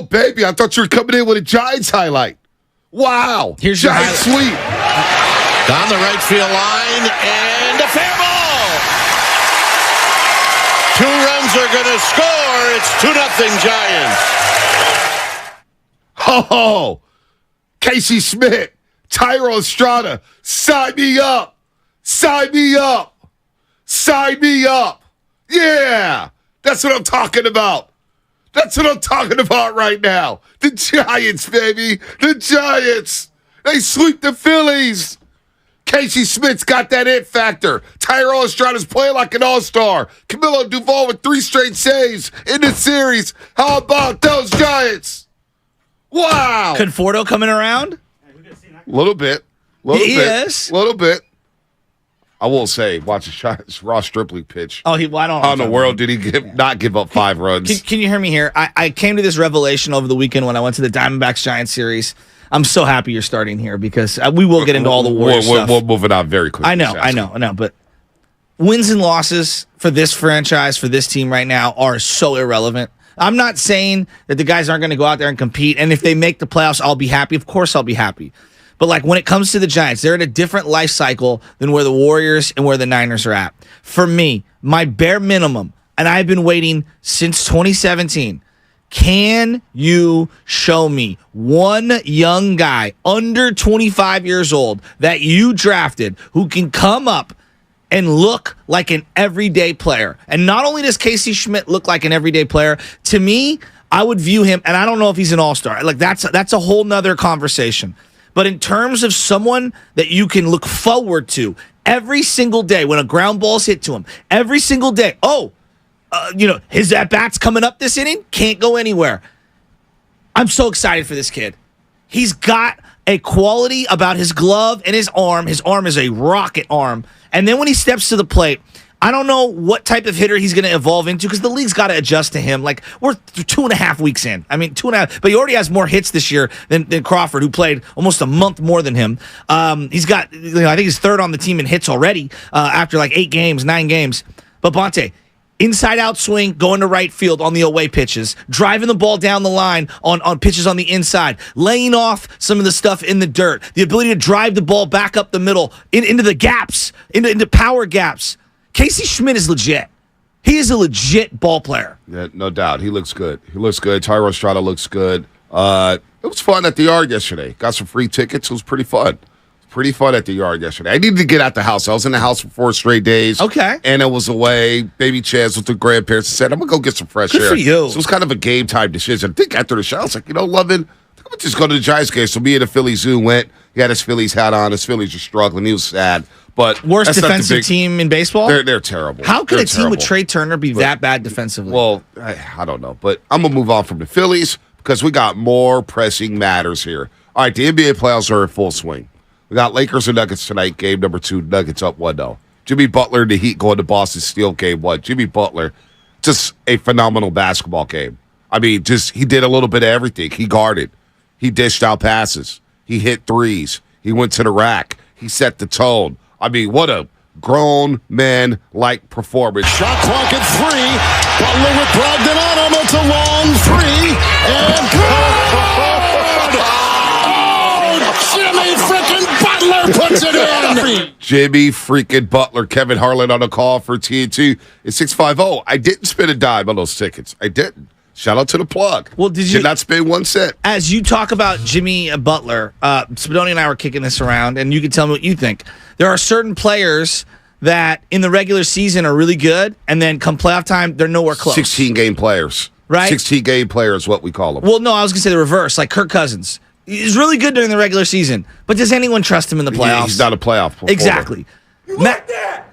baby. I thought you were coming in with a Giants highlight. Wow. Here's your Giants sweep. Down the right field line, and a fair ball. 2 runs are going to score. It's 2-0 Giants. Oh, Casey Schmidt, Tyro Estrada, sign me up. Sign me up. Sign me up. Yeah, that's what I'm talking about. That's what I'm talking about right now. The Giants, baby. The Giants. They sweep the Phillies. Casey Schmidt's got that it factor. Tyro Estrada's playing like an all-star. Camilo Duvall with 3 straight saves in the series. How about those Giants? Wow. Conforto coming around? A little bit. Yes. A little bit. I will say, watch the Ross Stripling pitch. Oh, I don't know. How in the world did he not give up 5 runs? Can you hear me here? I came to this revelation over the weekend when I went to the Diamondbacks-Giants series. I'm so happy you're starting here because we will get into all the Warriors stuff. We'll move it on very quickly. I know. But wins and losses for this franchise, for this team right now, are so irrelevant. I'm not saying that the guys aren't going to go out there and compete, and if they make the playoffs, I'll be happy. Of course I'll be happy. But like when it comes to the Giants, they're at a different life cycle than where the Warriors and where the Niners are at. For me, my bare minimum, and I've been waiting since 2017, can you show me one young guy under 25 years old that you drafted who can come up and look like an everyday player? And not only does Casey Schmidt look like an everyday player, to me, I would view him, and I don't know if he's an all-star. Like that's a whole nother conversation. But in terms of someone that you can look forward to every single day when a ground ball's hit to him, every single day, his at-bat's coming up this inning, can't go anywhere. I'm so excited for this kid. He's got a quality about his glove and his arm. His arm is a rocket arm. And then when he steps to the plate, I don't know what type of hitter he's going to evolve into because the league's got to adjust to him. Like, we're 2.5 weeks in. I mean, 2.5. But he already has more hits this year than Crawford, who played almost a month more than him. He's got, I think he's 3rd on the team in hits already after like 9 games. But Bonte, inside-out swing, going to right field on the away pitches, driving the ball down the line on pitches on the inside, laying off some of the stuff in the dirt, the ability to drive the ball back up the middle, into the gaps, into power gaps. Casey Schmidt is legit. He is a legit ball player. Yeah, no doubt. He looks good. Tyro Estrada looks good. It was fun at the Yard yesterday. Got some free tickets. It was pretty fun. Pretty fun at the Yard yesterday. I needed to get out the house. I was in the house for 4 straight days. Okay. Anna was away. Baby Chaz with the grandparents. I said, I'm going to go get some fresh air. Good for you. So it was kind of a game time decision. I think after the show, I was like, Lovin, I'm going to just go to the Giants game. So me and the Philly Zoo went. He had his Phillies hat on. His Phillies were struggling. He was sad. But worst defensive team in baseball? They're terrible. How could a team with Trey Turner be that bad defensively? Well, I don't know. But I'm going to move on from the Phillies because we got more pressing matters here. All right, the NBA playoffs are in full swing. We got Lakers and Nuggets tonight, game number 2. Nuggets up 1-0. Jimmy Butler and the Heat going to Boston Steel, game 1. Jimmy Butler, just a phenomenal basketball game. I mean, he did a little bit of everything. He guarded. He dished out passes. He hit threes. He went to the rack. He set the tone. I mean, what a grown man-like performance. Shot clock at 3. Butler with Brogdon on him. It's a long 3. And good! Oh, Jimmy freaking Butler puts it in! Jimmy freaking Butler. Kevin Harlan on the call for TNT. It's 650. I didn't spend a dime on those tickets. I didn't. Shout out to the plug. Well, did not spend 1 cent. As you talk about Jimmy Butler, Spadoni and I were kicking this around, and you can tell me what you think. There are certain players that in the regular season are really good, and then come playoff time, they're nowhere close. 16-game players. Right? 16-game players, what we call them. Well, no, I was going to say the reverse, like Kirk Cousins. He's really good during the regular season, but does anyone trust him in the playoffs? He's not a playoff performer. Exactly. You like that?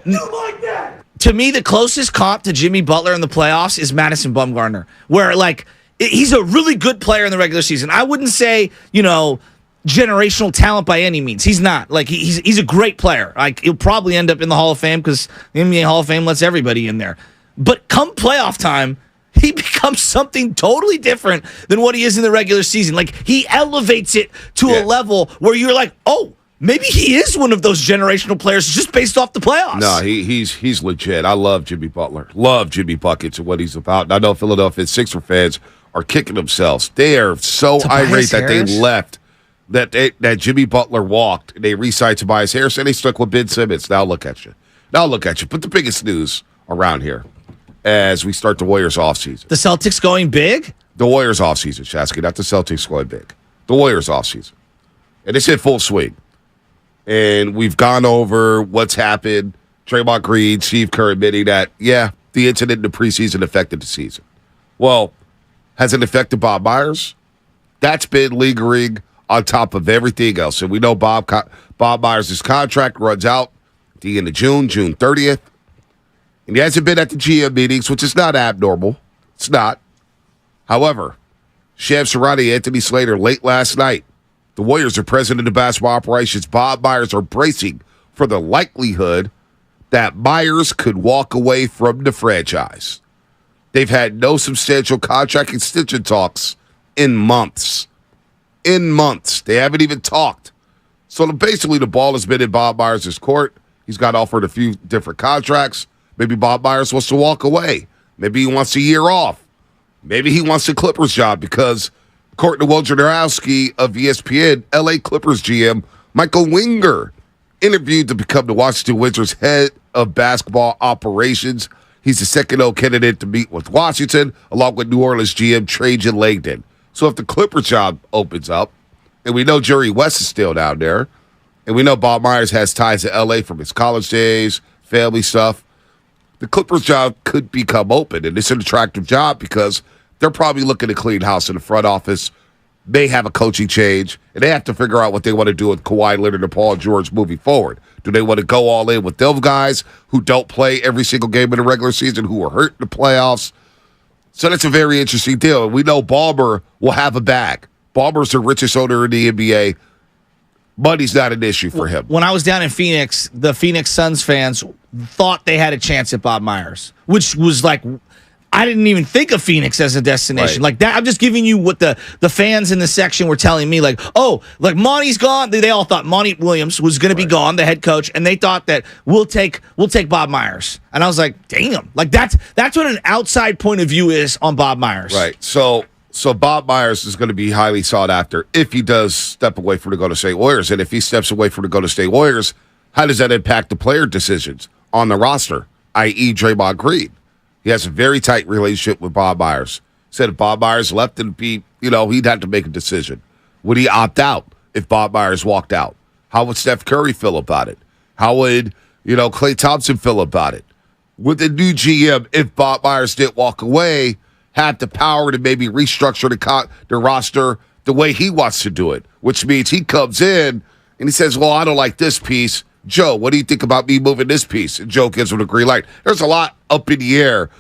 To me, the closest comp to Jimmy Butler in the playoffs is Madison Bumgarner, where, like, he's a really good player in the regular season. I wouldn't say, generational talent by any means. He's not. Like, he's a great player. Like, he'll probably end up in the Hall of Fame because the NBA Hall of Fame lets everybody in there. But come playoff time, he becomes something totally different than what he is in the regular season. Like, he elevates it to a level where you're like, oh, maybe he is one of those generational players just based off the playoffs. No, he's legit. I love Jimmy Butler. Love Jimmy Buckets and what he's about. And I know Philadelphia Sixers fans are kicking themselves. They are so irate that they left, that Jimmy Butler walked, and they re-signed Tobias Harris, and they stuck with Ben Simmons. Now look at you. But the biggest news around here as we start the Warriors offseason. The Celtics going big? The Warriors offseason, Shasky, not the Celtics going big. The Warriors offseason. And it's in full swing. And we've gone over what's happened. Draymond Green, Steve Kerr admitting that, yeah, the incident in the preseason affected the season. Well, has it affected Bob Myers? That's been lingering on top of everything else. And we know Bob Myers' contract runs out at the end of June 30th. And he hasn't been at the GM meetings, which is not abnormal. It's not. However, Shams Charania, Anthony Slater, late last night, the Warriors are president of basketball operations. Bob Myers are bracing for the likelihood that Myers could walk away from the franchise. They've had no substantial contract extension talks in months. They haven't even talked. So basically the ball has been in Bob Myers' court. He's got offered a few different contracts. Maybe Bob Myers wants to walk away. Maybe he wants a year off. Maybe he wants the Clippers job because Courtney Wojnarowski of ESPN, LA Clippers GM, Michael Winger, interviewed to become the Washington Wizards head of basketball operations. He's the second candidate to meet with Washington, along with New Orleans GM Trajan Langdon. So if the Clippers job opens up, and we know Jerry West is still down there, and we know Bob Myers has ties to LA from his college days, family stuff, the Clippers job could become open. And it's an attractive job because they're probably looking to clean house in the front office, may have a coaching change, and they have to figure out what they want to do with Kawhi Leonard and Paul George moving forward. Do they want to go all in with those guys who don't play every single game in the regular season, who are hurt in the playoffs? So that's a very interesting deal. We know Ballmer will have a bag. Ballmer's the richest owner in the NBA. Money's not an issue for him. When I was down in Phoenix, the Phoenix Suns fans thought they had a chance at Bob Myers, which was like, I didn't even think of Phoenix as a destination. Right. Like that, I'm just giving you what the fans in the section were telling me. Like, oh, like Monty's gone. They all thought Monty Williams was going to be gone, the head coach, and they thought that we'll take Bob Myers. And I was like, damn, like that's what an outside point of view is on Bob Myers. Right. So Bob Myers is going to be highly sought after if he does step away from the Golden State Warriors. And if he steps away from the Golden State Warriors, how does that impact the player decisions on the roster, i.e. Draymond Green? He has a very tight relationship with Bob Myers. Said if Bob Myers left, and he'd have to make a decision. Would he opt out if Bob Myers walked out? How would Steph Curry feel about it? How would, Klay Thompson feel about it? Would the new GM, if Bob Myers did walk away, have the power to maybe restructure the roster the way he wants to do it? Which means he comes in and he says, well, I don't like this piece. Joe, what do you think about me moving this piece? And Joe gives him the green light. There's a lot up in the air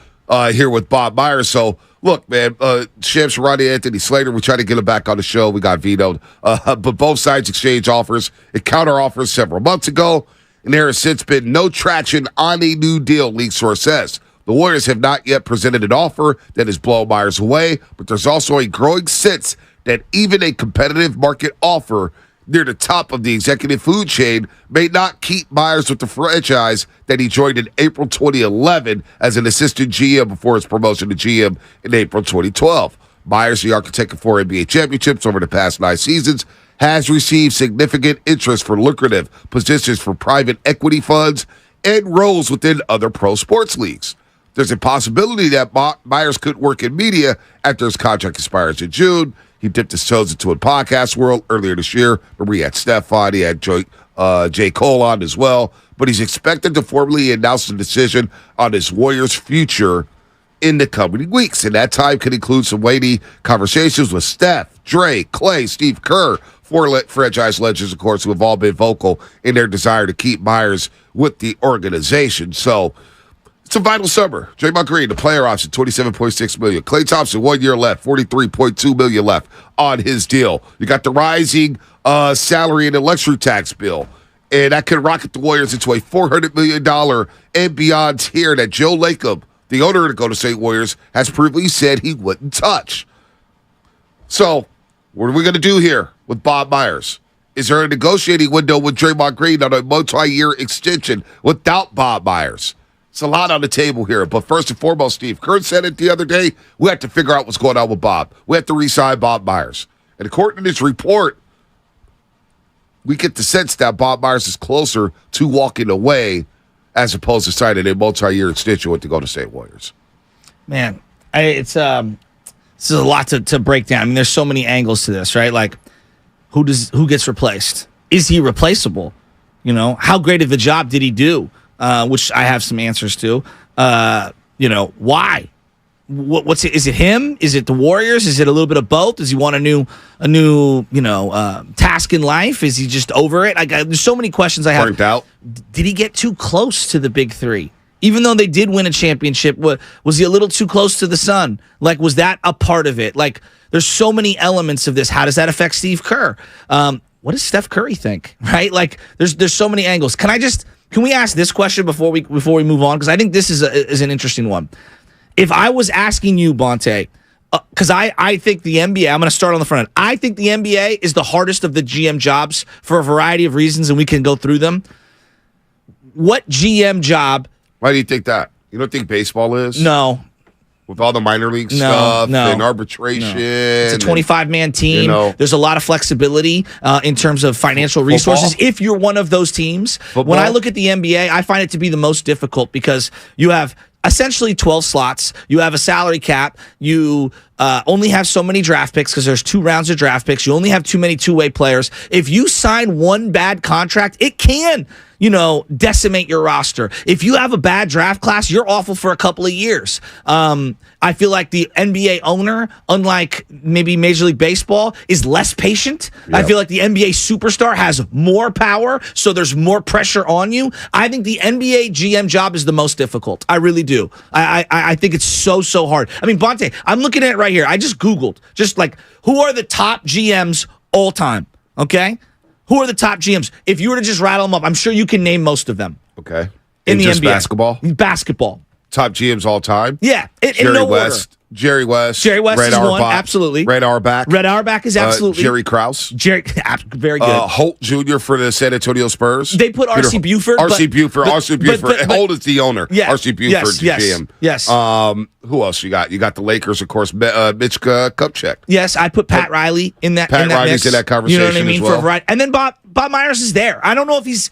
here with Bob Myers. So, look, man, Shams Charania, Anthony Slater, we tried to get him back on the show. We got vetoed. But both sides exchanged offers and counter offers several months ago. And there has since been no traction on a new deal, league source says. The Warriors have not yet presented an offer that has blown Myers away, but there's also a growing sense that even a competitive market offer near the top of the executive food chain may not keep Myers with the franchise that he joined in April 2011 as an assistant GM before his promotion to GM in April 2012. Myers, the architect of 4 NBA championships over the past 9 seasons, has received significant interest for lucrative positions for private equity funds and roles within other pro sports leagues. There's a possibility that Myers could work in media after his contract expires in June. He dipped his toes into a podcast world earlier this year. Remember, he had Steph on, he had J. Cole on as well. But he's expected to formally announce the decision on his Warriors' future in the coming weeks. And that time could include some weighty conversations with Steph, Dre, Clay, Steve Kerr, 4 franchise legends, of course, who have all been vocal in their desire to keep Myers with the organization. So it's a vital summer. Draymond Green, the player option, $27.6 million. Klay Thompson, 1 year left, $43.2 million left on his deal. You got the rising salary and the luxury tax bill, and that could rocket the Warriors into a $400 million and beyond tier that Joe Lacob, the owner of the Golden State Warriors, has previously said he wouldn't touch. So, what are we going to do here with Bob Myers? Is there a negotiating window with Draymond Green on a multi-year extension without Bob Myers? It's a lot on the table here. But first and foremost, Steve, Kurt said it the other day, we have to figure out what's going on with Bob. We have to re-sign Bob Myers. And according to this report, we get the sense that Bob Myers is closer to walking away as opposed to signing a multi-year extension to go to State Warriors. Man, this is a lot to break down. I mean, there's so many angles to this, right? Like, who gets replaced? Is he replaceable? You know, how great of a job did he do? Which I have some answers to. You know, why? What's it? Is it him? Is it the Warriors? Is it a little bit of both? Does he want a new task in life? Is he just over it? There's so many questions I have. Burnt out? Did he get too close to the big three? Even though they did win a championship, was he a little too close to the sun? Like, was that a part of it? Like, there's so many elements of this. How does that affect Steve Kerr? What does Steph Curry think? Right? Like, there's so many angles. Can we ask this question before we move on? Because I think this is an interesting one. If I was asking you, Bonte, because I think the NBA, I'm going to start on the front end. I think the NBA is the hardest of the GM jobs for a variety of reasons, and we can go through them. What GM job? Why do you think that? You don't think baseball is? No. With all the minor league stuff and arbitration. It's a 25-man team. There's a lot of flexibility in terms of financial resources. Football? If you're one of those teams, Football? When I look at the NBA, I find it to be the most difficult because you have essentially 12 slots. You have a salary cap. You only have so many draft picks because there's 2 rounds of draft picks. You only have too many two-way players. If you sign one bad contract, it can decimate your roster. If you have a bad draft class, you're awful for a couple of years. I feel like the NBA owner, unlike maybe Major League Baseball, is less patient. Yep. I feel like the NBA superstar has more power, so there's more pressure on you. I think the NBA GM job is the most difficult. I really do. I think it's so hard. I mean, Bonte, I'm looking at it right here. I just Googled, who are the top GMs all time, okay? Who are the top GMs? If you were to just rattle them up, I'm sure you can name most of them. Okay. In the just NBA. basketball? Basketball. Top GMs all time? Yeah. In Jerry no West. order. Jerry West. Jerry West Red is Auerbach, one, absolutely. Red Auerbach. Red Auerbach is absolutely. Jerry Krause. Very good. Holt Jr. for the San Antonio Spurs. They put R.C. Buford. R.C. Buford. Holt is the owner. Yeah, R.C. Buford is GM. Yes. Who else you got? You got the Lakers, of course. Mitch Kupchak. Yes, I put Pat Riley in that. Pat Riley's mix. in that conversation. You know what I mean? As well. For a variety. And then Bob Myers is there. I don't know if he's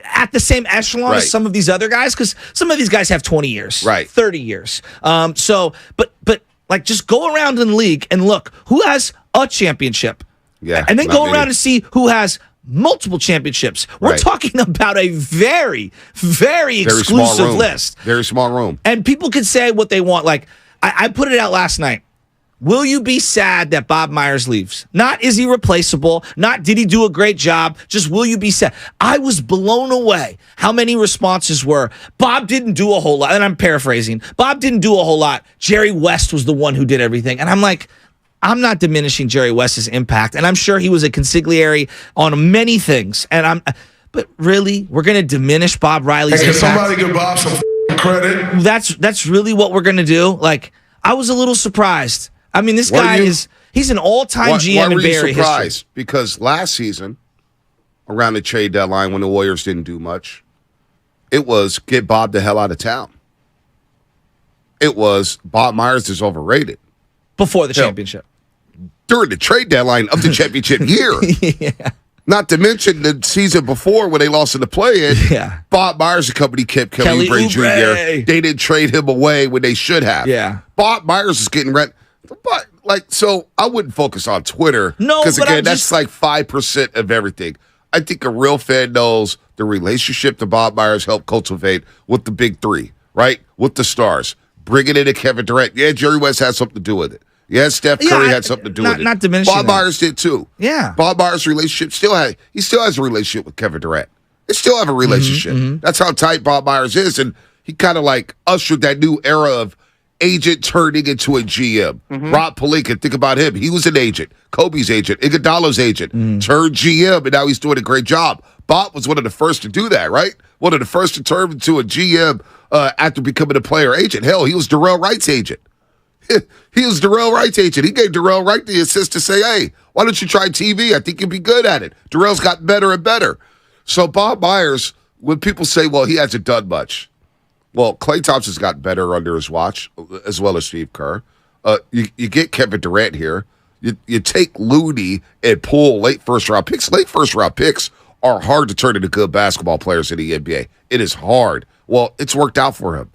at the same echelon as some of these other guys because some of these guys have 20 years, 30 years. But just go around in the league and look who has a championship. Yeah, and then go around and see who has multiple championships. We're talking about a very, very exclusive list. Very small room. And people can say what they want. Like, I put it out last night. Will you be sad that Bob Myers leaves? Not is he replaceable, not did he do a great job, just will you be sad? I was blown away how many responses were, Bob didn't do a whole lot, and I'm paraphrasing, Bob didn't do a whole lot, Jerry West was the one who did everything. And I'm like, I'm not diminishing Jerry West's impact, and I'm sure he was a consigliere on many things, but really, we're going to diminish Bob Riley's impact? Can somebody give Bob some credit? That's really what we're going to do? Like, I was a little surprised. I mean, this guy he's an all-time GM in Bay Area history. Why were you surprised? Because last season, around the trade deadline when the Warriors didn't do much, it was get Bob the hell out of town. It was Bob Myers is overrated. Before the championship. During the trade deadline of the championship year. Yeah. Not to mention the season before when they lost in the play-in, Bob Myers and company kept Kelly Oubre Jr. They didn't trade him away when they should have. Yeah. Bob Myers is getting rent. But, so I wouldn't focus on Twitter. No, because, again, that's like 5% of everything. I think a real fan knows the relationship that Bob Myers helped cultivate with the big three, right? With the stars. Bringing in a Kevin Durant. Yeah, Jerry West had something to do with it. Yeah, Steph Curry had something to do with it. Not diminishing Bob Myers did, too. Yeah. Bob Myers' relationship still has a relationship with Kevin Durant. They still have a relationship. Mm-hmm. That's how tight Bob Myers is. And he kind of ushered that new era of agent turning into a GM. Mm-hmm. Rob Pelinka, think about him. He was an agent. Kobe's agent. Iguodala's agent. Turned GM, and now he's doing a great job. Bob was one of the first to do that, right? One of the first to turn into a GM after becoming a player agent. Hell, he was Darrell Wright's agent. He was Darrell Wright's agent. He gave Darrell Wright the assist to say, hey, why don't you try TV? I think you'd be good at it. Darrell's got better and better. So Bob Myers, when people say, well, he hasn't done much, Well, Klay Thompson's got better under his watch, as well as Steve Kerr. You get Kevin Durant here. You take Looney and Poole late first-round picks. Late first-round picks are hard to turn into good basketball players in the NBA. It is hard. Well, it's worked out for him.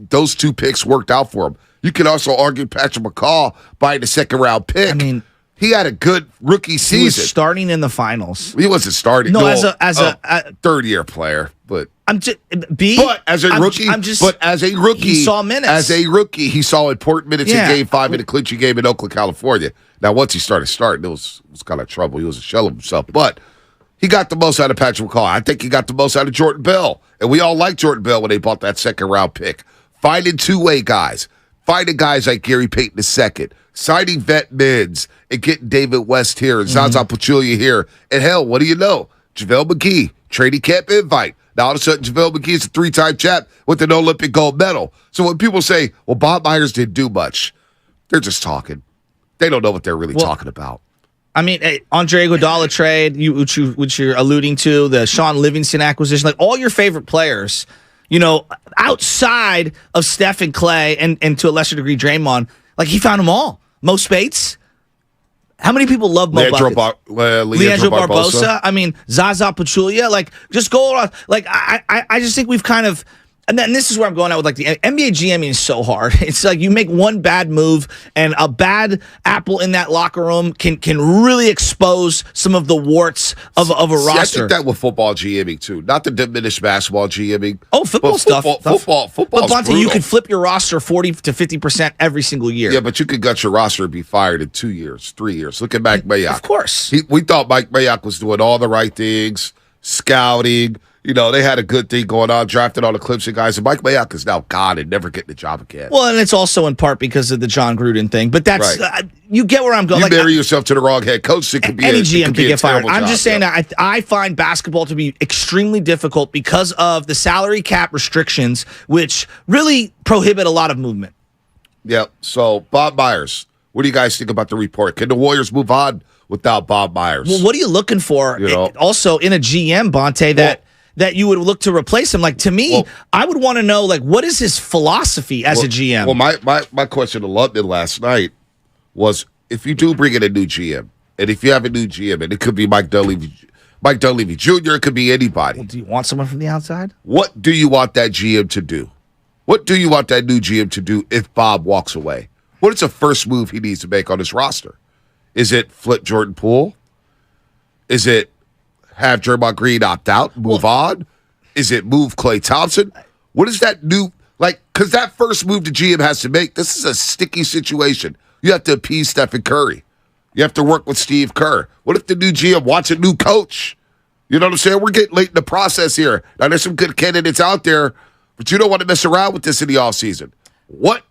Those 2 picks worked out for him. You can also argue Patrick McCaw buying a second-round pick. I mean, he had a good rookie season. He was starting in the finals. He wasn't starting. No, as a third-year player, but as a rookie, he saw minutes. As a rookie, he saw important minutes in Game 5 in the clinching game in Oakland, California. Now, once he started starting, it was kind of trouble. He was a shell of himself, but he got the most out of Patrick McCaw. I think he got the most out of Jordan Bell, and we all liked Jordan Bell when they bought that second-round pick. Finding two-way guys, finding guys like Gary Payton II, signing vet mids, and getting David West here and Zaza Pachulia here. And hell, what do you know? JaVale McGee, training camp invite. Now, all of a sudden, JaVale McGee is a 3-time champ with an Olympic gold medal. So when people say, well, Bob Myers didn't do much, they're just talking. They don't know what they're really talking about. I mean, Andre Iguodala trade, which you're alluding to, the Sean Livingston acquisition, like all your favorite players, outside of Steph and Clay and to a lesser degree Draymond, like he found them all. Mo Spates. How many people love Mo Leandro Barbosa? I mean, Zaza Pachulia. Like, just go on. Like, I just think we've kind of. And this is where I'm going at with like the NBA GMing is so hard. It's like you make one bad move and a bad apple in that locker room can really expose some of the warts of a roster. I think that with football GMing too, not to diminish basketball GMing. Oh, football stuff. Football. But Bonte, brutal. you could flip your roster 40 to 50% every single year. Yeah, but you could gut your roster and be fired in 2 years, 3 years. Look at Mike Mayock. Of course. We thought Mike Mayock was doing all the right things, scouting. They had a good thing going on, drafting all the Clemson guys, and Mike Mayock is now gone and never getting the job again. Well, and it's also in part because of the John Gruden thing, but that's right. You get where I'm going. You marry yourself to the wrong head coach, it could be any GM can get fired. I'm just saying that I find basketball to be extremely difficult because of the salary cap restrictions, which really prohibit a lot of movement. Yep. So, Bob Myers, what do you guys think about the report? Can the Warriors move on without Bob Myers? Well, what are you looking for? Also in a GM, Bonte, that you would look to replace him? Like, to me, I would want to know, like, what is his philosophy as a GM? Well, my question to London last night was, if you do bring in a new GM, and if you have a new GM, and it could be Mike Dunleavy Jr., it could be anybody. Well, do you want someone from the outside? What do you want that GM to do? What do you want that new GM to do if Bob walks away? What is the first move he needs to make on his roster? Is it flip Jordan Poole? Is it have Draymond Green opt out, move on? Is it move Klay Thompson? What is that new, because that first move the GM has to make, this is a sticky situation. You have to appease Stephen Curry. You have to work with Steve Kerr. What if the new GM wants a new coach? You know what I'm saying? We're getting late in the process here. Now, there's some good candidates out there, but you don't want to mess around with this in the offseason. What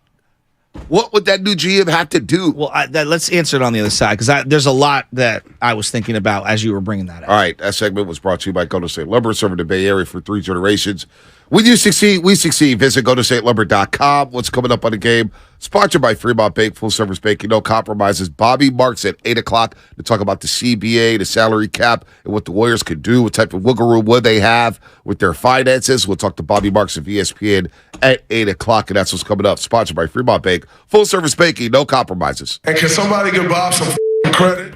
would that new GM have to do? Well, let's answer it on the other side, because there's a lot that I was thinking about as you were bringing that up. All right, that segment was brought to you by Golden State Lumber, serving the Bay Area for 3 generations. When you succeed, we succeed. Visit GoldenStateLumber.com. What's coming up on the game? Sponsored by Fremont Bank, full-service banking, no compromises. Bobby Marks at 8 o'clock to talk about the CBA, the salary cap, and what the Warriors could do, what type of wiggle room would they have with their finances. We'll talk to Bobby Marks of ESPN at 8 o'clock, and that's what's coming up. Sponsored by Fremont Bank, full-service banking, no compromises. And can somebody give Bob some credit?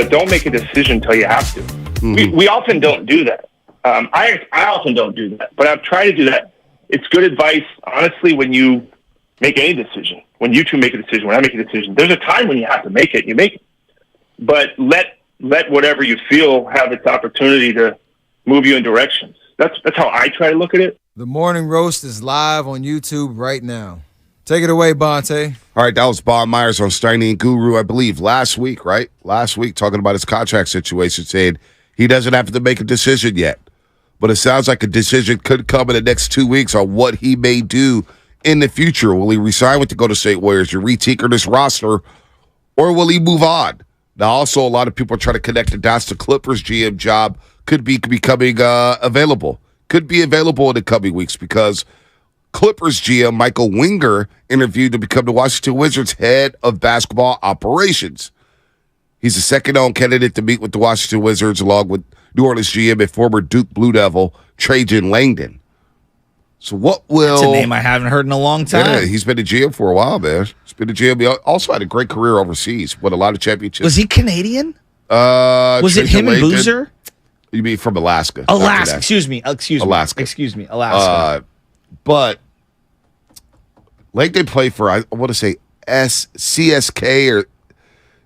but don't make a decision until you have to. We often don't do that. I often don't do that, but I've tried to do that. It's good advice, honestly, when you make any decision. When you two make a decision, when I make a decision, there's a time when you have to make it, you make it. But let whatever you feel have its opportunity to move you in directions. That's how I try to look at it. The Morning Roast is live on YouTube right now. Take it away, Bonte. All right, that was Bob Myers on Steiny and Guru, I believe, last week, right? Last week, talking about his contract situation, saying he doesn't have to make a decision yet. But it sounds like a decision could come in the next 2 weeks on what he may do in the future. Will he resign with the Golden State Warriors to retinker this roster, or will he move on? Now, also, a lot of people are trying to connect the dots to Clippers GM job could be becoming available. Could be available in the coming weeks because Clippers GM Michael Winger interviewed to become the Washington Wizards head of basketball operations. He's the second-known candidate to meet with the Washington Wizards along with New Orleans GM and former Duke Blue Devil Trajan Langdon. So what will... That's a name I haven't heard in a long time. Yeah, he's been a GM for a while, man. He's been a GM. He also had a great career overseas. Won a lot of championships. Was he Canadian? Was it him and Boozer? You mean from Alaska? Alaska. Excuse me. Alaska. Excuse me. Alaska. But Langdon played for, I want to say, CSK or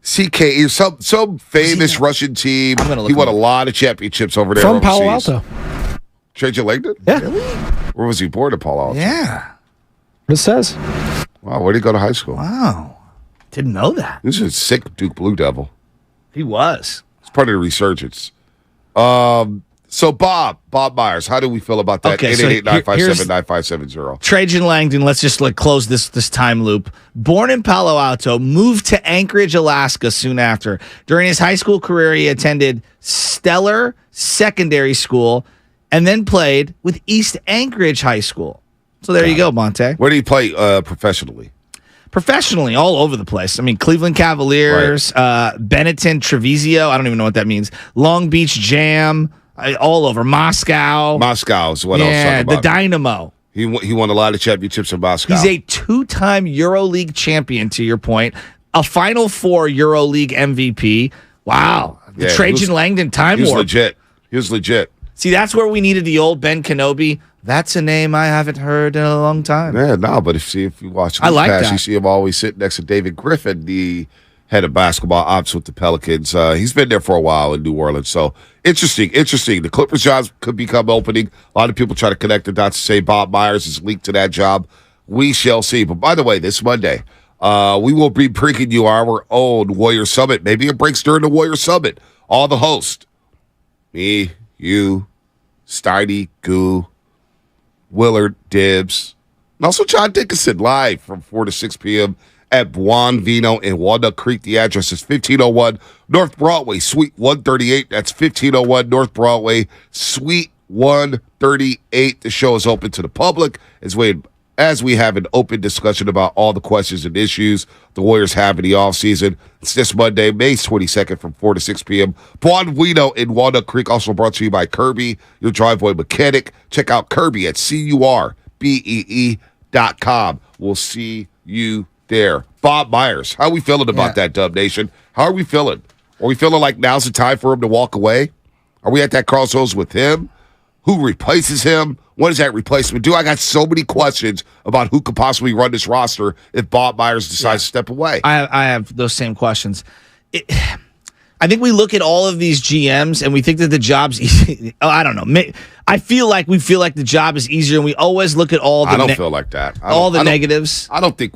CK, or some famous Russian team. He won a lot of championships over there. From overseas. Palo Alto. Trajan Langdon? Yeah. Really? Where was he born in Palo Alto? Yeah. What it says. Wow, where did he go to high school? Wow. Didn't know that. This is a sick Duke Blue Devil. He was. It's part of the resurgence. So Bob Myers, how do we feel about that? Okay, so 888-957-9570. Trajan Langdon, let's just close this time loop. Born in Palo Alto, moved to Anchorage, Alaska soon after. During his high school career, he attended Stellar Secondary School and then played with East Anchorage High School. So there you go, Monte. Where did he play professionally? Professionally, all over the place. I mean, Cleveland Cavaliers, Benetton, Treviso, I don't even know what that means. Long Beach Jam, all over. Moscow. Moscow is what I was talking about. The Dynamo. He won a lot of championships in Moscow. He's a two-time EuroLeague champion, to your point. A Final Four EuroLeague MVP. Wow. The Trajan Langdon time warp. He was legit. See, that's where we needed the old Ben Kenobi. That's a name I haven't heard in a long time. Yeah, no, but if you watch I like that. you see him always sitting next to David Griffin, the head of basketball ops with the Pelicans. He's been there for a while in New Orleans. So interesting. The Clippers jobs could become opening. A lot of people try to connect the dots to say Bob Myers is linked to that job. We shall see. But by the way, this Monday, we will be bringing you our own Warrior Summit. Maybe it breaks during the Warrior Summit. All the hosts, me, you, Steiny, Goo, Willard, Dibbs, and also John Dickinson live from 4 to 6 p.m. at Buon Vino in Walnut Creek. The address is 1501 North Broadway, Suite 138. That's 1501 North Broadway, Suite 138. The show is open to the public as we have an open discussion about all the questions and issues the Warriors have in the offseason. It's this Monday, May 22nd from 4 to 6 p.m. Buon Vino in Walnut Creek, also brought to you by Kirby, your driveway mechanic. Check out Kirby at CURBEE.com. We'll see you there. Bob Myers, how are we feeling about that, Dub Nation? How are we feeling? Are we feeling like now's the time for him to walk away? Are we at that crossroads with him? Who replaces him? What does that replacement do? I got so many questions about who could possibly run this roster if Bob Myers decides to step away. I have those same questions. I think we look at all of these GMs and we think that the job's easy. I don't know. I feel like the job is easier, and we always look at all the. I don't feel like that. All the negatives. I don't think.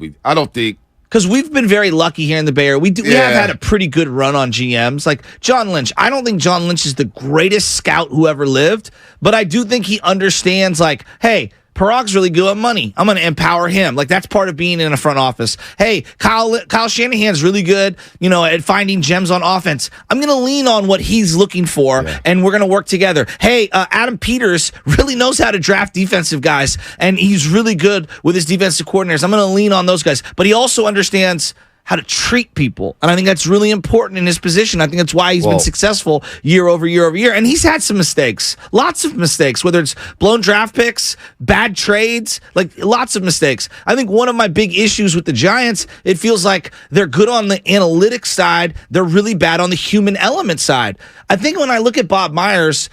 Because we've been very lucky here in the Bay Area. We have had a pretty good run on GMs. Like John Lynch. I don't think John Lynch is the greatest scout who ever lived, but I do think he understands, like, hey, Parag's really good at money. I'm going to empower him. Like, that's part of being in a front office. Hey, Kyle Shanahan's really good, at finding gems on offense. I'm going to lean on what he's looking for, and we're going to work together. Hey, Adam Peters really knows how to draft defensive guys, and he's really good with his defensive coordinators. I'm going to lean on those guys. But he also understands how to treat people. And I think that's really important in his position. I think that's why he's been successful year over year over year. And he's had some mistakes, lots of mistakes, whether it's blown draft picks, bad trades, like lots of mistakes. I think one of my big issues with the Giants, it feels like they're good on the analytics side. They're really bad on the human element side. I think when I look at Bob Myers,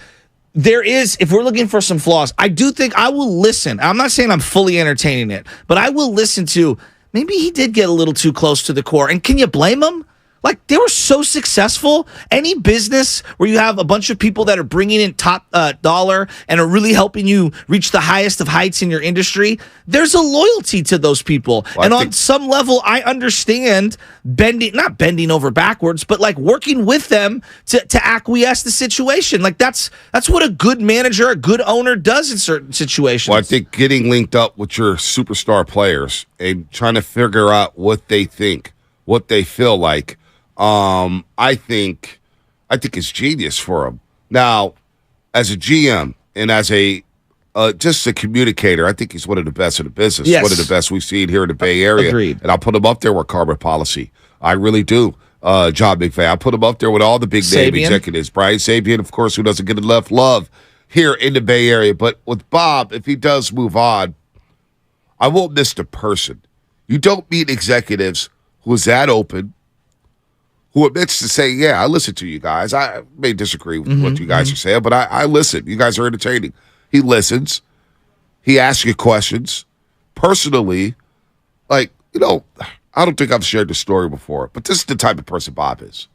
there is, if we're looking for some flaws, I do think I will listen. I'm not saying I'm fully entertaining it, but I will listen to, maybe he did get a little too close to the core. And can you blame him? Like, they were so successful. Any business where you have a bunch of people that are bringing in top dollar and are really helping you reach the highest of heights in your industry, there's a loyalty to those people. Well, and on some level, I understand not bending over backwards, but like working with them to acquiesce the situation. Like, that's what a good manager, a good owner does in certain situations. Well, I think getting linked up with your superstar players and trying to figure out what they think, what they feel like, I think it's genius for him. Now, as a GM and as a just a communicator, I think he's one of the best in the business. Yes. One of the best we've seen here in the Bay Area. Agreed. And I'll put him up there with carbon policy. I really do. John McVay. I put him up there with all the big name executives. Brian Sabian, of course, who doesn't get enough love here in the Bay Area. But with Bob, if he does move on, I won't miss the person. You don't meet executives who is that open, who admits to say, yeah, I listen to you guys. I may disagree with what you guys are saying, but I listen. You guys are entertaining. He listens. He asks you questions. Personally, like, I don't think I've shared this story before, but this is the type of person Bob is.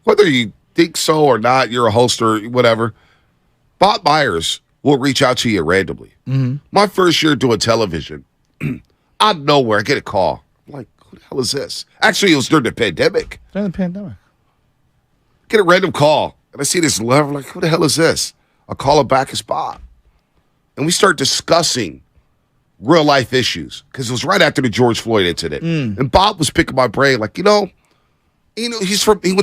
Whether you think so or not, you're a host or whatever, Bob Myers will reach out to you randomly. Mm-hmm. My first year doing television, out of nowhere, I get a call. I'm like, who the hell is this? Actually, it was during the pandemic. During the pandemic. Get a random call, and I see this letter. I'm like, who the hell is this? I call him back as Bob. And we start discussing real life issues because it was right after the George Floyd incident. And Bob was picking my brain, like, he went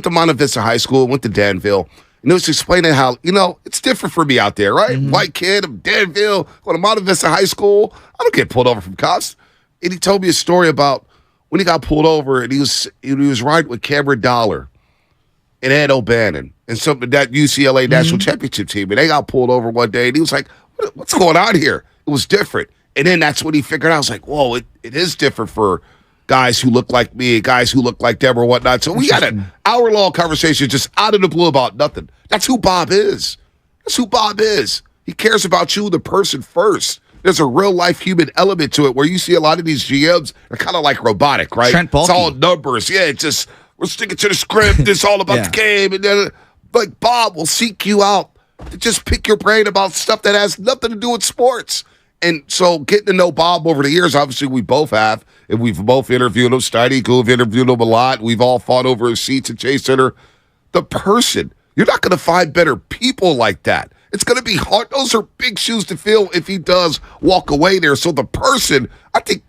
to Monte Vista High School, went to Danville, and he was explaining how, it's different for me out there, right? White kid, I'm Danville, going to Monte Vista High School. I don't get pulled over from cops. And he told me a story about when he got pulled over and he was riding with Cameron Dollar and Ed O'Bannon and something that UCLA national championship team. And they got pulled over one day and he was like, what's going on here? It was different. And then that's when he figured out, I was like, whoa, it is different for guys who look like me, guys who look like them or whatnot. So we had an hour-long conversation just out of the blue about nothing. That's who Bob is. That's who Bob is. He cares about you, the person, first. There's a real-life human element to it where you see a lot of these GMs are kind of like robotic, right? It's all numbers. Yeah, it's just, we're sticking to the script. It's all about the game. And then, like, Bob will seek you out to just pick your brain about stuff that has nothing to do with sports. And so getting to know Bob over the years, obviously we both have, and we've both interviewed him. Steiny, we've interviewed him a lot. We've all fought over his seats at Chase Center. The person, you're not going to find better people like that. It's going to be hard. Those are big shoes to fill if he does walk away there. So the person, I think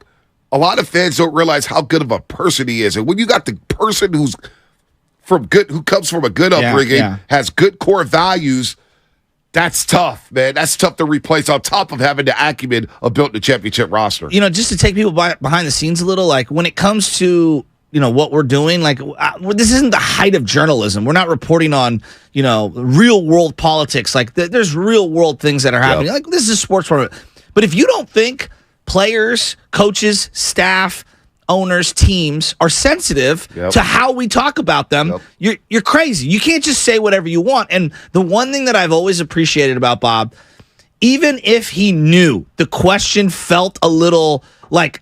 a lot of fans don't realize how good of a person he is. And when you got the person who comes from a good upbringing, has good core values, that's tough, man. That's tough to replace on top of having the acumen of building a championship roster. Just to take people behind the scenes a little, like when it comes to, what we're doing, like this isn't the height of journalism. We're not reporting on, real world politics. Like there's real world things that are happening. Like this is a sports program. But if you don't think players, coaches, staff, owners, teams are sensitive to how we talk about them, you're crazy. You can't just say whatever you want. And the one thing that I've always appreciated about Bob, even if he knew the question felt a little like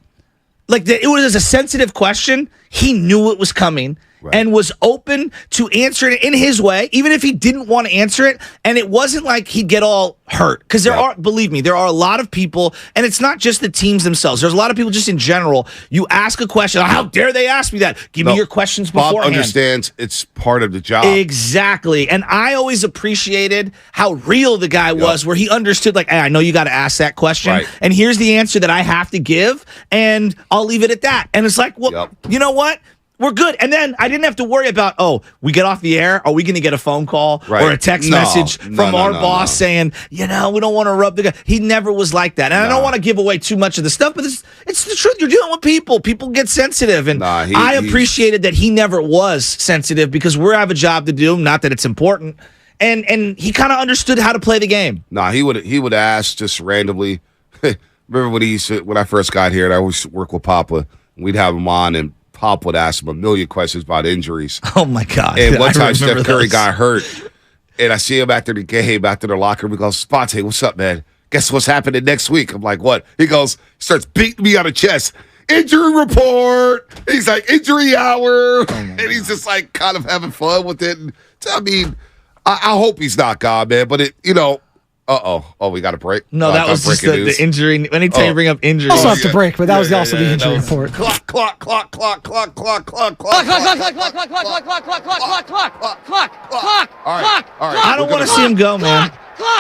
it was a sensitive question, he knew it was coming and was open to answer it in his way, even if he didn't want to answer it. And it wasn't like he'd get all hurt. Because believe me, there are a lot of people, and it's not just the teams themselves. There's a lot of people just in general. You ask a question, how dare they ask me that? Give me your questions beforehand. Bob understands it's part of the job. Exactly. And I always appreciated how real the guy was, where he understood, like, hey, I know you got to ask that question. Right. And here's the answer that I have to give, and I'll leave it at that. And it's like, well, you know what? We're good. And then I didn't have to worry about, we get off the air. Are we going to get a phone call or a text message from our boss saying, we don't want to rub the guy. He never was like that. And I don't want to give away too much of the stuff, but it's the truth. You're dealing with people. People get sensitive. And I appreciated that he never was sensitive because we have a job to do. Not that it's important. And he kind of understood how to play the game. He would ask just randomly. Remember when I first got here and I always work with Papa, we'd have him on and Pop would ask him a million questions about injuries. Oh, my God. And one time Steph Curry got hurt, and I see him after the game, after the locker room. He goes, Sponte, what's up, man? Guess what's happening next week? I'm like, what? He starts beating me on the chest. Injury report. He's like, injury hour. And he's just like kind of having fun with it. And, I mean, I hope he's not gone, man. But we got a break. No, that was just the injury. Anytime you bring up injury, also have to break, but that was also the injury report. Clock. I don't want to see him go, man.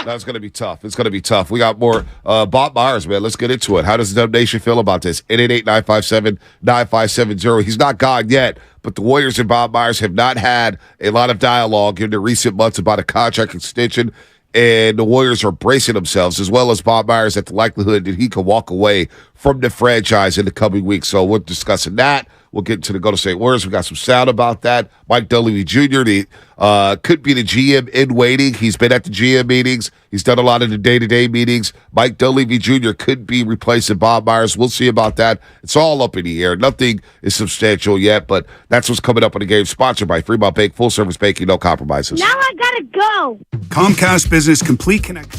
That's going to be tough. It's going to be tough. We got more. Bob Myers, man. Let's get into it. How does the Dub Nation feel about this? 888-957-9570. He's not gone yet, but the Warriors and Bob Myers have not had a lot of dialogue in the recent months about a contract extension. And the Warriors are bracing themselves, as well as Bob Myers, at the likelihood that he could walk away from the franchise in the coming weeks. So we're discussing that. We'll get into the Golden State Warriors. We got some sound about that. Mike Dunleavy Jr., could be the GM in waiting. He's been at the GM meetings. He's done a lot of the day-to-day meetings. Mike Dunleavy Jr. could be replacing Bob Myers. We'll see about that. It's all up in the air. Nothing is substantial yet, but that's what's coming up on the game. Sponsored by Fremont Bank, full-service banking, no compromises. Now I gotta go. Comcast Business Complete Connect.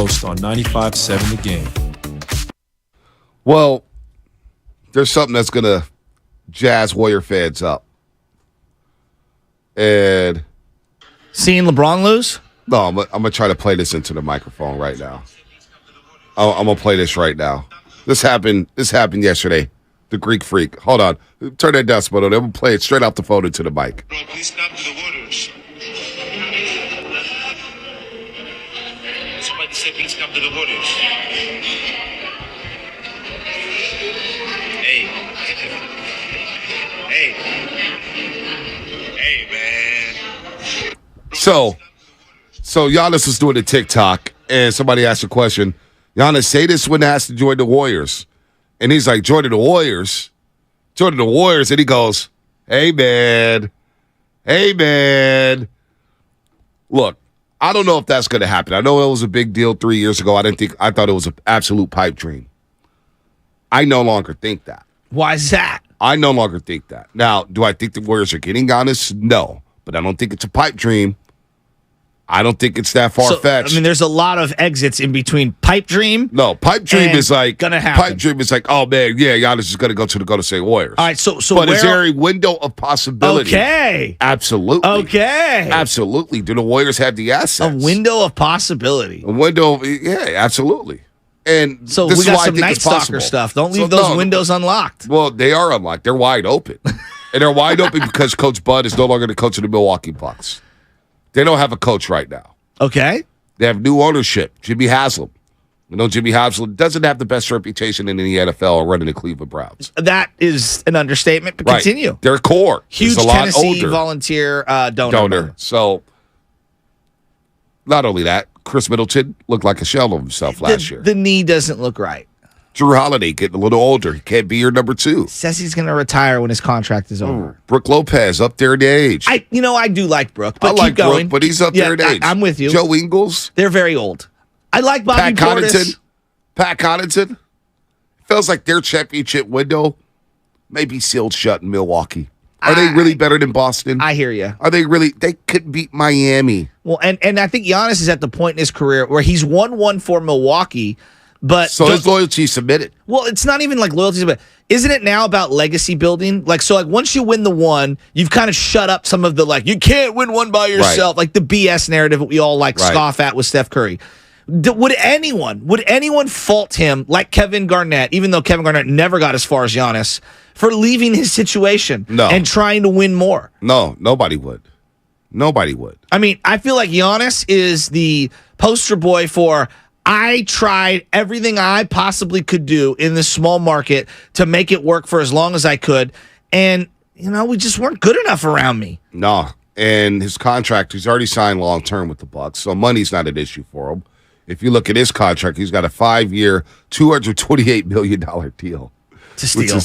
Coast on 95.7 The Game. Well, there's something that's going to jazz Warrior fans up. And seeing LeBron lose? No, I'm going to try to play this into the microphone right now. I'm going to play this right now. This happened yesterday. The Greek Freak. Hold on. Turn that decibel on. I'm going to play it straight off the phone into the mic. Bro, please come to the Warriors. Somebody say please come to the Warriors. Hey. Hey, man. So Giannis was doing a TikTok, and somebody asked a question. Giannis, say this when it has to join the Warriors. And he's like, joining the Warriors? Joining the Warriors. And he goes, hey, man. Look, I don't know if that's going to happen. I know it was a big deal 3 years ago. I thought it was an absolute pipe dream. I no longer think that. Why is that? I no longer think that. Now, do I think the Warriors are getting Giannis? No. But I don't think it's a pipe dream. I don't think it's that far-fetched. So, I mean, there's a lot of exits in between pipe dream. No, pipe dream is like gonna happen. Pipe dream is like, oh man, yeah, Giannis is going to go to the Golden State Warriors. All right, so but is there a window of possibility? Okay, absolutely. Okay, absolutely. Do the Warriors have the assets? A window of possibility. A window, yeah, absolutely. And so this we is got why some I think Night it's possible. Stalker stuff. Don't leave those windows unlocked. Well, they are unlocked. They're wide open, and they're wide open because Coach Bud is no longer the coach of the Milwaukee Bucks. They don't have a coach right now. Okay. They have new ownership, Jimmy Haslam. You know, Jimmy Haslam doesn't have the best reputation in the NFL running the Cleveland Browns. That is an understatement, but right. Continue. Their core huge is a lot Tennessee older. Volunteer donor. So, not only that, Chris Middleton looked like a shell of himself last year. The knee doesn't look right. Drew Holiday getting a little older. He can't be your number two. Says he's going to retire when his contract is over. Brooke Lopez up there in the age. I do like Brooke, but I like keep going. Brooke, but he's up there in age. I'm with you. Joe Ingles. They're very old. I like Bobby Portis. Pat Connaughton. Feels like their championship window may be sealed shut in Milwaukee. Are they really better than Boston? I hear you. Are they really? They could beat Miami. Well, and I think Giannis is at the point in his career where he's won one for Milwaukee. But so his loyalty submitted. Well, it's not even like loyalty, but isn't it now about legacy building? Like, so like once you win the one, you've kind of shut up some of the like, you can't win one by yourself, like the BS narrative that we all like scoff at with Steph Curry. Would anyone fault him like Kevin Garnett, even though Kevin Garnett never got as far as Giannis, for leaving his situation and trying to win more? No, nobody would. Nobody would. I mean, I feel like Giannis is the poster boy for I tried everything I possibly could do in this small market to make it work for as long as I could. And, we just weren't good enough around me. No. And his contract, he's already signed long-term with the Bucks, so money's not an issue for him. If you look at his contract, he's got a 5-year, $228 million deal. To steal.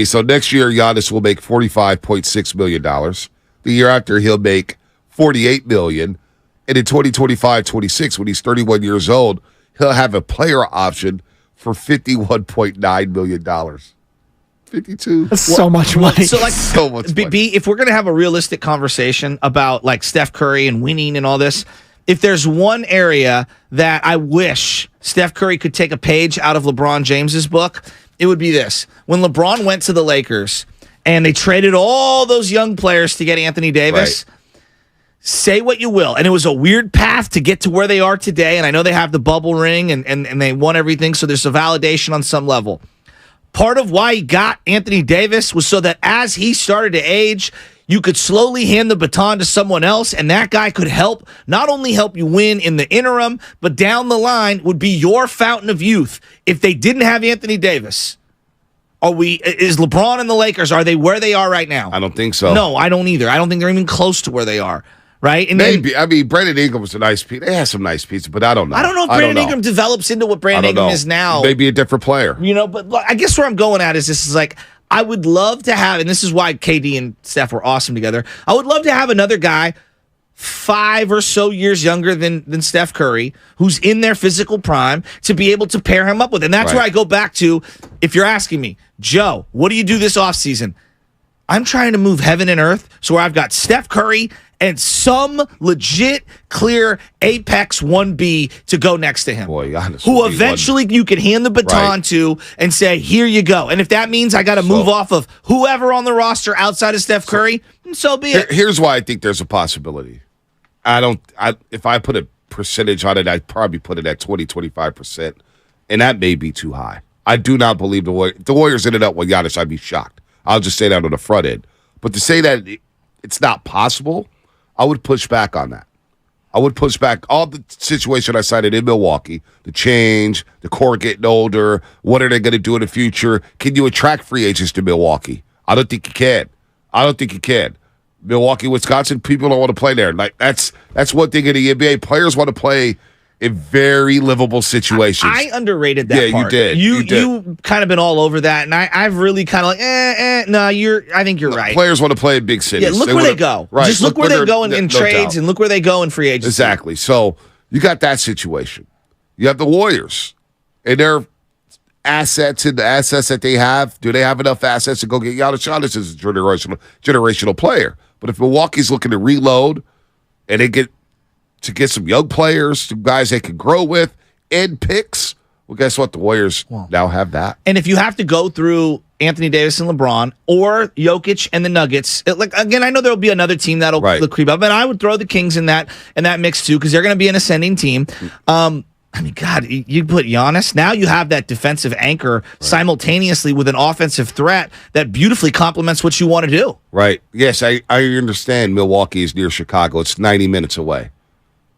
So next year, Giannis will make $45.6 million. The year after, he'll make $48 million. And in 2025-26, when he's 31 years old, he'll have a player option for $51.9 million. 52. That's so much money. So so much money. If we're going to have a realistic conversation about like Steph Curry and winning and all this, if there's one area that I wish Steph Curry could take a page out of LeBron James's book, it would be this. When LeBron went to the Lakers and they traded all those young players to get Anthony Davis, say what you will, and it was a weird path to get to where they are today, and I know they have the bubble ring and they won everything, so there's a validation on some level. Part of why he got Anthony Davis was so that as he started to age, you could slowly hand the baton to someone else, and that guy could not only help you win in the interim, but down the line would be your fountain of youth. If they didn't have Anthony Davis, is LeBron and the Lakers, are they where they are right now? I don't think so. No, I don't either. I don't think they're even close to where they are. Right? And maybe. Brandon Ingram was a nice piece. They had some nice pieces, but I don't know. I don't know if Brandon Ingram develops into what Brandon Ingram is now. Maybe a different player. But I guess where I'm going at is this is like, I would love to have, and this is why KD and Steph were awesome together. I would love to have another guy 5 or so years younger than Steph Curry, who's in their physical prime, to be able to pair him up with. And that's where I go back to, if you're asking me, Joe, what do you do this offseason? I'm trying to move heaven and earth so where I've got Steph Curry and some legit, clear Apex 1B to go next to him. Boy, Giannis who would be eventually you can hand the baton to and say, here you go. And if that means I got to move off of whoever on the roster outside of Steph Curry, so be it. Here's why I think there's a possibility. If I put a percentage on it, I'd probably put it at 20-25%, and that may be too high. I do not believe if the Warriors ended up with Giannis, I'd be shocked. I'll just say that on the front end. But to say that it's not possible, I would push back on that. I would push back all the situation I cited in Milwaukee, the change, the core getting older, what are they going to do in the future? Can you attract free agents to Milwaukee? I don't think you can. Milwaukee, Wisconsin, people don't want to play there. Like that's one thing in the NBA. Players want to play in very livable situations. I underrated that part. You did. You kind of been all over that, and I've really kind of like, no, I think you're right. Players want to play in big cities. Yeah, look where they go. Right. Just look where they go in trades, and look where they go in free agency. Exactly. So you got that situation. You have the Warriors, and their assets and the assets that they have. Do they have enough assets to go get Giannis? Giannis is a generational player. But if Milwaukee's looking to reload and they get some young players, some guys they can grow with, and picks, well, guess what? The Warriors now have that. And if you have to go through Anthony Davis and LeBron or Jokic and the Nuggets, again, I know there'll be another team that'll creep up, and I would throw the Kings in that mix too because they're going to be an ascending team. I mean, God, you put Giannis. Now you have that defensive anchor simultaneously with an offensive threat that beautifully complements what you want to do. Right. Yes, I understand Milwaukee is near Chicago. It's 90 minutes away.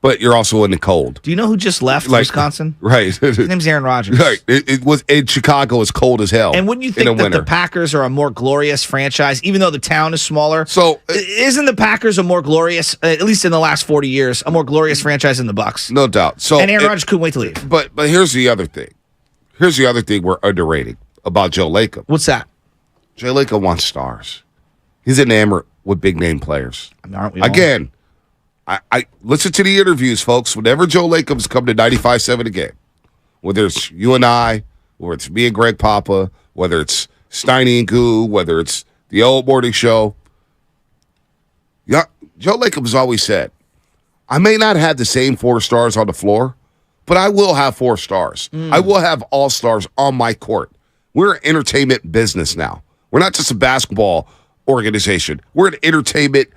But you're also in the cold. Do you know who just left Wisconsin? Right. His name's Aaron Rodgers. Right. It was in Chicago. It's cold as hell. And wouldn't you think that the Packers are a more glorious franchise, even though the town is smaller? So isn't the Packers a more glorious, at least in the last 40 years, a more glorious franchise than the Bucks? No doubt. So and Aaron Rodgers couldn't wait to leave. But here's the other thing. Here's the other thing we're underrating about Joe Lacob. What's that? Joe Lacob wants stars. He's enamored with big name players. Aren't we all? Again. I listen to the interviews, folks. Whenever Joe Lacob's come to 95.7 a game, whether it's you and I, whether it's me and Greg Papa, whether it's Steiny and Goo, whether it's the old morning show, Joe Lacob has always said, I may not have the same 4 stars on the floor, but I will have 4 stars. I will have all stars on my court. We're an entertainment business now. We're not just a basketball organization. We're an entertainment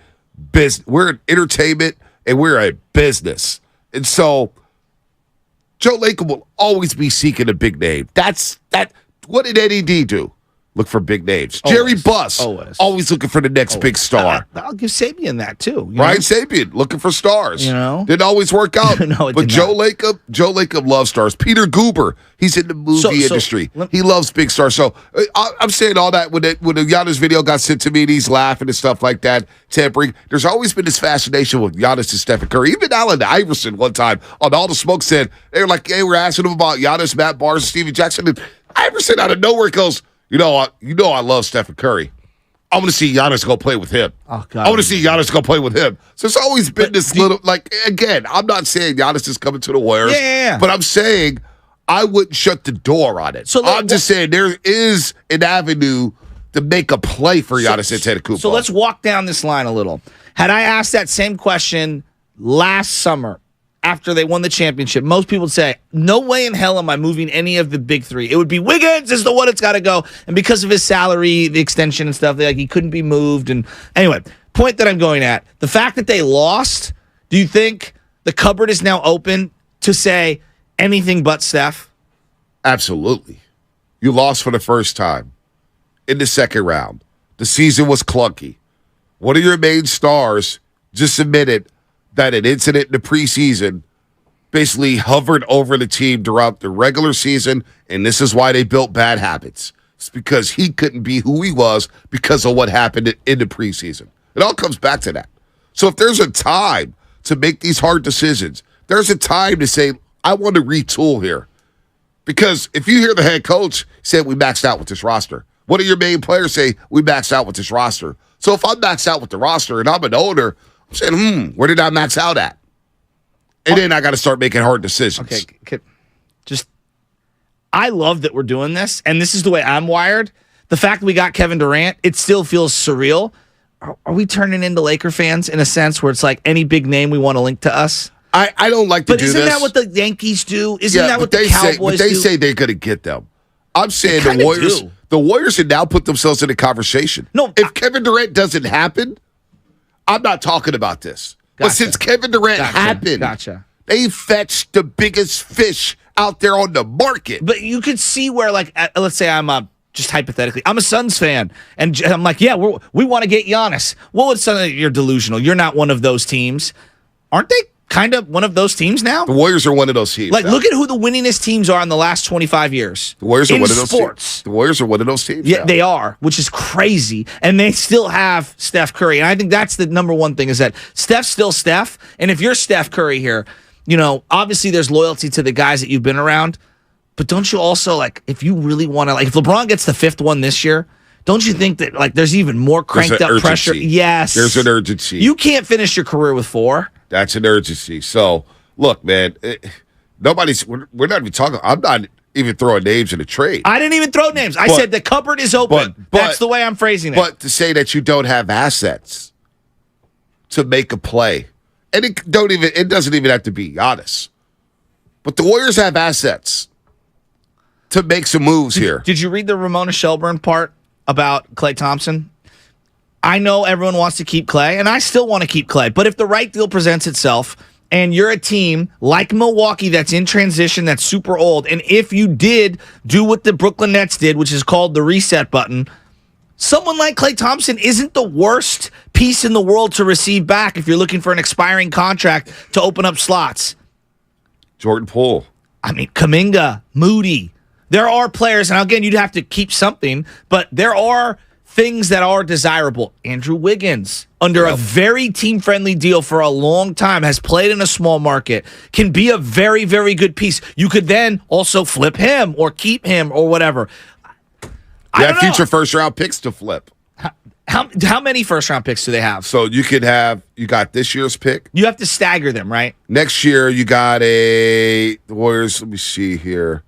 business. We're an entertainment and we're a business. And so Joe Lacob will always be seeking a big name. What did Eddie D do? Look for big names. Always. Jerry Buss, always looking for the next big star. I'll give Sabian that too. Ryan Sabian, looking for stars. Didn't always work out. No, but Joe Lacob loves stars. Peter Goober, he's in the movie industry. He loves big stars. So I'm saying all that when the Giannis video got sent to me and he's laughing and stuff like that, tampering. There's always been this fascination with Giannis and Stephen Curry. Even Allen Iverson one time on All the Smoke said, they were like, hey, we're asking him about Giannis, Matt Barnes, and Stephen Jackson. And Iverson out of nowhere goes, You know I love Stephen Curry. I want to see Giannis go play with him. Oh, God. I want to see Giannis go play with him. So it's always been again, I'm not saying Giannis is coming to the Warriors, but I'm saying I wouldn't shut the door on it. I'm just saying there is an avenue to make a play for Giannis Antetokounmpo. So let's walk down this line a little. Had I asked that same question last summer, after they won the championship, most people would say, no way in hell am I moving any of the big 3. It would be Wiggins is the one that's got to go. And because of his salary, the extension and stuff, he couldn't be moved. And anyway, point that I'm going at, the fact that they lost, do you think the cupboard is now open to say anything but Steph? Absolutely. You lost for the first time in the second round. The season was clunky. One of your main stars just admitted that an incident in the preseason basically hovered over the team throughout the regular season, and this is why they built bad habits. It's because he couldn't be who he was because of what happened in the preseason. It all comes back to that. So if there's a time to make these hard decisions, there's a time to say, I want to retool here. Because if you hear the head coach say, we maxed out with this roster, what do your main players say? We maxed out with this roster. So if I'm maxed out with the roster and I'm an owner, I'm saying, where did I max out at? And then I got to start making hard decisions. Okay, I love that we're doing this, and this is the way I'm wired. the fact that we got Kevin Durant, it still feels surreal. Are we turning into Laker fans in a sense where it's like any big name we want to link to us? I don't like to do this. But isn't that what the Yankees do? Isn't that what the Cowboys do? They do? say they're going to get them. I'm saying the Warriors should now put themselves in a conversation. No, if Kevin Durant doesn't happen, I'm not talking about this. But since Kevin Durant happened, they fetched the biggest fish out there on the market. But you could see where, like, let's say I'm just hypothetically, I'm a Suns fan, and I'm like, yeah, we want to get Giannis. Well, it's you're delusional. You're not one of those teams. Aren't they kind of one of those teams now? The Warriors are one of those teams. Like, look at who the winningest teams are in the last 25 years. The Warriors are one of those sports. Teams. The Warriors are one of those teams. Yeah, they are, which is crazy. And they still have Steph Curry. And I think that's the number one thing is that Steph's still Steph. And if you're Steph Curry here, obviously there's loyalty to the guys that you've been around. But don't you also, like, if you really want to, like, if LeBron gets the 5th one this year, don't you think that, like, there's even more cranked up pressure? Yes. There's an urgency. You can't finish your career with 4. That's an urgency. So, look, man, we're not even talking. I'm not even throwing names in a trade. I didn't even throw names. I said the cupboard is open. That's the way I'm phrasing it. But to say that you don't have assets to make a play, and it doesn't even have to be Giannis. But the Warriors have assets to make some moves here. Did you read the Ramona Shelburne part about Klay Thompson? I know everyone wants to keep Klay, and I still want to keep Klay. But if the right deal presents itself, and you're a team like Milwaukee that's in transition, that's super old, and if you did do what the Brooklyn Nets did, which is called the reset button, someone like Klay Thompson isn't the worst piece in the world to receive back if you're looking for an expiring contract to open up slots. Jordan Poole. I mean, Kaminga, Moody. There are players, and again, you'd have to keep something, but there are things that are desirable. Andrew Wiggins, under a very team-friendly deal for a long time, has played in a small market, can be a very, very good piece. You could then also flip him or keep him or whatever. You have future first-round picks to flip. How many first-round picks do they have? So you got this year's pick. You have to stagger them, right? Next year, you got the Warriors, let me see here.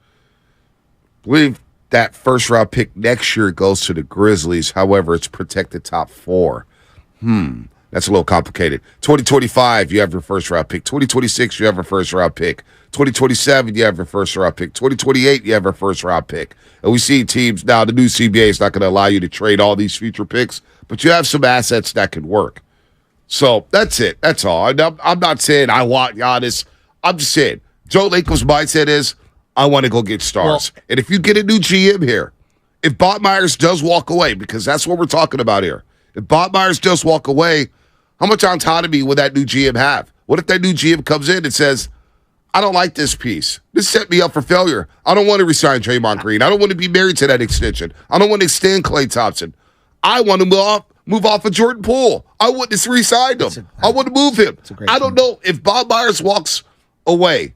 I believe that first-round pick next year goes to the Grizzlies. However, it's protected top 4. That's a little complicated. 2025, you have your first-round pick. 2026, you have a first-round pick. 2027, you have your first-round pick. 2028, you have a first-round pick. And we see teams now, the new CBA is not going to allow you to trade all these future picks, but you have some assets that can work. So that's it. That's all. I'm not saying I want Giannis. I'm just saying Joe Lakers' mindset is, I want to go get stars. Well, and if you get a new GM here, if Bob Myers does walk away, because that's what we're talking about here, if Bob Myers does walk away, how much autonomy will that new GM have? What if that new GM comes in and says, I don't like this piece. This set me up for failure. I don't want to resign Draymond Green. I don't want to be married to that extension. I don't want to extend Klay Thompson. I want to move off of Jordan Poole. I want to re-sign him. I want to move him. I don't know if Bob Myers walks away.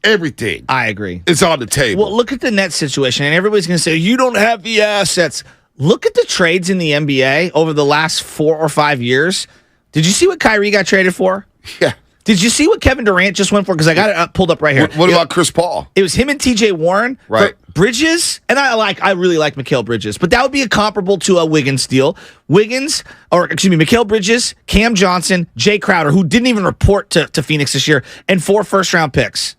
Everything. I agree. It's on the table. Well, look at the Nets situation, and everybody's going to say, you don't have the assets. Look at the trades in the NBA over the last 4 or 5 years. Did you see what Kyrie got traded for? Yeah. Did you see what Kevin Durant just went for? Because I got it pulled up right here. What about Chris Paul? It was him and TJ Warren. Right. Bridges, and I really like Mikal Bridges, but that would be a comparable to a Wiggins deal. Mikal Bridges, Cam Johnson, Jay Crowder, who didn't even report to Phoenix this year, and 4 first-round picks.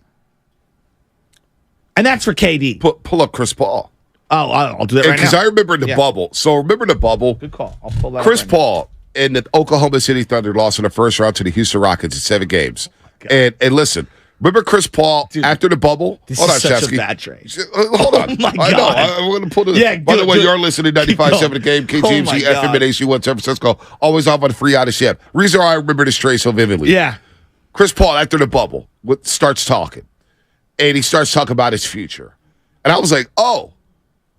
And that's for KD. Pull up Chris Paul. Oh, I'll do that right now. Because I remember the bubble. So remember the bubble. Good call. I'll pull that Chris up Paul and the Oklahoma City Thunder lost in the first round to the Houston Rockets in 7 games. And listen, remember Chris Paul after the bubble? This is such a bad trade. Hold on. Oh my God. I know. I'm going to pull it. Yeah, By the way, you're listening to 95.7 The Game, KGMG, FM, and AC1 San Francisco. Always off on the free out of ship. Reason why I remember this trade so vividly. Yeah. Chris Paul, after the bubble, starts talking. And he starts talking about his future. And I was like, oh,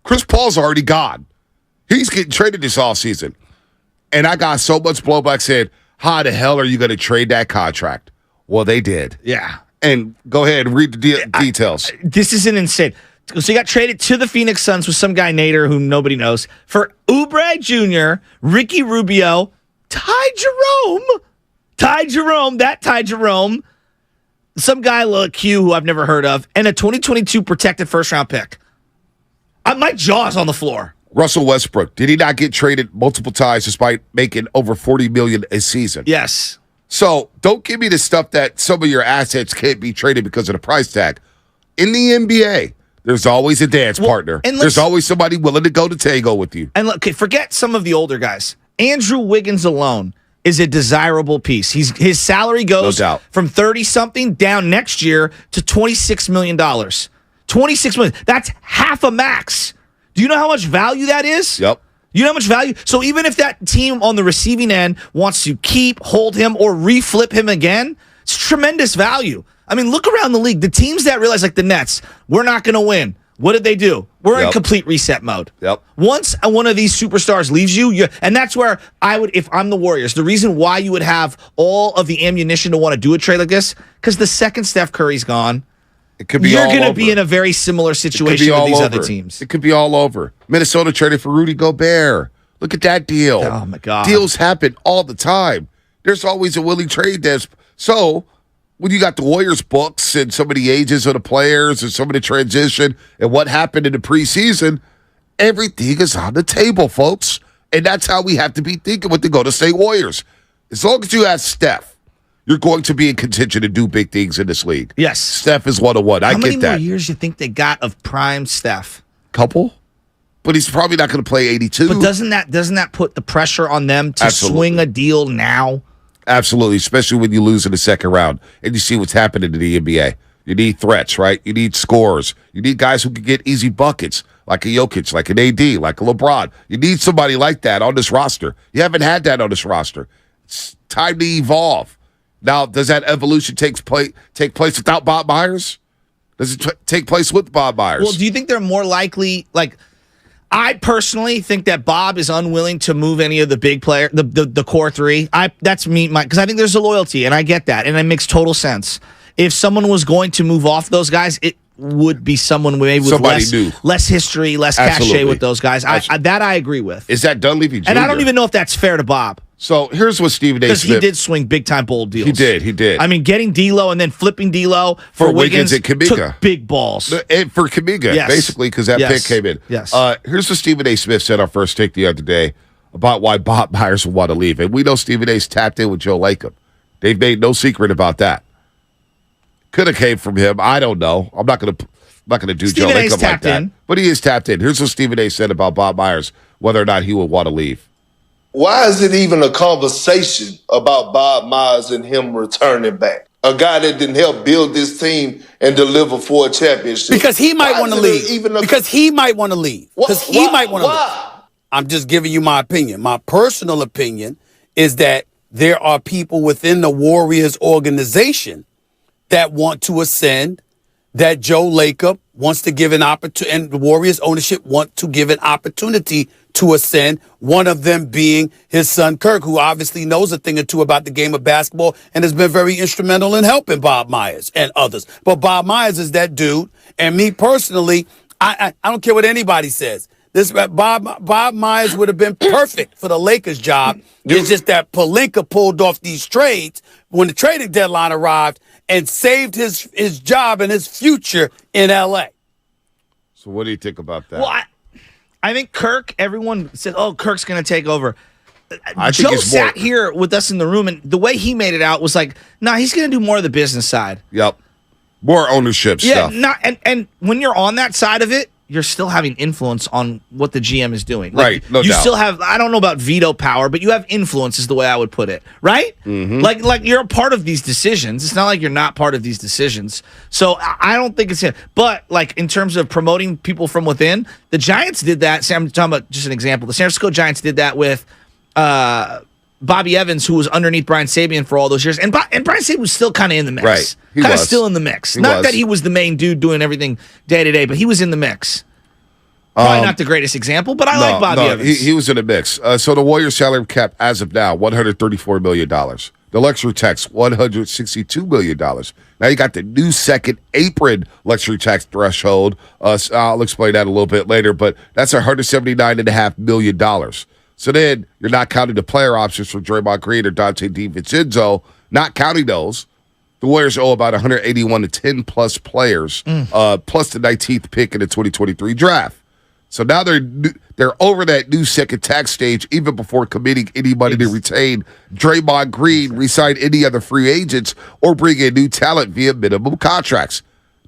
Chris Paul's already gone. He's getting traded this offseason. And I got so much blowback saying, how the hell are you going to trade that contract? Well, they did. Yeah. And go ahead and read the details. This is an insane. So he got traded to the Phoenix Suns with some guy, Nader, who nobody knows, for Oubre Jr., Ricky Rubio, Ty Jerome, some guy, Lil Q, who I've never heard of, and a 2022 protected first-round pick. My jaw's on the floor. Russell Westbrook, did he not get traded multiple times despite making over $40 million a season? Yes. So don't give me the stuff that some of your assets can't be traded because of the price tag. In the NBA, there's always a dance partner. And there's always somebody willing to go to tango with you. And look, forget some of the older guys. Andrew Wiggins alone is a desirable piece. His salary goes from 30-something down next year to $26 million. $26 million. That's half a max. Do you know how much value that is? Yep. You know how much value? So even if that team on the receiving end wants to hold him, or reflip him again, it's tremendous value. I mean, look around the league. The teams that realize, like the Nets, we're not going to win. What did they do? We're in complete reset mode. Yep. Once one of these superstars leaves you, and that's where I would, if I'm the Warriors, the reason why you would have all of the ammunition to want to do a trade like this, because the second Steph Curry's gone, you're going to be in a very similar situation with these other teams. It could be all over. Minnesota traded for Rudy Gobert. Look at that deal. Oh, my God. Deals happen all the time. There's always a willing trade desk. So when you got the Warriors books and some of the ages of the players and some of the transition and what happened in the preseason, everything is on the table, folks. And that's how we have to be thinking with the Golden State Warriors. As long as you have Steph, you're going to be in contention to do big things in this league. Yes. Steph is 101. I get that. How many more years you think they got of prime Steph? Couple. But he's probably not going to play 82. But doesn't that put the pressure on them to swing a deal now? Absolutely, especially when you lose in the second round and you see what's happening in the NBA. You need threats, right? You need scorers. You need guys who can get easy buckets, like a Jokic, like an AD, like a LeBron. You need somebody like that on this roster. You haven't had that on this roster. It's time to evolve. Now, does that evolution take place without Bob Myers? Does it take place with Bob Myers? Well, do you think they're more likely, like, I personally think that Bob is unwilling to move any of the big player, the core three. That's me, because I think there's a loyalty, and I get that, and it makes total sense. If someone was going to move off those guys, it would be someone maybe with less history, less cachet with those guys. That I agree with. Is that Dunleavy Jr.? And I don't even know if that's fair to Bob. So here's what Stephen A. Smith... Because he did swing big-time bold deals. He did. I mean, getting D'Lo and then flipping D'Lo for Wiggins and Kaminga. Took big balls. And for Kaminga, basically, because that pick came in. Yes. Here's what Stephen A. Smith said on First Take the other day about why Bob Myers would want to leave. And we know Stephen A's tapped in with Joe Lacob. They've made no secret about that. Could have came from him. I don't know. I'm not going to do Stephen Joe Lacob like that. But he is tapped in. Here's what Stephen A. said about Bob Myers, whether or not he would want to leave. Why is it even a conversation about Bob Myers and him returning back? A guy that didn't help build this team and deliver for a championship. Because he might want to leave. Because he might want to leave. Because he might want to leave. I'm just giving you my opinion. My personal opinion is that there are people within the Warriors organization that want to ascend, that Joe Lacob wants to give an opportunity, and the Warriors ownership want to give an opportunity to ascend, one of them being his son Kirk, who obviously knows a thing or two about the game of basketball and has been very instrumental in helping Bob Myers and others. But Bob Myers is that dude, and me personally, I don't care what anybody says. This Bob Myers would have been perfect for the Lakers job. It's just that Pelinka pulled off these trades when the trading deadline arrived and saved his job and his future in L.A. So what do you think about that? Well, I think Kirk, everyone said, oh, Kirk's going to take over. Joe sat here with us in the room, and the way he made it out was like, nah, he's going to do more of the business side. Yep. More ownership stuff. And when you're on that side of it, you're still having influence on what the GM is doing. Right, no doubt. You still have, I don't know about veto power, but you have influence is the way I would put it, right? Mm-hmm. Like you're a part of these decisions. It's not like you're not part of these decisions. So I don't think it's him. But like in terms of promoting people from within, the Giants did that. I'm talking about just an example. The San Francisco Giants did that with Bobby Evans, who was underneath Brian Sabian for all those years. And Brian Sabian was still kind of in the mix. Right. Kind of still in the mix. Not that he was the main dude doing everything day to day, but he was in the mix. Probably not the greatest example, but I like Bobby Evans. He was in the mix. So the Warriors salary cap as of now, $134 million. The luxury tax, $162 million. Now you got the new second apron luxury tax threshold. I'll explain that a little bit later, but that's $179.5 million. So then you're not counting the player options for Draymond Green or Dante DiVincenzo, not counting those. The Warriors owe about 181 to 10-plus players, plus the 19th pick in the 2023 draft. So now they're over that new second tax stage even before committing any money to retain Draymond Green, re-sign any other free agents, or bring in new talent via minimum contracts.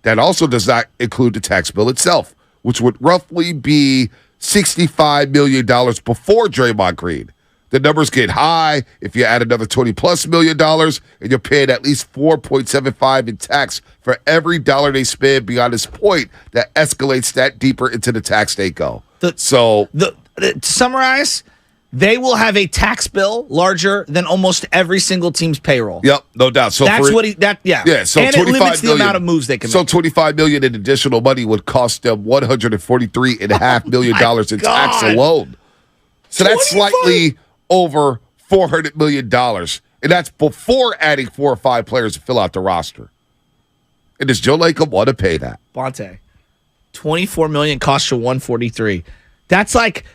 That also does not include the tax bill itself, which would roughly be $65 million before Draymond Green. The numbers get high if you add another $20+ million, and you're paying at least $4.75 in tax for every dollar they spend beyond this point. That escalates that deeper into the tax they go. To summarize, they will have a tax bill larger than almost every single team's payroll. Yep, no doubt. So that's what yeah. So and it limits the amount of moves they can make. So $25 million in additional money would cost them $143.5 million in tax alone. So that's slightly over $400 million. And that's before adding 4 or 5 players to fill out the roster. And does Joe Lacob want to pay that? Bonte, $24 million costs you $143. That's like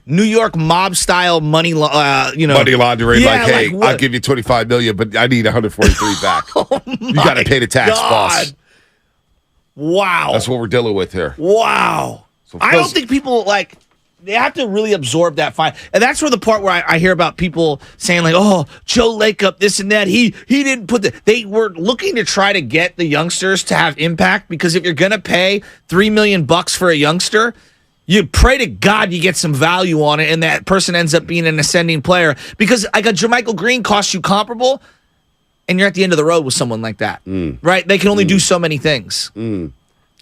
New York mob style money, money laundering. Yeah, hey, I'll give you $25 million, but I need $143 back. You got to pay the tax, boss. Wow, that's what we're dealing with here. Wow, so I don't think people they have to really absorb that fine, and that's where the part where I hear about people saying "Oh, Joe Lacob, this and that." He didn't put They were looking to try to get the youngsters to have impact, because if you're gonna pay $3 million for a youngster, you pray to God you get some value on it, and that person ends up being an ascending player. Because a JaMychal Green costs you comparable, and you're at the end of the road with someone like that, right? They can only do so many things, and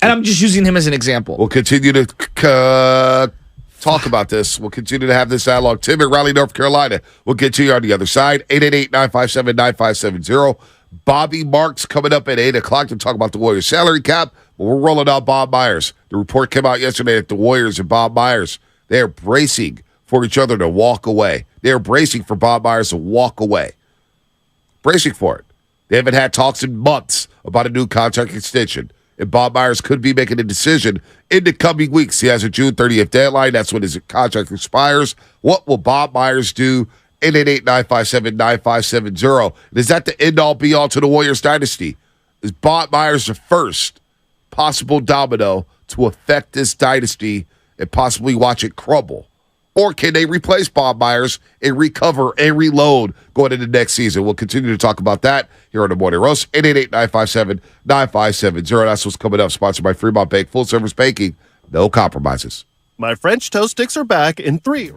I'm just using him as an example. We'll continue to talk about this. We'll continue to have this dialogue. Tim in Raleigh, North Carolina. We'll get to you on the other side. 888-957-9570. Bobby Marks coming up at 8 o'clock to talk about the Warriors salary cap. We're rolling out Bob Myers. The report came out yesterday that the Warriors and Bob Myers, they are bracing for each other to walk away. They are bracing for Bob Myers to walk away. Bracing for it. They haven't had talks in months about a new contract extension. And Bob Myers could be making a decision in the coming weeks. He has a June 30th deadline. That's when his contract expires. What will Bob Myers do? 888-957-9570. Is that the end-all, be-all to the Warriors dynasty? Is Bob Myers the first possible domino to affect this dynasty and possibly watch it crumble? Or can they replace Bob Myers and recover and reload going into next season? We'll continue to talk about that here on the Morning Roast. 888-957-9570. That's what's coming up. Sponsored by Fremont Bank. Full service banking. No compromises. My French toast sticks are back in 3.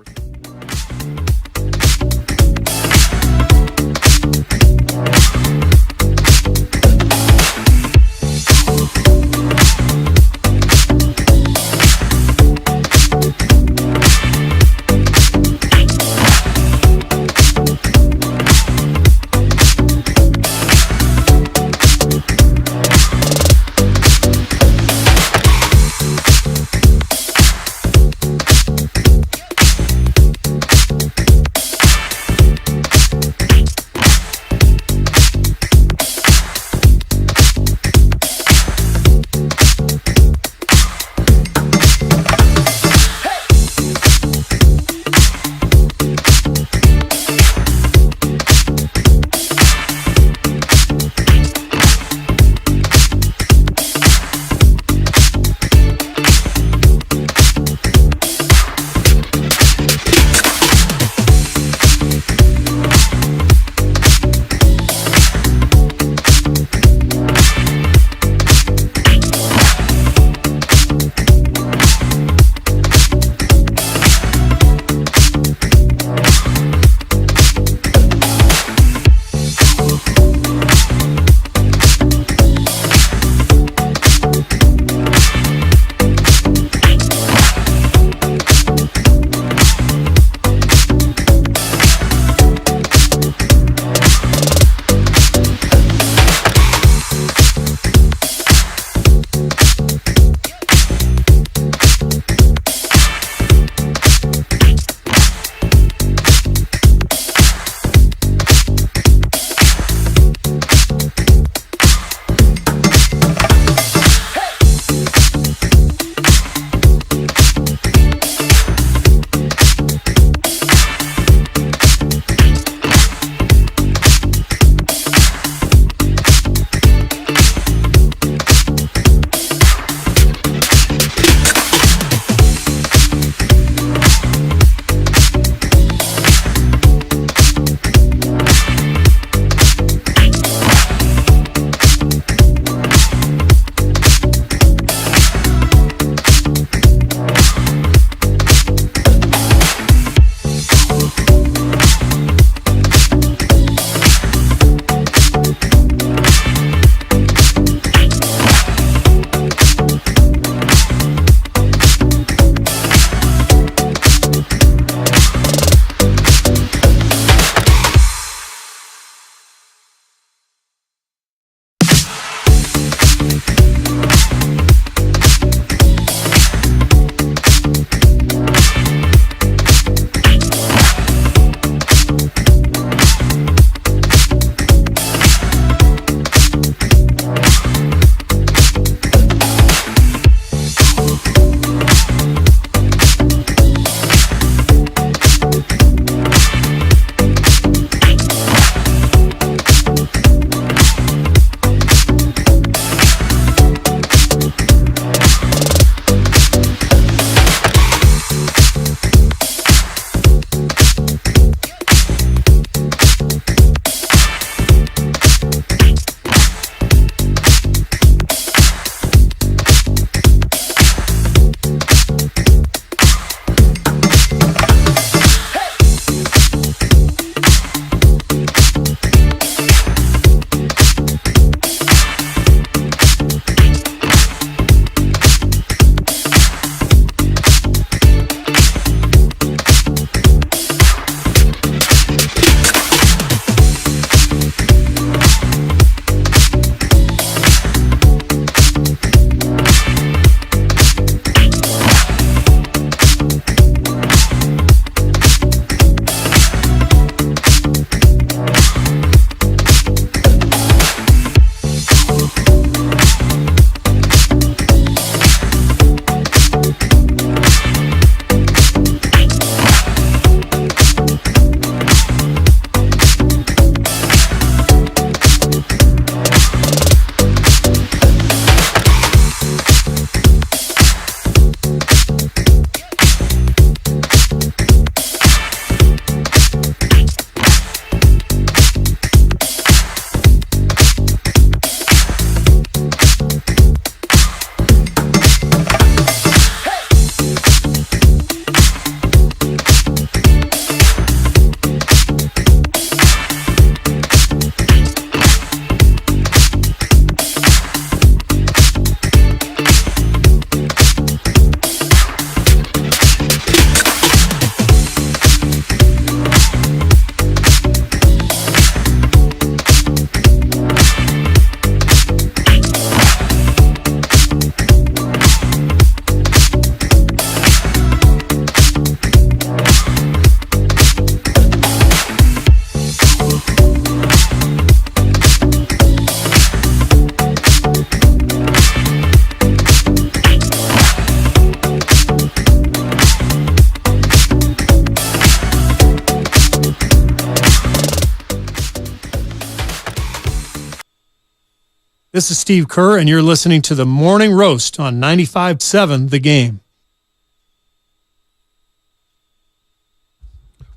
This is Steve Kerr, and you're listening to the Morning Roast on 95.7 The Game.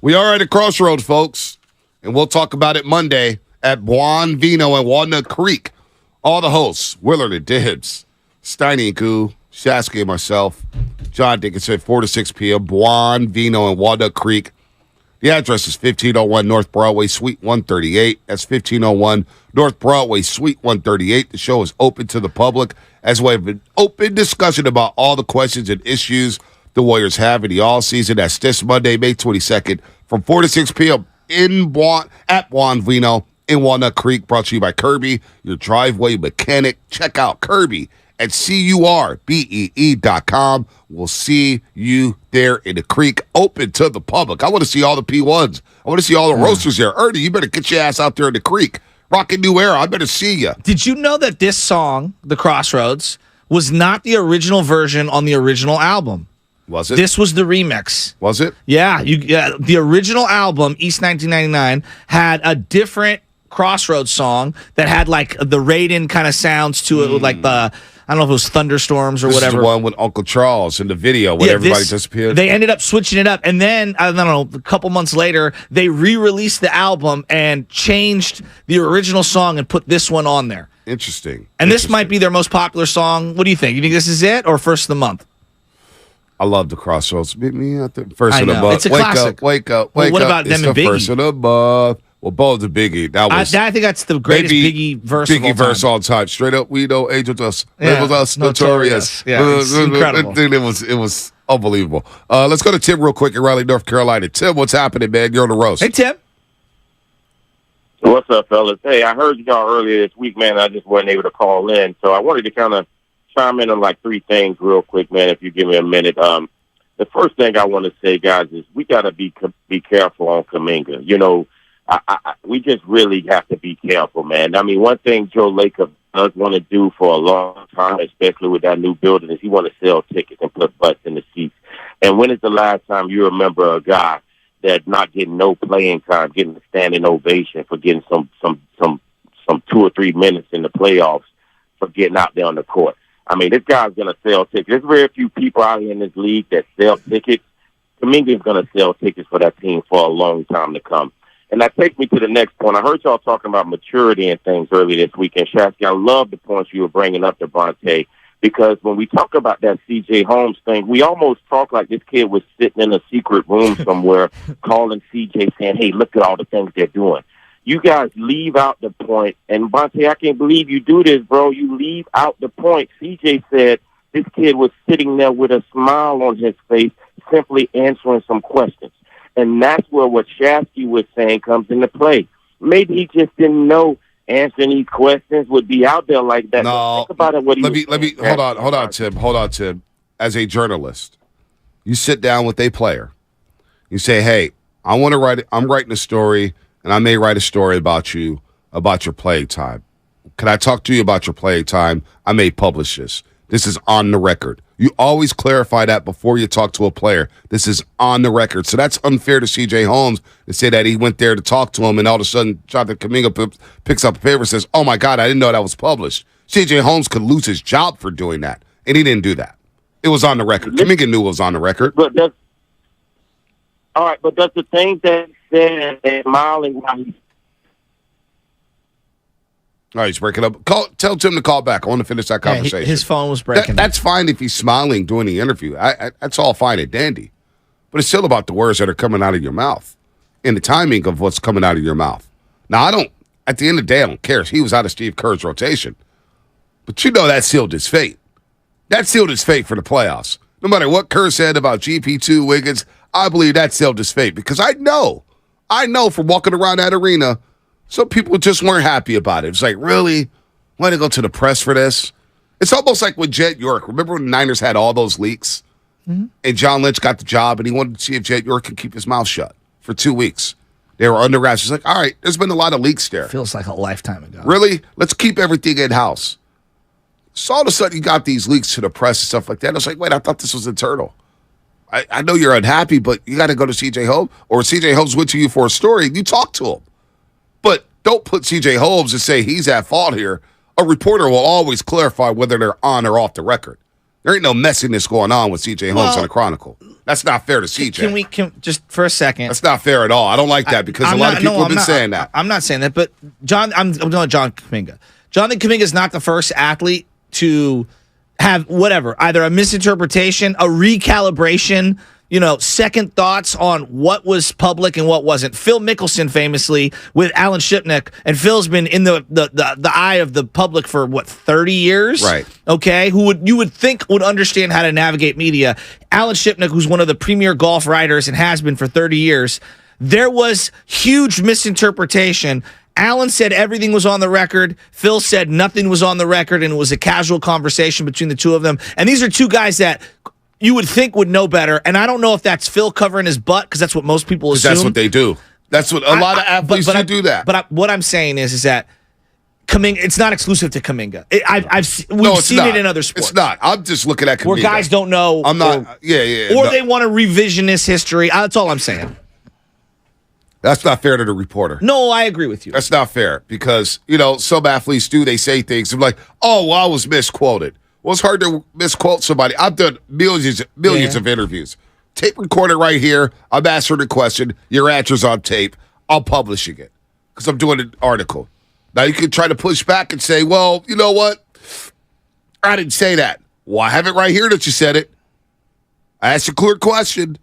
We are at a crossroads, folks, and we'll talk about it Monday at Buon Vino and Walnut Creek. All the hosts, Willard and Dibbs, Steiny and Goo, Shasky and myself, John Dickinson, 4 to 6 p.m., Buon Vino and Walnut Creek. The address is 1501 North Broadway, Suite 138. That's 1501 North Broadway, Suite 138. The show is open to the public as we have an open discussion about all the questions and issues the Warriors have in the all-season. That's this Monday, May 22nd, from 4 to 6 p.m. at Buon Vino in Walnut Creek, brought to you by Kirby, your driveway mechanic. Check out Kirby at CURBEE.com. We'll see you there in the creek, open to the public. I want to see all the P1s. I want to see all the roasters there. Ernie, you better get your ass out there in the creek. Rockin' New Era, I better see you. Did you know that this song, The Crossroads, was not the original version on the original album? Was it? This was the remix. Was it? Yeah. The original album, East 1999, had a different Crossroads song that had like the Raiden kind of sounds to it, with like the, I don't know if it was thunderstorms or whatever. This is the one with Uncle Charles in the video when everybody disappeared. They ended up switching it up. And then, I don't know, a couple months later, they re-released the album and changed the original song and put this one on there. Interesting. And this might be their most popular song. What do you think? You think this is it or first of the month? I love the Crossroads. Meet me at the first of the month. It's a classic. Wake up. What about them and Biggie? First of the month. Well, both the Biggie. I think that's the greatest Biggie verse of all time. Verse all time. Straight up, we know Angel Dust. Labels us notorious. Yeah, it's incredible. It was unbelievable. Let's go to Tim real quick in Raleigh, North Carolina. Tim, what's happening, man? You're on the roast. Hey, Tim. What's up, fellas? Hey, I heard y'all earlier this week, man. I just wasn't able to call in. So I wanted to kind of chime in on like three things real quick, man, if you give me a minute. The first thing I want to say, guys, is we got to be careful on Kaminga. You know, we just really have to be careful, man. I mean, one thing Joe Lacob does want to do for a long time, especially with that new building, is he want to sell tickets and put butts in the seats. And when is the last time you remember a guy that not getting no playing time, getting a standing ovation for getting some 2 or 3 minutes in the playoffs for getting out there on the court? I mean, this guy's going to sell tickets. There's very few people out here in this league that sell tickets. Kaminga's going to sell tickets for that team for a long time to come. And that takes me to the next point. I heard y'all talking about maturity and things earlier this week. And Shasky, I love the points you were bringing up, Devontae, because when we talk about that C.J. Holmes thing, we almost talk like this kid was sitting in a secret room somewhere calling C.J. saying, hey, look at all the things they're doing. You guys leave out the point, and Bonte, I can't believe you do this, bro. You leave out the point. CJ said this kid was sitting there with a smile on his face, simply answering some questions. And that's where what Shasky was saying comes into play. Maybe he just didn't know answering these questions would be out there like that. No, think about it. What let me hold on, Tim. As a journalist, you sit down with a player. You say, hey, I'm writing a story. And I may write a story about you, about your playing time. Can I talk to you about your playing time? I may publish this. This is on the record. You always clarify that before you talk to a player. This is on the record. So that's unfair to C.J. Holmes to say that he went there to talk to him, and all of a sudden Jonathan Kaminga picks up a paper and says, oh, my God, I didn't know that was published. C.J. Holmes could lose his job for doing that, and he didn't do that. It was on the record. Kaminga knew it was on the record. But that's the thing that and smiling while he's... All right, he's breaking up. Tell Tim to call back. I want to finish that conversation. His phone was breaking. That's fine if he's smiling during the interview. That's all fine and dandy. But it's still about the words that are coming out of your mouth and the timing of what's coming out of your mouth. Now, at the end of the day, I don't care if he was out of Steve Kerr's rotation. But you know that sealed his fate. That sealed his fate for the playoffs. No matter what Kerr said about GP2, Wiggins, I believe that sealed his fate because I know from walking around that arena, some people just weren't happy about it. It's like, really? Want to go to the press for this? It's almost like with Jet York. Remember when the Niners had all those leaks? Mm-hmm. And John Lynch got the job, and he wanted to see if Jet York could keep his mouth shut for 2 weeks. They were under wraps. He's like, all right, there's been a lot of leaks there. Feels like a lifetime ago. Really? Let's keep everything in-house. So all of a sudden, you got these leaks to the press and stuff like that. I was like, wait, I thought this was internal. I know you're unhappy, but you got to go to C.J. Holmes, or C.J. Holmes went to you for a story, and you talk to him. But don't put C.J. Holmes and say he's at fault here. a reporter will always clarify whether they're on or off the record. There ain't no messiness going on with C.J. Holmes on the Chronicle. That's not fair to C.J. Can just for a second? That's not fair at all. I don't like that because a lot of people have been saying that. I'm not saying that, but I'm doing John Kaminga. Jonathan Kaminga is not the first athlete to have whatever, either a misinterpretation, a recalibration, second thoughts on what was public and what wasn't. Phil Mickelson famously with Alan Shipnuck, and Phil's been in the eye of the public for 30 years? Right. Okay, you would think would understand how to navigate media. Alan Shipnuck, who's one of the premier golf writers and has been for 30 years, there was huge misinterpretation. Alan said everything was on the record. Phil said nothing was on the record, and it was a casual conversation between the two of them. And these are two guys that you would think would know better. And I don't know if that's Phil covering his butt, because that's what most people assume. That's what they do. That's what a lot of athletes do that. But what I'm saying is that Kaminga, it's not exclusive to Kaminga. We've seen it in other sports. It's not. I'm just looking at Kaminga. Where guys don't know. I'm not. Or they want a revisionist history. That's all I'm saying. That's not fair to the reporter. No, I agree with you. That's not fair because, some athletes do. They say things. I'm like, oh, well, I was misquoted. Well, it's hard to misquote somebody. I've done millions of interviews. Tape recorded right here. I'm answering a question. Your answer's on tape. I'm publishing it because I'm doing an article. Now, you can try to push back and say, well, you know what? I didn't say that. Well, I have it right here that you said it. I asked a clear question.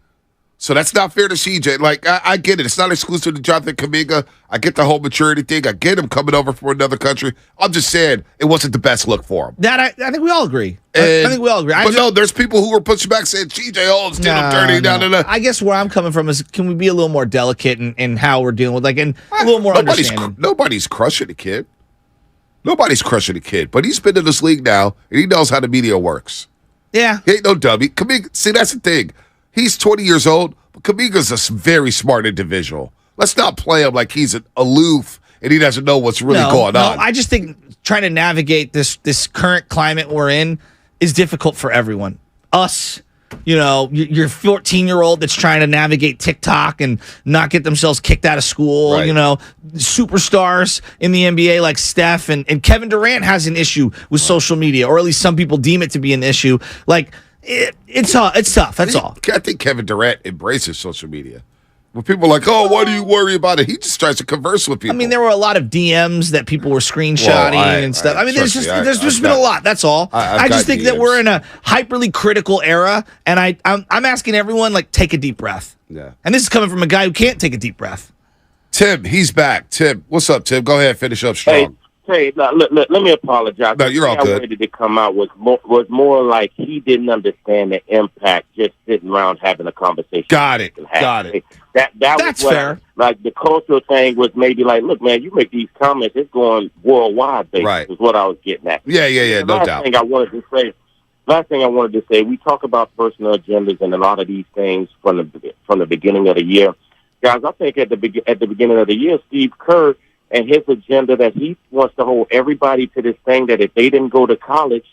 So that's not fair to CJ. Like, I get it. It's not exclusive to Jonathan Kaminga. I get the whole maturity thing. I get him coming over from another country. I'm just saying it wasn't the best look for him. That I think we all agree. I think we all agree. No, there's people who were pushing back saying CJ Holmes did him dirty. No. I guess where I'm coming from is, can we be a little more delicate in how we're dealing with, and a little more understanding? Nobody's crushing the kid. Nobody's crushing the kid. But he's been in this league now, and he knows how the media works. Yeah. He ain't no dummy. Kaminga, see, that's the thing. He's 20 years old, but Kaminga's a very smart individual. Let's not play him like he's aloof and he doesn't know what's really going on. I just think trying to navigate this current climate we're in is difficult for everyone. Us, your 14-year-old that's trying to navigate TikTok and not get themselves kicked out of school. Right. Superstars in the NBA like Steph and Kevin Durant has an issue with social media, or at least some people deem it to be an issue. Like, it's tough. That's all. I think Kevin Durant embraces social media. When people are like, oh, why do you worry about it? He just tries to converse with people. I mean, there were a lot of DMs that people were screenshotting and stuff. There's just been a lot. That's all. I just think that we're in a hyperly critical era, and I'm asking everyone, take a deep breath. Yeah. And this is coming from a guy who can't take a deep breath. Tim, he's back. Tim, what's up, Tim? Go ahead, finish up strong. Hey, look, let me apologize. No, you're all good. I wanted to come out was more like he didn't understand the impact just sitting around having a conversation. Got it. That's was fair. The cultural thing was maybe like, look, man, you make these comments, it's going worldwide, basically, right. is what I was getting at. Yeah, no doubt. Last thing I wanted to say, we talk about personal agendas and a lot of these things from the beginning of the year. Guys, I think at the beginning of the year, Steve Kerr and his agenda that he wants to hold everybody to this thing that if they didn't go to college,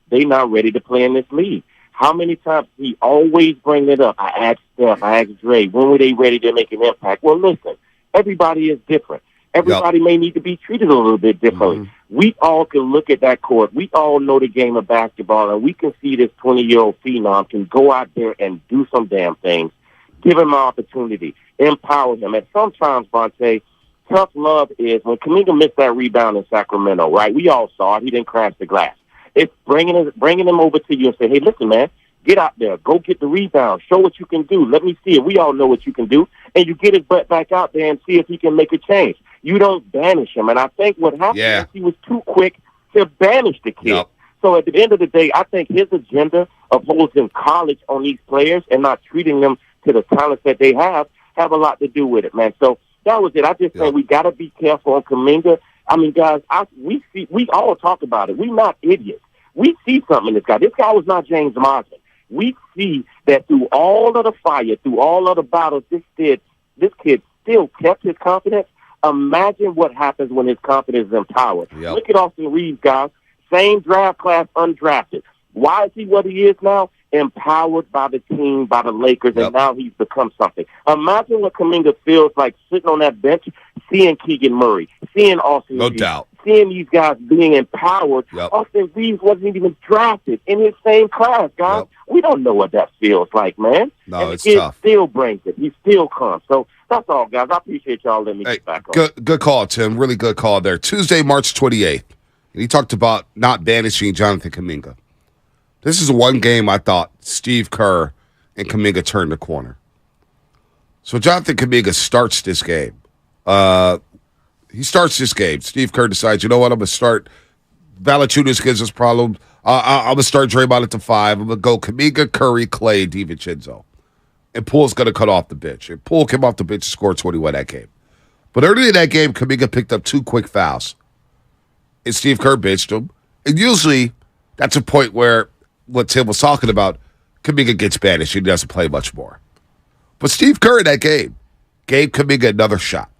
they not ready to play in this league. How many times he always bring it up? I asked Steph, I asked Dre, when were they ready to make an impact? Well, listen, everybody is different. Everybody may need to be treated a little bit differently. Mm-hmm. We all can look at that court. We all know the game of basketball, and we can see this 20-year-old phenom can go out there and do some damn things. Give him an opportunity. Empower him. And sometimes, Vontae, tough love is when Kaminga missed that rebound in Sacramento, right? We all saw it. He didn't crash the glass. It's bringing him over to you and say, hey, listen, man, get out there. Go get the rebound. Show what you can do. Let me see it. We all know what you can do. And you get his butt back out there and see if he can make a change. You don't banish him. And I think what happened is he was too quick to banish the kid. Yep. So at the end of the day, I think his agenda of holding college on these players and not treating them to the talents that they have a lot to do with it, man. So that was it. I just think we got to be careful on Kaminga. I mean, guys, we all talk about it. We're not idiots. We see something in this guy. This guy was not James Marsden. We see that through all of the fire, through all of the battles, this kid still kept his confidence. Imagine what happens when his confidence is empowered. Yep. Look at Austin Reeves, guys. Same draft class, undrafted. Why is he what he is now? Empowered by the team, by the Lakers, and now he's become something. Imagine what Kaminga feels like sitting on that bench, seeing Keegan Murray, seeing Austin Reeves, seeing these guys being empowered. Austin Reeves wasn't even drafted in his same class, guys. We don't know what that feels like, man. No, and it's the kid tough. Still brings it. He still comes. So that's all, guys. I appreciate y'all letting me get back on. Good call, Tim. Really good call there. Tuesday, March 28th. And he talked about not banishing Jonathan Kaminga. This is one game I thought Steve Kerr and Kaminga turned the corner. So Jonathan Kaminga starts this game. He starts this game. Steve Kerr decides, you know what, I'm going to start. Valanciunas gives us problems. I'm going to start Draymond at the 5. I'm going to go Kaminga, Curry, Clay, DiVincenzo. And Poole's going to cut off the bench. And Poole came off the bench and scored 21 that game. But early in that game, Kaminga picked up 2 quick fouls. And Steve Kerr benched him. And usually, that's a point where what Tim was talking about, Kaminga gets banished. He doesn't play much more. But Steve Kerr in that game gave Kaminga another shot.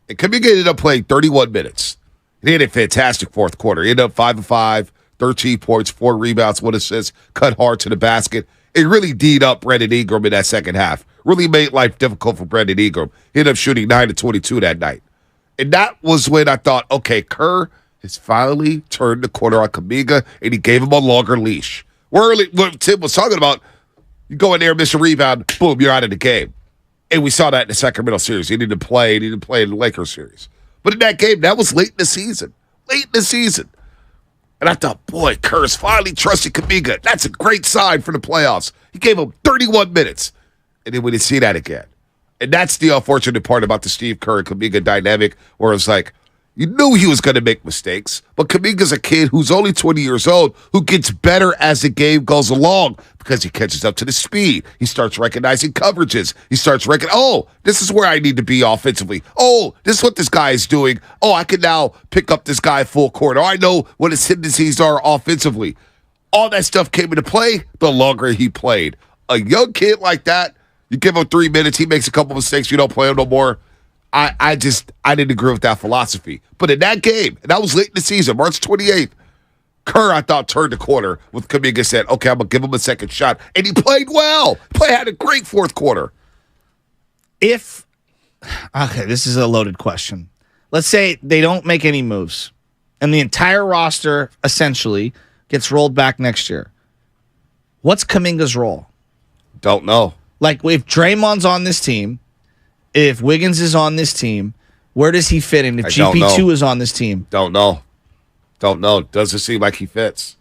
And Kaminga ended up playing 31 minutes. He had a fantastic fourth quarter. He ended up 5 of 5, 13 points, 4 rebounds, 1 assist, cut hard to the basket. It really D'd up Brandon Ingram in that second half. Really made life difficult for Brandon Ingram. He ended up shooting 9 of 22 that night. And that was when I thought, okay, Kerr has finally turned the corner on Kaminga, and he gave him a longer leash. What Tim was talking about, you go in there, miss a rebound, boom, you're out of the game. And we saw that in the Sacramento series. He didn't play. He didn't play in the Lakers series. But in that game, that was late in the season. And I thought, boy, Kerr's finally trusted Kaminga. That's a great sign for the playoffs. He gave him 31 minutes. And then we didn't see that again. And that's the unfortunate part about the Steve Kerr and Kaminga dynamic, where it's like, you knew he was going to make mistakes, but Kaminga's a kid who's only 20 years old who gets better as the game goes along because he catches up to the speed. He starts recognizing coverages. He starts oh, this is where I need to be offensively. Oh, this is what this guy is doing. Oh, I can now pick up this guy full court. Oh, I know what his tendencies are offensively. All that stuff came into play the longer he played. A young kid like that, you give him 3 minutes, he makes a couple mistakes, you don't play him no more. I didn't agree with that philosophy. But in that game, and that was late in the season, March 28th, Kerr, I thought, turned the corner with Kaminga, said, okay, I'm going to give him a second shot. And he played well. Had a great fourth quarter. Okay, this is a loaded question. Let's say they don't make any moves, and the entire roster essentially gets rolled back next year. What's Kaminga's role? Don't know. Like, if Draymond's on this team, if Wiggins is on this team, where does he fit in? If GP2 is on this team? Don't know. Doesn't seem like he fits.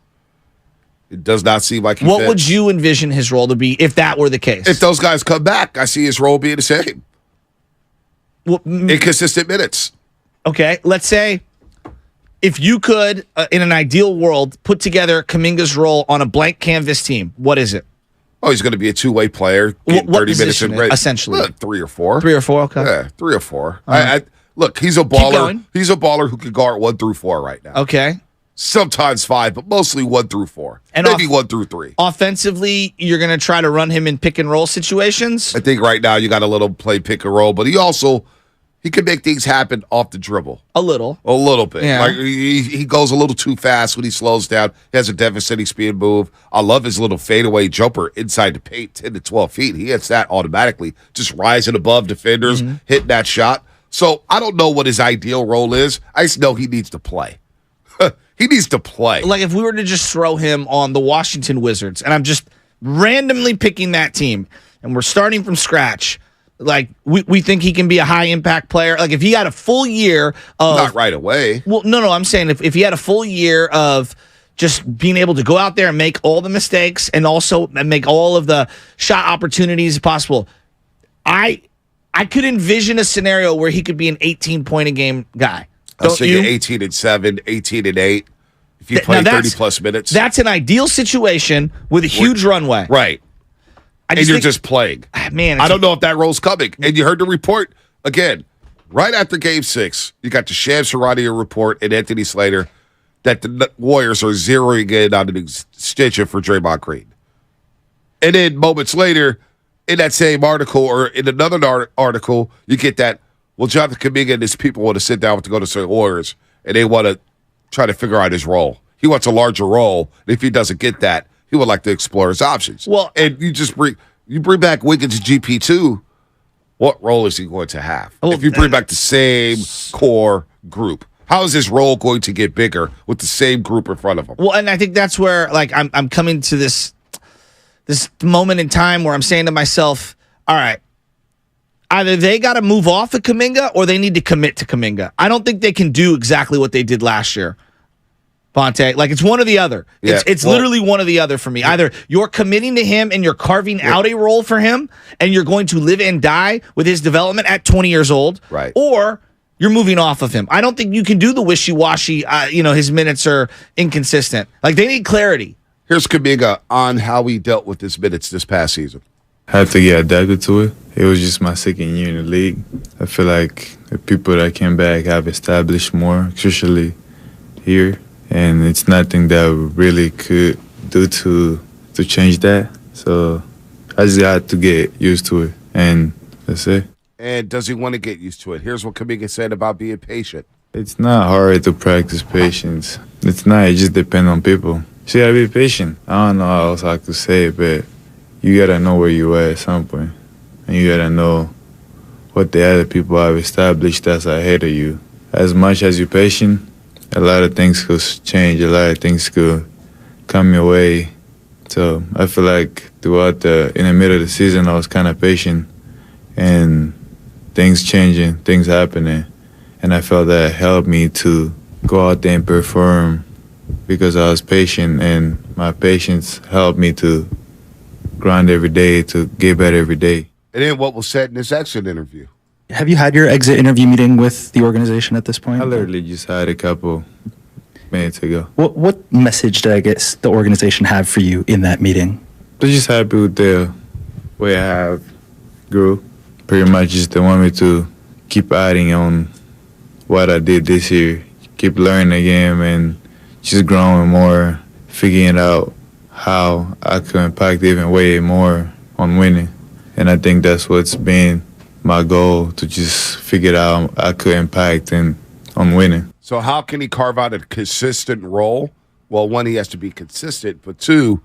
It does not seem like he fits. What would you envision his role to be if that were the case? If those guys come back, I see his role being the same. Inconsistent minutes. Okay, let's say if you could, in an ideal world, put together Kaminga's role on a blank canvas team, what is it? Oh, he's going to be a two-way player. What 30 minutes in essentially? 3 or 4. 3 or 4, okay. Yeah, 3 or 4. Look, he's a baller. He's a baller who can guard 1 through 4 right now. Okay. Sometimes 5, but mostly 1 through 4. And maybe 1 through 3. Offensively, you're going to try to run him in pick and roll situations? I think right now you got a little play pick and roll, but he can make things happen off the dribble. A little bit. Yeah. Like he goes a little too fast when he slows down. He has a devastating speed move. I love his little fadeaway jumper inside the paint, 10 to 12 feet. He hits that automatically, just rising above defenders, hitting that shot. So I don't know what his ideal role is. I just know he needs to play. He needs to play. Like if we were to just throw him on the Washington Wizards, and I'm just randomly picking that team, and we're starting from scratch. Like, we think he can be a high-impact player. Like, if he had a full year of... Not right away. Well, no, I'm saying if he had a full year of just being able to go out there and make all the mistakes and also make all of the shot opportunities possible, I could envision a scenario where he could be an 18-point-a-game guy. I was thinking 18-7, 18-8. If you play 30-plus minutes. That's an ideal situation with a huge runway. Right. And you're just playing. Man, I don't know if that role's coming. And you heard the report, again, right after Game 6, you got the Shams Charania report and Anthony Slater that the Warriors are zeroing in on an extension for Draymond Green. And then moments later, in that same article or in another article, you get that, well, Jonathan Kaminga and his people want to sit down with the Golden State Warriors, and they want to try to figure out his role. He wants a larger role. And if he doesn't get that, he would like to explore his options. Well, and you bring back Wiggins GP2, what role is he going to have? If you bring back the same core group, How is his role going to get bigger with the same group in front of him? Well, and I think that's where I'm coming to this moment in time where I'm saying to myself, all right, either they got to move off of Kaminga or they need to commit to Kaminga. I don't think they can do exactly what they did last year. Ponte, it's one or the other. Yeah, it's literally one or the other for me. Either you're committing to him and you're carving out a role for him and you're going to live and die with his development at 20 years old, right? Or you're moving off of him. I don't think you can do the wishy-washy, his minutes are inconsistent. They need clarity. Here's Kaminga on how he dealt with his minutes this past season. I had to get adapted to it. It was just my second year in the league. I feel like the people that came back have established more, especially here. And it's nothing that we really could do to change that. So I just got to get used to it, and that's it. And does he want to get used to it? Here's what Kaminga said about being patient. It's not hard to practice patience. It's not. It just depends on people. So you gotta be patient. I don't know how else I could say it, but you gotta know where you at some point. And you gotta know what the other people have established that's ahead of you. As much as you're patient, a lot of things could change. A lot of things could come your way. So I feel like in the middle of the season, I was kind of patient, and things changing, things happening, and I felt that helped me to go out there and perform because I was patient, and my patience helped me to grind every day, to get better every day. And then what was said in this exit interview? Have you had your exit interview meeting with the organization at this point? I literally just had a couple minutes ago. What message did I guess the organization have for you in that meeting? They're just happy with the way I have grew. Pretty much just they want me to keep adding on what I did this year, keep learning the game and just growing more, figuring out how I could impact even way more on winning. And I think that's what's been my goal, to just figure out I could impact and on winning. So how can he carve out a consistent role? Well, one, he has to be consistent, but two,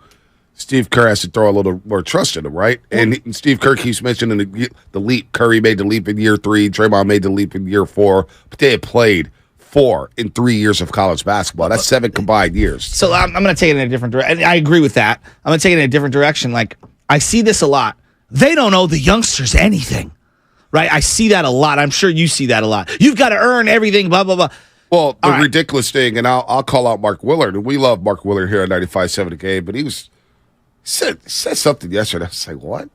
Steve Kerr has to throw a little more trust in him, right? And Steve Kerr keeps mentioning the leap. Curry made the leap in year 3. Draymond made the leap in year 4. But they had played 4 in 3 years of college basketball. That's 7 combined years. So I'm going to take it in a different direction. I agree with that. I'm going to take it in a different direction. I see this a lot. They don't owe the youngsters anything, right? I see that a lot. I'm sure you see that a lot. You've got to earn everything, blah, blah, blah. Well, the ridiculous thing, and I'll call out Mark Willard, and we love Mark Willard here at 95.7 The Game, but he said something yesterday. I was like, what?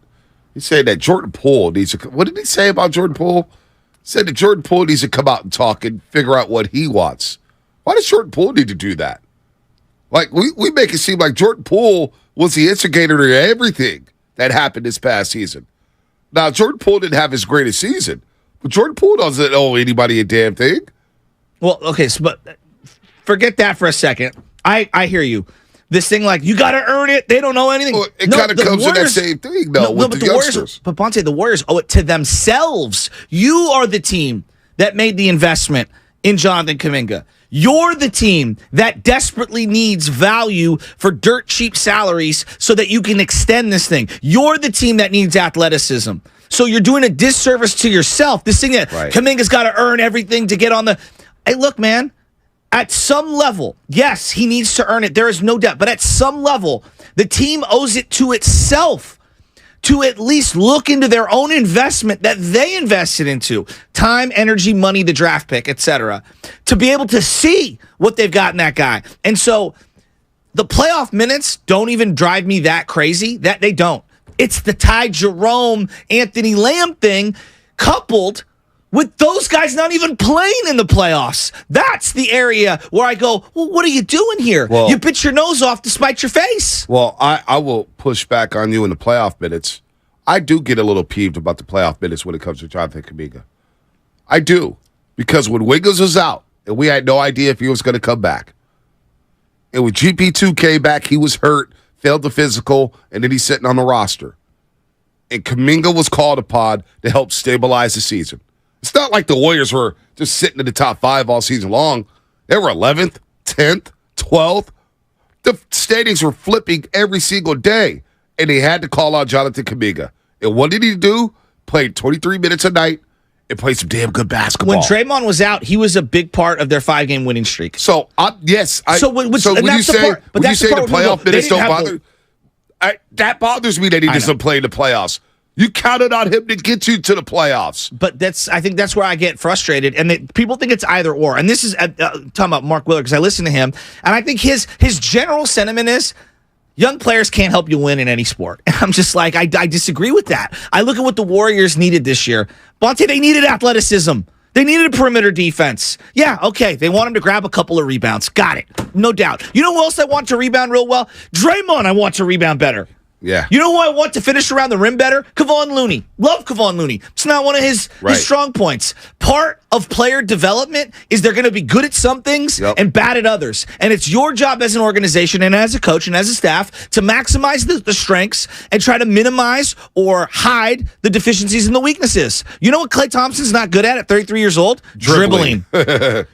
He said that Jordan Poole needs to. What did he say about Jordan Poole? He said that Jordan Poole needs to come out and talk and figure out what he wants. Why does Jordan Poole need to do that? We make it seem like Jordan Poole was the instigator to everything that happened this past season. Now, Jordan Poole didn't have his greatest season, but Jordan Poole doesn't owe anybody a damn thing. Well, okay, but forget that for a second. I hear you. This thing you got to earn it. They don't know anything. Well, it kind of comes to that same thing, though, with the youngsters. Warriors, but Ponte, the Warriors owe it to themselves. You are the team that made the investment in Jonathan Kaminga. You're the team that desperately needs value for dirt cheap salaries so that you can extend this thing. You're the team that needs athleticism. So you're doing a disservice to yourself. This thing that Kaminga's got to earn everything to get on the... Hey, look, man. At some level, yes, he needs to earn it. There is no doubt. But at some level, the team owes it to itself to at least look into their own investment that they invested into. Time, energy, money, the draft pick, etc. To be able to see what they've got in that guy. And so the playoff minutes don't even drive me that crazy. That they don't. It's the Ty Jerome, Anthony Lamb thing coupled with those guys not even playing in the playoffs. That's the area where I go, well, what are you doing here? Well, you bit your nose off to spite your face. Well, I will push back on you in the playoff minutes. I do get a little peeved about the playoff minutes when it comes to Jonathan Kaminga. I do. Because when Wiggins was out, and we had no idea if he was going to come back, and when GP2 came back, he was hurt, failed the physical, and then he's sitting on the roster. And Kaminga was called upon to help stabilize the season. It's not like the Warriors were just sitting in the top 5 all season long. They were 11th, 10th, 12th. The standings were flipping every single day, and they had to call out Jonathan Kaminga. And what did he do? Played 23 minutes a night and play some damn good basketball. When Draymond was out, he was a big part of their 5-game winning streak. So, yes. When you say the playoff minutes don't bother, that bothers me that he doesn't play in the playoffs. You counted on him to get you to the playoffs. But I think that's where I get frustrated. And people think it's either or. And this is talking about Mark Willard because I listen to him. And I think his general sentiment is young players can't help you win in any sport. And I'm just like, I disagree with that. I look at what the Warriors needed this year. Bonte, they needed athleticism. They needed a perimeter defense. Yeah, okay. They want him to grab a couple of rebounds. Got it. No doubt. You know who else I want to rebound real well? Draymond I want to rebound better. Yeah. You know who I want to finish around the rim better? Kevon Looney. Love Kevon Looney. It's not one of his strong points. Part of player development is they're going to be good at some things and bad at others. And it's your job as an organization and as a coach and as a staff to maximize the strengths and try to minimize or hide the deficiencies and the weaknesses. You know what Klay Thompson's not good at 33 years old? Dribbling.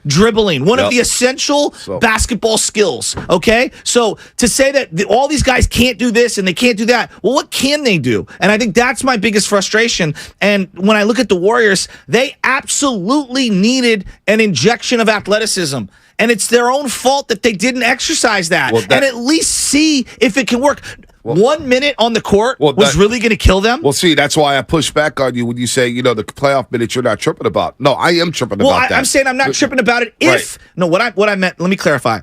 Dribbling. One of the essential basketball skills. Okay? So to say that all these guys can't do this and they can't do that, well, what can they do? And I think that's my biggest frustration. And when I look at the Warriors, they absolutely needed an injection of athleticism. And it's their own fault that they didn't exercise that. And at least see if it can work. 1 minute on the court was really going to kill them. Well, see, that's why I push back on you when you say, the playoff minutes you're not tripping about. No, I am tripping about that. I'm saying I'm not tripping about it if... Right. No, what I meant, let me clarify.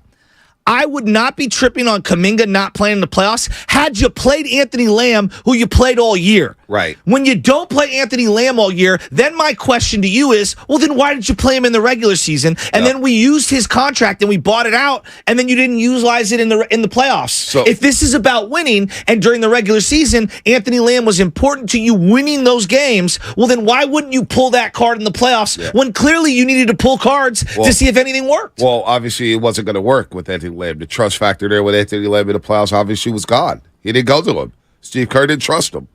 I would not be tripping on Kaminga not playing in the playoffs had you played Anthony Lamb, who you played all year. Right. When you don't play Anthony Lamb all year, then my question to you is, well, then why did you play him in the regular season? And then we used his contract and we bought it out, and then you didn't utilize it in the playoffs. So if this is about winning, and during the regular season, Anthony Lamb was important to you winning those games, well, then why wouldn't you pull that card in the playoffs when clearly you needed to pull cards to see if anything worked? Well, obviously it wasn't going to work with Anthony Lamb. The trust factor there with Anthony Lamb in the playoffs obviously was gone. He didn't go to him. Steve Kerr didn't trust him.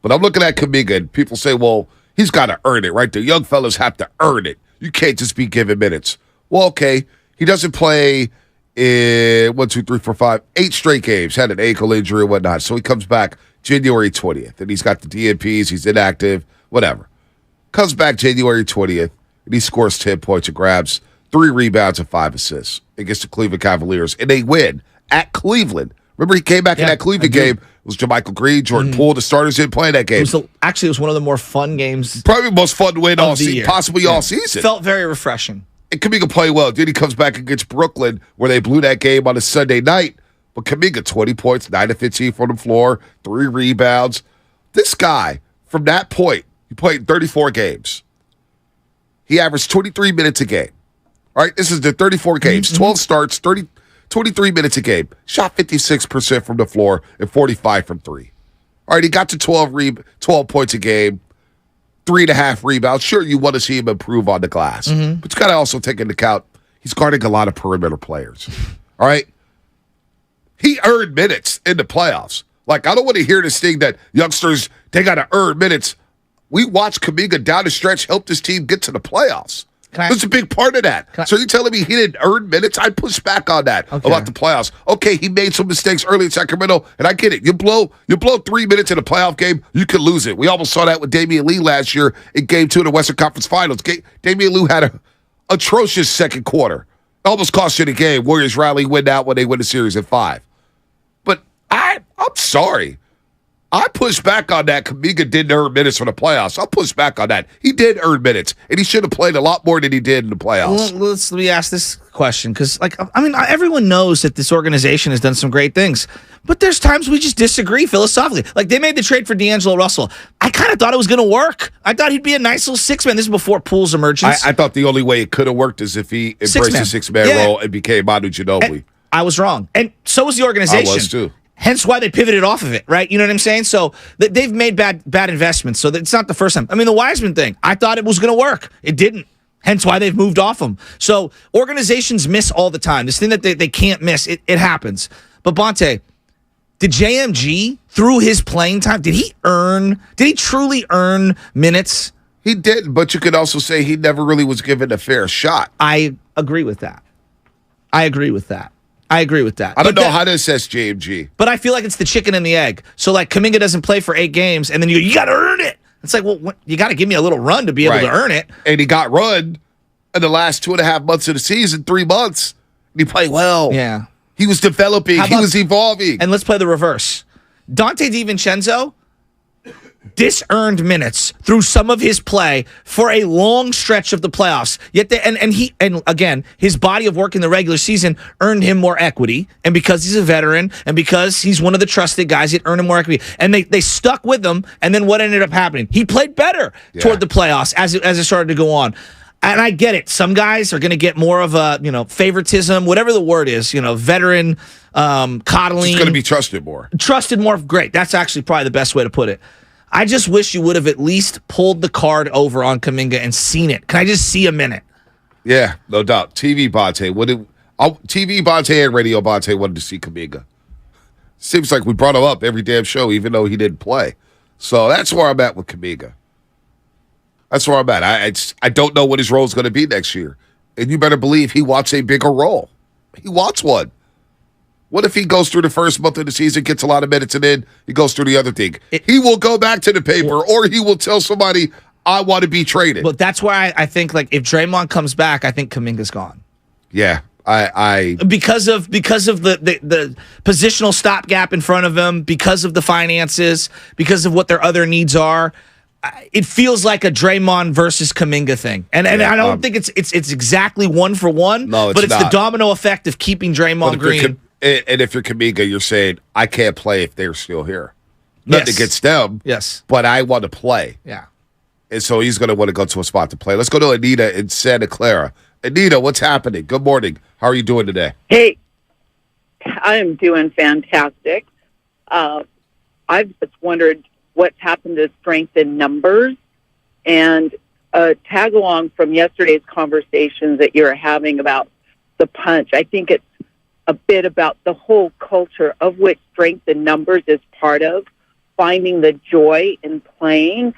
But I'm looking at Kaminga, and people say, well, he's got to earn it, right? The young fellas have to earn it. You can't just be given minutes. Well, okay, he doesn't play in 8 straight games, had an ankle injury and whatnot. So he comes back January 20th, and he's got the DNPs, he's inactive, whatever. Comes back January 20th, and he scores 10 points and grabs 3 rebounds and 5 assists against the Cleveland Cavaliers, and they win at Cleveland. Remember, he came back in that Cleveland game. It was JaMychal Green, Jordan Poole, the starters didn't play that game. It was one of the more fun games. Probably the most fun to win all season, possibly all season. Felt very refreshing. And Kaminga played well. Then he comes back against Brooklyn, where they blew that game on a Sunday night. But Kaminga, 20 points, 9 of 15 from the floor, 3 rebounds. This guy, from that point, he played 34 games. He averaged 23 minutes a game. All right, this is the 34 games, 12 starts, 23 minutes a game. Shot 56% from the floor and 45 from 3. All right, he got to 12 points a game, 3.5 rebounds. Sure, you want to see him improve on the glass. But you got to also take into account he's guarding a lot of perimeter players. All right? He earned minutes in the playoffs. Like, I don't want to hear this thing that youngsters, they got to earn minutes. We watched Kaminga down the stretch help this team get to the playoffs. That's a big part of that. So you're telling me he didn't earn minutes? I'd push back on that about the playoffs. Okay, he made some mistakes early in Sacramento, and I get it. You blow 3 minutes in a playoff game, you could lose it. We almost saw that with Damian Lee last year in Game 2 of the Western Conference Finals. Damian Lee had an atrocious second quarter. Almost cost you the game. Warriors rally, win out when they win the series in 5. But I'm sorry. I push back on that. Kaminga didn't earn minutes for the playoffs. I'll push back on that. He did earn minutes, and he should have played a lot more than he did in the playoffs. Well, let me ask this question, because, everyone knows that this organization has done some great things, but there's times we just disagree philosophically. Like, they made the trade for D'Angelo Russell. I kind of thought it was going to work. I thought he'd be a nice little 6-man. This is before Poole's emergence. I thought the only way it could have worked is if he embraced the 6-man role and became Manu Ginobili. And I was wrong. And so was the organization. I was, too. Hence why they pivoted off of it, right? You know what I'm saying? So they've made bad investments. So it's not the first time. The Wiseman thing, I thought it was going to work. It didn't. Hence why they've moved off them. So organizations miss all the time. This thing that they can't miss, it happens. But Bonte, did JMG, through his playing time, did he truly earn minutes? He did, but you could also say he never really was given a fair shot. I agree with that. I don't know how to assess JMG. But I feel like it's the chicken and the egg. So, like, Kaminga doesn't play for 8 games, and then you got to earn it. It's like, well, you got to give me a little run to be able to earn it. And he got run in the last 2.5 months of the season, 3 months. And he played well. Yeah. He was developing. He was evolving. And let's play the reverse. Dante DiVincenzo disearned minutes through some of his play for a long stretch of the playoffs. Yet, and again, his body of work in the regular season earned him more equity. And because he's a veteran, and because he's one of the trusted guys, it earned him more equity. And they stuck with him. And then what ended up happening? He played better toward the playoffs as it started to go on. And I get it. Some guys are going to get more of a, favoritism, whatever the word is, veteran, coddling. It's going to be trusted more. Trusted more. Great. That's actually probably the best way to put it. I just wish you would have at least pulled the card over on Kaminga and seen it. Can I just see a minute? Yeah, no doubt. TV Bonte. TV Bonte and Radio Bonte wanted to see Kaminga. Seems like we brought him up every damn show, even though he didn't play. So that's where I'm at with Kaminga. That's where I'm at. I don't know what his role is going to be next year. And you better believe he wants a bigger role. He wants one. What if he goes through the first month of the season, gets a lot of minutes, and then he goes through the other thing? He will go back to the paper, or he will tell somebody, I want to be traded. But that's why I think, if Draymond comes back, I think Kaminga's gone. Yeah. Because of the positional stopgap in front of him, because of the finances, because of what their other needs are, it feels like a Draymond versus Kaminga thing, and I don't think it's exactly 1 for 1. No, but it's not. The domino effect of keeping Draymond Green. And if you're Kaminga, you're saying I can't play if they're still here. Nothing against them. Yes, but I want to play. Yeah, and so he's going to want to go to a spot to play. Let's go to Anita in Santa Clara. Anita, what's happening? Good morning. How are you doing today? Hey, I'm doing fantastic. I've just wondered what's happened to strength in numbers, and tag along from yesterday's conversations that you were having about the punch. I think it's a bit about the whole culture of which strength in numbers is part of, finding the joy in playing.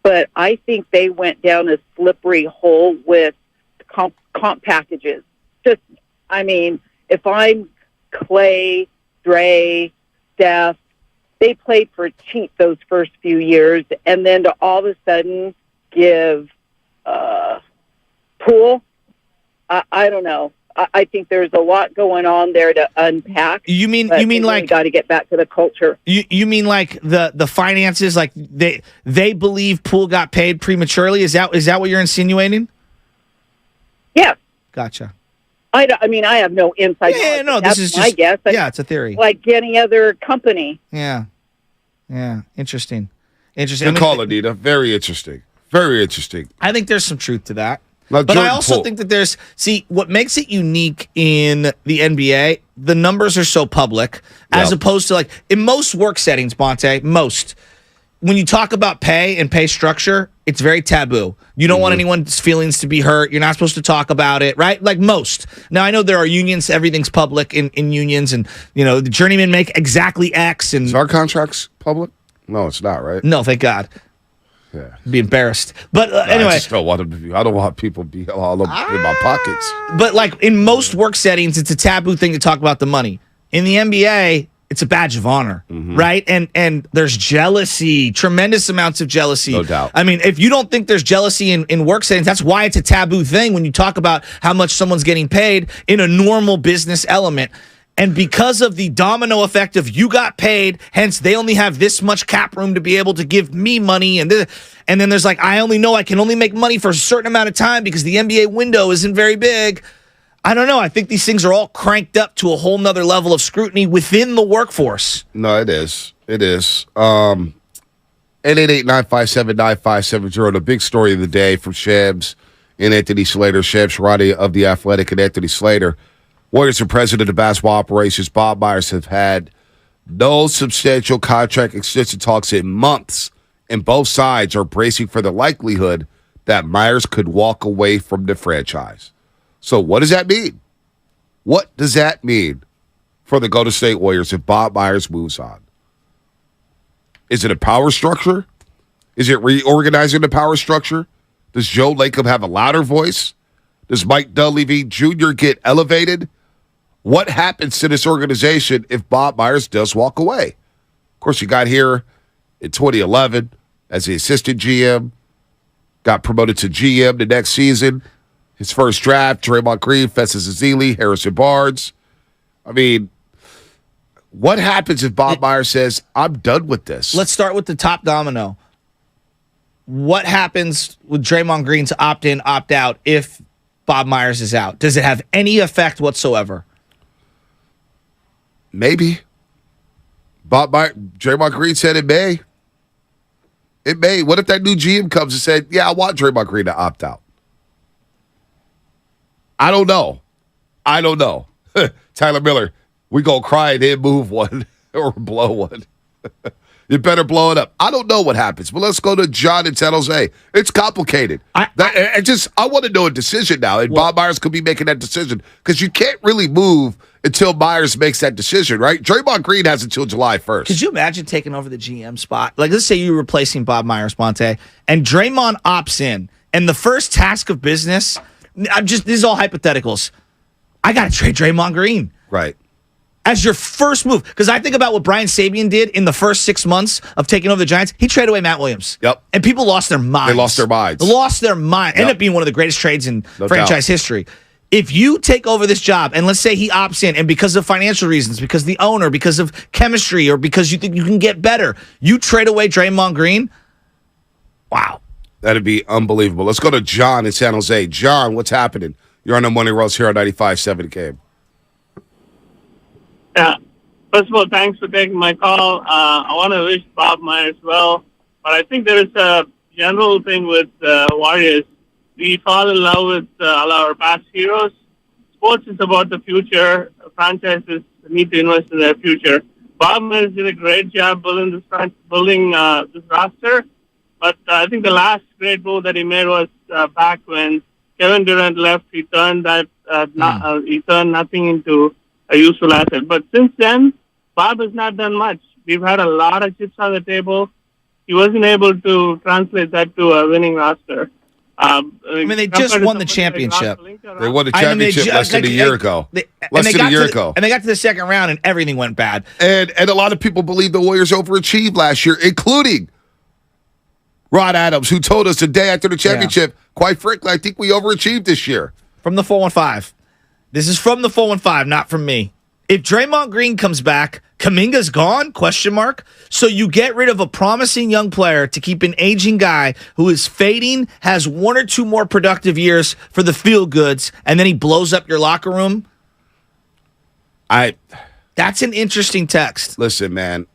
But I think they went down a slippery hole with comp packages. Just, if I'm Clay, Dre, Steph, they played for cheap those first few years, and then to all of a sudden give Poole, I don't know. I think there's a lot going on there to unpack. You mean like got to get back to the culture? You mean like the finances? Like they believe Poole got paid prematurely? Is that what you're insinuating? Yeah. Gotcha. I have no insight. Yeah, no, that's this is my guess. It's a theory. Like any other company. Yeah. Interesting. Good call, Anita. Very interesting. Very interesting. I think there's some truth to that. Now, but I also think that what makes it unique in the NBA, the numbers are so public, as opposed to like in most work settings, Bonte, when you talk about pay and pay structure, it's very taboo. You don't want anyone's feelings to be hurt. You're not supposed to talk about it, right? Like most. Now, I know there are unions. Everything's public in unions, and the journeymen make exactly X. And is our contracts public? No, it's not, right? No, thank God. Yeah. Be embarrassed. But anyway. I just don't want them to be. I don't want people to be all up in my pockets. But like in most work settings, it's a taboo thing to talk about the money. In the NBA, it's a badge of honor, right? And there's jealousy, tremendous amounts of jealousy. No doubt. If you don't think there's jealousy in work settings, that's why it's a taboo thing when you talk about how much someone's getting paid in a normal business element. And because of the domino effect of you got paid, hence they only have this much cap room to be able to give me money. And then there's like, I only know I can only make money for a certain amount of time because the NBA window isn't very big. I don't know. I think these things are all cranked up to a whole nother level of scrutiny within the workforce. No, it is. It is. 888-957-9570. The big story of the day from Shams and Anthony Slater. Shams Sharadi of The Athletic and Anthony Slater. Warriors and president of basketball operations Bob Myers have had no substantial contract extension talks in months, and both sides are bracing for the likelihood that Myers could walk away from the franchise. So what does that mean? What does that mean for the Golden State Warriors if Bob Myers moves on? Is it a power structure? Is it reorganizing the power structure? Does Joe Lacob have a louder voice? Does Mike Dunleavy Jr. get elevated? What happens to this organization if Bob Myers does walk away? Of course, you got here in 2011, as the assistant GM, got promoted to GM the next season. His first draft, Draymond Green, Festus Ezeli, Harrison Barnes. I mean, what happens if Bob Myers says, I'm done with this? Let's start with the top domino. What happens with Draymond Green's opt-in, opt-out if Bob Myers is out? Does it have any effect whatsoever? Maybe. Draymond Green said it may. It may. What if that new GM comes and said, yeah, I want Draymond Green to opt out? I don't know. Tyler Miller, we gonna cry and then move one or blow one. You better blow it up. I don't know what happens, but let's go to John in San Jose. It's complicated. I want to know a decision now, and Bob Myers could be making that decision because you can't really move until Myers makes that decision, right? Draymond Green has until July 1st. Could you imagine taking over the GM spot? Like, let's say you're replacing Bob Myers, Monte, and Draymond opts in, and the first task of business, this is all hypotheticals. I got to trade Draymond Green. Right. As your first move. Because I think about what Brian Sabian did in the first 6 months of taking over the Giants. He traded away Matt Williams. Yep. And people lost their minds. They lost their minds. Ended up being one of the greatest trades in franchise history. If you take over this job, and let's say he opts in, and because of financial reasons, because the owner, because of chemistry, or because you think you can get better, you trade away Draymond Green, wow. That'd be unbelievable. Let's go to John in San Jose. John, what's happening? You're on the Morning Roast here on 95.7 Game. Yeah. First of all, thanks for taking my call. I want to wish Bob Myers well, but I think there is a general thing with Warriors. We fall in love with all our past heroes. Sports is about the future. Franchises need to invest in their future. Bob Myers did a great job building this roster, but I think the last great move that he made was back when Kevin Durant left. He turned nothing into a useful asset. But since then, Bob has not done much. We've had a lot of chips on the table. He wasn't able to translate that to a winning roster. They just won the championship. They won the championship less than a year ago. And they got to the second round, and everything went bad. And a lot of people believe the Warriors overachieved last year, including Rod Adams, who told us the day after the championship, quite frankly, I think we overachieved this year. From the 415. This is from the 415, not from me. If Draymond Green comes back, Kaminga's gone? ? So you get rid of a promising young player to keep an aging guy who is fading, has 1 or 2 more productive years for the feel goods, and then he blows up your locker room? That's an interesting text. Listen, man,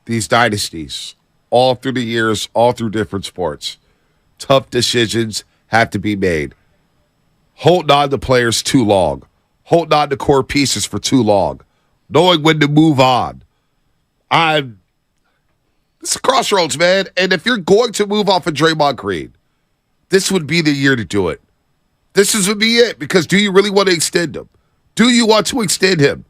these dynasties, all through the years, all through different sports, tough decisions have to be made. Holding on to players too long. Holding on to core pieces for too long. Knowing when to move on. It's a crossroads, man. And if you're going to move off of Draymond Green, this would be the year to do it. Would be it. Because do you really want to extend him? Do you want to extend him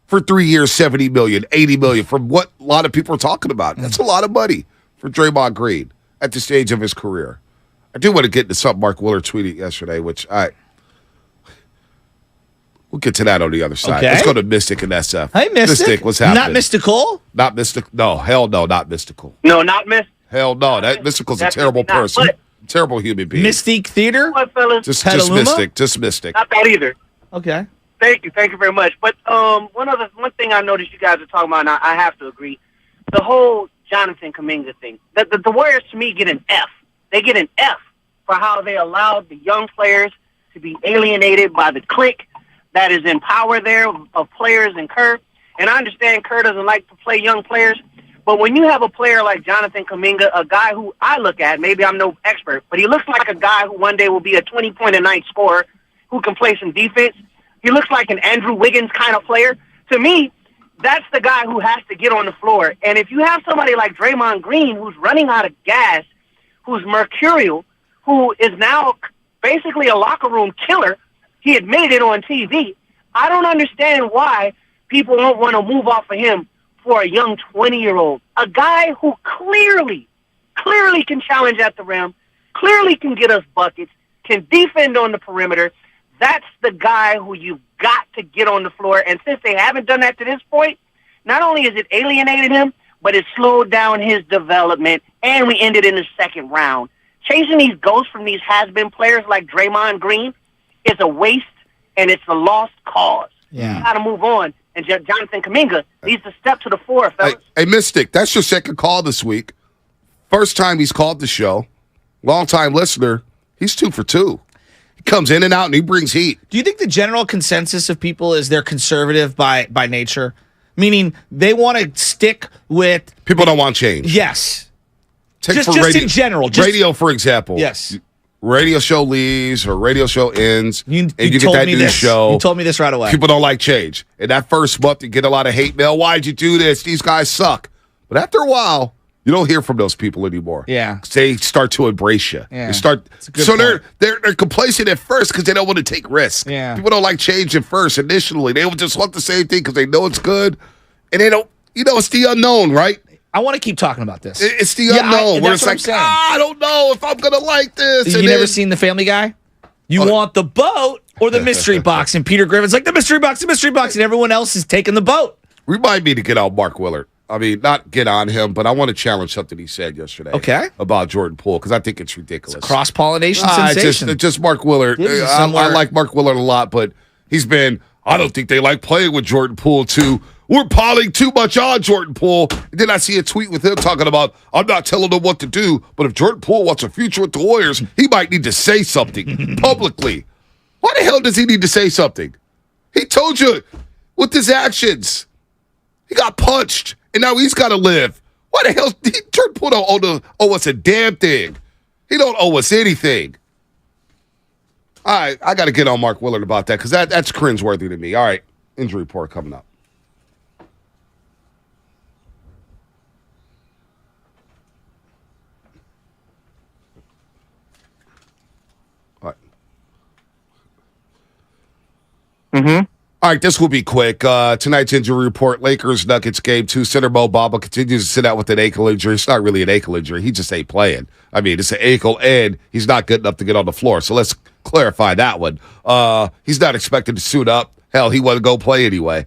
for 3 years, $70 million, $80 million, from what a lot of people are talking about? That's a lot of money for Draymond Green at the stage of his career. I do want to get into something Mark Willard tweeted yesterday, which we'll get to that on the other side. Okay. Let's go to Mystic and SF. Hey, Mystic. What's happening? Not mystical? Not mystical. No, hell no, not mystical. No, not Mystic. Hell no. That Mystical's a terrible person. Terrible human being. Mystique Theater? What, fellas? Just Mystic. Just Mystic. Not that either. Okay. Thank you very much. But one thing I noticed you guys are talking about, and I have to agree, the whole Jonathan Kaminga thing. The Warriors, to me, get an F. They get an F for how they allowed the young players to be alienated by the clique that is in power there of players and Kerr. And I understand Kerr doesn't like to play young players, but when you have a player like Jonathan Kaminga, a guy who I look at, maybe I'm no expert, but he looks like a guy who one day will be a 20-point-a-night scorer who can play some defense. He looks like an Andrew Wiggins kind of player. To me, that's the guy who has to get on the floor. And if you have somebody like Draymond Green who's running out of gas, who's mercurial, who is now basically a locker room killer, he admitted it on TV. I don't understand why people don't want to move off of him for a young 20-year-old. A guy who clearly can challenge at the rim, clearly can get us buckets, can defend on the perimeter. That's the guy who you've got to get on the floor. And since they haven't done that to this point, not only is it alienated him, but it slowed down his development, and we ended in the second round. Chasing these ghosts from these has-been players like Draymond Green is a waste, and it's a lost cause. Yeah. You got to move on. And Jonathan Kaminga needs to step to the fore, fellas. Hey, Mystic, that's your second call this week. First time he's called the show. Long-time listener. He's 2 for 2. He comes in and out, and he brings heat. Do you think the general consensus of people is they're conservative by nature? Meaning they want to stick with... People don't want change. Yes. Take Just in general. Radio, for example. Yes. Radio show leaves or radio show ends, and you get that new show. You told me this right away. People don't like change. And that first month, you get a lot of hate mail. Why'd you do this? These guys suck. But after a while, you don't hear from those people anymore. Yeah. They start to embrace you. Yeah. They start. So they're complacent at first because they don't want to take risks. Yeah. People don't like change at first initially. They will just want the same thing because they know it's good. And they don't, it's the unknown, right? I want to keep talking about this. It's the unknown where it's like, I don't know if I'm going to like this. You never seen The Family Guy? You want the boat or the mystery box? And Peter Griffin's like, the mystery box, and everyone else is taking the boat. Remind me to get on Mark Willard. I mean, not get on him, but I want to challenge something he said yesterday. Okay. About Jordan Poole, because I think it's ridiculous. It's a cross-pollination sensation. Just Mark Willard. I like Mark Willard a lot, but he's been, I don't think they like playing with Jordan Poole too. We're piling too much on Jordan Poole. And then I see a tweet with him talking about, I'm not telling him what to do, but if Jordan Poole wants a future with the Warriors, he might need to say something publicly. Why the hell does he need to say something? He told you with his actions. He got punched, and now he's got to live. Why the hell? Jordan Poole don't owe us a damn thing. He don't owe us anything. All right, I got to get on Mark Willard about that because that's cringeworthy to me. All right, injury report coming up. Mm-hmm. All right, this will be quick. Tonight's injury report, Lakers-Nuggets game 2. Center Mo Bamba continues to sit out with an ankle injury. It's not really an ankle injury. He just ain't playing. I mean, it's an ankle, and he's not good enough to get on the floor. So let's clarify that one. He's not expected to suit up. Hell, he wasn't going to play anyway.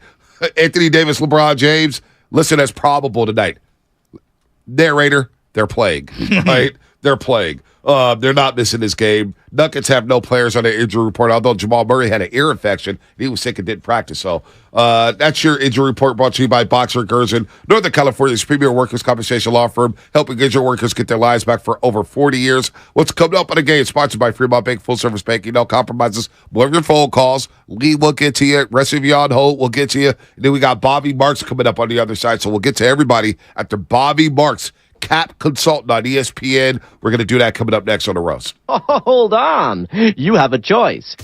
Anthony Davis, LeBron James, listed as probable tonight. Narrator, they're playing, right? They're playing. They're not missing this game. Nuggets have no players on their injury report, although Jamal Murray had an ear infection. He was sick and didn't practice. So that's your injury report brought to you by Boxer Gerson, Northern California's premier workers' compensation law firm, helping injured workers get their lives back for over 40 years. What's coming up on the game? Sponsored by Fremont Bank, full-service banking, no compromises. More of your phone calls. Lee will get to you. Rest of you on hold will get to you. And then we got Bobby Marks coming up on the other side, so we'll get to everybody after Bobby Marks, Cap Consultant on ESPN. We're going to do that coming up next on The Roast. Hold on. You have a choice.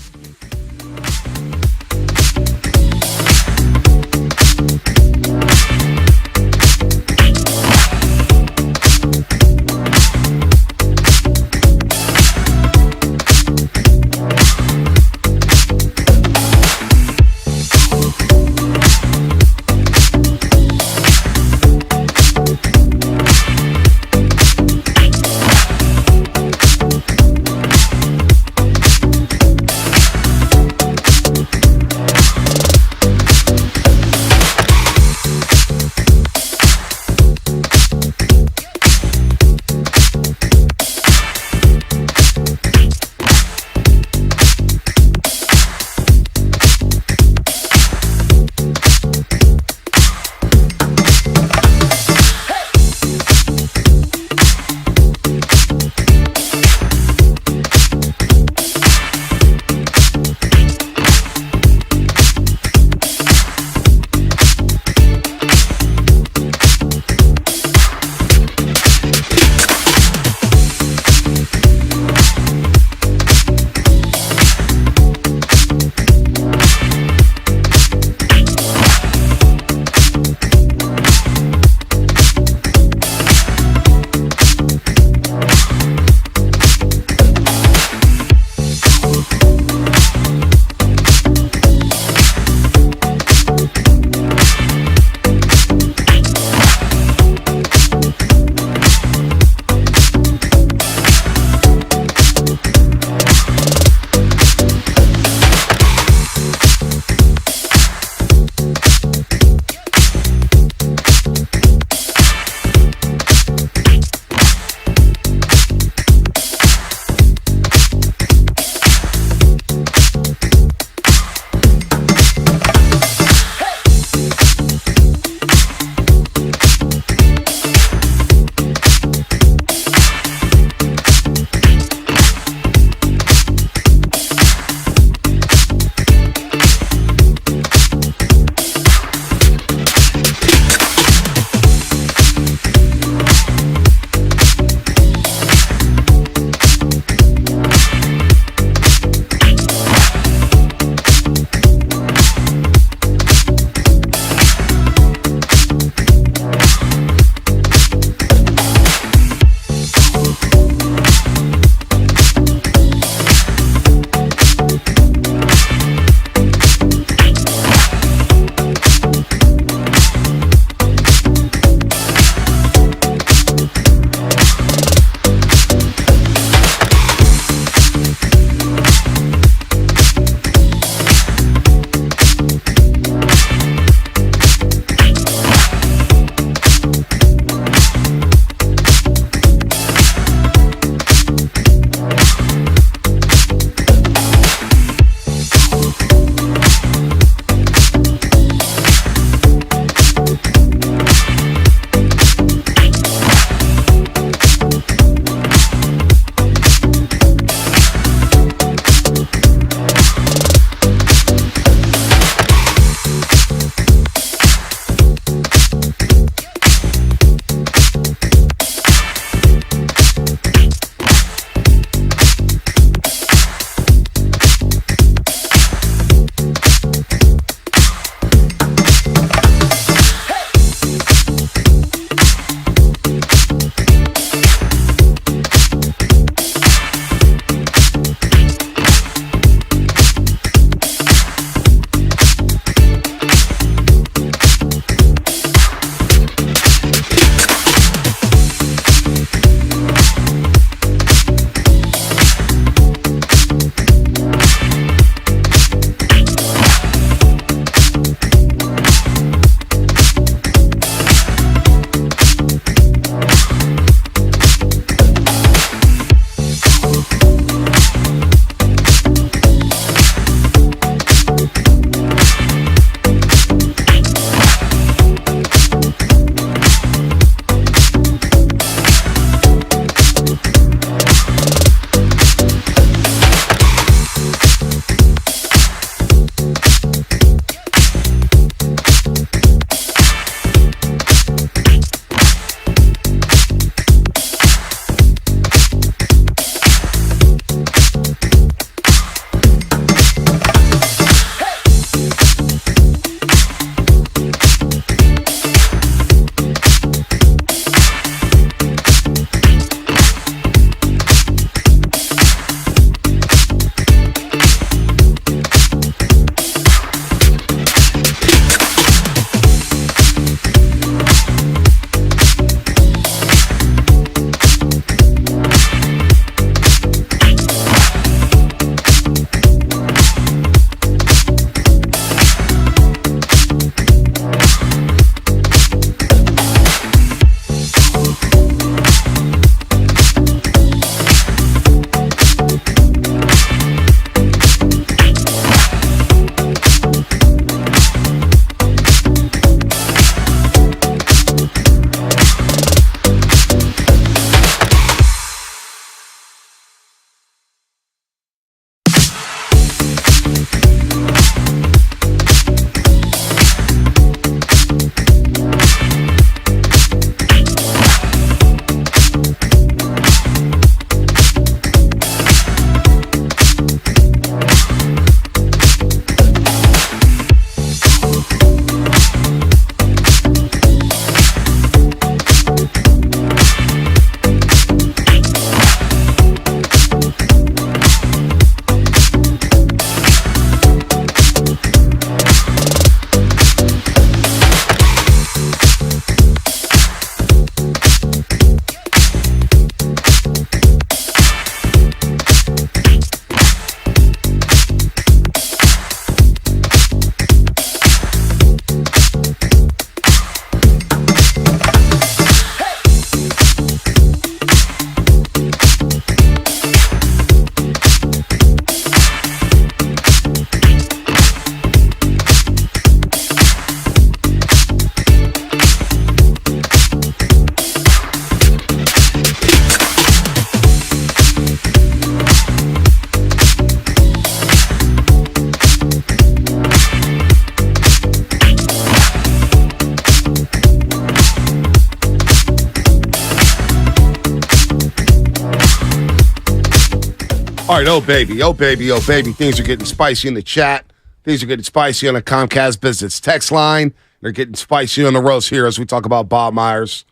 All right, oh baby, oh baby, oh baby. Things are getting spicy in the chat. Things are getting spicy on the Comcast Business text line. They're getting spicy on the roast here as we talk about Bob Myers.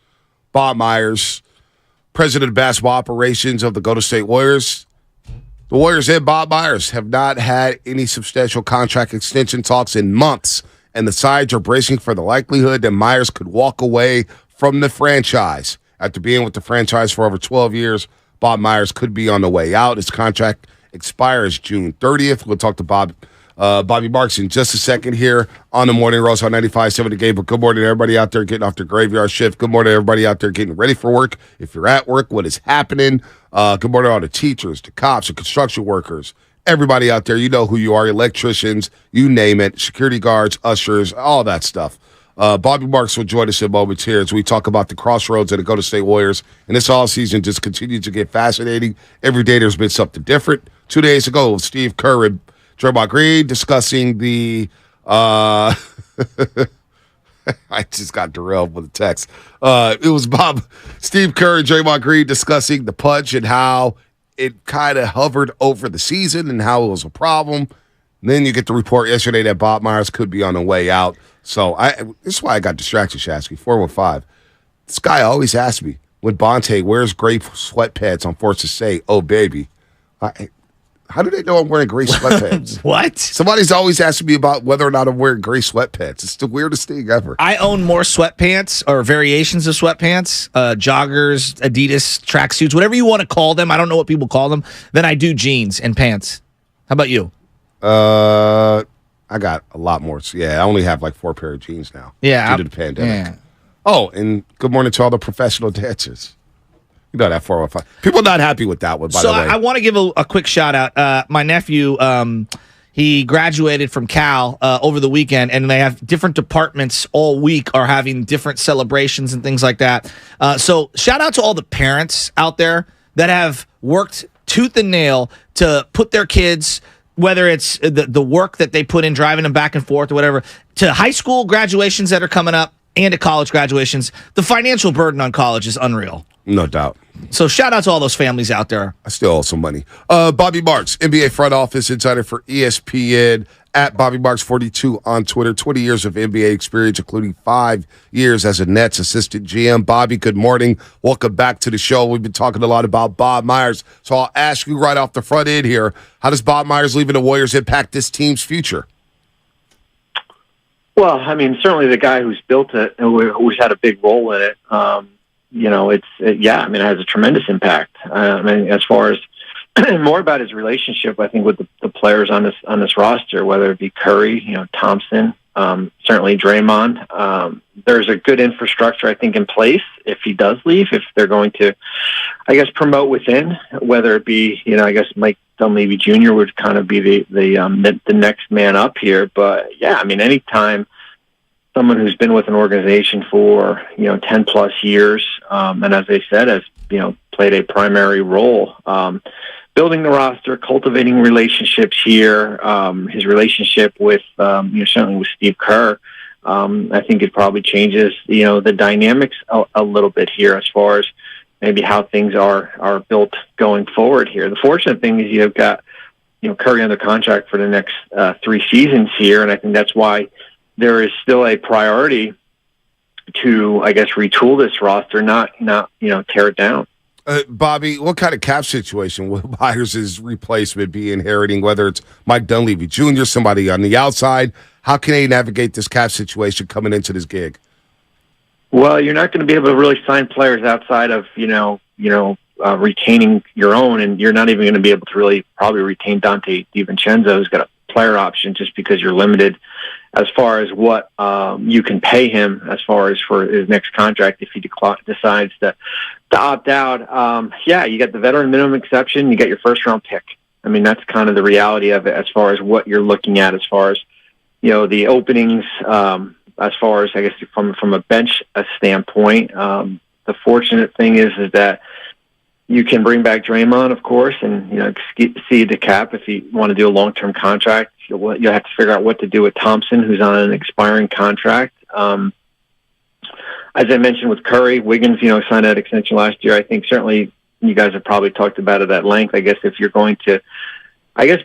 Bob Myers, president of basketball operations of the Golden State Warriors. The Warriors and Bob Myers have not had any substantial contract extension talks in months, and the sides are bracing for the likelihood that Myers could walk away from the franchise. After being with the franchise for over 12 years, Bob Myers could be on the way out. His contract expires June 30th. We'll talk to Bobby Marks in just a second here on the Morning Roast on 95.7 The Game. But good morning to everybody out there getting off their graveyard shift. Good morning to everybody out there getting ready for work. If you're at work, what is happening? Good morning to all the teachers, the cops, the construction workers, everybody out there. You know who you are, electricians, you name it, security guards, ushers, all that stuff. Bobby Marks will join us in moments here as we talk about the crossroads of the Golden State Warriors. And this offseason just continues to get fascinating. Every day there's been something different. 2 days ago, Steve Kerr and Draymond Green discussing the I just got derailed with a text. It was Steve Kerr and Draymond Green discussing the punch and how it kind of hovered over the season and how it was a problem. And then you get the report yesterday that Bob Myers could be on the way out. So this is why I got distracted, Shasky. 415. This guy always asks me, when Bonte wears gray sweatpants, I'm forced to say, oh, baby. How do they know I'm wearing gray sweatpants? What? Somebody's always asking me about whether or not I'm wearing gray sweatpants. It's the weirdest thing ever. I own more sweatpants or variations of sweatpants, joggers, Adidas, tracksuits, whatever you want to call them. I don't know what people call them, than I do jeans and pants. How about you? I got a lot more. So yeah, I only have like 4 pair of jeans now. Yeah. Due to the pandemic. Yeah. Oh, and good morning to all the professional dancers. You know that 415. People not happy with that one, by the way. So I want to give a quick shout out. My nephew, he graduated from Cal over the weekend, and they have different departments all week are having different celebrations and things like that. So shout out to all the parents out there that have worked tooth and nail to put their kids, whether it's the work that they put in driving them back and forth or whatever, to high school graduations that are coming up and to college graduations. The financial burden on college is unreal. No doubt. So shout out to all those families out there. I still owe some money. Bobby Marks, NBA front office insider for ESPN, at Bobby Marks 42 on Twitter. 20 years of NBA experience, including 5 years as a Nets assistant GM. Bobby, good morning. Welcome back to the show. We've been talking a lot about Bob Myers. So I'll ask you right off the front end here, how does Bob Myers leaving the Warriors impact this team's future? Well, I mean, certainly the guy who's built it and who's had a big role in it, it has a tremendous impact. I mean, as far as more about his relationship, I think, with the players on this roster, whether it be Curry, Thompson, certainly Draymond. There's a good infrastructure, I think, in place if he does leave, if they're going to, I guess, promote within, whether it be, I guess Mike Dunleavy Jr. would kind of be the next man up here. But yeah, I mean, anytime someone who's been with an organization for 10 plus years, and as I said, has played a primary role building the roster, cultivating relationships here. His relationship with certainly with Steve Kerr, I think it probably changes the dynamics a little bit here as far as maybe how things are built going forward here. The fortunate thing is you've got Curry under contract for the next 3 seasons here, and I think that's why there is still a priority to, I guess, retool this roster, not tear it down. Bobby, what kind of cap situation will Myers' replacement be inheriting, whether it's Mike Dunleavy Jr., somebody on the outside? How can they navigate this cap situation coming into this gig? Well, you're not going to be able to really sign players outside of, retaining your own, and you're not even going to be able to really probably retain Dante DiVincenzo, who's got a player option, just because you're limited as far as what you can pay him as far as for his next contract if he decides to opt out. You got the veteran minimum exception, you got your first-round pick. I mean, that's kind of the reality of it as far as what you're looking at as far as, the openings, as far as, I guess, from a bench standpoint. The fortunate thing is that you can bring back Draymond, of course, and exceed the cap if you want to do a long-term contract. You'll have to figure out what to do with Thompson, who's on an expiring contract. As I mentioned with Curry, Wiggins, signed that extension last year. I think certainly you guys have probably talked about it at length. I guess if you're going to,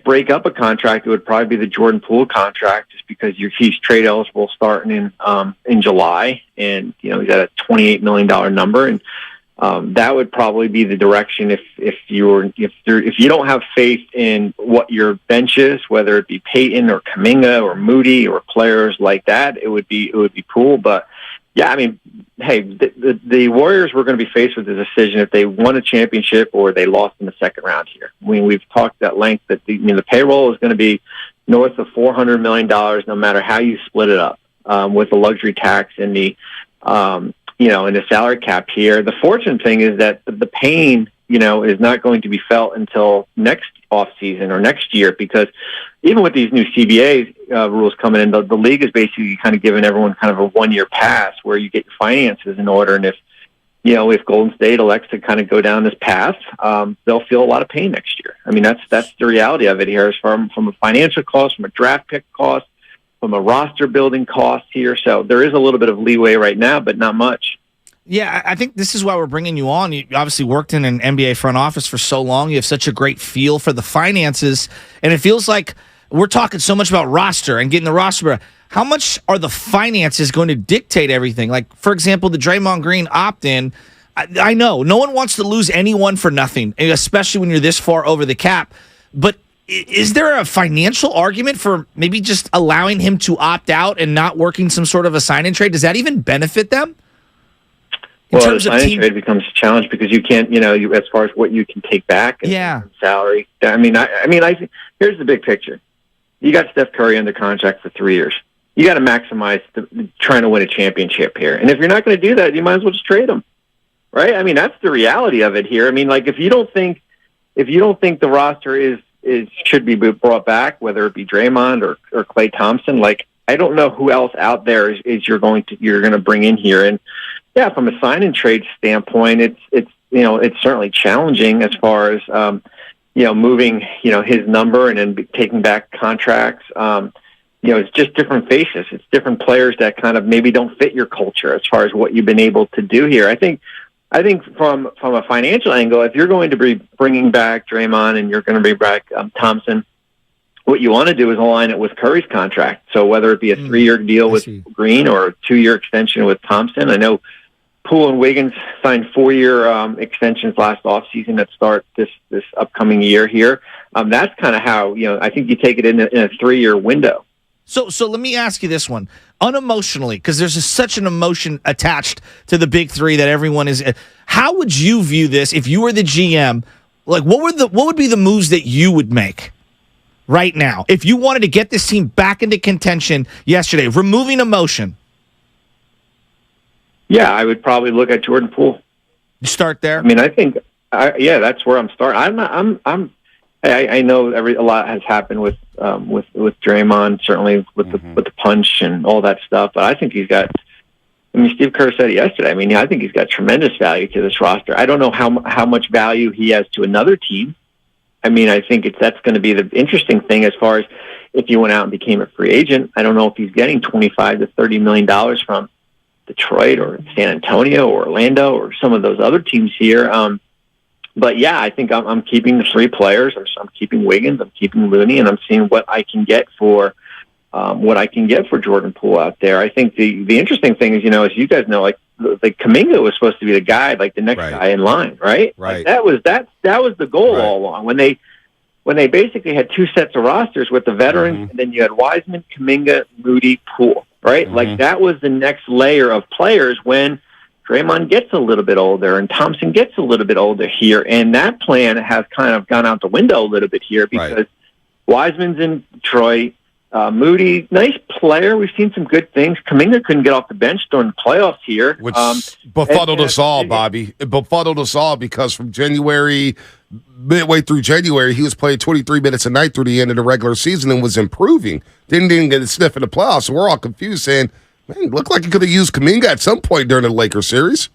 break up a contract, it would probably be the Jordan Poole contract, just because he's trade eligible starting in July, and he's at a $28 million number, and that would probably be the direction if you don't have faith in what your bench is, whether it be Peyton or Kaminga or Moody or players like that, it would be Poole. But yeah, I mean, hey, the Warriors were going to be faced with the decision if they won a championship or they lost in the second round here. I mean, we've talked at length that the payroll is going to be north of $400 million, no matter how you split it up, with the luxury tax and the and the salary cap here. The fortunate thing is that the pain, is not going to be felt until next offseason or next year, because even with these new CBA rules coming in, the league is basically kind of giving everyone kind of a 1-year pass where you get your finances in order. And if Golden State elects to kind of go down this path, they'll feel a lot of pain next year. I mean, that's the reality of it here, is from a financial cost, from a draft pick cost, from a roster building cost here. So there is a little bit of leeway right now, but not much. Yeah, I think this is why we're bringing you on. You obviously worked in an NBA front office for so long. You have such a great feel for the finances, and it feels like we're talking so much about roster and getting the roster. How much are the finances going to dictate everything? Like, for example, the Draymond Green opt-in. I know no one wants to lose anyone for nothing, especially when you're this far over the cap. But is there a financial argument for maybe just allowing him to opt out and not working some sort of a sign-and-trade? Does that even benefit them? Well, the sign-and trade becomes a challenge because you can't, as far as what you can take back and salary. I mean, here's the big picture. You got Steph Curry under contract for 3 years. You got to maximize trying to win a championship here. And if you're not going to do that, you might as well just trade him, right? I mean, that's the reality of it here. I mean, like if you don't think the roster should be brought back, whether it be Draymond or Klay Thompson, like I don't know who else out there is you're going to bring in here. And yeah, from a sign and trade standpoint, it's certainly challenging as far as moving his number and then taking back contracts. It's just different faces. It's different players that kind of maybe don't fit your culture as far as what you've been able to do here. I think from a financial angle, if you're going to be bringing back Draymond and you're going to bring back Thompson, what you want to do is align it with Curry's contract. So whether it be a 3-year deal with Green or a 2-year extension with Thompson, I know Poole and Wiggins signed 4-year extensions last offseason that start this upcoming year here. That's kind of how, I think you take it in a 3-year window. So let me ask you this one. Unemotionally, because there's such an emotion attached to the big three that everyone is. How would you view this if you were the GM? Like, what would be the moves that you would make right now if you wanted to get this team back into contention yesterday, removing emotion? Yeah, I would probably look at Jordan Poole. You start there. I mean, I think, that's where I'm starting. I know a lot has happened with Draymond, certainly with the punch and all that stuff. But I think he's got. I mean, Steve Kerr said it yesterday. I mean, I think he's got tremendous value to this roster. I don't know how much value he has to another team. I mean, I think that's going to be the interesting thing as far as if he went out and became a free agent. I don't know if he's getting $25 to $30 million from Detroit or San Antonio or Orlando or some of those other teams here. But yeah, I think I'm keeping the 3 players. I'm keeping Wiggins, I'm keeping Looney, and I'm seeing what I can get for Jordan Poole out there. I think the interesting thing is, as you guys know, like Kaminga was supposed to be the guy, like the next guy in line, right? Right. Like that was the goal all along when they basically had 2 sets of rosters with the veterans, and then you had Wiseman, Kaminga, Moody, Poole, right? Like that was the next layer of players when Draymond gets a little bit older and Thompson gets a little bit older here. And that plan has kind of gone out the window a little bit here because Wiseman's in Detroit. Moody, nice player. We've seen some good things. Kaminga couldn't get off the bench during the playoffs here. Which befuddled us all, Bobby. It befuddled us all because from midway through January, he was playing 23 minutes a night through the end of the regular season and was improving. Didn't even get a sniff in the playoffs. So we're all confused saying, man, looked like he could have used Kaminga at some point during the Lakers series.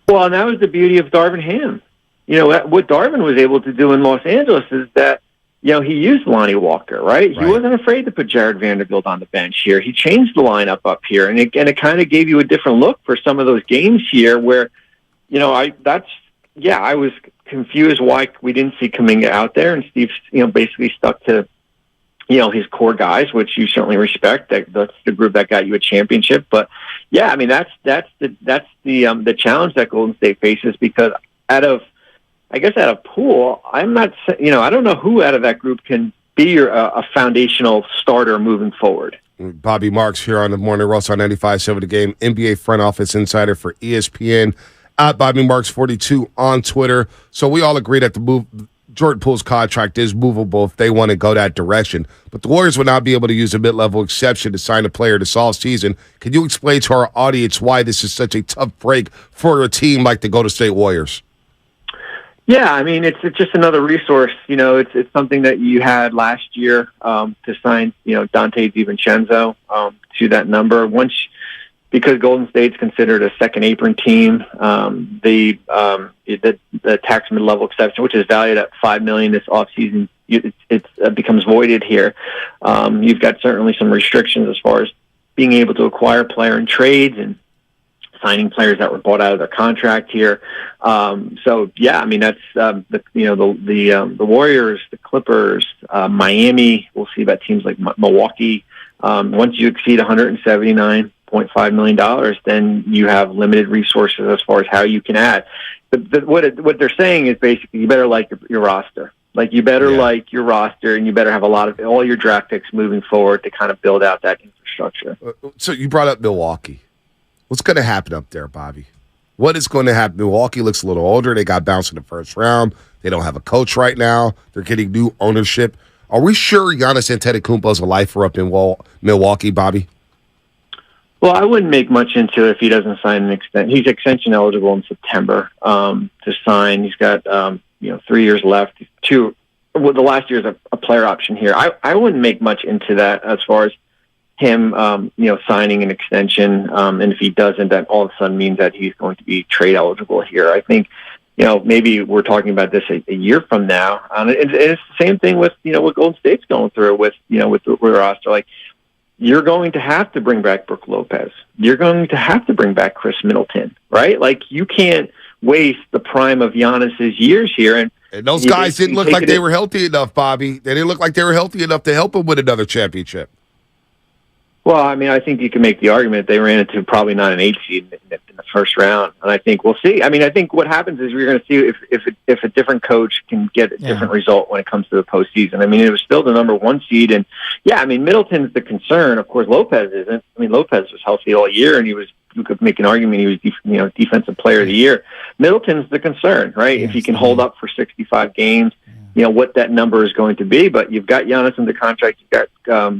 Well, and that was the beauty of Darvin Ham. What Darvin was able to do in Los Angeles is that, he used Lonnie Walker, right? He wasn't afraid to put Jared Vanderbilt on the bench here. He changed the lineup up here, and it kind of gave you a different look for some of those games here where, that's I was confused why we didn't see Kaminga out there, and Steve, basically stuck to, his core guys, which you certainly respect. That's the group that got you a championship. But yeah, I mean, that's the challenge that Golden State faces, because out of Poole, I'm not, I don't know who out of that group can be a foundational starter moving forward. Bobby Marks here on the Morning Roast on 95.7 The Game, NBA front office insider for ESPN, at Bobby Marks 42 on Twitter. So we all agree that Jordan Poole's contract is movable if they want to go that direction. But the Warriors would not be able to use a mid-level exception to sign a player this offseason. Can you explain to our audience why this is such a tough break for a team like the Golden State Warriors? Yeah, I mean, it's just another resource. It's something that you had last year to sign, Dante DiVincenzo to that number. Because Golden State's considered a second apron team, the tax mid-level exception, which is valued at $5 million this offseason, it becomes voided here. You've got certainly some restrictions as far as being able to acquire player in trades and signing players that were bought out of their contract here. So yeah, I mean, that's the Warriors, the Clippers, Miami. We'll see about teams like Milwaukee. Once you exceed $179.5 million, then you have limited resources as far as how you can add. But what they're saying is basically you better like your roster. Like, you better like your roster, and you better have a lot of all your draft picks moving forward to kind of build out that infrastructure. So you brought up Milwaukee. What's going to happen up there, Bobby? What is going to happen? Milwaukee looks a little older. They got bounced in the first round. They don't have a coach right now. They're getting new ownership. Are we sure Giannis Antetokounmpo is a lifer up in Milwaukee, Bobby? Well, I wouldn't make much into it if he doesn't sign an extension. He's extension eligible in September to sign. He's got 3 years left. The last year is a player option here. I wouldn't make much into that as far as him, signing an extension. And if he doesn't, that all of a sudden means that he's going to be trade eligible here. I think, maybe we're talking about this a year from now. And it's the same thing with, what Golden State's going through with the roster. Like, you're going to have to bring back Brook Lopez. You're going to have to bring back Chris Middleton, right? Like, you can't waste the prime of Giannis's years here. And those guys didn't look like they were healthy enough, Bobby. They didn't look like they were healthy enough to help him win another championship. Well, I mean, I think you can make the argument they ran into probably not an 8 seed in the first round, and I think we'll see. I mean, I think what happens is we're going to see if a different coach can get a different result when it comes to the postseason. I mean, it was still the number 1 seed, and yeah, I mean, Middleton's the concern. Of course, Lopez isn't. I mean, Lopez was healthy all year, and you could make an argument he was defensive player of the year. Middleton's the concern, right? If he can hold up for 65 games. What that number is going to be, but you've got Giannis under contract, you've got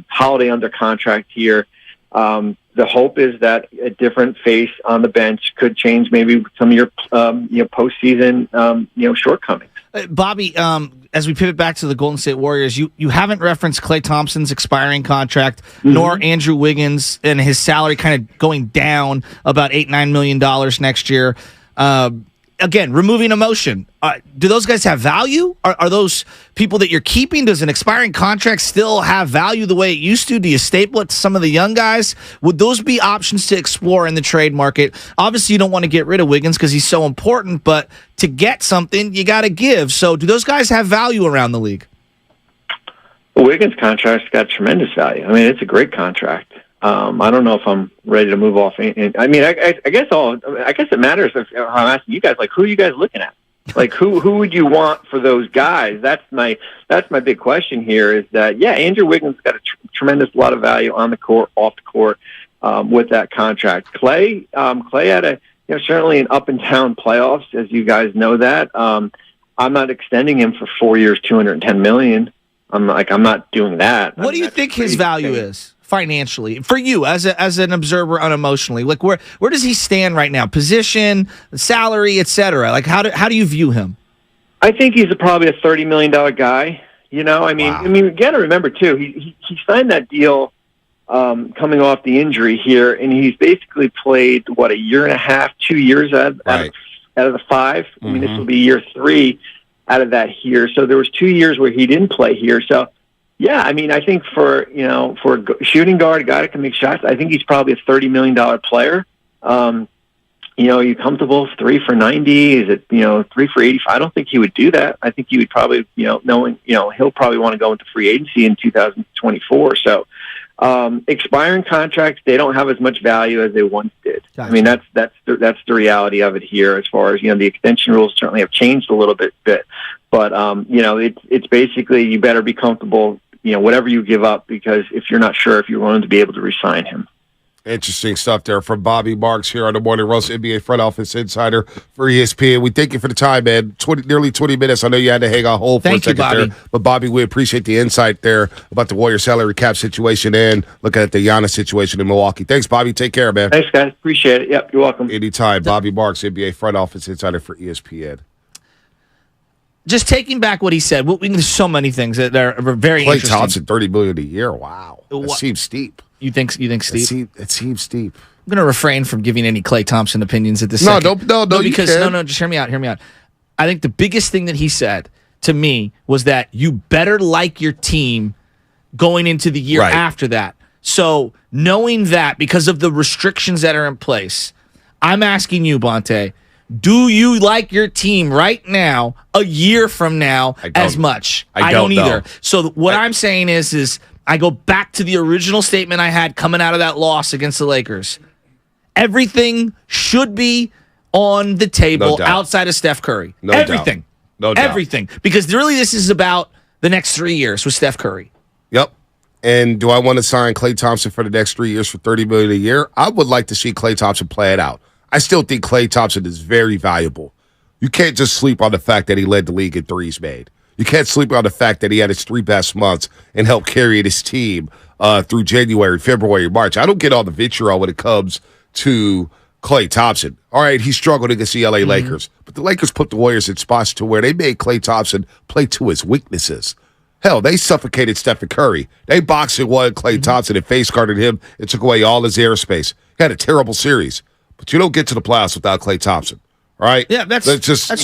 Holiday under contract here. The hope is that a different face on the bench could change maybe some of your postseason shortcomings. Bobby, as we pivot back to the Golden State Warriors, you haven't referenced Klay Thompson's expiring contract, nor Andrew Wiggins and his salary kind of going down about $8-9 million next year. Again, removing emotion. Do those guys have value? Are those people that you're keeping? Does an expiring contract still have value the way it used to? Do you staple it to some of the young guys? Would those be options to explore in the trade market? Obviously, you don't want to get rid of Wiggins because he's so important, but to get something, you got to give. So do those guys have value around the league? Wiggins' contract's got tremendous value. I mean, it's a great contract. I don't know if I'm ready to move off. I mean, I guess it matters if I'm asking you guys, like, who are you guys looking at? Like, who would you want for those guys? That's my big question here. Is that Andrew Wiggins got a tremendous lot of value on the court, off the court, with that contract. Klay had a certainly an up and down playoffs, as you guys know that. I'm not extending him for 4 years, $210 million. I'm not doing that. What do you think his value is financially for you as an observer unemotionally? Like, where does he stand right now? Position, salary, etc. Like, how do you view him? I think he's probably a $30 million guy. I mean, you got to remember too. He signed that deal coming off the injury here, and he's basically played a year and a half, 2 years out of the 5. I mean, this will be year 3 out of that here. So there was 2 years where he didn't play here. So. Yeah, I mean, I think for a shooting guard, a guy that can make shots, I think he's probably a $30 million player. Are you comfortable 3 for 90? Is it 3 for 85? I don't think he would do that. I think he would probably knowing he'll probably want to go into free agency in 2024. So expiring contracts, they don't have as much value as they once did. Gotcha. I mean that's the reality of it here. As far as the extension rules certainly have changed a little bit, but it's basically you better be comfortable whatever you give up, because if you're not sure if you're going to be able to re-sign him. Interesting stuff there from Bobby Marks here on the Morning Roast, NBA front office insider for ESPN. We thank you for the time, man. Nearly 20 minutes. I know you had to hang on hold for a second there. But, Bobby, we appreciate the insight there about the Warriors salary cap situation and looking at the Giannis situation in Milwaukee. Thanks, Bobby. Take care, man. Thanks, guys. Appreciate it. Yep, you're welcome. Anytime. Bobby Marks, NBA front office insider for ESPN. Just taking back what he said, there's so many things that are very interesting. Klay Thompson, $30 million a year. Wow. That seems steep. You think steep? It seems steep. I'm going to refrain from giving any Klay Thompson opinions at this No, second. No, because just hear me out. I think the biggest thing that he said to me was that you better like your team going into the year after that. So knowing that, because of the restrictions that are in place, I'm asking you, Bonte, do you like your team right now, a year from now, as much? I don't either. know. So what I'm saying is I go back to the original statement I had coming out of that loss against the Lakers. Everything should be on the table outside of Steph Curry. Everything. No doubt. Everything. Because really this is about the next 3 years with Steph Curry. Yep. And do I want to sign Klay Thompson for the next 3 years for $30 million a year? I would like to see Klay Thompson play it out. I still think Klay Thompson is very valuable. You can't just sleep on the fact that he led the league in threes made. You can't sleep on the fact that he had his 3 best months and helped carry his team through January, February, March. I don't get all the vitriol when it comes to Klay Thompson. All right, he struggled against the LA Lakers, but the Lakers put the Warriors in spots to where they made Klay Thompson play to his weaknesses. Hell, they suffocated Stephen Curry. They boxed and won Klay Thompson and face guarded him and took away all his airspace. He had a terrible series, but you don't get to the playoffs without Klay Thompson. All right. Yeah, that's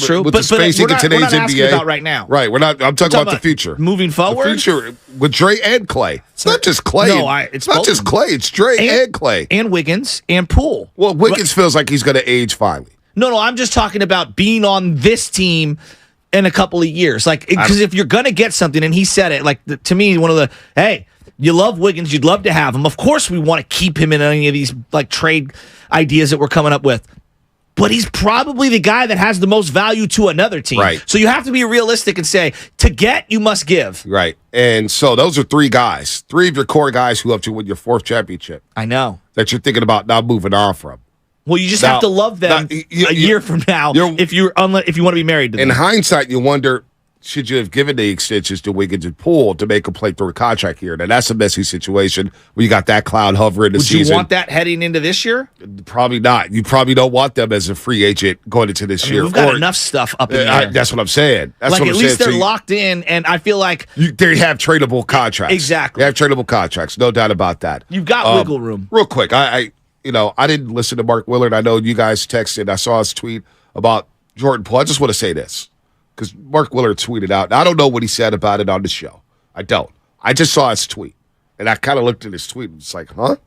true. With the spacing in today's NBA, about right now. Right. I'm talking about the future. Moving forward, the future with Dre and Klay. It's not just Klay. It's not just Klay. It's Dre and Klay and Wiggins and Poole. Well, Wiggins feels like he's going to age finally. No. I'm just talking about being on this team in a couple of years. Like, because if you're going to get something, and he said it, like to me, you love Wiggins, you'd love to have him. Of course, we want to keep him in any of these like trade ideas that we're coming up with. But he's probably the guy that has the most value to another team. Right. So you have to be realistic and say, to get, you must give. Right. And so those are 3 guys, 3 of your core guys who helped you win your 4th championship. I know. That you're thinking about now moving on from. Well, you just have to love them a year from now if you want to be married to them. In hindsight, you wonder, should you have given the extensions to Wiggins and Poole to make them play through a contract here? Now, that's a messy situation where you got that cloud hovering the season. Would you want that heading into this year? Probably not. You probably don't want them as a free agent going into this year. We've got enough stuff up in the air. That's what I'm saying. At least they're locked in, and I feel like they have tradable contracts. Exactly. They have tradable contracts. No doubt about that. You've got wiggle room. Real quick, I didn't listen to Mark Willard. I know you guys texted. I saw his tweet about Jordan Poole. I just want to say this, because Mark Willard tweeted out. I don't know what he said about it on the show. I don't. I just saw his tweet, and I kind of looked at his tweet and was like, huh?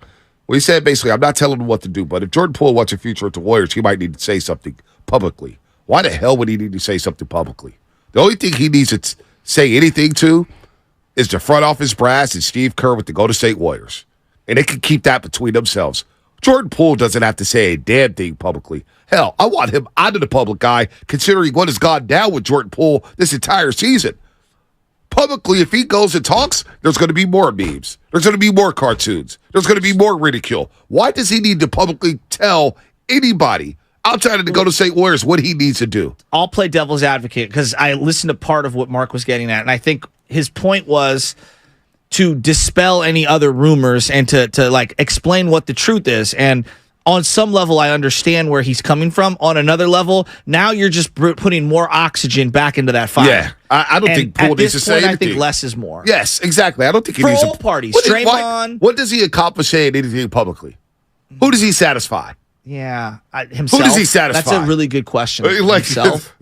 Well, he said basically, I'm not telling him what to do, but if Jordan Poole wants a future with the Warriors, he might need to say something publicly. Why the hell would he need to say something publicly? The only thing he needs to say anything to is the front office brass and Steve Kerr with the Golden State Warriors, and they can keep that between themselves. Jordan Poole doesn't have to say a damn thing publicly. Hell, I want him out of the public eye, considering what has gone down with Jordan Poole this entire season. Publicly, if he goes and talks, there's going to be more memes. There's going to be more cartoons. There's going to be more ridicule. Why does he need to publicly tell anybody outside of the Golden State Warriors what he needs to do? I'll play devil's advocate because I listened to part of what Mark was getting at, and I think his point was to dispel any other rumors and to like explain what the truth is. And on some level, I understand where he's coming from. On another level, now you're just putting more oxygen back into that fire. Yeah, I don't think Poole needs to say anything. I think less is more. Yes, exactly. I don't think he for needs all parties. Draymond. What does he accomplish saying anything publicly? Who does he satisfy? Yeah, Himself? Who does he satisfy? That's a really good question. Himself?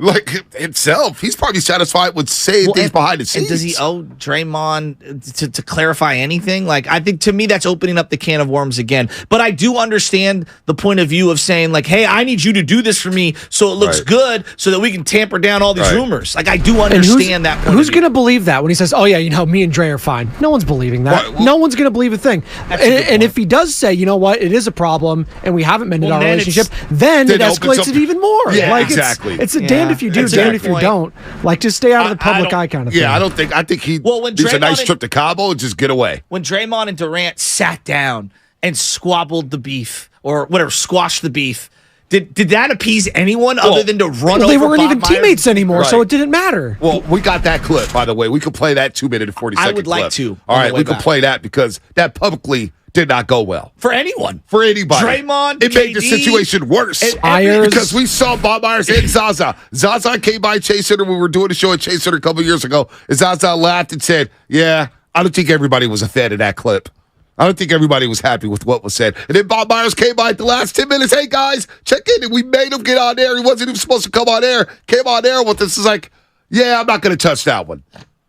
Himself. He's probably satisfied with saying things behind the scenes. And does he owe Draymond to clarify anything? Like, I think to me that's opening up the can of worms again. But I do understand the point of view of saying, like, hey, I need you to do this for me so it looks good so that we can tamper down all these rumors. Like, I do understand that point. Who's going to believe that when he says, oh, yeah, me and Dre are fine? No one's believing that. No one's going to believe a thing. And if he does say, you know what, it is a problem and we haven't mended our relationship, then it escalates it even more. Yeah, like exactly. It's a damned if you do, damned if you don't. Like, just stay out of the public eye kind of thing. Yeah, I think he needs a nice trip to Cabo and just get away. When Draymond and Durant sat down and squabbled the beef or whatever, squashed the beef, did that appease anyone other than to run over They weren't Bob even Myers? teammates anymore, so it didn't matter. Well, we got that clip, by the way. We could play that 2 minute and 40 second I would clip. like to. All right, we could play that because that publicly did not go well. For anyone. For anybody. Draymond, it made the situation worse. Because we saw Bob Myers and Zaza. Zaza came by Chase Center when we were doing a show at Chase Center a couple years ago. And Zaza laughed and said, yeah, I don't think everybody was a fan of that clip. I don't think everybody was happy with what was said. And then Bob Myers came by at the last 10 minutes. Hey, guys, check in. And we made him get on air. He wasn't even supposed to come on air. Came on air with us. It's like, yeah, I'm not going to touch that one.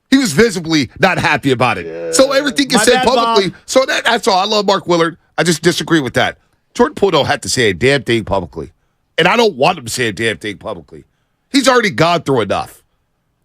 He was visibly not happy about it. Yeah. So everything is said publicly. Bob. So that's all. I love Mark Willard. I just disagree with that. Jordan Poole don't have to say a damn thing publicly. And I don't want him to say a damn thing publicly. He's already gone through enough.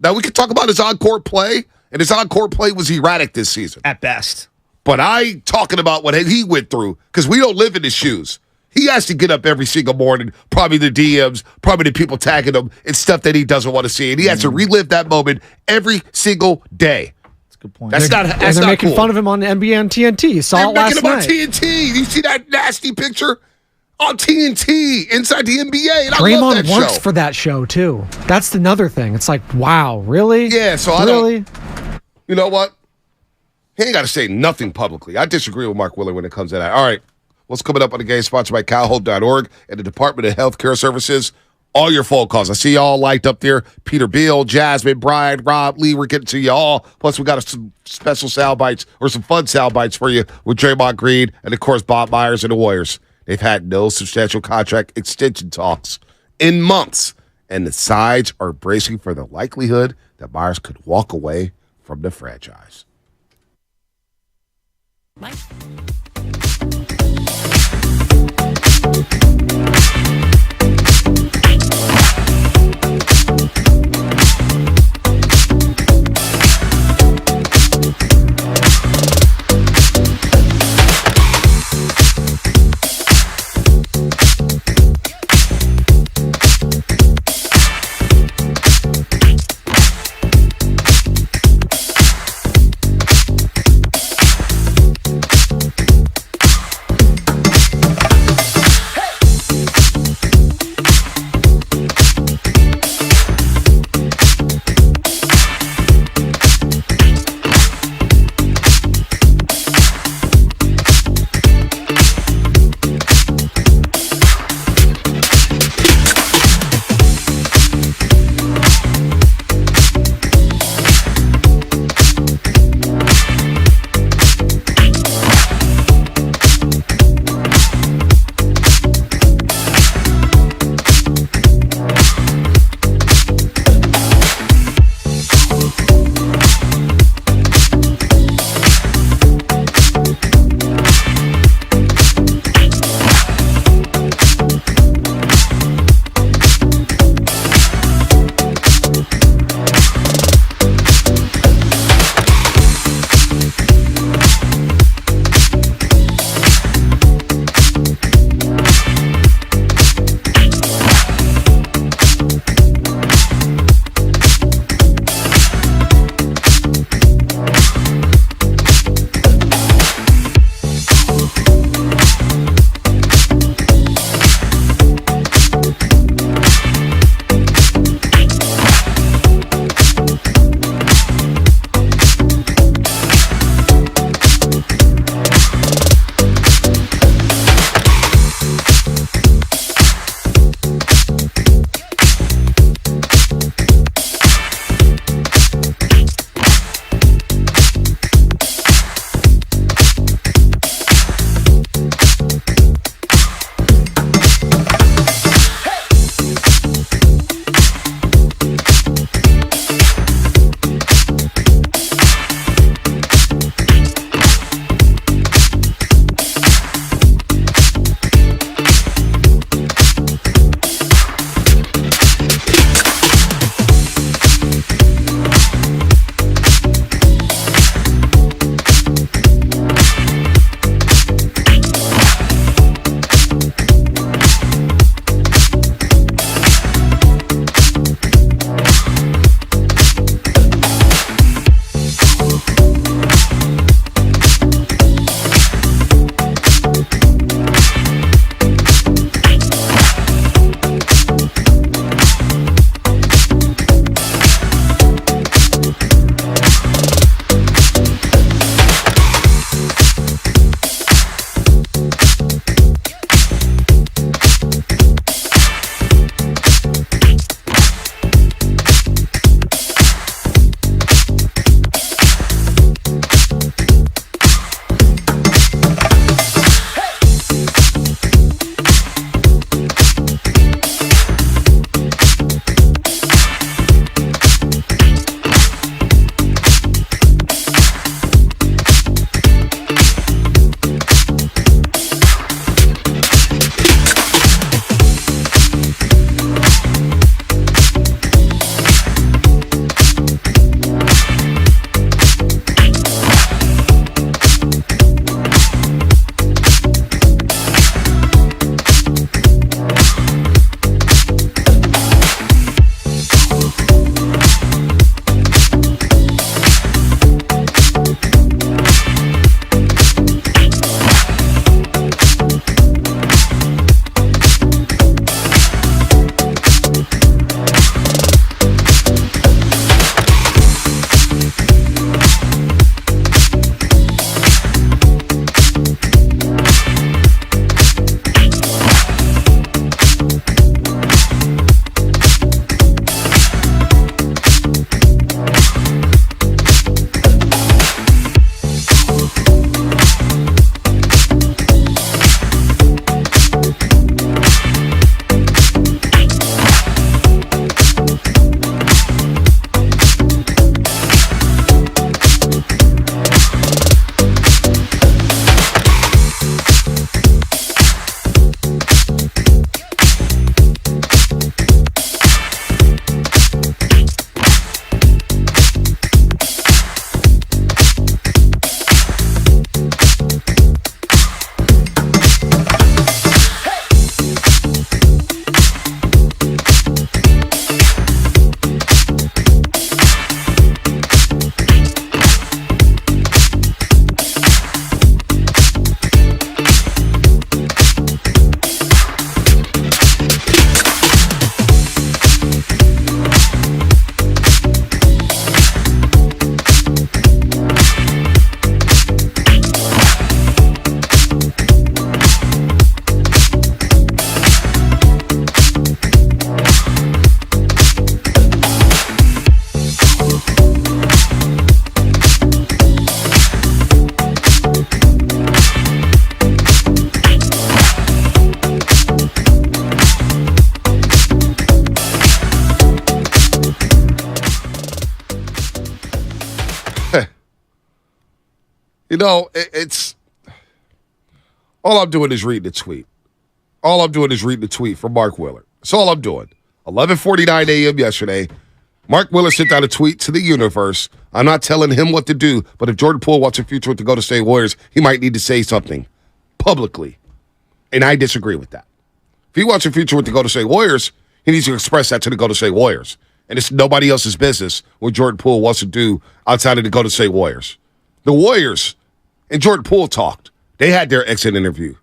Now, we can talk about his on-court play, and his on-court play was erratic this season. At best. But I talking about what he went through, because we don't live in his shoes. He has to get up every single morning, probably the DMs, probably the people tagging him, and stuff that he doesn't want to see. And he has to relive that moment every single day. That's a good point. They're making fun of him on the NBA and TNT. You saw it last night. They're making him on TNT. You see that nasty picture? On TNT, inside the NBA. And Draymond I love that works show. for that show, too. That's another thing. It's like, wow, really? Yeah, so I don't. You know what? He ain't got to say nothing publicly. I disagree with Mark Willard when it comes to that. All right. What's coming up on the game? Sponsored by CalHope.org and the Department of Health Care Services. All your phone calls. I see y'all liked up there. Peter Beal, Jasmine, Brian, Rob, Lee. We're getting to you all. Plus, we got some special sound bites or some fun sound bites for you with Draymond Green and, of course, Bob Myers and the Warriors. They've had no substantial contract extension talks in months, and the sides are bracing for the likelihood that Myers could walk away from the franchise. Mike. it's all I'm doing is reading the tweet. All I'm doing is reading the tweet from Mark Willard. That's all I'm doing. 11:49 a.m. yesterday, Mark Willard sent out a tweet to the universe. I'm not telling him what to do, but if Jordan Poole wants a future with the Golden State Warriors, he might need to say something publicly. And I disagree with that. If he wants a future with the Golden State Warriors, he needs to express that to the Golden State Warriors. And it's nobody else's business what Jordan Poole wants to do outside of the Golden State Warriors. The Warriors and Jordan Poole talked. They had their exit interview.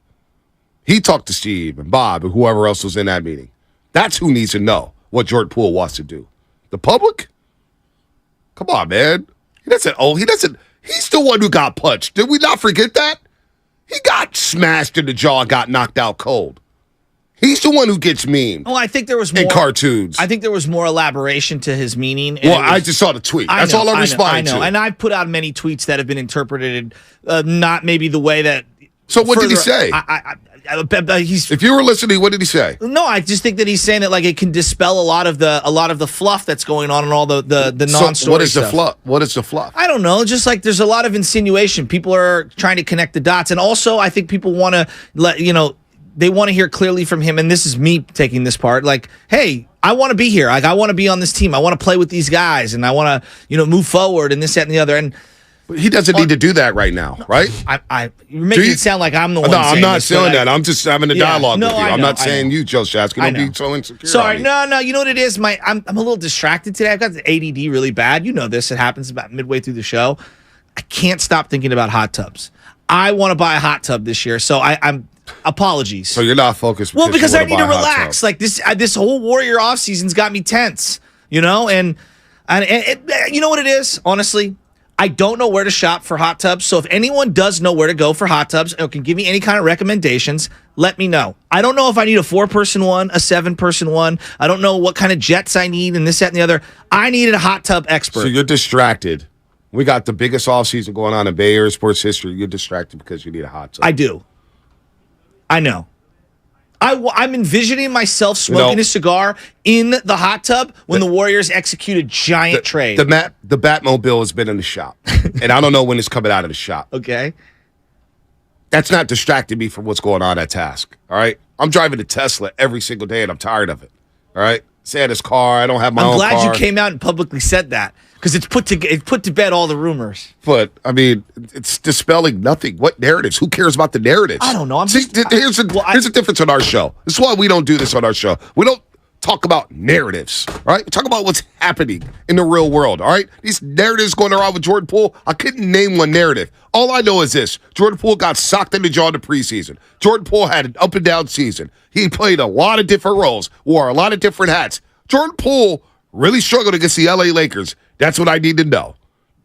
He talked to Steve and Bob and whoever else was in that meeting. That's who needs to know what Jordan Poole wants to do. The public? Come on, man. He doesn't. He's the one who got punched. Did we not forget that? He got smashed in the jaw and got knocked out cold. He's the one who gets memed. Oh, I think there was more in cartoons. I think there was more elaboration to his meaning. Well, I just saw the tweet. That's all I'm responding to. And I've put out many tweets that have been interpreted not maybe the way that. So what did he say? If you were listening, what did he say? No, I just think that he's saying that like it can dispel a lot of the fluff that's going on and all the non-story So what is stuff. the fluff? What is the fluff? I don't know. Just like there's a lot of insinuation. People are trying to connect the dots, and also I think people want to they want to hear clearly from him. And this is me taking this part. Like, hey, I want to be here. Like, I want to be on this team. I want to play with these guys, and I want to move forward and this, that, and the other. And but he doesn't need to do that right now, right? You're making it sound like I'm the one. No, I'm not saying that. I'm just having a dialogue with you. I'm not saying you, Joe Shasky. Don't be so insecure. Sorry, no. You know what it is? I'm a little distracted today. I've got the ADD really bad. You know this. It happens about midway through the show. I can't stop thinking about hot tubs. I want to buy a hot tub this year, so I'm. Apologies. So you're not focused. Because I need to relax. Like this whole Warrior offseason's got me tense. And you know what it is? Honestly, I don't know where to shop for hot tubs. So if anyone does know where to go for hot tubs or can give me any kind of recommendations, let me know. I don't know if I need a 4-person one, a 7-person one. I don't know what kind of jets I need and this, that, and the other. I needed a hot tub expert. So you're distracted. We got the biggest offseason going on in Bay Area sports history. You're distracted because you need a hot tub. I do. I know. I'm envisioning myself smoking a cigar in the hot tub when the Warriors execute a giant trade. The Batmobile has been in the shop, and I don't know when it's coming out of the shop. Okay. That's not distracting me from what's going on at Task, all right? I'm driving a Tesla every single day, and I'm tired of it, all right? Stay in this car. I don't have my own car. I'm glad you came out and publicly said that because it's put to bed all the rumors. But, I mean, it's dispelling nothing. What narratives? Who cares about the narratives? I don't know. Here's the difference on our show. This is why we don't do this on our show. We don't talk about narratives, all right? We talk about what's happening in the real world, all right? These narratives going around with Jordan Poole, I couldn't name one narrative. All I know is this. Jordan Poole got socked in the jaw in the preseason. Jordan Poole had an up-and-down season. He played a lot of different roles, wore a lot of different hats. Jordan Poole really struggled against the LA Lakers. That's what I need to know.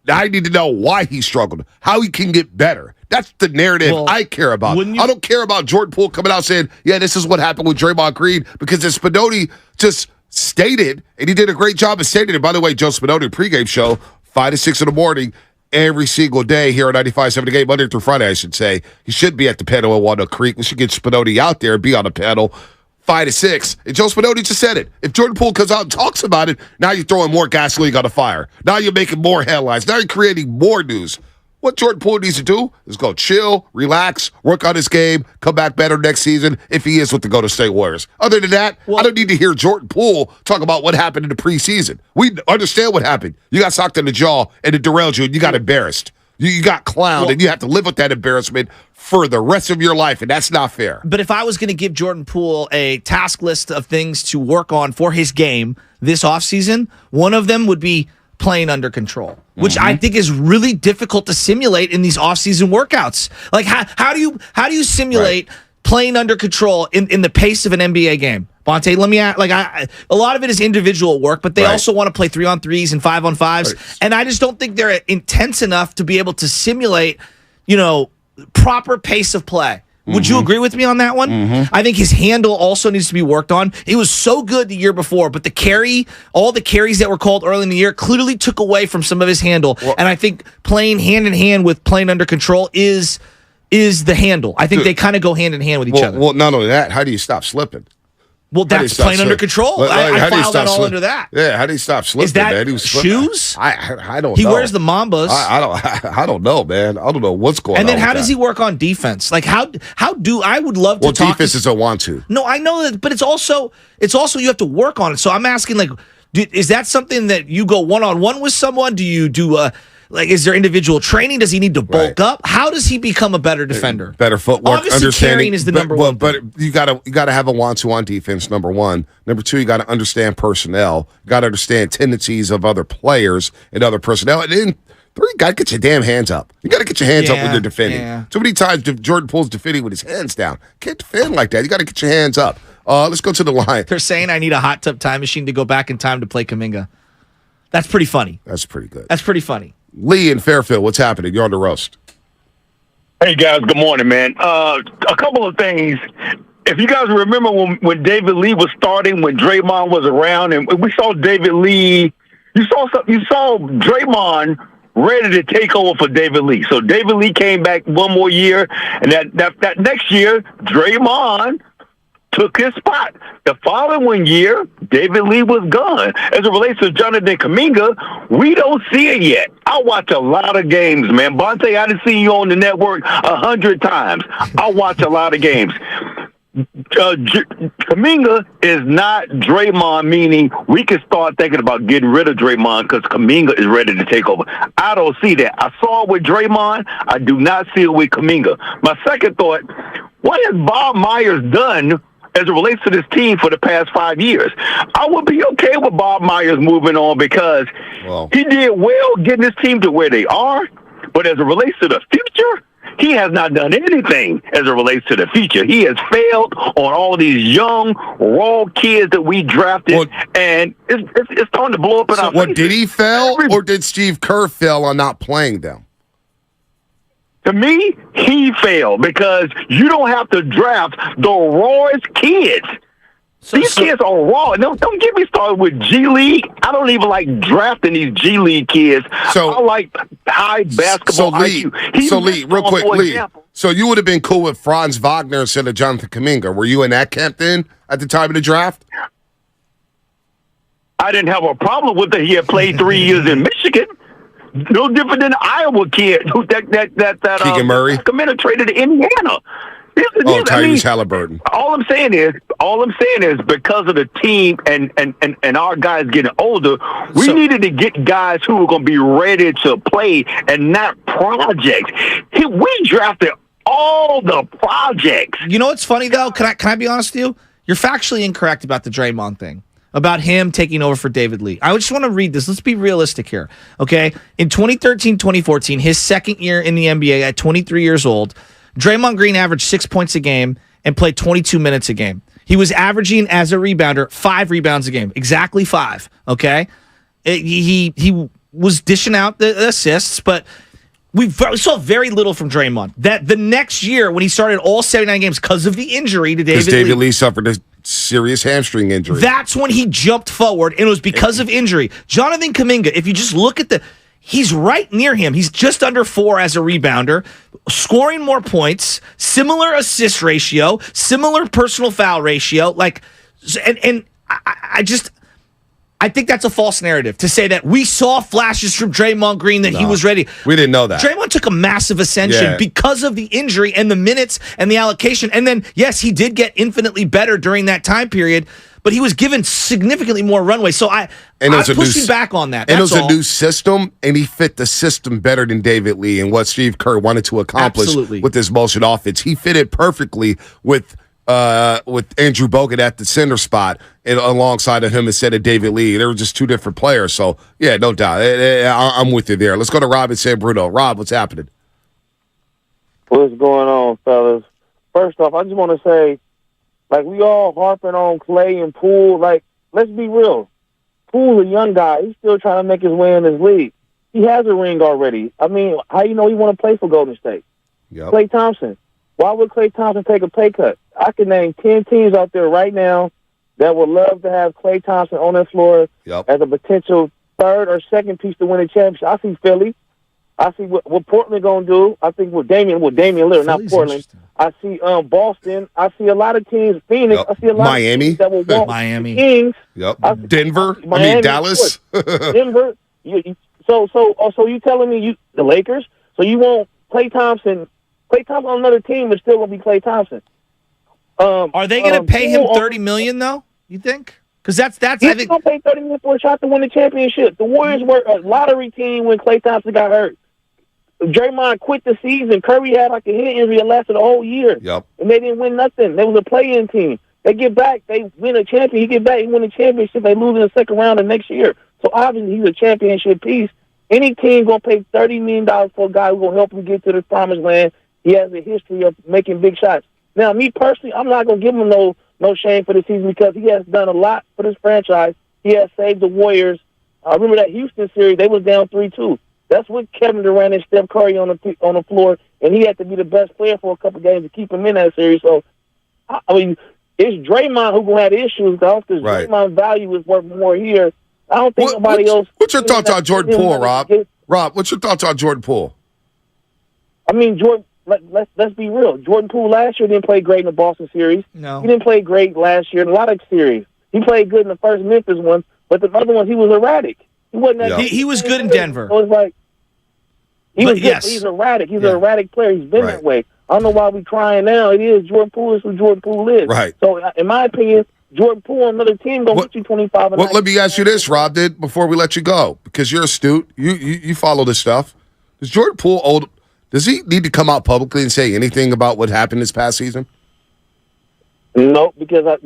I need to know why he struggled, how he can get better. That's the narrative I care about. I don't care about Jordan Poole coming out saying, yeah, this is what happened with Draymond Green, because as Spinoni just stated, and he did a great job of stating it. By the way, Joe Spinoni pregame show, 5 to 6 in the morning, every single day here on 95.7 The Game, Monday through Friday, I should say. He should be at the panel at Walnut Creek. We should get Spinoni out there and be on the panel 5 to 6. And Joe Spinoni just said it. If Jordan Poole comes out and talks about it, now you're throwing more gasoline on the fire. Now you're making more headlines. Now you're creating more news. What Jordan Poole needs to do is go chill, relax, work on his game, come back better next season if he is with the Golden State Warriors. Other than that, I don't need to hear Jordan Poole talk about what happened in the preseason. We understand what happened. You got socked in the jaw and it derailed you and you got embarrassed. You got clowned and you have to live with that embarrassment for the rest of your life, and that's not fair. But if I was going to give Jordan Poole a task list of things to work on for his game this offseason, one of them would be playing under control, which I think is really difficult to simulate in these offseason workouts. Like, how do you simulate playing under control in the pace of an NBA game? Bonte, let me ask, a lot of it is individual work, but they also want to play 3-on-3s and 5-on-5s. And I just don't think they're intense enough to be able to simulate, proper pace of play. Would you agree with me on that one? I think his handle also needs to be worked on. He was so good the year before, but all the carries that were called early in the year clearly took away from some of his handle. And I think playing hand in hand with playing under control is the handle. I think they kind of go hand in hand with each other. Well, not only that, how do you stop slipping? Well, that's playing under control. I filed that all under that. Yeah, how do you stop slipping? Is that man? He was slipping. shoes? I don't know. He wears the Mambas. I don't know, man. I don't know what's going on. And then how does he work on defense? Like I would love to talk. Well, defense is a want to. No, I know that, but it's also you have to work on it. So I'm asking, like, is that something that you go one-on-one with someone? Do you do is there individual training? Does he need to bulk up? How does he become a better defender? Better footwork, Obviously, understanding carrying is the number one. But you gotta have a want-to on defense. Number one. Number two, you got to understand personnel. You got to understand tendencies of other players and other personnel. And then three, you got to get your damn hands up. You got to get your hands up when you're defending. Yeah. Too many times Jordan Poole's defending with his hands down. Can't defend like that. You got to get your hands up. Let's go to the line. They're saying I need a hot tub time machine to go back in time to play Kaminga. That's pretty funny. That's pretty good. That's pretty funny. Lee in Fairfield, what's happening? You're on the roast. Hey, guys. Good morning, man. A couple of things. If you guys remember when David Lee was starting, when Draymond was around, and we saw David Lee, you saw Draymond ready to take over for David Lee. So David Lee came back one more year, and that next year, Draymond took his spot. The following year, David Lee was gone. As it relates to Jonathan Kaminga, we don't see it yet. I watch a lot of games, man. Bonte, I done seen you on the network 100 times. I watch a lot of games. Kaminga is not Draymond, meaning we can start thinking about getting rid of Draymond because Kaminga is ready to take over. I don't see that. I saw it with Draymond. I do not see it with Kaminga. My second thought, what has Bob Myers done as it relates to this team for the past 5 years? I would be okay with Bob Myers moving on because he did well getting this team to where they are, but as it relates to the future, he has not done anything as it relates to the future. He has failed on all of these young, raw kids that we drafted, and it's starting to blow up in our faces. Did he fail, or did Steve Kerr fail on not playing them? To me, he failed because you don't have to draft the rawest kids. These kids are raw. Don't get me started with G League. I don't even like drafting these G League kids. I like high basketball IQ. Lee, real quick, Lee. So you would have been cool with Franz Wagner instead of Jonathan Kaminga. Were you in that camp then at the time of the draft? I didn't have a problem with it. He had played 3 years in Michigan. No different than the Iowa kid who Keegan Murray traded to Indiana. Tyrese Halliburton. All I'm saying is because of the team and our guys getting older, we needed to get guys who were going to be ready to play and not projects. We drafted all the projects. You know what's funny though? Can I be honest with you? You're factually incorrect about the Draymond thing. About him taking over for David Lee. I just want to read this. Let's be realistic here, okay? In 2013-2014, his second year in the NBA at 23 years old, Draymond Green averaged 6 points a game and played 22 minutes a game. He was averaging, as a rebounder, 5 rebounds a game. Exactly 5, okay? He was dishing out the assists, but we saw very little from Draymond. That the next year, when he started all 79 games because of the injury to David Lee. David Lee suffered a serious hamstring injury. That's when he jumped forward, and it was because of injury. Jonathan Kaminga, if you just look at he's right near him. He's just under 4 as a rebounder, scoring more points, similar assist ratio, similar personal foul ratio. I think that's a false narrative to say that we saw flashes from Draymond Green that he was ready. We didn't know that. Draymond took a massive ascension because of the injury and the minutes and the allocation. And then, yes, he did get infinitely better during that time period, but he was given significantly more runway. So I'm pushing back on that. And it was a new system, and he fit the system better than David Lee and what Steve Kerr wanted to accomplish with this motion offense. He fitted perfectly with Andrew Bogut at the center spot and alongside of him instead of David Lee. They were just two different players. So, yeah, no doubt. I'm with you there. Let's go to Rob in San Bruno. Rob, what's happening? What's going on, fellas? First off, I just want to say, we all harping on Clay and Poole. Let's be real. Poole's a young guy. He's still trying to make his way in this league. He has a ring already. I mean, how you know he want to play for Golden State? Klay Thompson. Why would Klay Thompson take a pay cut? I can name 10 teams out there right now that would love to have Klay Thompson on their floor as a potential third or second piece to win a championship. I see Philly. I see what Portland going to do. I think with Damian Lillard, not Portland. I see Boston. I see a lot of teams. Phoenix. Yep. I see a lot Miami. of teams that will want Miami. Kings. Yep. Denver. Miami, Dallas. Denver. So you telling me the Lakers? So you want Klay Thompson? Klay Thompson on another team is still going to be Klay Thompson. Are they going to pay him $30 million though? You think? Because that's I think going to pay $30 million for a shot to win the championship. The Warriors were a lottery team when Klay Thompson got hurt. Draymond quit the season. Curry had like a hit injury that lasted a whole year. Yep. And they didn't win nothing. They was a play-in team. They get back, they win a champion. He get back, he win a championship. They lose in the second round of next year. So obviously he's a championship piece. Any team gonna pay $30 million for a guy who's gonna help him get to the promised land. He has a history of making big shots. Now, me personally, I'm not gonna give him no shame for the season because he has done a lot for this franchise. He has saved the Warriors. I remember that Houston series; they was down 3-2. That's with Kevin Durant and Steph Curry on the floor, and he had to be the best player for a couple of games to keep him in that series. So, I mean, it's Draymond who gonna have issues though, because Draymond's value is worth more here. I don't think nobody else. What's your thoughts on Jordan Poole, Rob? Rob, what's your thoughts on Jordan Poole? I mean, Jordan. Let's be real. Jordan Poole last year didn't play great in the Boston series. No, he didn't play great last year in a lot of series. He played good in the first Memphis one, but the other ones he was erratic. He wasn't that. He was good in Denver. So it's like he was good. Yes. He's erratic. He's an erratic player. He's been that way. I don't know why we're crying now. It is Jordan Poole is who Jordan Poole is. Right. So in my opinion, Jordan Poole on another team gonna get you 25. Well, let me ask you this, Rob, before we let you go, because you're astute. You follow this stuff. Is Jordan Poole old? Does he need to come out publicly and say anything about what happened this past season? No, because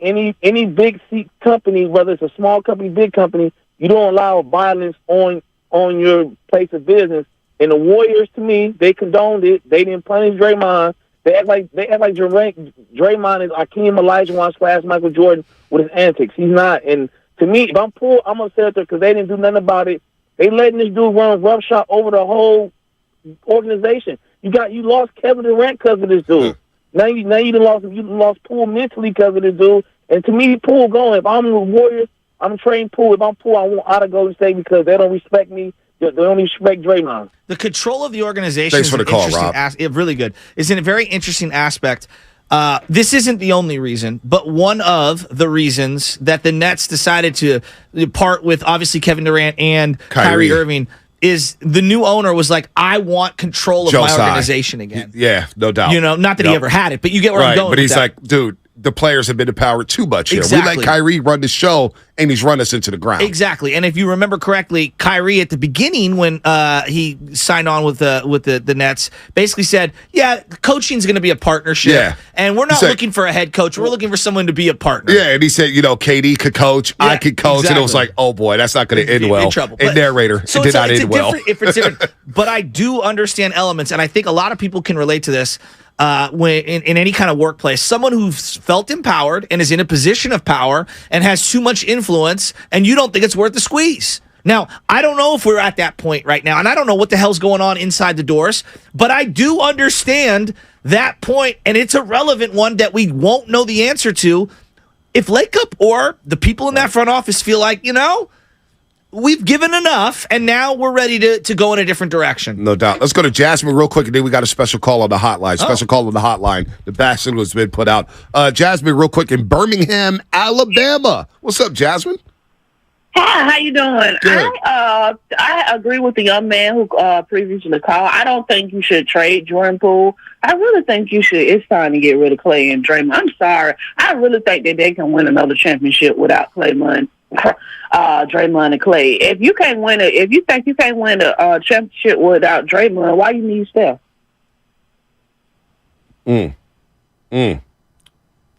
any big company, whether it's a small company, big company, you don't allow violence on your place of business. And the Warriors, to me, they condoned it. They didn't punish Draymond. They act like Draymond is Akeem Olajuwon / Michael Jordan with his antics. He's not. And to me, if I'm Poole, I'm upset because they didn't do nothing about it. They letting this dude run roughshod over the whole organization. You lost Kevin Durant because of this dude. Now you lost Poole mentally because of this dude. And to me, Poole going. If I'm the Warriors, I'm trading Poole. If I'm Poole, I want out of Golden State because they don't respect me. They don't respect Draymond. The control of the organization Thanks for the call, Rob. Really good. It's a very interesting aspect. This isn't the only reason, but one of the reasons that the Nets decided to part with obviously Kevin Durant and Kyrie Irving is the new owner was like, I want control of my organization again. Yeah, no doubt. Not that he ever had it, but you get where I'm going. But he's with that. like, dude, the players have been empowered too much here. Exactly. We let Kyrie run the show, and he's run us into the ground. Exactly. And if you remember correctly, Kyrie at the beginning when he signed on with the Nets basically said, yeah, coaching's going to be a partnership. Yeah. And we're not looking for a head coach. We're looking for someone to be a partner. Yeah, and he said, KD could coach, I could coach, and it was like, oh boy, that's not going to end well. In trouble. And narrator, it did not end well. It's different. But I do understand elements, and I think a lot of people can relate to this. When in any kind of workplace, someone who's felt empowered and is in a position of power and has too much influence, and you don't think it's worth the squeeze. Now, I don't know if we're at that point right now, and I don't know what the hell's going on inside the doors, but I do understand that point, and it's a relevant one that we won't know the answer to. If Lakeup or the people in that front office feel like, we've given enough, and now we're ready to go in a different direction. No doubt. Let's go to Jasmine real quick, and then we got a special call on the hotline. Special call on the hotline. The bastion has been put out. Jasmine, real quick, in Birmingham, Alabama. What's up, Jasmine? Hi, how you doing? Good. I agree with the young man who previously called. I don't think you should trade Jordan Poole. I really think it's time to get rid of Klay and Draymond. I'm sorry. I really think that they can win another championship without Draymond and Klay. If you think you can't win a championship without Draymond, why you need Steph?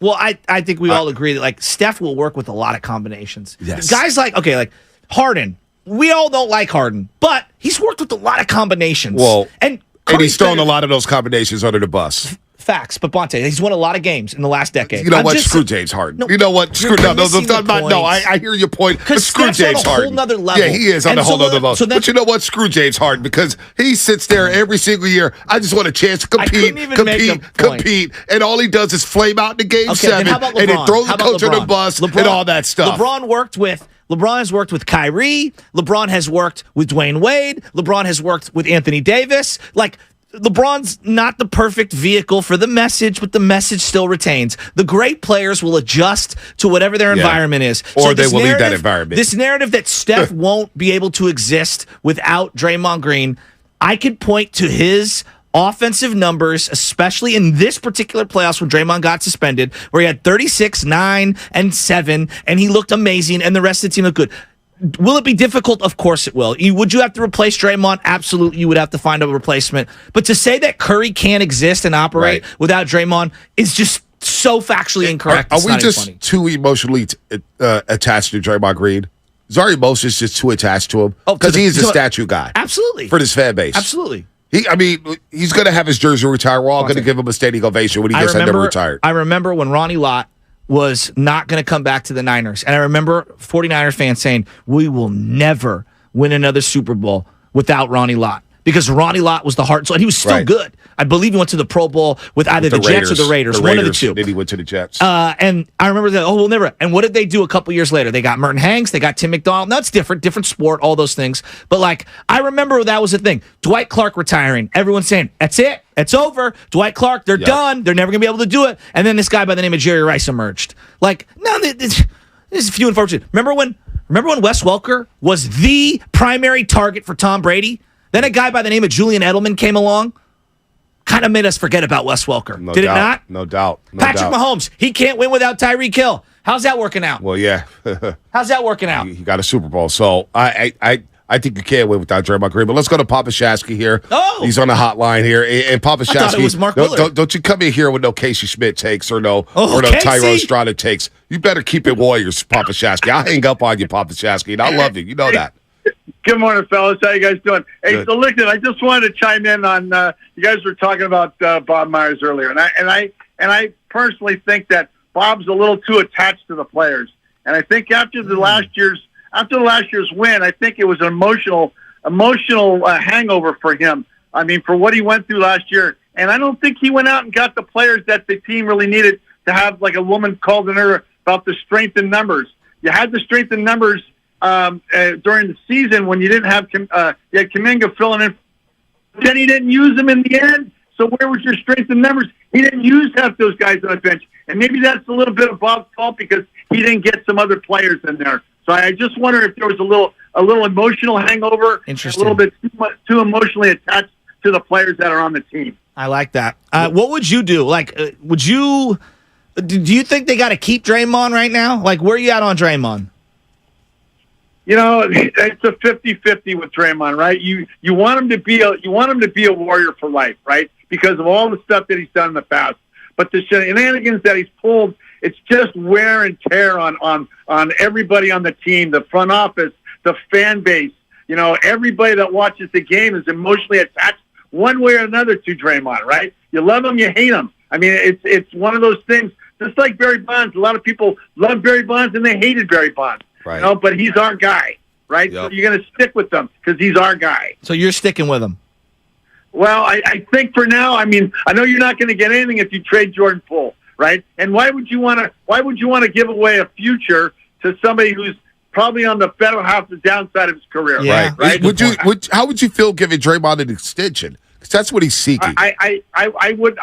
Well, I think we all agree that Steph will work with a lot of combinations. Yes. Guys like Harden. We all don't like Harden, but he's worked with a lot of combinations. Well, and he's thrown a lot of those combinations under the bus. Facts. But Bonte, he's won a lot of games in the last decade. You know what? Screw James Harden. No, you know what? Screw I hear your point. But screw James Harden. On a whole nother level. Yeah, he is on a whole other level. But you know what? Screw James Harden because he sits there every single year. I just want a chance to compete, and all he does is flame out in the game 7 and then throw the coach on the bus and all that stuff. LeBron has worked with Kyrie. LeBron has worked with Dwayne Wade. LeBron has worked with Anthony Davis. Like, LeBron's not the perfect vehicle for the message, but the message still retains. The great players will adjust to whatever their environment is. Or they will leave that environment. This narrative that Steph won't be able to exist without Draymond Green, I could point to his offensive numbers, especially in this particular playoffs when Draymond got suspended, where he had 36, 9, and 7, and he looked amazing, and the rest of the team looked good. Will it be difficult? Of course it will. Would you have to replace Draymond? Absolutely, you would have to find a replacement. But to say that Curry can't exist and operate without Draymond is just so factually incorrect. Are we just too emotionally attached to Draymond Green? Is our emotions just too attached to him? Because he's a statue guy. Absolutely. For this fan base. Absolutely. He's going to have his jersey retired. We're all going to give him a standing ovation when he gets never retired. I remember when Ronnie Lott was not going to come back to the Niners. And I remember 49er fans saying, we will never win another Super Bowl without Ronnie Lott. Because Ronnie Lott was the heart. So he was still good. I believe he went to the Pro Bowl with either the Jets or the Raiders. One of the two. Then he went to the Jets. And I remember that, we'll never. And what did they do a couple years later? They got Merton Hanks. They got Tim McDonald. Now it's different sport, all those things. But I remember that was the thing. Dwight Clark retiring. Everyone's saying, that's it. It's over. Dwight Clark, they're done. They're never going to be able to do it. And then this guy by the name of Jerry Rice emerged. No, this is few and far between. Remember when Wes Welker was the primary target for Tom Brady? Then a guy by the name of Julian Edelman came along. Kind of made us forget about Wes Welker. Did it not? No doubt. Patrick Mahomes, he can't win without Tyreek Hill. How's that working out? Well, yeah. How's that working out? He got a Super Bowl. So I think you can't win without Draymond Green. But let's go to Papa Shasky here. Oh! He's on the hotline here. And Papa Shasky, I thought it was Mark Willard. Don't you come in here with no Casey Schmidt takes or no Tyrone Estrada takes. You better keep it Warriors, Papa Shasky. I'll hang up on you, Papa Shasky, and I love you. You know that. Good morning, fellas. How you guys doing? Hey, so listen, I just wanted to chime in on you guys were talking about Bob Myers earlier, and I personally think that Bob's a little too attached to the players, and I think after the last year's win, I think it was an emotional hangover for him. I mean, for what he went through last year, and I don't think he went out and got the players that the team really needed to have. Like a woman called in her about the strength in numbers. You had the strength in numbers. During the season when you didn't have you had Kaminga filling in, then he didn't use them in the end. So where was your strength in numbers? He didn't use half those guys on the bench, and maybe that's a little bit of Bob's fault because he didn't get some other players in there. So I just wonder if there was a little emotional hangover, a little bit too emotionally attached to the players that are on the team. I like that. What would you do? Do you think they got to keep Draymond right now? Where are you at on Draymond? You know, it's a 50-50 with Draymond, right? You want him to be a Warrior for life, right? Because of all the stuff that he's done in the past. But the shenanigans that he's pulled, it's just wear and tear on everybody on the team, the front office, the fan base. You know, everybody that watches the game is emotionally attached one way or another to Draymond, right? You love him, you hate him. I mean, it's one of those things. Just like Barry Bonds, a lot of people love Barry Bonds and they hated Barry Bonds. Right. You know, but he's our guy, right? Yep. So you're going to stick with him because he's our guy. So you're sticking with him? Well, I think for now, I mean, I know you're not going to get anything if you trade Jordan Poole, right? And why would you want to give away a future to somebody who's probably on the better half, the downside of his career? Yeah. Right? How would you feel giving Draymond an extension? Because that's what he's seeking. I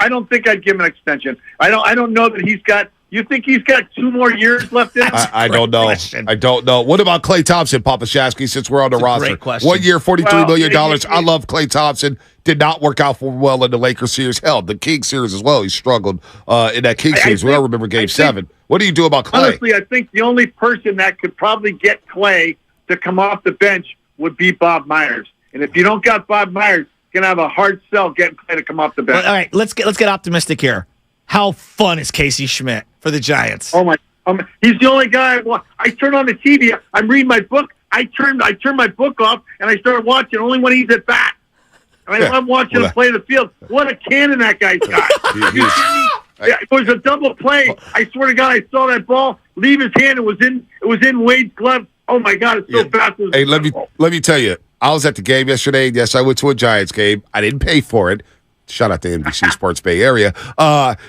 don't think I'd give him an extension. I don't know that he's got. You think he's got 2 more years left in him? I don't know. Question. I don't know. What about Klay Thompson, Papa Shasky, since we're on the roster? Great question. 1 year, $43 million. I love Klay Thompson. Did not work out for him well in the Lakers series. Hell, the King series as well. He struggled in that King series. We all remember Game 7. What do you do about Klay? Honestly, I think the only person that could probably get Klay to come off the bench would be Bob Myers. And if you don't got Bob Myers, you're going to have a hard sell getting Klay to come off the bench. Well, all right, let's get optimistic here. How fun is Casey Schmidt for the Giants? Oh my! He's the only guy. I turn on the TV. I'm reading my book. I turn my book off and I start watching only when he's at bat. and I love watching him play the field. What a cannon that guy's got! It was a double play. I swear to God, I saw that ball leave his hand. It was in Wade's glove. Oh my God, it's so fast. Hey, let me tell you. I was at the game yesterday. Yes, I went to a Giants game. I didn't pay for it. Shout out to NBC Sports Bay Area.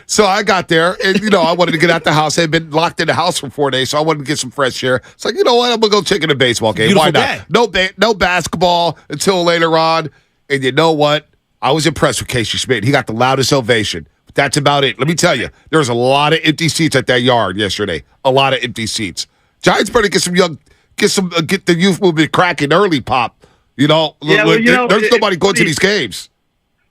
So I got there, and, I wanted to get out the house. I had been locked in the house for 4 days, so I wanted to get some fresh air. It's like, you know what? I'm going to go check in a baseball game. Beautiful Why not? day. No basketball until later on. And you know what? I was impressed with Casey Schmidt. He got the loudest ovation. But that's about it. Let me tell you, there was a lot of empty seats at that yard yesterday. A lot of empty seats. Giants better get the youth movement cracking early, Pop. There's nobody going to these games.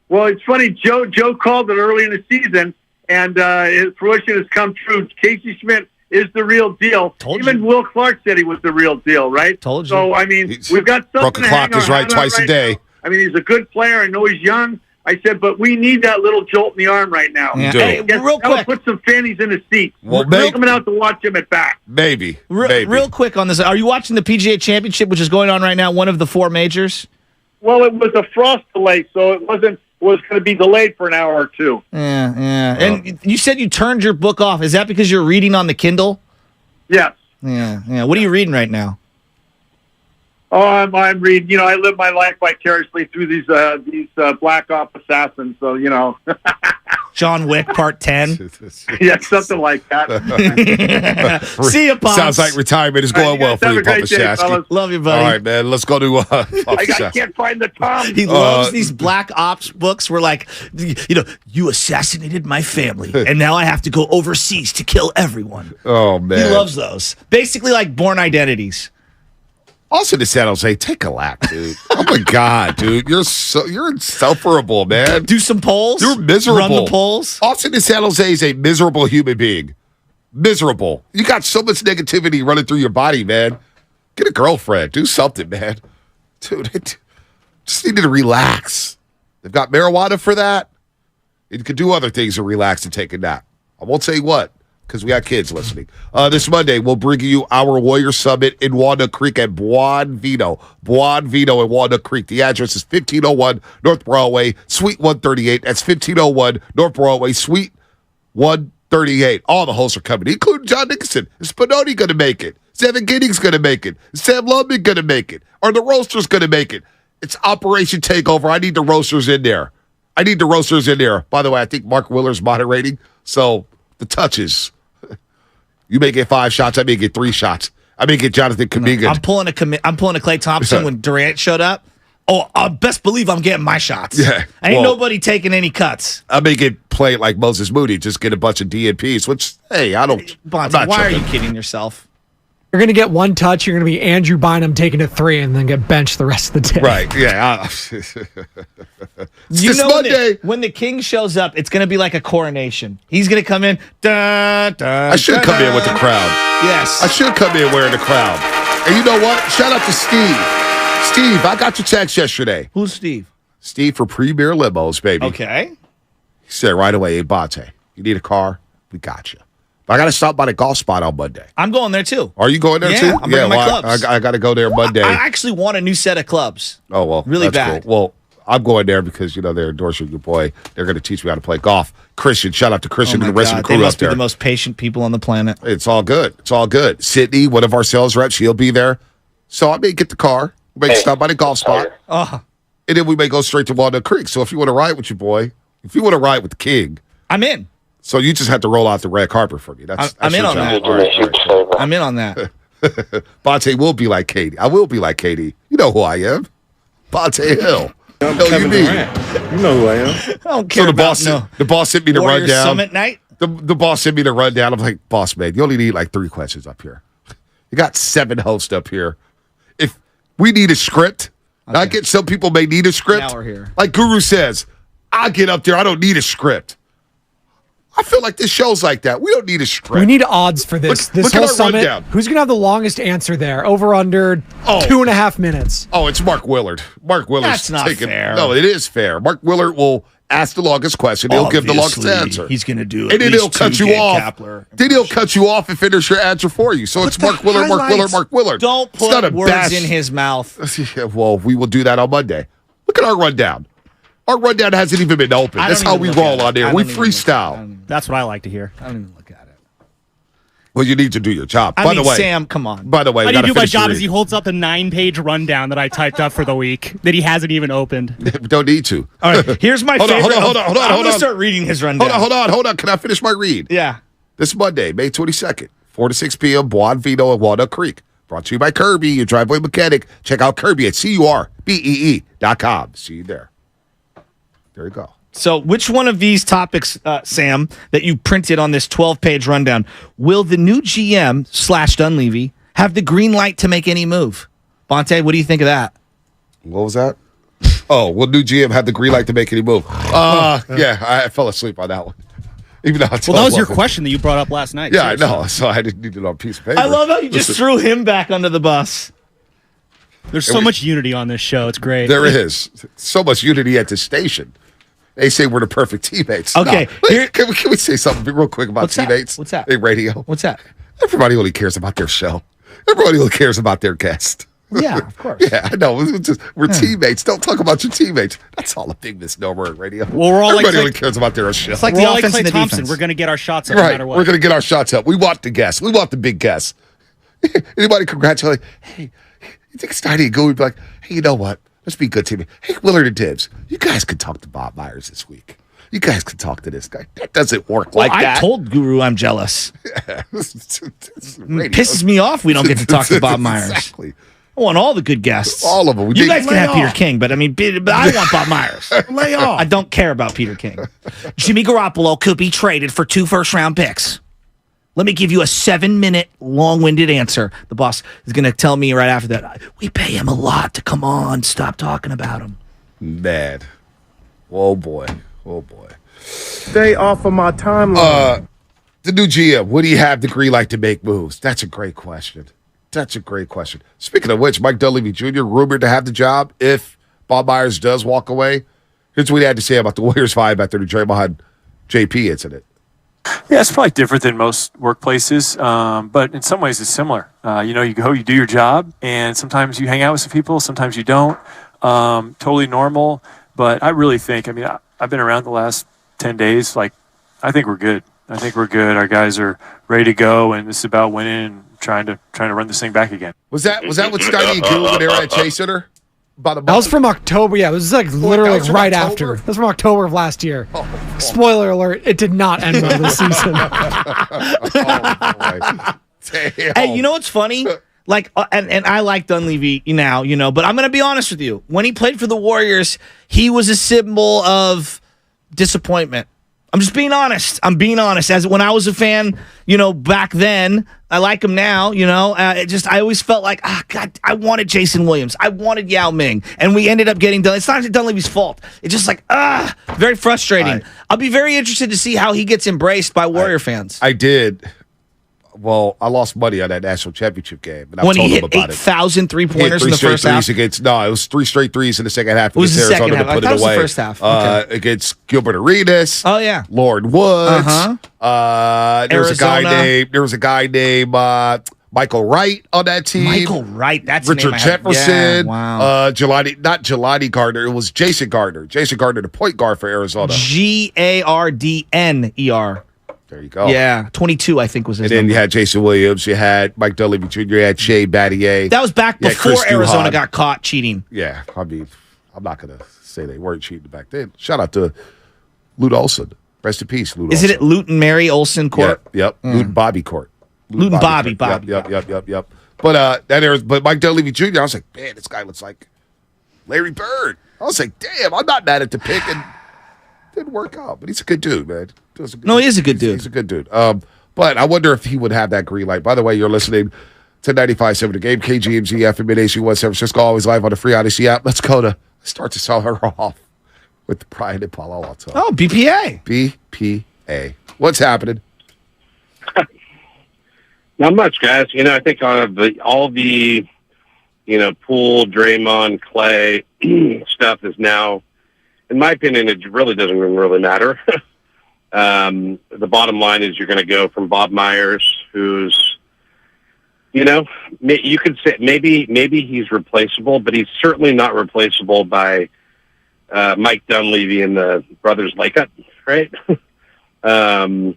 Well, it's funny. Joe called it early in the season, and his fruition has come true. Casey Schmidt is the real deal. Even Will Clark said he was the real deal, right? Told you. So, I mean, we've got something broken to clock hang is our right hat on twice a day. now. I mean, he's a good player. I know he's young. I said, but we need that little jolt in the arm right now. Yeah. Hey, real quick. Put some fannies in the seats. Well, We're coming out to watch him at bat. Maybe. Real quick on this. Are you watching the PGA Championship, which is going on right now, one of the 4 majors? Well, it was a frost delay, so it was going to be delayed for an hour or two. Yeah. And you said you turned your book off. Is that because you're reading on the Kindle? Yes. Yeah. What are you reading right now? Oh, I'm reading. I live my life vicariously through these Black Ops assassins. So John Wick Part 10. Yeah, something like that. See you, Pops. Sounds like retirement is going well for you, Papa Shasky. Love you, buddy. All right, man. Let's go to I can't find the Tom. He loves these Black Ops books where, like, you assassinated my family, and now I have to go overseas to kill everyone. Oh, man. He loves those. Basically like Born Identities. Also to San Jose, take a lap, dude. Oh my God, dude, you're insufferable, man. Do some polls. You're miserable. Run the polls. Austin to San Jose is a miserable human being. Miserable. You got so much negativity running through your body, man. Get a girlfriend. Do something, man. Dude, just needed to relax. They've got marijuana for that. You could do other things to relax and take a nap. I won't say what, because we got kids listening. This Monday, we'll bring you our Warrior Summit in Walnut Creek at Buon Vino. Buon Vino in Walnut Creek. The address is 1501 North Broadway, Suite 138. That's 1501 North Broadway, Suite 138. All the hosts are coming, including John Nicholson. Is Spinoni going to make it? Is Evan Giddings going to make it? Is Sam Lubman going to make it? Are the Roasters going to make it? It's Operation Takeover. I need the Roasters in there. By the way, I think Mark Willer's moderating, so the touches. You may get 5 shots. I may get 3 shots. I may get Jonathan Kaminga. I'm pulling a Klay Thompson when Durant showed up. Oh, I best believe I'm getting my shots. Yeah, ain't nobody taking any cuts. I may get played like Moses Moody, just get a bunch of DNPs. Which, hey, I don't. Bonzi, why are you kidding yourself? You're going to get 1 touch. You're going to be Andrew Bynum taking a 3 and then get benched the rest of the day. Right, yeah. You know Monday. When the king shows up, it's going to be like a coronation. He's going to come in. I should come in with the crowd. Yes. I should come in wearing the crowd. And you know what? Shout out to Steve. Steve, I got your text yesterday. Who's Steve? Steve for Premier Limos, baby. Okay. He said right away, hey, Bonte, you need a car? We got you. But I got to stop by the golf spot on Monday. I'm going there, too. Are you going there, too? I'm bringing my clubs. I got to go there Monday. I actually want a new set of clubs. Oh, well. Really that's bad. Cool. Well, I'm going there because, they're endorsing your boy. They're going to teach me how to play golf. Christian, shout out to Christian and the rest of the crew up there. They must be the most patient people on the planet. It's all good. Sydney, one of our sales reps, she'll be there. So I may get the car. We may stop by the golf spot. And then we may go straight to Walnut Creek. So if you want to ride with your boy, if you want to ride with the king. I'm in. So you just have to roll out the red carpet for me. I'm in on that. All right. I'm in on that. Bonte will be like Katie. I will be like Katie. You know who I am. Bonte Hill. I'm Kevin Durant. You know who I am. I don't care the boss sent me the Warrior rundown. Summit night? The boss sent me the rundown. I'm like, boss, man, you only need like 3 questions up here. You got 7 hosts up here. If we need a script, I get some people may need a script. Now we're here. Like Guru says, I get up there. I don't need a script. I feel like this show's like that. We don't need a script. We need odds for this. Look whole at our summit. rundown. Who's going to have the longest answer there? Over under 2.5 minutes. Oh, it's Mark Willard. Mark Willard's That's not fair. No, it is fair. Mark Willard will ask the longest question. He'll give the longest answer. He's going to do it. And then he'll cut you off. Then he'll cut you off and finish your answer for you. So it's Mark Willard, Mark Willard, Mark Willard. Don't put words in his mouth. Yeah, well, we will do that on Monday. Look at our rundown. Our rundown hasn't even been open. That's how we roll on there. We freestyle. That's what I like to hear. I don't even look at it. Well, you need to do your job. By the way, Sam, come on. By the way, how do you do my job is he holds up the 9-page rundown that I typed up for the week that he hasn't even opened. Don't need to. All right, here's my favorite. Hold on. I'm going to start reading his rundown. Hold on. Can I finish my read? Yeah. This Monday, May 22nd, 4 to 6 p.m., Buon Vino at Walnut Creek. Brought to you by Kirby, your driveway mechanic. Check out Kirby at CURBEE.com. See you there. There you go. So which one of these topics, Sam, that you printed on this 12-page rundown, will the new GM / Dunleavy have the green light to make any move? Bonte, what do you think of that? What was that? Oh, will new GM have the green light to make any move? Yeah, I fell asleep on that one. Even though that was your question that you brought up last night. Yeah, seriously. I know. So I didn't need it on a piece of paper. I love how you just threw him back under the bus. There's so much unity on this show. It's great. There is. So much unity at this station. They say we're the perfect teammates. Okay. No. Can we say something real quick about teammates? What's that? In radio. What's that? Everybody only cares about their show. Everybody only cares about their guest. Yeah, of course. Yeah, I know. We're teammates. Don't talk about your teammates. That's all a big misnomer in radio. Well, we're all Everybody only cares about their show. It's like we're the all offense like and the Thompson. defense. We're going to get our shots up right. no matter what. We're going to get our shots up. We want the guests. We want the big guests. Anybody congratulate? Hey, you think it's time to go? We'd be like, hey, you know what? Let's be good teammates. Hey, Willard and Tibbs, you guys can talk to Bob Myers this week. You guys can talk to this guy. That doesn't work like that. I told Guru I'm jealous. Yeah. Pisses me off we don't get to talk to Bob Myers. Exactly. I want all the good guests. All of them. You guys can have Peter King, but I want Bob Myers. Lay off. I don't care about Peter King. Jimmy Garoppolo could be traded for 2 first-round picks. Let me give you a 7-minute long-winded answer. The boss is going to tell me right after that, we pay him a lot to come on. Stop talking about him. Bad. Oh, boy. Oh, boy. Stay off of my timeline. The new GM, would he have the green light to make moves? That's a great question. Speaking of which, Mike Dunleavy Jr. rumored to have the job if Bob Myers does walk away. Here's what he had to say about the Warriors vibe after the Draymond JP incident. Yeah, it's probably different than most workplaces, but in some ways it's similar. You go, you do your job, and sometimes you hang out with some people, sometimes you don't. Totally normal, but I really think, I've been around the last 10 days. I think we're good. Our guys are ready to go, and this is about winning and trying to run this thing back again. Was that what Steiny and Gil when they were at Chase Center? That was from October. Yeah, it was literally right after. That was from October of last year. Oh. Spoiler alert: it did not end well this season. Damn. Hey, you know what's funny? And I like Dunleavy now, but I'm going to be honest with you. When he played for the Warriors, he was a symbol of disappointment. I'm just being honest. As when I was a fan, back then, I like him now, I always felt like, God, I wanted Jason Williams. I wanted Yao Ming. And we ended up getting done. It's not Dunleavy's fault. It's just very frustrating. I'll be very interested to see how he gets embraced by Warrior fans. I did. Well, I lost money on that national championship game. And when he hit 8,000 three-pointers in the first half? It was 3 straight threes in the second half. It was the second half. I thought it was the first half. Okay. Against Gilbert Arenas. Oh, yeah. Lord Woods. There Arizona. was a guy named Michael Wright on that team. Michael Wright. That's Richard Jefferson. Yeah, wow. Not Jelani Gardner. It was Jason Gardner. Jason Gardner, the point guard for Arizona. Gardner. There you go. Yeah, 22, I think was his And then number. you had Jason Williams. You had Mike Dunleavy Jr. You had Shea Battier. That was back before Arizona got caught cheating. Yeah, I'm not going to say they weren't cheating back then. Shout out to Lute Olson. Rest in peace, Lute Olson. Is it at Lute and Mary Olson Court? Yep. Lute and Bobby Court. Lute and Bobby. Yep. But Mike Dunleavy Jr., I was like, man, this guy looks like Larry Bird. I was like, damn, I'm not mad at the pick. And didn't work out, but he's a good dude, man. He is a good dude. He's a good dude. But I wonder if he would have that green light. By the way, you're listening to 95.7 The Game, KGMZ, FM at AC1 San Francisco, always live on the Free Odyssey app. Let's start to sell her off with Brian and Palo Alto. Oh, BPA. BPA. What's happening? Not much, guys. I think all the Poole, Draymond, Clay stuff is now, in my opinion, it really doesn't really matter. The bottom line is you're going to go from Bob Myers, who's, you could say maybe he's replaceable, but he's certainly not replaceable by Mike Dunleavy and the brothers Lakeup, right? And,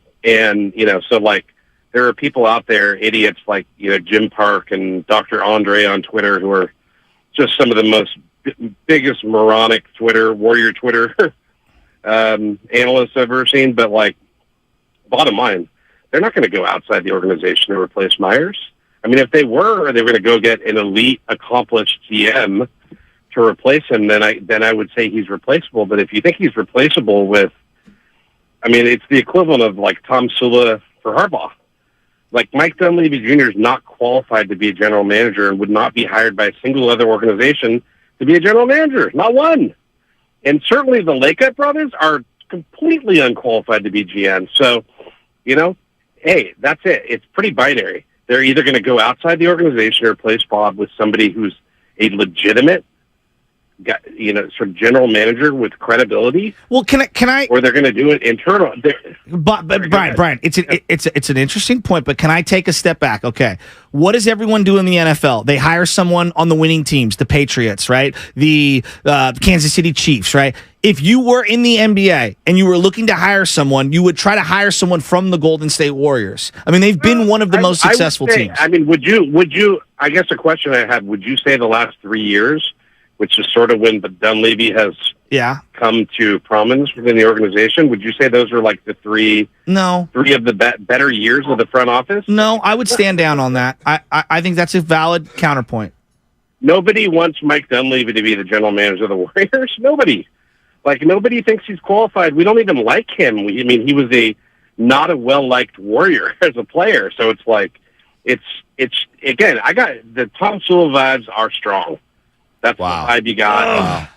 so like there are people out there, idiots like, Jim Park and Dr. Andre on Twitter, who are just some of the biggest moronic Warrior Twitter analysts I've ever seen. But like, bottom line, they're not going to go outside the organization to replace Myers. I mean, if they were going to go get an elite, accomplished GM to replace him, then I would say he's replaceable. But if you think he's replaceable with, it's the equivalent of like Tom Sula for Harbaugh. Like Mike Dunleavy Jr. is not qualified to be a general manager and would not be hired by a single other organization to be a general manager. Not one. And certainly the Lakeup brothers are completely unqualified to be GM. So, hey, that's it. It's pretty binary. They're either going to go outside the organization or replace Bob with somebody who's a legitimate, sort of general manager with credibility. Well, can I? Or they're going to do it internal. But Brian, it's an interesting point. But can I take a step back? Okay, what does everyone do in the NFL? They hire someone on the winning teams, the Patriots, right? The Kansas City Chiefs, right? If you were in the NBA and you were looking to hire someone, you would try to hire someone from the Golden State Warriors. They've been one of the most successful teams. Would you? I guess the question I had: would you say the last 3 years, which is sort of when Dunleavy has come to prominence within the organization, would you say those are like the three of the better years of the front office? No, I would stand down on that. I think that's a valid counterpoint. Nobody wants Mike Dunleavy to be the general manager of the Warriors. Nobody. Nobody thinks he's qualified. We don't even like him. He was not a well-liked Warrior as a player. So it's like, it's again, I got the Tom Sula vibes are strong. That's the vibe you got.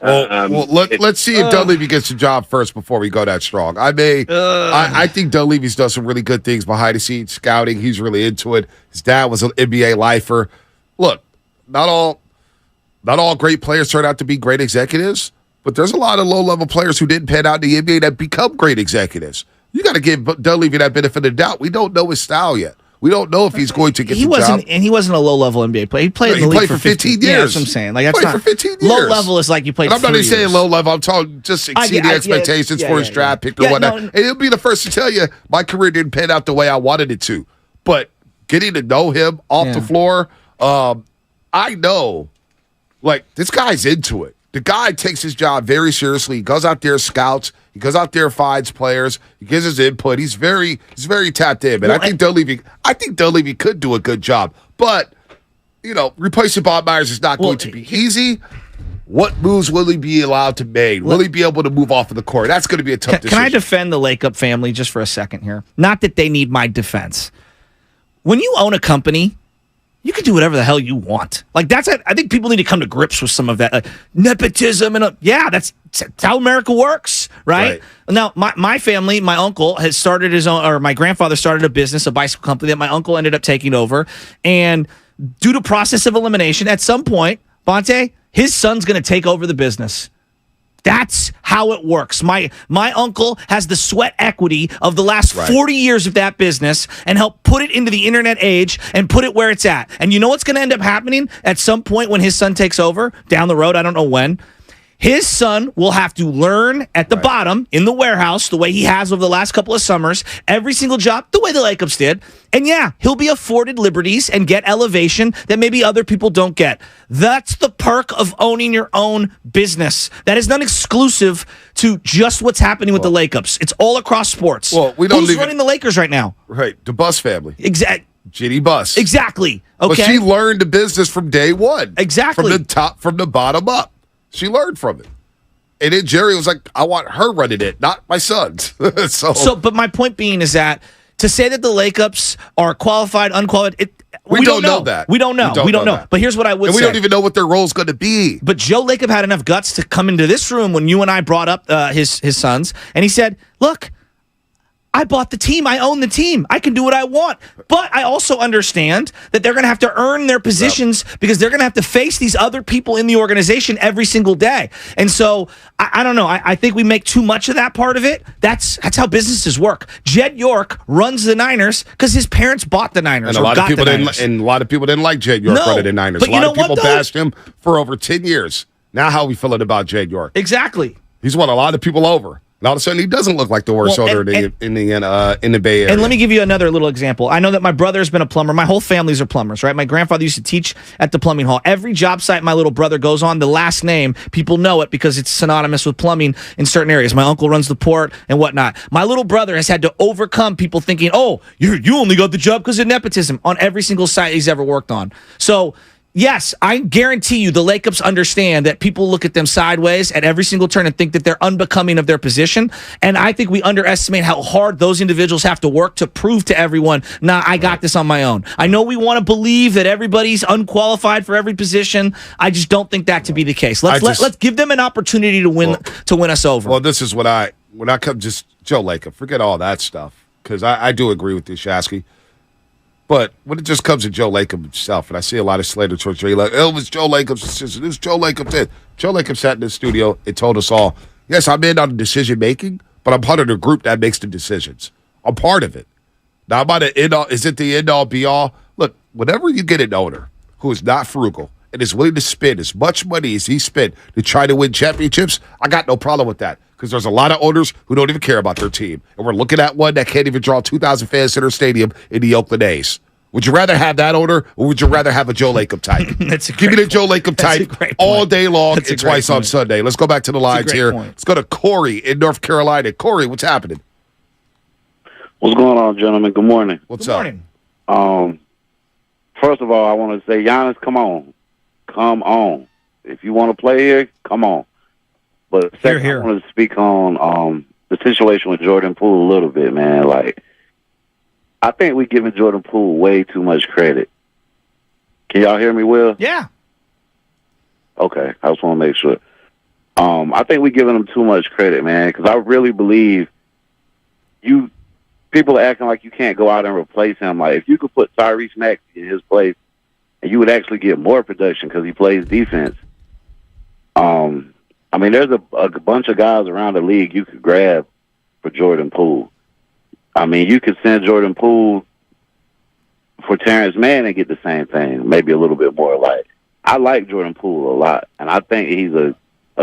Let's see if Dunleavy gets the job first before we go that strong. I think Dunleavy's done some really good things behind the scenes, scouting. He's really into it. His dad was an NBA lifer. Look, not all great players turn out to be great executives, but there's a lot of low-level players who didn't pan out in the NBA that become great executives. You got to give Dunleavy that benefit of the doubt. We don't know his style yet. We don't know if he's going to get the job. And he wasn't a low-level NBA player. He played in the league for 15 years. Yeah, that's what I'm saying. That's not for 15 years. Low-level is like you played. And I'm not even 3 years. saying low-level. I'm talking just exceeding expectations for his draft pick or whatnot. And he'll be the first to tell you my career didn't pan out the way I wanted it to. But getting to know him off the floor, I know, this guy's into it. The guy takes his job very seriously. He goes out there, scouts. He goes out there, finds players. He gives his input. He's very tapped in. But I think Dunleavy could do a good job. But replacing Bob Myers is not going to be easy. What moves will he be allowed to make? Will he be able to move off of the court? That's going to be a tough decision. Can I defend the Lakeup family just for a second here? Not that they need my defense. When you own a company, you can do whatever the hell you want. I think people need to come to grips with some of that nepotism and that's how America works, right? Now, my family, my uncle has started his own, or my grandfather started a business, a bicycle company that my uncle ended up taking over, and due to process of elimination, at some point, Bonte, his son's going to take over the business. That's how it works. My uncle has the sweat equity of the last 40 years of that business and helped put it into the internet age and put it where it's at. And you know what's going to end up happening at some point when his son takes over down the road? I don't know when. His son will have to learn at the bottom in the warehouse the way he has over the last couple of summers, every single job, the way the Lakeups did. And he'll be afforded liberties and get elevation that maybe other people don't get. That's the perk of owning your own business. That is not exclusive to just what's happening with the Lakeups. It's all across sports. Well, Who's running the Lakers right now? Right, the Buss family. Exactly. Ginny Buss. Exactly. Okay. But she learned the business from day one. Exactly. From the bottom up. She learned from it. And then Jerry was like, I want her running it, not my sons. But my point being is that to say that the Lakeups are qualified, unqualified, we don't know that. We don't know. We don't know. But here's what I would say. And we don't even know what their role is going to be. But Joe Lacob had enough guts to come into this room when you and I brought up his sons, and he said, look, I bought the team. I own the team. I can do what I want. But I also understand that they're going to have to earn their positions because they're going to have to face these other people in the organization every single day. And so, I don't know. I think we make too much of that part of it. That's how businesses work. Jed York runs the Niners because his parents bought the Niners. And a lot of people didn't like Jed York running the Niners. But a lot of people bashed him for over 10 years. Now how are we feeling about Jed York? Exactly. He's won a lot of people over. And all of a sudden, he doesn't look like the worst owner in the Bay Area. And let me give you another little example. I know that my brother's been a plumber. My whole family's are plumbers, right? My grandfather used to teach at the plumbing hall. Every job site my little brother goes on, the last name, people know it because it's synonymous with plumbing in certain areas. My uncle runs the port and whatnot. My little brother has had to overcome people thinking, oh, you only got the job because of nepotism on every single site he's ever worked on. So, yes, I guarantee you the Lakeups understand that people look at them sideways at every single turn and think that they're unbecoming of their position. And I think we underestimate how hard those individuals have to work to prove to everyone, nah, I got this on my own. I know we want to believe that everybody's unqualified for every position. I just don't think that to be the case. Let's give them an opportunity to win us over. Well, this is when I come just Joe Lacob, forget all that stuff, because I do agree with you, Shasky. But when it just comes to Joe Lacob himself, and I see a lot of slander towards Joe Lacob, it was Joe Lacob's decision. It was Joe Lacob did. Joe Lacob sat in the studio and told us all, yes, I'm in on the decision making, but I'm part of the group that makes the decisions. I'm part of it. Now, is it the end all be all? Look, whenever you get an owner who is not frugal and is willing to spend as much money as he spent to try to win championships, I got no problem with that. Because there's a lot of owners who don't even care about their team. And we're looking at one that can't even draw 2,000 fans to their stadium in the Oakland A's. Would you rather have that owner, or would you rather have a Joe Lacob type? Give me the Joe Lacob type all day long and twice on Sunday. Let's go back to the lines here. Let's go to Corey in North Carolina. Corey, what's happening? What's going on, gentlemen? Good morning. What's up? First of all, I want to say, Giannis, come on. Come on. If you want to play here, come on. But second, I want to speak on the situation with Jordan Poole a little bit, man. Like, I think we're giving Jordan Poole way too much credit. Can y'all hear me, Will? Yeah. Okay, I just want to make sure. I think we're giving him too much credit, man, because I really believe people are acting like you can't go out and replace him. Like, if you could put Tyrese Maxey in his place, and you would actually get more production because he plays defense. I mean, there's a bunch of guys around the league you could grab for Jordan Poole. I mean, you could send Jordan Poole for Terrence Mann and get the same thing, maybe a little bit more. Like, I like Jordan Poole a lot, and I think he's a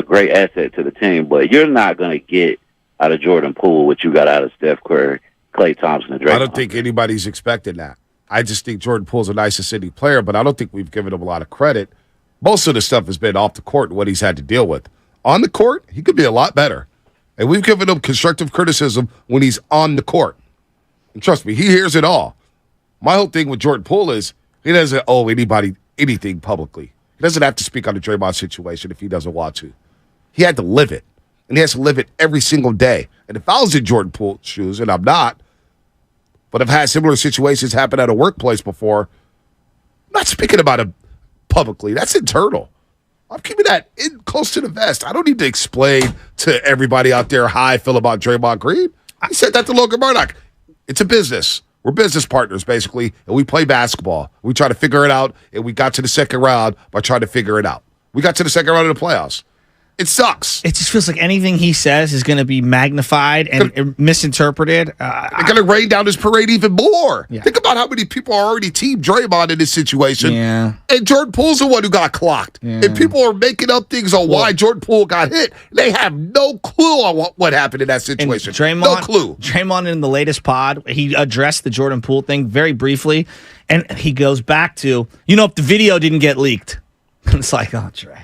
great asset to the team, but you're not going to get out of Jordan Poole what you got out of Steph Curry, Klay Thompson, and Draymond. I don't think anybody's expecting that. I just think Jordan Poole's a nice ascending player, but I don't think we've given him a lot of credit. Most of the stuff has been off the court and what he's had to deal with. On the court, he could be a lot better. And we've given him constructive criticism when he's on the court. And trust me, he hears it all. My whole thing with Jordan Poole is he doesn't owe anybody anything publicly. He doesn't have to speak on the Draymond situation if he doesn't want to. He had to live it. And he has to live it every single day. And if I was in Jordan Poole's shoes, and I'm not, but I've had similar situations happen at a workplace before, I'm not speaking about it publicly. That's internal. I'm keeping that in close to the vest. I don't need to explain to everybody out there how I feel about Draymond Green. I said that to Logan Murdoch. It's a business. We're business partners, basically, and we play basketball. We try to figure it out, and we got to the second round by trying to figure it out. We got to the second round of the playoffs. It sucks. It just feels like anything he says is going to be magnified and misinterpreted. They're going to rain down his parade even more. Yeah. Think about how many people are already Team Draymond in this situation. Yeah. And Jordan Poole's the one who got clocked. Yeah. And people are making up things on why Jordan Poole got hit. They have no clue on what happened in that situation. No clue. Draymond, in the latest pod, he addressed the Jordan Poole thing very briefly. And he goes back to, if the video didn't get leaked. It's like, oh, Dre.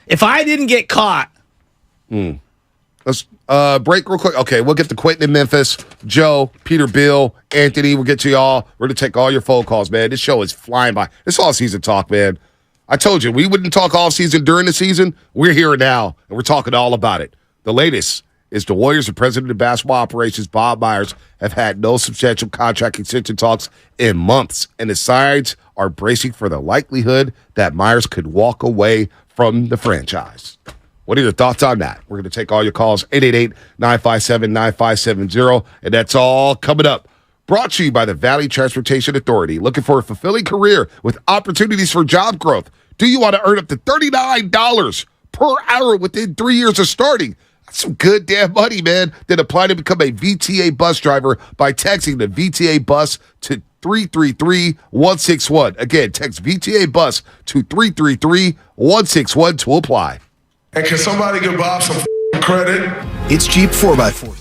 If I didn't get caught. Let's break real quick. Okay, we'll get to Quentin in Memphis, Joe, Peter, Bill, Anthony. We'll get to y'all. We're going to take all your phone calls, man. This show is flying by. This all-season talk, man. I told you, we wouldn't talk all-season during the season. We're here now, and we're talking all about it. The latest is the Warriors and President of Basketball Operations, Bob Myers, have had no substantial contract extension talks in months, and the sides are bracing for the likelihood that Myers could walk away from the franchise. What are your thoughts on that? We're going to take all your calls, 888-957-9570, and that's all coming up. Brought to you by the Valley Transportation Authority. Looking for a fulfilling career with opportunities for job growth? Do you want to earn up to $39 per hour within 3 years of starting? That's some good damn money, man. Then apply to become a VTA bus driver by texting the VTA bus to 333-161. Again, text VTA Bus to 333-161 to apply. And can somebody give Bob some credit? It's Jeep 4x4.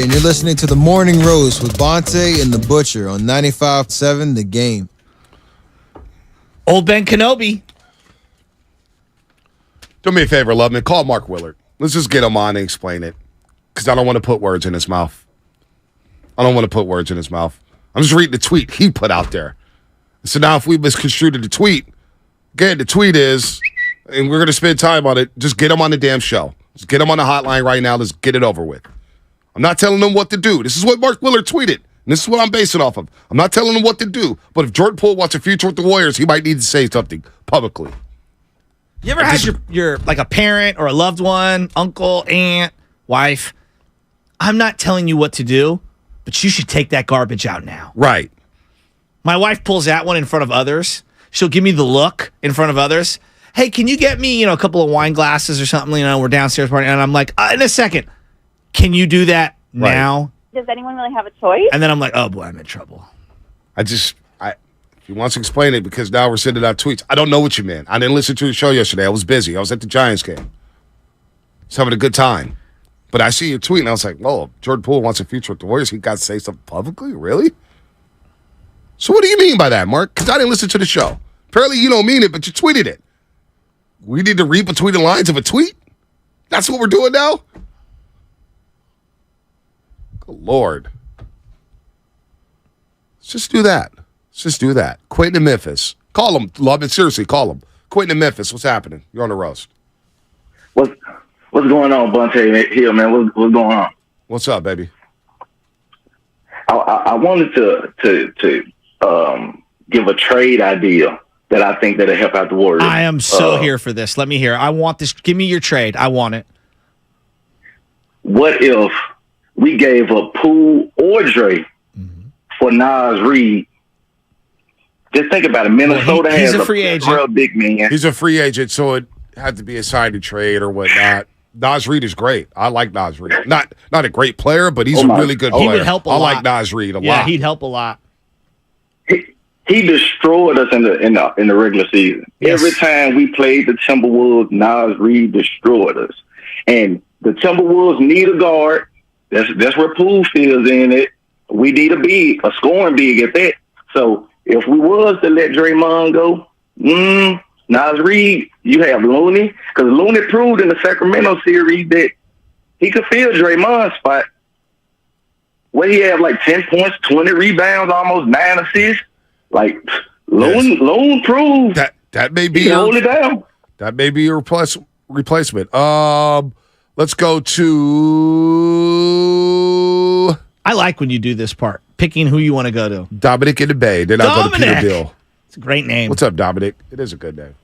Gray, and you're listening to The Morning Roast with Bonte and The Butcher on 95.7 The Game. Old Ben Kenobi. Do me a favor, Loveman. Call Mark Willard. Let's just get him on and explain it. Because I don't want to put words in his mouth. I'm just reading the tweet he put out there. So now if we misconstrued the tweet, again, the tweet is, and we're going to spend time on it, just get him on the damn show. Just get him on the hotline right now. Let's get it over with. I'm not telling him what to do. This is what Mark Willard tweeted. And this is what I'm basing off of. I'm not telling him what to do. But if Jordan Poole wants a future with the Warriors, he might need to say something publicly. You ever had your like a parent or a loved one, uncle, aunt, wife? I'm not telling you what to do, but you should take that garbage out now. Right. My wife pulls that one in front of others. She'll give me the look in front of others. Hey, can you get me, a couple of wine glasses or something? We're downstairs partying, and I'm like, in a second. Can you do that now? Does anyone really have a choice? And then I'm like, oh boy, I'm in trouble. If he wants to explain it, because now we're sending out tweets. I don't know what you meant. I didn't listen to the show yesterday. I was busy. I was at the Giants game. I was having a good time. But I see your tweet, and I was like, well, if Jordan Poole wants a future with the Warriors, he got to say something publicly? Really? So what do you mean by that, Mark? Because I didn't listen to the show. Apparently you don't mean it, but you tweeted it. We need to read between the lines of a tweet? That's what we're doing now? Good Lord. Let's just do that. Quentin in Memphis. Call him, love it. Seriously, call him. Quentin in Memphis, what's happening? You're on the roast. What's going on, Bonte Hill, man? What's going on? What's up, baby? I wanted to give a trade idea that I think that'll help out the Warriors. I am so here for this. Let me hear. I want this. Give me your trade. I want it. What if we gave up Poole or Dre for Nas Reed? Just think about it. Minnesota has a free agent. Real big man. He's a free agent, so it had to be a signing trade or whatnot. Nas Reed is great. I like Nas Reed. Not a great player, but he's a really good player. He would help a lot. I like Nas Reed a lot. Yeah, he'd help a lot. He destroyed us in the regular season. Yes. Every time we played the Timberwolves, Nas Reed destroyed us. And the Timberwolves need a guard. That's where Poole fills in it. We need a scoring big at that. So if we was to let Draymond go, Nas Reed, you have Looney, because Looney proved in the Sacramento series that he could fill Draymond's spot. What he had, like 10 points, 20 rebounds, almost 9 assists. Like Loon proved that may be hold it down. That may be a replacement. Let's go to. I like when you do this part, picking who you want to go to. Dominic in the Bay. Then I'll go to Peter Dill. It's a great name. What's up, Dominic? It is a good name.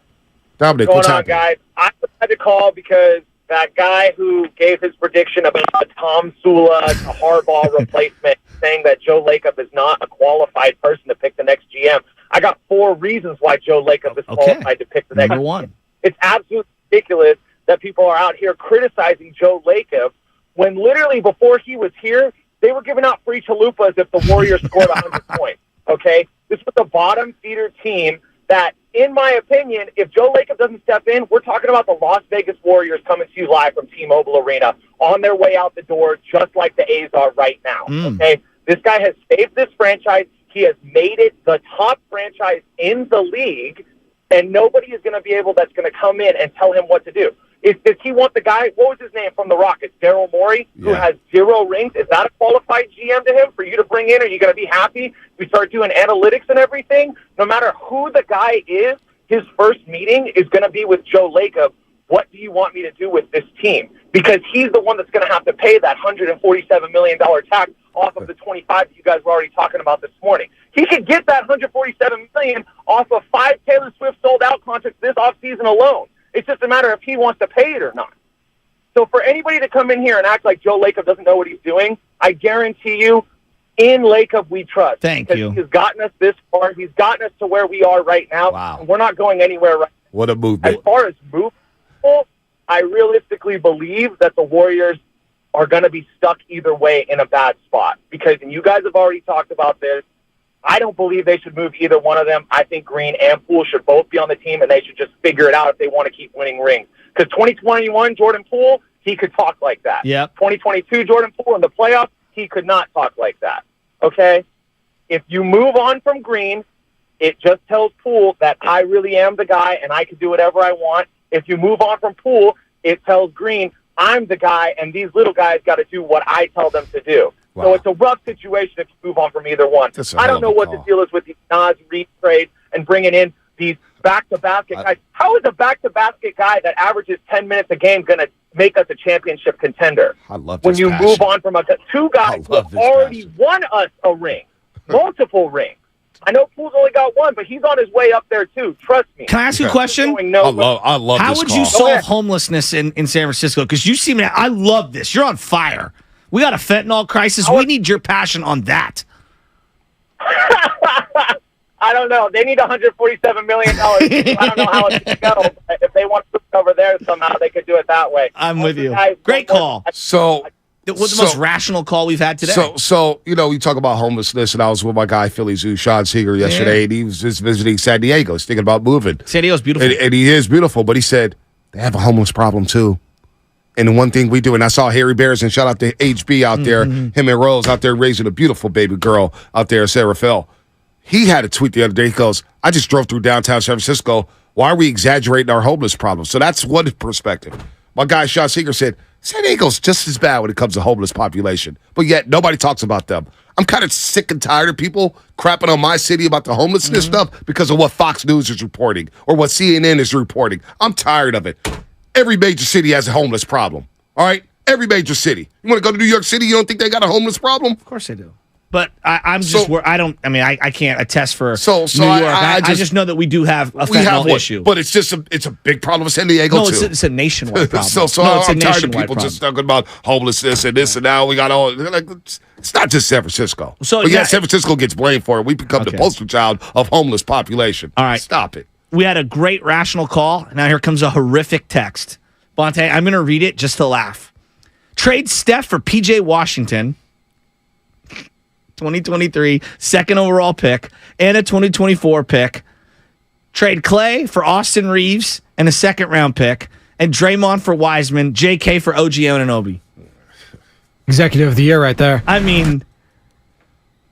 Dominic, what's happening? Guys? I had to call because that guy who gave his prediction about Tom Sula to Harbaugh replacement, saying that Joe Lacob is not a qualified person to pick the next GM. I got 4 reasons why Joe Lacob is qualified to pick the next Number one. GM. It's absolutely ridiculous that people are out here criticizing Joe Lacob when literally before he was here, they were giving out free chalupas if the Warriors scored 100 points. Okay? This was a bottom feeder team that, in my opinion, if Joe Lacob doesn't step in, we're talking about the Las Vegas Warriors coming to you live from T-Mobile Arena on their way out the door, just like the A's are right now. Okay? This guy has saved this franchise. He has made it the top franchise in the league, and nobody is going to be able that's going to come in and tell him what to do. Does he want the guy, what was his name from the Rockets, Daryl Morey, who has 0 rings? Is that a qualified GM to him for you to bring in? Are you going to be happy? We start doing analytics and everything. No matter who the guy is, his first meeting is going to be with Joe Lacob. What do you want me to do with this team? Because he's the one that's going to have to pay that $147 million tax off of the 25 that you guys were already talking about this morning. He could get that $147 million off of 5 Taylor Swift sold-out contracts this offseason alone. It's just a matter of if he wants to pay it or not. So for anybody to come in here and act like Joe Lacob doesn't know what he's doing, I guarantee you, in Lacob we trust. Thank you. He's gotten us this far. He's gotten us to where we are right now. Wow. And we're not going anywhere right now. What a movement. As far as movement, I realistically believe that the Warriors are going to be stuck either way in a bad spot. Because, and you guys have already talked about this, I don't believe they should move either one of them. I think Green and Poole should both be on the team, and they should just figure it out if they want to keep winning rings. Because 2021, Jordan Poole, he could talk like that. Yep. 2022, Jordan Poole in the playoffs, he could not talk like that. Okay? If you move on from Green, it just tells Poole that I really am the guy and I can do whatever I want. If you move on from Poole, it tells Green I'm the guy and these little guys got to do what I tell them to do. Wow. So it's a rough situation if you move on from either one. I don't know what the deal is with the Nas Reed trade and bringing in these back-to-basket guys. How is a back-to-basket guy that averages 10 minutes a game going to make us a championship contender? I love this when you passion. move on from two guys who have already won us a ring, multiple rings. I know Poole's only got one, but he's on his way up there too. Trust me. Can I ask you a question? I love How this would call. you solve homelessness in San Francisco? Because you seem to, I love this. You're on fire. We got a fentanyl crisis. We need your passion on that. I don't know. They need $147 million. I don't know how it's going to go. But if they want to put it over there somehow, they could do it that way. I'm with you. Guys, Great call. So it was the most rational call we've had today. So you know, you talk about homelessness, and I was with my guy Philly Zoo, Sean Seeger, yesterday, and he was just visiting San Diego. He's thinking about moving. San Diego's beautiful. And he is beautiful, but he said they have a homeless problem too. And the one thing we do, and I saw Harry Bears, and shout out to HB out there, him and Rose out there raising a beautiful baby girl out there, Sarah Phil. He had a tweet the other day. He goes, I just drove through downtown San Francisco. Why are we exaggerating our homeless problem? So that's one perspective. My guy, Sean Seeger, said, San Diego's just as bad when it comes to homeless population, but yet nobody talks about them. I'm kind of sick and tired of people crapping on my city about the homelessness stuff because of what Fox News is reporting or what CNN is reporting. I'm tired of it. Every major city has a homeless problem, all right? Every major city. You want to go to New York City, you don't think they got a homeless problem? Of course they do. But I'm just I can't attest for New York. I just know that we do have a fentanyl issue. But it's just it's a big problem in San Diego, too. It's a nationwide problem. I'm tired of people just talking about homelessness and this and now. We got all, like, it's not just San Francisco. But San Francisco gets blamed for it. We become the poster child of homeless population. All right. Stop it. We had a great rational call. Now here comes a horrific text. Bonte, I'm going to read it just to laugh. Trade Steph for P.J. Washington, 2023 second overall pick, and a 2024 pick. Trade Clay for Austin Reeves and a second-round pick, and Draymond for Wiseman, J.K. for OG Anunoby. Executive of the year right there. I mean,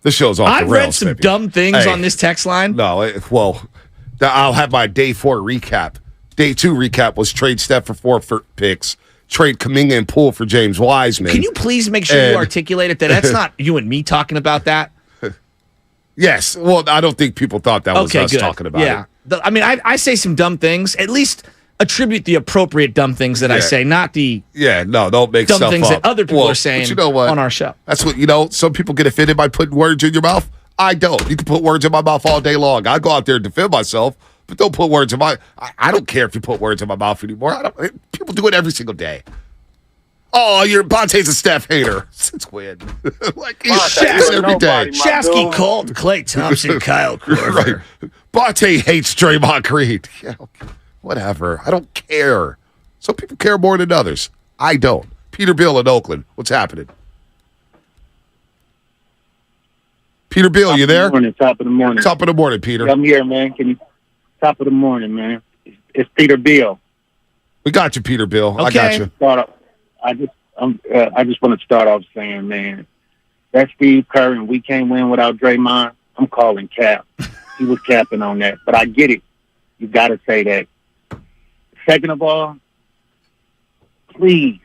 this show's off the rails. I've read some dumb things on this text line. No, I'll have my day 4 recap. Day 2 recap was trade Steph for 4 picks, trade Kaminga and Poole for James Wiseman. Can you please make sure you articulate it? That's not you and me talking about that. Yes. Well, I don't think people thought that was us talking about it. I mean, I say some dumb things. At least attribute the appropriate dumb things that I say, not the don't make dumb stuff things up. that other people are saying but you know what? on our show. That's what, some people get offended by putting words in your mouth. I don't. You can put words in my mouth all day long. I go out there and defend myself, but don't put words in my... I don't care if you put words in my mouth anymore. People do it every single day. Oh, your Bonte's a Steph hater. Since when? Like, he's Shaq's every day. Shasky called Klay Thompson, Kyle Korver. Right. Bonte hates Draymond Green. Yeah, whatever. I don't care. Some people care more than others. I don't. Peter Bill in Oakland. What's happening? Peter Bill, you there? Top of the morning. Top of the morning, Peter. I'm here, man. Top of the morning, man. It's Peter Bill. We got you, Peter Bill. Okay. I got you. I just want to start off saying, man, that Steve Kerr and we can't win without Draymond. I'm calling cap. He was capping on that, but I get it. You got to say that. Second of all, please,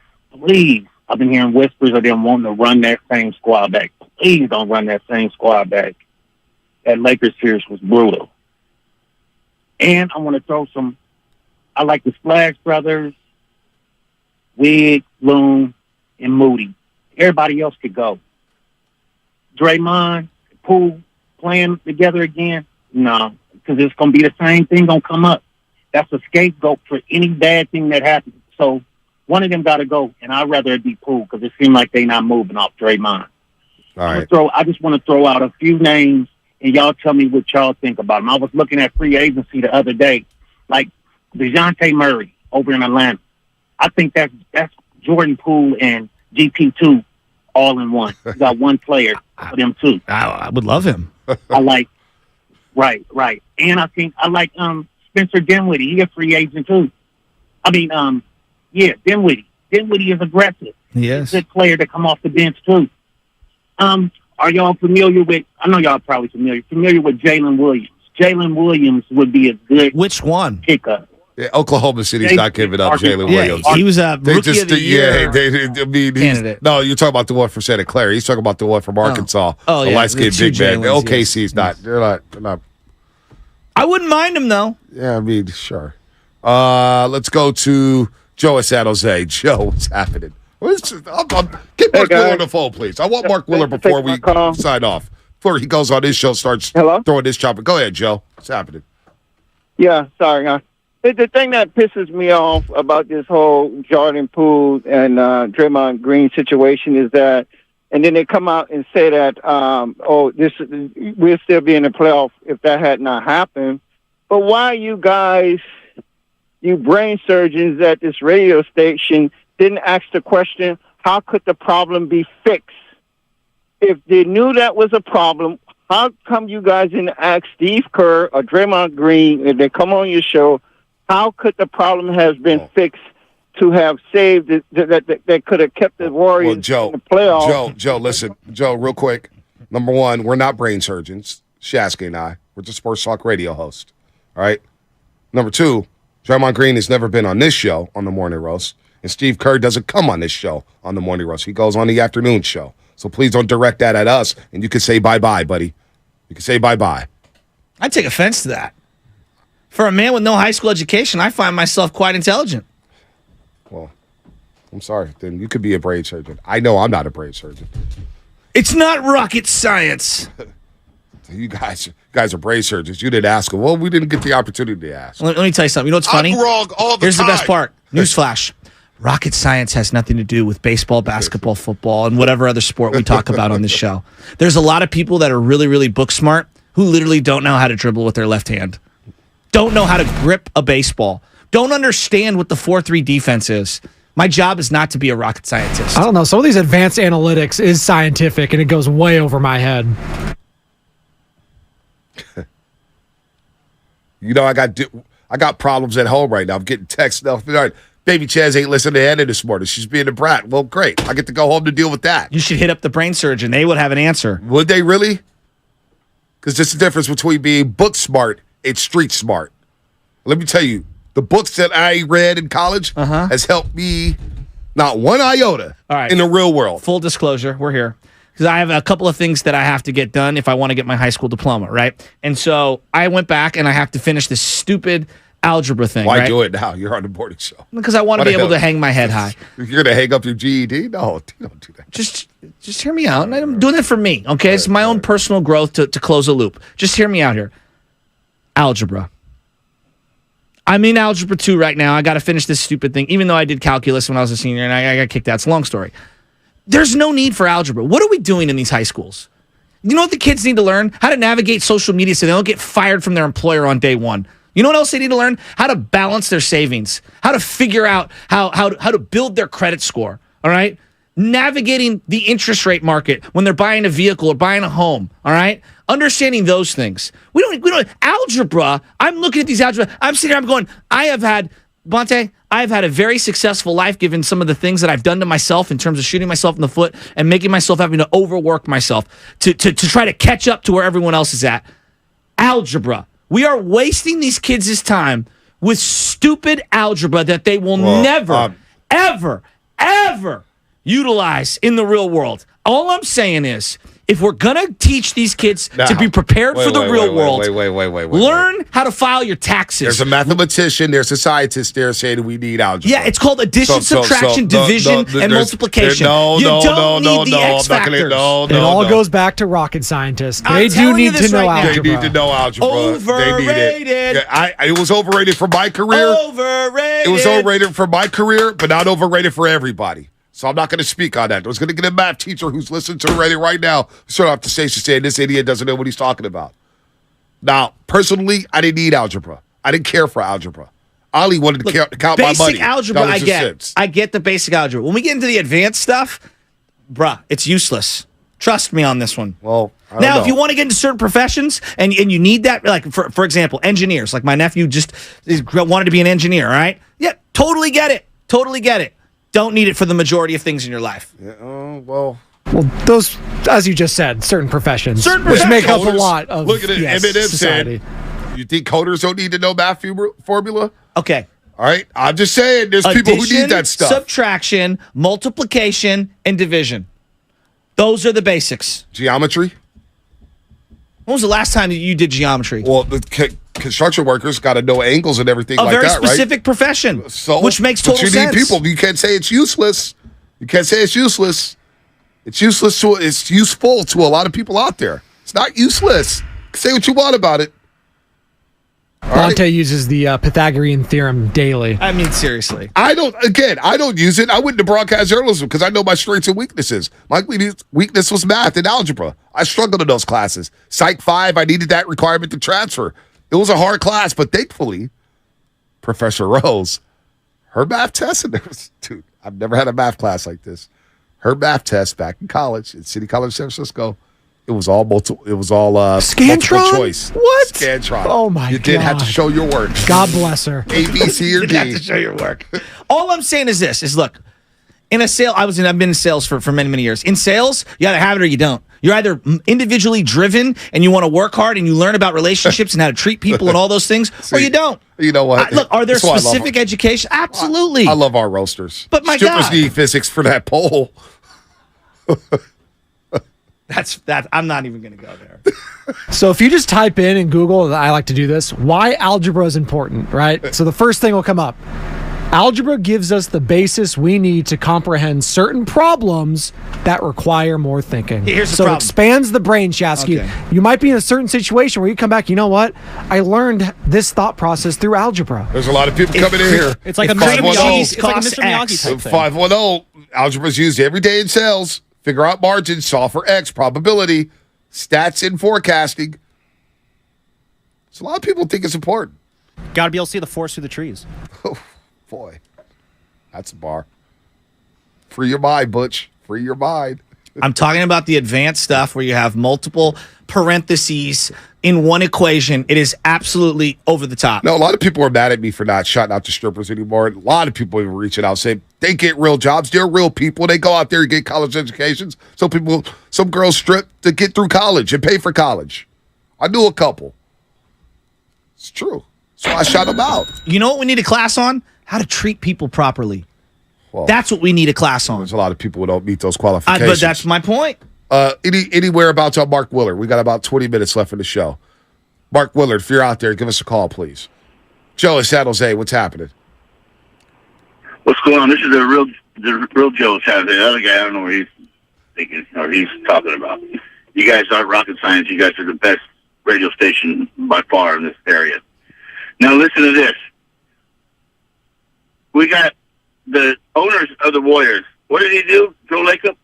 I've been hearing whispers of them wanting to run that same squad back. Please don't run that same squad back. That Lakers series was brutal. And I want to throw I like the Splash Brothers, Wig, Loon, and Moody. Everybody else could go. Draymond, Poole playing together again? No, because it's going to be the same thing going to come up. That's a scapegoat for any bad thing that happens. So one of them got to go, and I'd rather it be Poole because it seems like they're not moving off Draymond. All right. I just want to throw out a few names, and y'all tell me what y'all think about them. I was looking at free agency the other day, like DeJounte Murray over in Atlanta. I think that's Jordan Poole and GP2 all in one. You got one player for them two. I would love him. I like, right. And I like Spencer Dinwiddie. He's a free agent too. I mean, Dinwiddie. Dinwiddie is aggressive. Yes. He's a good player to come off the bench too. Are y'all familiar with? I know y'all probably familiar with Jalen Williams. Jalen Williams would be a good which one pickup. Yeah, Oklahoma City's not giving up Jalen Williams. He was a rookie of the year candidate. No, you're talking about the one from Santa Clara. He's talking about the one from Arkansas. Oh, the yeah, light-skinned the big two man. Jalens, OKC's not. They're not. I wouldn't mind him though. Yeah, I mean, sure. Let's go to Joe at San Jose. Joe, what's happening? Get Mark Willer on the phone, please. I want Mark Willer before we sign off. Before he goes on his show, starts throwing this chopper. Go ahead, Joe. What's happening? Yeah, sorry. The thing that pisses me off about this whole Jordan Poole and Draymond Green situation is that, and then they come out and say that, we'll still be in the playoff if that had not happened. But why you guys, you brain surgeons at this radio station, didn't ask the question, how could the problem be fixed? If they knew that was a problem, how come you guys didn't ask Steve Kerr or Draymond Green, if they come on your show, how could the problem have been fixed to have saved it, that could have kept the Warriors in the playoffs? Joe, listen. Joe, real quick. Number one, we're not brain surgeons, Shasky and I. We're just Sports Talk radio host. All right? Number two, Draymond Green has never been on this show on the Morning Roast, and Steve Kerr doesn't come on this show on the Morning Roast. He goes on the afternoon show. So please don't direct that at us, and you can say bye-bye, buddy. You can say bye-bye. I take offense to that. For a man with no high school education, I find myself quite intelligent. Well, I'm sorry. Then you could be a brain surgeon. I know I'm not a brain surgeon. It's not rocket science. You guys are brain surgeons. You didn't ask them. Well, we didn't get the opportunity to ask. Let me tell you something. You know what's funny? I'm wrong all the Here's time. the best part. Newsflash. Rocket science has nothing to do with baseball, basketball, football, and whatever other sport we talk about on this show. There's a lot of people that are really, really book smart who literally don't know how to dribble with their left hand. Don't know how to grip a baseball. Don't understand what the 4-3 defense is. My job is not to be a rocket scientist. I don't know. Some of these advanced analytics is scientific, and it goes way over my head. You know, I got problems at home right now. I'm getting texts now. Baby Chaz ain't listening to Anna this morning. She's being a brat. Well, great. I get to go home to deal with that. You should hit up the brain surgeon. They would have an answer. Would they really? Because there's a difference between being book smart and street smart. Let me tell you, the books that I read in college has helped me not one iota in the real world. Full disclosure, we're here. Because I have a couple of things that I have to get done if I want to get my high school diploma, right? And so I went back and I have to finish this stupid algebra thing. Why right? do it now? You're on the morning show. Because I want to be able to hang my head high. You're going to hang up your GED? No, don't do that. Just hear me out. I'm doing it for me, okay? It's my own personal growth to close a loop. Just hear me out here. Algebra. I'm in Algebra 2 right now. I got to finish this stupid thing, even though I did calculus when I was a senior and I got kicked out. It's a long story. There's no need for algebra. What are we doing in these high schools? You know what the kids need to learn? How to navigate social media so they don't get fired from their employer on day one. You know what else they need to learn? How to balance their savings. How to figure out how to build their credit score. All right? Navigating the interest rate market when they're buying a vehicle or buying a home. All right? Understanding those things. We don't algebra. I'm looking at these algebra. I'm sitting here, I'm going, I have had a very successful life given some of the things that I've done to myself in terms of shooting myself in the foot and making myself having to overwork myself to try to catch up to where everyone else is at. Algebra. We are wasting these kids' time with stupid algebra that they will never, ever utilize in the real world. All I'm saying is, if we're going to teach these kids to be prepared for the real world, learn how to file your taxes. There's a mathematician, there's a scientist there saying we need algebra. Yeah, it's called addition, subtraction, division, and multiplication. You don't need the X factors. It all goes back to rocket scientists. They do need to know algebra. They need to know algebra. Overrated. They need it. It was overrated for my career. Overrated. It was overrated for my career, but not overrated for everybody. So I'm not going to speak on that. I was going to get a math teacher who's listening to the radio right now. Straight off the station saying this idiot doesn't know what he's talking about. Now, personally, I didn't need algebra. I didn't care for algebra. I only wanted to count my money. Basic algebra, I get. I get the basic algebra. When we get into the advanced stuff, bruh, it's useless. Trust me on this one. Well, if you want to get into certain professions and you need that, like for example, engineers. Like my nephew just wanted to be an engineer. All right, yeah, totally get it. Totally get it. Don't need it for the majority of things in your life. Yeah, well, Well, those, as you just said, certain professions, which make up a lot of Look at it. Eminem society. said, you think coders don't need to know math formula? Okay. All right. I'm just saying there's people who need that stuff. Subtraction, multiplication, and division. Those are the basics. Geometry? When was the last time you did geometry? Well, the construction workers got to know angles and everything like that, right? A very specific profession, so, which makes total sense. But you need people. You can't say it's useless. You can't say it's useless. It's useless it's useful to a lot of people out there. It's not useless. Say what you want about it. Dante uses the Pythagorean theorem daily. I mean, seriously. I don't use it. I went to broadcast journalism because I know my strengths and weaknesses. My weakness was math and algebra. I struggled in those classes. Psych 5, I needed that requirement to transfer. It was a hard class, but thankfully, Professor Rose, her math test, and dude, I've never had a math class like this. Her math test back in college, at City College, San Francisco, it was all multiple Scantron? multiple choice. What? Scantron. Oh my God. You did have to show your work. God bless her. A, B, C, or D. You have to show your work. All I'm saying is this: look, in a sale, I've been in sales for many, many years. In sales, you either have it or you don't. You're either individually driven and you want to work hard and you learn about relationships and how to treat people and all those things, or you don't. You know what? Look, are there specific education? Absolutely. I love our roasters. But my Strippers God. need physics for that poll. I'm not even going to go there. So if you just type in Google, I like to do this, why algebra is important, right? So the first thing will come up. Algebra gives us the basis we need to comprehend certain problems that require more thinking. Here's the so problem. it expands the brain, Shasky. Okay. You might be in a certain situation where you come back, you know what? I learned this thought process through algebra. There's a lot of people coming in here. It's like a Mr. Miyagi type thing. 510. Algebra is used every day in sales. Figure out margins, solve for X, probability, stats, and forecasting. So a lot of people think it's important. Got to be able to see the forest through the trees. Oh, boy. That's a bar. Free your mind, Butch. Free your mind. I'm talking about the advanced stuff where you have multiple parentheses in one equation. It is absolutely over the top. No, a lot of people are mad at me for not shouting out the strippers anymore. A lot of people are reaching out saying they get real jobs. They're real people. They go out there and get college educations. Some girls strip to get through college and pay for college. I knew a couple. It's true. So I shout them out. You know what we need a class on? How to treat people properly. Well, that's what we need a class on. There's a lot of people who don't meet those qualifications. But that's my point. Anywhere about Mark Willard? We got about 20 minutes left in the show. Mark Willard, if you're out there, give us a call, please. Joe in San Jose, what's happening? What's going on? This is the real Joe San Jose. The other guy, I don't know what he's thinking or he's talking about. You guys aren't rocket science. You guys are the best radio station by far in this area. Now listen to this. We got the owners of the Warriors. What did he do? Joe Lacob,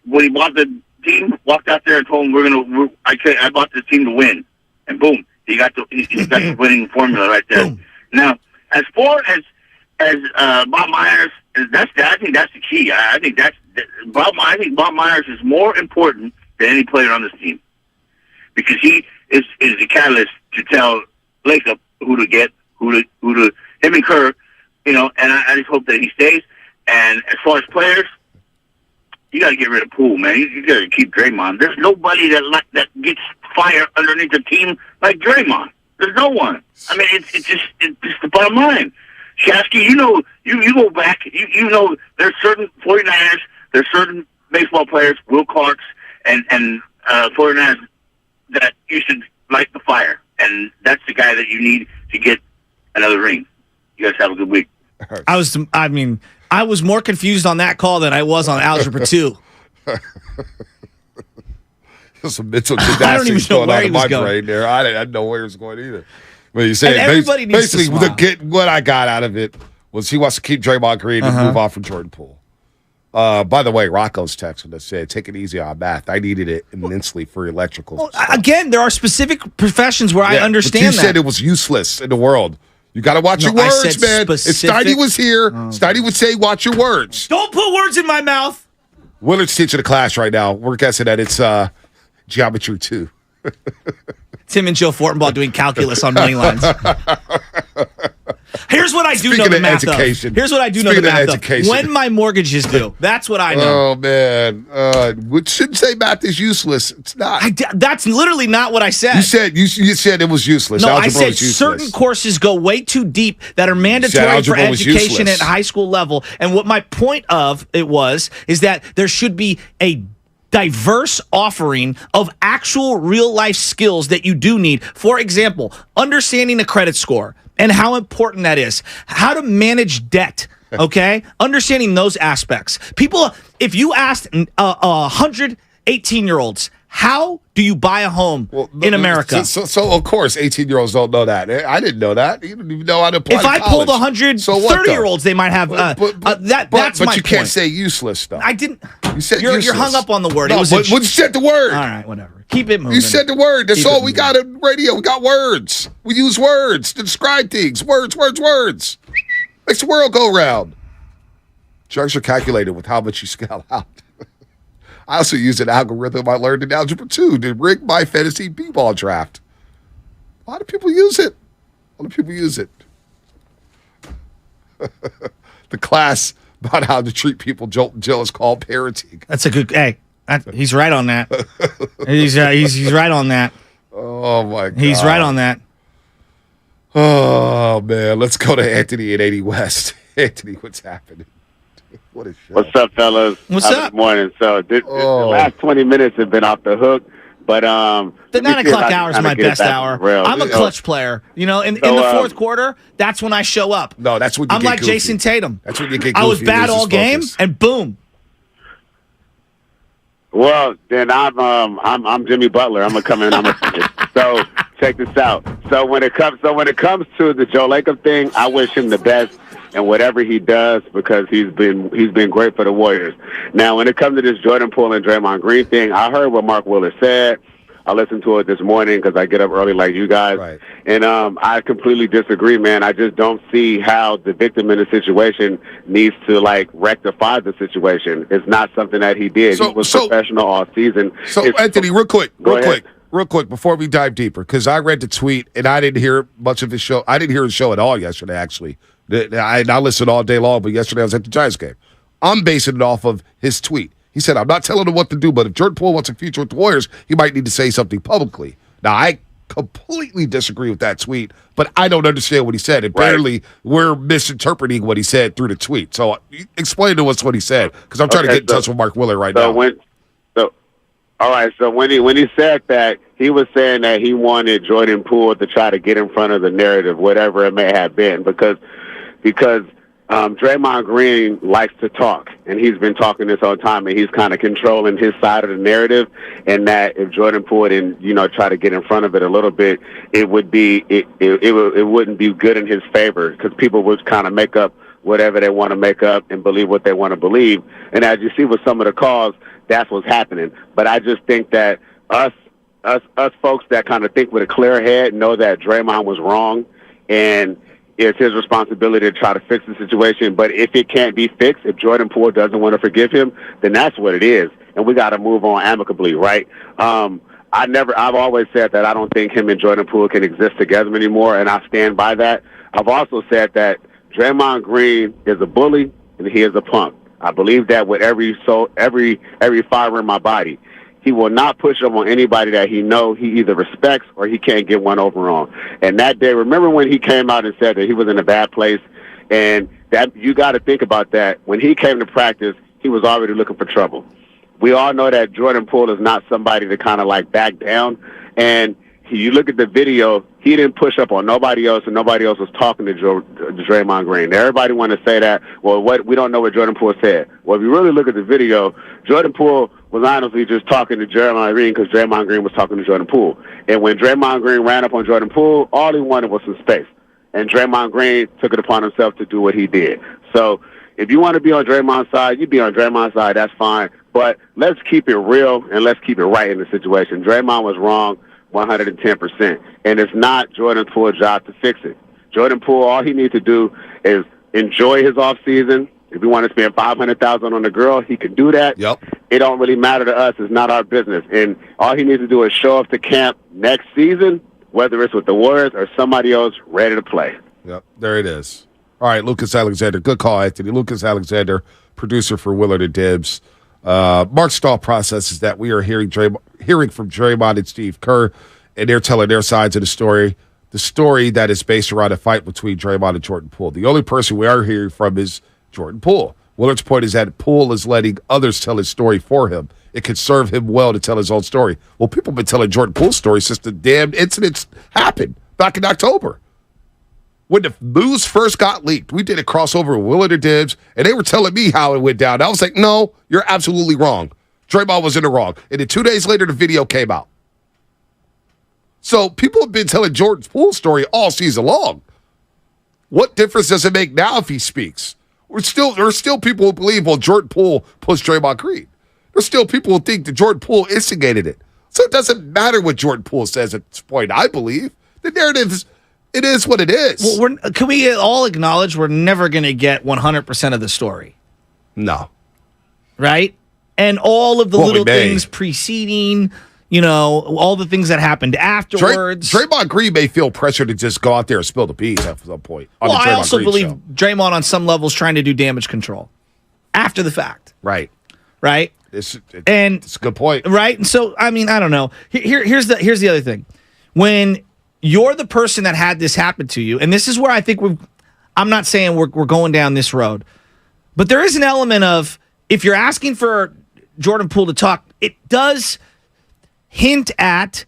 when he bought the team, walked out there and told him, I bought this team to win. And boom, he got the winning formula right there. Boom. Now, as far as Bob Myers, I think that's the key. I think Bob Myers is more important than any player on this team because he is the catalyst to tell Lacob who to get, him and Kerr, and I just hope that he stays. And as far as players, you got to get rid of Poole, man. You got to keep Draymond. There's nobody that gets fire underneath the team like Draymond. There's no one. I mean, it's just the bottom line. Shasky, you go back. You know there's certain 49ers, there's certain baseball players, Will Clarks and 49ers that you should light the fire, and that's the guy that you need to get another ring. You guys have a good week. I was more confused on that call than I was on Algebra 2. There's some mental gymnastics going on in my brain there. I didn't know where it was going either. But you say basically what I got out of it was he wants to keep Draymond Green and move off from Jordan Poole. By the way, Rocco's texting us said, take it easy on math. I needed it immensely for electrical. Well, again, there are specific professions where I understand but you said it was useless in the world. You got to watch your words, man. If Steiny was here, Steiny would say, watch your words. Don't put words in my mouth. Willard's teaching a class right now. We're guessing that it's Geometry 2. Tim and Joe Fortenbaugh doing calculus on money lines. Here's what I do Speaking know the of math education. of. Here's what I do know Speaking the of math education. of. When my mortgage is due. That's what I know. Oh, man. We shouldn't say math is useless. It's not. That's literally not what I said. You said it was useless. No, Algebra I said was useless. certain courses go way too deep that are mandatory for algebra was education useless. at high school level. And what my point of it is that there should be a diverse offering of actual real life skills that you do need. For example, understanding a credit score and how important that is, how to manage debt. Okay, understanding those aspects. People, if you asked 100 18-year-olds, how do you buy a home in America? So of course, 18-year-olds don't know that. I didn't know that. You didn't even know how to apply If to I college. pulled 100 30-year-olds, they might have that's But my you point. can't say useless stuff. I didn't. You said You're useless. hung up on the word. No, It was but you said the word. All right, whatever. Keep it moving. You said the word. That's Keep all it we moving. got on radio. We got words. We use words to describe things. Words. Makes the world go round. Drugs are calculated with how much you scale out. I also use an algorithm I learned in Algebra 2 to rig my fantasy b-ball draft. A lot of people use it. The class about how to treat people Jolt and Jill is called parenting. That's a good. Hey, he's right on that. He's right on that. Oh my God. He's right on that. Oh man, let's go to Anthony at 80 West. Anthony, what's happening? What a show. What's up, fellas? What's up? Good morning. So the last 20 minutes have been off the hook, but the 9 o'clock hour is my best hour. I'm a clutch player. You know, in the fourth quarter, that's when I show up. No, that's when you I'm get like goofy. Jason Tatum. That's when you get goofy. I was bad and lose all game, focus. and boom. Well, then I'm Jimmy Butler. I'm gonna come in. So check this out. So when it comes to the Joe Lacob thing, I wish him the best and whatever he does because he's been great for the Warriors. Now, when it comes to this Jordan Poole and Draymond Green thing, I heard what Mark Willard said. I listened to it this morning because I get up early like you guys. Right. And I completely disagree, man. I just don't see how the victim in the situation needs to, rectify the situation. It's not something that he did. He was professional all season. So, Anthony, real quick, before we dive deeper, because I read the tweet and I didn't hear much of his show. I didn't hear his show at all yesterday, actually. I listened all day long, but yesterday I was at the Giants game. I'm basing it off of his tweet. He said, I'm not telling him what to do, but if Jordan Poole wants a future with the Warriors, he might need to say something publicly. Now, I completely disagree with that tweet, but I don't understand what he said. Apparently, we're misinterpreting what he said through the tweet. So explain to us what he said, because I'm trying to get in touch with Mark Willard right now. All right, so when he said that, he was saying that he wanted Jordan Poole to try to get in front of the narrative, whatever it may have been, because Draymond Green likes to talk, and he's been talking this whole time, and he's kind of controlling his side of the narrative, and that if Jordan Poole didn't, try to get in front of it a little bit, it wouldn't be good in his favor, because people would kind of make up whatever they want to make up and believe what they want to believe. And as you see with some of the calls, that's what's happening. But I just think that us folks that kind of think with a clear head know that Draymond was wrong, and it's his responsibility to try to fix the situation. But if it can't be fixed, if Jordan Poole doesn't want to forgive him, then that's what it is. And we got to move on amicably, right? I've always said that I don't think him and Jordan Poole can exist together anymore, and I stand by that. I've also said that Draymond Green is a bully and he is a punk. I believe that with every fiber in my body. He will not push up on anybody that he he either respects or he can't get one over on. And that day, remember when he came out and said that he was in a bad place? And that you got to think about that. When he came to practice, he was already looking for trouble. We all know that Jordan Poole is not somebody to kind of back down. And you look at the video, he didn't push up on nobody else, and nobody else was talking to Draymond Green. Everybody want to say that, we don't know what Jordan Poole said. Well, if you really look at the video, Jordan Poole was honestly just talking to Draymond Green because Draymond Green was talking to Jordan Poole. And when Draymond Green ran up on Jordan Poole, all he wanted was some space. And Draymond Green took it upon himself to do what he did. So if you want to be on Draymond's side, you be on Draymond's side, that's fine. But let's keep it real and let's keep it right in the situation. Draymond was wrong 110%. And it's not Jordan Poole's job to fix it. Jordan Poole, all he needs to do is enjoy his offseason. If we want to spend $500,000 on a girl, he can do that. Yep. It don't really matter to us. It's not our business. And all he needs to do is show up to camp next season, whether it's with the Warriors or somebody else ready to play. Yep, there it is. All right, Lucas Alexander. Good call, Anthony. Lucas Alexander, producer for Willard and Dibs. Mark's thought process is that we are hearing from Draymond and Steve Kerr, and they're telling their sides of the story that is based around a fight between Draymond and Jordan Poole. The only person we are hearing from is Jordan Poole. Willard's point is that Poole is letting others tell his story for him. It could serve him well to tell his own story. Well, people have been telling Jordan Poole's story since the damn incidents happened back in October. When the news first got leaked, we did a crossover with Willard and Dibs, and they were telling me how it went down. I was like, no, you're absolutely wrong. Draymond was in the wrong. And then 2 days later, the video came out. So people have been telling Jordan Poole's story all season long. What difference does it make now if he speaks? There's still people who believe, well, Jordan Poole pushed Draymond Green. There's still people who think that Jordan Poole instigated it. So it doesn't matter what Jordan Poole says at this point, I believe. The narrative is, it is what it is. Well, can we all acknowledge we're never going to get 100% of the story? No. Right? And all of the little things preceding, all the things that happened afterwards. Draymond Green may feel pressure to just go out there and spill the beans at some point. Well, I also believe Draymond on some levels trying to do damage control after the fact. Right. It's a good point. Right? And so, I don't know. Here's the other thing. When you're the person that had this happen to you, and this is where I think I'm not saying we're going down this road, but there is an element of, if you're asking for Jordan Poole to talk, it does hint at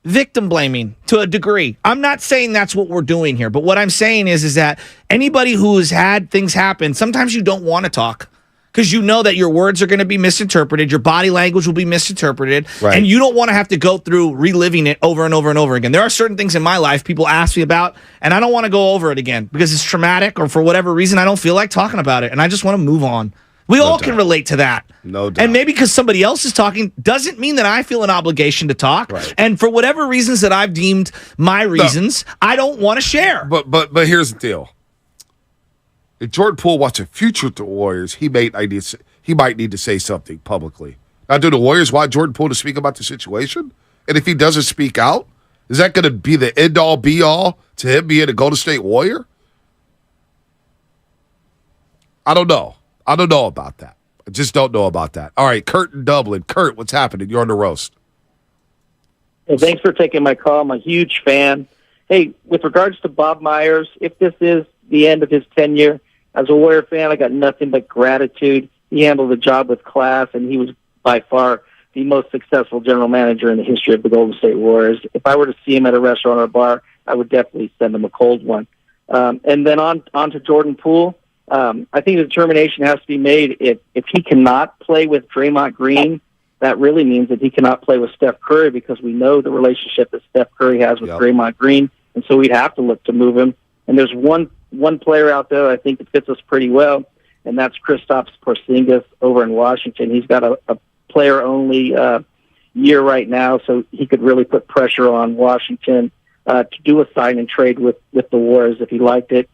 victim blaming to a degree. I'm not saying that's what we're doing here, but what I'm saying is that anybody who has had things happen, sometimes you don't want to talk because you know that your words are going to be misinterpreted, your body language will be misinterpreted, and you don't want to have to go through reliving it over and over and over again. There are certain things in my life people ask me about, and I don't want to go over it again because it's traumatic, or for whatever reason, I don't feel like talking about it, and I just want to move on. We all can relate to that. No doubt. And maybe because somebody else is talking doesn't mean that I feel an obligation to talk. Right. And for whatever reasons that I've deemed my reasons, I don't want to share. But here's the deal. If Jordan Poole wants a future with the Warriors, he might need to say something publicly. Now, do the Warriors want Jordan Poole to speak about the situation? And if he doesn't speak out, is that going to be the end-all, be-all to him being a Golden State Warrior? I don't know. I don't know about that. I just don't know about that. All right, Kurt in Dublin. Kurt, what's happening? You're on the roast. Hey, thanks for taking my call. I'm a huge fan. Hey, with regards to Bob Myers, if this is the end of his tenure, as a Warrior fan, I got nothing but gratitude. He handled the job with class, and he was by far the most successful general manager in the history of the Golden State Warriors. If I were to see him at a restaurant or a bar, I would definitely send him a cold one. And then on to Jordan Poole. I think the determination has to be made if he cannot play with Draymond Green, that really means that he cannot play with Steph Curry, because we know the relationship that Steph Curry has with Draymond Green, and so we'd have to look to move him. And there's one player out there I think that fits us pretty well, and that's Kristaps Porzingis over in Washington. He's got a player-only year right now, so he could really put pressure on Washington to do a sign and trade with the Warriors if he liked it.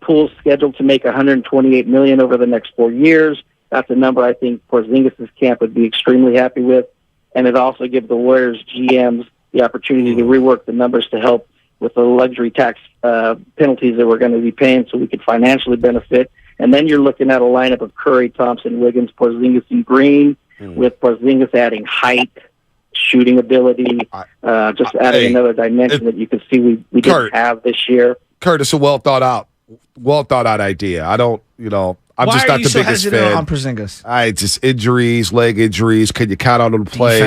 Poole's scheduled to make $128 million over the next 4 years. That's a number I think Porzingis' camp would be extremely happy with, and it also gives the Warriors GMs the opportunity to rework the numbers to help with the luxury tax penalties that we're going to be paying, so we could financially benefit. And then you're looking at a lineup of Curry, Thompson, Wiggins, Porzingis, and Green, with Porzingis adding height, shooting ability, just adding another dimension that you can see we didn't have this year. Kurt, it's a well thought out idea. I don't, I'm Why just are not you the so biggest hesitant fan. on Porzingis? Just injuries, leg injuries. Can you count on him to play?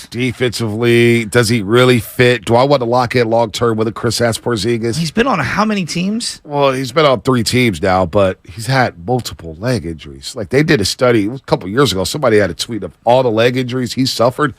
Defensively, does he really fit? Do I want to lock in long term with a Kristaps Porzingis? He's been on how many teams? Well, he's been on 3 teams now, but he's had multiple leg injuries. Like, they did a study a couple years ago. Somebody had a tweet of all the leg injuries he suffered. It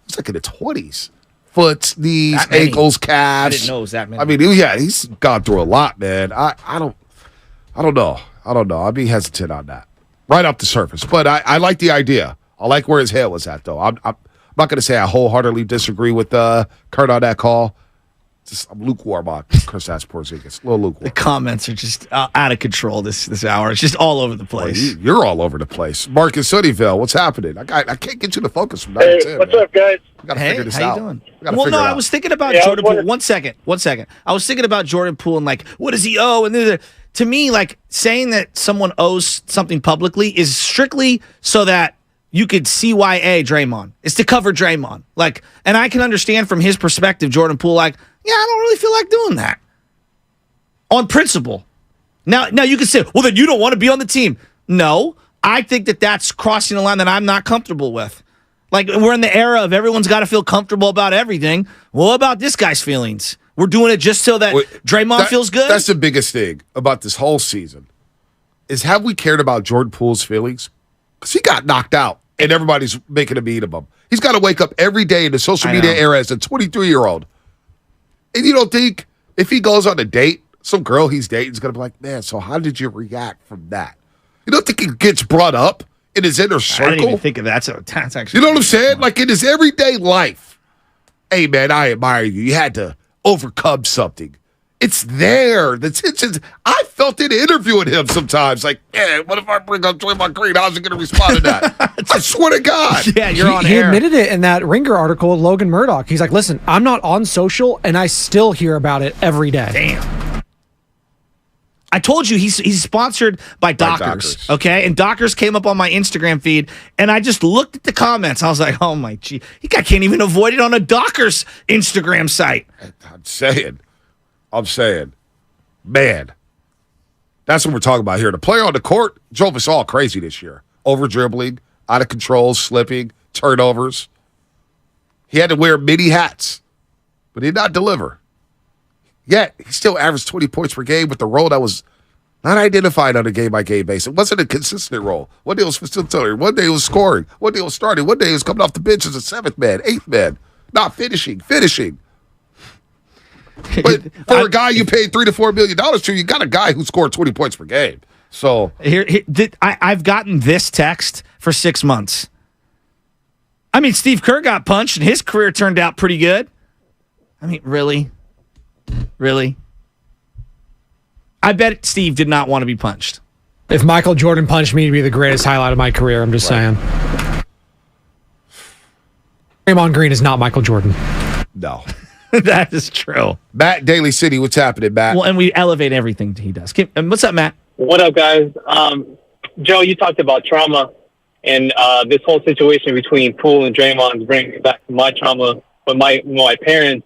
was like in the 20s. Foot, knees, ankles, calves. I didn't know it was that many. I mean, he's gone through a lot, man. I don't know. I'd be hesitant on that right off the surface. But I like the idea. I like where his head was at, though. I'm not going to say I wholeheartedly disagree with Kurt on that call. I'm lukewarm on Kristaps Porzingis. A little lukewarm. The comments are just out of control this hour. It's just all over the place. Well, you're all over the place. Marcus Sunnyvale, what's happening? I can't get you to focus from 9 Hey, to 10. what's man. up, guys? We got to figure this out. How you doing? We gotta Well, figure no, it I out. was thinking about Yeah, Jordan Poole. One second. I was thinking about Jordan Poole and like, what does he owe? And to me, like saying that someone owes something publicly is strictly so that you could CYA Draymond. It's to cover Draymond. Like, and I can understand from his perspective, Jordan Poole, like, yeah, I don't really feel like doing that. On principle. Now you can say, well, then you don't want to be on the team. No, I think that's crossing a line that I'm not comfortable with. Like, we're in the era of everyone's got to feel comfortable about everything. Well, what about this guy's feelings? We're doing it just so that Draymond feels good? That's the biggest thing about this whole season is have we cared about Jordan Poole's feelings? Because he got knocked out, and everybody's making a mean of him. He's got to wake up every day in the social media era as a 23-year-old. And you don't think if he goes on a date, some girl he's dating is going to be like, man, so how did you react from that? You don't think it gets brought up in his inner circle? I didn't even think of that. So that's actually. You know what I'm saying? Like in his everyday life. Hey, man, I admire you. You had to overcome something. It's there. I felt it interviewing him sometimes. Like, yeah, what if I bring up Draymond Green? How's he going to respond to that? I swear to God. Yeah, you're on He air. admitted it in that Ringer article, Logan Murdoch. He's like, listen, I'm not on social, and I still hear about it every day. Damn. I told you he's sponsored by Dockers, okay? And Dockers came up on my Instagram feed, and I just looked at the comments. I was like, oh, my gee. He can't even avoid it on a Dockers Instagram site. I'm saying, man, that's what we're talking about here. The player on the court drove us all crazy this year. Over-dribbling, out of control, slipping, turnovers. He had to wear many hats, but he did not deliver. Yet, he still averaged 20 points per game with a role that was not identified on a game-by-game basis. It wasn't a consistent role. One day it was facilitating. One day it was scoring. One day it was starting. One day it was coming off the bench as a 7th man, 8th man. Not finishing. But for a guy you paid $3 to $4 million to, you got a guy who scored 20 points per game. So I've gotten this text for 6 months. I mean, Steve Kerr got punched, and his career turned out pretty good. I mean, really? I bet Steve did not want to be punched. If Michael Jordan punched me, it'd be the greatest highlight of my career. I'm just saying. Draymond Green is not Michael Jordan. No. That is true. Matt, Daly City, what's happening, Matt? Well, and we elevate everything he does. What's up, Matt? What up, guys? Joe, you talked about trauma, and this whole situation between Poole and Draymond is bringing me back to my trauma when my parents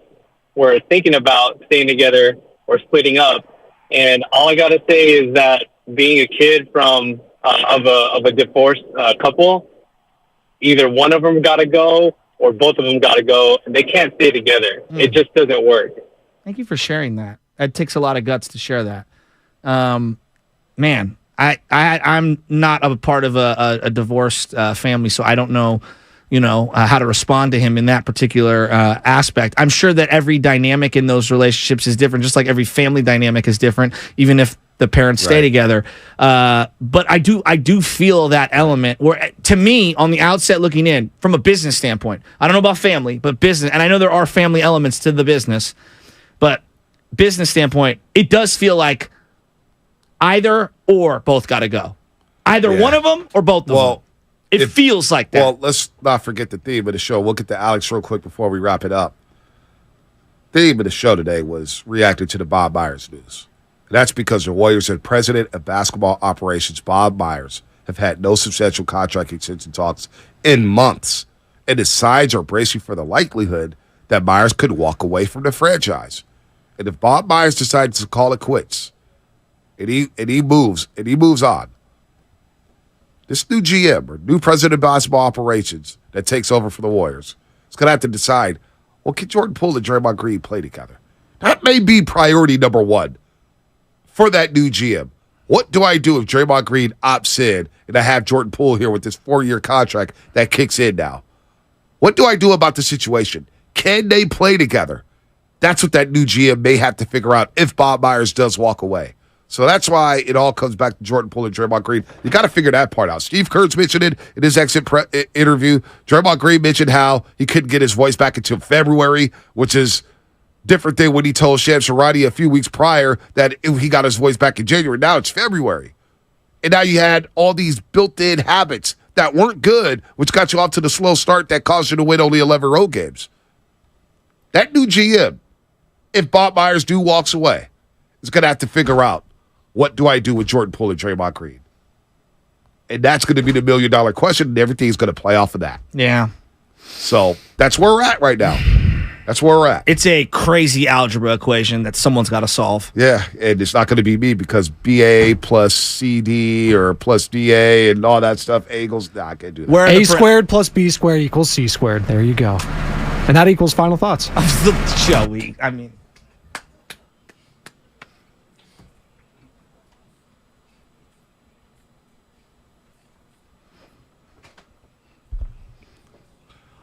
were thinking about staying together or splitting up. And all I got to say is that being a kid from of a divorced couple, either one of them got to go or both of them got to go, and they can't stay together. It just doesn't work. Thank you for sharing that. It takes a lot of guts to share that. Man, I'm not a part of a divorced family, so I don't know, how to respond to him in that particular aspect. I'm sure that every dynamic in those relationships is different, just like every family dynamic is different, even if the parents stay together. But I do feel that element where, to me, on the outset looking in, from a business standpoint, I don't know about family, but business, and I know there are family elements to the business, but business standpoint, it does feel like either or both got to go. Either one of them or both of them. It feels like that. Well, let's not forget the theme of the show. We'll get to Alex real quick before we wrap it up. The theme of the show today was reacting to the Bob Myers news. And that's because the Warriors and president of basketball operations, Bob Myers, have had no substantial contract extension talks in months. And the sides are bracing for the likelihood that Myers could walk away from the franchise. And if Bob Myers decides to call it quits, and he moves on, this new GM or new president of basketball operations that takes over for the Warriors is going to have to decide, well, can Jordan Poole and Draymond Green play together? That may be priority number one for that new GM. What do I do if Draymond Green opts in and I have Jordan Poole here with this 4-year contract that kicks in now? What do I do about the situation? Can they play together? That's what that new GM may have to figure out if Bob Myers does walk away. So that's why it all comes back to Jordan Poole and Draymond Green. You got to figure that part out. Steve Kerr's mentioned it in his exit interview. Draymond Green mentioned how he couldn't get his voice back until February, which is Different than when he told Shams Charania a few weeks prior that he got his voice back in January. Now it's February. And now you had all these built-in habits that weren't good, which got you off to the slow start that caused you to win only 11 road games. That new GM, if Bob Myers walks away, is going to have to figure out, what do I do with Jordan Poole and Draymond Green? And that's going to be the $1 million question, and everything's going to play off of that. Yeah. So that's where we're at right now. That's where we're at. It's a crazy algebra equation that someone's got to solve. Yeah, and it's not going to be me because BA plus CD or plus DA and all that stuff, Eagles, I can't do that. A squared plus B squared equals C squared. There you go. And that equals final thoughts. Joey, I mean.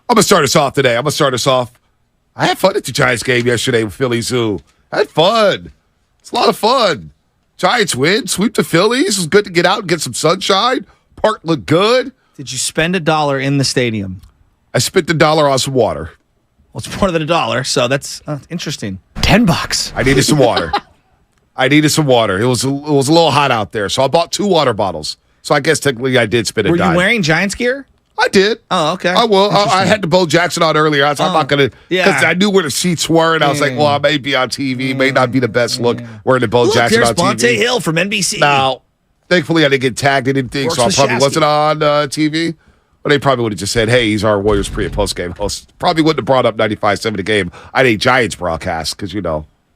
I'm going to start us off today. I had fun at the Giants game yesterday with Philly Zoo. I had fun. It's a lot of fun. Giants win, sweep the Phillies. It was good to get out and get some sunshine. Park looked good. Did you spend $1 in the stadium? I spent $1 on some water. Well, it's more than $1, so that's interesting. $10. I needed some water. It was a little hot out there, so I bought 2 water bottles. So I guess technically I did spend $1. Were you wearing Giants gear? I did. Oh, okay. I will. I had the Bo Jackson on earlier. I was I'm not going to, because I knew where the seats were, and I was like, well, I may be on TV. May not be the best look wearing the Bo Jackson on TV. There's Bonte Hill from NBC. Now, thankfully, I didn't get tagged in anything, so I probably wasn't on TV. But they probably would have just said, hey, he's our Warriors pre- and post-game host. Probably wouldn't have brought up 95.7 the game. I need Giants broadcast because,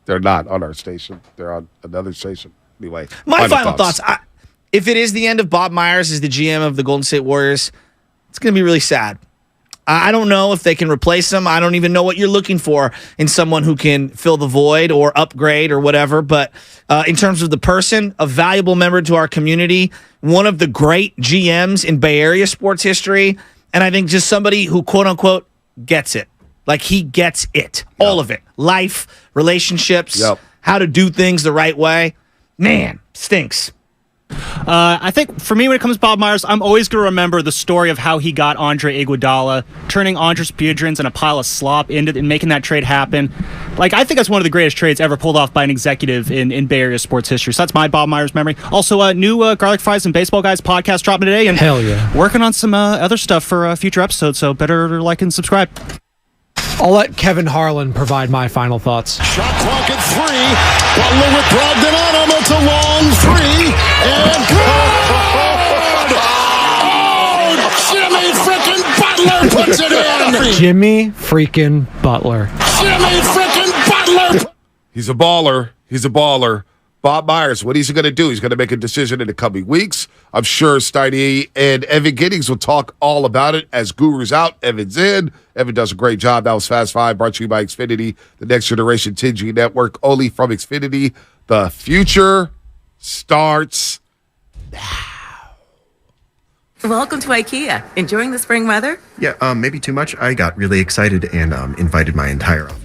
they're not on our station. They're on another station. Anyway. My final thoughts. If it is the end of Bob Myers as the GM of the Golden State Warriors, it's going to be really sad. I don't know if they can replace him. I don't even know what you're looking for in someone who can fill the void or upgrade or whatever. But in terms of the person, a valuable member to our community, one of the great GMs in Bay Area sports history, and I think just somebody who, quote unquote, gets it. Like he gets it. Yep. All of it. Life, relationships, how to do things the right way. Man, stinks. I think for me, when it comes to Bob Myers, I'm always going to remember the story of how he got Andre Iguodala, turning Andres Biedrins and a pile of slop into and making that trade happen. Like, I think that's one of the greatest trades ever pulled off by an executive in Bay Area sports history. So that's my Bob Myers memory. Also, new Garlic Fries and Baseball Guys podcast dropping today, and hell yeah, working on some other stuff for future episodes. So better like and subscribe. I'll let Kevin Harlan provide my final thoughts. Shot clock at 3. Butler with Brogdon on him. It's a long 3. And good! Oh, Jimmy freaking Butler puts it in! Jimmy freaking Butler. Jimmy freaking Butler! He's a baller. Bob Myers, what he's going to do? He's going to make a decision in the coming weeks. I'm sure Steiny and Evan Giddings will talk all about it as Guru's out, Evan's in. Evan does a great job. That was Fast 5, brought to you by Xfinity, the next generation 10G network, only from Xfinity. The future starts now. Welcome to IKEA. Enjoying the spring weather? Yeah, maybe too much. I got really excited and invited my entire office.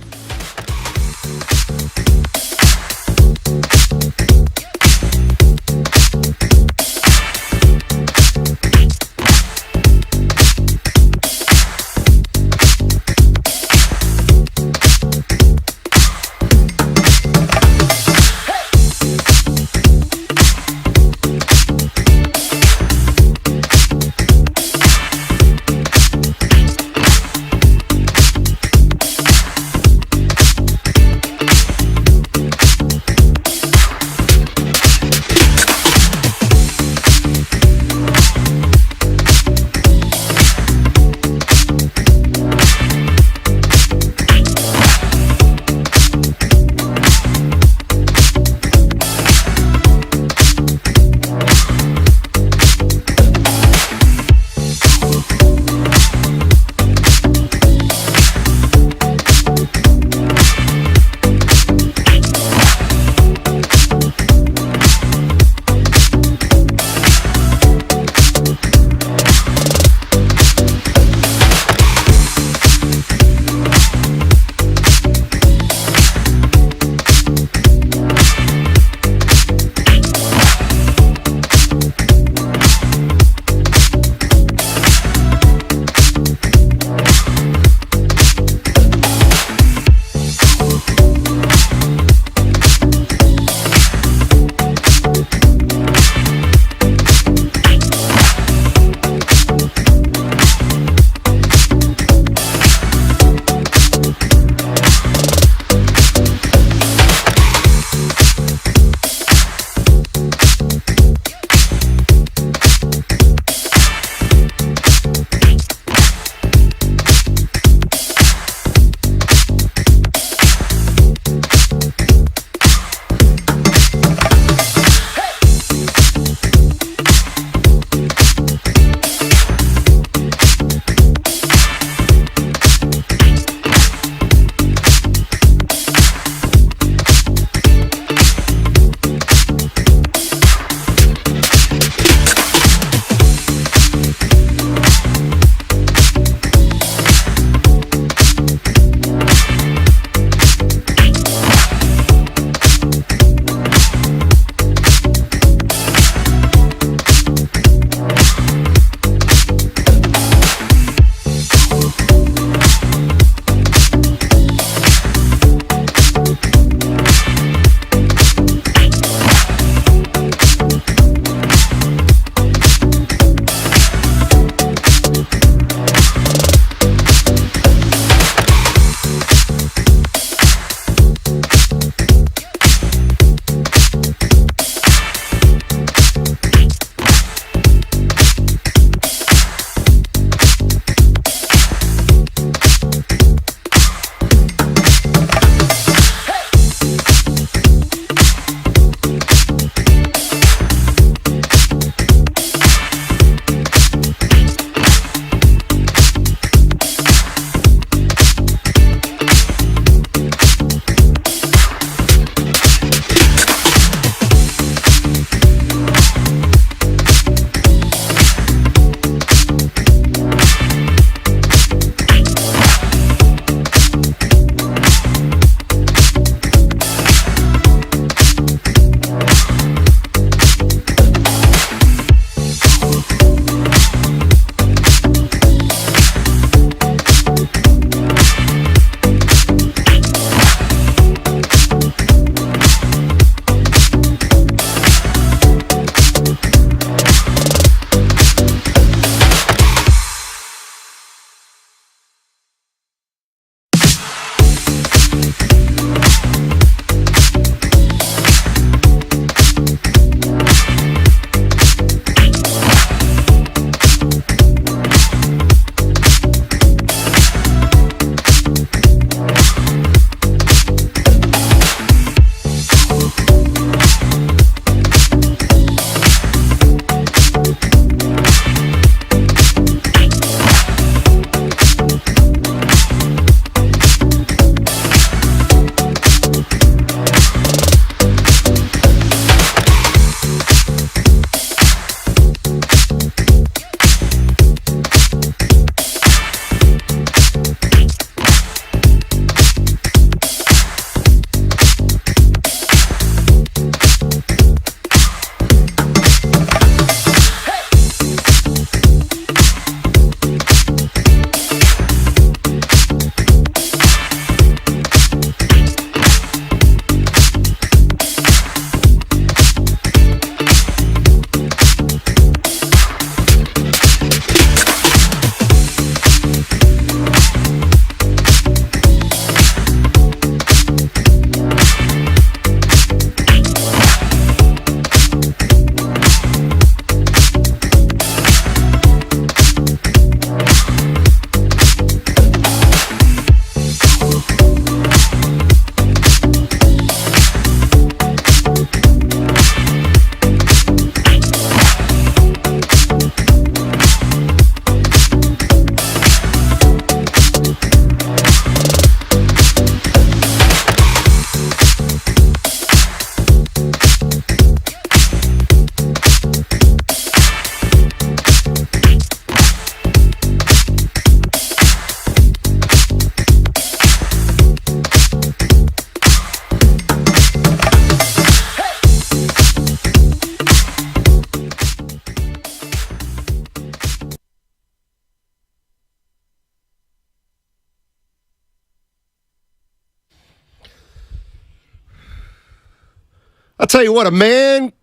tell you what, a man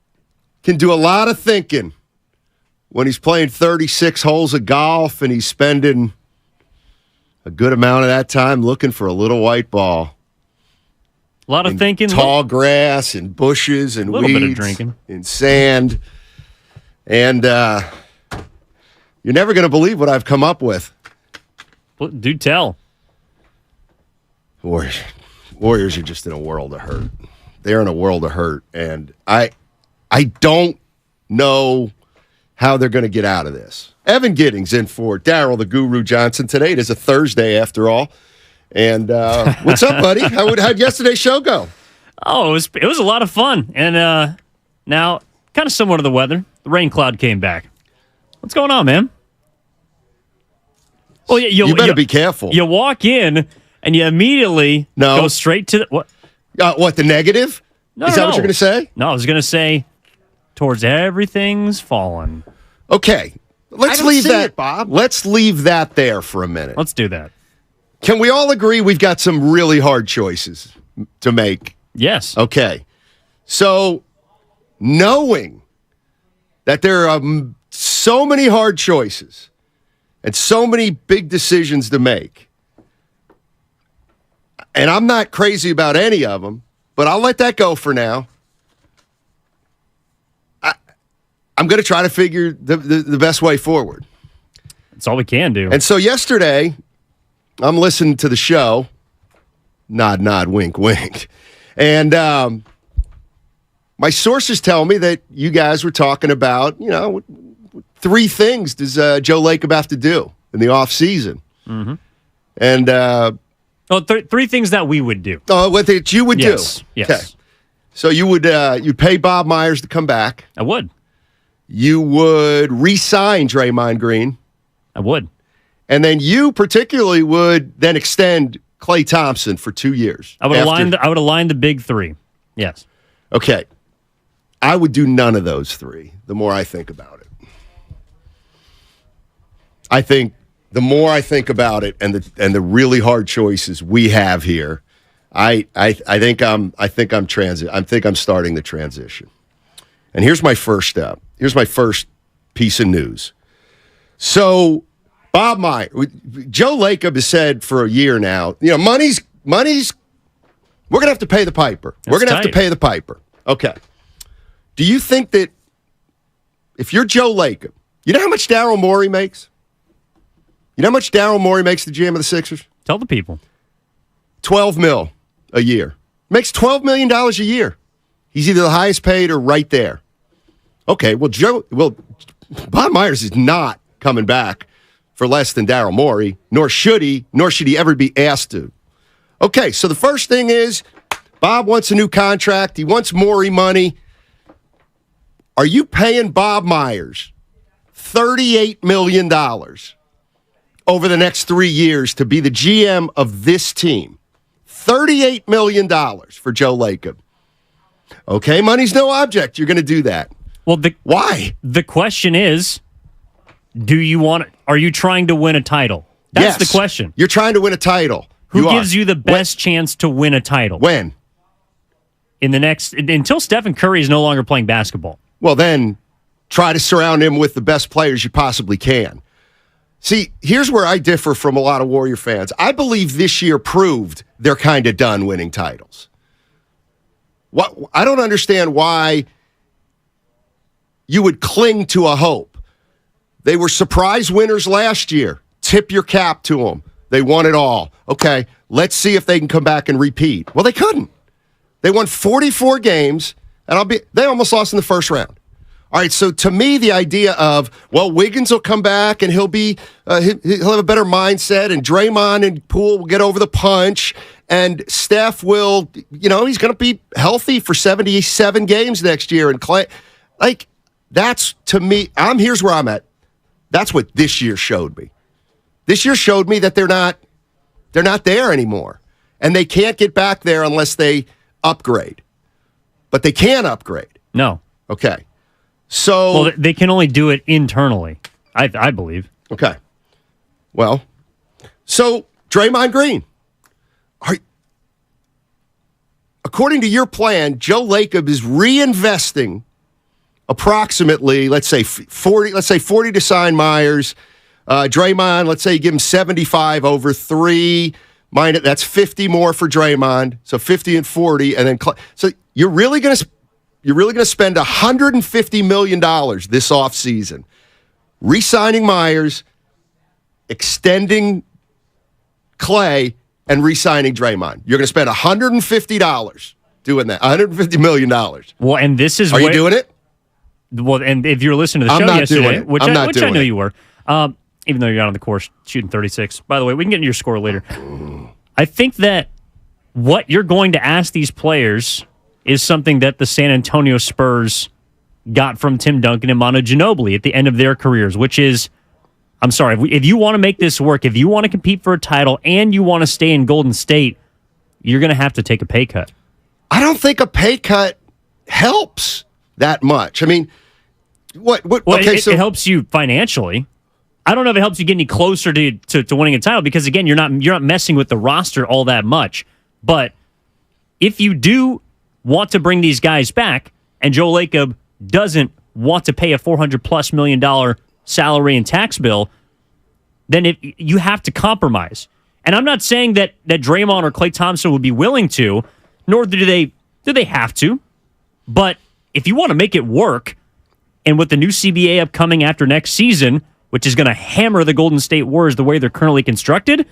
can do a lot of thinking when he's playing 36 holes of golf and he's spending a good amount of that time looking for a little white ball. A lot of thinking. Tall grass and bushes and little weeds. Bit of drinking. And sand. And you're never going to believe what I've come up with. Well, do tell. Warriors are just in a world of hurt. They're in a world of hurt. And I don't know how they're going to get out of this. Evan Giddings in for Daryl the Guru Johnson today. It is a Thursday after all. And what's up, buddy? How'd yesterday's show go? Oh, it was a lot of fun. And now, kind of similar to the weather, the rain cloud came back. What's going on, man? Well, you better be careful. You walk in and you immediately go straight to the what? What, the negative? Is that what you're going to say? No, I was going to say towards everything's fallen. Okay, let's leave that, Bob. Let's leave that there for a minute. Let's do that. Can we all agree we've got some really hard choices to make? Yes. Okay. So, knowing that there are so many hard choices and so many big decisions to make, and I'm not crazy about any of them, but I'll let that go for now. I'm going to try to figure the best way forward. That's all we can do. And so yesterday, I'm listening to the show. Nod, nod, wink, wink. And my sources tell me that you guys were talking about, 3 things does Joe Lacob have to do in the offseason. Mm-hmm. And 3 things that we would do. Oh, what that you would do? Yes. Okay. So you would you pay Bob Myers to come back. I would. You would re-sign Draymond Green. I would. And then you particularly would then extend Klay Thompson for 2 years. I would align the big 3. Yes. Okay. I would do none of those 3, the more I think about it. I think the more I think about it and the really hard choices we have here, I think I'm starting the transition. And here's my first step. Here's my first piece of news. So Bob Myers, Joe Lacob has said for a year now, money's we're going to have to pay the piper. We're going to have to pay the piper. Okay. Do you think that if you're Joe Lacob, you know how much Daryl Morey makes? You know how much Daryl Morey makes the GM of the Sixers? Tell the people. $12 million a year. Makes $12 million a year. He's either the highest paid or right there. Okay, Bob Myers is not coming back for less than Daryl Morey, nor should he ever be asked to. Okay, so the first thing is Bob wants a new contract. He wants Morey money. Are you paying Bob Myers $38 million over the next 3 years to be the GM of this team? $38 million for Joe Lacob. Okay, money's no object. You're going to do that. Well, why? The question is, are you trying to win a title? That's the question. You're trying to win a title. Who gives you the best chance to win a title? When? Until Stephen Curry is no longer playing basketball. Well, then try to surround him with the best players you possibly can. See, here's where I differ from a lot of Warrior fans. I believe this year proved they're kind of done winning titles. I don't understand why you would cling to a hope. They were surprise winners last year. Tip your cap to them. They won it all. Okay, let's see if they can come back and repeat. Well, they couldn't. They won 44 games, and they almost lost in the first round. All right, so to me, the idea of, Wiggins will come back and he'll have a better mindset, and Draymond and Poole will get over the punch, and Steph will, he's going to be healthy for 77 games next year, and Klay, that's, to me, here's where I'm at. That's what this year showed me. This year showed me that they're not there anymore, and they can't get back there unless they upgrade. But they can upgrade. No. Okay. So they can only do it internally, I believe. Okay. Well, so Draymond Green. according to your plan, Joe Lacob is reinvesting approximately, let's say 40 to sign Myers. Draymond, let's say you give him 75 over 3. That's 50 more for Draymond. So 50 and 40, and then so you're really going to spend $150 million this offseason, re-signing Myers, extending Clay, and re-signing Draymond. You're going to spend $150 doing that. $150 million. Well, and this is Are you doing it? Well, and if you're listening to the show yesterday, which I know you were, even though you're out on the course shooting 36. By the way, we can get into your score later. I think that what you're going to ask these players is something that the San Antonio Spurs got from Tim Duncan and Manu Ginobili at the end of their careers, which is, I'm sorry, if you want to make this work, if you want to compete for a title and you want to stay in Golden State, you're going to have to take a pay cut. I don't think a pay cut helps that much. I mean, what? Well, it helps you financially. I don't know if it helps you get any closer to winning a title because, again, you're not messing with the roster all that much. But if you do want to bring these guys back and Joe Lacob doesn't want to pay a $400+ million salary and tax bill, then you have to compromise. And I'm not saying that Draymond or Klay Thompson would be willing to, nor do they have to. But if you want to make it work, and with the new CBA upcoming after next season, which is going to hammer the Golden State Warriors the way they're currently constructed,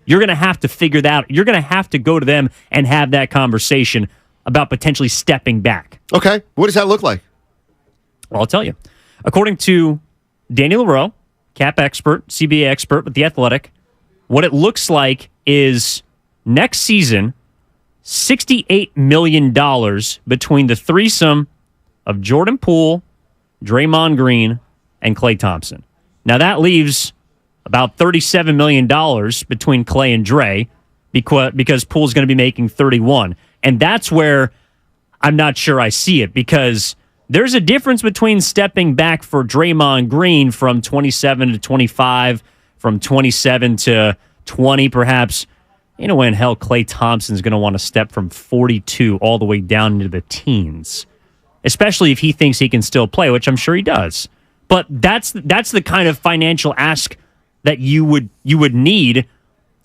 you're going to have to figure that out. You're going to have to go to them and have that conversation about potentially stepping back. Okay. What does that look like? Well, I'll tell you. According to Danny LaRoe, cap expert, CBA expert with The Athletic, what it looks like is next season, $68 million between the threesome of Jordan Poole, Draymond Green, and Klay Thompson. Now, that leaves about $37 million between Klay and Dre because Poole's going to be making 31. And that's where I'm not sure I see it because there's a difference between stepping back for Draymond Green from 27 to 25, from 27 to 20 perhaps. You know when hell Klay Thompson's going to want to step from 42 all the way down into the teens, especially if he thinks he can still play, which I'm sure he does. But that's the kind of financial ask that you would need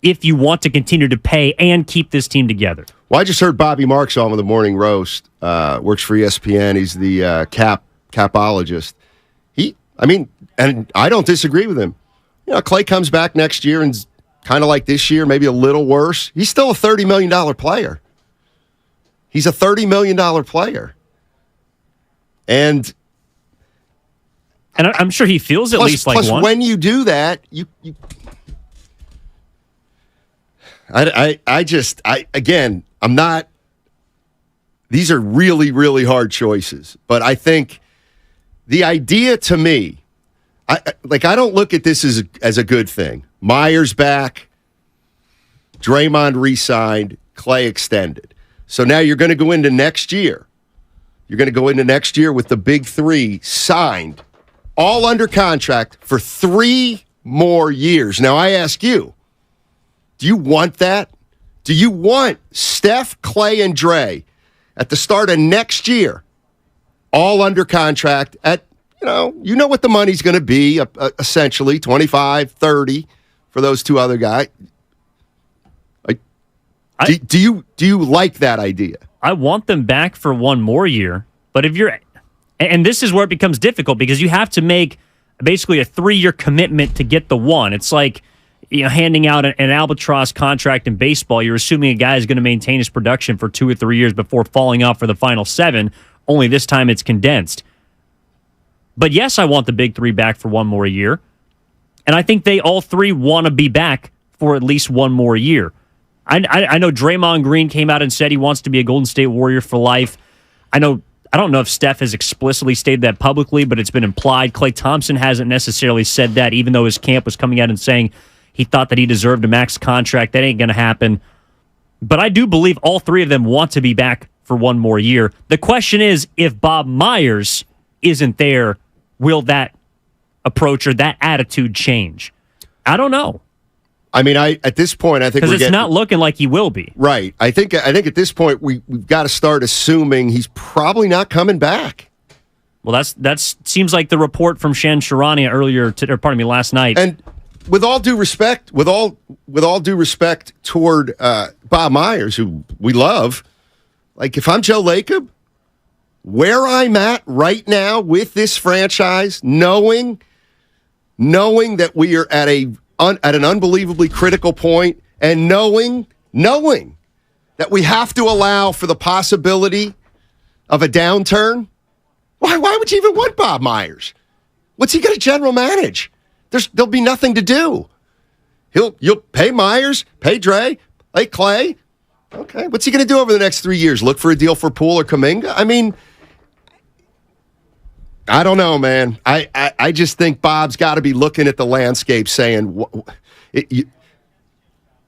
if you want to continue to pay and keep this team together. Well, I just heard Bobby Marks on with the Morning Roast. Works for ESPN. He's the capologist. And I don't disagree with him. You know, Klay comes back next year and kind of like this year, maybe a little worse. He's still a $30 million player. He's a $30 million player. And I'm sure he feels at least like one. Plus, when you do that, I'm not. These are really, really hard choices. But I think the idea to me, I don't look at this as a good thing. Myers back, Draymond re-signed, Klay extended. So now you're going to go into next year. You're going to go into next year with the big three signed, all under contract for 3 more years. Now, I ask you, do you want that? Do you want Steph, Klay, and Dre at the start of next year, all under contract at, you know what the money's going to be, essentially 25, 30 for those 2 other guys? Do you like that idea? I want them back for 1 more year, but if you're, and this is where it becomes difficult because you have to make basically a 3-year commitment to get the one. It's like, handing out an albatross contract in baseball. You're assuming a guy is going to maintain his production for 2 or 3 years before falling off for the final 7, only this time it's condensed. But yes, I want the big 3 back for 1 more year. And I think they all 3 want to be back for at least 1 more year. I know Draymond Green came out and said he wants to be a Golden State Warrior for life. I don't know if Steph has explicitly stated that publicly, but it's been implied. Klay Thompson hasn't necessarily said that, even though his camp was coming out and saying he thought that he deserved a max contract. That ain't going to happen. But I do believe all 3 of them want to be back for 1 more year. The question is, if Bob Myers isn't there, will that approach or that attitude change? I don't know. I mean, at this point, I think because it's not looking like he will be. Right. I think at this point we've got to start assuming he's probably not coming back. Well, that seems like the report from Shan Sharania last night. And with all due respect, toward Bob Myers, who we love, like if I'm Joe Lacob, where I'm at right now with this franchise, knowing that we are at an unbelievably critical point, and knowing that we have to allow for the possibility of a downturn, why would you even want Bob Myers? What's he going to general manage? There'll be nothing to do. You'll pay Myers, pay Dre, pay Clay. Okay, what's he going to do over the next 3 years? Look for a deal for Poole or Kaminga? I mean, I don't know, man. I just think Bob's got to be looking at the landscape saying,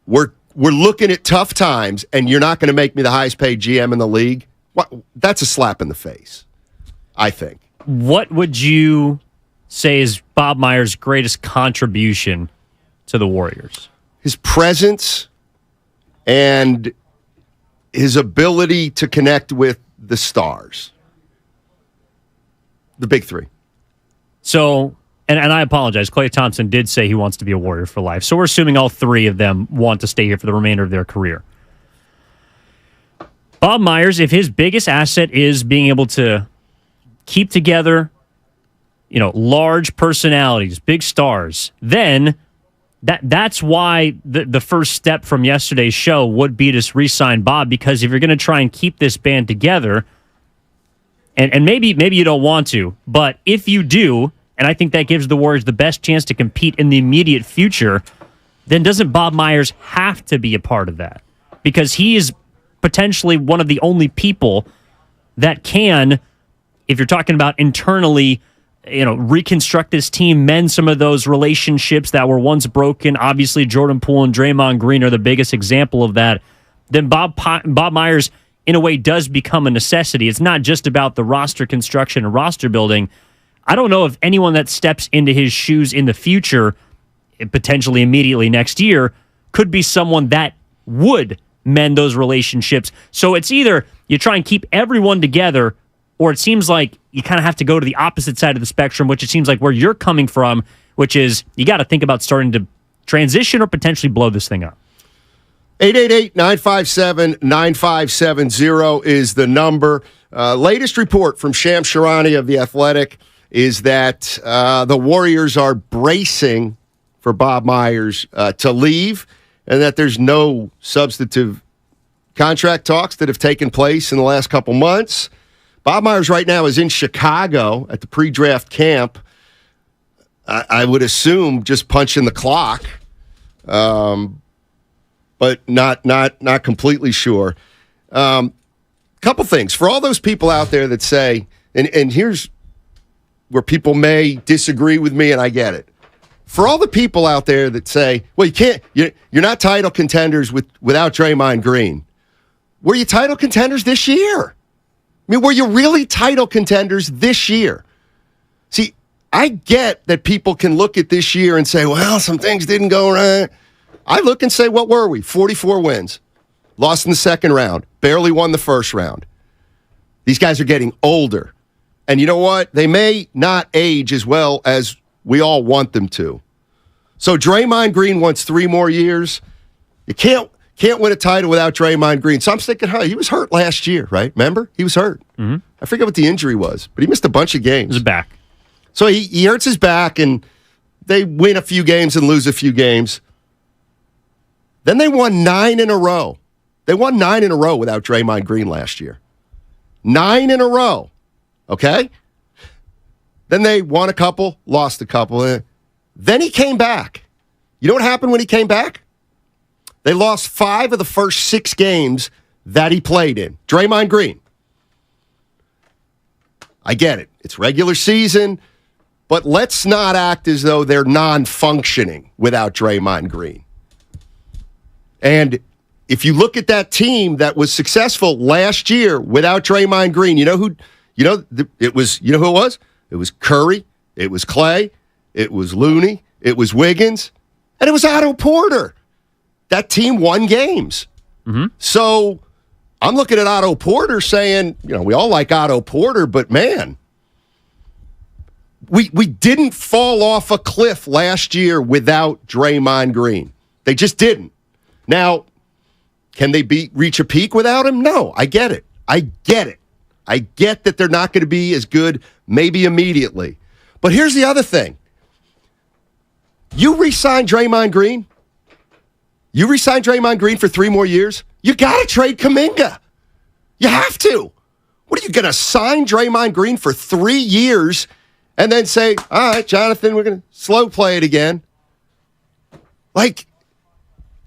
we're looking at tough times, and you're not going to make me the highest paid GM in the league. That's a slap in the face, I think. What would you say is Bob Myers' greatest contribution to the Warriors? His presence and his ability to connect with the stars. The big three. So, and I apologize, Klay Thompson did say he wants to be a Warrior for life. So we're assuming all three of them want to stay here for the remainder of their career. Bob Myers, if his biggest asset is being able to keep together, large personalities, big stars, then that's why the first step from yesterday's show would be to re-sign Bob, because if you're going to try and keep this band together, and maybe you don't want to, but if you do, and I think that gives the Warriors the best chance to compete in the immediate future, then doesn't Bob Myers have to be a part of that? Because he is potentially one of the only people that can, if you're talking about internally, reconstruct this team, mend some of those relationships that were once broken. Obviously, Jordan Poole and Draymond Green are the biggest example of that. Then Bob Myers, in a way, does become a necessity. It's not just about the roster construction and roster building. I don't know if anyone that steps into his shoes in the future, potentially immediately next year, could be someone that would mend those relationships. So it's either you try and keep everyone together, or it seems like you kind of have to go to the opposite side of the spectrum, which it seems like where you're coming from, which is you got to think about starting to transition or potentially blow this thing up. 888-957-9570 is the number. Latest report from Sham Sharania of The Athletic is that the Warriors are bracing for Bob Myers to leave, and that there's no substantive contract talks that have taken place in the last couple months. Bob Myers right now is in Chicago at the pre-draft camp. I would assume just punching the clock, but not completely sure. Couple things. For all those people out there that say, and here's where people may disagree with me, and I get it. For all the people out there that say, well, you're not title contenders without Draymond Green. Were you title contenders this year? I mean, were you really title contenders this year? See, I get that people can look at this year and say, well, some things didn't go right. I look and say, what were we? 44 wins. Lost in the second round. Barely won the first round. These guys are getting older. And you know what? They may not age as well as we all want them to. So Draymond Green wants 3 more years. You can't win a title without Draymond Green. So I'm thinking, he was hurt last year, right? Remember? He was hurt. Mm-hmm. I forget what the injury was, but he missed a bunch of games. His back. So he hurts his back, and they win a few games and lose a few games. Then they won 9 in a row. They won 9 in a row without Draymond Green last year. 9 in a row. Okay? Then they won a couple, lost a couple. Then he came back. You know what happened when he came back? They lost 5 of the first 6 games that he played in. Draymond Green. I get it. It's regular season, but let's not act as though they're non-functioning without Draymond Green. And if you look at that team that was successful last year without Draymond Green, you know who it was? It was Curry, it was Clay, it was Looney, it was Wiggins, And it was Otto Porter. That team won games. So I'm looking at Otto Porter saying, we all like Otto Porter, but man, we didn't fall off a cliff last year without Draymond Green. They just didn't. Now, can they reach a peak without him? No, I get it. I get that they're not going to be as good maybe immediately. But here's the other thing. You re-sign Draymond Green. You re-sign Draymond Green for 3 more years. You got to trade Kaminga. You have to. What are you going to sign Draymond Green for 3 years and then say, all right, Jonathan, we're going to slow play it again? Like,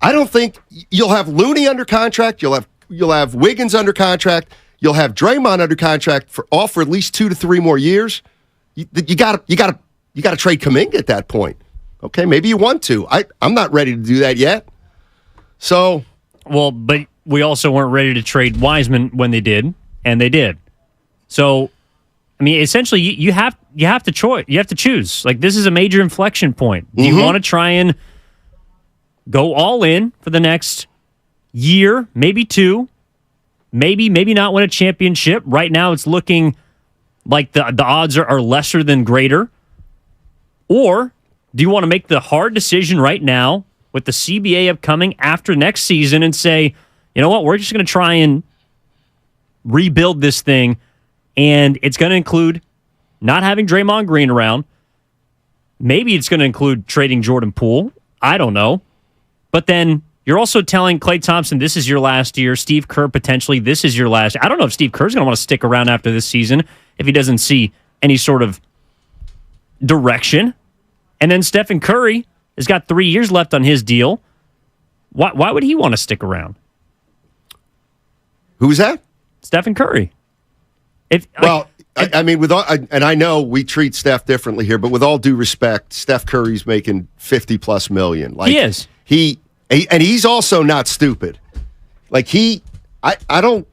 I don't think you'll have Looney under contract. You'll have Wiggins under contract. You'll have Draymond under contract for at least 2 to 3 more years. You got to trade Kaminga at that point. Okay, maybe you want to. I'm not ready to do that yet. So, well, but we also weren't ready to trade Wiseman when they did, and they did. So, I mean, essentially, you have to choose. Like, this is a major inflection point. Do you want to try and go all in for the next year, maybe 2, maybe not win a championship? Right now, it's looking like the odds are lesser than greater. Or do you want to make the hard decision right now with the CBA upcoming after next season and say, you know what, we're just going to try and rebuild this thing, and it's going to include not having Draymond Green around. Maybe it's going to include trading Jordan Poole. I don't know. But then you're also telling Klay Thompson, this is your last year. Steve Kerr, potentially, this is your last. I don't know if Steve Kerr's going to want to stick around after this season if he doesn't see any sort of direction. And then Stephen Curry has got 3 years left on his deal. Why would he want to stick around? Who's that? Stephen Curry. I mean, and I know we treat Steph differently here, but with all due respect, Steph Curry's making $50+ million. Like, he is. And he's also not stupid. Like I don't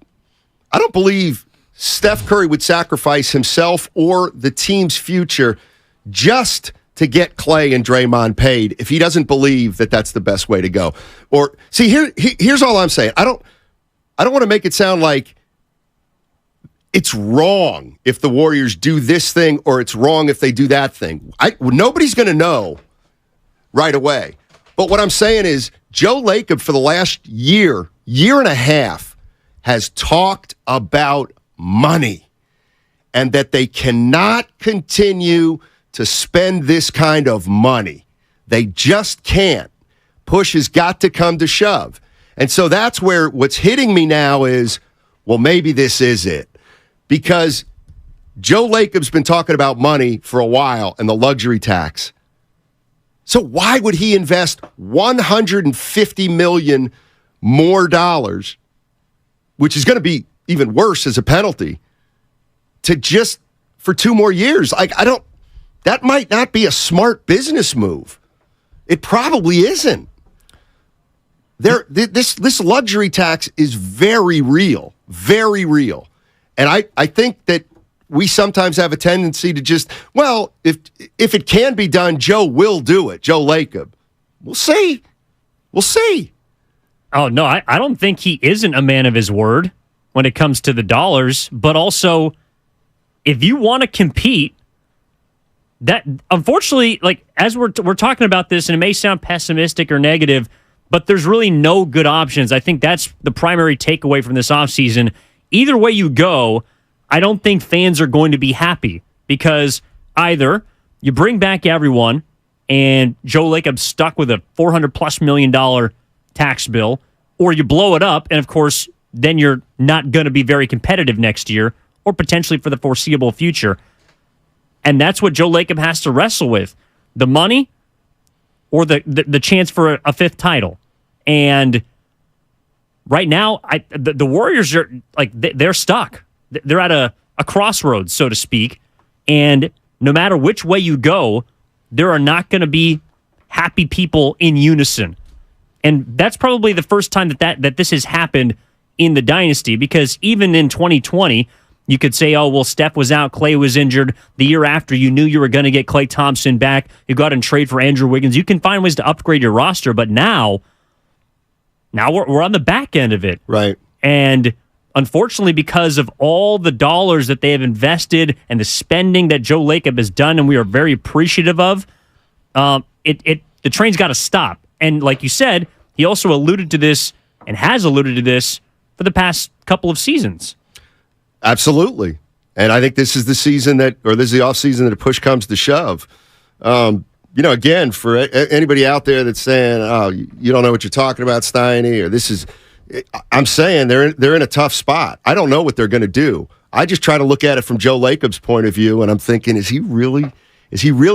believe Steph Curry would sacrifice himself or the team's future just to get Klay and Draymond paid if he doesn't believe that that's the best way to go. Or see, here's all I'm saying. I don't want to make it sound like it's wrong if the Warriors do this thing or it's wrong if they do that thing. Nobody's going to know right away. But what I'm saying is Joe Lacob for the last year and a half has talked about money and that they cannot continue to spend this kind of money. They just can't. Push has got to come to shove. And so that's where what's hitting me now is, well, maybe this is it. Because Joe Lacob's been talking about money for a while and the luxury tax. So why would he invest $150 million more dollars, which is going to be even worse as a penalty, to just for 2 more years? Like, that might not be a smart business move. It probably isn't. This luxury tax is very real, very real. And I think that we sometimes have a tendency to just, well, if it can be done, Joe will do it, Joe Lacob. We'll see. We'll see. Oh, no, I don't think he isn't a man of his word when it comes to the dollars. But also, if you want to compete, that unfortunately, like as we're talking about this, and it may sound pessimistic or negative, but there's really no good options. I think that's the primary takeaway from this offseason. Either way you go, I don't think fans are going to be happy because either you bring back everyone and Joe Lacob's stuck with a $400+ million tax bill, or you blow it up, and of course, then you're not going to be very competitive next year or potentially for the foreseeable future. And that's what Joe Lacob has to wrestle with, the money or the chance for a 5th title. And right now, the Warriors are like they're stuck. They're at a crossroads, so to speak. And no matter which way you go, there are not going to be happy people in unison. And that's probably the first time that this has happened in the Dynasty, because even in 2020, You could say, oh, well, Steph was out, Klay was injured. The year after, you knew you were going to get Klay Thompson back. You go out and trade for Andrew Wiggins. You can find ways to upgrade your roster, but now we're on the back end of it. Right. And unfortunately, because of all the dollars that they have invested and the spending that Joe Lacob has done, and we are very appreciative of, the train's got to stop. And like you said, he also alluded to this and has alluded to this for the past couple of seasons. Absolutely. And I think this is the season this is the offseason that a push comes to shove. Again, for anybody out there that's saying, oh, you don't know what you're talking about, Steiny, or I'm saying they're in a tough spot. I don't know what they're going to do. I just try to look at it from Joe Lacob's point of view, and I'm thinking, is he really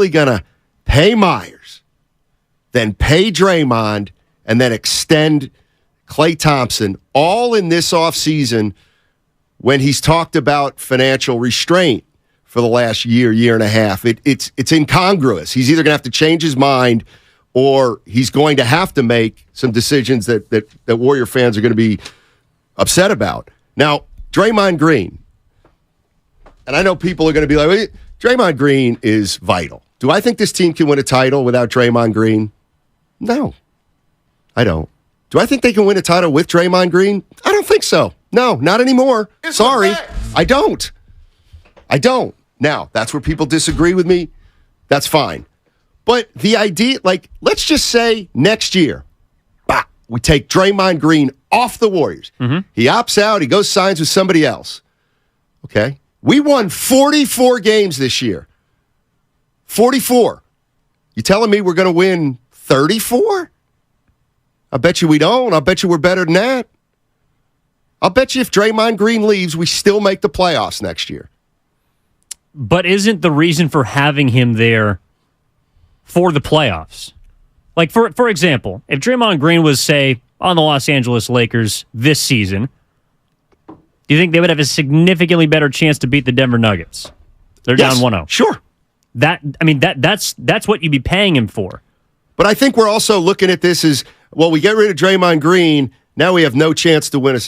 going to pay Myers, then pay Draymond, and then extend Klay Thompson all in this offseason when he's talked about financial restraint for the last year and a half? It's incongruous. He's either going to have to change his mind, or he's going to have to make some decisions that Warrior fans are going to be upset about. Now, Draymond Green, and I know people are going to be like, Draymond Green is vital. Do I think this team can win a title without Draymond Green? No, I don't. Do I think they can win a title with Draymond Green? I don't think so. No, not anymore. Sorry. I don't. Now, that's where people disagree with me. That's fine. But the idea, let's just say next year, we take Draymond Green off the Warriors. Mm-hmm. He opts out. He goes signs with somebody else. Okay? We won 44 games this year. 44. You telling me we're going to win 34? I bet you we don't. I'll bet you we're better than that. I'll bet you if Draymond Green leaves, we still make the playoffs next year. But isn't the reason for having him there for the playoffs? Like, for example, if Draymond Green was, say, on the Los Angeles Lakers this season, do you think they would have a significantly better chance to beat the Denver Nuggets? They're down 1-0. Sure. That's what you'd be paying him for. But I think we're also looking at this as, well, we get rid of Draymond Green, now we have no chance to win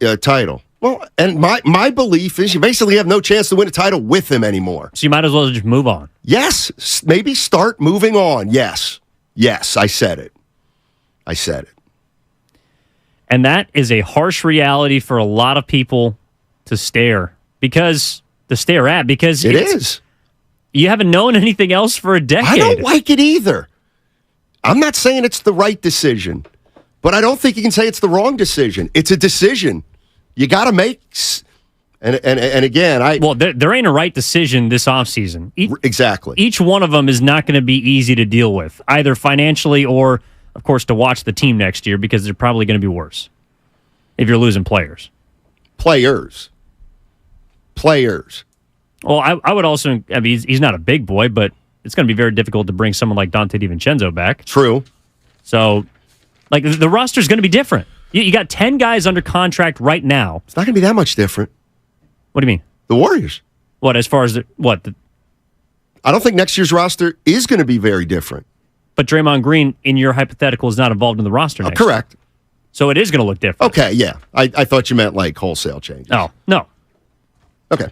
a title. Well, and my belief is you basically have no chance to win a title with him anymore. So you might as well just move on. Yes. Maybe start moving on. Yes. I said it. And that is a harsh reality for a lot of people to stare at because it is. You haven't known anything else for a decade. I don't like it either. I'm not saying it's the right decision, but I don't think you can say it's the wrong decision. It's a decision you got to make. And again, there ain't a right decision this offseason. Exactly. Each one of them is not going to be easy to deal with, either financially or, of course, to watch the team next year, because they're probably going to be worse if you're losing players. Players. Well, I would also, he's not a big boy, but it's going to be very difficult to bring someone like Dante DiVincenzo back. True. So, the roster's going to be different. You got 10 guys under contract right now. It's not going to be that much different. What do you mean? The Warriors. What, as far as I don't think next year's roster is going to be very different. But Draymond Green, in your hypothetical, is not involved in the roster next correct. year. So it is going to look different. Okay, yeah. I thought you meant wholesale changes. Oh, no. Okay.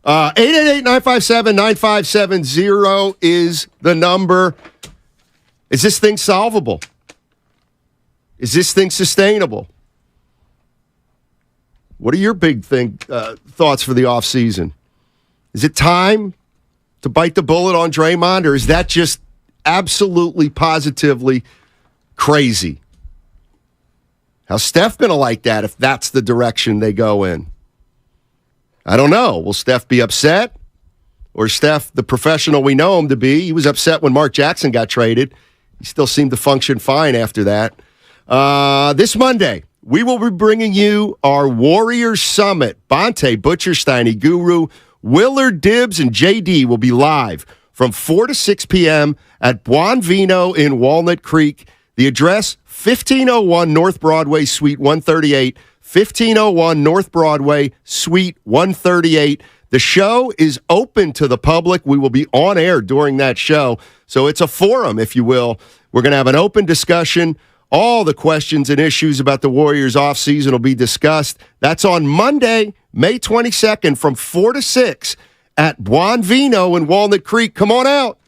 888-957-9570 is the number. Is this thing solvable? Is this thing sustainable? What are your big thoughts for the offseason? Is it time to bite the bullet on Draymond, or is that just absolutely, positively crazy? How's Steph going to like that if that's the direction they go in? I don't know. Will Steph be upset? Or Steph, the professional we know him to be, he was upset when Mark Jackson got traded. He still seemed to function fine after that. This Monday, we will be bringing you our Warriors Summit. Bonte, Butchersteiny, Guru, Willard Dibbs, and JD will be live from 4 to 6 p.m. at Buon Vino in Walnut Creek. The address, 1501 North Broadway, Suite 138. 1501 North Broadway, Suite 138. The show is open to the public. We will be on air during that show. So it's a forum, if you will. We're going to have an open discussion All the questions and issues about the Warriors offseason will be discussed. That's on Monday, May 22nd from 4 to 6 at Buon Vino in Walnut Creek. Come on out.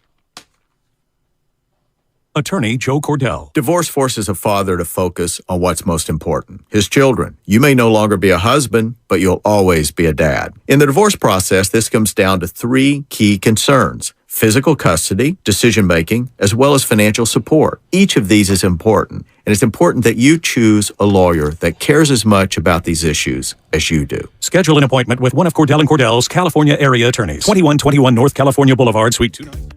Attorney Joe Cordell. Divorce forces a father to focus on what's most important, his children. You may no longer be a husband, but you'll always be a dad. In the divorce process, this comes down to 3 key concerns: physical custody, decision-making, as well as financial support. Each of these is important, and it's important that you choose a lawyer that cares as much about these issues as you do. Schedule an appointment with one of Cordell & Cordell's California area attorneys. 2121 North California Boulevard, Suite 290.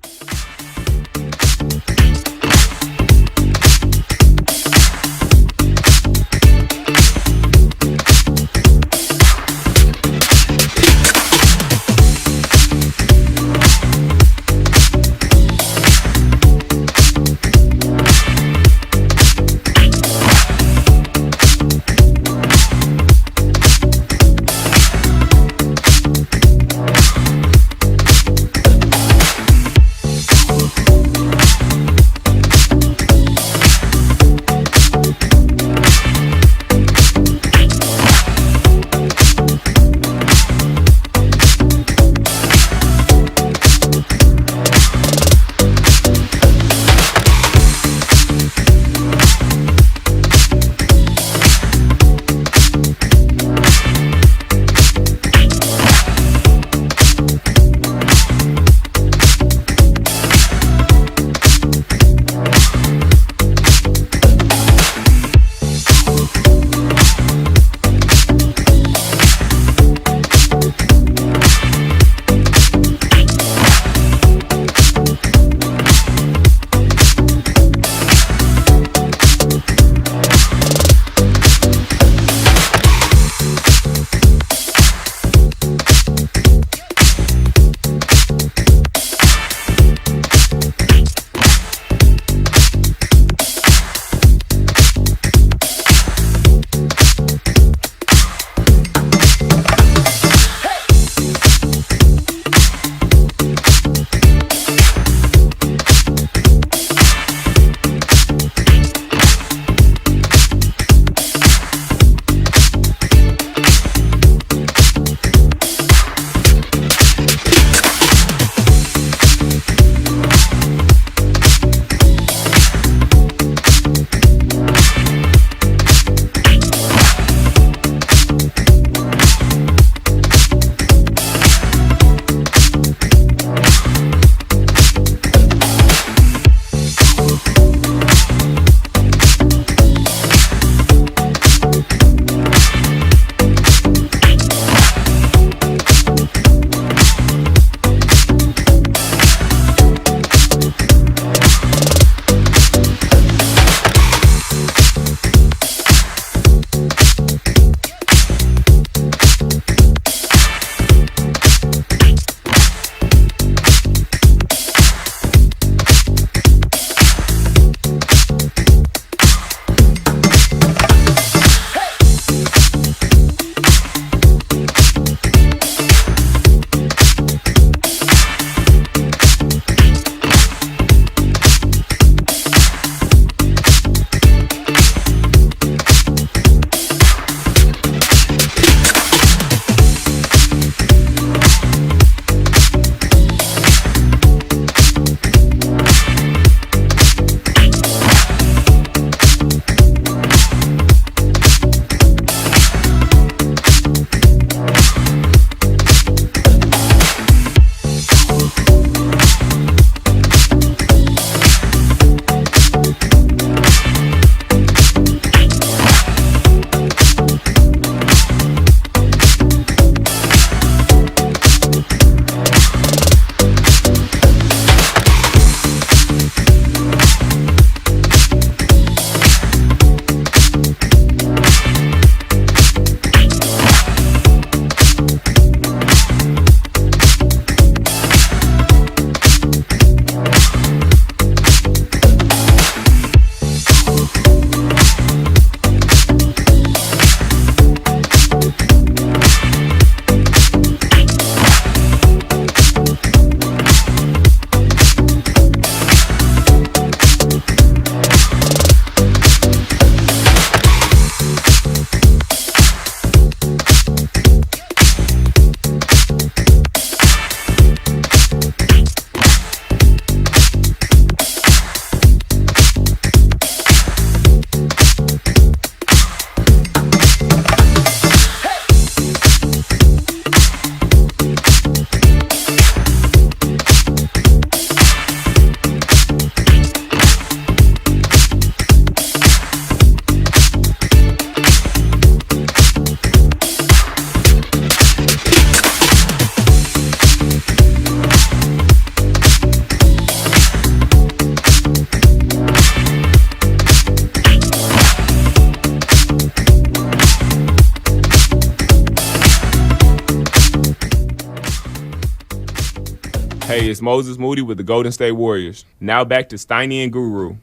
Hey, it's Moses Moody with the Golden State Warriors. Now back to Steiny and Guru.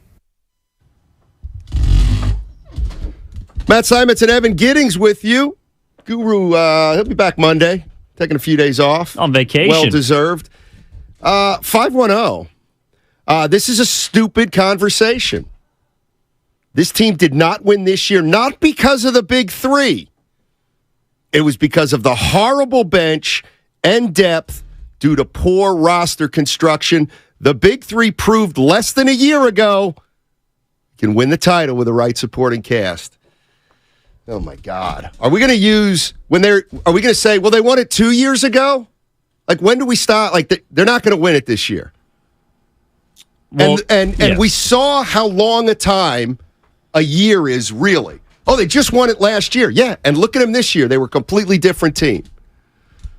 Matt Simons and Evan Giddings with you. Guru, he'll be back Monday, taking a few days off. On vacation. Well-deserved. 510. This is a stupid conversation. This team did not win this year, not because of the big three. It was because of the horrible bench and depth due to poor roster construction. The big three proved less than a year ago can win the title with the right supporting cast. Oh, my God. Are we going to use, are we going to say, well, they won it 2 years ago? Like, when do we stop? Like, they're not going to win it this year. Well, and we saw how long a time a year is really. Oh, they just won it last year. Yeah, and look at them this year. They were a completely different team.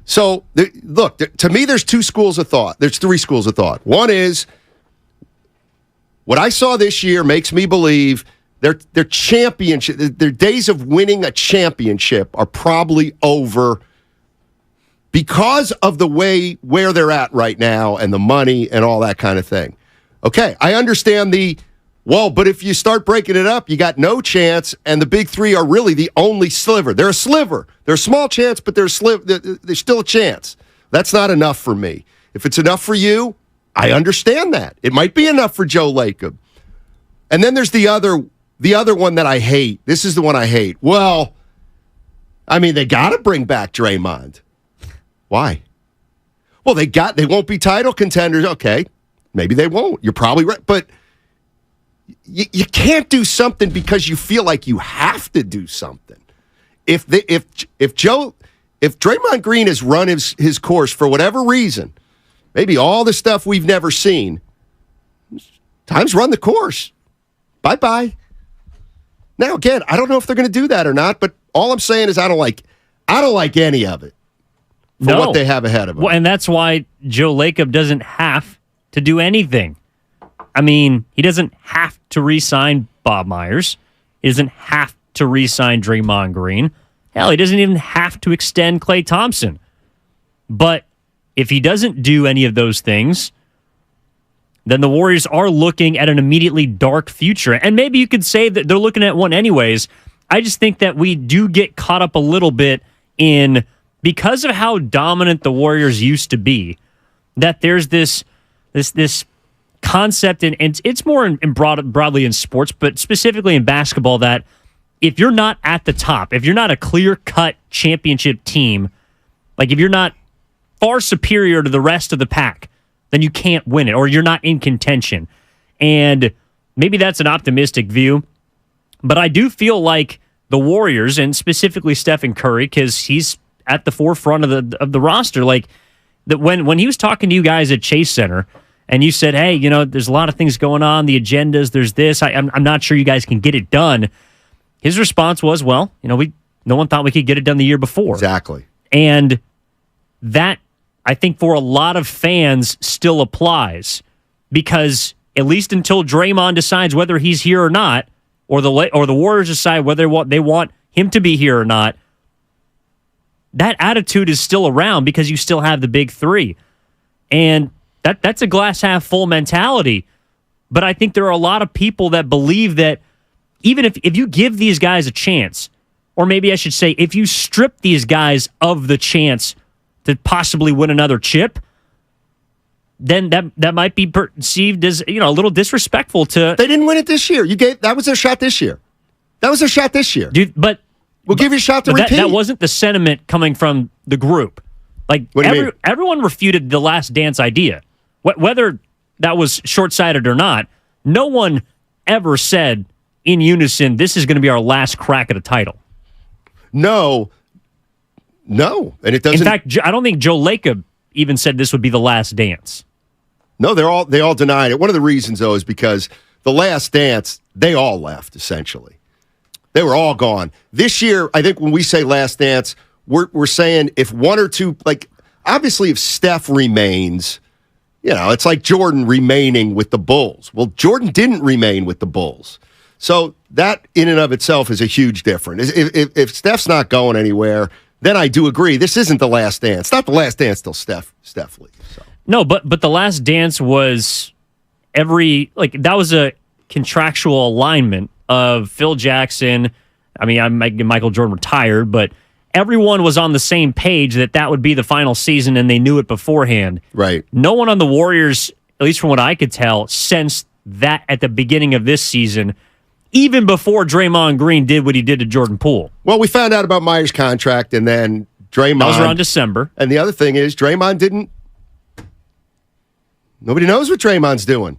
So, look, to me, there's two schools of thought. There's three schools of thought. One is, what I saw this year makes me believe their championship, their days of winning a championship are probably over because of the way where they're at right now and the money and all that kind of thing. Okay, I understand but if you start breaking it up, you got no chance, and the big three are really the only sliver. They're a sliver. They're a small chance, but they're still a chance. That's not enough for me. If it's enough for you, I understand that. It might be enough for Joe Lacob. And then there's the other one that I hate. This is the one I hate. Well, I mean, they got to bring back Draymond. Why? Well, they won't be title contenders. Okay, maybe they won't. You're probably right. But you can't do something because you feel like you have to do something. If Draymond Green has run his course for whatever reason, maybe all the stuff we've never seen, time's run the course. Bye-bye. Now, again, I don't know if they're going to do that or not, but all I'm saying is I don't like any of it for what they have ahead of them. Well, and that's why Joe Lacob doesn't have to do anything. I mean, he doesn't have to re-sign Bob Myers. He doesn't have to re-sign Draymond Green. Hell, he doesn't even have to extend Klay Thompson. But if he doesn't do any of those things, then the Warriors are looking at an immediately dark future. And maybe you could say that they're looking at one anyways. I just think that we do get caught up a little bit in, because of how dominant the Warriors used to be, that there's this concept, and it's more broadly in sports, but specifically in basketball, that if you're not at the top, if you're not a clear-cut championship team, like if you're not far superior to the rest of the pack, then you can't win it, or you're not in contention. And maybe that's an optimistic view, but I do feel like the Warriors, and specifically Stephen Curry, because he's at the forefront of the roster, like that when he was talking to you guys at Chase Center, and you said, hey, there's a lot of things going on, the agendas, there's this, I'm not sure you guys can get it done. His response was, well, no one thought we could get it done the year before. Exactly. And that, I think, for a lot of fans still applies, because at least until Draymond decides whether he's here or not, or the Warriors decide whether they want him to be here or not, that attitude is still around because you still have the big three. And that's a glass half full mentality. But I think there are a lot of people that believe that even if you give these guys a chance, or maybe I should say, if you strip these guys of the chance to possibly win another chip, then that might be perceived as a little disrespectful to. They didn't win it this year. That was their shot this year. Dude, but we'll give you a shot to repeat. That wasn't the sentiment coming from the group. Like everyone refuted the Last Dance idea, whether that was short-sighted or not. No one ever said in unison, "This is going to be our last crack at a title." No, and it doesn't. In fact, I don't think Joe Lacob even said this would be the last dance. No, they all denied it. One of the reasons, though, is because the Last Dance, they all left, essentially. They were all gone. This year, I think when we say Last Dance, we're saying if one or two, like, obviously if Steph remains, it's like Jordan remaining with the Bulls. Well, Jordan didn't remain with the Bulls. So that in and of itself is a huge difference. If Steph's not going anywhere, then I do agree. This isn't the Last Dance. It's not the Last Dance till Steph leaves. So. No, but The Last Dance was that was a contractual alignment of Phil Jackson. I mean, Michael Jordan retired, but everyone was on the same page that would be the final season, and they knew it beforehand. Right. No one on the Warriors, at least from what I could tell, sensed that at the beginning of this season, even before Draymond Green did what he did to Jordan Poole. Well, we found out about Myers' contract, and then Draymond. That was around December. And the other thing is, Draymond didn't. Nobody knows what Draymond's doing.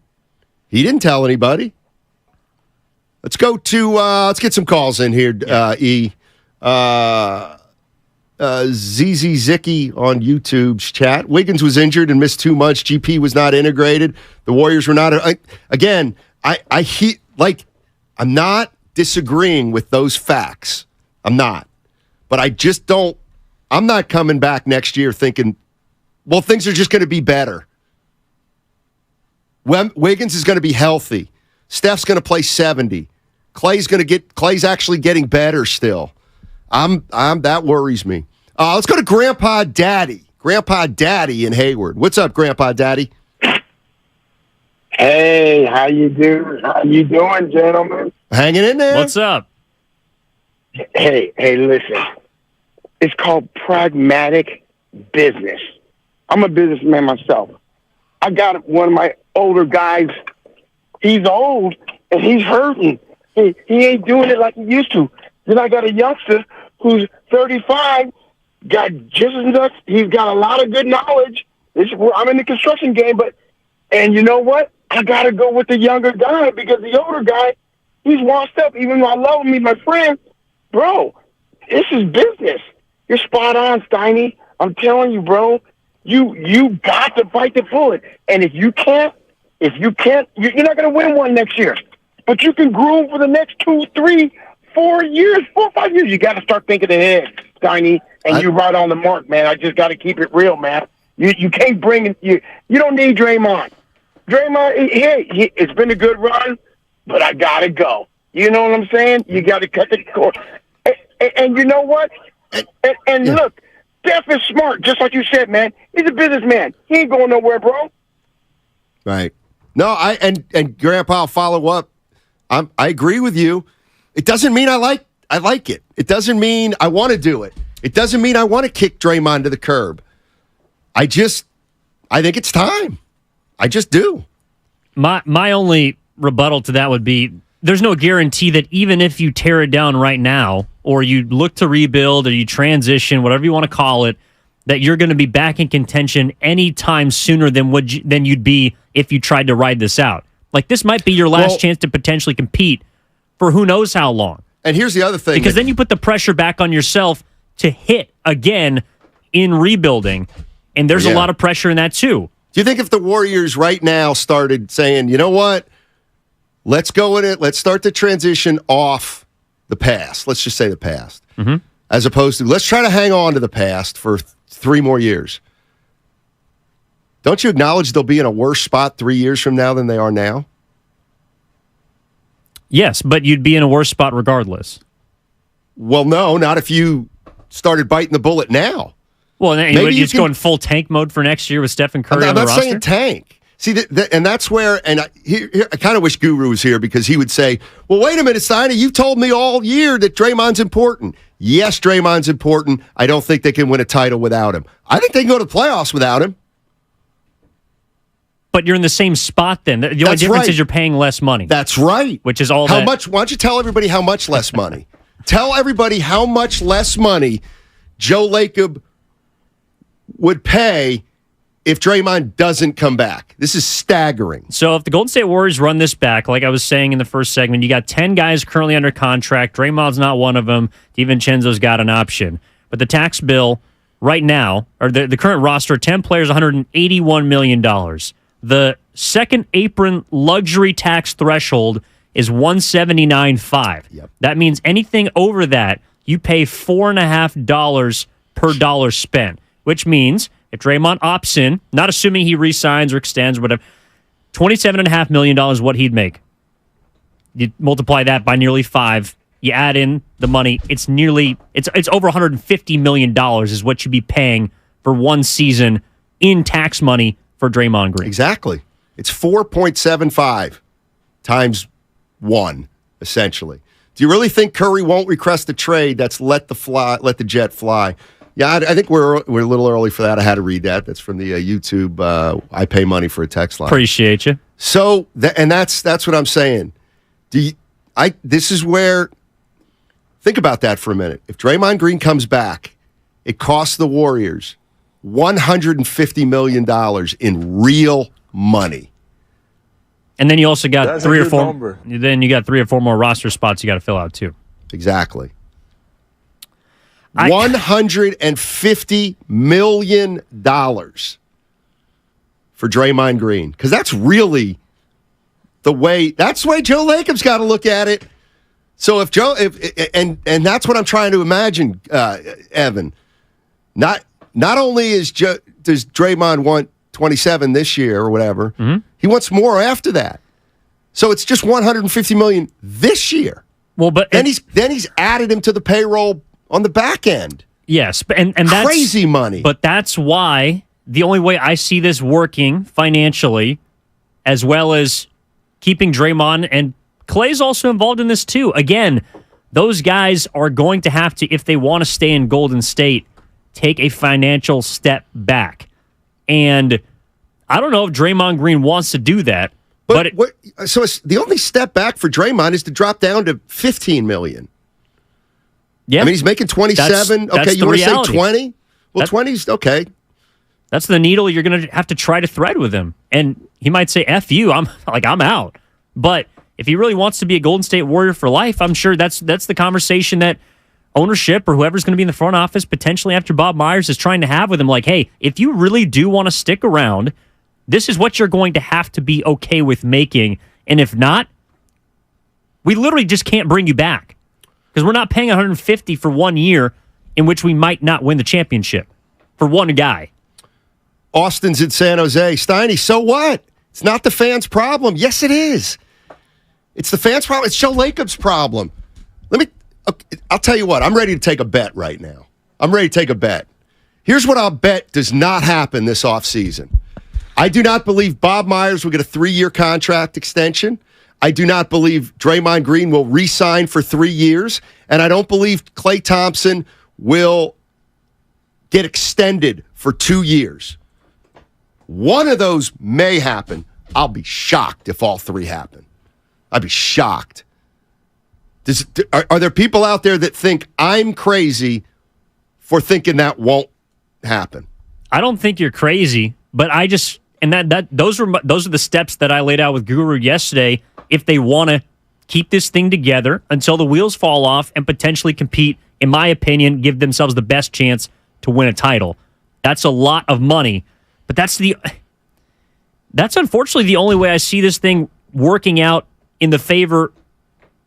He didn't tell anybody. Let's go to. Let's get some calls in here. ZZ Zicky on YouTube's chat. Wiggins was injured and missed 2 months. GP was not integrated. The Warriors were not. I'm not disagreeing with those facts. I'm not. But I just don't. I'm not coming back next year thinking, well, things are just going to be better. Wiggins is going to be healthy. Steph's going to play 70. Clay's actually getting better still. That worries me. Let's go to Grandpa Daddy. Grandpa Daddy in Hayward. What's up, Grandpa Daddy? Hey, how you doing? How you doing, gentlemen? Hanging in there. What's up? Hey, listen. It's called pragmatic business. I'm a businessman myself. I got one of my older guys. He's old and he's hurting. He ain't doing it like he used to. Then I got a youngster who's 35, got just as much. He's got a lot of good knowledge. I'm in the construction game, and you know what? I got to go with the younger guy because the older guy, he's washed up. Even though I love him, he's my friend. Bro, this is business. You're spot on, Steiny. I'm telling you, bro. You got to bite the bullet. And if you can't, you're not going to win one next year. But you can groom for the next 2, 3, 4 years, 4 or 5 years. You got to start thinking ahead, Steiny. And you're right on the mark, man. I just got to keep it real, man. You can't bring it. You don't need Draymond. Draymond, it's been a good run, but I got to go. You know what I'm saying? You got to cut the cord. And you know what? And look, Steph is smart, just like you said, man. He's a businessman. He ain't going nowhere, bro. Right. No, and Grandpa, I'll follow up. I agree with you. It doesn't mean I like it. It doesn't mean I want to do it. It doesn't mean I want to kick Draymond to the curb. I think it's time. I just do. My only rebuttal to that would be there's no guarantee that even if you tear it down right now, or you look to rebuild, or you transition, whatever you want to call it, that you're going to be back in contention anytime sooner than you'd be if you tried to ride this out. Like, this might be your last chance to potentially compete for who knows how long. And here's the other thing. Because then you put the pressure back on yourself to hit again in rebuilding, and there's a lot of pressure in that too. Do you think if the Warriors right now started saying, you know what, let's go in it, let's start the transition off the past, let's just say the past, as opposed to let's try to hang on to the past for 3 more years. Don't you acknowledge they'll be in a worse spot 3 years from now than they are now? Yes, but you'd be in a worse spot regardless. Well, no, not if you started biting the bullet now. Well, maybe you're just going full tank mode for next year with Stephen Curry on the roster? I'm not saying tank. See, and that's where, and I kind of wish Guru was here because he would say, well, wait a minute, Steiny, you told me all year that Draymond's important. Yes, Draymond's important. I don't think they can win a title without him. I think they can go to the playoffs without him. But you're in the same spot then. The only difference is you're paying less money. That's right. Which is all how much? Why don't you tell everybody how much less money? Tell everybody how much less money Joe Lacob would pay if Draymond doesn't come back. This is staggering. So if the Golden State Warriors run this back, like I was saying in the first segment, you got 10 guys currently under contract. Draymond's not one of them. DiVincenzo's got an option. But the tax bill right now, or the current roster, 10 players, $181 million. The second apron luxury tax threshold is $179.5. Yep. That means anything over that, you pay $4.50 per dollar spent, which means if Draymond opts in, not assuming he re-signs or extends or whatever, $27.5 million is what he'd make. You multiply that by nearly 5. You add in the money. It's over $150 million is what you'd be paying for one season in tax money for Draymond Green. Exactly. It's 4.75 times 1, essentially. Do you really think Curry won't request a trade that's let the jet fly? Yeah, I think we're a little early for that. I had to read that. That's from the YouTube. I pay money for a text line. Appreciate you. So, that's what I'm saying. This is where. Think about that for a minute. If Draymond Green comes back, it costs the Warriors $150 million in real money. And then you also got 3 or 4. Number. Then you got 3 or 4 more roster spots you got to fill out too. Exactly. $150 million for Draymond Green, because that's really the way. That's the way Joe Lacob's got to look at it. So if that's what I'm trying to imagine, Evan. Not only does Draymond want 27 this year or whatever, he wants more after that. So it's just $150 million this year. Well, but then he's added him to the payroll on the back end. Yes, and that's crazy money. But that's why the only way I see this working financially, as well as keeping Draymond, and Klay's also involved in this too. Again, those guys are going to have to, if they want to stay in Golden State, take a financial step back. And I don't know if Draymond Green wants to do that. So the only step back for Draymond is to drop down to $15 million. Yeah, I mean, he's making 27. That's you want to say 20? Well, 20's okay. That's the needle you're going to have to try to thread with him. And he might say, F you, I'm out. But if he really wants to be a Golden State Warrior for life, I'm sure that's the conversation that ownership or whoever's going to be in the front office potentially after Bob Myers is trying to have with him. Like, hey, if you really do want to stick around, this is what you're going to have to be okay with making. And if not, we literally just can't bring you back. Because we're not paying $150 for 1 year in which we might not win the championship for one guy. Austin's in San Jose. Steiny, so what? It's not the fans' problem. Yes, it is. It's the fans' problem. It's Joe Lacob's problem. I'll tell you what. I'm ready to take a bet right now. I'm ready to take a bet. Here's what I'll bet does not happen this offseason. I do not believe Bob Myers will get a 3-year contract extension. I do not believe Draymond Green will re-sign for 3 years. And I don't believe Klay Thompson will get extended for 2 years. One of those may happen. I'll be shocked if all 3 happen. I'd be shocked. Are there people out there that think I'm crazy for thinking that won't happen? I don't think you're crazy, but I just those are the steps that I laid out with Guru yesterday. If they want to keep this thing together until the wheels fall off and potentially compete, in my opinion, give themselves the best chance to win a title. That's a lot of money, but that's unfortunately the only way I see this thing working out in the favor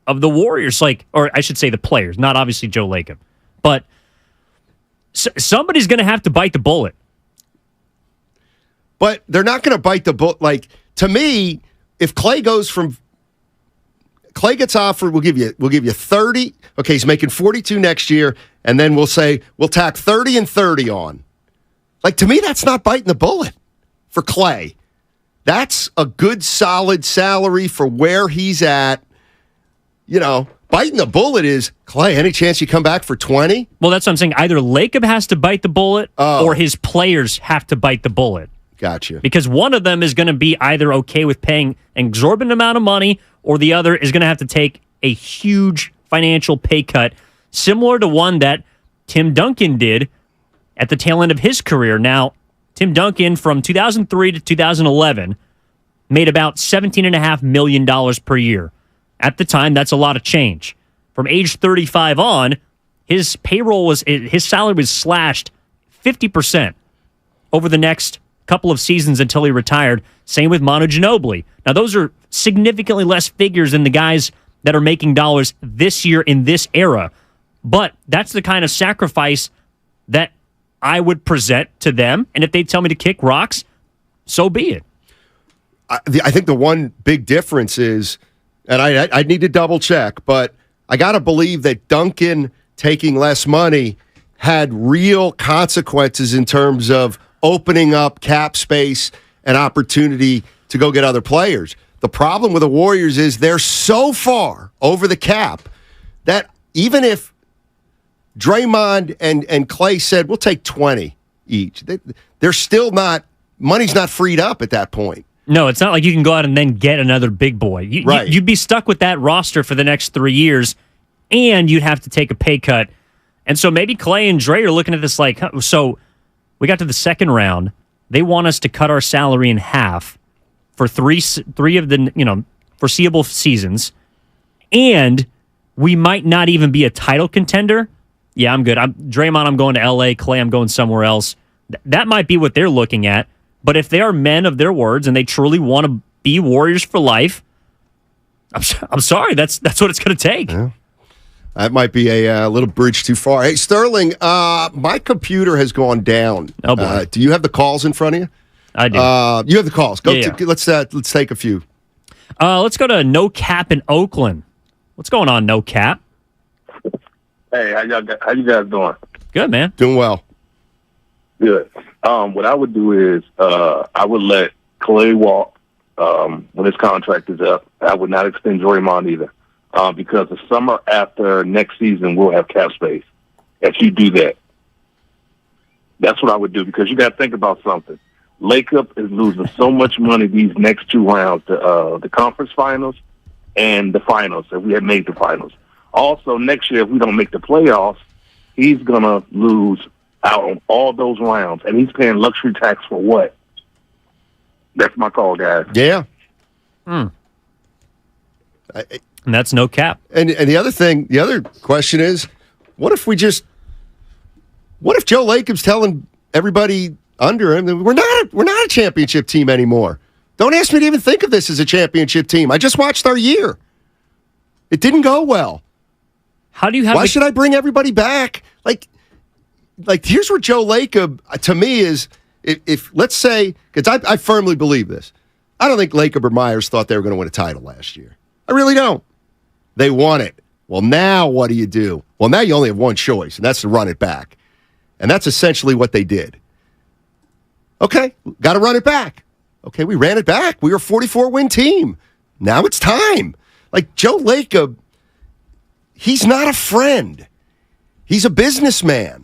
of the Warriors, or I should say the players, not obviously Joe Lacob. But somebody's going to have to bite the bullet. But they're not going to bite the bullet. To me, if Klay gets offered, we'll give you 30. Okay, he's making 42 next year, and then we'll say we'll tack 30 and 30 on. To me, that's not biting the bullet for Klay. That's a good, solid salary for where he's at. Biting the bullet is, Klay, any chance you come back for 20? Well, that's what I'm saying. Either Lacob has to bite the bullet or his players have to bite the bullet. Gotcha. Because one of them is going to be either okay with paying an exorbitant amount of money, or the other is going to have to take a huge financial pay cut, similar to one that Tim Duncan did at the tail end of his career. Now, Tim Duncan, from 2003 to 2011, made about $17.5 million per year. At the time, that's a lot of change. From age 35 on, his salary was slashed 50% over the next couple of seasons until he retired. Same with Manu Ginobili. Now, those are significantly less figures than the guys that are making dollars this year in this era. But that's the kind of sacrifice that I would present to them. And if they tell me to kick rocks, so be it. I think the one big difference is, and I need to double check, but I got to believe that Duncan taking less money had real consequences in terms of opening up cap space an opportunity to go get other players. The problem with the Warriors is they're so far over the cap that even if Draymond and Clay said, we'll take 20 each, they're still not, money's not freed up at that point. No, it's not like you can go out and then get another big boy. You'd be stuck with that roster for the next 3 years, and you'd have to take a pay cut. And so maybe Clay and Dre are looking at this like, so we got to the second round. They want us to cut our salary in half for three of the foreseeable seasons, and we might not even be a title contender. Yeah, I'm good. Draymond, I'm going to LA. Clay, I'm going somewhere else. That might be what they're looking at. But if they are men of their words and they truly want to be Warriors for life, I'm sorry, that's what it's going to take. Yeah. That might be a little bridge too far. Hey, Sterling, my computer has gone down. Oh boy. Do you have the calls in front of you? I do. You have the calls. Yeah. Let's take a few. Let's go to No Cap in Oakland. What's going on, No Cap? Hey, how you guys doing? Good, man. Doing well. Good. What I would do is I would let Clay walk when his contract is up. I would not extend Draymond either because the summer after next season we'll have cap space. If you do that, that's what I would do because you got to think about something. Lakeup is losing so much money these next two rounds, the conference finals and the finals, if we had made the finals. Also, next year, if we don't make the playoffs, he's going to lose out on all those rounds, and he's paying luxury tax for what? That's my call, guys. Yeah. And that's No Cap. And the other question is, what if Joe Lacob's telling everybody under him that we're not a championship team anymore? Don't ask me to even think of this as a championship team. I just watched our year. It didn't go well. How do you have? Why should I bring everybody back? Like here's where Joe Lacob to me is. If let's say, because I firmly believe this, I don't think Lacob or Myers thought they were going to win a title last year. I really don't. They won it. Well, now what do? Well, now you only have one choice, and that's to run it back. And that's essentially what they did. Okay, got to run it back. Okay, we ran it back. We were a 44-win team. Now it's time. Like Joe Lacob, he's not a friend. He's a businessman.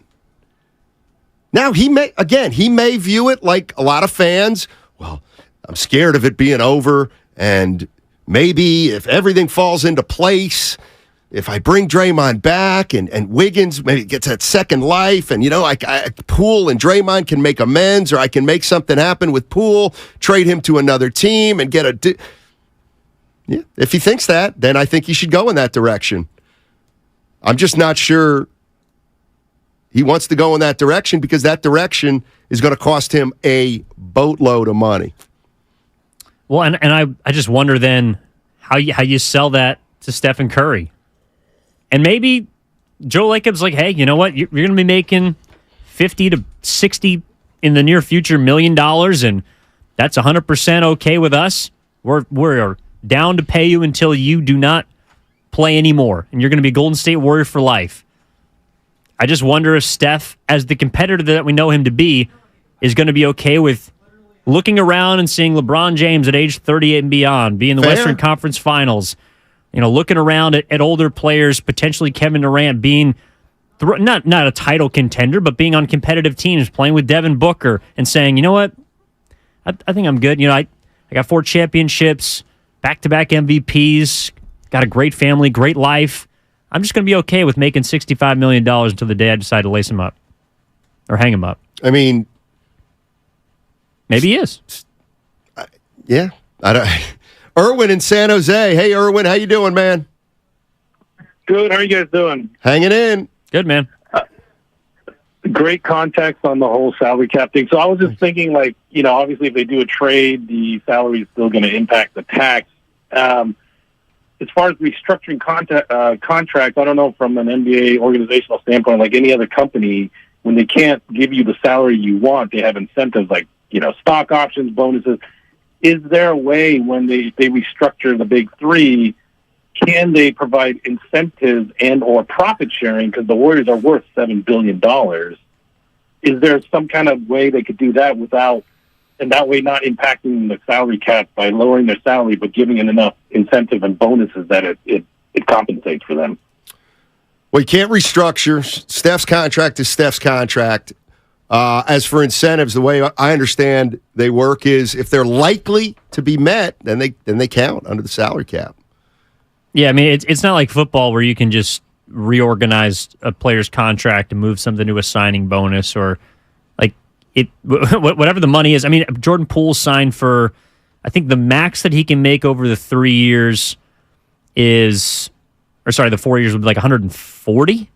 Now, he may view it like a lot of fans. Well, I'm scared of it being over, and maybe if everything falls into place, if I bring Draymond back and Wiggins maybe gets that second life, and, Poole and Draymond can make amends, or I can make something happen with Poole, trade him to another team, and get yeah, if he thinks that, then I think he should go in that direction. I'm just not sure he wants to go in that direction because that direction is going to cost him a boatload of money. Well, and I just wonder then how you sell that to Stephen Curry. And maybe Joe Lacob's like, hey, you know what? You're going to be making 50 to 60 in the near future $1 million, and that's 100% okay with us. We're down to pay you until you do not play anymore, and you're going to be a Golden State Warrior for life. I just wonder if Steph, as the competitor that we know him to be, is going to be okay with looking around and seeing LeBron James at age 38 and beyond, be in the Western Conference Finals, looking around at older players, potentially Kevin Durant being not a title contender, but being on competitive teams, playing with Devin Booker, and saying, you know what, I think I'm good. I got 4 championships, back-to-back MVPs, got a great family, great life. I'm just going to be okay with making $65 million until the day I decide to lace him up or hang him up. I mean, maybe he is. Yeah. Erwin in San Jose. Hey, Erwin, how you doing, man? Good. How are you guys doing? Hanging in. Good, man. Great context on the whole salary cap thing. So I was just thinking, obviously if they do a trade, the salary is still going to impact the tax. As far as restructuring contracts, I don't know from an NBA organizational standpoint, like any other company, when they can't give you the salary you want, they have incentives like, stock options, bonuses. Is there a way when they restructure the big three, can they provide incentives and or profit sharing? Because the Warriors are worth $7 billion. Is there some kind of way they could do that without and that way not impacting the salary cap by lowering their salary, but giving it enough incentive and bonuses that it compensates for them. Well, you can't restructure. Steph's contract is Steph's contract. As for incentives, the way I understand they work is if they're likely to be met, then they count under the salary cap. Yeah, I mean, it's not like football where you can just reorganize a player's contract and move something to a signing bonus or like whatever the money is. I mean, Jordan Poole signed for, I think the max that he can make over the 3 years the 4 years would be like 140.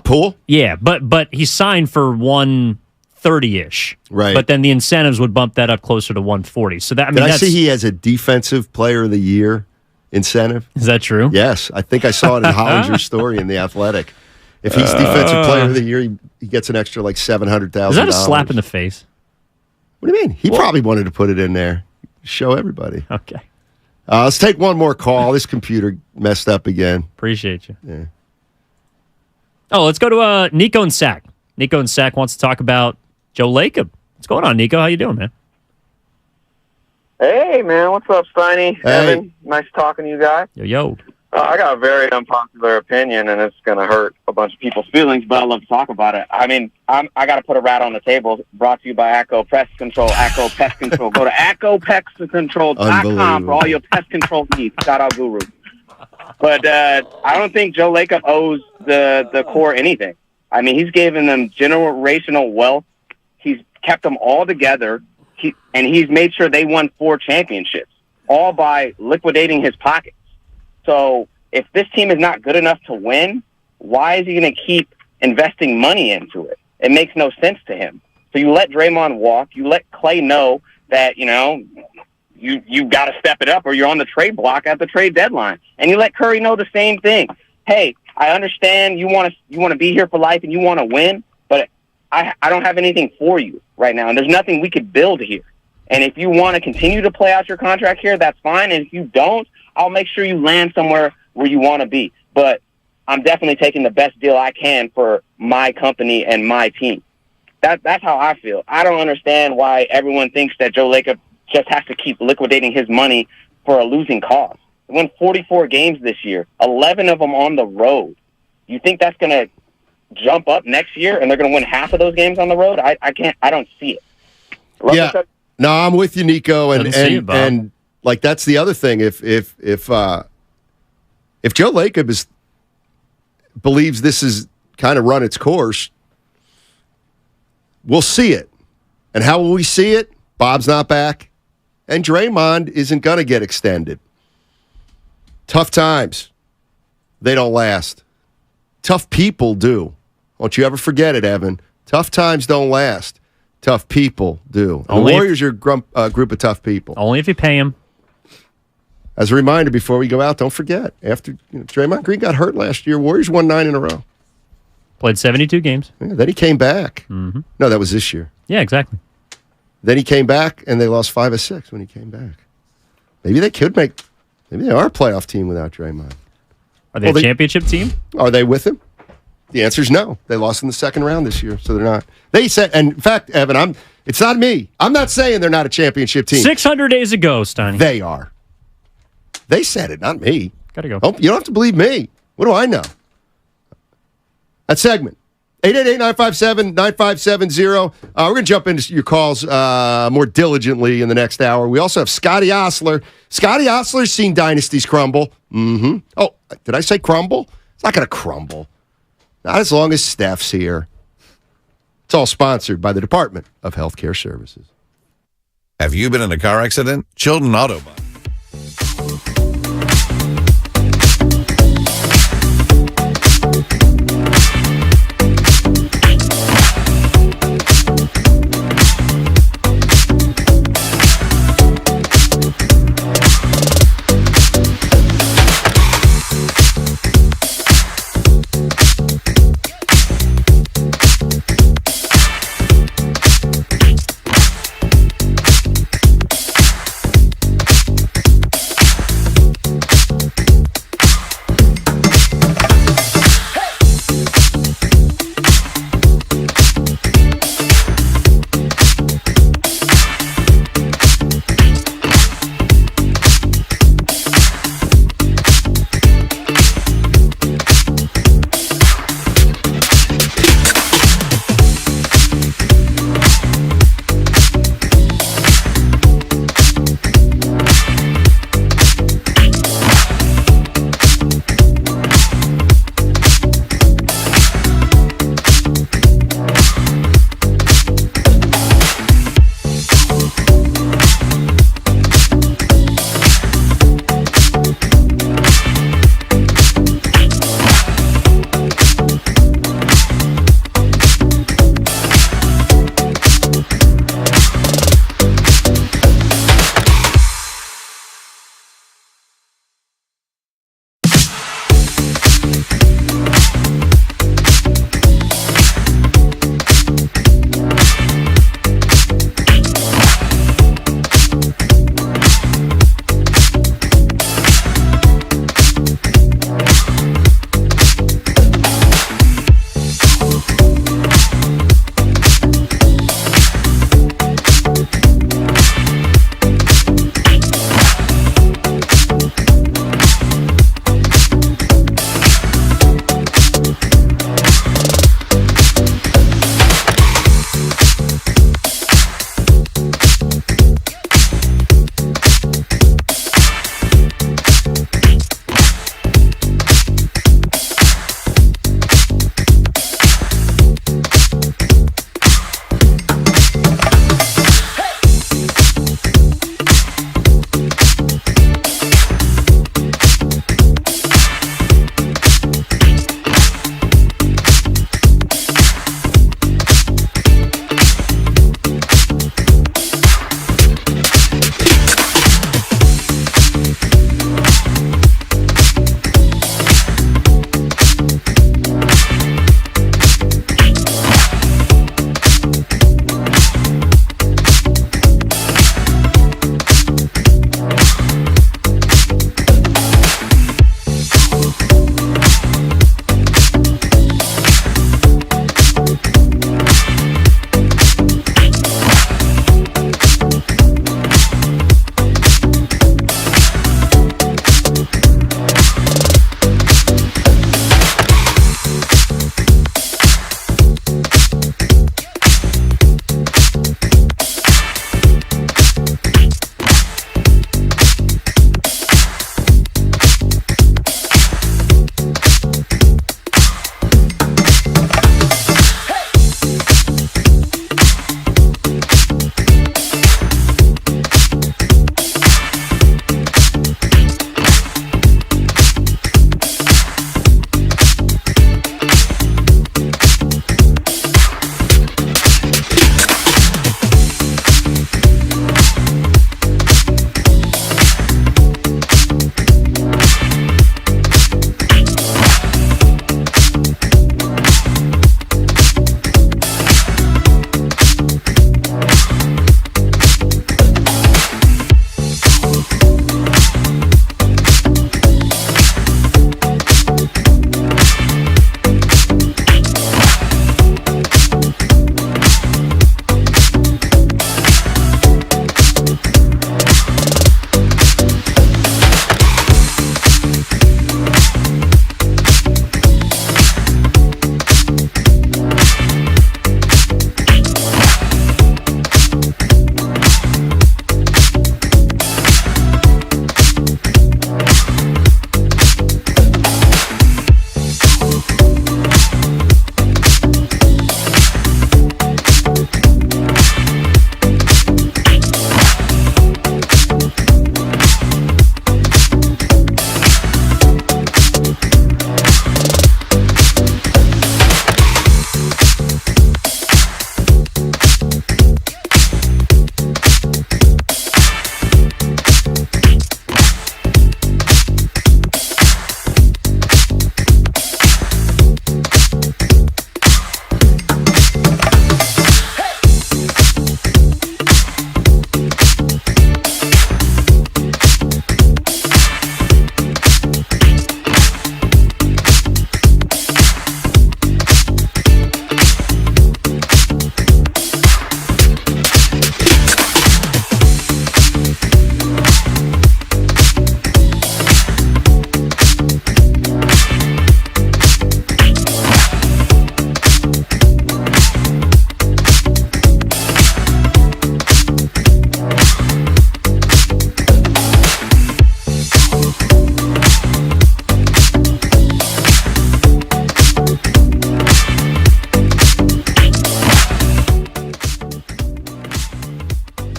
Poole? Yeah, but he signed for 130-ish. Right. But then the incentives would bump that up closer to 140. So that, I mean, Did I see he has a defensive player of the year incentive? Is that true? Yes. I think I saw it in Hollinger's story in The Athletic. If he's defensive player of the year, he gets an extra like $700,000. Is that a slap in the face? What do you mean? He probably wanted to put it in there. Show everybody. Okay. Let's take one more call. This computer messed up again. Appreciate you. Yeah. Oh, let's go to Nico and Sack. Nico and Sack wants to talk about Joe Lacob. What's going on, Nico? How you doing, man? Hey, man. What's up, Steiny? Hey. Evan, nice talking to you guys. Yo. I got a very unpopular opinion, and it's going to hurt a bunch of people's feelings, but I love to talk about it. I mean, I got to put a rat on the table. Brought to you by Acco Pest Control. Acco Pest Control. Go to AccoPestControl.com for all your pest control needs. Shout out Guru. But I don't think Joe Lacob owes the core anything. I mean, he's given them generational wealth. He's kept them all together, and he's made sure they won 4 championships, all by liquidating his pockets. So if this team is not good enough to win, why is he going to keep investing money into it? It makes no sense to him. So you let Draymond walk. You let Clay know that, you got to step it up or you're on the trade block at the trade deadline. And you let Curry know the same thing. Hey, I understand you want to be here for life and you want to win, but I don't have anything for you right now. And there's nothing we could build here. And if you want to continue to play out your contract here, that's fine. And if you don't, I'll make sure you land somewhere where you want to be. But I'm definitely taking the best deal I can for my company and my team. That's how I feel. I don't understand why everyone thinks that Joe Lacob just has to keep liquidating his money for a losing cause. He won 44 games this year, 11 of them on the road. You think that's going to jump up next year and they're going to win half of those games on the road? I don't see it. No, I'm with you, Nico, and like that's the other thing. If Joe Lacob believes this is kind of run its course, we'll see it. And how will we see it? Bob's not back, and Draymond isn't going to get extended. Tough times, they don't last. Tough people do. Don't you ever forget it, Evan. Tough times don't last. Tough people do. And the Warriors are a group of tough people. Only if you pay him. As a reminder, before we go out, don't forget, after Draymond Green got hurt last year, Warriors won 9 in a row. Played 72 games. Yeah, then he came back. Mm-hmm. No, that was this year. Yeah, exactly. Then he came back, and they lost 5 of 6 when he came back. Maybe they are a playoff team without Draymond. Are they a championship team? Are they with him? The answer is no. They lost in the second round this year, so they're not. They said, and in fact, Evan, it's not me. I'm not saying they're not a championship team. 600 days ago, Steiny. They are. They said it, not me. Gotta go. Oh, you don't have to believe me. What do I know? That segment. 888-957-9570. We're going to jump into your calls more diligently in the next hour. We also have Scotty Osler. Scotty Osler's seen dynasties crumble. Mm-hmm. Oh, did I say crumble? It's not going to crumble. Not as long as Steph's here. It's all sponsored by the Department of Healthcare Services. Have you been in a car accident? Chilton Auto Body.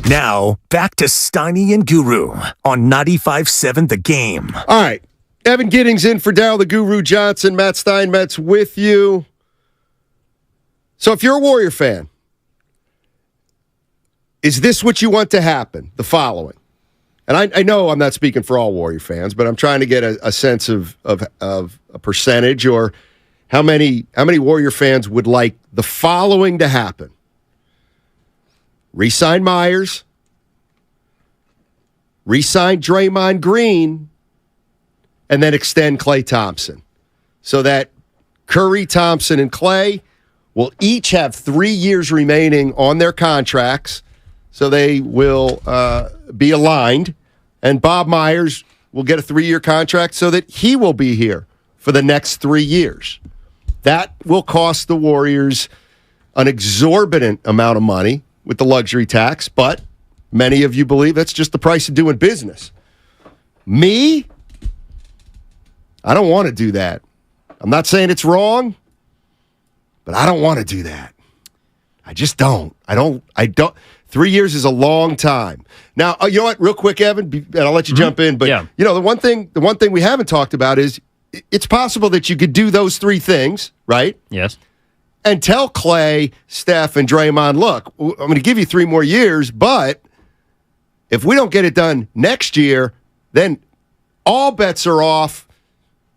Now, back to Steiny and Guru on 95.7 The Game. All right. Evan Giddings in for Darryl the Guru Johnson. Matt Steinmetz with you. So if you're a Warrior fan, is this what you want to happen? The following. And I know I'm not speaking for all Warrior fans, but I'm trying to get a sense of a percentage or how many Warrior fans would like the following to happen. Re-sign Myers. Re-sign Draymond Green. And then extend Klay Thompson. So that Curry, Thompson, and Klay will each have 3 years remaining on their contracts. So they will be aligned. And Bob Myers will get a 3-year contract so that he will be here for the next 3 years. That will cost the Warriors an exorbitant amount of money with the luxury tax, but many of you believe that's just the price of doing business. Me? I don't want to do that. I'm not saying it's wrong, but I don't want to do that. I just don't. I don't. 3 years is a long time. Now, you know what? Real quick, Evan, and I'll let you jump in. But you know, the one thing we haven't talked about is it's possible that you could do those three things, right? Yes. And tell Klay, Steph, and Draymond, look, I'm going to give you 3 more years, but if we don't get it done next year, then all bets are off,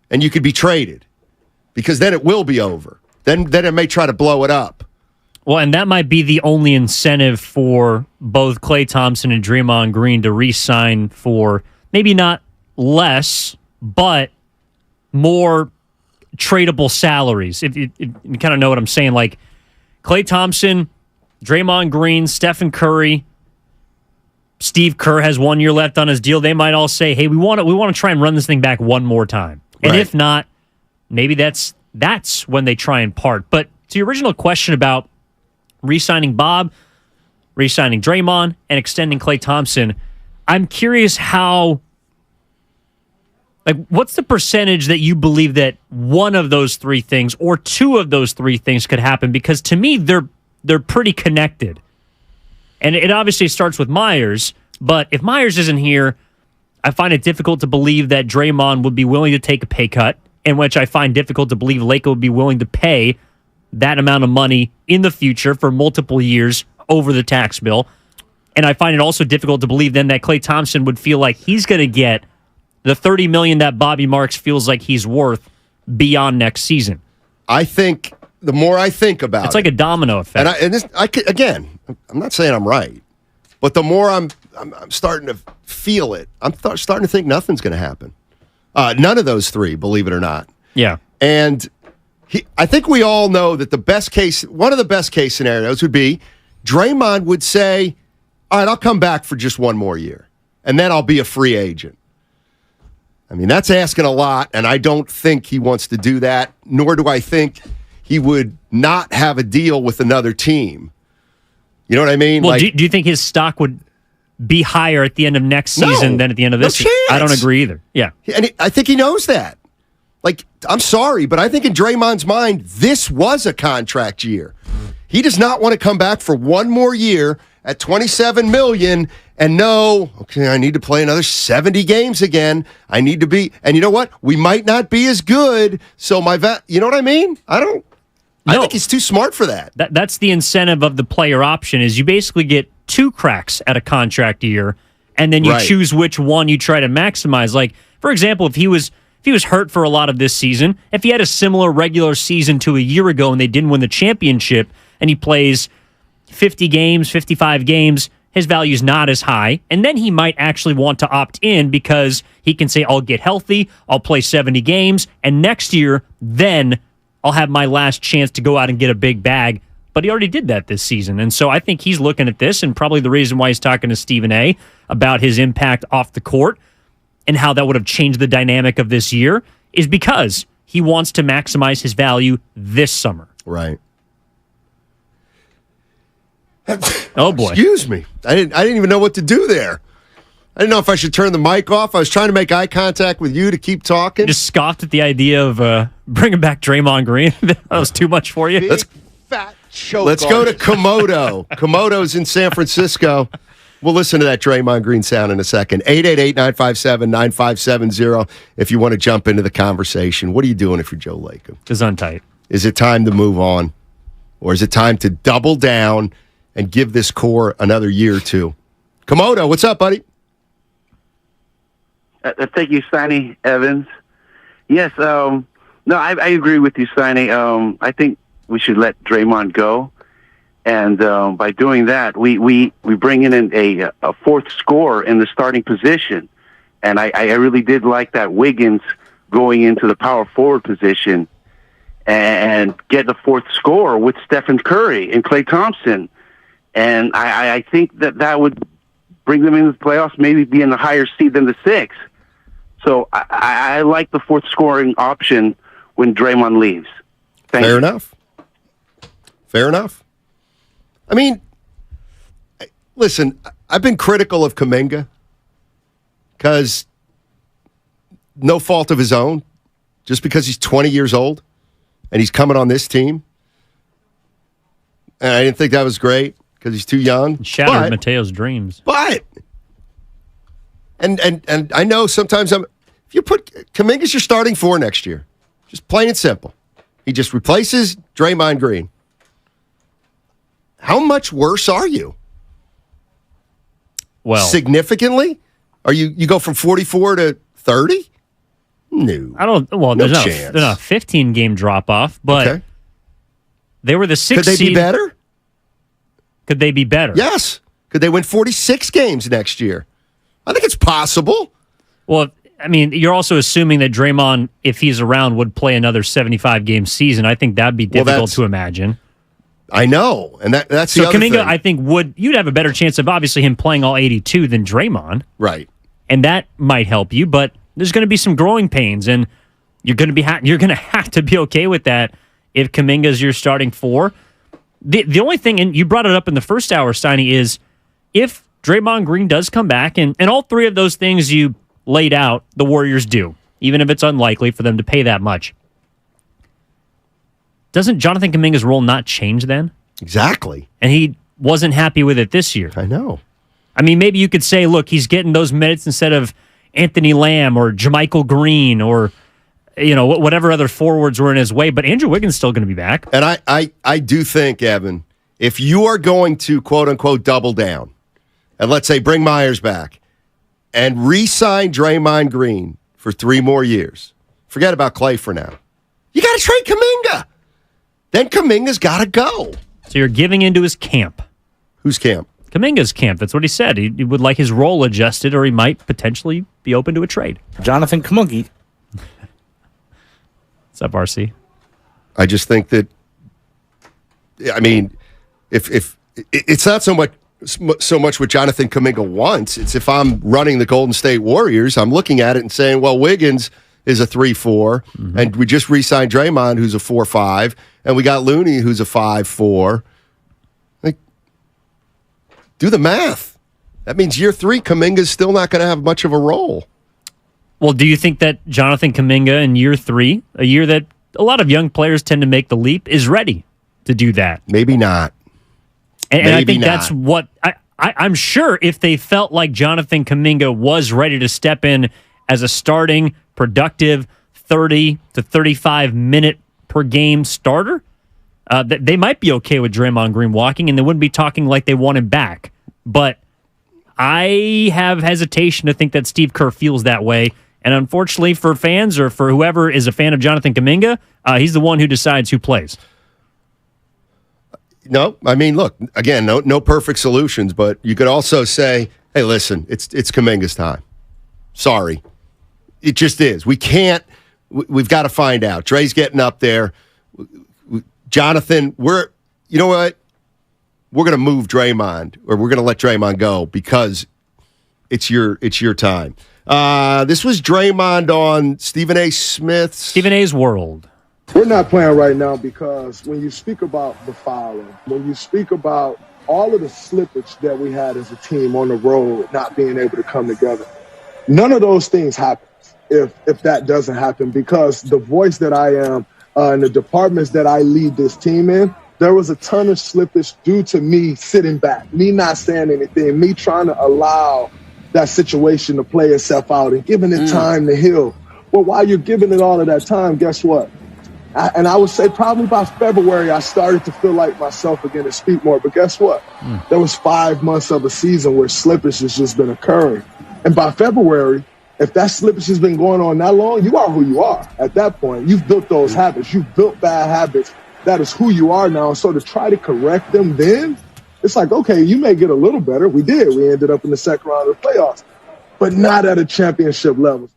and you could be traded because then it will be over. Then it may try to blow it up. Well, and that might be the only incentive for both Klay Thompson and Draymond Green to re-sign for maybe not less, but more tradable salaries. If you kind of know what I'm saying, like Klay Thompson, Draymond Green, Stephen Curry, Steve Kerr has 1 year left on his deal. They might all say, "Hey, we want to try and run this thing back one more time." And if not, maybe that's when they try and part. But to your original question about re-signing Bob, re-signing Draymond, and extending Klay Thompson, I'm curious what's the percentage that you believe that one of those three things or two of those three things could happen? Because to me, they're pretty connected. And it obviously starts with Myers, but if Myers isn't here, I find it difficult to believe that Draymond would be willing to take a pay cut, in which I find difficult to believe Laker would be willing to pay that amount of money in the future for multiple years over the tax bill. And I find it also difficult to believe then that Klay Thompson would feel like he's going to get the $30 million that Bobby Marks feels like he's worth beyond next season. I think the more I think about it's like a domino effect. I'm not saying I'm right, but the more I'm starting to feel it. I'm starting to think nothing's going to happen. None of those three, believe it or not. Yeah. And I think we all know that one of the best case scenarios would be Draymond would say, all right, I'll come back for just 1 more year, and then I'll be a free agent. I mean, that's asking a lot, and I don't think he wants to do that, nor do I think he would not have a deal with another team. You know what I mean? Well, do you think his stock would be higher at the end of next season than at the end of this season? I don't agree either. Yeah. And I think he knows that. Like, I'm sorry, but I think in Draymond's mind, this was a contract year. He does not want to come back for 1 more year at $27 million and know, okay, I need to play another 70 games again. I need to be, and you know what? We might not be as good, so you know what I mean? I think he's too smart for that. That's the incentive of the player option is you basically get 2 cracks at a contract year, and then you choose which one you try to maximize. Like, for example, if he was hurt for a lot of this season, if he had a similar regular season to a year ago and they didn't win the championship, and he plays 50 games, 55 games, his value is not as high, and then he might actually want to opt in because he can say, I'll get healthy, I'll play 70 games, and next year, then I'll have my last chance to go out and get a big bag. But he already did that this season, and so I think he's looking at this, and probably the reason why he's talking to Stephen A. about his impact off the court and how that would have changed the dynamic of this year is because he wants to maximize his value this summer. Right. Oh boy! Excuse me. I didn't even know what to do there. I didn't know if I should turn the mic off. I was trying to make eye contact with you to keep talking. Just scoffed at the idea of bringing back Draymond Green. That was too much for you. Let's go to Komodo. Komodo's in San Francisco. We'll listen to that Draymond Green sound in a second. 888-957-9570 if you want to jump into the conversation. What are you doing if you're Joe Lacob? Gesundheit. Is it time to move on? Or is it time to double down and give this core another year or two? Komodo, what's up, buddy? Thank you, Steiny Evans. Yes, no, I agree with you, Steiny. I think we should let Draymond go. And by doing that, we bring in a fourth scorer in the starting position. And I really did like that Wiggins going into the power forward position and get the fourth scorer with Stephen Curry and Klay Thompson. And I think that would bring them into the playoffs, maybe be in the higher seed than the 6. So I like the fourth scoring option when Draymond leaves. Fair enough. Fair enough. I mean, listen, I've been critical of Kaminga because no fault of his own, just because he's 20 years old and he's coming on this team. And I didn't think that was great because he's too young. Shattered Mateo's dreams. But and I know sometimes if you put Kaminga's your starting 4 next year, just plain and simple. He just replaces Draymond Green. How much worse are you? Well, significantly? Are you go from 44 to 30? No. I don't. Well, no there's chance. not a 15 game drop off, but they were the 6th Could they seed. be better? Could they be better? Yes. Could they win 46 games next year? I think it's possible. Well, I mean, you're also assuming that Draymond, if he's around, would play another 75-game season. I think that'd be difficult to imagine. I know, and that's so the other Kaminga, thing. I think you'd have a better chance of obviously him playing all 82 than Draymond, right? And that might help you, but there's going to be some growing pains, and you're going to have to be okay with that if Kaminga's your starting 4. The only thing, and you brought it up in the first hour, Steiny, is if Draymond Green does come back, and all 3 of those things you laid out, the Warriors do, even if it's unlikely for them to pay that much. Doesn't Jonathan Kaminga's role not change then? Exactly. And he wasn't happy with it this year. I know. I mean, maybe you could say, look, he's getting those minutes instead of Anthony Lamb or JaMychal Green or, whatever other forwards were in his way, but Andrew Wiggins is still going to be back. And I do think, Evan, if you are going to, quote-unquote, double down, and let's say bring Myers back, and re-sign Draymond Green for 3 more years, forget about Klay for now. You got to trade Kaminga. Then Kaminga's got to go. So you're giving into his camp. Whose camp? Kaminga's camp. That's what he said. He would like his role adjusted, or he might potentially be open to a trade. Jonathan Kaminga. What's up, RC? I just think that, I mean, if it's not so much what Jonathan Kaminga wants. It's if I'm running the Golden State Warriors, I'm looking at it and saying, well, Wiggins is a 3-4, and we just re-signed Draymond, who's a 4-5, and we got Looney, who's a 5-4. Like, do the math. That means year 3, Kaminga's still not going to have much of a role. Well, do you think that Jonathan Kaminga in year 3, a year that a lot of young players tend to make the leap, is ready to do that? Maybe not. And I think that's what I'm sure if they felt like Jonathan Kaminga was ready to step in as a starting, productive 30 to 35 minute per game starter, they might be okay with Draymond Green walking, and they wouldn't be talking like they want him back. But I have hesitation to think that Steve Kerr feels that way. And unfortunately for fans or for whoever is a fan of Jonathan Kaminga, he's the one who decides who plays. No, I mean, look, again, no perfect solutions, but you could also say, hey, listen, it's Kaminga's time. Sorry. It just is. We've got to find out. Dre's getting up there. Jonathan, you know what? We're going to move Draymond, or we're going to let Draymond go because it's your time. This was Draymond on Stephen A. Smith's Stephen A's World. We're not playing right now because when you speak about the fouling, when you speak about all of the slippage that we had as a team on the road, not being able to come together, none of those things happen if that doesn't happen, because the voice that I am and the departments that I lead this team in, there was a ton of slippage due to me sitting back, me not saying anything, me trying to allow that situation to play itself out and giving it time to heal. Well, while you're giving it all of that time, guess what? I would say probably by February, I started to feel like myself again and speak more. But guess what? There was 5 months of a season where slippage has just been occurring. And by February, if that slippage has been going on that long, you are who you are. At that point, you've built those habits. You've built bad habits. That is who you are now. So to try to correct them then, it's like, okay, you may get a little better. We did. We ended up in the second round of the playoffs, but not at a championship level.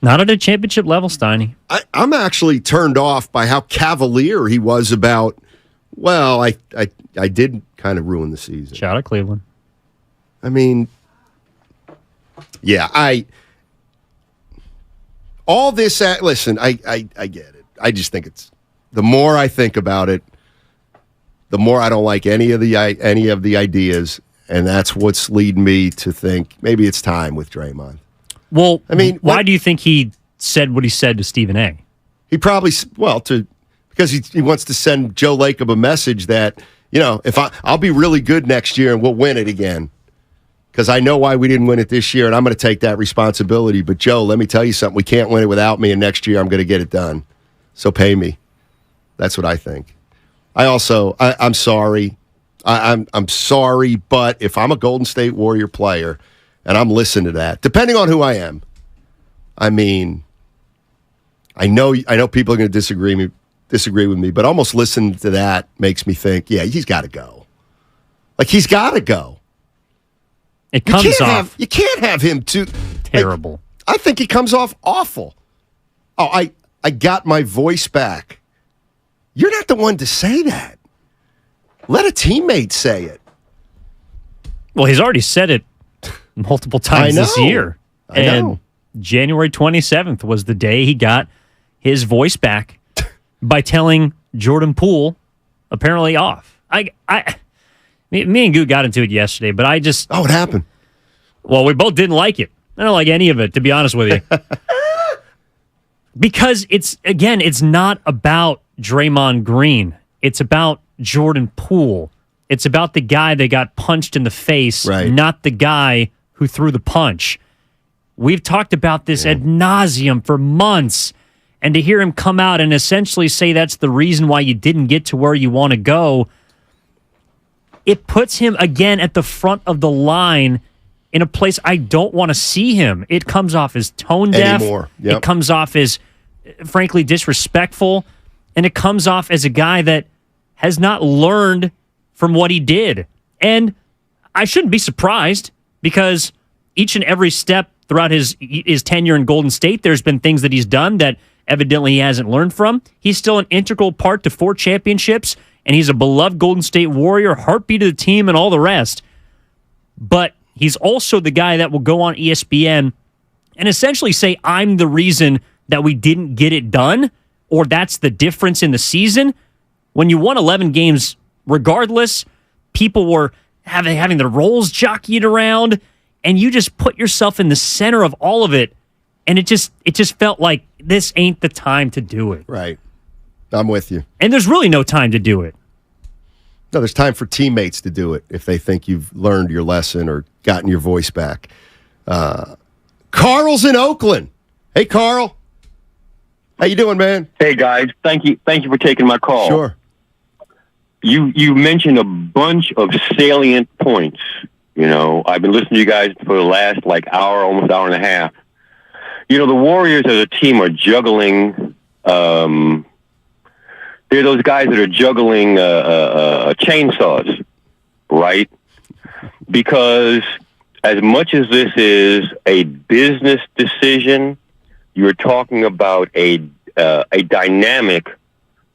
Not at a championship level, Steiny. I'm actually turned off by how cavalier he was about, well, I did kind of ruin the season. Shout out Cleveland. I mean, yeah, all this, listen, I get it. I just think it's, the more I think about it, the more I don't like any of the ideas, and that's what's leading me to think maybe it's time with Draymond. Well, I mean, why do you think he said what he said to Stephen A? He probably, because he wants to send Joe Lacob a message that, if I'll be really good next year and we'll win it again, because I know why we didn't win it this year, and I'm going to take that responsibility. But Joe, let me tell you something: we can't win it without me, and next year I'm going to get it done. So pay me. That's what I think. I'm sorry. I'm sorry, but if I'm a Golden State Warrior player and I'm listening to that, depending on who I am, I mean, I know people are going to disagree with me, but almost listening to that makes me think, yeah, he's got to go. Like, he's got to go. It comes off. You can't have him too terrible. I think he comes off awful. Oh, I got my voice back. You're not the one to say that. Let a teammate say it. Well, he's already said it multiple times this year. I know. January 27th was the day he got his voice back by telling Jordan Poole apparently off. Me and Goo got into it yesterday, but I just... Oh, what happened? Well, we both didn't like it. I don't like any of it, to be honest with you. Because it's not about Draymond Green. It's about Jordan Poole. It's about the guy that got punched in the face, not the guy who threw the punch. We've talked about this ad nauseum for months, and to hear him come out and essentially say that's the reason why you didn't get to where you want to go, it puts him again at the front of the line in a place I don't want to see him. It comes off as tone deaf. Yep. It comes off as, frankly, disrespectful, and it comes off as a guy that has not learned from what he did. And I shouldn't be surprised, because each and every step throughout his tenure in Golden State, there's been things that he's done that evidently he hasn't learned from. He's still an integral part to 4 championships, and he's a beloved Golden State Warrior, heartbeat of the team, and all the rest. But he's also the guy that will go on ESPN and essentially say, I'm the reason that we didn't get it done, or that's the difference in the season. When you won 11 games regardless, people were having their roles jockeyed around, and you just put yourself in the center of all of it, and it just felt like this ain't the time to do it. Right. I'm with you. And there's really no time to do it. No, there's time for teammates to do it if they think you've learned your lesson or gotten your voice back. Carl's in Oakland. Hey, Carl. How you doing, man? Hey, guys. Thank you for taking my call. Sure. You mentioned a bunch of salient points. I've been listening to you guys for the last hour, almost hour and a half. The Warriors as a team are juggling. They're those guys that are juggling chainsaws, right? Because as much as this is a business decision, you're talking about a dynamic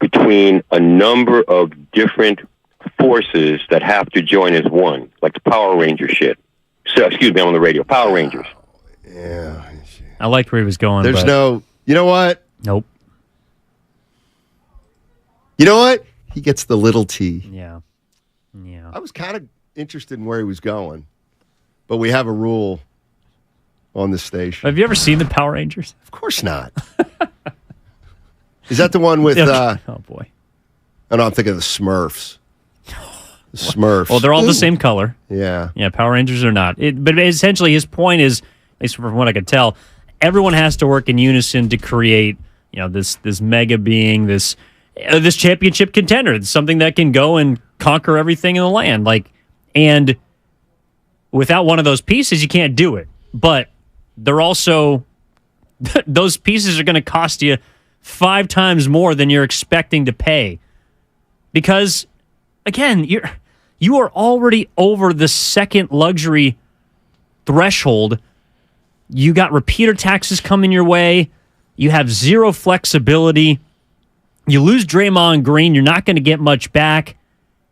between a number of different forces that have to join as one, like the Power Ranger shit. So, excuse me, I'm on the radio. Power Rangers. Yeah. I liked where he was going. There's no... You know what? Nope. You know what? He gets the little T. Yeah. I was kind of interested in where he was going, but we have a rule on this station. Have you ever seen the Power Rangers? Of course not. Is that the one with... oh, boy. Oh, no, I'm thinking of the Smurfs. The Smurfs. Well, they're all the same color. Yeah. Yeah, Power Rangers are not. But essentially, his point is, at least from what I could tell, everyone has to work in unison to create, this mega being, this championship contender. It's something that can go and conquer everything in the land. And without one of those pieces, you can't do it. But they're also those pieces are going to cost you 5 times more than you're expecting to pay. Because, again, you are already over the second luxury threshold. You got repeater taxes coming your way. You have zero flexibility. You lose Draymond Green. You're not going to get much back.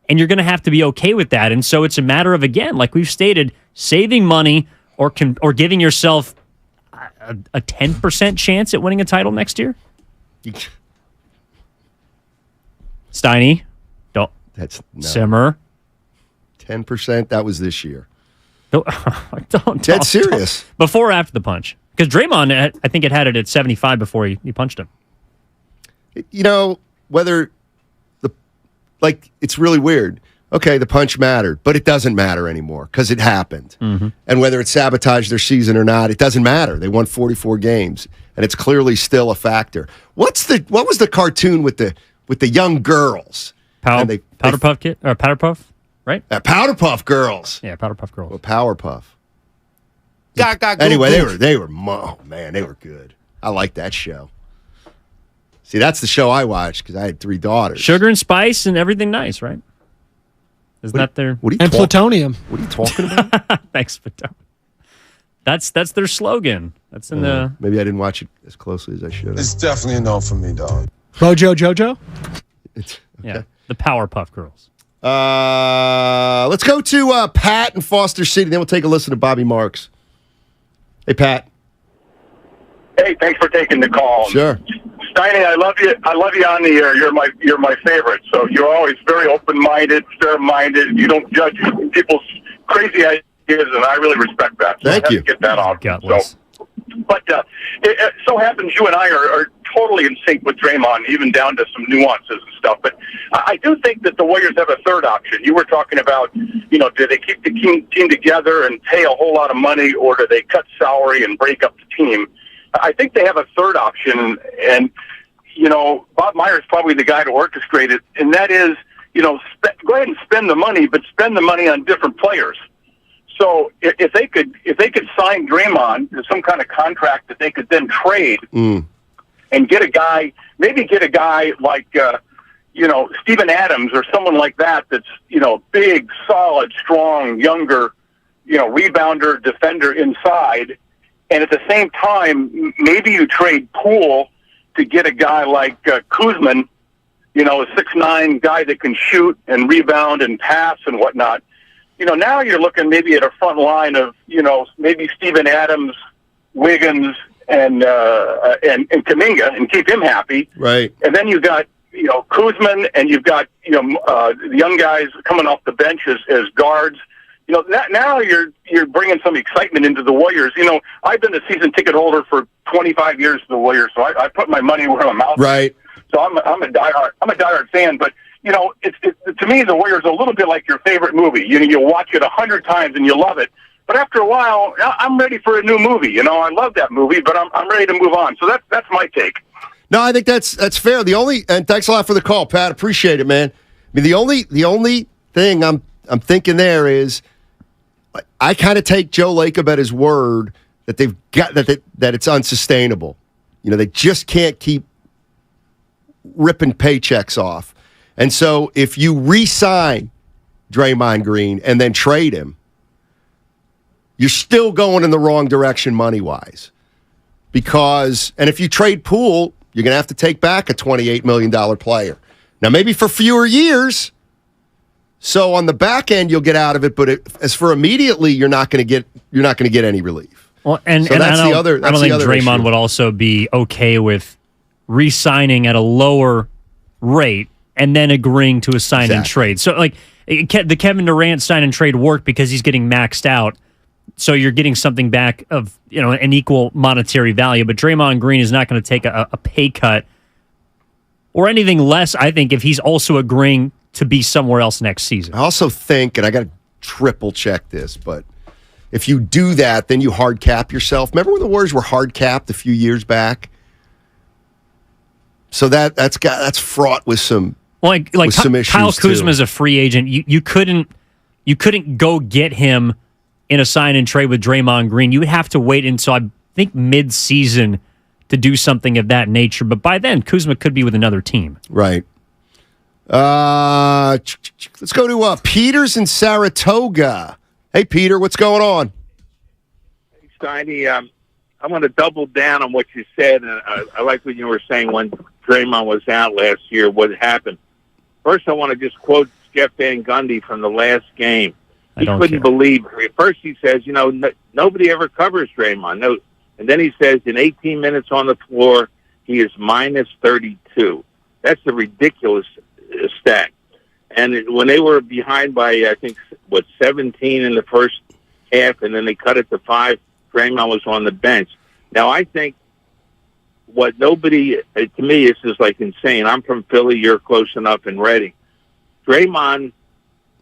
And you're going to have to be okay with that. And so it's a matter of, again, like we've stated, saving money or giving yourself a 10% chance at winning a title next year. Steiny, don't simmer. 10%, that was this year. Don't Dead serious. Before or after the punch? Because Draymond, I think it had it at 75 before he punched him. Whether it's really weird. Okay, the punch mattered, but it doesn't matter anymore because it happened. Mm-hmm. And whether it sabotaged their season or not, it doesn't matter. They won 44 games, and it's clearly still a factor. What was the cartoon with the young girls? Powderpuff Kid or Powderpuff, right? Powderpuff Girls. Yeah, Powderpuff Girls. Well, Powerpuff. Anyway, they were they were good. I like that show. See, that's the show I watched because I had 3 daughters. Sugar and spice and everything nice, right? Isn't that their... And plutonium. What are you talking about? Thanks, plutonium. That's their slogan. That's in the... Maybe I didn't watch it as closely as I should have. It's definitely a no for me, dog. Bojo Jojo? Yeah, the Powerpuff Girls. Let's go to Pat in Foster City, then we'll take a listen to Bobby Marks. Hey, Pat. Hey, thanks for taking the call. Sure. Steiny, I love you. I love you on the air. You're my favorite. So you're always very open-minded, fair-minded. You don't judge people's crazy ideas, and I really respect that. So Thank I have you. to get that off. Godless. But it so happens you and I are totally in sync with Draymond, even down to some nuances and stuff. But I do think that the Warriors have a third option. You were talking about, do they keep the team together and pay a whole lot of money, or do they cut salary and break up the team? I think they have a third option, and, Bob Myers is probably the guy to orchestrate it, and that is, go ahead and spend the money, but spend the money on different players. So if they could sign Draymond to some kind of contract that they could then trade and get a guy like, Steven Adams or someone like that that's, big, solid, strong, younger, rebounder, defender inside. And at the same time, maybe you trade Poole to get a guy like Kuzma, a 6'9" guy that can shoot and rebound and pass and whatnot. Now you're looking maybe at a front line of, maybe Steven Adams, Wiggins, and Kaminga, and keep him happy. Right. And then you've got, Kuzma, and you've got, the young guys coming off the bench as guards. Now you're bringing some excitement into the Warriors. I've been a season ticket holder for 25 years to the Warriors, so I put my money where my mouth is. Right. So I'm a diehard fan, but it's to me the Warriors are a little bit like your favorite movie. You watch it 100 times and you love it, but after a while, I'm ready for a new movie. I love that movie, but I'm ready to move on. So that's my take. No, I think that's fair. And thanks a lot for the call, Pat. Appreciate it, man. I mean, the only thing I'm thinking there is, I kind of take Joe Lacob at his word that they've got that it's unsustainable. They just can't keep ripping paychecks off. And so if you re-sign Draymond Green and then trade him, you're still going in the wrong direction money-wise. And if you trade Poole, you're going to have to take back a $28 million player. Now, maybe for fewer years. So on the back end, you'll get out of it, but as for immediately, you're not going to get any relief. Well, and so I that's don't think Draymond issue. would also be okay with re-signing at a lower rate and then agreeing to a sign and trade. So, the Kevin Durant sign and trade worked because he's getting maxed out. So you're getting something back of an equal monetary value. But Draymond Green is not going to take a pay cut or anything less, I think, if he's also agreeing to be somewhere else next season. I also think, and I got to triple check this, but if you do that, then you hard cap yourself. Remember when the Warriors were hard capped a few years back? So that's fraught with some with some issues Kyle Kuzma too. is a free agent. You couldn't go get him in a sign and trade with Draymond Green. You would have to wait until I think mid-season to do something of that nature. But by then, Kuzma could be with another team. Right. Let's go to Peter's in Saratoga. Hey, Peter, what's going on? Steiny, I'm going to double down on what you said, and I like what you were saying when Draymond was out last year, what happened. First, I want to just quote Jeff Van Gundy from the last game. He couldn't believe. First, he says, nobody ever covers Draymond. No, and then he says, in 18 minutes on the floor, he is minus 32. That's a ridiculous stat. And when they were behind by, I think, 17 in the first half, and then they cut it to 5, Draymond was on the bench. Now, I think what nobody, to me, this is like insane. I'm from Philly. You're close enough in Reading. Draymond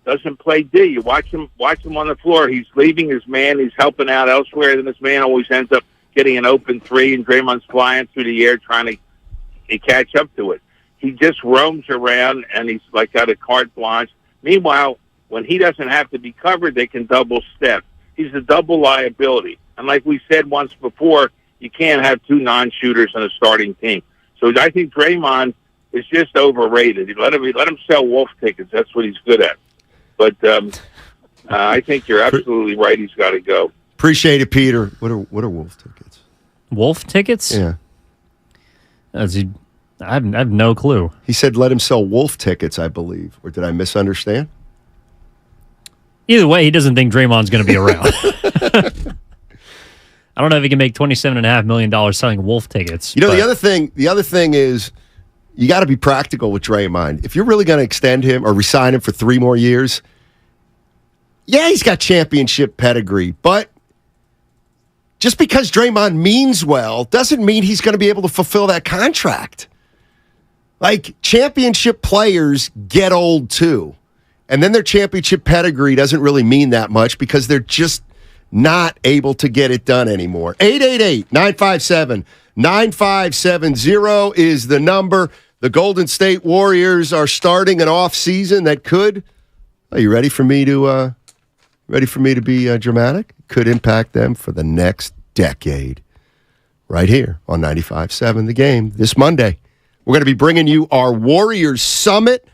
doesn't play D. You watch him on the floor. He's leaving his man. He's helping out elsewhere. Then his man always ends up getting an open three, and Draymond's flying through the air trying to catch up to it. He just roams around, and he's like got a carte blanche. Meanwhile, when he doesn't have to be covered, they can double step. He's a double liability. And like we said once before, you can't have 2 non-shooters on a starting team. So I think Draymond is just overrated. Let him sell Wolf tickets. That's what he's good at. But I think you're absolutely right. He's got to go. Appreciate it, Peter. What are Wolf tickets? Wolf tickets? Yeah. I have no clue. He said let him sell Wolf tickets, I believe. Or did I misunderstand? Either way, he doesn't think Draymond's going to be around. I don't know if he can make $27.5 million selling Wolf tickets. The other thing is you got to be practical with Draymond. If you're really going to extend him or resign him for 3 more years, yeah, he's got championship pedigree, but just because Draymond means well doesn't mean he's going to be able to fulfill that contract. Like, championship players get old too. And then their championship pedigree doesn't really mean that much because they're just not able to get it done anymore. 888-957-9570 is the number. The Golden State Warriors are starting an off-season that could, are you ready for me to be dramatic? Could impact them for the next decade. Right here on 95.7 The Game this Monday. We're going to be bringing you our Warriors Summit.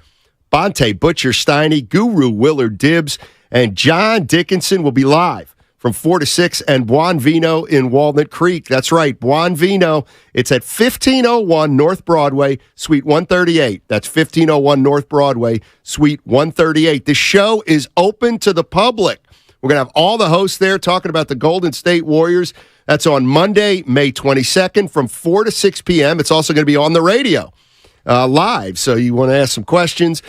Bonte Butcher Steiny, Guru Willard Dibbs, and John Dickinson will be live from 4 to 6 and Buon Vino in Walnut Creek. That's right, Buon Vino. It's at 1501 North Broadway, Suite 138. That's 1501 North Broadway, Suite 138. The show is open to the public. We're going to have all the hosts there talking about the Golden State Warriors. That's on Monday, May 22nd from 4 to 6 p.m. It's also going to be on the radio live. So you want to ask some questions,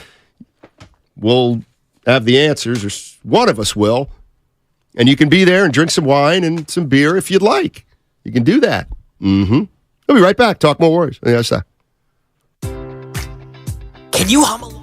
we'll have the answers, or one of us will. And you can be there and drink some wine and some beer if you'd like. You can do that. We'll be right back. Talk more Warriors on the other side. Can you hum along?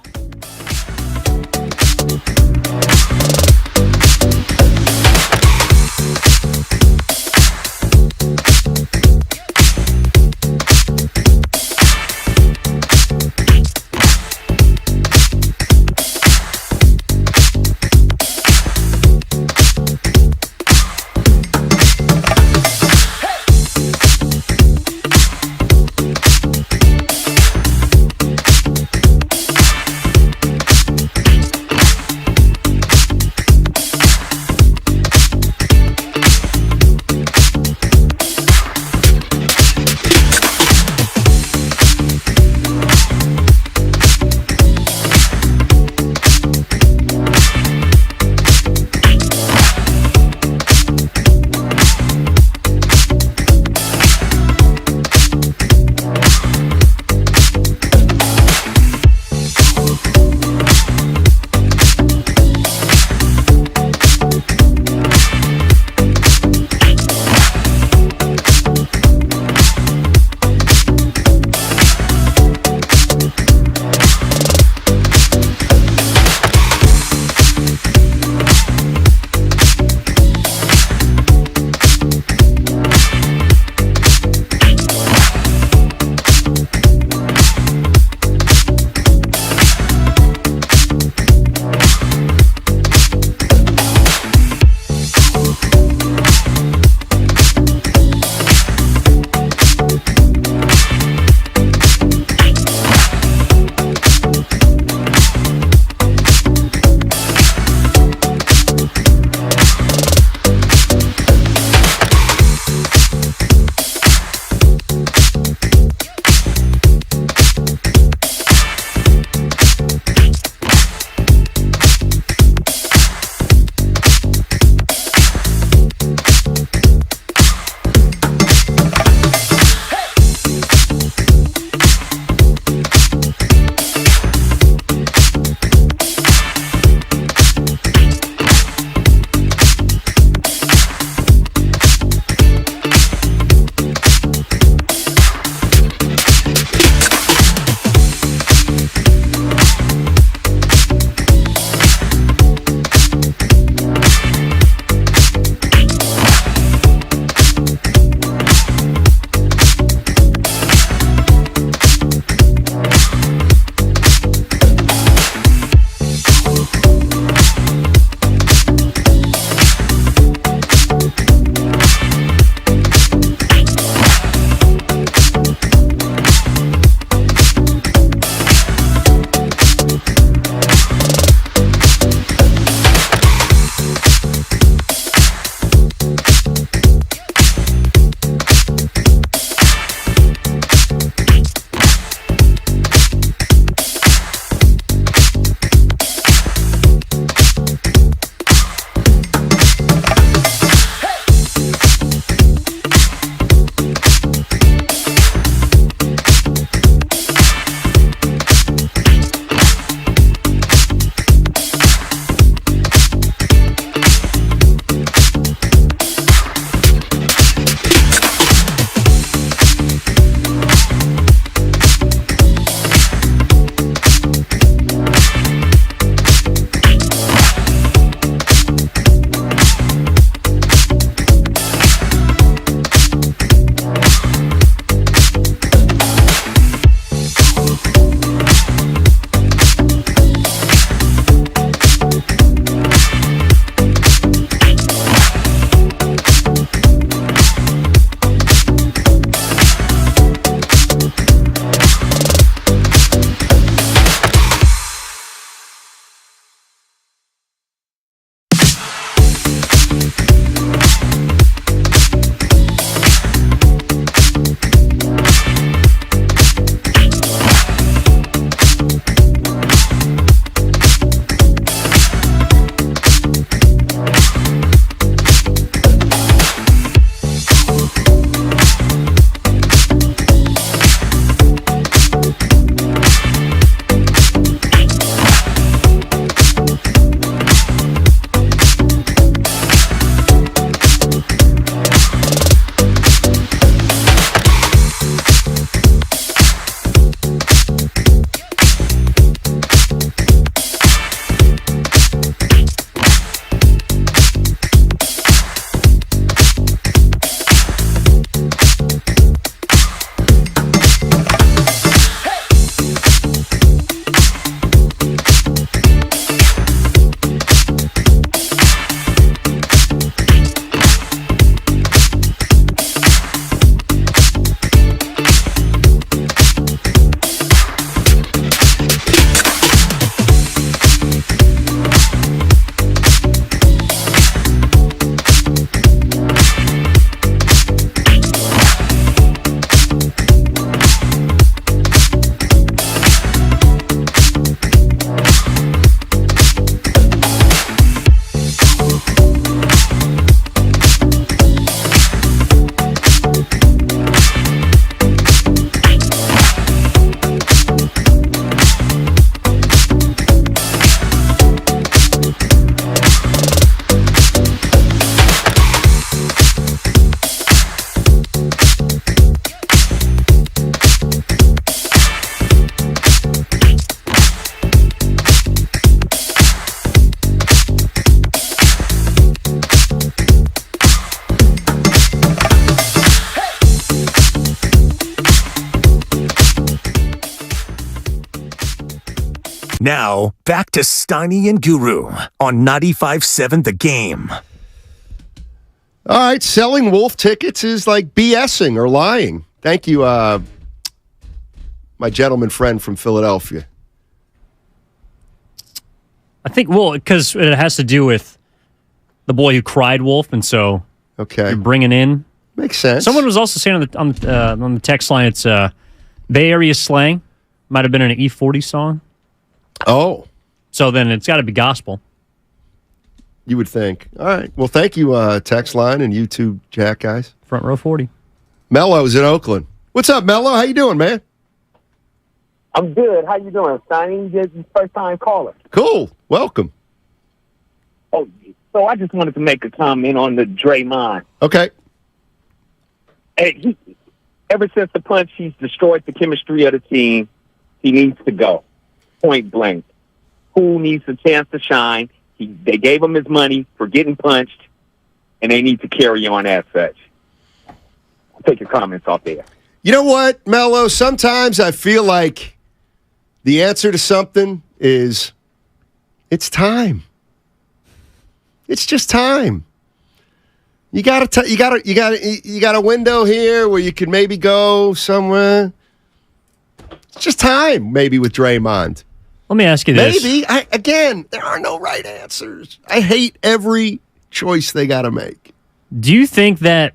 Now, back to Steiny and Guru on 95.7 The Game. All right, selling Wolf tickets is like BSing or lying. Thank you, my gentleman friend from Philadelphia. I think, because it has to do with the boy who cried wolf, and so you're bringing in. Makes sense. Someone was also saying on the text line, it's Bay Area slang. Might have been an E40 song. Oh. So then it's got to be gospel. You would think. All right. Well, thank you, text line and you two Jack guys. Front row 40. Mello's in Oakland. What's up, Mello? How you doing, man? I'm good. How you doing, Steiny? You're the first-time caller. Cool. Welcome. Oh, so I just wanted to make a comment on the Draymond. Okay. Hey, ever since the punch, he's destroyed the chemistry of the team. He needs to go. Point blank. Poole needs a chance to shine. They gave him his money for getting punched, and they need to carry on as such. I'll take your comments off there. You know what, Mello? Sometimes I feel like the answer to something is it's time. It's just time. You got a window here where you could maybe go somewhere. It's just time, maybe with Draymond. Let me ask you this. Maybe. Again, there are no right answers. I hate every choice they got to make. Do you think that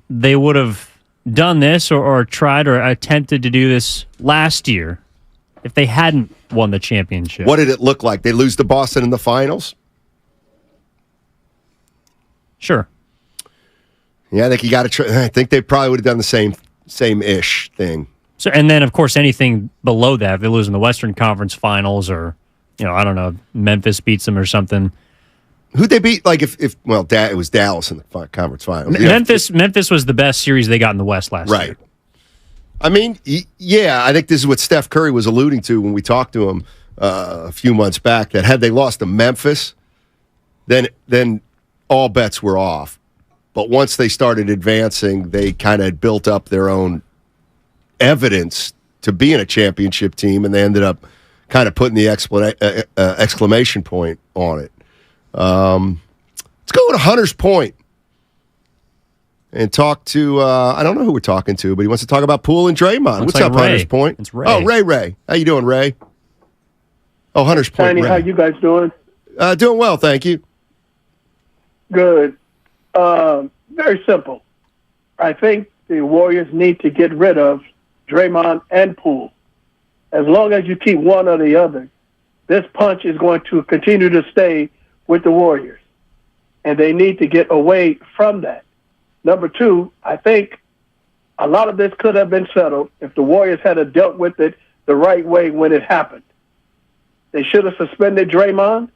they would have done this or tried or attempted to do this last year if they hadn't won the championship? What did it look like? They lose to Boston in the finals? Sure. Yeah, I think you got to try. I think they probably would have done the same-ish thing. So, and then, of course, anything below that, if they lose in the Western Conference Finals or, I don't know, Memphis beats them or something. Who'd they beat? Like, it was Dallas in the conference finals. Memphis was the best series they got in the West last year. Right. I mean, yeah, I think this is what Steph Curry was alluding to when we talked to him a few months back, that had they lost to Memphis, then all bets were off. But once they started advancing, they kind of built up their own evidence to being a championship team, and they ended up kind of putting the exclamation point on it. Let's go to Hunter's Point and talk to, I don't know who we're talking to, but he wants to talk about Poole and Draymond. Looks What's like up, Ray. Hunter's Point? It's Ray. Oh, Ray. How you doing, Ray? Oh, Hunter's Point, Tiny, Ray. how you guys doing? Doing well, thank you. Good. Very simple. I think the Warriors need to get rid of Draymond and Poole. As long as you keep one or the other, this punch is going to continue to stay with the Warriors. And they need to get away from that. Number two, I think a lot of this could have been settled if the Warriors had dealt with it the right way when it happened. They should have suspended Draymond,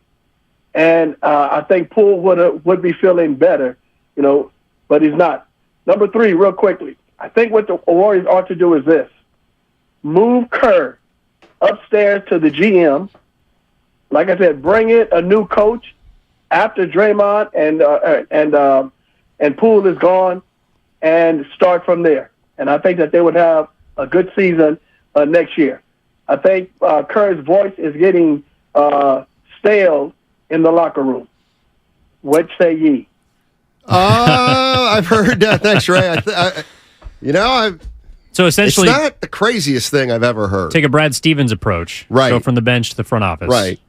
and I think Poole would be feeling better, but he's not. Number three, real quickly, I think what the Warriors ought to do is this. Move Kerr upstairs to the GM. Like I said, bring in a new coach after Draymond and Poole is gone, and start from there. And I think that they would have a good season next year. I think Kerr's voice is getting stale in the locker room. What say ye? I've heard that. Thanks, Ray. So essentially, it's not the craziest thing I've ever heard. Take a Brad Stevens approach. Right. Go from the bench to the front office. Right.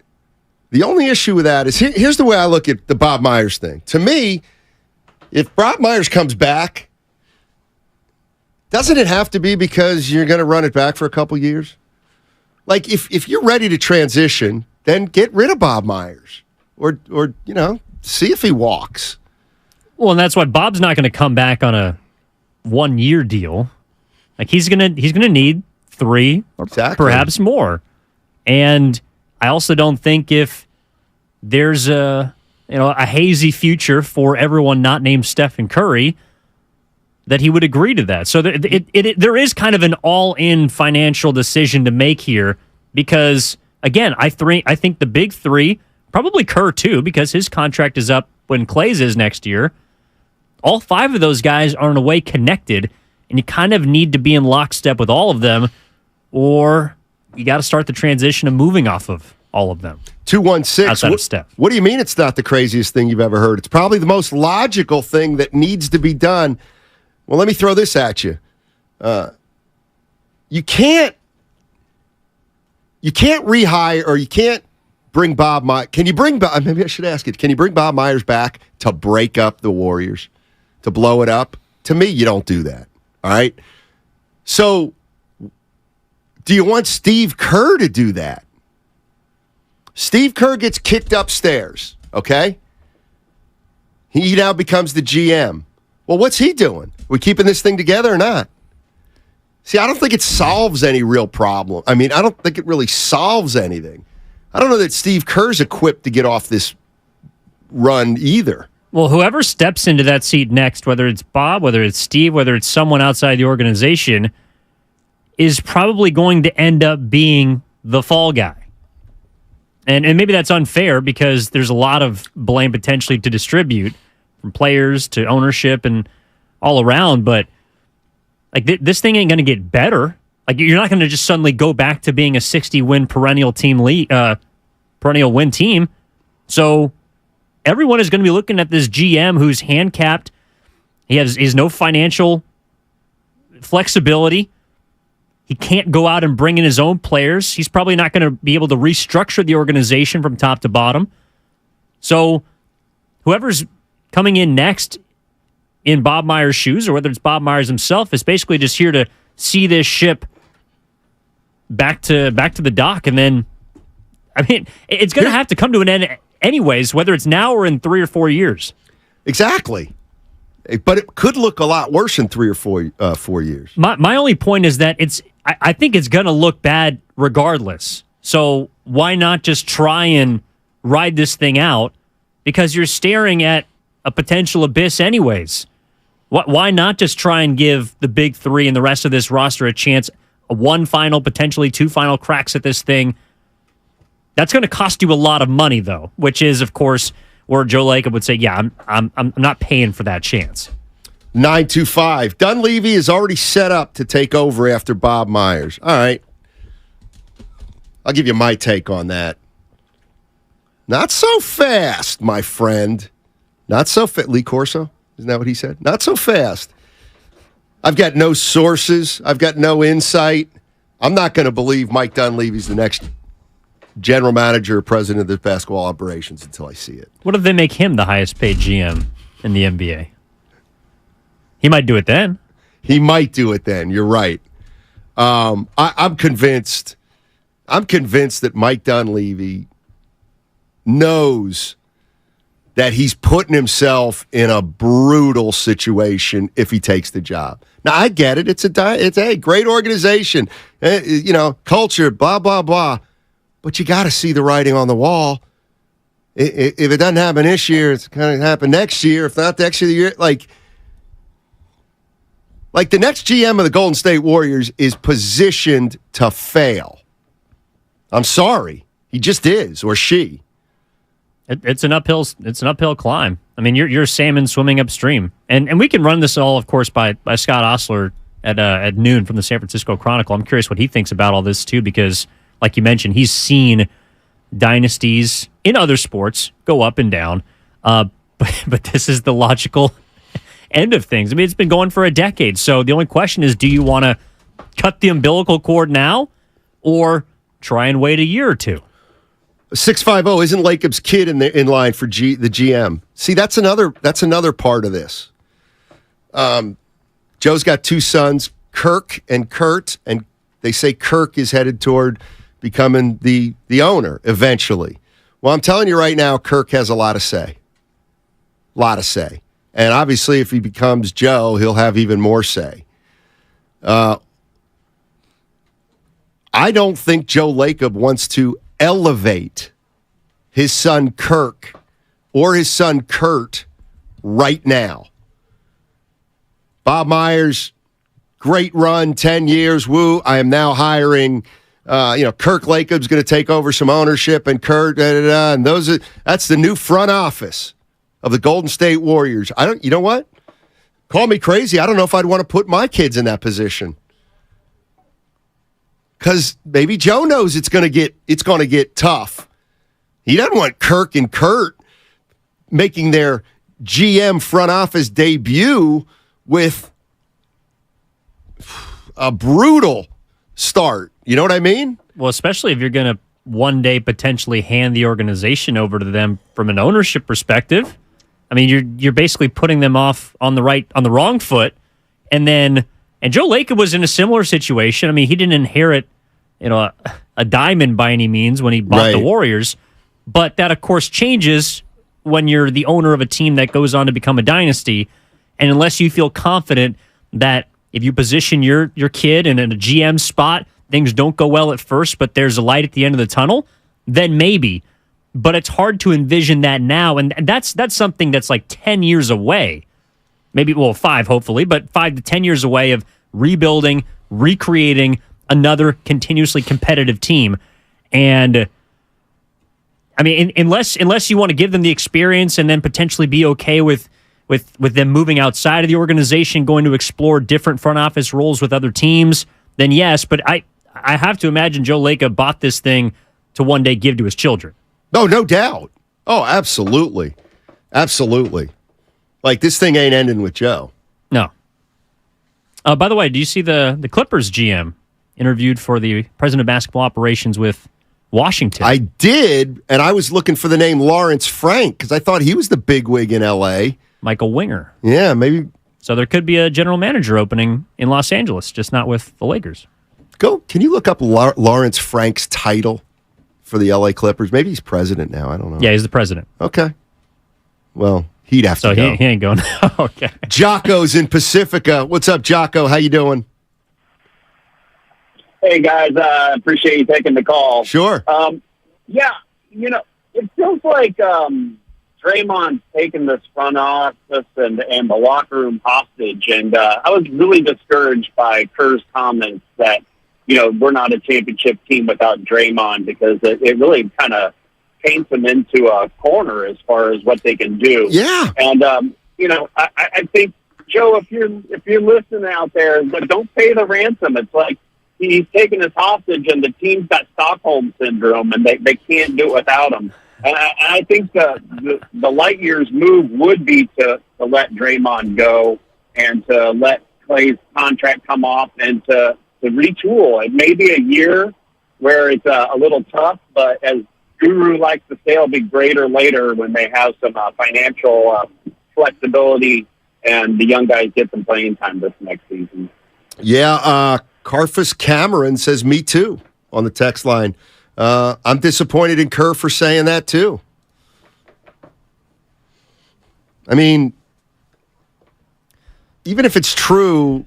The only issue with that is here's the way I look at the Bob Myers thing. To me, if Bob Myers comes back, doesn't it have to be because you're going to run it back for a couple years? Like if you're ready to transition, then get rid of Bob Myers, or see if he walks. Well, and that's why Bob's not going to come back on a 1-year deal. Like he's gonna need 3 or perhaps more. And I also don't think if there's a hazy future for everyone not named Stephen Curry, that he would agree to that. So there is kind of an all-in financial decision to make here because, again, I think the big 3, probably Kerr too, because his contract is up when Clay's is next year. All 5 of those guys are in a way connected, and you kind of need to be in lockstep with all of them, or you got to start the transition of moving off of all of them. 216. Outside of Steph. What do you mean it's not the craziest thing you've ever heard? It's probably the most logical thing that needs to be done. Well, let me throw this at you. You can't rehire, or you can't bring Bob Myers. Can you bring Bob? Maybe I should ask it. Can you bring Bob Myers back to break up the Warriors, to blow it up? To me, you don't do that. All right. So, do you want Steve Kerr to do that? Steve Kerr gets kicked upstairs. Okay. He now becomes the GM. Well, what's he doing? We keeping this thing together or not? See, I don't think it solves any real problem. I mean, I don't think it really solves anything. I don't know that Steve Kerr's equipped to get off this run either. Well, whoever steps into that seat next, whether it's Bob, whether it's Steve, whether it's someone outside the organization, is probably going to end up being the fall guy. And maybe that's unfair because there's a lot of blame potentially to distribute from players to ownership and all around, but like this thing ain't going to get better. Like you're not going to just suddenly go back to being a 60-win perennial win team. So everyone is going to be looking at this GM who's handicapped. He has no financial flexibility. He can't go out and bring in his own players. He's probably not going to be able to restructure the organization from top to bottom. So whoever's coming in next in Bob Myers' shoes, or whether it's Bob Myers himself, is basically just here to see this ship back to the dock. And then, I mean, it's going to have to come to an end anyways, whether it's now or in 3 or 4 years. Exactly. But it could look a lot worse in 3 or 4 years. My only point is that I think it's going to look bad regardless. So why not just try and ride this thing out? Because you're staring at a potential abyss anyways. Why not just try and give the big three and the rest of this roster a chance, one final, potentially 2 final cracks at this thing? That's going to cost you a lot of money, though, which is, of course, where Joe Lacob would say, yeah, I'm not paying for that chance. 925. Dunleavy is already set up to take over after Bob Myers. All right. I'll give you my take on that. Not so fast, my friend. Not so fast. Lee Corso? Isn't that what he said? Not so fast. I've got no sources. I've got no insight. I'm not going to believe Mike Dunleavy's the next general manager or president of the basketball operations until I see it. What if they make him the highest paid GM in the NBA? He might do it then. He might do it then. You're right. I'm convinced. I'm convinced that Mike Dunleavy knows that he's putting himself in a brutal situation if he takes the job. Now, I get it. It's a great organization, culture, blah, blah, blah. But you got to see the writing on the wall. If it doesn't happen this year, it's going to happen next year. If not next year, like the next GM of the Golden State Warriors is positioned to fail. I'm sorry. He just is, or she. It's an uphill climb. I mean, you're salmon swimming upstream, and we can run this all, of course, by Scott Osler at noon from the San Francisco Chronicle. I'm curious what he thinks about all this too, because, like you mentioned, he's seen dynasties in other sports go up and down, but this is the logical end of things. I mean, it's been going for a decade. So the only question is, do you want to cut the umbilical cord now, or try and wait a year or two? 650 isn't Lacob's kid in line for the GM. See, that's another part of this. Joe's got 2 sons, Kirk and Kurt, and they say Kirk is headed toward becoming the owner eventually. Well, I'm telling you right now, Kirk has a lot to say. And obviously, if he becomes Joe, he'll have even more say. I don't think Joe Lacob wants to elevate his son Kirk or his son Kurt right now. Bob Myers, great run, 10 years, woo. I am now hiring, Kirk Lacob's going to take over some ownership, and Kurt, and that's the new front office of the Golden State Warriors. You know what? Call me crazy. I don't know if I'd want to put my kids in that position. because maybe Joe knows it's going to get tough. He doesn't want Kirk and Kurt making their GM front office debut with a brutal start. You know what I mean? Well, especially if you're going to one day potentially hand the organization over to them from an ownership perspective. I mean, you're basically putting them off on the wrong foot, and Joe Lacob was in a similar situation. I mean, he didn't inherit a diamond by any means when he bought the Warriors, but that of course changes when you're the owner of a team that goes on to become a dynasty, and unless you feel confident that if you position your kid in a GM spot, things don't go well at first, but there's a light at the end of the tunnel, then maybe. But it's hard to envision that now, and that's something that's like 10 years away. Maybe, 5 hopefully, but 5 to 10 years away of rebuilding, recreating another continuously competitive team. And I mean, unless you want to give them the experience and then potentially be okay with them moving outside of the organization, going to explore different front office roles with other teams, then yes. But I have to imagine Joe Lacob bought this thing to one day give to his children. No doubt. Oh, absolutely. Absolutely. Like, this thing ain't ending with Joe. No. By the way, do you see the Clippers GM interviewed for the president of basketball operations with Washington? I did, and I was looking for the name Lawrence Frank because I thought he was the bigwig in L.A. Michael Winger. Yeah, maybe. So there could be a general manager opening in Los Angeles, just not with the Lakers. Can you look up Lawrence Frank's title for the L.A. Clippers? Maybe he's president now. I don't know. Yeah, he's the president. Okay. Well, he'd have to go. So he ain't going. Okay. Jocko's in Pacifica. What's up, Jocko? How you doing? Hey, guys. Appreciate you taking the call. Sure. Yeah, it feels like Draymond's taking this front office and the locker room hostage. And I was really discouraged by Kerr's comments that, we're not a championship team without Draymond, because it really kind of paints them into a corner as far as what they can do. Yeah. And, I think, Joe, if you're listening out there, but don't pay the ransom. It's like he's taking us hostage and the team's got Stockholm syndrome and they can't do it without him. And I think the light years move would be to let Draymond go and to let Clay's contract come off and to retool. It may be a year where it's a little tough, but as Guru likes to say, it'll be greater later when they have some financial flexibility and the young guys get some playing time this next season. Yeah, Carfus Cameron says, me too, on the text line. I'm disappointed in Kerr for saying that too. I mean, even if it's true,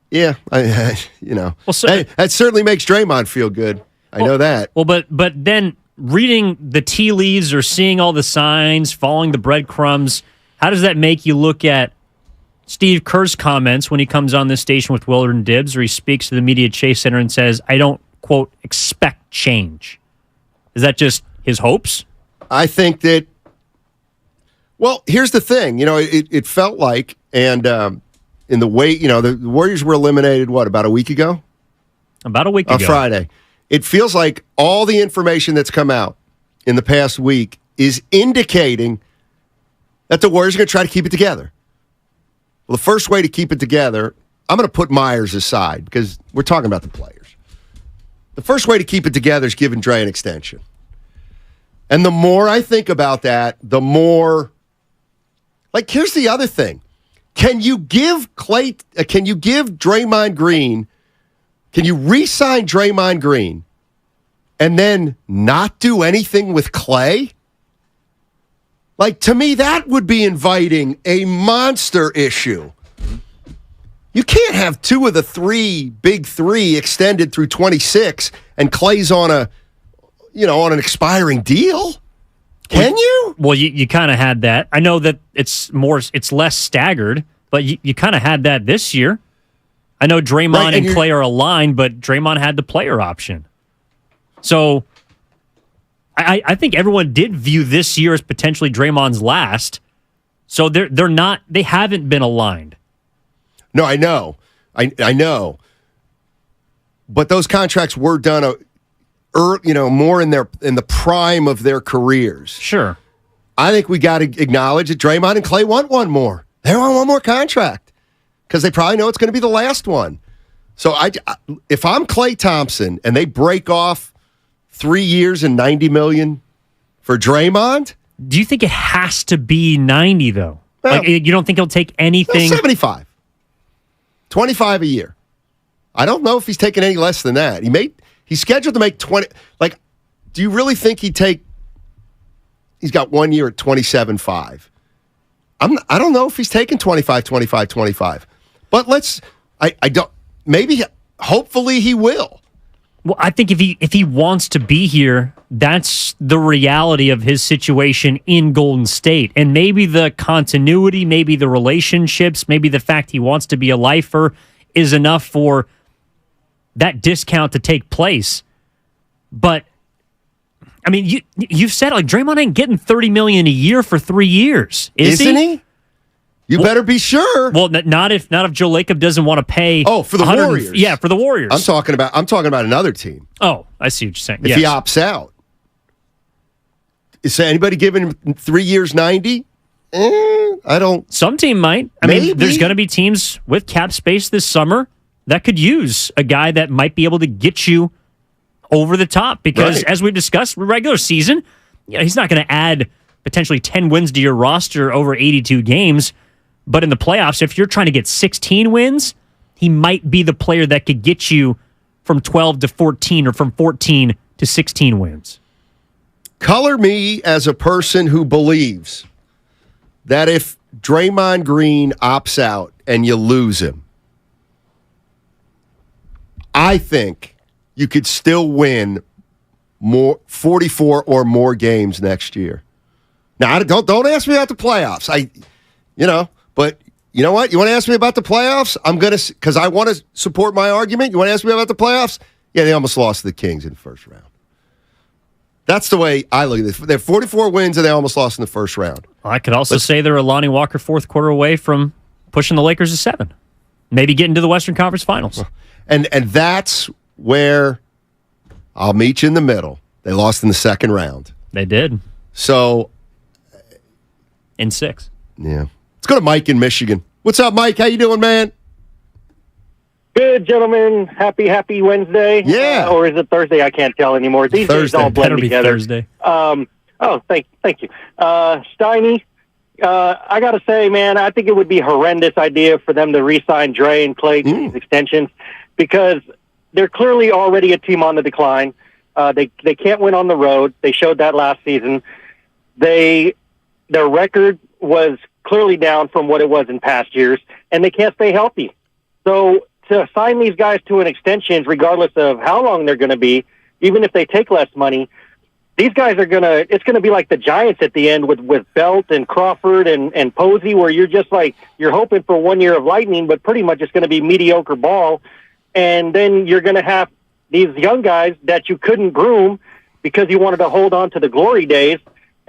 yeah, that certainly makes Draymond feel good. I know that. Well, but then reading the tea leaves or seeing all the signs, following the breadcrumbs, how does that make you look at Steve Kerr's comments when he comes on this station with Willard and Dibbs, where he speaks to the Media Chase Center and says, I don't, quote, expect change? Is that just his hopes? I think that, well, here's the thing. It felt like, and in the way, the Warriors were eliminated, about a week ago? About a week ago. On Friday. It feels like all the information that's come out in the past week is indicating that the Warriors are going to try to keep it together. Well, the first way to keep it together, I'm going to put Myers aside because we're talking about the players. The first way to keep it together is giving Dre an extension. And the more I think about that, the more, like, here's the other thing. Can you give Draymond Green, can you re-sign Draymond Green and then not do anything with Clay? Like, to me, that would be inviting a monster issue. You can't have two of the big three extended through 26 and Clay's on an expiring deal. Can you? Well, you kind of had that. I know that it's less staggered, but you kind of had that this year. I know Draymond and Clay are aligned, but Draymond had the player option. So I think everyone did view this year as potentially Draymond's last. So they haven't been aligned. No, I know. I know. But those contracts were done, more in the prime of their careers. Sure. I think we got to acknowledge that Draymond and Klay want one more. They want one more contract because they probably know it's going to be the last one. So if I'm Klay Thompson and they break off 3 years and $90 million for Draymond, do you think it has to be 90 though? Well, you don't think he'll take anything? 75, 25 a year. I don't know if he's taking any less than that. He's scheduled to make 20. Like, do you really think he'd take? He's got 1 year at 27.5. I don't know if he's taking 25. But I don't. Maybe, hopefully, he will. Well, I think if he wants to be here, that's the reality of his situation in Golden State. And maybe the continuity, maybe the relationships, maybe the fact he wants to be a lifer is enough for that discount to take place. But I mean, you've said like Draymond ain't getting $30 million a year for 3 years, isn't he? You better be sure. Well, not if Joe Lacob doesn't want to pay. Oh, for the Warriors. Yeah, for the Warriors. I'm talking about another team. Oh, I see what you're saying. If he opts out, is anybody giving him 3 years 90? I don't. Some team might. I mean, there's going to be teams with cap space this summer that could use a guy that might be able to get you over the top. Because as we've discussed, regular season, he's not going to add potentially 10 wins to your roster over 82 games. But in the playoffs, if you're trying to get 16 wins, he might be the player that could get you from 12 to 14 or from 14 to 16 wins. Color me as a person who believes that if Draymond Green opts out and you lose him, I think you could still win 44 or more games next year. Now, don't ask me about the playoffs. But you know what? You want to ask me about the playoffs? I'm going to, because I want to support my argument. You want to ask me about the playoffs? Yeah, they almost lost to the Kings in the first round. That's the way I look at this. They have 44 wins and they almost lost in the first round. I could also say they're a Lonnie Walker fourth quarter away from pushing the Lakers to 7. Maybe getting to the Western Conference Finals. And that's where I'll meet you in the middle. They lost in the second round. They did. So. In 6. Yeah. Let's go to Mike in Michigan. What's up, Mike? How you doing, man? Good, gentlemen. Happy Wednesday. Yeah. Or is it Thursday? I can't tell anymore. These days all blend together. Thursday. Thank you. Steiny, I got to say, man, I think it would be a horrendous idea for them to re-sign Dre and Klay to these extensions because they're clearly already a team on the decline. They can't win on the road. They showed that last season. Their record was clearly down from what it was in past years, and they can't stay healthy. So to assign these guys to an extension, regardless of how long they're going to be, even if they take less money, these guys are it's going to be like the Giants at the end with Belt and Crawford and Posey, where you're just like, you're hoping for 1 year of lightning, but pretty much it's going to be mediocre ball. And then you're going to have these young guys that you couldn't groom because you wanted to hold on to the glory days.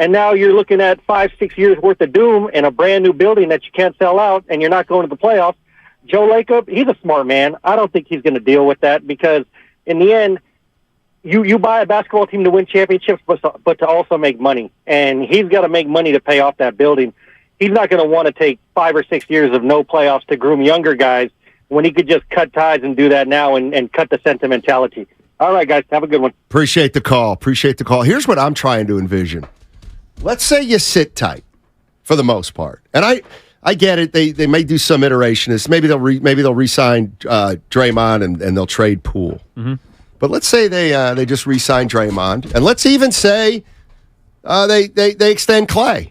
And now you're looking at 5-6 years worth of doom in a brand new building that you can't sell out, and you're not going to the playoffs. Joe Lacob, he's a smart man. I don't think he's going to deal with that because in the end, you buy a basketball team to win championships, but to also make money. And he's got to make money to pay off that building. He's not going to want to take 5 or 6 years of no playoffs to groom younger guys when he could just cut ties and do that now and cut the sentimentality. All right, guys, have a good one. Appreciate the call. Here's what I'm trying to envision. Let's say you sit tight for the most part. And I get it. They may do some iteration. Maybe they'll re-sign Draymond and they'll trade Poole. Mm-hmm. But let's say they just re-sign Draymond, and let's even say they extend Klay.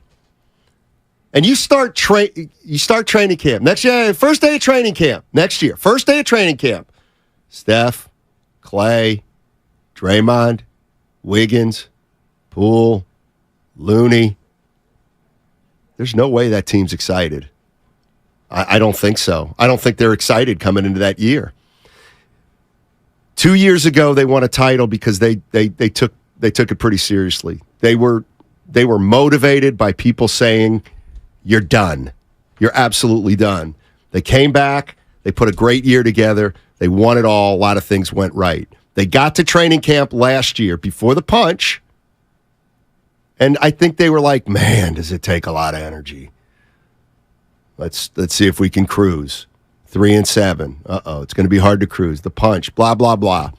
And you start training camp next year. First day of training camp next year. First day of training camp. Steph, Klay, Draymond, Wiggins, Poole, Looney. There's no way that team's excited. I don't think so. I don't think they're excited coming into that year. 2 years ago, they won a title because they took it pretty seriously. They were motivated by people saying, "You're done. You're absolutely done." They came back. They put a great year together. They won it all. A lot of things went right. They got to training camp last year before the punch, and I think they were like, man, does it take a lot of energy. Let's see if we can cruise. 3-7. It's going to be hard to cruise. The punch, blah, blah, blah.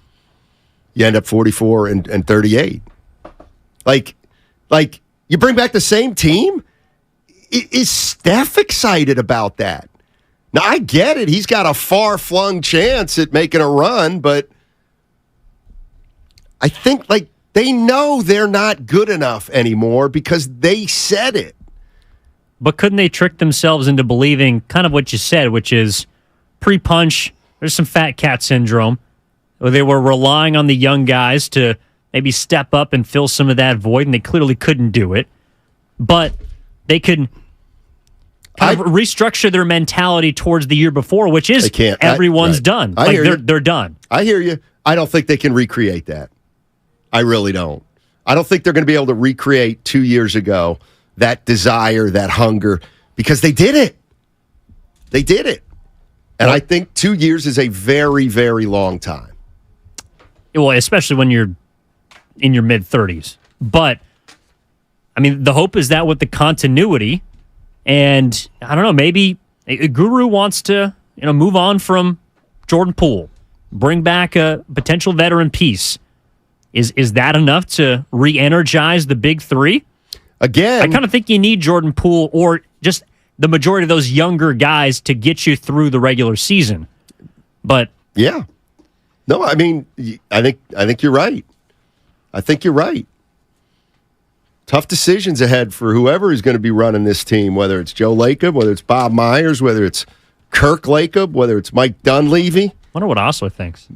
You end up 44 and 38. Like you bring back the same team? Is Steph excited about that? Now, I get it. He's got a far-flung chance at making a run, but I think they know they're not good enough anymore because they said it. But couldn't they trick themselves into believing kind of what you said, which is pre-punch, there's some fat cat syndrome, where they were relying on the young guys to maybe step up and fill some of that void, and they clearly couldn't do it. But they could kind of restructure their mentality towards the year before, which is everyone's done. They're done. I hear you. I don't think they can recreate that. I really don't. I don't think they're going to be able to recreate 2 years ago that desire, that hunger, because they did it. They did it. And I think 2 years is a very, very long time. Well, especially when you're in your mid-30s. But, I mean, the hope is that with the continuity, and I don't know, maybe a Guru wants to move on from Jordan Poole, bring back a potential veteran piece. Is that enough to re-energize the big three? Again, I kind of think you need Jordan Poole or just the majority of those younger guys to get you through the regular season. But yeah, no, I mean, I think you're right. I think you're right. Tough decisions ahead for whoever is going to be running this team, whether it's Joe Lacob, whether it's Bob Myers, whether it's Kirk Lacob, whether it's Mike Dunleavy. Wonder what Osler thinks.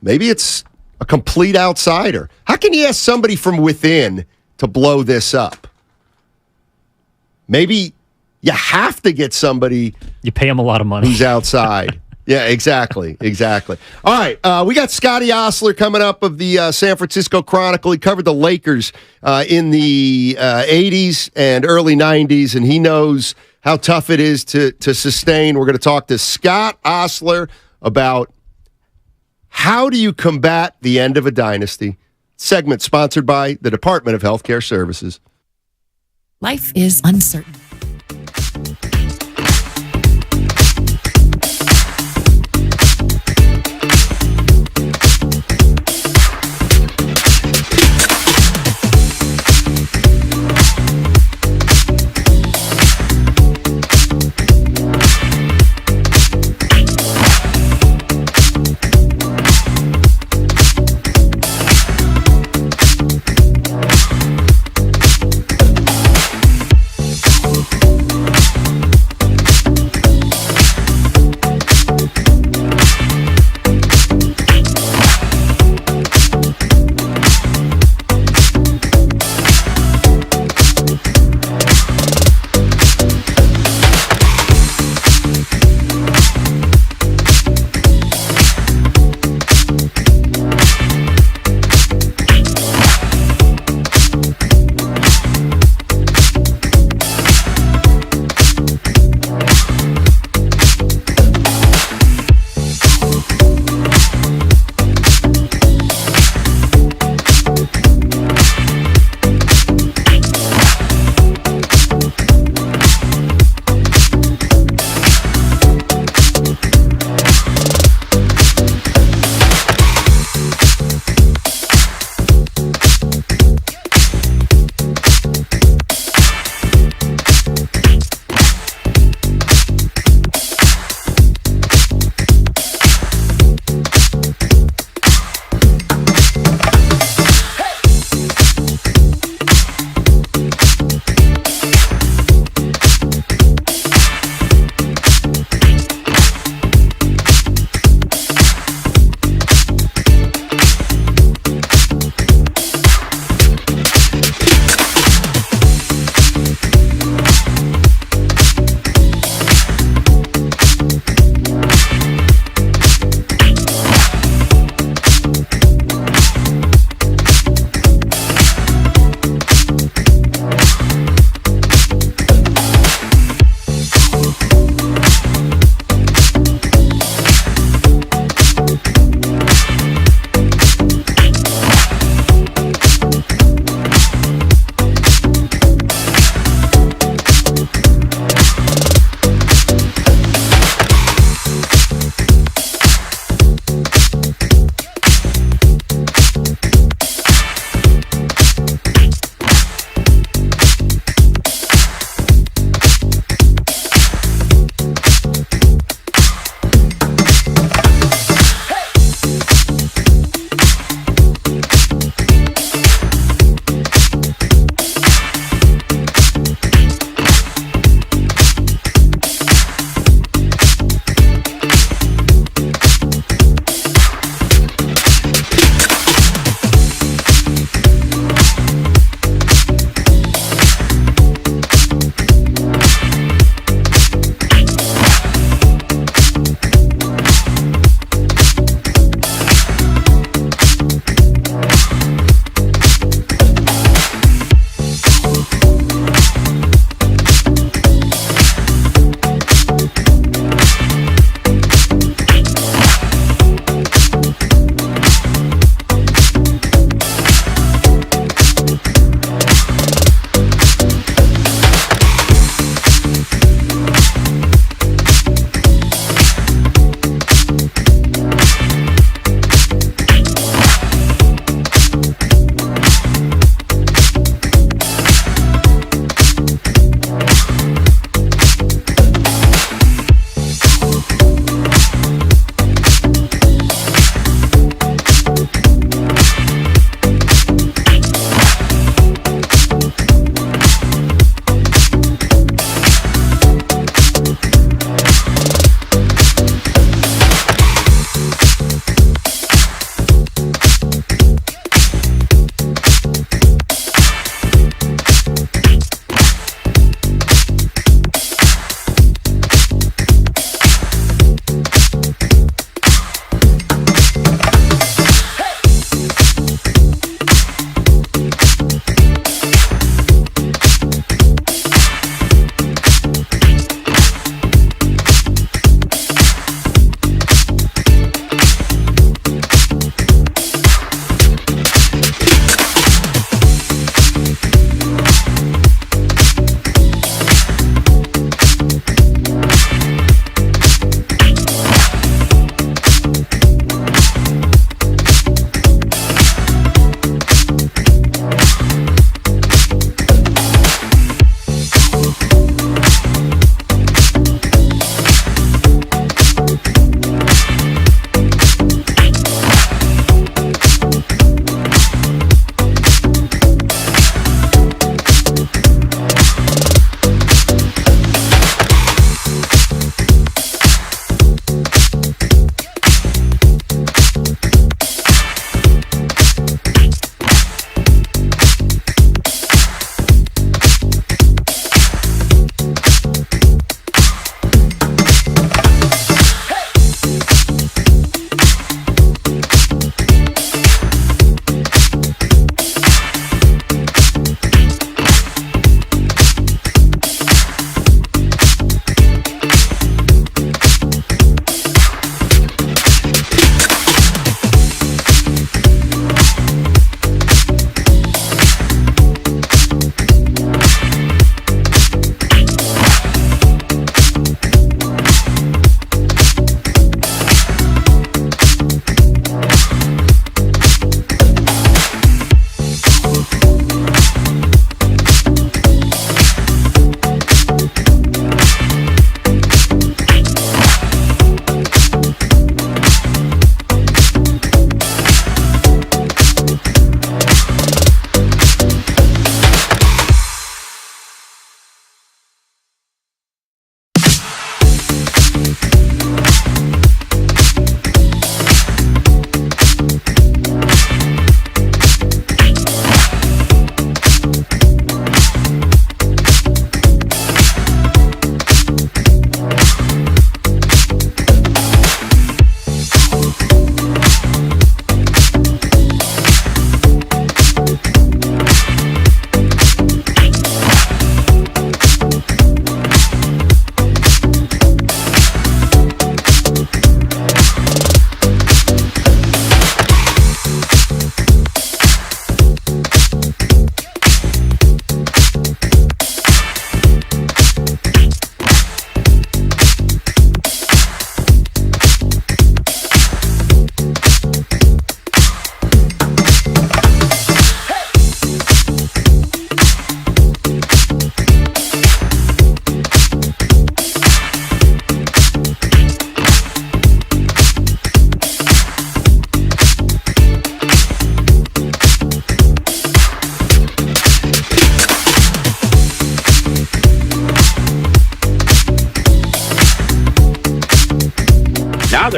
Maybe it's a complete outsider. How can you ask somebody from within to blow this up? Maybe you have to get somebody. You pay them a lot of money. Who's outside. Yeah, exactly. All right, we got Scotty Osler coming up of the San Francisco Chronicle. He covered the Lakers in the 80s and early 90s, and he knows how tough it is to sustain. We're going to talk to Scott Osler about how do you combat the end of a dynasty. Segment sponsored by the Department of Healthcare Services. Life is uncertain.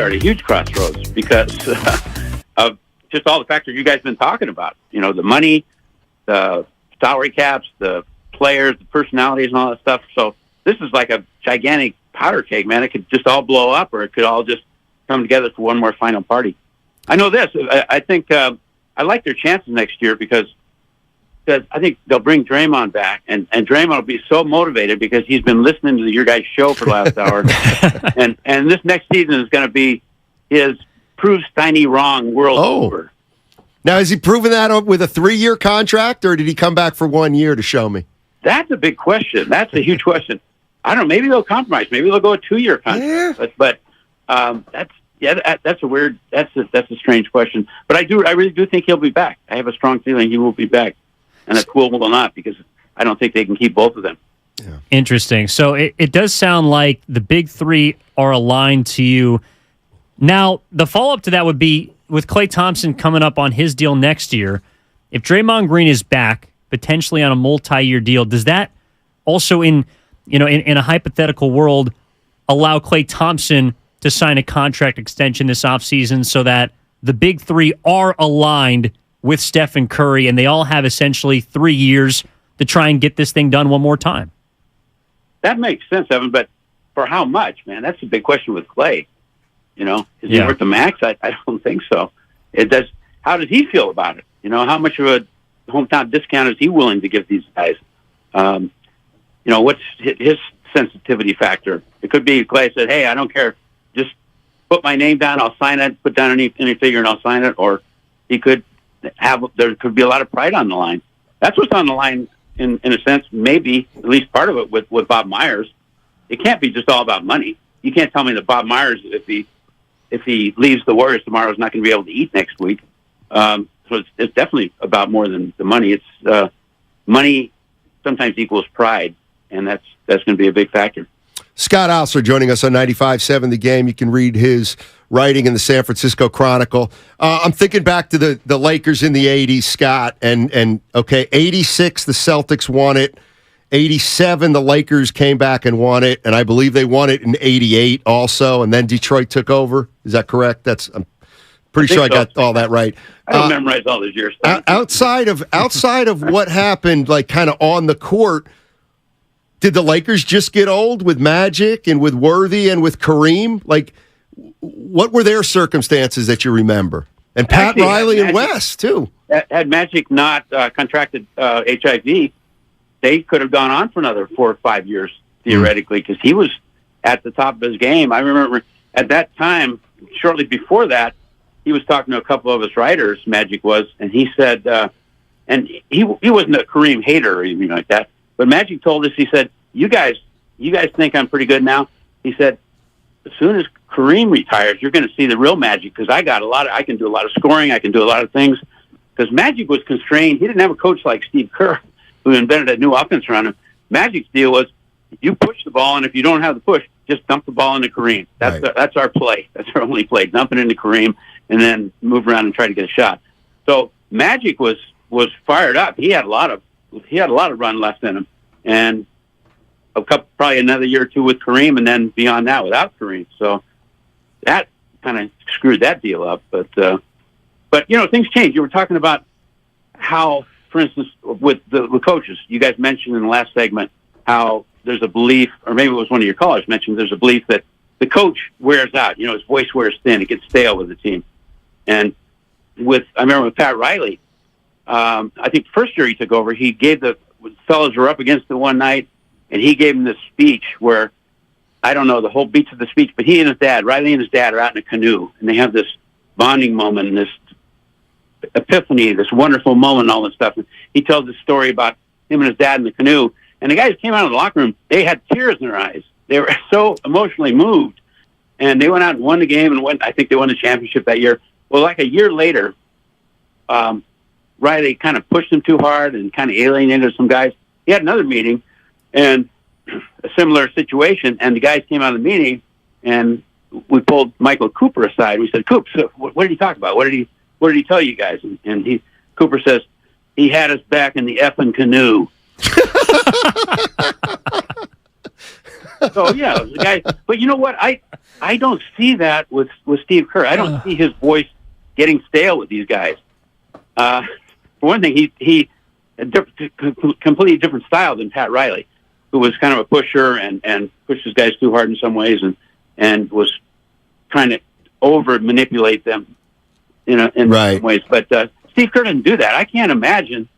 they're at a huge crossroads because of just all the factors you guys have been talking about. The money, the salary caps, the players, the personalities, and all that stuff. So this is like a gigantic powder keg, man. It could just all blow up, or it could all just come together for one more final party. I know this. I think I like their chances next year because I think they'll bring Draymond back, and Draymond will be so motivated because he's been listening to your guys' show for the last hour. and this next season is going to be his prove Steiny wrong world over. Now, has he proven that with a 3-year contract, or did he come back for 1 year to show me? That's a big question. That's a huge question. I don't know. Maybe they'll compromise. Maybe they'll go a 2-year contract. But that's a weird. That's a strange question. But I really do think he'll be back. I have a strong feeling he will be back, and the Poole will not, because I don't think they can keep both of them. Yeah. Interesting. So it does sound like the big three are aligned to you. Now, the follow-up to that would be with Klay Thompson coming up on his deal next year. If Draymond Green is back, potentially on a multi-year deal, does that also in a hypothetical world allow Klay Thompson to sign a contract extension this offseason so that the big three are aligned with Stephen Curry and they all have essentially 3 years to try and get this thing done one more time? That makes sense, Evan, but for how much, man? That's a big question with Klay. Is he worth the max? I don't think so. It does. How does he feel about it? How much of a hometown discount is he willing to give these guys? What's his sensitivity factor? It could be Klay said, "Hey, I don't care. Just put my name down. I'll sign it. Put down any figure, and I'll sign it." Or he could there could be a lot of pride on the line. That's what's on the line in a sense. Maybe at least part of it with Bob Myers. It can't be just all about money. You can't tell me that Bob Myers, if he leaves the Warriors tomorrow, is not going to be able to eat next week. So it's definitely about more than the money. It's money sometimes equals pride, and that's going to be a big factor. Scott Alser joining us on 95.7 The Game. You can read his writing in the San Francisco Chronicle. I'm thinking back to the Lakers in the 80s, Scott, and 86, the Celtics won it. 87, the Lakers came back and won it, and I believe they won it in 88 also, and then Detroit took over. Is that correct? I'm pretty sure I got all that right. I don't memorize all those years. Outside of what happened, like kind of on the court, did the Lakers just get old with Magic and with Worthy and with Kareem? Like, what were their circumstances that you remember? And Pat Riley and West, too. Had Magic not contracted HIV, they could have gone on for another 4 or 5 years, theoretically, because he was at the top of his game. I remember at that time, shortly before that, he was talking to a couple of his writers, Magic was, and he said, and he wasn't a Kareem hater or anything like that, but Magic told us, he said, you guys think I'm pretty good now? He said, as soon as Kareem retires, you're going to see the real Magic, because I can do a lot of scoring, I can do a lot of things, because Magic was constrained. He didn't have a coach like Steve Kerr, who invented a new offense around him. Magic's deal was, you push the ball, and if you don't have the push, just dump the ball into Kareem. That's our play. That's our only play. Dump it into Kareem, and then move around and try to get a shot. So Magic was fired up. He had a lot of run left in him, and probably another year or two with Kareem, and then beyond that without Kareem. So that kind of screwed that deal up. But things change. You were talking about how, for instance, with the coaches, you guys mentioned in the last segment how there's a belief, or maybe it was one of your callers mentioned, there's a belief that the coach wears out. His voice wears thin. It gets stale with the team. And I remember with Pat Riley, I think the first year he took over, he gave the fellas were up against it one night, and he gave them this speech where, I don't know the whole beats of the speech, but he and his dad, Riley and his dad, are out in a canoe, and they have this bonding moment and this epiphany, this wonderful moment and all this stuff. And he tells this story about him and his dad in the canoe, and the guys came out of the locker room, they had tears in their eyes. They were so emotionally moved, and they went out and won the game, and I think they won the championship that year. Well, like a year later, Riley kind of pushed him too hard and kind of alienated some guys. He had another meeting, and a similar situation, and the guys came out of the meeting, and we pulled Michael Cooper aside. We said, "Coop, so what did he talk about? What did he tell you guys?" And Cooper says, "He had us back in the effing canoe." So yeah, the guy. But you know what? I don't see that with Steve Kerr. I don't see his voice getting stale with these guys. For one thing, he a completely different style than Pat Riley, who was kind of a pusher and pushed his guys too hard in some ways and was trying to over manipulate them in some ways. But Steve Kerr didn't do that. I can't imagine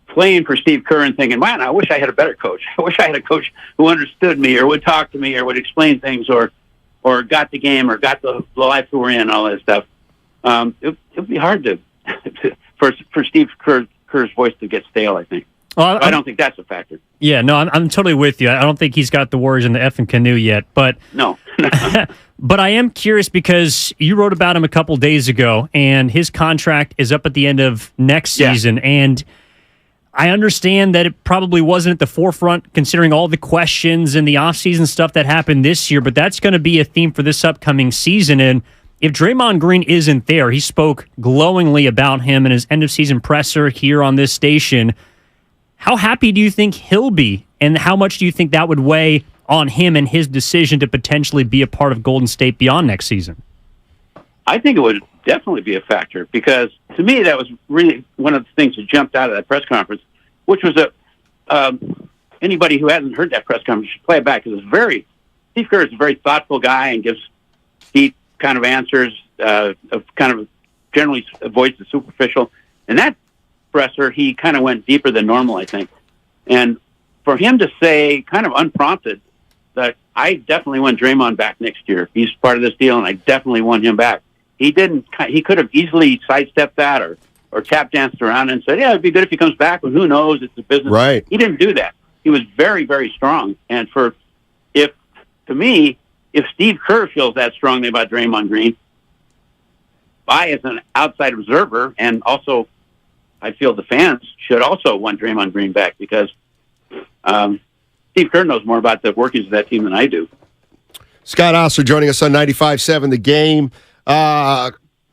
playing for Steve Kerr and thinking, man, I wish I had a better coach. I wish I had a coach who understood me or would talk to me or would explain things or got the game or got the life that we're in, all that stuff. It'd be hard to for Steve Kerr's voice to get stale, I think. Well, I don't think that's a factor. Yeah, no, I'm totally with you. I don't think he's got the Warriors in the effing canoe yet, but no. But I am curious because you wrote about him a couple days ago, and his contract is up at the end of next season, and I understand that it probably wasn't at the forefront considering all the questions and the offseason stuff that happened this year, but that's going to be a theme for this upcoming season. And if Draymond Green isn't there, he spoke glowingly about him in his end-of-season presser here on this station. How happy do you think he'll be, and how much do you think that would weigh on him and his decision to potentially be a part of Golden State beyond next season? I think it would definitely be a factor because, to me, that was really one of the things that jumped out of that press conference, which was anybody who hasn't heard that press conference should play it back because Steve Kerr is a very thoughtful guy and gives deep kind of answers, kind of generally avoids the superficial. And that presser, he kind of went deeper than normal, I think. And for him to say, kind of unprompted, that I definitely want Draymond back next year. He's part of this deal, and I definitely want him back. He didn't. He could have easily sidestepped that or tap danced around and said, "Yeah, it'd be good if he comes back." But who knows? It's a business. Right. He didn't do that. He was very, very strong. And if Steve Kerr feels that strongly about Draymond Green, I, as an outside observer, and also I feel the fans should also want Draymond Green back because Steve Kerr knows more about the workings of that team than I do. Scott Osler joining us on 95.7 The Game.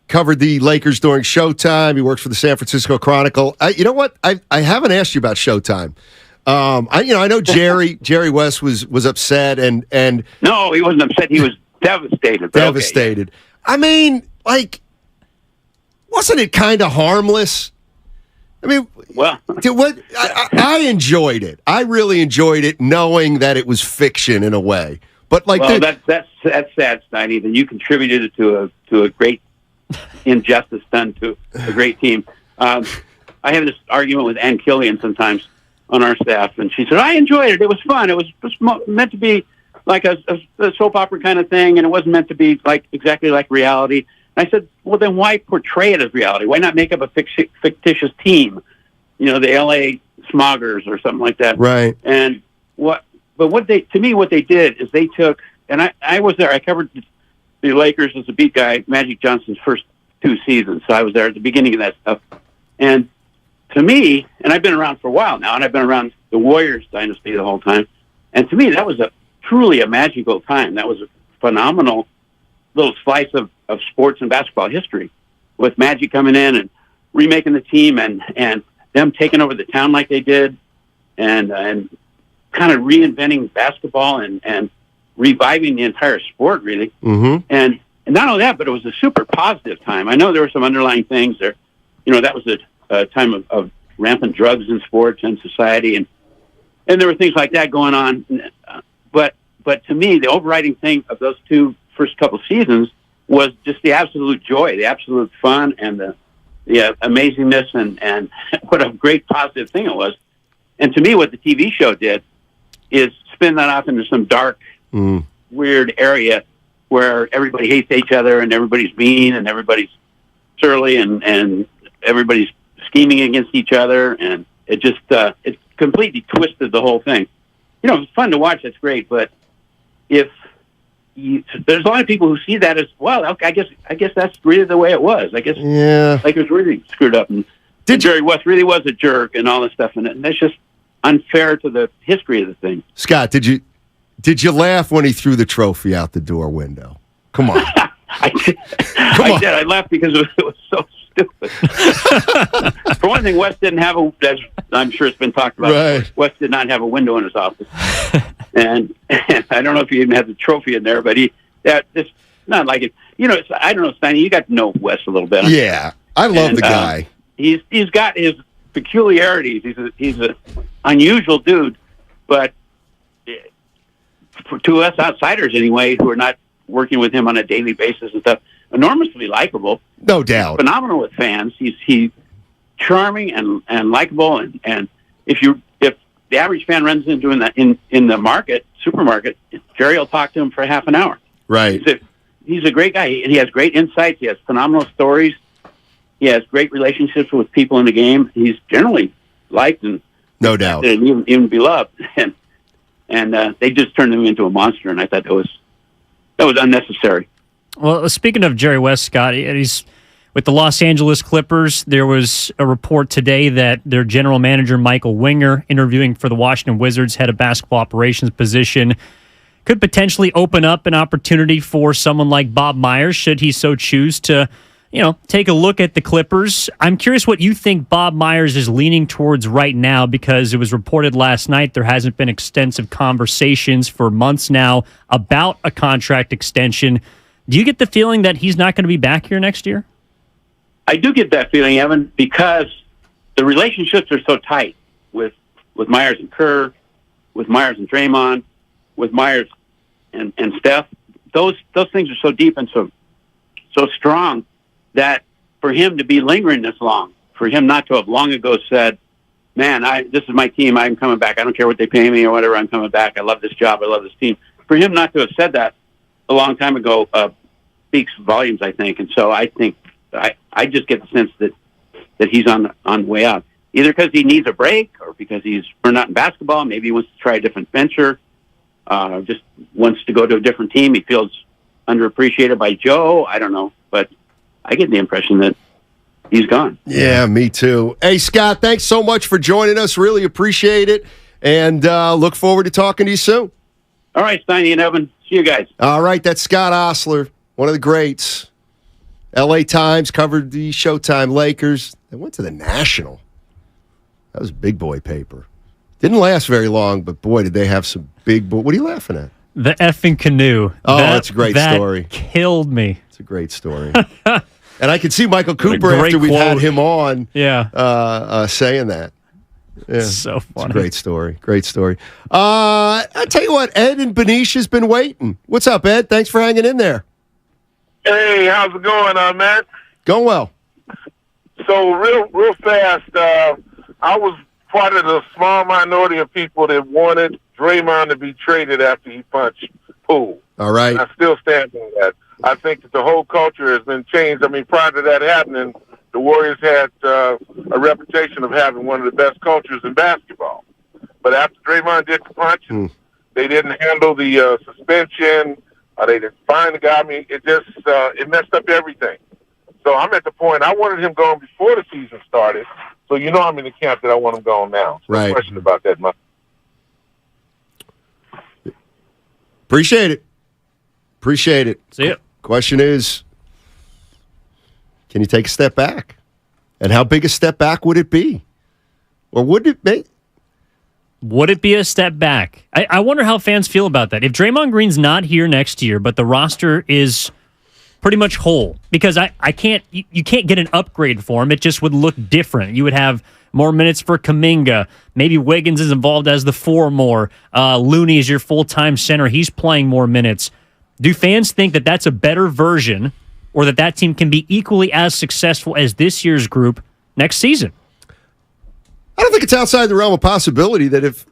Covered the Lakers during Showtime. He works for the San Francisco Chronicle. You know what? I haven't asked you about Showtime. I know Jerry West was upset and no, he wasn't upset. He was devastated. Devastated. Okay, yeah. I mean, wasn't it kind of harmless? I mean, well, I enjoyed it. I really enjoyed it, knowing that it was fiction in a way. But that's sad, Steiny. That you contributed to a great injustice done to a great team. I have this argument with Ann Killian sometimes on our staff, and she said, "I enjoyed it. It was fun. It was meant to be like a soap opera kind of thing, and it wasn't meant to be exactly like reality." And I said, "Well, then why portray it as reality? Why not make up a fictitious team? The L.A. Smoggers or something like that." Right. And what they did is they took, and I was there. I covered the Lakers as a beat guy, Magic Johnson's first 2 seasons. So I was there at the beginning of that stuff. And to me, and I've been around for a while now, and I've been around the Warriors dynasty the whole time. And to me, that was truly a magical time. That was a phenomenal little slice of sports and basketball history, with Magic coming in and remaking the team and them taking over the town like they did, and kind of reinventing basketball and reviving the entire sport, really. Mm-hmm. And not only that, but it was a super positive time. I know there were some underlying things there. That was a time of rampant drugs in sports and society, and there were things like that going on. But to me, the overriding thing of those first couple seasons was just the absolute joy, the absolute fun, and the amazingness, and what a great positive thing it was. And to me, what the TV show did is spin that off into some dark, weird area where everybody hates each other and everybody's mean and everybody's surly and everybody's scheming against each other, and it just it completely twisted the whole thing. It's fun to watch. That's great, but there's a lot of people who see that as, well, I guess that's really the way it was. I guess Lakers really screwed up, and Jerry West really was a jerk and all this stuff, and that's just unfair to the history of the thing. Scott, did you laugh when he threw the trophy out the door window? Come on. I did. I laughed because it was so stupid. For one thing Wes didn't have as I'm sure it's been talked about. Right. Wes did not have a window in his office, and I don't know if he even had the trophy in there, but it's not like it. I don't know, Steiny. You got to know Wes a little bit. Yeah, I love the guy. He's got his peculiarities. He's a unusual dude, but to us outsiders anyway, who are not working with him on a daily basis and stuff, enormously likable. No doubt. Phenomenal with fans. He's charming and likable, and if the average fan runs into in the supermarket, Jerry will talk to him for half an hour. Right. He's a great guy. He has great insights. He has phenomenal stories. He has great relationships with people in the game. He's generally liked and no doubt, and even beloved. And they just turned him into a monster, and I thought that was unnecessary. Well, speaking of Jerry West, Scott, he's with the Los Angeles Clippers. There was a report today that their general manager, Michael Winger, interviewing for the Washington Wizards head of basketball operations position, could potentially open up an opportunity for someone like Bob Myers, should he so choose to, take a look at the Clippers. I'm curious what you think Bob Myers is leaning towards right now, because it was reported last night there hasn't been extensive conversations for months now about a contract extension. Do you get the feeling that he's not going to be back here next year? I do get that feeling, Evan, because the relationships are so tight with Myers and Kerr, with Myers and Draymond, with Myers and Steph. Those things are so deep and so strong that for him to be lingering this long, for him not to have long ago said, man, this is my team, I'm coming back. I don't care what they pay me or whatever, I'm coming back. I love this job. I love this team. For him not to have said that a long time ago speaks volumes, I think. And so I think I just get the sense that he's on the way out, either because he needs a break or because he's burned out in basketball. Maybe he wants to try a different venture, just wants to go to a different team. He feels underappreciated by Joe. I don't know, but I get the impression that he's gone. Yeah, me too. Hey, Scott, thanks so much for joining us. Really appreciate it, and look forward to talking to you soon. All right, Steiny and Evan. See you guys. All right, that's Scott Osler, one of the greats. L.A. Times covered the Showtime Lakers. They went to the National. That was big boy paper. Didn't last very long, but boy, did they have some big boy. What are you laughing at? The effing canoe. Oh, that's a great story. Killed me. It's a great story. And I can see Michael Cooper after we've had him on saying that. Yeah, so funny. It's a great story. Great story. I tell you what, Ed and Benicia been waiting. What's up, Ed? Thanks for hanging in there. Hey, how's it going, Matt? Going well. So real fast, I was part of the small minority of people that wanted Draymond to be traded after he punched Poole. All right. And I still stand by that. I think that the whole culture has been changed. I mean, prior to that happening, the Warriors had a reputation of having one of the best cultures in basketball. But after Draymond did the punch, they didn't handle the suspension. They didn't find the guy. I mean, it just it messed up everything. So I'm at the point, I wanted him gone before the season started. So I'm in the camp that I want him gone now. So right. No question about that, Mike. Appreciate it. See ya. Question is, can you take a step back? And how big a step back would it be? Or would it be? Would it be a step back? I wonder how fans feel about that. If Draymond Green's not here next year, but the roster is pretty much whole, because you can't get an upgrade for him. It just would look different. You would have more minutes for Kaminga. Maybe Wiggins is involved as the 4 more. Looney is your full-time center. He's playing more minutes. Do fans think that that's a better version, or that team can be equally as successful as this year's group next season? I don't think it's outside the realm of possibility that if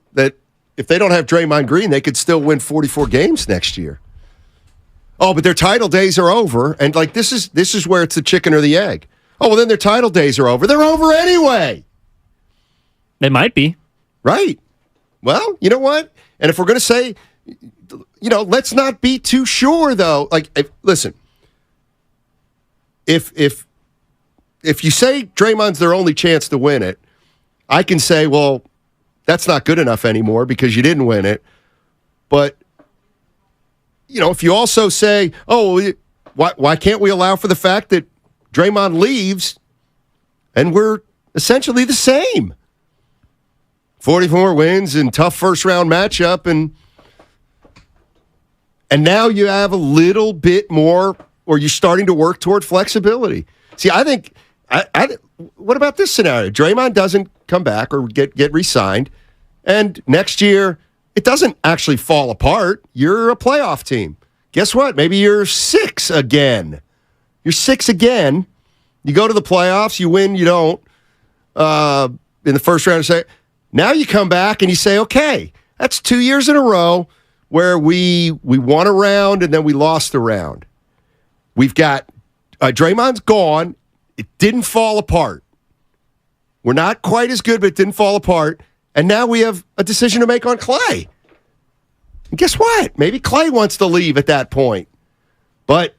they don't have Draymond Green, they could still win 44 games next year. Oh, but their title days are over, and this is where it's the chicken or the egg. Oh, well, then their title days are over. They're over anyway. They might be. Right. Well, you know what? And if we're going to say, let's not be too sure, though. Listen, if you say Draymond's their only chance to win it, I can say, well, that's not good enough anymore because you didn't win it. But, if you also say, oh, why can't we allow for the fact that Draymond leaves and essentially the same. 44 wins and tough first-round matchup, and now you have a little bit more, or you're starting to work toward flexibility. See, I think, what about this scenario? Draymond doesn't come back or get re-signed, and next year it doesn't actually fall apart. You're a playoff team. Guess what? Maybe you're 6 again. You're 6 again. You go to the playoffs, you win, you don't. In the first round, now you come back and you say, okay, that's 2 years in a row where we won a round and then we lost a round. We've got Draymond's gone. It didn't fall apart. We're not quite as good, but it didn't fall apart. And now we have a decision to make on Clay. And guess what? Maybe Clay wants to leave at that point. But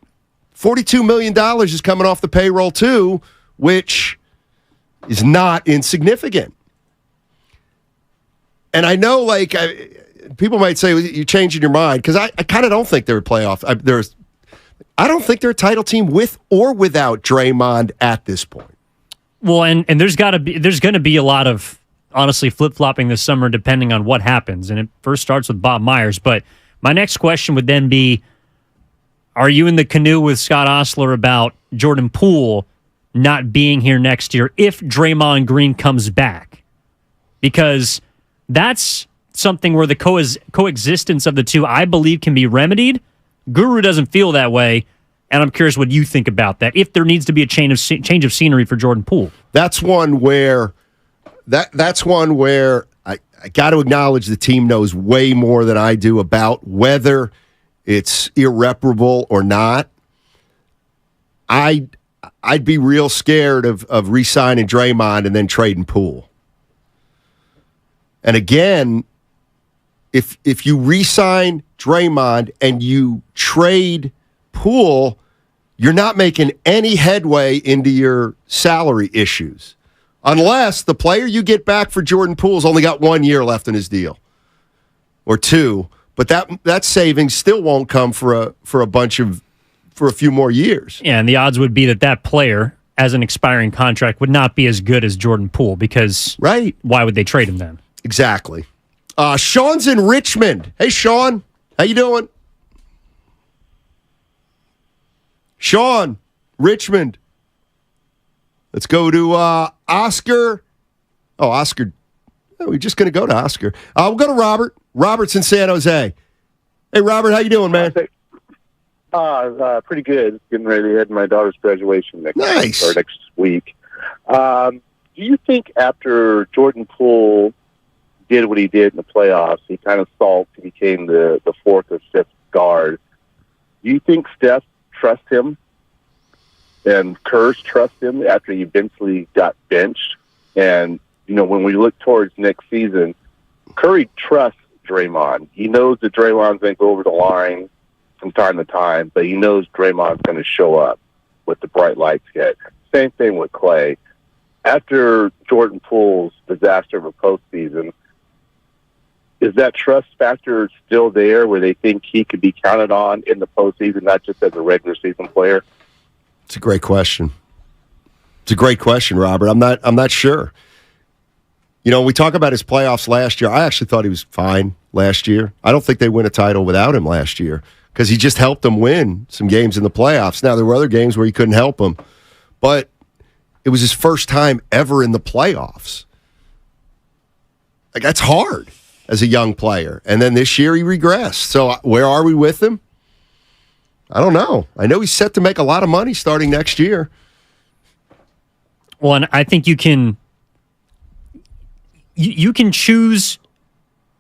$42 million is coming off the payroll too, which is not insignificant. And I know, people might say you're changing your mind because I kind of don't think they're a playoff. I don't think they're a title team with or without Draymond at this point. Well, and there's going to be a lot of, honestly, flip-flopping this summer depending on what happens. And it first starts with Bob Myers. But my next question would then be, are you in the canoe with Scott Osler about Jordan Poole not being here next year if Draymond Green comes back? Because that's something where the coexistence of the two, I believe, can be remedied. Guru doesn't feel that way, and I'm curious what you think about that. If there needs to be a change of scenery for Jordan Poole, that's one where I got to acknowledge the team knows way more than I do about whether it's irreparable or not. I'd be real scared of re-signing Draymond and then trading Poole. And again, if you re-sign Draymond and you trade Poole, you're not making any headway into your salary issues. Unless the player you get back for Jordan Poole's only got 1 year left in his deal. Or 2. But that savings still won't come for a few more years. Yeah, and the odds would be that player, as an expiring contract, would not be as good as Jordan Poole because right. Why would they trade him then? Exactly. Sean's in Richmond. Hey, Sean. How you doing? Sean, Richmond. Let's go to Oscar. Oh, Oscar. Oh, we're just going to go to Oscar. We'll go to Robert. Robert's in San Jose. Hey, Robert, how you doing, man? Pretty good. Getting ready to head to my daughter's graduation next week. Do you think after Jordan Poole did what he did in the playoffs, he kind of sulked, he became the fourth or fifth guard, do you think Steph trusts him and Kerr trusts him after he eventually got benched? And, when we look towards next season, Curry trusts Draymond. He knows that Draymond's going to go over the line from time to time, but he knows Draymond's going to show up with the bright lights hit. Same thing with Clay. After Jordan Poole's disaster of a postseason, is that trust factor still there where they think he could be counted on in the postseason, not just as a regular season player? It's a great question. It's a great question, Robert. I'm not sure. We talk about his playoffs last year. I actually thought he was fine last year. I don't think they win a title without him last year because he just helped them win some games in the playoffs. Now, there were other games where he couldn't help them, but it was his first time ever in the playoffs. That's hard as a young player. And then this year he regressed. So where are we with him? I don't know. I know he's set to make a lot of money starting next year. Well, and I think you can choose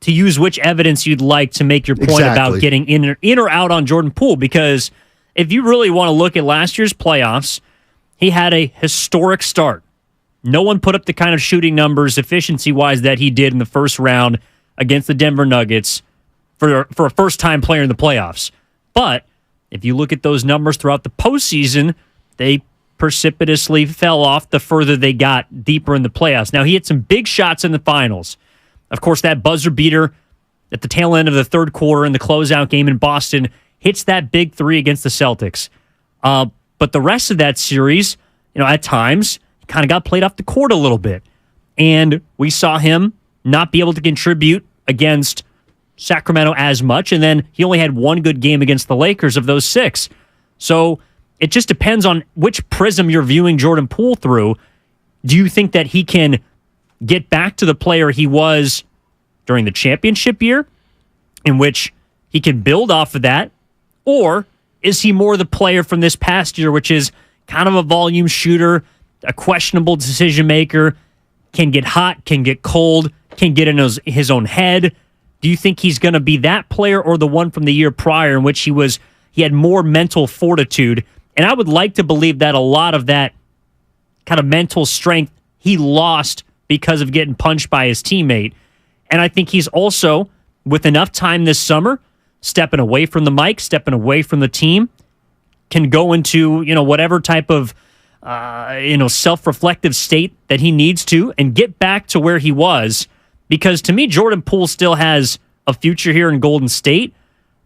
to use which evidence you'd like to make your point about getting in or out on Jordan Poole, because if you really want to look at last year's playoffs, he had a historic start. No one put up the kind of shooting numbers efficiency-wise that he did in the first round against the Denver Nuggets for a first-time player in the playoffs. But if you look at those numbers throughout the postseason, they precipitously fell off the further they got deeper in the playoffs. Now, he had some big shots in the finals. Of course, that buzzer beater at the tail end of the third quarter in the closeout game in Boston hits that big three against the Celtics. But the rest of that series, at times, kind of got played off the court a little bit. And we saw him not be able to contribute against Sacramento as much, and then he only had one good game against the Lakers of those 6. So it just depends on which prism you're viewing Jordan Poole through. Do you think that he can get back to the player he was during the championship year, in which he can build off of that? Or is he more the player from this past year, which is kind of a volume shooter, a questionable decision maker, can get hot, can get cold, can get in his own head? Do you think he's going to be that player or the one from the year prior in which he had more mental fortitude? And I would like to believe that a lot of that kind of mental strength he lost because of getting punched by his teammate. And I think he's also, with enough time this summer, stepping away from the mic, stepping away from the team, can go into, whatever type of, self-reflective state that he needs to and get back to where he was. Because to me, Jordan Poole still has a future here in Golden State.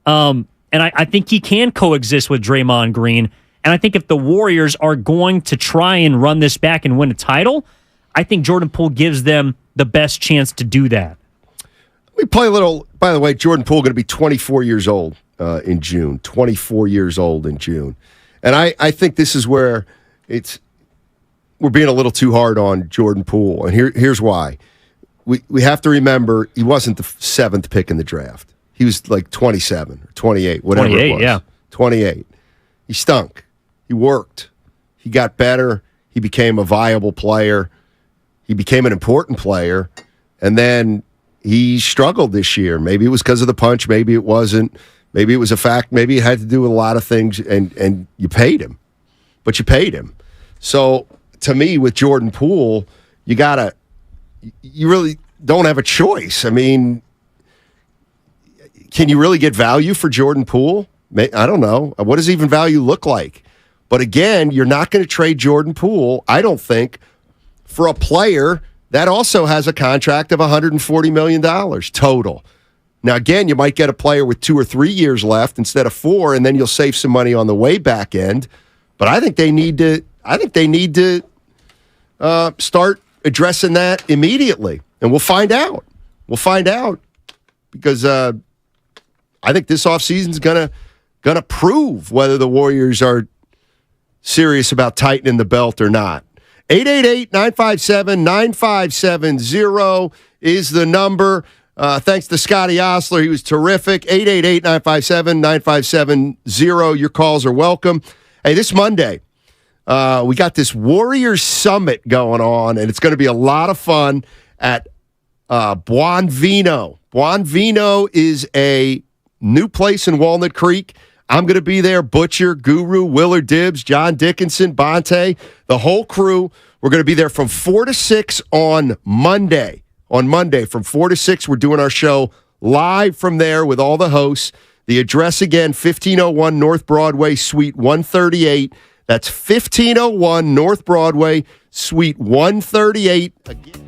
And I think he can coexist with Draymond Green. And I think if the Warriors are going to try and run this back and win a title, I think Jordan Poole gives them the best chance to do that. We play a little, by the way, Jordan Poole going to be 24 years old in June. 24 years old in June. And I think this is where we're being a little too hard on Jordan Poole. And here's why. We have to remember he wasn't the 7th pick in the draft. He was like 27 or 28, whatever 28, it was. Yeah. 28. He stunk. He worked. He got better. He became a viable player. He became an important player. And then he struggled this year. Maybe it was because of the punch. Maybe it wasn't. Maybe it was a fact. Maybe it had to do with a lot of things. And you paid him. But you paid him. So to me, with Jordan Poole, you really don't have a choice. I mean, can you really get value for Jordan Poole? I don't know. What does even value look like? But again, you're not going to trade Jordan Poole, I don't think, for a player that also has a contract of $140 million total. Now, again, you might get a player with 2 or 3 years left instead of 4, and then you'll save some money on the way back end. But I think they need to start addressing that immediately, and we'll find out. We'll find out because I think this offseason is gonna prove whether the Warriors are serious about tightening the belt or not. 888-957-9570 is the number. Thanks to Scotty Osler. He was terrific. 888-957-9570. Your calls are welcome. Hey, this Monday, we got this Warriors Summit going on, and it's going to be a lot of fun at Buon Vino. Buon Vino is a new place in Walnut Creek. I'm going to be there. Butcher, Guru, Willard Dibbs, John Dickinson, Bonte, the whole crew. We're going to be there from 4 to 6 on Monday. On Monday, from 4 to 6, we're doing our show live from there with all the hosts. The address again, 1501 North Broadway, Suite 138. That's 1501 North Broadway, Suite 138. Again.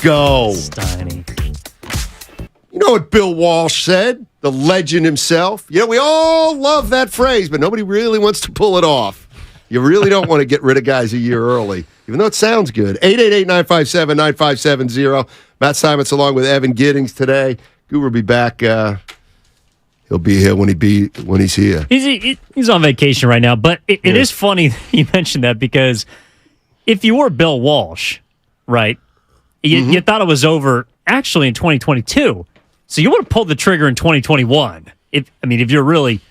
go. Steiny. You know what Bill Walsh said? The legend himself. You know, we all love that phrase, but nobody really wants to pull it off. You really don't want to get rid of guys a year early, even though it sounds good. 888-957-9570. Matt Simons along with Evan Giddings today. Guru will be back. He'll be here when he's here. He's on vacation right now, but it is funny you mentioned that because if you were Bill Walsh, right, you thought it was over actually in 2022. So you would have pulled the trigger in 2021. If you're really...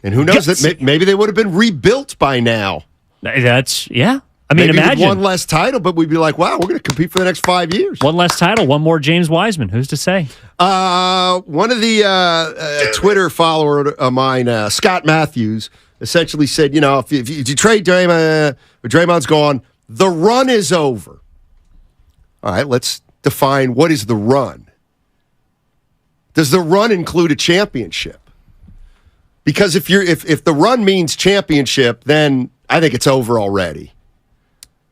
And who knows, that maybe they would have been rebuilt by now. Yeah. Maybe imagine one less title, but we'd be like, wow, we're going to compete for the next 5 years. One less title, one more James Wiseman. Who's to say? One of the Twitter follower of mine, Scott Matthews, essentially said, if you trade Draymond, or Draymond's gone, the run is over. All right, let's define what is the run. Does the run include a championship? Because if the run means championship, then I think it's over already.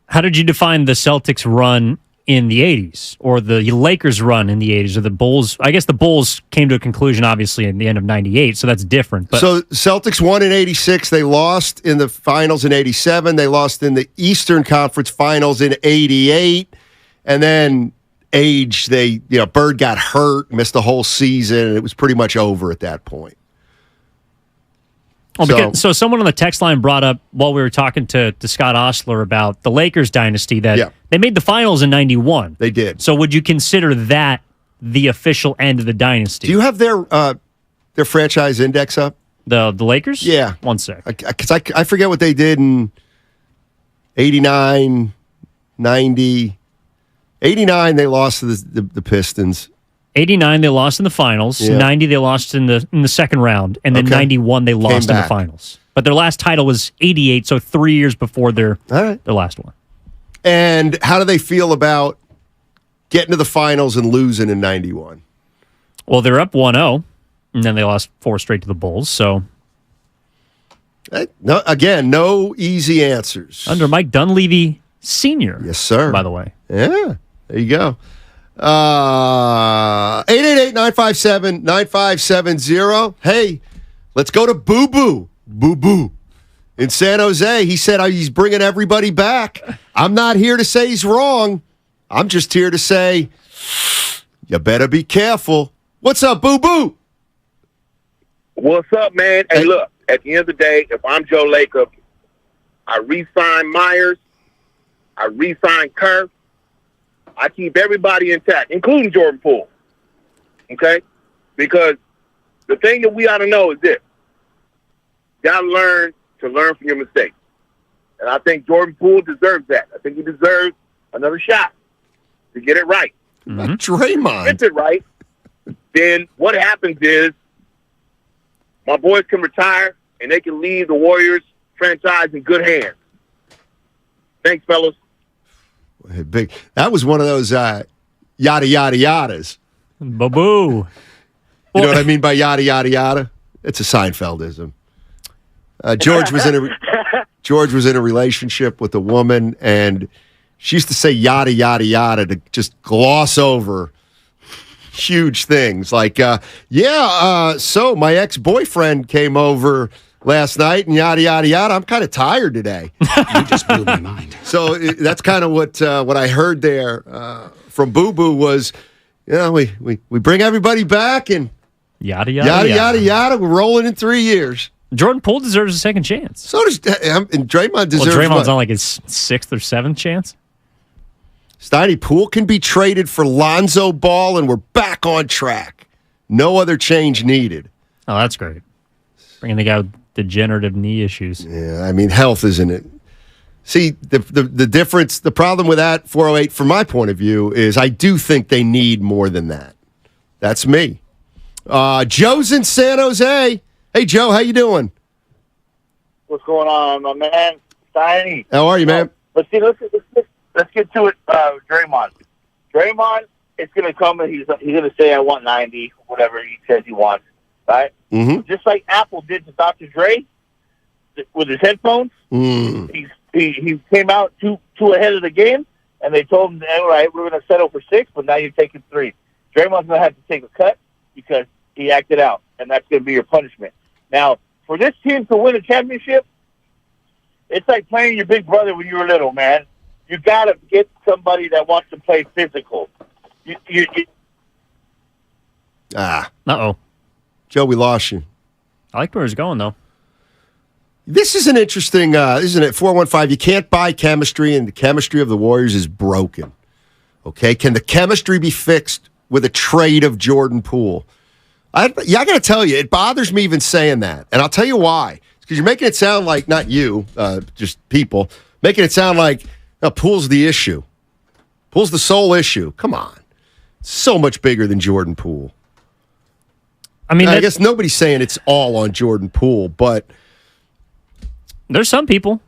How did you define the Celtics run in the 80s or the Lakers run in the 80s or the Bulls? I guess the Bulls came to a conclusion, obviously, in the end of 98, so that's different. But so Celtics won in 86. They lost in the finals in 87. They lost in the Eastern Conference Finals in 88. And then Bird got hurt, missed the whole season, and it was pretty much over at that point. So someone on the text line brought up while we were talking to Scott Ostler about the Lakers dynasty that they made the finals in 91. They did. So would you consider that the official end of the dynasty? Do you have their franchise index up? The Lakers? Yeah. 1 sec. Because I forget what they did in 89, 90. 89, they lost to the Pistons. 89, they lost in the finals. Yeah. 90, they lost in the second round. And then 91, they lost in the finals. But their last title was 88, so 3 years before their last one. And how do they feel about getting to the finals and losing in 91? Well, they're up 1-0, and then they lost 4 straight to the Bulls. So, no easy answers. Under Mike Dunleavy Sr. Yes, sir. By the way. Yeah, there you go. 888-957-9570. Hey, let's go to Boo Boo. Boo Boo. In San Jose, he said he's bringing everybody back. I'm not here to say he's wrong. I'm just here to say you better be careful. What's up, Boo Boo? What's up, man? Hey, look, at the end of the day, if I'm Joe Lacob, I re-sign Myers, I re-sign Kerr, I keep everybody intact, including Jordan Poole. Okay? Because the thing that we ought to know is this. You got to learn from your mistakes. And I think Jordan Poole deserves that. I think he deserves another shot to get it right. Draymond. Gets it right, then what happens is my boys can retire and they can leave the Warriors franchise in good hands. Thanks, fellas. Big. That was one of those yada yada yadas. Boo-boo. You know what I mean by yada yada yada? It's a Seinfeldism. George was in a relationship with a woman, and she used to say yada yada yada to just gloss over huge things like, so my ex-boyfriend came over last night and yada yada yada. I'm kind of tired today. You just blew my mind. So that's kind of what I heard there from Boo Boo was, we bring everybody back and yada yada yada yada. We're rolling in 3 years. Jordan Poole deserves a second chance. So does and Draymond deserves. Well, Draymond's on like his 6th or 7th chance. Steiny, Poole can be traded for Lonzo Ball, and we're back on track. No other change needed. Oh, that's great. Bringing the guy with degenerative knee issues. Yeah, I mean, health isn't it. See, the difference, the problem with that 408, from my point of view, is I do think they need more than that. That's me. Joe's in San Jose. Hey, Joe, how you doing? What's going on, my man? Steiny. How are you, man? Let's get to it. Draymond. Draymond is going to come and he's going to say, I want 90, whatever he says he wants, right? Mm-hmm. Just like Apple did to Dr. Dre with his headphones. Mm. He came out too ahead of the game, and they told him, all right, we're going to settle for 6, but now you're taking 3. Draymond's going to have to take a cut because he acted out, and that's going to be your punishment. Now, for this team to win a championship, it's like playing your big brother when you were little, man. You got to get somebody that wants to play physical. Uh-oh. Joe, we lost you. I like where he's going, though. This is an interesting, isn't it? 415, you can't buy chemistry, and the chemistry of the Warriors is broken. Okay? Can the chemistry be fixed with a trade of Jordan Poole? I got to tell you, it bothers me even saying that. And I'll tell you why. Because you're making it sound like, not you, just people, making it sound like Poole's the issue. Poole's the sole issue. Come on. So much bigger than Jordan Poole. I mean, I guess nobody's saying it's all on Jordan Poole, but there's some people.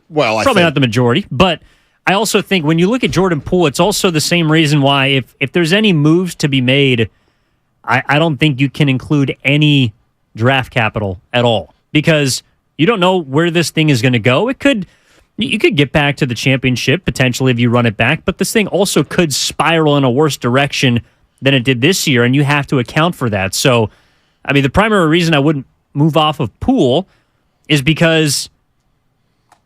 Well, probably not the majority, but I also think when you look at Jordan Poole, it's also the same reason why if there's any moves to be made, I don't think you can include any draft capital at all because you don't know where this thing is going to go. You could get back to the championship potentially if you run it back, but this thing also could spiral in a worse direction than it did this year, and you have to account for that. So, I mean, the primary reason I wouldn't move off of Poole is because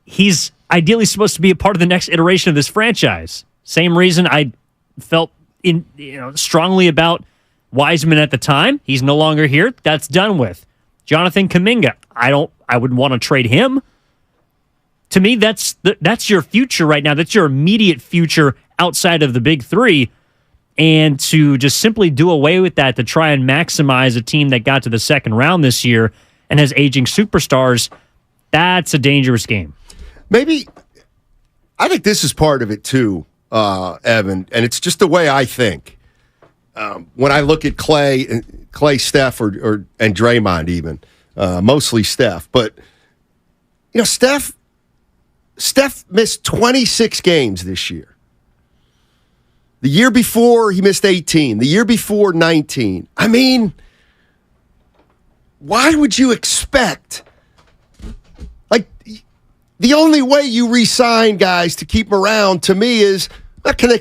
he's ideally supposed to be a part of the next iteration of this franchise. Same reason I felt strongly about Wiseman at the time. He's no longer here. That's done with. Jonathan Kaminga, I wouldn't want to trade him. To me, that's your future right now. That's your immediate future outside of the big three. And to just simply do away with that to try and maximize a team that got to the second round this year and has aging superstars, that's a dangerous game. Maybe, I think this is part of it too, Evan, and it's just the way I think. When I look at Clay, Steph, and Draymond even, mostly Steph. But, Steph missed 26 games this year. The year before, he missed 18. The year before, 19. I mean, why would you expect? Like, the only way you re-sign guys to keep them around, to me, is, can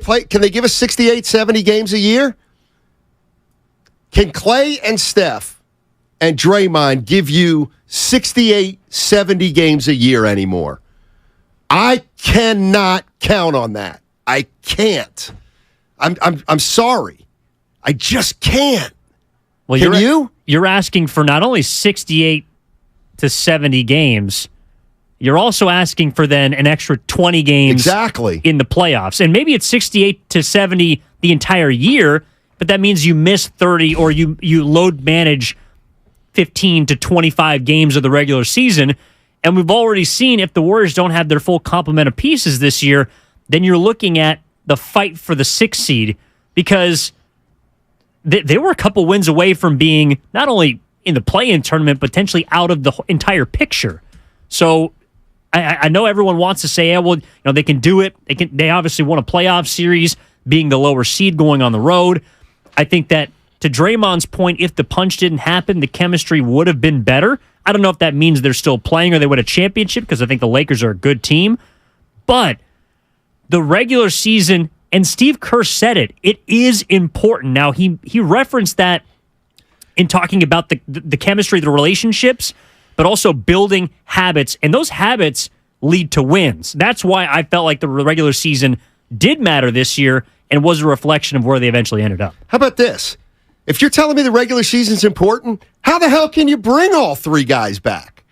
they give us 68, 70 games a year? Can Clay and Steph and Draymond give you 68, 70 games a year anymore? I cannot count on that. I can't. I'm sorry. I just can't. Well, you're asking for not only 68 to 70 games, you're also asking for then an extra 20 games in the playoffs. And maybe it's 68 to 70 the entire year, but that means you miss 30 or you load manage 15 to 25 games of the regular season. And we've already seen if the Warriors don't have their full complement of pieces this year, then you're looking at the fight for the 6th seed because they were a couple wins away from being not only in the play-in tournament, potentially out of the entire picture. So I know everyone wants to say, they can do it. They obviously won a playoff series, being the lower seed going on the road. I think that to Draymond's point, if the punch didn't happen, the chemistry would have been better. I don't know if that means they're still playing or they win a championship because I think the Lakers are a good team. But the regular season, and Steve Kerr said it is important. Now, he referenced that in talking about the chemistry, the relationships, but also building habits. And those habits lead to wins. That's why I felt like the regular season did matter this year and was a reflection of where they eventually ended up. How about this? If you're telling me the regular season's important, how the hell can you bring all 3 guys back?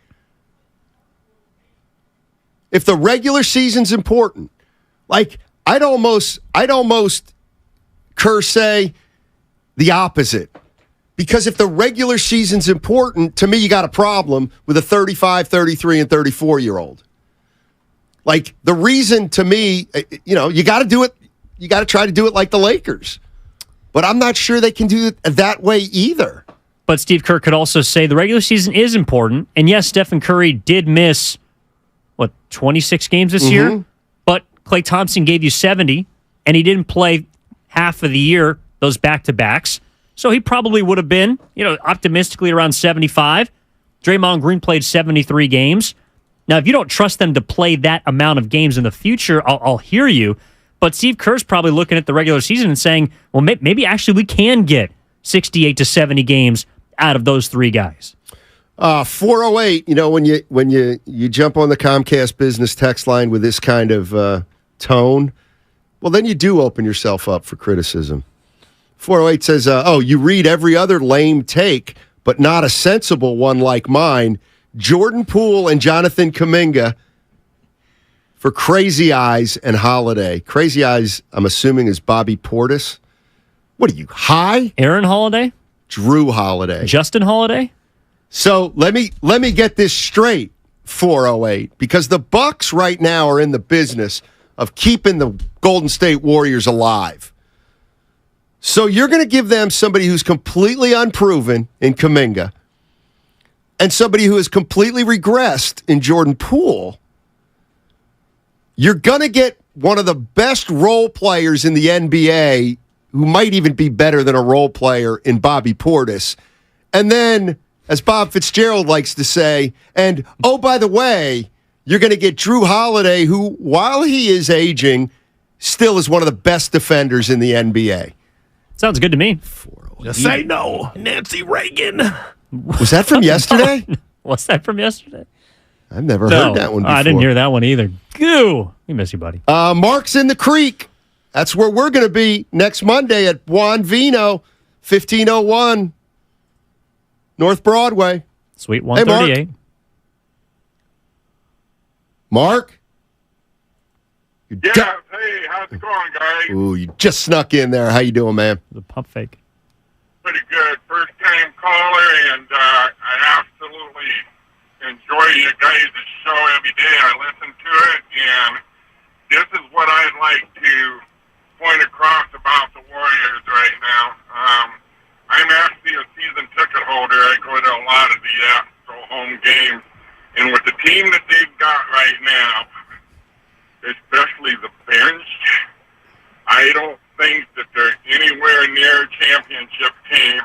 If the regular season's important, like I'd almost Kerr say the opposite. Because if the regular season's important, to me you got a problem with a 35, 33, and 34-year-old. Like the reason to me, you got to do it. You got to try to do it like the Lakers. But I'm not sure they can do it that way either. But Steve Kerr could also say the regular season is important. And yes, Stephen Curry did miss, 26 games this year? But Klay Thompson gave you 70, and he didn't play half of the year, those back-to-backs. So he probably would have been, optimistically around 75. Draymond Green played 73 games. Now, if you don't trust them to play that amount of games in the future, I'll hear you. But Steve Kerr's probably looking at the regular season and saying, well, maybe actually we can get 68 to 70 games out of those three guys. 408, when you jump on the Comcast business text line with this kind of tone, well, then you do open yourself up for criticism. 408 says, you read every other lame take, but not a sensible one like mine. Jordan Poole and Jonathan Kaminga for Crazy Eyes and Holiday. Crazy Eyes, I'm assuming, is Bobby Portis. What are you, high? Aaron Holiday? Drew Holiday. Justin Holiday? So let me get this straight, 408, because the Bucks right now are in the business of keeping the Golden State Warriors alive. So you're going to give them somebody who's completely unproven in Kaminga and somebody who has completely regressed in Jordan Poole. You're going to get one of the best role players in the NBA who might even be better than a role player in Bobby Portis. And then, as Bob Fitzgerald likes to say, and, oh, by the way, you're going to get Drew Holiday, who, while he is aging, still is one of the best defenders in the NBA. Sounds good to me. Just say no, Nancy Reagan. Was that from yesterday? Was that from yesterday? I've never heard that one before. I didn't hear that one either. Goo! We miss you, buddy. Mark's in the Creek. That's where we're going to be next Monday at Juan Vino, 1501 North Broadway. Suite 138. Hey, Mark? Yeah, hey, how's it going, guys? Ooh, you just snuck in there. How you doing, man? The pump fake. Pretty good. First-time caller, and I absolutely enjoy you guys' show every day. I listen to it, and this is what I'd like to point across about the Warriors right now. I'm actually a season ticket holder. I go to a lot of the Astro home games, and with the team that they've got right now, especially the bench, I don't think that they're anywhere near a championship team.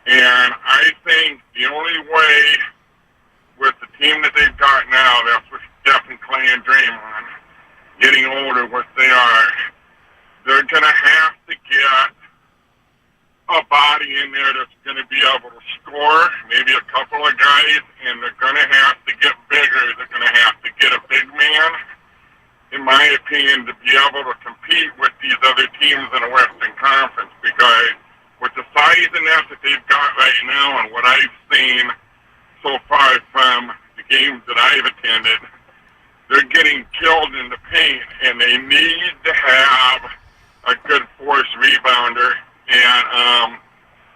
And I think the only way with the team that they've got now, that's with Stephen, Clay, and Draymond, getting older, what they are, they're going to have to get a body in there that's going to be able to score, maybe a couple of guys, and they're going to have to get bigger. They're going to have to get a big man, in my opinion, to be able to compete with these other teams in the Western Conference, because with the size and that they've got right now and what I've seen so far from the games that I've attended, they're getting killed in the paint, and they need to have a good force rebounder. And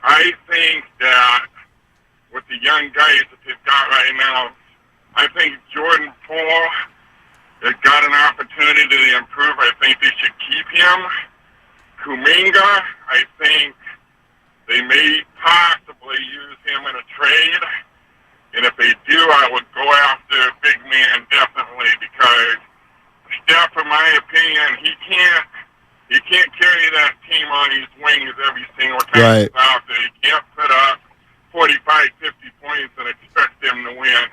I think that with the young guys that they've got right now, I think Jordan Poole has got an opportunity to improve. I think they should keep him. Kaminga, I think they may possibly use him in a trade. And if they do, I would go after a big man definitely, because Steph, in my opinion, he can't carry that team on his wings every single time he's out there. He can't put up 45, 50 points and expect them to win.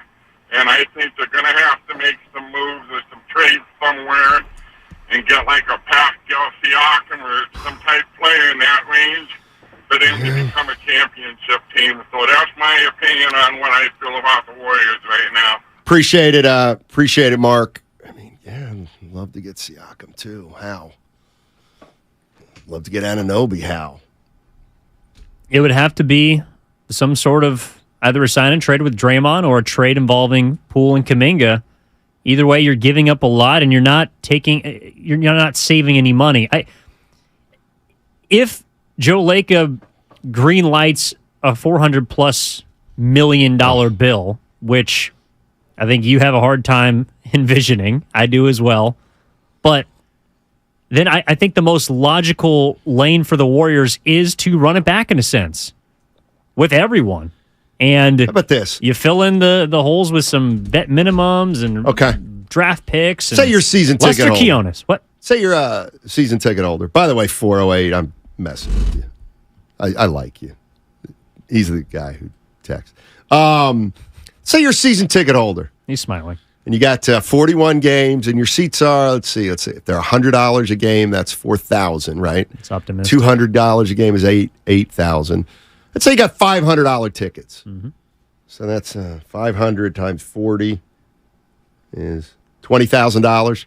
And I think they're going to have to make some moves or some trades somewhere and get like a Pascal Siakam or some type player in that range for them to become a championship team. So that's my opinion on what I feel about the Warriors right now. Appreciate it, Mark. I mean, yeah, I'd love to get Siakam too. How? Love to get Anunoby. How? It would have to be some sort of either a sign and trade with Draymond or a trade involving Poole and Kaminga. Either way, you're giving up a lot, and you're not saving any money. If Joe Lacob green lights a $400+ million bill, which I think you have a hard time envisioning, I do as well, but then I think the most logical lane for the Warriors is to run it back in a sense with everyone. And how about this? You fill in the holes with some bet minimums and draft picks. Say you're season ticket holder. Quionis. What? Say you're a season ticket holder. By the way, 408, I'm messing with you. I like you. He's the guy who texts. Say you're a season ticket holder. He's smiling. And you got 41 games, and your seats are, let's see, if they're $100 a game, that's $4,000, right? It's optimistic. $200 a game is $8,000. Let's say you got $500 tickets. Mm-hmm. So that's 500 times 40 is $20,000.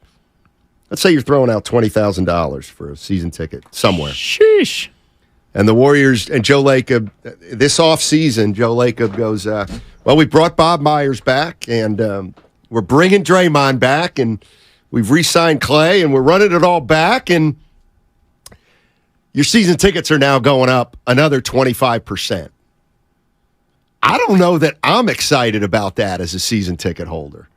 Let's say you're throwing out $20,000 for a season ticket somewhere. Sheesh. And the Warriors and Joe Lacob, this offseason, Joe Lacob goes, well, we brought Bob Myers back, and we're bringing Draymond back, and we've re-signed Clay, and we're running it all back, and your season tickets are now going up another 25%. I don't know that I'm excited about that as a season ticket holder.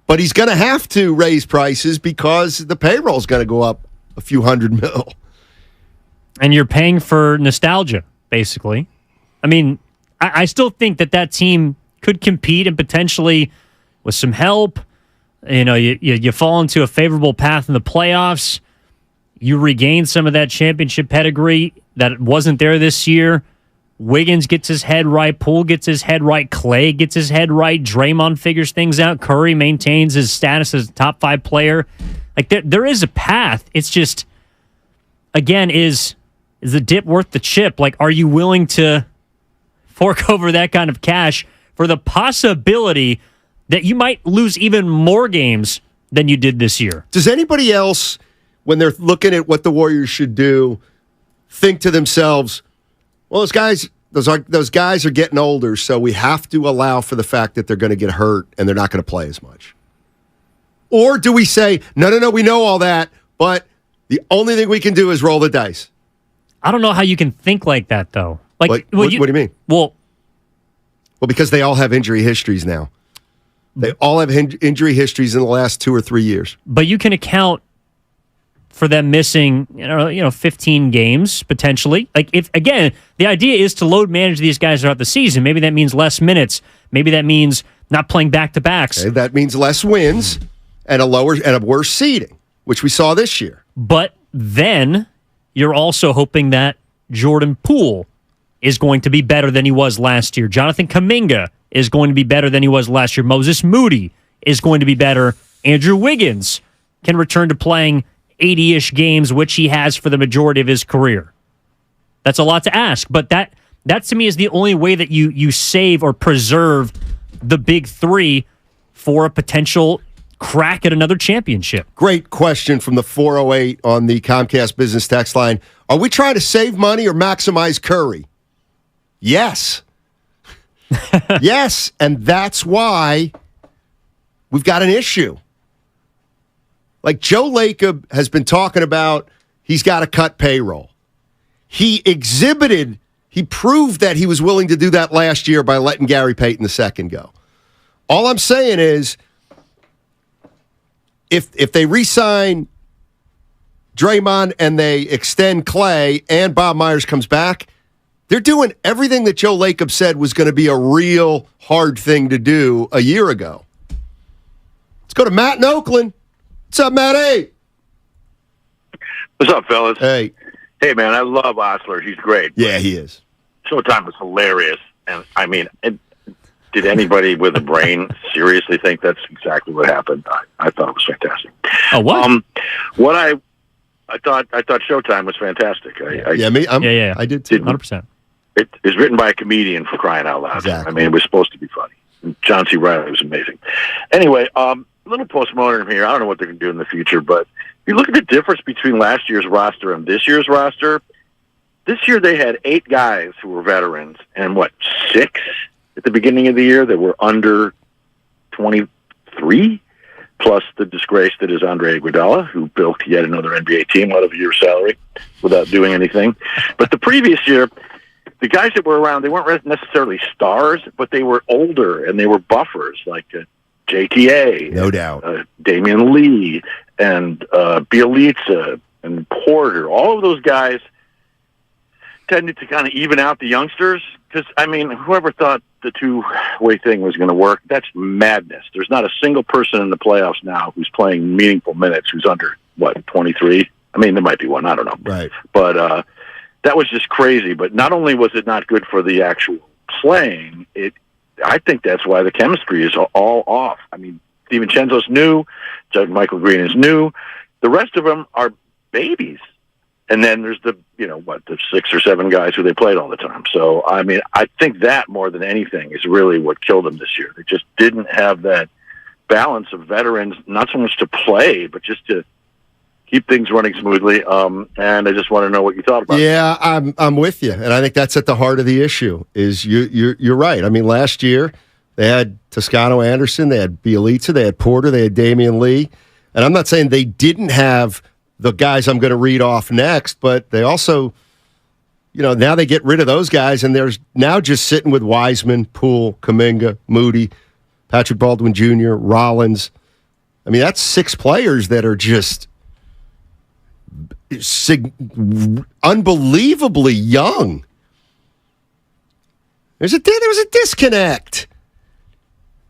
But he's going to have to raise prices because the payroll is going to go up a few $100 million. And you're paying for nostalgia, basically. I mean, I still think that team could compete and potentially, with some help, you fall into a favorable path in the playoffs. You regain some of that championship pedigree that wasn't there this year. Wiggins gets his head right. Poole gets his head right. Clay gets his head right. Draymond figures things out. Curry maintains his status as a top 5 player. Like there is a path. It's just, again, is the dip worth the chip? Like, are you willing to fork over that kind of cash for the possibility that you might lose even more games than you did this year? Does anybody else, when they're looking at what the Warriors should do, think to themselves, well, those guys are getting older, so we have to allow for the fact that they're going to get hurt and they're not going to play as much? Or do we say, no, we know all that, but the only thing we can do is roll the dice? I don't know how you can think like that, though. What do you mean? Well, because they all have injury histories now. They all have injury histories in the last 2 or 3 years. But you can account for them missing, 15 games potentially. Like, if again, the idea is to load manage these guys throughout the season. Maybe that means less minutes. Maybe that means not playing back-to-backs. Okay, that means less wins and a worse seeding, which we saw this year. But then you're also hoping that Jordan Poole is going to be better than he was last year. Jonathan Kaminga is going to be better than he was last year. Moses Moody is going to be better. Andrew Wiggins can return to playing 80-ish games, which he has for the majority of his career. That's a lot to ask, but that to me is the only way that you save or preserve the big three for a potential crack at another championship. Great question from the 408 on the Comcast Business Text line. Are we trying to save money or maximize Curry? Yes. Yes, and that's why we've got an issue. Like Joe Lacob has been talking about, he's got to cut payroll. He proved that he was willing to do that last year by letting Gary Payton II go. All I'm saying is, if they re-sign Draymond and they extend Clay and Bob Myers comes back, they're doing everything that Joe Lacob said was going to be a real hard thing to do a year ago. Let's go to Matt in Oakland. What's up, Matt? Hey. What's up, fellas? Hey. Hey, man, I love Osler. He's great. Yeah, he is. Showtime was hilarious. And, I mean, did anybody with a brain seriously think that's exactly what happened? I thought it was fantastic. Oh, what? I thought Showtime was fantastic. I did too. 100%. It is written by a comedian, for crying out loud. Exactly. I mean, it was supposed to be funny. And John C. Reilly was amazing. Anyway, a little postmodern here. I don't know what they're going to do in the future, but if you look at the difference between last year's roster and this year's roster, this year they had 8 guys who were veterans, and 6 at the beginning of the year that were under 23, plus the disgrace that is Andre Iguodala, who built yet another NBA team out of a year's salary without doing anything. But the previous year, the guys that were around, they weren't necessarily stars, but they were older and they were buffers, like JTA. No doubt. Damian Lee and Bielitsa and Porter. All of those guys tended to kind of even out the youngsters. Because, I mean, whoever thought the two-way thing was going to work, that's madness. There's not a single person in the playoffs now who's playing meaningful minutes who's under, 23? I mean, there might be one. I don't know. Right. But that was just crazy. But not only was it not good for the actual playing, it I think that's why the chemistry is all off. I mean, DiVincenzo's new, Michael Green is new. The rest of them are babies. And then there's the 6 or 7 guys who they played all the time. So, I mean, I think that more than anything is really what killed them this year. They just didn't have that balance of veterans, not so much to play, but just to keep things running smoothly. And I just want to know what you thought about it. Yeah, I'm with you. And I think that's at the heart of the issue is you're right. I mean, last year they had Toscano Anderson, they had Bielitsa, they had Porter, they had Damian Lee. And I'm not saying they didn't have the guys I'm going to read off next, but they also, now they get rid of those guys, and they're now just sitting with Wiseman, Poole, Kaminga, Moody, Patrick Baldwin Jr., Rollins. I mean, that's 6 players that are just unbelievably young. There was a disconnect.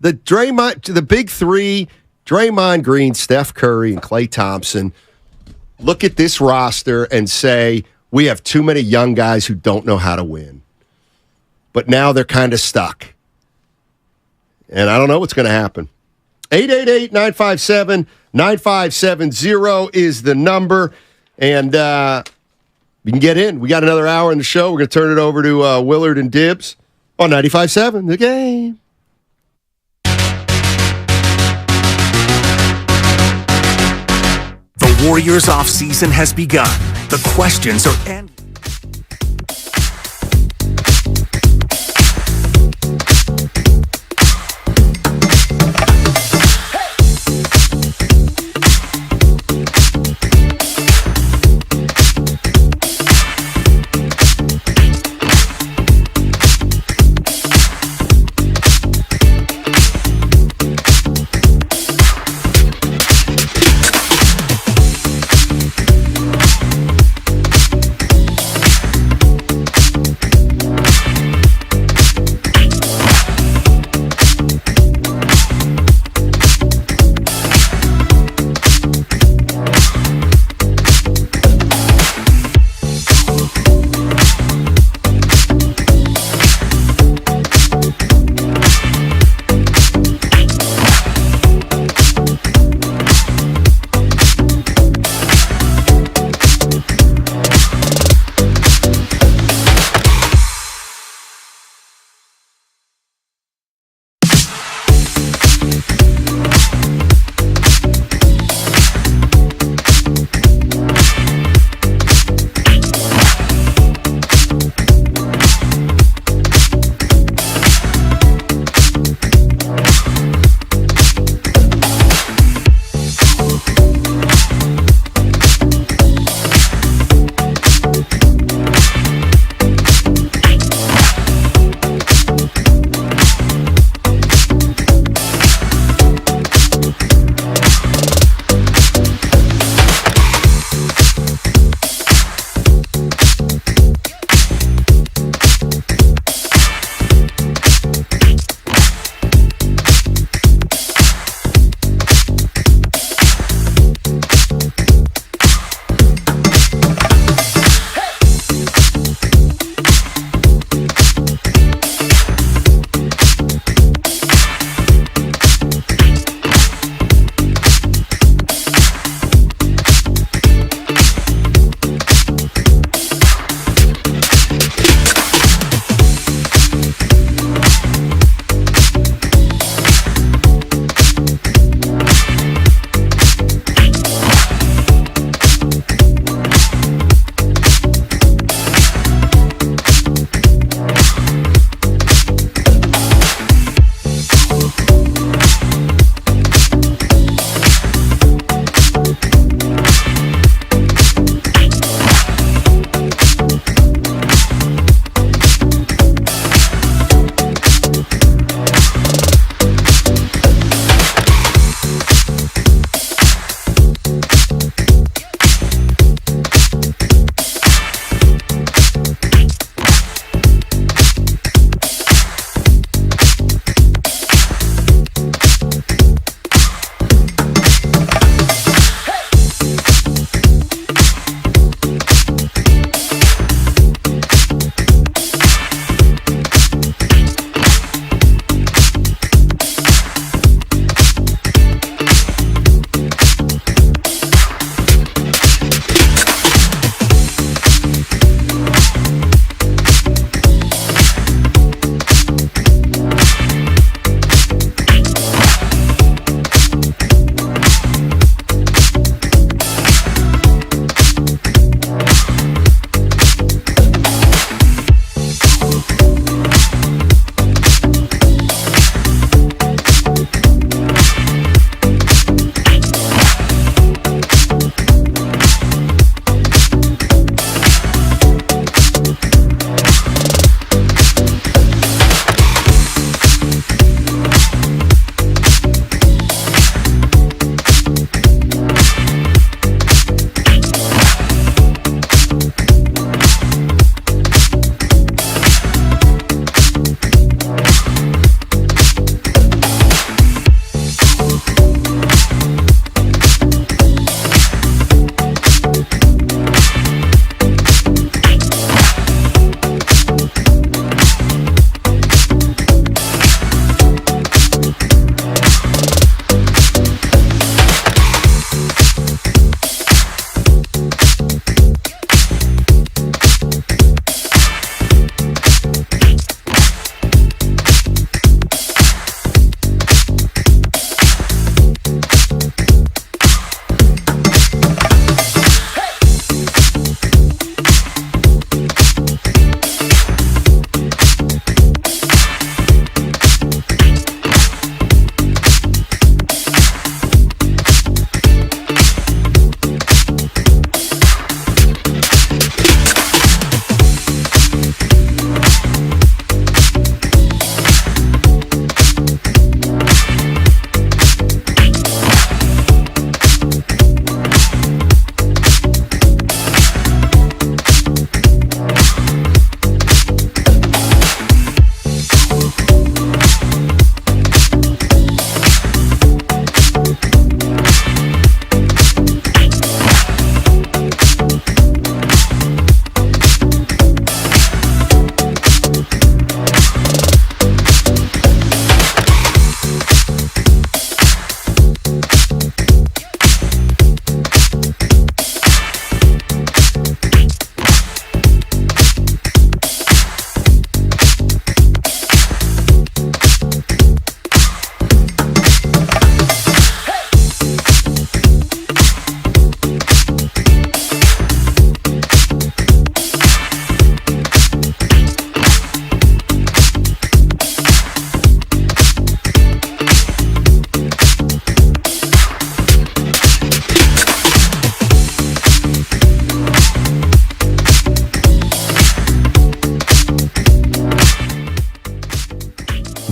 The big 3, Draymond Green, Steph Curry, and Klay Thompson, look at this roster and say, we have too many young guys who don't know how to win. But now they're kind of stuck. And I don't know what's going to happen. 888-957-9570 is the number. And you can get in. We got another hour in the show. We're going to turn it over to Willard and Dibbs on 95.7 The Game. The Warriors offseason has begun. The questions are endless.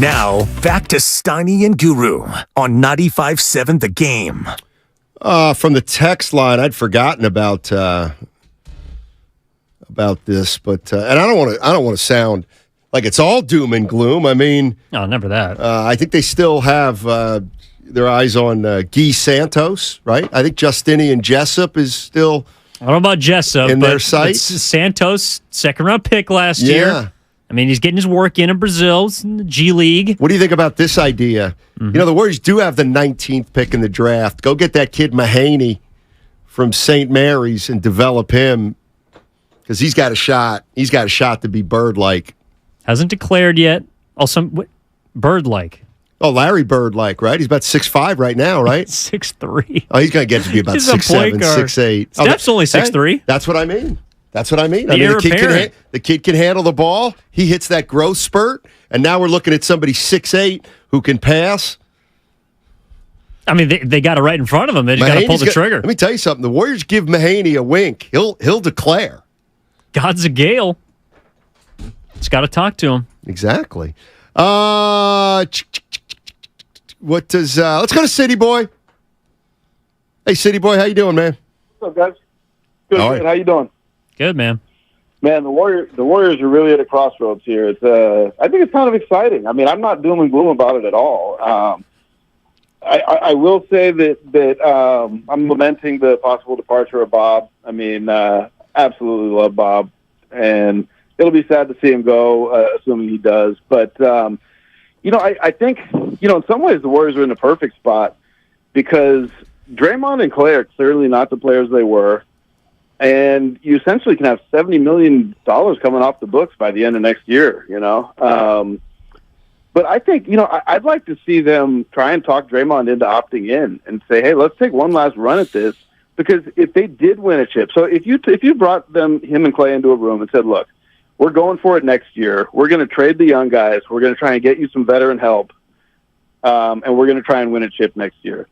Now, back to Steiny and Guru on 95.7 The Game. From the text line, I'd forgotten about this, but and I don't want to sound like it's all doom and gloom. I mean, no, never that. I think they still have their eyes on Guy Santos, right? I think Justinian Jessup is still. I don't know about Jessup, in but their sights. Santos, second-round pick last year. I mean, he's getting his work in Brazil, in the G League. What do you think about this idea? Mm-hmm. You know, the Warriors do have the 19th pick in the draft. Go get that kid Mahaney from St. Mary's and develop him because he's got a shot. He's got a shot to be Bird-like. Hasn't declared yet. Also, Bird-like. Oh, Larry Bird-like, right? He's about 6'5" right now, right? 6'3". Oh, he's going to get to be about 6'7", 6'8". Steph's only 6'3". Hey, that's what I mean. The kid can handle the ball. He hits that growth spurt, and now we're looking at somebody 6'8" who can pass. I mean, they got it right in front of him. They just got to pull the trigger. Let me tell you something. The Warriors give Mahaney a wink. He'll declare. God's a Gale. Just got to talk to him. Exactly. What does? Let's go to City Boy. Hey, City Boy, how you doing, man? What's up, guys? Good. All right. How you doing? Good, man. Man, the Warriors are really at a crossroads here. It's I think it's kind of exciting. I mean, I'm not doom and gloom about it at all. I will say that I'm lamenting the possible departure of Bob. I mean, absolutely love Bob, and it'll be sad to see him go, assuming he does. But I think in some ways the Warriors are in the perfect spot because Draymond and Clay are clearly not the players they were. And you essentially can have $70 million coming off the books by the end of next year, But I think, I'd like to see them try and talk Draymond into opting in and say, hey, let's take one last run at this. Because if they did win a chip, so if you brought him and Clay into a room and said, look, we're going for it next year. We're going to trade the young guys. We're going to try and get you some veteran help. And we're going to try and win a chip next year.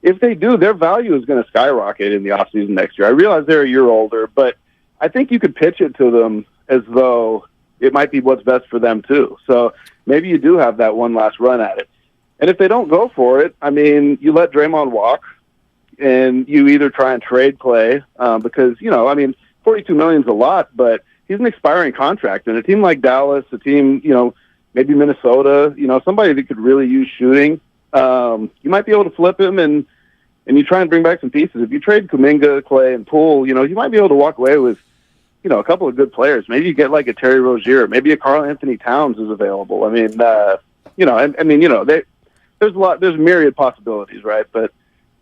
If they do, their value is going to skyrocket in the offseason next year. I realize they're a year older, but I think you could pitch it to them as though it might be what's best for them too. So maybe you do have that one last run at it. And if they don't go for it, I mean, you let Draymond walk and you either try and trade Clay because, $42 million is a lot, but he's an expiring contract. And a team like Dallas, a team, maybe Minnesota, somebody that could really use shooting, you might be able to flip him and you try and bring back some pieces. If you trade Kaminga, Clay, and Poole, you might be able to walk away with, a couple of good players. Maybe you get like a Terry Rozier. Maybe a Karl Anthony Towns is available. I mean, there's myriad possibilities, right? But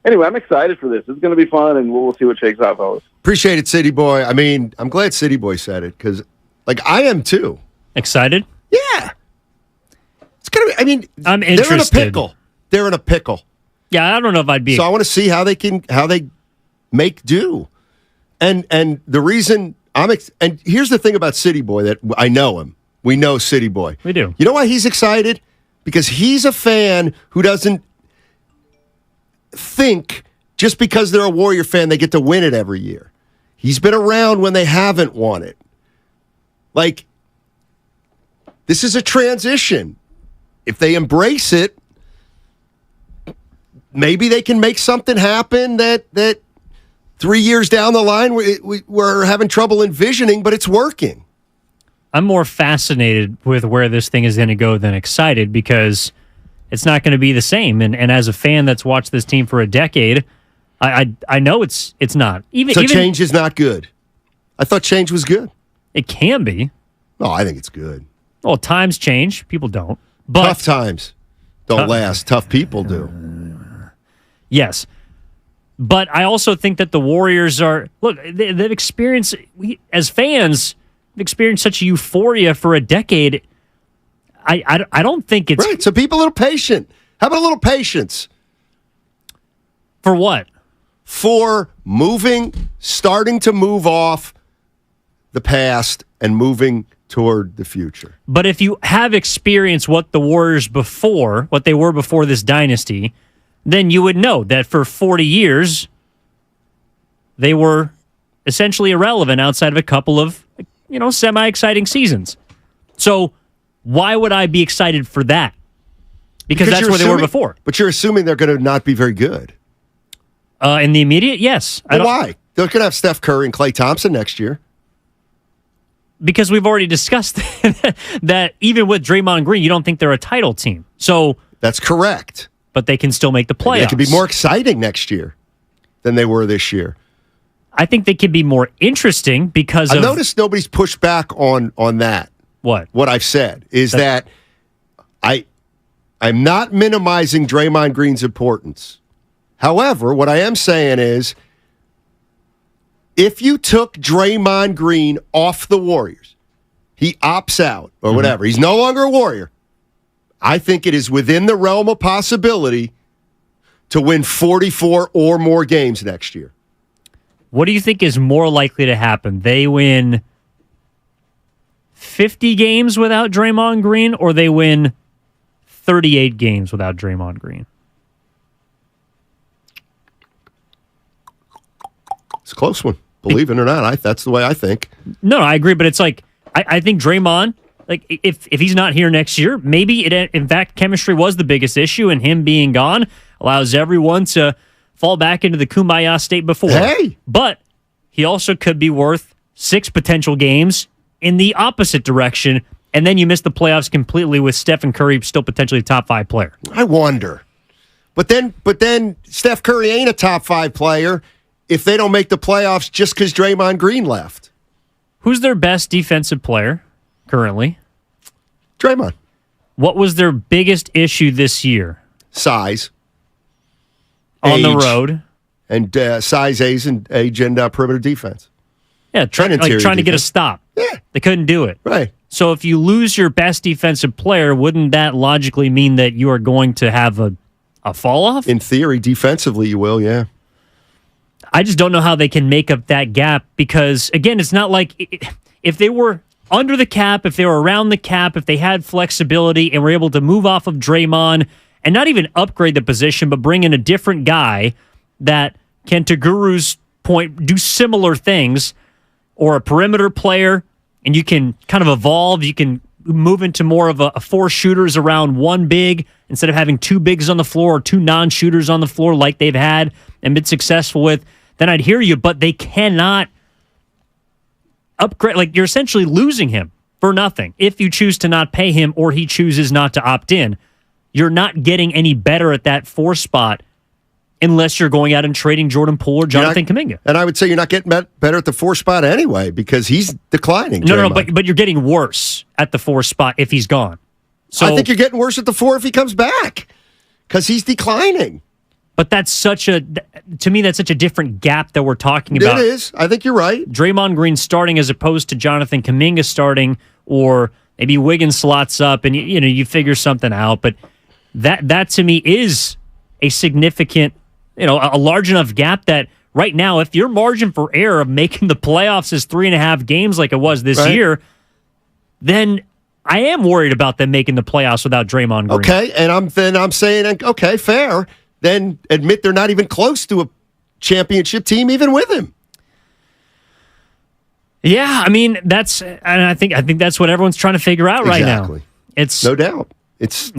anyway, I'm excited for this. It's going to be fun, and we'll see what shakes out, fellas. Appreciate it, City Boy. I mean, I'm glad City Boy said it because, I am too. Excited? Yeah. It's gonna be. I mean, I'm interested. They're in a pickle. Yeah, I don't know if I'd be. So I want to see how they make do, and the reason and here's the thing about City Boy that I know him. We know City Boy. We do. You know why he's excited? Because he's a fan who doesn't think just because they're a Warrior fan they get to win it every year. He's been around when they haven't won it. This is a transition. If they embrace it, maybe they can make something happen that 3 years down the line we're having trouble envisioning, but it's working. I'm more fascinated with where this thing is going to go than excited because it's not going to be the same. And as a fan that's watched this team for a decade, I know it's not. Even change is not good. I thought change was good. It can be. No, I think it's good. Well, times change. People don't. But tough times don't last. Tough people do. Yes. But I also think that the Warriors they've experienced, as fans, experienced such euphoria for a decade. I don't think it's... Right, so be a little patient. How about a little patience? For what? For starting to move off the past and moving toward the future. But if you have experienced what the Warriors what they were before this dynasty, then you would know that for 40 years, they were essentially irrelevant outside of a couple of, semi-exciting seasons. So why would I be excited for that? Because that's where they were before. But you're assuming they're going to not be very good. In the immediate, yes. Well, why? They're going to have Steph Curry and Klay Thompson next year. Because we've already discussed that even with Draymond Green, you don't think they're a title team. So that's correct. But they can still make the playoffs. They could be more exciting next year than they were this year. I think they could be more interesting because I noticed nobody's pushed back on that. What I've said is that I'm not minimizing Draymond Green's importance. However, what I am saying is if you took Draymond Green off the Warriors, he opts out or whatever, he's no longer a Warrior, I think it is within the realm of possibility to win 44 or more games next year. What do you think is more likely to happen? They win 50 games without Draymond Green, or they win 38 games without Draymond Green? It's a close one. Believe it or not, that's the way I think. No, I agree, but it's like I think Draymond, like if he's not here next year, maybe in fact chemistry was the biggest issue, and him being gone allows everyone to fall back into the kumbaya state before. Hey! But he also could be worth 6 potential games in the opposite direction, and then you miss the playoffs completely with Stephen Curry still potentially a top 5 player. I wonder. But then Steph Curry ain't a top 5 player if they don't make the playoffs just because Draymond Green left. Who's their best defensive player currently? Draymond. What was their biggest issue this year? Size. On the road. And size, age, and perimeter defense. Yeah, trying to get a stop. Yeah. They couldn't do it. Right. So if you lose your best defensive player, wouldn't that logically mean that you are going to have a fall off? In theory, defensively, you will, yeah. I just don't know how they can make up that gap because, again, it's not like if they were under the cap, if they were around the cap, if they had flexibility and were able to move off of Draymond and not even upgrade the position, but bring in a different guy that can, to Guru's point, do similar things, or a perimeter player, and you can kind of evolve. You can move into more of a 4 shooters around 1 big instead of having 2 bigs on the floor or 2 non-shooters on the floor like they've had and been successful with, then I'd hear you, but they cannot upgrade. Like, you're essentially losing him for nothing. If you choose to not pay him or he chooses not to opt in, you're not getting any better at that 4 spot unless you're going out and trading Jordan Poole or Jonathan Kaminga. And I would say you're not getting better at the 4 spot anyway because he's declining. No, but you're getting worse at the 4 spot if he's gone. So I think you're getting worse at the 4 if he comes back because he's declining. But that's to me, that's such a different gap that we're talking about. It is. I think you're right. Draymond Green starting as opposed to Jonathan Kaminga starting, or maybe Wiggins slots up and you figure something out. But that to me is a significant, a large enough gap that right now, if your margin for error of making the playoffs is 3.5 games like it was this year, then I am worried about them making the playoffs without Draymond Green. Okay, and I'm saying, okay, fair. Then admit they're not even close to a championship team even with him. Yeah, I mean I think that's what everyone's trying to figure out right now. It's no doubt.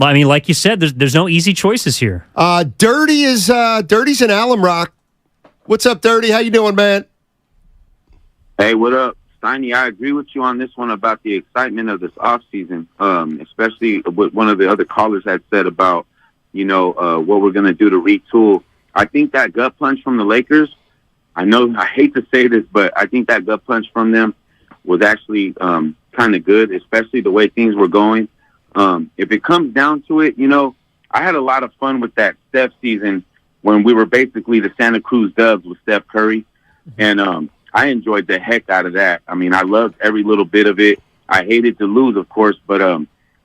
I mean, like you said, there's no easy choices here. Dirty's in Alum Rock. What's up, Dirty? How you doing, man? Hey, what up, Steiny? I agree with you on this one about the excitement of this offseason, especially what one of the other callers had said about what we're going to do to retool. I think that gut punch from the Lakers, I hate to say this, but I think that gut punch from them was actually kind of good, especially the way things were going. If it comes down to it, I had a lot of fun with that Steph season when we were basically the Santa Cruz Dubs with Steph Curry. And I enjoyed the heck out of that. I mean, I loved every little bit of it. I hated to lose, of course, but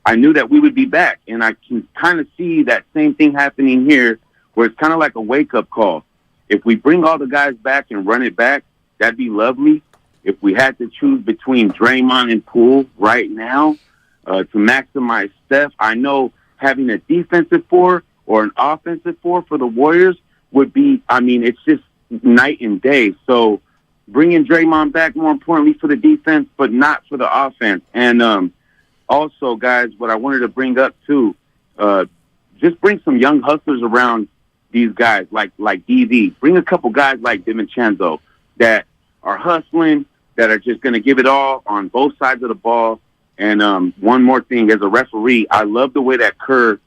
I knew that we would be back. And I can kind of see that same thing happening here where it's kind of like a wake-up call. If we bring all the guys back and run it back, that'd be lovely. If we had to choose between Draymond and Poole right now to maximize Steph, I know having a defensive 4 or an offensive 4 for the Warriors would be, it's just night and day. So bringing Draymond back, more importantly, for the defense, but not for the offense. And also, guys, what I wanted to bring up, too, just bring some young hustlers around these guys, like DV. Bring a couple guys like DiVincenzo that are hustling, that are just going to give it all on both sides of the ball. And one more thing, as a referee, I love the way that Kerr,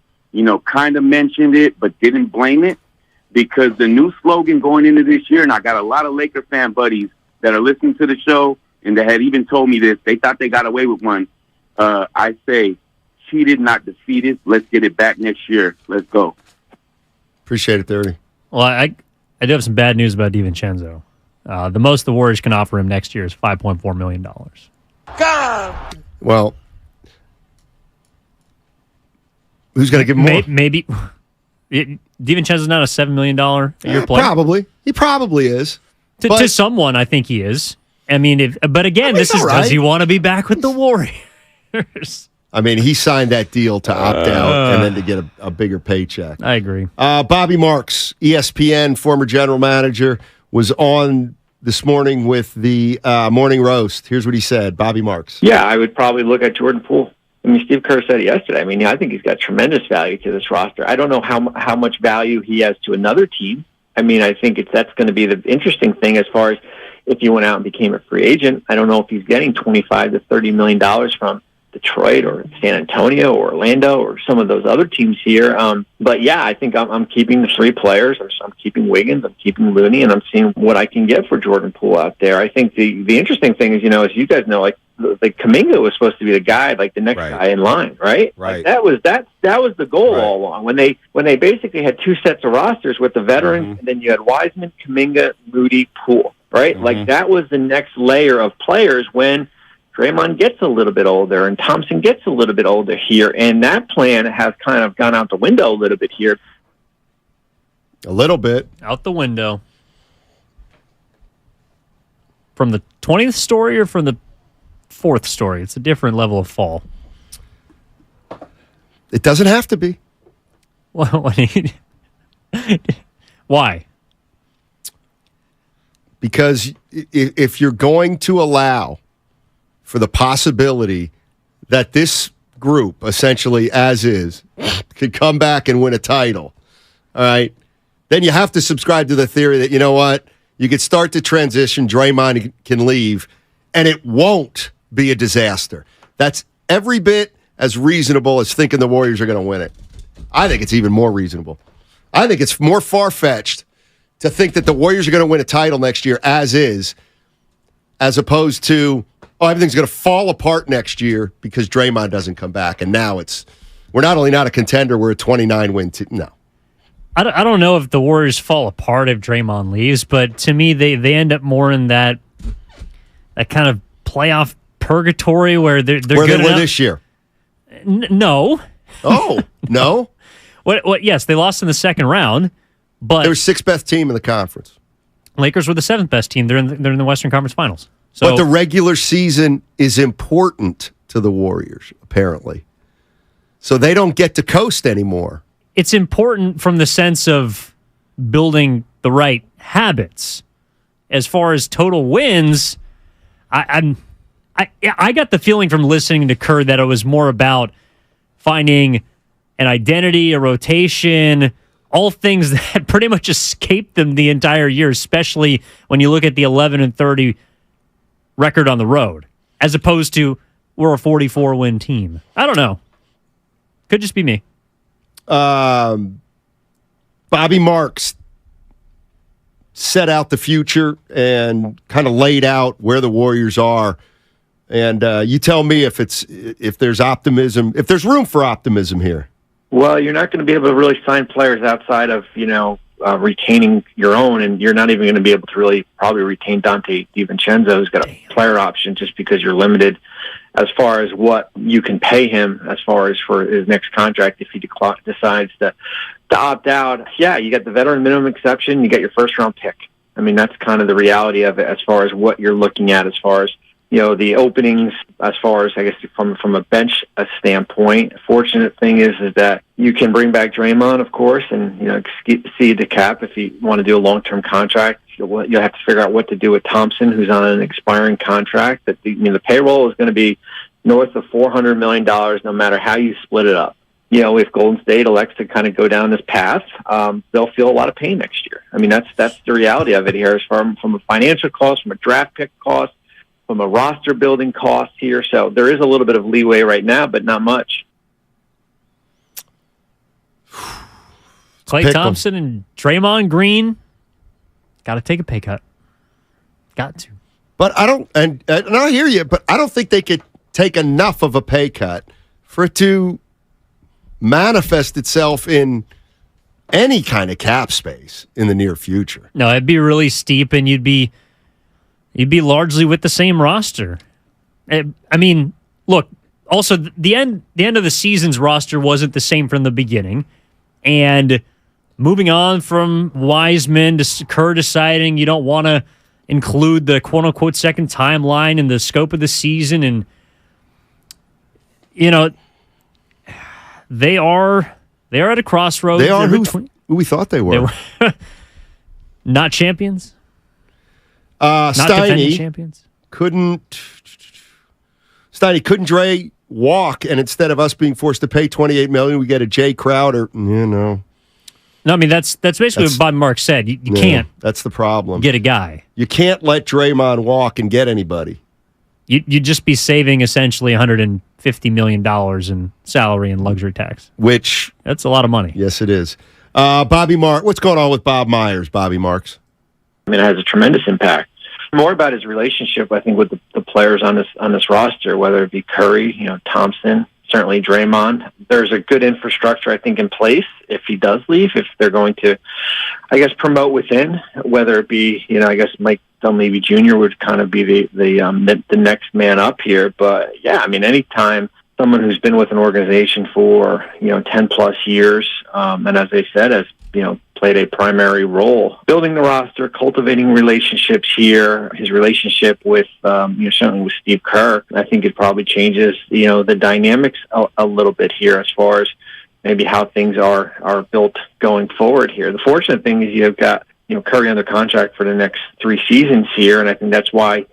kind of mentioned it but didn't blame it, because the new slogan going into this year, and I got a lot of Laker fan buddies that are listening to the show and that had even told me this, they thought they got away with one. I say, cheated, not defeated. Let's get it back next year. Let's go. Appreciate it, 30. Well, I do have some bad news about DiVincenzo. The most the Warriors can offer him next year is $5.4 million. God! Well, who's going to give him more? Maybe. DiVincenzo's not a $7 million a year player. Probably. He probably is. To someone, I think he is. I mean, but again, this is, does he want to be back with the Warriors? I mean, he signed that deal to opt out and then to get a bigger paycheck. I agree. Bobby Marks, ESPN, former general manager, was on this morning with the Morning Roast. Here's what he said. Bobby Marks. Yeah, I would probably look at Jordan Poole. I mean, Steve Kerr said it yesterday. I mean, I think he's got tremendous value to this roster. I don't know how much value he has to another team. I mean, I think that's going to be the interesting thing as far as if he went out and became a free agent. I don't know if he's getting $25 to $30 million from Detroit or San Antonio or Orlando or some of those other teams here. But yeah, I think I'm keeping the three players. I'm keeping Wiggins, I'm keeping Looney, and I'm seeing what I can get for Jordan Poole out there. I think the interesting thing is, as you guys know, like Kaminga was supposed to be the guy, like the next guy in line, right? Right. Like that was the goal all along. When they basically had two sets of rosters with the veterans, and then you had Wiseman, Kaminga, Moody, Poole, right? Like that was the next layer of players when Draymond gets a little bit older and Thompson gets a little bit older here, and that plan has kind of gone out the window a little bit here. A little bit. Out the window. From the 20th story or from the 4th story? It's a different level of fall. It doesn't have to be. Why? Because if you're going to allow for the possibility that this group, essentially as is, could come back and win a title, all right, then you have to subscribe to the theory that, you know what, you could start the transition, Draymond can leave, and it won't be a disaster. That's every bit as reasonable as thinking the Warriors are going to win it. I think it's even more reasonable. I think it's more far-fetched to think that the Warriors are going to win a title next year as is, as opposed to, everything's going to fall apart next year because Draymond doesn't come back. And now we're not only not a contender, we're a 29-win team. No. I don't know if the Warriors fall apart if Draymond leaves, but to me, they end up more in that kind of playoff purgatory where they're where good they were enough. This year. No. Oh, no? What? Yes, they lost in the second round, but they were 6th best team in the conference. Lakers were the 7th best team. They're in the Western Conference Finals. So, but the regular season is important to the Warriors, apparently. So they don't get to coast anymore. It's important from the sense of building the right habits. As far as total wins, I got the feeling from listening to Kerr that it was more about finding an identity, a rotation, all things that pretty much escaped them the entire year, especially when you look at the 11-30 record on the road, as opposed to we're a 44-win team. I don't know. Could just be me. Bobby Marks set out the future and kind of laid out where the Warriors are. And you tell me if there's optimism, if there's room for optimism here. Well, you're not going to be able to really sign players outside of, retaining your own, and you're not even going to be able to really probably retain Dante DiVincenzo, who's got a player option, just because you're limited as far as what you can pay him as far as for his next contract if he decides to opt out. Yeah, you got the veteran minimum exception, you got your first-round pick. I mean, that's kind of the reality of it as far as what you're looking at as far as, the openings, as far as, I guess, from a bench standpoint. Fortunate thing is that you can bring back Draymond, of course, and, exceed the cap if you want to do a long-term contract. You'll have to figure out what to do with Thompson, who's on an expiring contract. That the payroll is going to be north of $400 million no matter how you split it up. if Golden State elects to kind of go down this path, they'll feel a lot of pain next year. I mean, that's the reality of it here, is from a financial cost, from a draft pick cost, from a roster building cost here. So there is a little bit of leeway right now, but not much. Klay Thompson and Draymond Green got to take a pay cut. Got to. But I don't, and I hear you, but I don't think they could take enough of a pay cut for it to manifest itself in any kind of cap space in the near future. No, it'd be really steep, and you'd be largely with the same roster. I mean, look. Also, the end of the season's roster wasn't the same from the beginning, and moving on from Wiseman to Kerr deciding you don't want to include the quote-unquote second timeline in the scope of the season, and they are at a crossroads. They are who we thought they were. Not champions. Not defending champions. Couldn't Dre walk, and instead of us being forced to pay $28 million, we get a Jay Crowder? No, I mean that's basically what Bob Marks said. You can't. That's the problem. Get a guy. You can't let Draymond walk and get anybody. You'd just be saving essentially $150 million in salary and luxury tax. Which that's a lot of money. Yes, it is. Bobby Marks, what's going on with Bob Myers? Bobby Marks. I mean, it has a tremendous impact. More about his relationship, I think, with the players on this roster, whether it be Curry, Thompson, certainly Draymond. There's a good infrastructure, I think, in place if he does leave, if they're going to, I guess, promote within, whether it be, I guess Mike Dunleavy Jr. would kind of be the next man up here. But yeah, I mean, anytime someone who's been with an organization for, 10 plus years, and as I said, has, played a primary role building the roster, cultivating relationships here, his relationship with, certainly with Steve Kerr, I think it probably changes, the dynamics a little bit here as far as maybe how things are built going forward here. The fortunate thing is you've got, Curry under contract for the next 3 seasons here, and I think that's why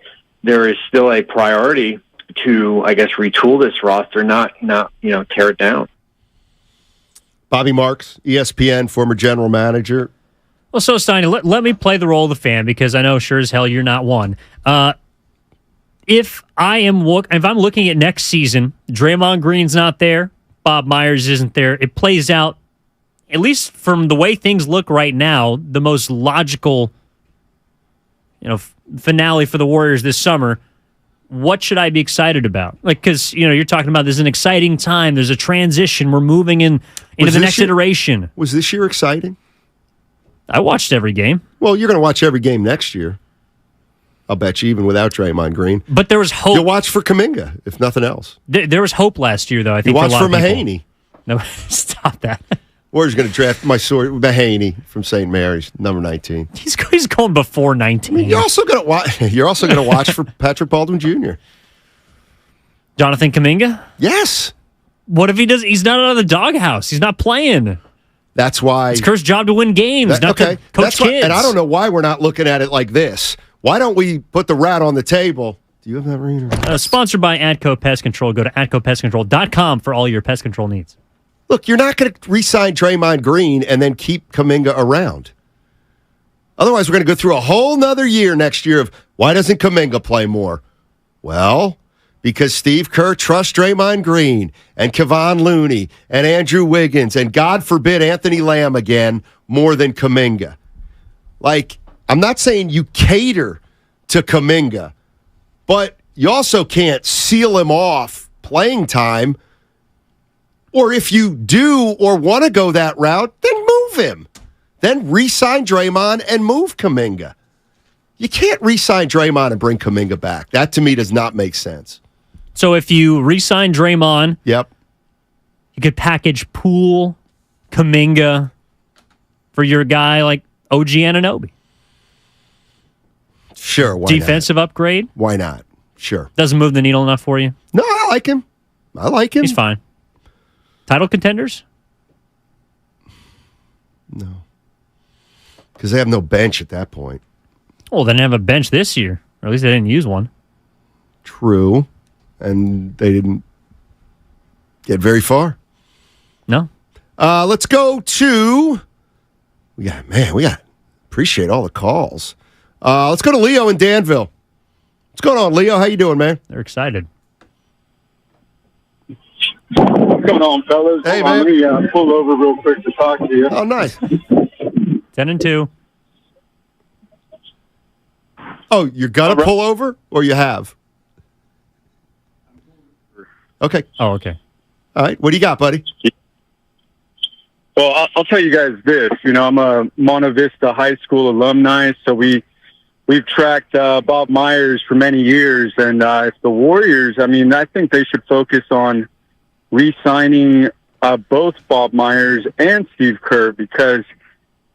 there is still a priority to, I guess, retool this roster, not tear it down. Bobby Marks, ESPN, former general manager. Well, so Steiny, let me play the role of the fan, because I know sure as hell you're not one. If I'm looking at next season, Draymond Green's not there, Bob Myers isn't there. It plays out, at least from the way things look right now, the most logical, finale for the Warriors this summer. What should I be excited about? Because, you're talking about there's an exciting time. There's a transition. We're moving into the next iteration. Was this year exciting? I watched every game. Well, you're going to watch every game next year. I'll bet you, even without Draymond Green. But there was hope. You'll watch for Kaminga, if nothing else. There was hope last year, though. I think you watch for Mahaney. No, stop that. Warriors going to draft my sword, Mahaney from St. Mary's, number 19. He's going before 19. I mean, you're also going to watch for Patrick Baldwin Jr. Jonathan Kaminga? Yes. What if he does? He's not out of the doghouse. He's not playing. That's why it's Kerr's job to win games, not to coach kids. And I don't know why we're not looking at it like this. Why don't we put the rat on the table? Do you have that reader? Sponsored by Atco Pest Control. Go to atcopestcontrol.com for all your pest control needs. Look, you're not going to re-sign Draymond Green and then keep Kaminga around. Otherwise, we're going to go through a whole nother year next year of why doesn't Kaminga play more? Well, because Steve Kerr trusts Draymond Green and Kevon Looney and Andrew Wiggins and, God forbid, Anthony Lamb again more than Kaminga. I'm not saying you cater to Kaminga, but you also can't seal him off playing time. Or if you do or want to go that route, then move him. Then re-sign Draymond and move Kaminga. You can't re-sign Draymond and bring Kaminga back. That, to me, does not make sense. So if you re-sign Draymond, yep, you could package Poole, Kaminga for your guy like OG Anunoby. Sure, why Defensive not? Upgrade? Why not? Sure. Doesn't move the needle enough for you? No, I like him. He's fine. Title contenders? No. Because they have no bench at that point. Well, they didn't have a bench this year. Or at least they didn't use one. True. And they didn't get very far. No. Let's go to. Appreciate all the calls. Let's go to Leo in Danville. What's going on, Leo? How you doing, man? They're excited. What's going on, fellas? Hey, man. Let me pull over real quick to talk to you. Oh, nice. 10-2. Oh, you're going to pull over, or you have? Okay. Oh, okay. All right. What do you got, buddy? Well, I'll tell you guys this. I'm a Monte Vista High School alumni, so we've tracked Bob Myers for many years. And if the Warriors, I think they should focus on re-signing both Bob Myers and Steve Kerr, because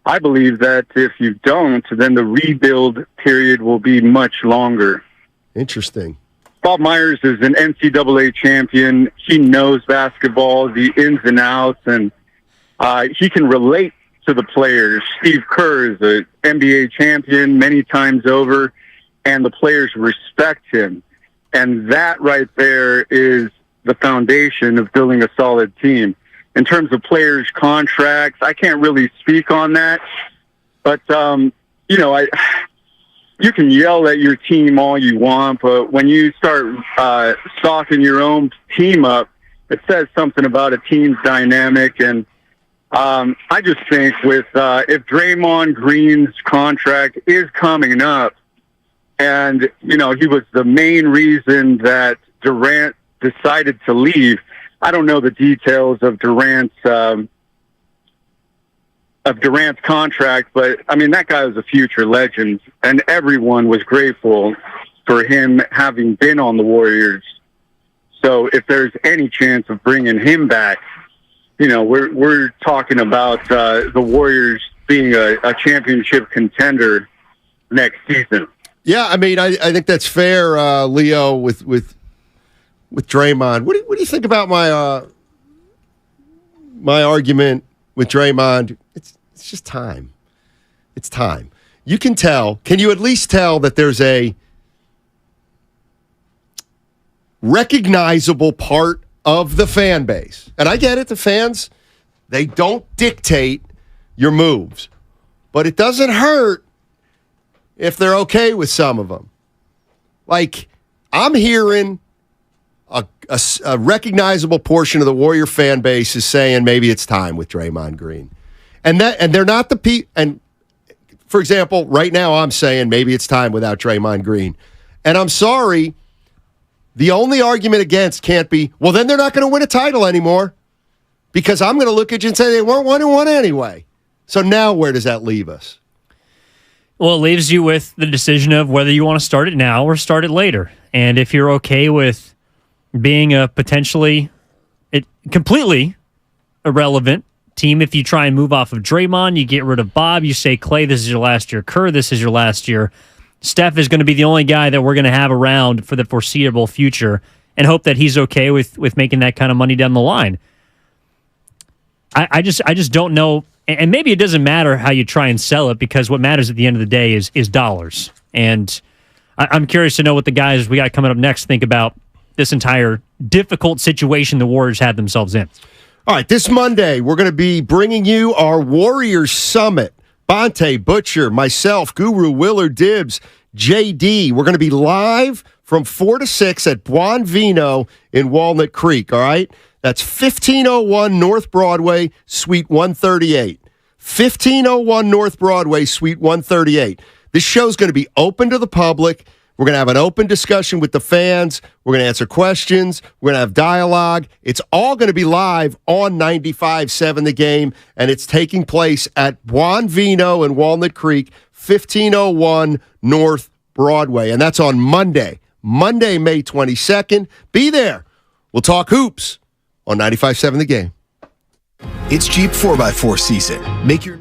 I believe that if you don't, then the rebuild period will be much longer. Interesting. Bob Myers is an NCAA champion. He knows basketball, the ins and outs, and he can relate to the players. Steve Kerr is an NBA champion many times over, and the players respect him. And that right there is the foundation of building a solid team. In terms of players' contracts, I can't really speak on that. But, you can yell at your team all you want, but when you start stocking your own team up, it says something about a team's dynamic. And I just think if Draymond Green's contract is coming up, and, he was the main reason that Durant decided to leave. I don't know the details of Durant's contract, but that guy was a future legend, and everyone was grateful for him having been on the Warriors. So if there's any chance of bringing him back, we're talking about the Warriors being a championship contender next season. Yeah, I think that's fair, Leo, with Draymond. What do you think about my argument with Draymond? It's just time. It's time. You can tell. Can you at least tell that there's a recognizable part of the fan base? And I get it, the fans, they don't dictate your moves. But it doesn't hurt if they're okay with some of them. Like, I'm hearing a recognizable portion of the Warrior fan base is saying maybe it's time with Draymond Green. And they're not the people. And for example, right now I'm saying maybe it's time without Draymond Green. And I'm sorry, the only argument against can't be, well, then they're not going to win a title anymore, because I'm going to look at you and say they weren't 1-1 anyway. So now where does that leave us? Well, it leaves you with the decision of whether you want to start it now or start it later. And if you're okay with being a potentially completely irrelevant team, if you try and move off of Draymond, you get rid of Bob, you say, Clay, this is your last year. Kerr, this is your last year. Steph is going to be the only guy that we're going to have around for the foreseeable future, and hope that he's okay with making that kind of money down the line. I just don't know. And maybe it doesn't matter how you try and sell it, because what matters at the end of the day is dollars. And I'm curious to know what the guys we got coming up next think about this entire difficult situation the Warriors had themselves in. All right, this Monday, we're going to be bringing you our Warriors Summit. Bonte, Butcher, myself, Guru, Willard, Dibbs, JD. We're going to be live from 4 to 6 at Buon Vino in Walnut Creek, all right? That's 1501 North Broadway, Suite 138. 1501 North Broadway, Suite 138. This show's going to be open to the public. We're going to have an open discussion with the fans. We're going to answer questions. We're going to have dialogue. It's all going to be live on 95.7 The Game, and it's taking place at Buon Vino in Walnut Creek, 1501 North Broadway. And that's on Monday, May 22nd. Be there. We'll talk hoops on 95.7 The Game. It's Jeep 4x4 season. Make your...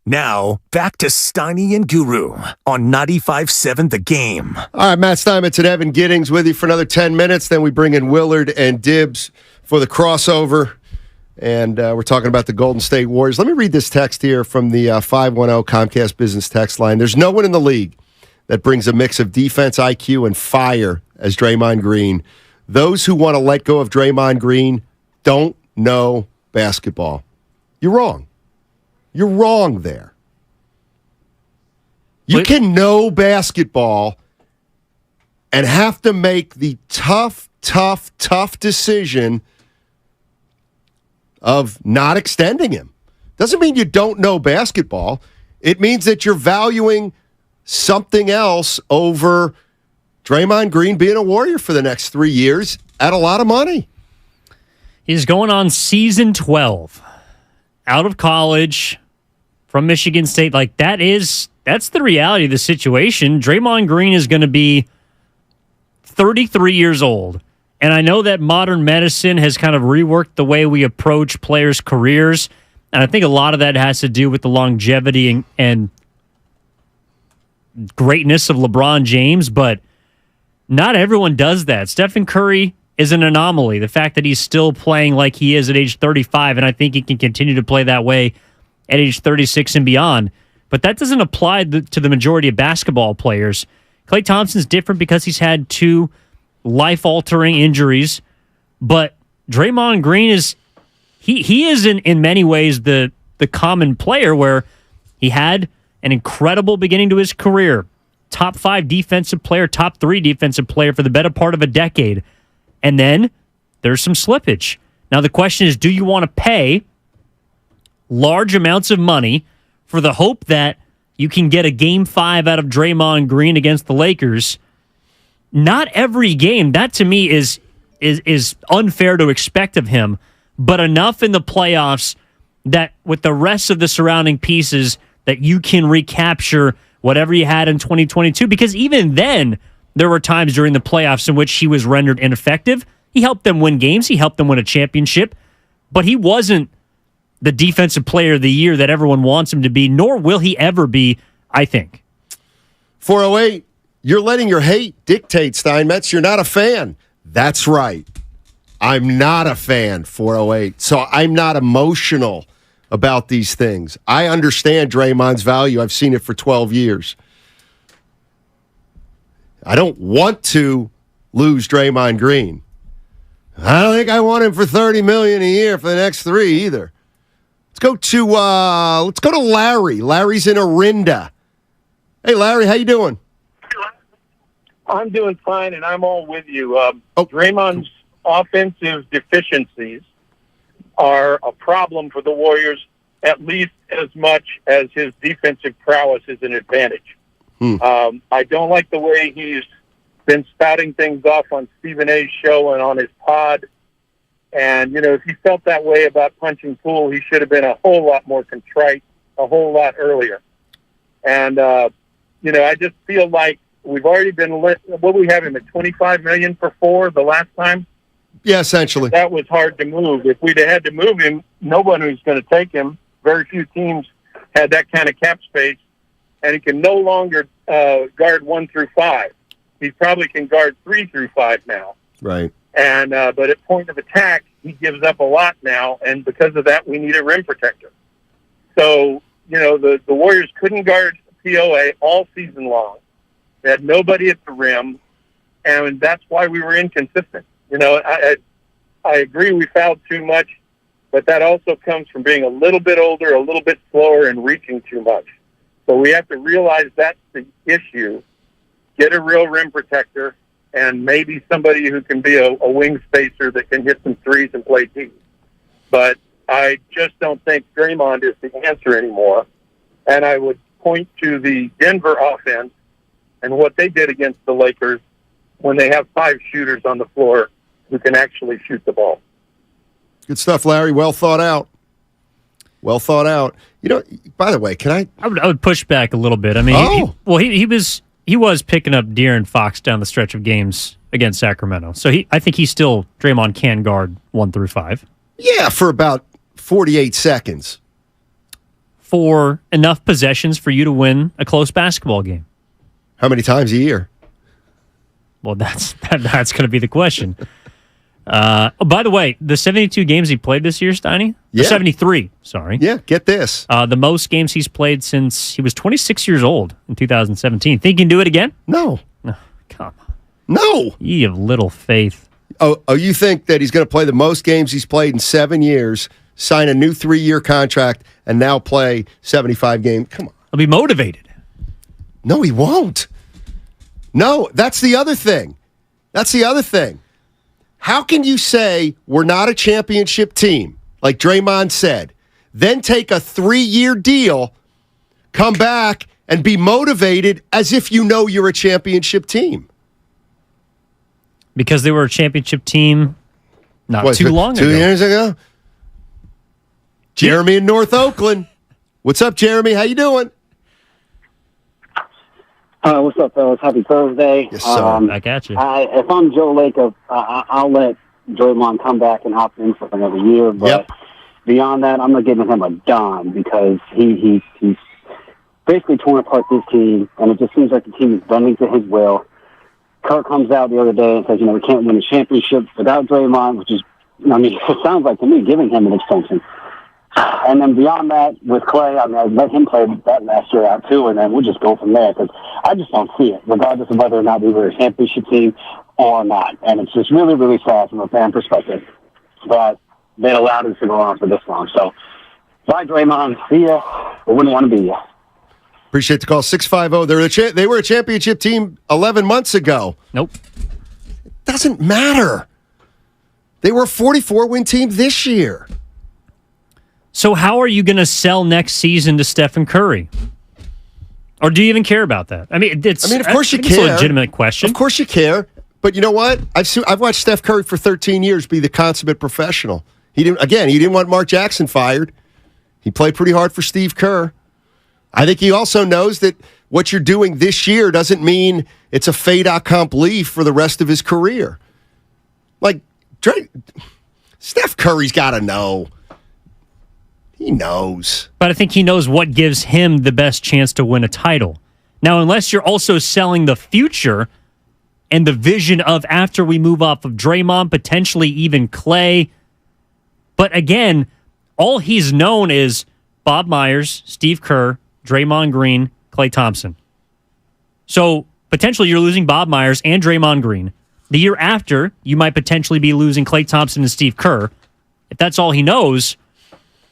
Now, back to Steiny and Guru on 95.7 The Game. All right, Matt Steinmetz and Evan Giddings with you for another 10 minutes. Then we bring in Willard and Dibbs for the crossover. And we're talking about the Golden State Warriors. Let me read this text here from the 510 Comcast Business text line. There's no one in the league that brings a mix of defense, IQ, and fire as Draymond Green. Those who want to let go of Draymond Green don't know basketball. You're wrong. You're wrong there. You can know basketball and have to make the tough decision of not extending him. Doesn't mean you don't know basketball. It means that you're valuing something else over Draymond Green being a Warrior for the next 3 years at a lot of money. He's going on season 12. Out of college, from Michigan State. That's the reality of the situation. Draymond Green is going to be 33 years old. And I know that modern medicine has kind of reworked the way we approach players' careers. And I think a lot of that has to do with the longevity and greatness of LeBron James. But not everyone does that. Stephen Curry is an anomaly. The fact that he's still playing like he is at age 35, and I think he can continue to play that way at age 36 and beyond. But that doesn't apply to the majority of basketball players. Klay Thompson's different because he's had 2 life-altering injuries, but Draymond Green is in many ways the common player where he had an incredible beginning to his career. Top 5 defensive player, top 3 defensive player for the better part of a decade. And then there's some slippage. Now the question is, do you want to pay large amounts of money for the hope that you can get a Game 5 out of Draymond Green against the Lakers? Not every game. That to me is unfair to expect of him, but enough in the playoffs that with the rest of the surrounding pieces that you can recapture whatever you had in 2022, because even then there were times during the playoffs in which he was rendered ineffective. He helped them win games. He helped them win a championship, but he wasn't the defensive player of the year that everyone wants him to be, nor will he ever be, I think. 408, you're letting your hate dictate, Steinmetz. You're not a fan. That's right. I'm not a fan, 408. So I'm not emotional about these things. I understand Draymond's value. I've seen it for 12 years. I don't want to lose Draymond Green. I don't think I want him for $30 million a year for the next 3 either. Let's go to Larry. Larry's in Orinda. Hey, Larry, how you doing? I'm doing fine, and I'm all with you. Draymond's offensive deficiencies are a problem for the Warriors at least as much as his defensive prowess is an advantage. I don't like the way he's been spouting things off on Stephen A's show and on his pod. And, if he felt that way about punching Poole, he should have been a whole lot more contrite a whole lot earlier. And, I just feel like we've already been what we have him at $25 million for 4 the last time. Yeah, essentially. That was hard to move. If we'd have had to move him, nobody was going to take him. Very few teams had that kind of cap space. And he can no longer guard 1 through 5. He probably can guard 3 through 5 now. Right. And but at point of attack, he gives up a lot now, and because of that, we need a rim protector. So the Warriors couldn't guard POA all season long. They had nobody at the rim, and that's why we were inconsistent. I agree we fouled too much, but that also comes from being a little bit older, a little bit slower, and reaching too much. So we have to realize that's the issue. Get a real rim protector, and maybe somebody who can be a wing spacer that can hit some threes and play deep. But I just don't think Draymond is the answer anymore. And I would point to the Denver offense and what they did against the Lakers when they have 5 shooters on the floor who can actually shoot the ball. Good stuff, Larry. Well thought out. Well thought out. By the way, I would push back a little bit. I mean, he was picking up De'Aaron Fox down the stretch of games against Sacramento. So I think Draymond can guard 1 through 5. Yeah, for about 48 seconds. for enough possessions for you to win a close basketball game? How many times a year? Well, that's going to be the question. By the way, the 72 games he played this year, Steiny? Yeah. 73, sorry. Yeah, get this. The most games he's played since he was 26 years old in 2017. Think he can do it again? No. Come on. No. You have little faith. Oh, you think that he's going to play the most games he's played in 7 years, sign a new 3-year contract, and now play 75 games? Come on. He'll be motivated. No, he won't. No, that's the other thing. How can you say we're not a championship team, like Draymond said, then take a 3-year deal, come back, and be motivated as if you know you're a championship team? Because they were a championship team not too long ago. 2 years ago? Jeremy in North Oakland. What's up, Jeremy? How you doing? What's up, fellas? Happy Thursday. Yes, sir. Back at you. If I'm Joe Lacob, I'll let Draymond come back and opt in for another year. But beyond that, I'm not giving him a dime because he's basically torn apart this team, and it just seems like the team is bending to his will. Kirk comes out the other day and says, we can't win a championship without Draymond, which is, it sounds like to me giving him an extension. And then beyond that, with Clay, I let him play that last year out too, and then we'll just go from there because I just don't see it, regardless of whether or not we were a championship team or not. And it's just really, really sad from a fan perspective that they allowed us to go on for this long. So, bye, Draymond. See ya. I wouldn't want to be ya. Appreciate the call. 650. They were a championship team 11 months ago. Nope. It doesn't matter. They were a 44-win team this year. So how are you going to sell next season to Stephen Curry? Or do you even care about that? Of course you care. It's a legitimate question. Of course you care. But you know what? I've watched Steph Curry for 13 years be the consummate professional. He didn't want Mark Jackson fired. He played pretty hard for Steve Kerr. I think he also knows that what you're doing this year doesn't mean it's a fait accompli for the rest of his career. Like, Steph Curry's got to know. He knows. But I think he knows what gives him the best chance to win a title. Now, unless you're also selling the future and the vision of after we move off of Draymond, potentially even Clay. But again, all he's known is Bob Myers, Steve Kerr, Draymond Green, Klay Thompson. So potentially you're losing Bob Myers and Draymond Green. The year after, you might potentially be losing Klay Thompson and Steve Kerr. If that's all he knows,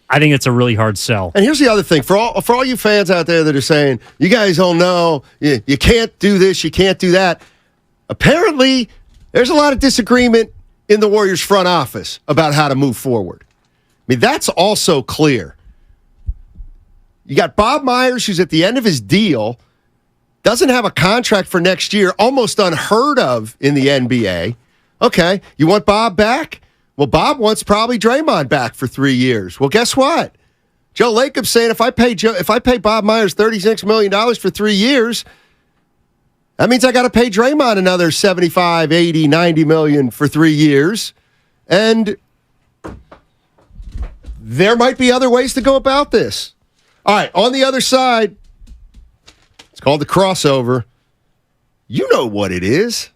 I think it's a really hard sell. And here's the other thing. For all you fans out there that are saying, you guys don't know, you can't do this, you can't do that. Apparently, there's a lot of disagreement in the Warriors front office about how to move forward. That's also clear. You got Bob Myers, who's at the end of his deal, doesn't have a contract for next year, almost unheard of in the NBA. Okay, you want Bob back? Well, Bob wants probably Draymond back for 3 years. Well, guess what? Joe Lacob's saying if I pay Bob Myers $36 million for 3 years, that means I got to pay Draymond another 75, 80, 90 million for 3 years. And there might be other ways to go about this. All right, on the other side, it's called the crossover. You know what it is.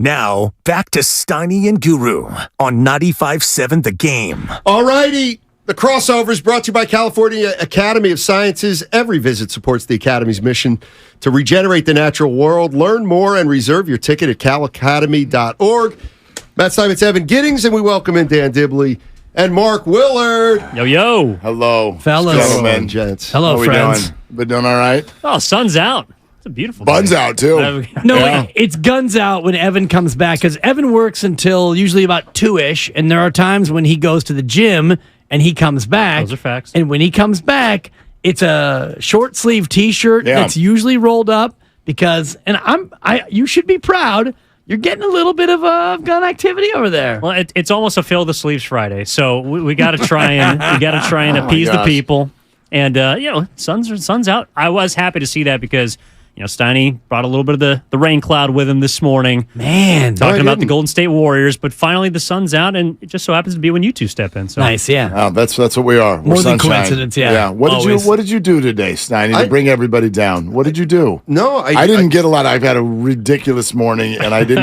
Now, back to Steiny and Guru on 95.7 The Game. All righty. The crossover is brought to you by California Academy of Sciences. Every visit supports the Academy's mission to regenerate the natural world. Learn more and reserve your ticket at calacademy.org. Matt Steinmetz, Evan Giddings, and we welcome in Dan Dibley and Mark Willard. Yo. Hello, fellas. Gentlemen. Gents. Hello, friends. Been doing all right? Oh, sun's out. It's a beautiful Bun's day. out, too. No, it's guns out when Evan comes back, because Evan works until usually about 2-ish, and there are times when he goes to the gym and he comes back. Those are facts. And when he comes back, it's a short sleeve T-shirt that's usually rolled up because, and you should be proud. You're getting a little bit of gun activity over there. Well, it's almost a fill the sleeves Friday, so we got to try and appease the people. And sun's out. I was happy to see that because Steiny brought a little bit of the rain cloud with him this morning. Man, talking about the Golden State Warriors, but finally the sun's out, and it just so happens to be when you two step in. So nice, yeah. Oh, that's what we are. More than coincidence, yeah. Yeah. What did you do today, Steiny, to bring everybody down? What did you do? No, I didn't get a lot. I've had a ridiculous morning, and I did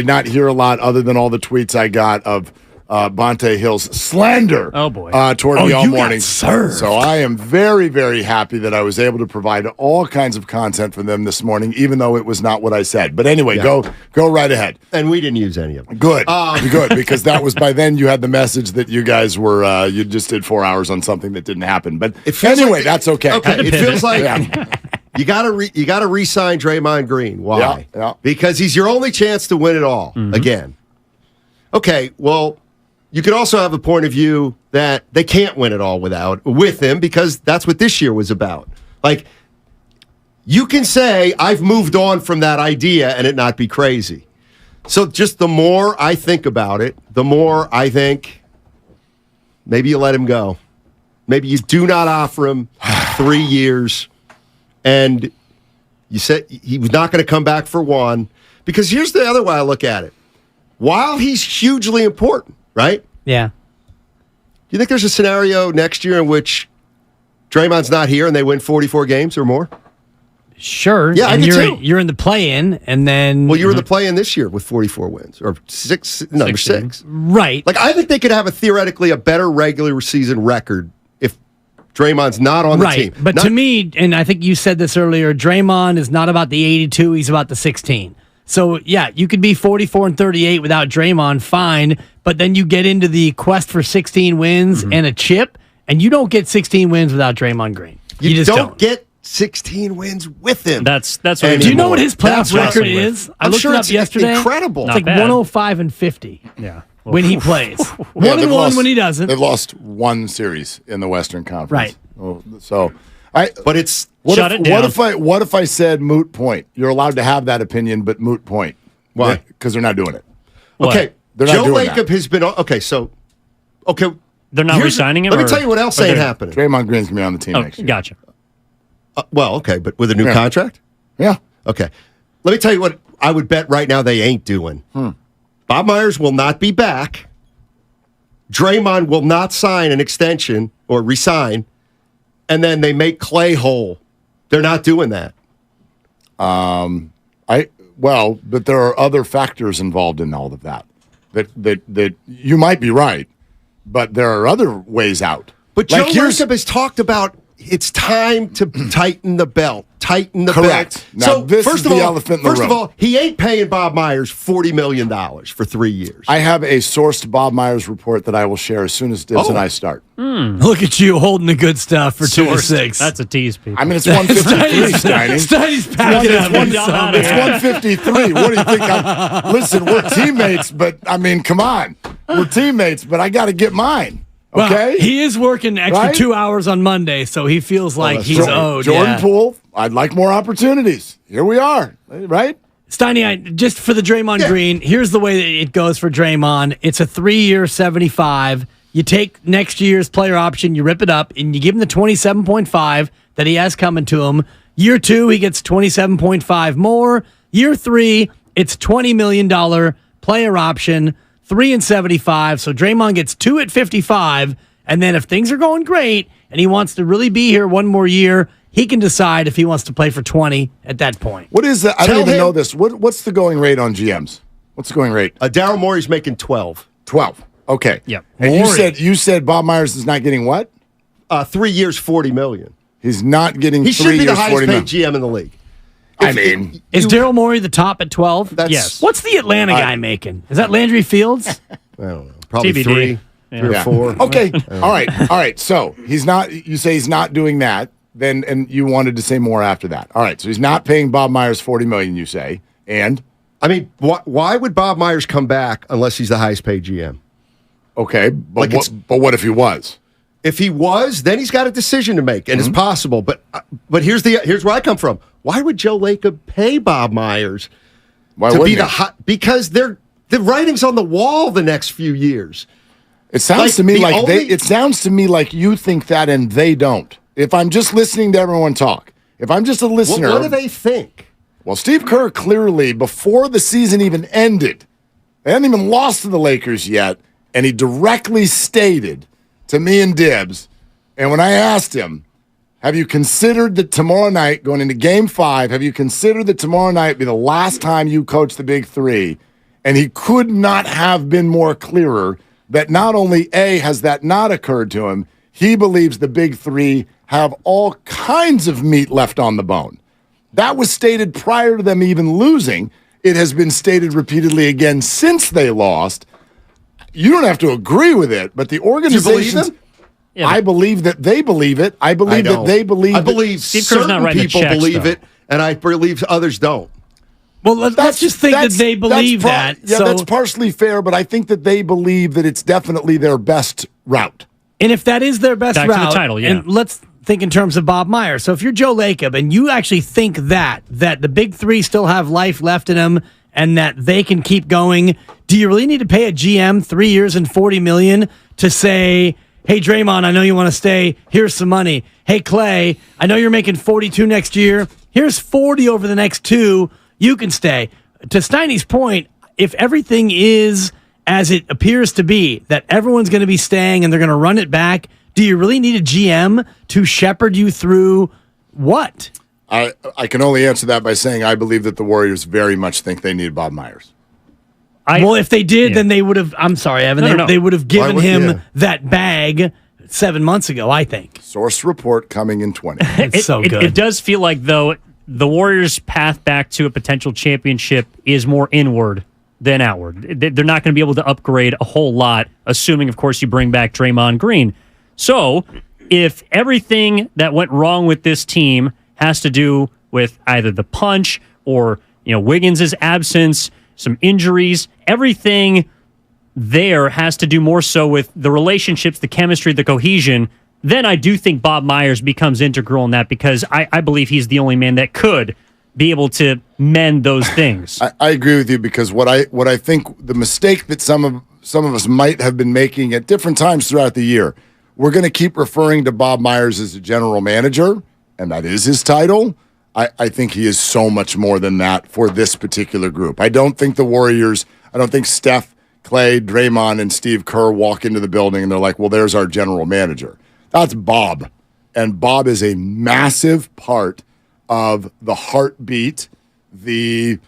not hear a lot other than all the tweets I got of Bonte Hill's slander toward me all morning. So I am very, very happy that I was able to provide all kinds of content for them this morning, even though it was not what I said. But anyway, go right ahead. And we didn't use any of them. Good, good, because that was by then you had the message that you guys were you just did 4 hours on something that didn't happen. But anyway, that's okay. Okay, it feels like you gotta re-sign Draymond Green. Why? Yeah. Because he's your only chance to win it all again. Okay, well. You could also have the point of view that they can't win it all with him because that's what this year was about. Like, you can say, I've moved on from that idea and it not be crazy. So just the more I think about it, the more I think maybe you let him go. Maybe you do not offer him 3 years and you said he was not going to come back for one. Because here's the other way I look at it. While he's hugely important, right? Yeah. Do you think there's a scenario next year in which Draymond's not here and they win 44 games or more? Sure. Yeah, I do too. You're in the play-in, and then... Well, you were in the play-in this year with 44 wins, or number 6. Right. Like, I think they could have theoretically a better regular season record if Draymond's not on the team. But to me, and I think you said this earlier, Draymond is not about the 82, he's about the 16. So, yeah, you could be 44 and 38 without Draymond, fine, but then you get into the quest for 16 wins and a chip, and you don't get 16 wins without Draymond Green. You just don't get 16 wins with him. That's what. Do you know what his playoff record is? I looked it up yesterday. Incredible. It's like 105 and 50. Yeah. When he plays. 1-1 when he doesn't. They've lost one series in the Western Conference. Right. So, but it's shut it down. What if I said moot point? You're allowed to have that opinion, but moot point. Why? Because they're not doing it. Okay. They're Joe not doing Lacob has been okay. They're not resigning him. Let me tell you what else ain't happening. Draymond Green's gonna be on the team next year. Gotcha. Okay, but with a new contract? Yeah. Okay. Let me tell you what I would bet right now they ain't doing. Bob Myers will not be back. Draymond will not sign an extension or resign, and then they make Clay whole. They're not doing that. But there are other factors involved in all of that. That you might be right, but there are other ways out. But Joe Lacob has talked about it's time to tighten the belt. Correct. Now, this is the elephant in the room. First of all, he ain't paying Bob Myers $40 million for 3 years. I have a sourced Bob Myers report that I will share as soon as Dibs and I start. Look at you holding the good stuff for 2 to 6. That's a tease, people. I mean, it's 153, Steiny. Steiny's packing up. It's 153. What do you think? Listen, we're teammates, but I mean, come on. We're teammates, but I got to get mine. Okay? Well, he is working extra 2 hours on Monday, so he feels like he's owed. Jordan Poole, I'd like more opportunities. Here we are, right? Steiny, just for the Draymond Green, here's the way that it goes for Draymond. It's a 3-year 75. You take next year's player option, you rip it up, and you give him the 27.5 that he has coming to him. Year 2, he gets 27.5 more. Year 3, it's $20 million player option. 3 and 75, so Draymond gets 2 at 55, and then if things are going great and he wants to really be here one more year, he can decide if he wants to play for 20 at that point. What is that? I don't even know this. What's the going rate on GMs? What's the going rate? Daryl Morey's making 12. 12. Okay. Yep. And you said Bob Myers is not getting what? 3 years, $40 million. He's not getting. He 3 should be years, the highest $40 paid million. GM in the league. Is Daryl Morey the top at 12? Yes. What's the Atlanta guy making? Is that Landry Fields? I don't know. Probably TBD. three or four. Okay. All right. So he's not. You say he's not doing that. Then, and you wanted to say more after that. All right. So he's not paying Bob Myers $40 million. You say, and I mean, why would Bob Myers come back unless he's the highest paid GM? Okay, but what if he was? If he was, then he's got a decision to make, and it's possible. But here's where I come from. Why would Joe Lacob pay Bob Myers to be because the writing's on the wall the next few years. It sounds to me it sounds to me like you think that and they don't. If I'm just listening to everyone talk, if I'm just a listener, what do they think? Well, Steve Kerr clearly, before the season even ended, they hadn't even lost to the Lakers yet, and he directly stated to me and Dibbs, and when I asked him, have you considered that tomorrow night, going into Game 5, have you considered that tomorrow night be the last time you coach the Big Three? And he could not have been more clearer that not only, A, has that not occurred to him, he believes the Big Three have all kinds of meat left on the bone. That was stated prior to them even losing. It has been stated repeatedly again since they lost. You don't have to agree with it, but the organizations... Yeah, I believe that they believe it. I believe that they believe I believe Steve Kerr's not certain writing the people checks, believe though. it, and I believe others don't. Well, let's just think that they believe that. Yeah, so, that's partially fair, but I think that they believe that it's definitely their best route. And if that is their best Back to route, the title, yeah. and let's think in terms of Bob Myers. So if you're Joe Lacob and you actually think that the Big Three still have life left in them and that they can keep going, do you really need to pay a GM 3 years and $40 million to say, hey, Draymond, I know you want to stay. Here's some money. Hey, Clay, I know you're making 42 next year. Here's 40 over the next 2. You can stay. To Steiny's point, if everything is as it appears to be, that everyone's going to be staying and they're going to run it back, do you really need a GM to shepherd you through what? I can only answer that by saying I believe that the Warriors very much think they need Bob Myers. Well, if they did, then they would have. I'm sorry, Evan. They would have given him that bag 7 months ago, I think. Source report coming in 20. It's so good. It does feel like, though, the Warriors' path back to a potential championship is more inward than outward. They're not going to be able to upgrade a whole lot, assuming, of course, you bring back Draymond Green. So, if everything that went wrong with this team has to do with either the punch or Wiggins' absence, some injuries, everything there has to do more so with the relationships, the chemistry, the cohesion, then I do think Bob Myers becomes integral in that because I believe he's the only man that could be able to mend those things. I agree with you because what I think the mistake that some of us might have been making at different times throughout the year, we're going to keep referring to Bob Myers as a general manager, and that is his title. I think he is so much more than that for this particular group. I don't think the Warriors, I don't think Steph, Clay, Draymond, and Steve Kerr walk into the building and they're like, well, there's our general manager. That's Bob. And Bob is a massive part of the heartbeat, the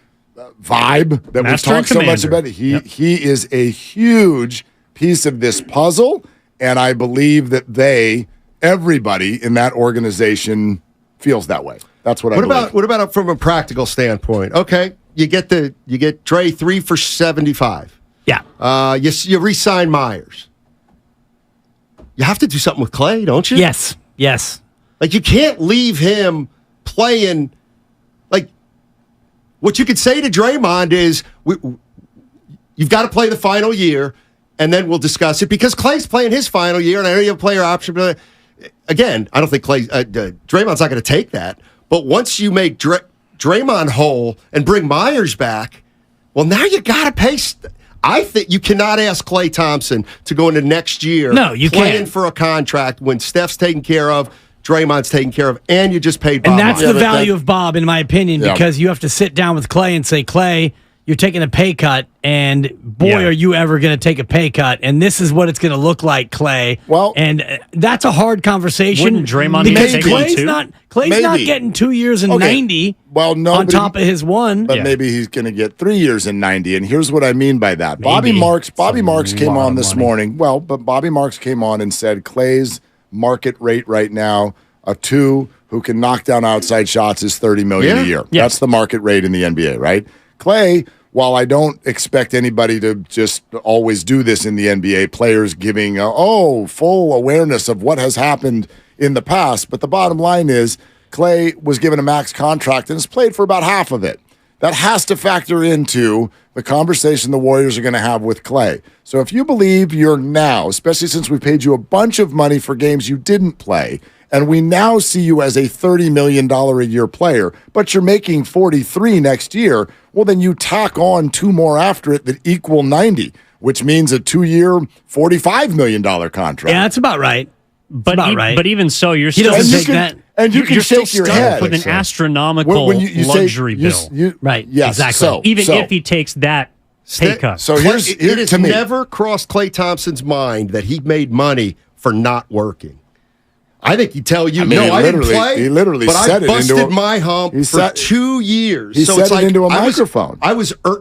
vibe that we talk so much about. He is a huge piece of this puzzle, and I believe that everybody in that organization feels that way. That's what I believe. What about from a practical standpoint? Okay, you get Dre 3 for 75. Yeah. You re-sign Myers. You have to do something with Clay, don't you? Yes. Like you can't leave him playing. Like what you could say to Draymond is, you've got to play the final year, and then we'll discuss it because Clay's playing his final year, and I know you have a player option. But again, I don't think Draymond's not going to take that. But once you make Draymond whole and bring Myers back, well, now you got to pay. I think you cannot ask Klay Thompson to go into next year playing for a contract when Steph's taken care of, Draymond's taken care of, and you just paid Bob. And that's the value of Bob, in my opinion, because you have to sit down with Clay and say, Clay, you're taking a pay cut, and boy, are you ever going to take a pay cut? And this is what it's going to look like, Clay. Well, and that's a hard conversation. Wouldn't Draymond need to take Clay's not getting 2 years and 90. Well, no, on top of his one, but maybe he's going to get 3 years and 90. And here's what I mean by that. Bobby Marks came on this morning. Well, but Bobby Marks came on and said Clay's market rate right now, a 2 who can knock down outside shots, is $30 million a year. Yeah. That's the market rate in the NBA, right? Clay, while I don't expect anybody to just always do this in the NBA, players giving full awareness of what has happened in the past, but the bottom line is Clay was given a max contract and has played for about half of it. That has to factor into the conversation the Warriors are going to have with Clay. So if you believe you're now, especially since we paid you a bunch of money for games you didn't play, and we now see you as a $30 million a year player, but you're making 43 next year, well, then you tack on 2 more after it that equal 90, which means a 2-year, $45 million contract. Yeah, that's about right. But even so, you're he still doesn't take that. And you can you're shake still your stuck head with an astronomical When you luxury bill. Right, yes, exactly. Even if he takes that pay cut. So it has never crossed Klay Thompson's mind that he made money for not working. I think he'd tell you, I didn't play. He literally but said I it busted into my hump for 2 years. He said it into a microphone.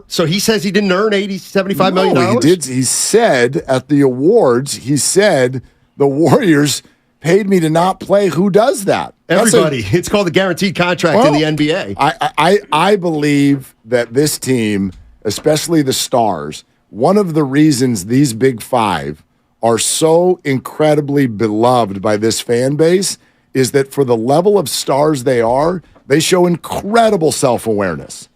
So he says he didn't earn $75 million? He did. He said at the awards, the Warriors paid me to not play. Who does that? Everybody. It's called the guaranteed contract in the NBA. I believe that this team, especially the stars, one of the reasons these big five are so incredibly beloved by this fan base is that for the level of stars they are, they show incredible self-awareness.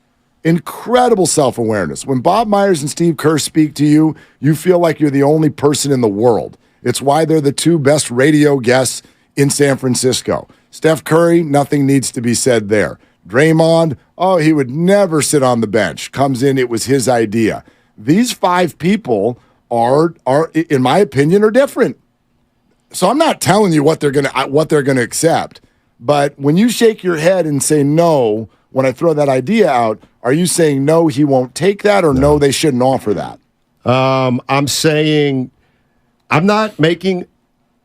Incredible self-awareness. When Bob Myers and Steve Kerr speak to you, you feel like you're the only person in the world. It's why they're the 2 best radio guests in San Francisco. Steph Curry, nothing needs to be said there. Draymond, he would never sit on the bench. Comes in, it was his idea. These 5 people are in my opinion, are different. So I'm not telling you what they're gonna accept. But when you shake your head and say no, when I throw that idea out, are you saying no, he won't take that, or no, they shouldn't offer that? I'm saying I'm not making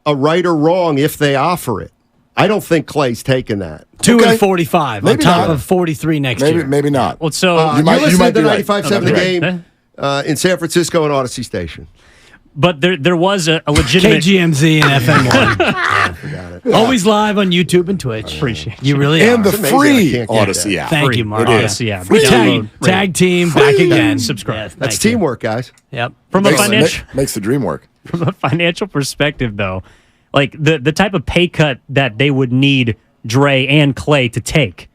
a right or wrong if they offer it. I don't think Clay's taking that. 2 and 45 on top of 43 next year. Maybe not. Well, so you might to 95.7 right. The game in San Francisco and Odyssey Station. But there was a legitimate KGMZ and FM1. I forgot it. Always live on YouTube and Twitch. Appreciate you. Really and are. the free Odyssey app. Thank you, Mark. Odyssey app. Free tag team Free. back again. Subscribe. That's teamwork, guys. Yep. Makes the dream work. From a financial perspective, though, like the type of pay cut that they would need Dre and Clay to take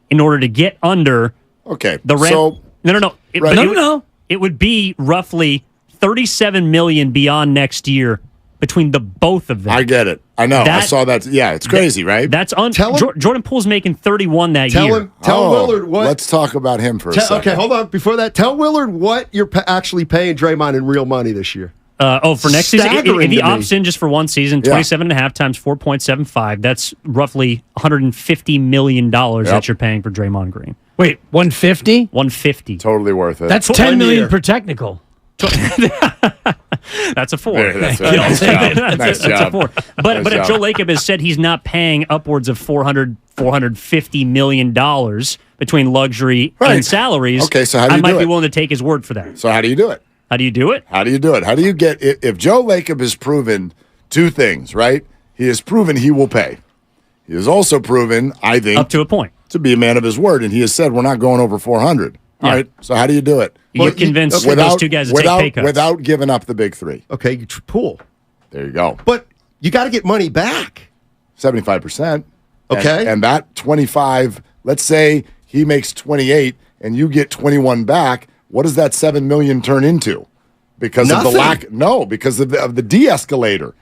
in order to get under the rent. So, no. It would be roughly $37 million beyond next year between the both of them. I get it. I know. I saw that. Yeah, it's crazy, right? That's Jordan Poole's making 31 that year. Tell Willard what. Let's talk about him for a second. Okay, hold on. Before that, tell Willard what you're actually paying Draymond in real money this year. For next season, if he opts in just for one season, 27.5 times 4.75, that's roughly $150 million that you're paying for Draymond Green. Wait, 150? 150. Totally worth it. That's $10 million per technical. That's a 4. Nice job. That's a 4. But if Joe Lacob has said he's not paying upwards of $450 million between luxury and salaries, so how do you I might do be it? willing to take his word for that. So how do you do it? How do you do it? How do you do it? How do you get if Joe Lacob has proven 2 things, right? He has proven he will pay. He has also proven, I think, up to a point, to be a man of his word, and he has said we're not going over 400. All right. So how do you do it? You convince those 2 guys to take pay cuts without giving up the big 3. Okay, Poole. There you go. But you got to get money back. 75%. Okay. And that 25, let's say he makes 28 and you get 21 back, what does that $7 million turn into? Because of the lack because of the de-escalator.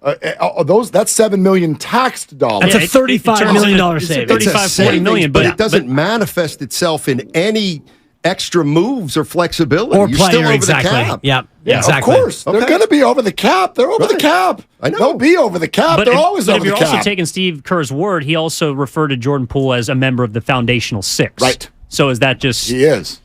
That's $7 million taxed dollars. That's a $35 million savings. 40 million, but it doesn't manifest itself in any extra moves or flexibility. Or You're player, still over exactly. the cap. Yep. Yeah, exactly. Of course. They're going to be over the cap. They're over the cap. I know. They'll be over the cap. They're always over the cap. But if you're also taking Steve Kerr's word, he also referred to Jordan Poole as a member of the foundational 6. Right. So is that just... He is.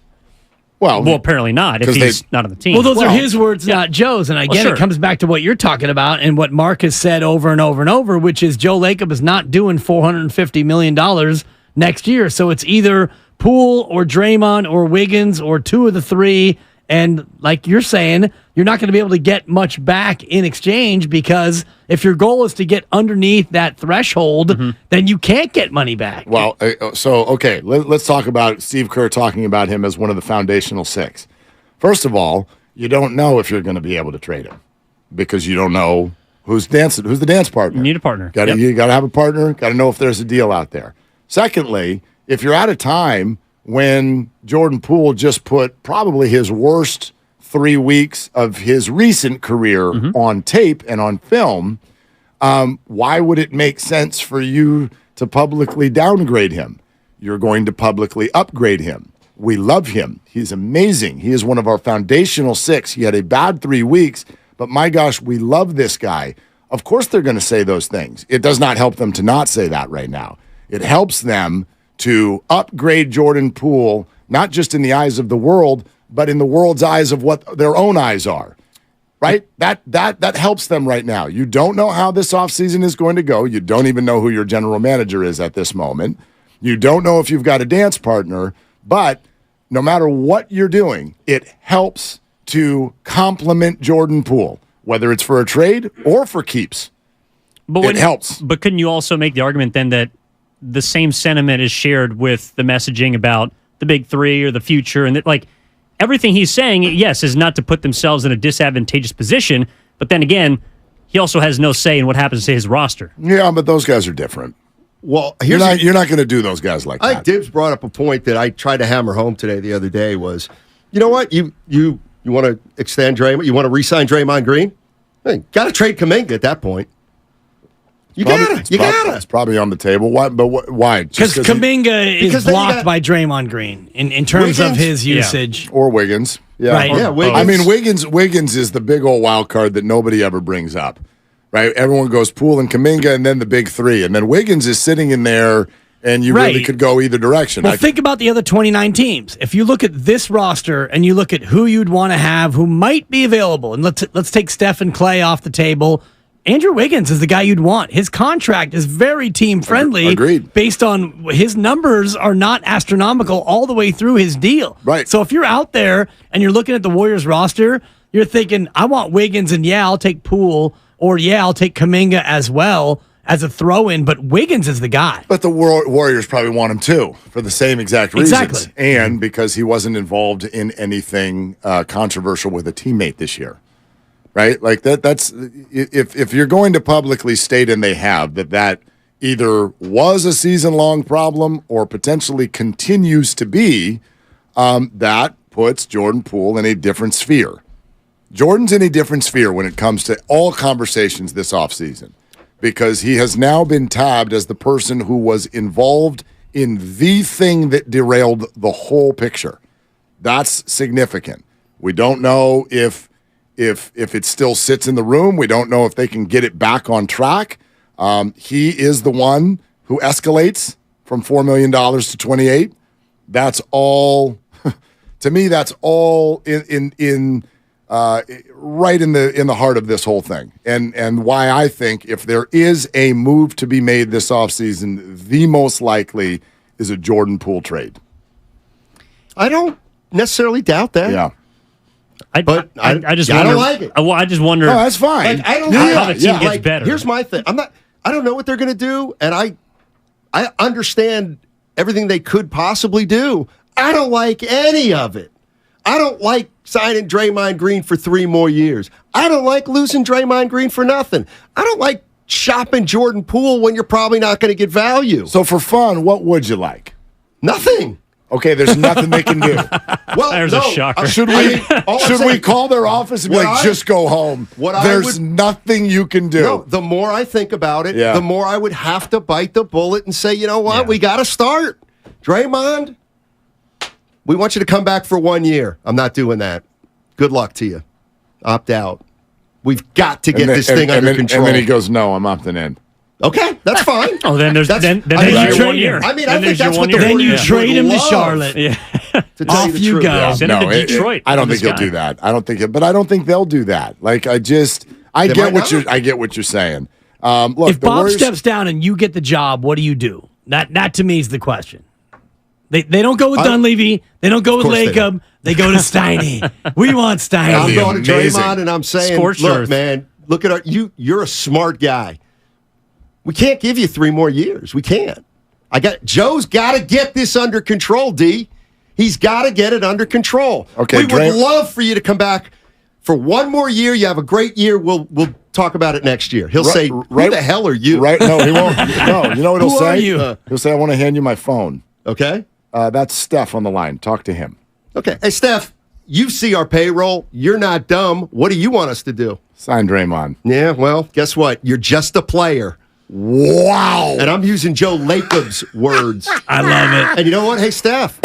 Well, apparently not if he's not on the team. Well, those are his words, not Joe's. And again, it comes back to what you're talking about and what Mark has said over and over and over, which is Joe Lacob is not doing $450 million next year. So it's either Poole or Draymond or Wiggins or two of the three. And like you're saying, you're not going to be able to get much back in exchange because if your goal is to get underneath that threshold, then you can't get money back. Well, okay, let's talk about Steve Kerr talking about him as one of the foundational six. First of all, you don't know if you're going to be able to trade him because you don't know who's the dance partner. You need a partner. You got to have a partner. Got to know if there's a deal out there. Secondly, if you're at a time when Jordan Poole just put probably his worst 3 weeks of his recent career on tape and on film, why would it make sense for you to publicly downgrade him? You're going to publicly upgrade him. We love him. He's amazing. He is one of our foundational six. He had a bad 3 weeks, but my gosh, we love this guy. Of course they're going to say those things. It does not help them to not say that right now. It helps them to upgrade Jordan Poole, not just in the eyes of the world, but in the world's eyes of what their own eyes are, right? That helps them right now. You don't know how this offseason is going to go. You don't even know who your general manager is at this moment. You don't know if you've got a dance partner, but no matter what you're doing, it helps to complement Jordan Poole, whether it's for a trade or for keeps. It helps. But couldn't you also make the argument then that the same sentiment is shared with the messaging about the big three or the future, and that like everything he's saying, yes, is not to put themselves in a disadvantageous position, but then again, he also has no say in what happens to his roster. Yeah, but those guys are different. Well, you're not going to do those guys like that. I think Dibbs brought up a point that I tried to hammer home today the other day was, you know what? You want to extend Draymond? You want to re-sign Draymond Green? Hey, got to trade Kaminga at that point. You got to. It's probably on the table. Why? But why? Because Kaminga is blocked by Draymond Green in terms of his usage. Or Wiggins. Yeah. Right. Yeah, Wiggins. I mean, Wiggins is the big old wild card that nobody ever brings up, right? Everyone goes Poole and Kaminga and then the big three. And then Wiggins is sitting in there, and you really could go either direction. Well, think about the other 29 teams. If you look at this roster and you look at who you'd want to have who might be available, and let's take Steph and Clay off the table, Andrew Wiggins is the guy you'd want. His contract is very team-friendly. Agreed. Based on his numbers are not astronomical all the way through his deal. Right. So if you're out there and you're looking at the Warriors roster, you're thinking, I want Wiggins, and I'll take Poole, or I'll take Kaminga as well as a throw-in, but Wiggins is the guy. But the Warriors probably want him too for the same exact reasons. Exactly. And because he wasn't involved in anything controversial with a teammate this year. Right? Like that's if you're going to publicly state, and they have, that either was a season-long problem or potentially continues to be, that puts Jordan Poole in a different sphere. Jordan's in a different sphere when it comes to all conversations this offseason because he has now been tabbed as the person who was involved in the thing that derailed the whole picture. That's significant. We don't know if it still sits in the room. We don't know if they can get it back on track. He is the one who escalates from $4 million to $28 million. That's all, to me, that's all right in the heart of this whole thing. And why I think if there is a move to be made this offseason, the most likely is a Jordan Poole trade. I don't necessarily doubt that. Yeah. I just wonder. don't like it. Well, I just wonder. No, that's fine. Like, I don't how the team gets better. Here's my thing. I don't know what they're going to do, and I understand everything they could possibly do. I don't like any of it. I don't like signing Draymond Green for 3 more years. I don't like losing Draymond Green for nothing. I don't like shopping Jordan Poole when you're probably not going to get value. So for fun, what would you like? Nothing. Okay, there's nothing they can do. Well, there's a shocker. Should we call their office and be like, just go home? There's nothing you can do. No, the more I think about it, the more I would have to bite the bullet and say, you know what? We got to start. Draymond, we want you to come back for 1 year. I'm not doing that. Good luck to you. Opt out. We've got to get this thing under control. And then he goes, no, I'm opting in. Okay, that's fine. Oh, then there's then there's your 1 year. I mean, I think that's what Then you trade him to Charlotte. Yeah. To tell Off you the you truth. go. Yeah. Send him to Detroit. I don't on think this he'll guy. do that. I don't think they'll do that. Like I get what you're saying. Look, If the Bob Warriors, steps down and you get the job, what do? That to me is the question. They don't go with Dunleavy. They don't go with Lacob. They go to Steiny. We want Steiny. I'm going to Draymond, and I'm saying, Scorched look, earth. man, look at you're a smart guy. We can't give you 3 more years. We can't. Joe's got to get this under control, D. He's got to get it under control. Okay, we would love for you to come back for 1 more year. You have a great year. We'll talk about it next year. He'll say, who the hell are you? Right? No, he won't. No, you know what he'll Who say? are you? He'll say, I want to hand you my phone. Okay. That's Steph on the line. Talk to him. Okay. Hey, Steph, you see our payroll. You're not dumb. What do you want us to do? Sign Draymond. Yeah, well, guess what? You're just a player. Wow. And I'm using Joe Lacob's words. I love it. And you know what? Hey, Steph.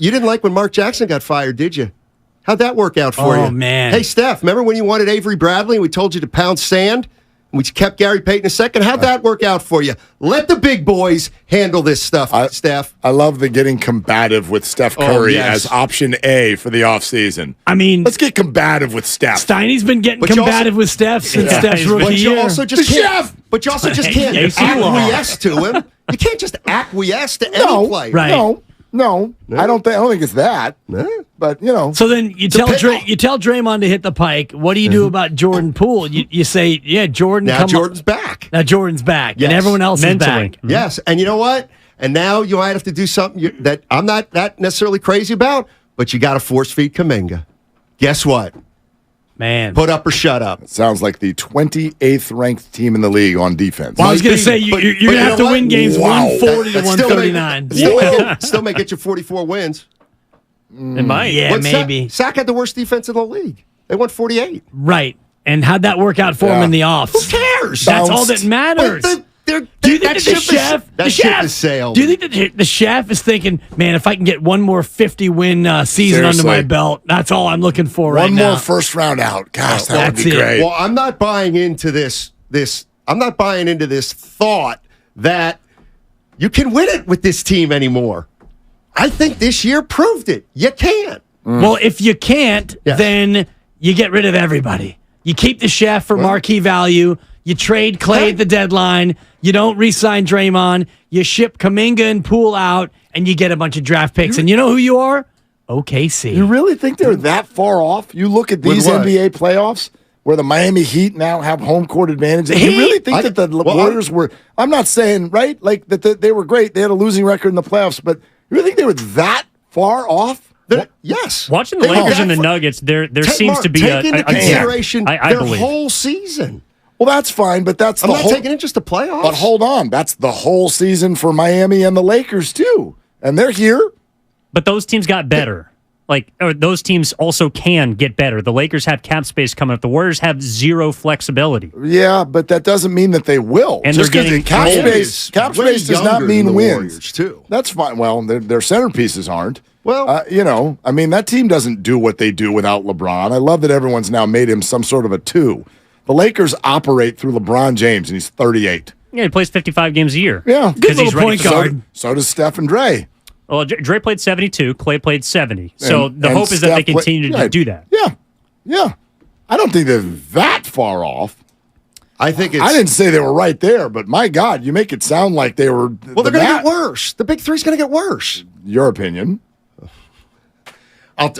You didn't like when Mark Jackson got fired, did you? How'd that work out for you? Oh, man. Hey, Steph, remember when you wanted Avery Bradley and we told you to pound sand? And we kept Gary Payton a second? How'd that work out for you? Let the big boys handle this stuff, Steph. I love the getting combative with Steph Curry as option A for the offseason. I mean, let's get combative with Steph. Steiny's been getting combative with Steph since Steph's rookie year. But you also just can't acquiesce to him. You can't just acquiesce to any player. Right. No, I don't think it's that. But So then you tell Draymond to hit the pike. What do you do about Jordan Poole? You say, yeah, Jordan. Now Jordan's back. Now Jordan's back, Yes. and everyone else is back. Yes, and you know what? And now you might have to do something that I'm not that necessarily crazy about, but you got to force feed Kaminga. Guess what? Man. Put up or shut up. It sounds like the 28th ranked team in the league on defense. Well, I was going to say, you're going to have to win games 140 to 139. Still may get you 44 wins. It might. Yeah, maybe. Sac had the worst defense in the league. They won 48. Right. And how'd that work out for him in the offs? Who cares? That's all that matters. Do you think that the chef is sailed. Do you think that the chef is thinking, man, if I can get one more 50-win season under my belt, that's all I'm looking for right now. One more first round out. Gosh, that would be great. Well, I'm not buying into this. I'm not buying into this thought that you can win it with this team anymore. I think this year proved it. You can't. Well, if you can't, then you get rid of everybody. You keep the chef for marquee value. You trade Clay at the deadline. You don't re-sign Draymond. You ship Kaminga and Poole out, and you get a bunch of draft picks. And you know who you are? OKC. You really think they're that far off? You look at these NBA playoffs where the Miami Heat now have home court advantage. You really think that the Warriors were – I'm not saying, right, like that they were great. They had a losing record in the playoffs. But you really think they were that far off? Yes. Watching the Lakers and the Nuggets, there seems to be take into consideration I their believe. whole season. Well, that's fine, but that's I'm not taking it just the playoffs. But hold on, that's the whole season for Miami and the Lakers too, and they're here. But those teams got better. Those teams also can get better. The Lakers have cap space coming up. The Warriors have zero flexibility. Yeah, but that doesn't mean that they will. And just they're getting cap space does not mean wins. Warriors too. That's fine. Well, their centerpieces aren't. Well, I mean, that team doesn't do what they do without LeBron. I love that everyone's now made him some sort of a 2. The Lakers operate through LeBron James, and he's 38. Yeah, he plays 55 games a year. Yeah, because he's ready point guard. So does Steph and Dre. Well, Dre played 72. Clay played 70. So the hope is that they continue to do that. Yeah. I don't think they're that far off. I think I didn't say they were right there, but my God, you make it sound like they were. Well, they're going to get worse. The big three's going to get worse. Your opinion.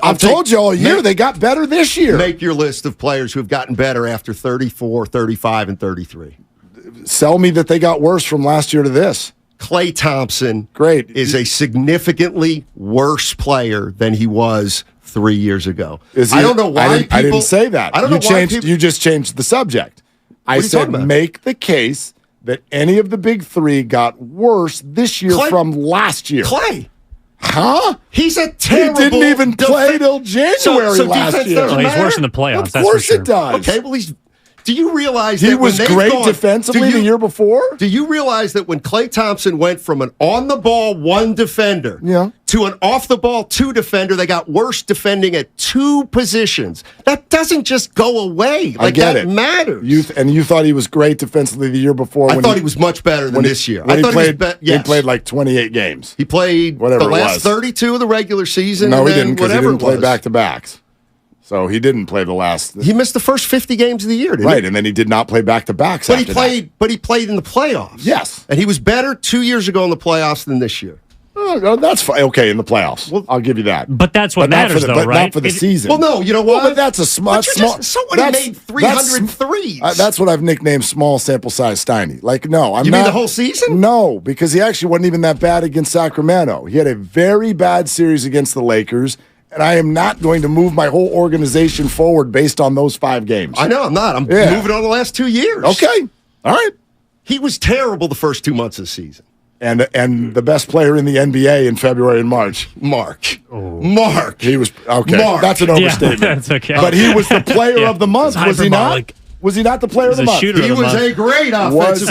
I've told you all year they got better this year. Make your list of players who have gotten better after 34, 35, and 33. Sell me that they got worse from last year to this. Klay Thompson is a significantly worse player than he was 3 years ago. I don't know why I didn't say that. I don't know why people, you just changed the subject. I said make the case that any of the big three got worse this year from last year. Clay. Huh? He's a terrible. He didn't even play till January last year. Well, he's worse in the playoffs. Of course it does. Okay, well, do you realize he was great defensively the year before? Do you realize that when Klay Thompson went from an on-the-ball one defender to an off-the-ball 2 defender. They got worse defending at 2 positions. That doesn't just go away. I get that it. matters. You thought he was great defensively the year before. I thought he was much better than this year. He played like 28 games. He played whatever the last 32 of the regular season. No, and he didn't, because he whatever didn't play back-to-backs. So he didn't play the last. He missed the first 50 games of the year, didn't he? Right, and then he did not play back-to-backs. But he played in the playoffs. Yes, and he was better 2 years ago in the playoffs than this year. Oh, that's fine. Okay, in the playoffs, I'll give you that. But that's what matters, though, right? Not for the season. Well, no, you know what? Well, but that's a small. So what? He made 303. That's what I've nicknamed small sample size Steiny. Like, no, I'm You not. mean the whole season? No, because he actually wasn't even that bad against Sacramento. He had a very bad series against the Lakers. And I am not going to move my whole organization forward based on those 5 games. I know I'm not. I'm moving on the last 2 years. Okay. All right. He was terrible the first 2 months of the season. And the best player in the NBA in February and March. Mark. He was okay. Mark. That's an overstatement. Yeah, that's okay. But he was the player of the month, was he not? Was he not the player of the month? He was a great offensive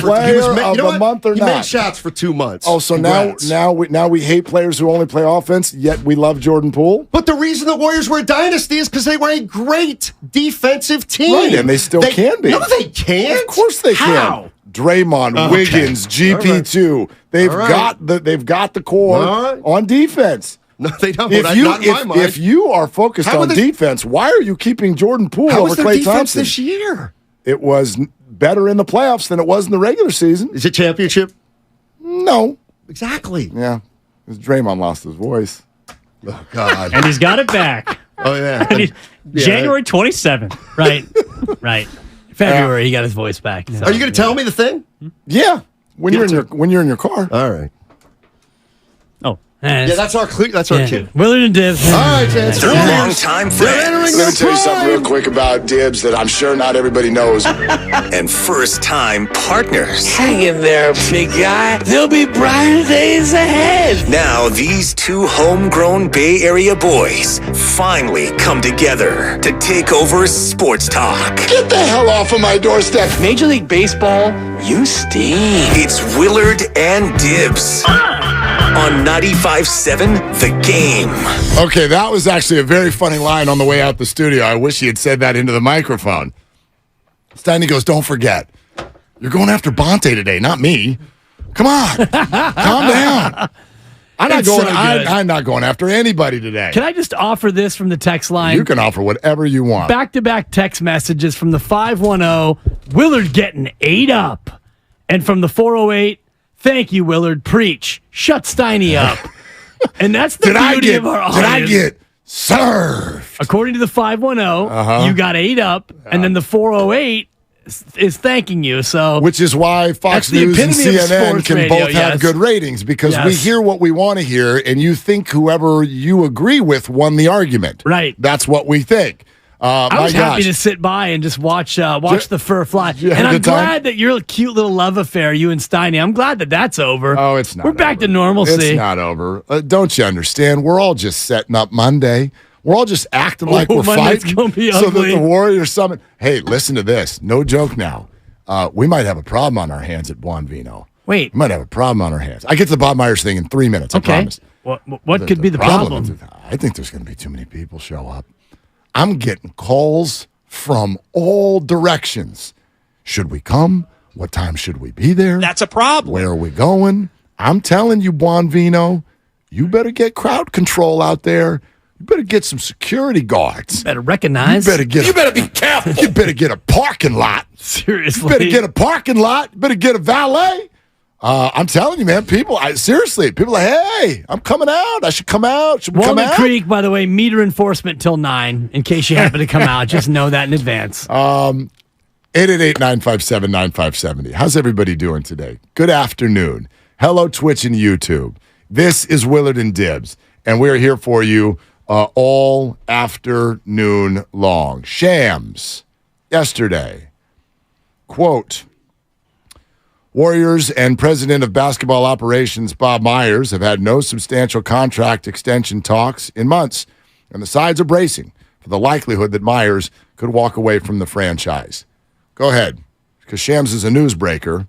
player. Of the month or he not? He made shots for 2 months. Oh, so now we hate players who only play offense, yet we love Jordan Poole? But the reason the Warriors were a dynasty is because they were a great defensive team. Right, and they still can be. No, they can't. Of course they can. Draymond, Wiggins, GP2. They've got the core on defense. No, they don't. Not in my mind. If you are focused on defense, why are you keeping Jordan Poole over Klay Thompson this year? It was better in the playoffs than it was in the regular season. Is it championship? No. Exactly. Yeah. Because Draymond lost his voice. Oh, God. And he's got it back. Oh, yeah. January 27th. Right. February, he got his voice back. So. Are you going to tell me the thing? Yeah. When you're in your car. All right. Yeah, that's our cue. Willard and Dibs. All right, Chance. Long-time friends. Let me tell you something real quick about Dibs that I'm sure not everybody knows. And first-time partners. Hang in there, big guy. There'll be brighter days ahead. Now, these 2 homegrown Bay Area boys finally come together to take over sports talk. Get the hell off of my doorstep. Major League Baseball, you stink. It's Willard and Dibs on 95.7 The Game. Okay, that was actually a very funny line on the way out the studio. I wish he had said that into the microphone. Steiny goes, don't forget, you're going after Bonte today, not me. Come on. Calm down. I'm not going after anybody today. Can I just offer this from the text line? You can offer whatever you want. Back-to-back text messages from the 510, Willard getting 8 up. And from the 408, thank you, Willard. Preach. Shut Steiny up. And that's the beauty of our audience. Did I get served? According to the 510, you got 8 up, and then the 408 is thanking you. So, which is why Fox News and CNN can both have good ratings, because we hear what we want to hear, and you think whoever you agree with won the argument. Right. That's what we think. I was happy to sit by and just watch the fur fly. And I'm glad that your cute little love affair, you and Steiny, I'm glad that that's over. Oh, it's not. We're back to normalcy. It's not over. Don't you understand? We're all just setting up Monday. We're all just acting like we're fighting gonna be so that ugly. the Warriors summit. Hey, listen to this. No joke now. We might have a problem on our hands at Buonvino. Wait. We might have a problem on our hands. I get to the Bob Myers thing in 3 minutes, I promise. What could be the problem? I think there's going to be too many people show up. I'm getting calls from all directions. Should we come? What time should we be there? That's a problem. Where are we going? I'm telling you, Buonvino, you better get crowd control out there. You better get some security guards. Better recognize. You better be careful. You better get a parking lot. Seriously. You better get a parking lot. You better get a valet. I'm telling you, man, people are like, hey, I'm coming out. I should come out. Should we come Walnut out? Creek, by the way, meter enforcement till 9, in case you happen to come out. Just know that in advance. 888-957-9570. How's everybody doing today? Good afternoon. Hello, Twitch and YouTube. This is Willard and Dibs, and we're here for you all afternoon long. Shams, yesterday, quote, Warriors and President of Basketball Operations Bob Myers have had no substantial contract extension talks in months, and the sides are bracing for the likelihood that Myers could walk away from the franchise. Go ahead, because Shams is a newsbreaker.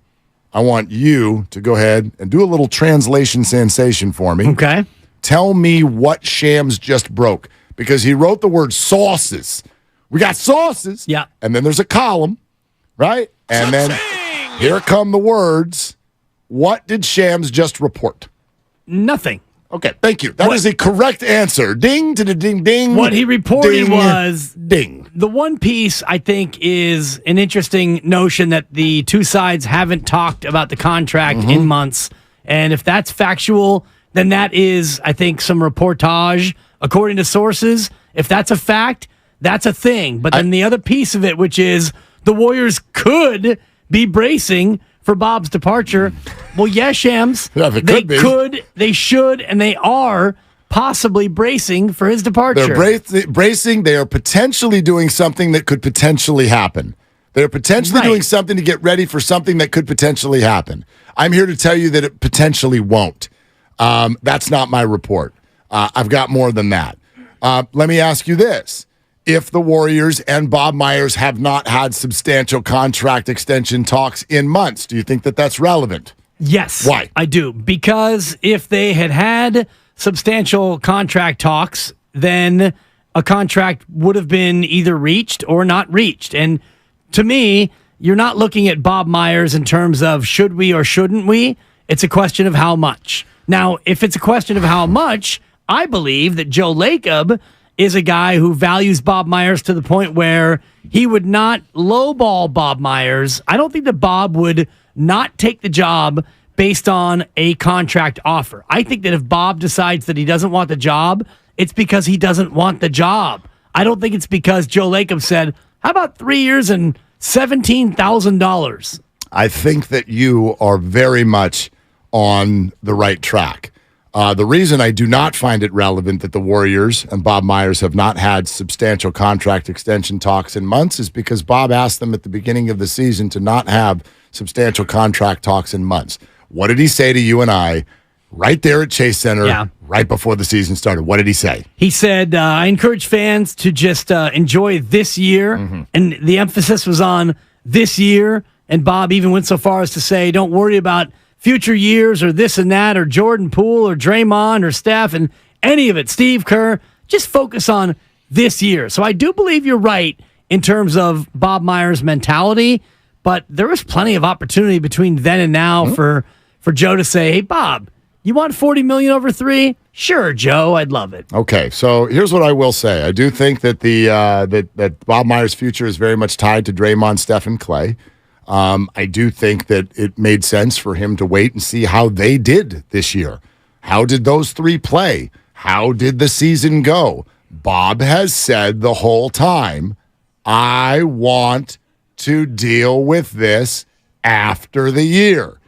I want you to go ahead and do a little translation sensation for me. Okay. Tell me what Shams just broke, because he wrote the word sauces. We got sauces. Yeah. And then there's a column, right? And then here come the words. What did Shams just report? Nothing. Okay, thank you. That is a correct answer. Ding to the ding ding. What he reported was ding. The one piece I think is an interesting notion that the two sides haven't talked about the contract in months. And if that's factual, then that is, I think, some reportage according to sources. If that's a fact, that's a thing. But then the other piece of it, which is the Warriors could be bracing for Bob's departure. Well, yes, Shams. Yeah, they could, they should, and they are possibly bracing for his departure. They're bracing. They are potentially doing something that could potentially happen. They're potentially doing something to get ready for something that could potentially happen. I'm here to tell you that it potentially won't. That's not my report. I've got more than that. Let me ask you this. If the Warriors and Bob Myers have not had substantial contract extension talks in months, do you think that that's relevant? Yes. Why? I do. Because if they had substantial contract talks, then a contract would have been either reached or not reached. And to me, you're not looking at Bob Myers in terms of should we or shouldn't we. It's a question of how much. Now, if it's a question of how much, I believe that Joe Lacob is a guy who values Bob Myers to the point where he would not lowball Bob Myers. I don't think that Bob would not take the job based on a contract offer. I think that if Bob decides that he doesn't want the job, it's because he doesn't want the job. I don't think it's because Joe Lacob said, how about 3 years and $17,000? I think that you are very much on the right track. The reason I do not find it relevant that the Warriors and Bob Myers have not had substantial contract extension talks in months is because Bob asked them at the beginning of the season to not have substantial contract talks in months. What did he say to you and I right there at Chase Center right before the season started? What did he say? He said, I encourage fans to just enjoy this year. And the emphasis was on this year. And Bob even went so far as to say, don't worry about future years or this and that or Jordan Poole or Draymond or Steph and any of it, Steve Kerr. Just focus on this year. So I do believe you're right in terms of Bob Myers' mentality, but there was plenty of opportunity between then and now for Joe to say, hey, Bob, you want $40 million over 3? Sure, Joe, I'd love it. Okay, so here's what I will say. I do think that that Bob Myers' future is very much tied to Draymond, Steph, and Clay. I do think that it made sense for him to wait and see how they did this year. How did those 3 play? How did the season go? Bob has said the whole time, I want to deal with this after the year.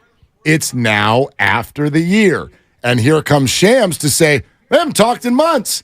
It's now after the year. And here comes Shams to say, we haven't talked in months.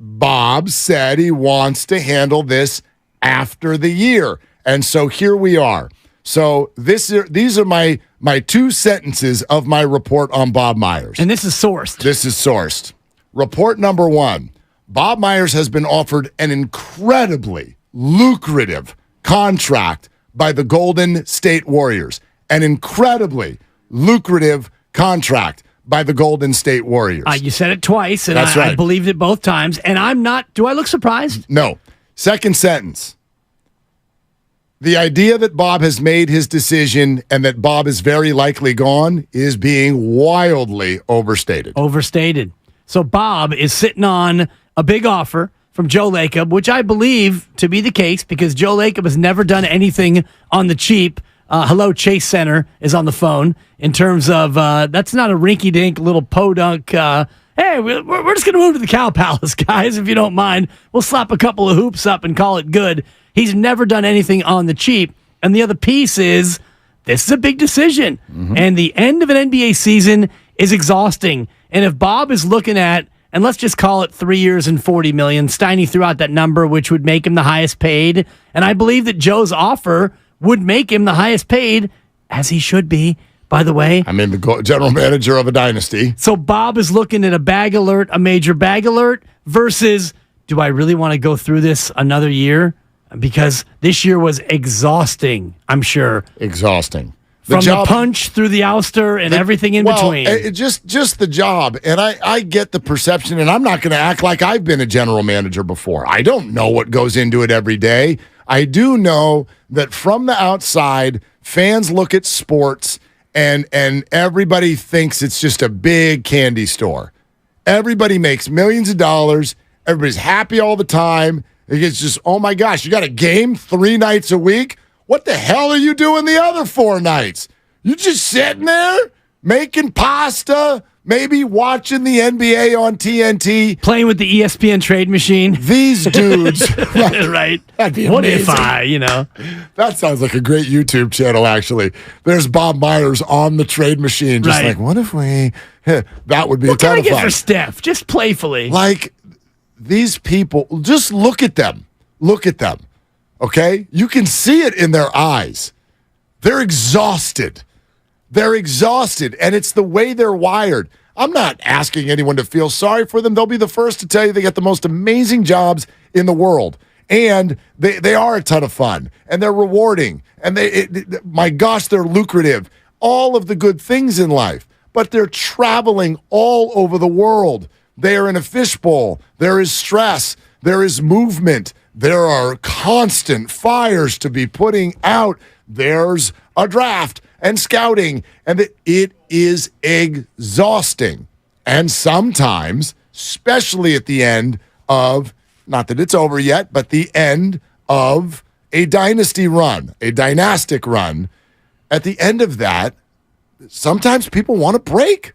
Bob said he wants to handle this after the year. And so here we are. So these are my 2 sentences of my report on Bob Myers. And this is sourced. This is sourced. Report number 1. Bob Myers has been offered an incredibly lucrative contract by the Golden State Warriors. An incredibly lucrative contract by the Golden State Warriors. You said it twice, and That's right. I believed it both times. And I'm not, do I look surprised? No. Second sentence. The idea that Bob has made his decision and that Bob is very likely gone is being wildly overstated. Overstated. So Bob is sitting on a big offer from Joe Lacob, which I believe to be the case because Joe Lacob has never done anything on the cheap. Hello, Chase Center is on the phone in terms of that's not a rinky-dink little podunk. Hey, we're just going to move to the Cow Palace, guys, if you don't mind. We'll slap a couple of hoops up and call it good. He's never done anything on the cheap. And the other piece is this is a big decision. And the end of an NBA season is exhausting. And if Bob is looking at, and let's just call it 3 years and $40 million, Steiny threw out that number, which would make him the highest paid. And I believe that Joe's offer would make him the highest paid, as he should be, by the way. I mean, the general manager of a dynasty. So Bob is looking at a bag alert, a major bag alert, versus do I really want to go through this another year? Because this year was exhausting, I'm sure. Exhausting. From the punch through the ouster and everything in between. Just the job. And I get the perception, and I'm not going to act like I've been a general manager before. I don't know what goes into it every day. I do know that from the outside, fans look at sports and everybody thinks it's just a big candy store. Everybody makes millions of dollars. Everybody's happy all the time. It's just, oh my gosh, you got a game 3 nights a week? What the hell are you doing the other 4 nights? You just sitting there making pasta, maybe watching the NBA on TNT. Playing with the ESPN trade machine. These dudes. Right. That'd be what amazing. if That sounds like a great YouTube channel, actually. There's Bob Myers on the trade machine. Just like, what if we... That would be a ton of fun. What can I get for Steph? Just playfully. Like, these people, just look at them. Look at them. Okay? You can see it in their eyes. They're exhausted. They're exhausted, and it's the way they're wired. I'm not asking anyone to feel sorry for them. They'll be the first to tell you they get the most amazing jobs in the world, and they are a ton of fun, and they're rewarding, and my gosh, they're lucrative. All of the good things in life, but they're traveling all over the world. They are in a fishbowl. There is stress. There is movement. There are constant fires to be putting out. There's a draft and scouting, and it is exhausting. And sometimes, especially at the end of, not that it's over yet, but the end of a dynasty run, a dynastic run, at the end of that, sometimes people want to break.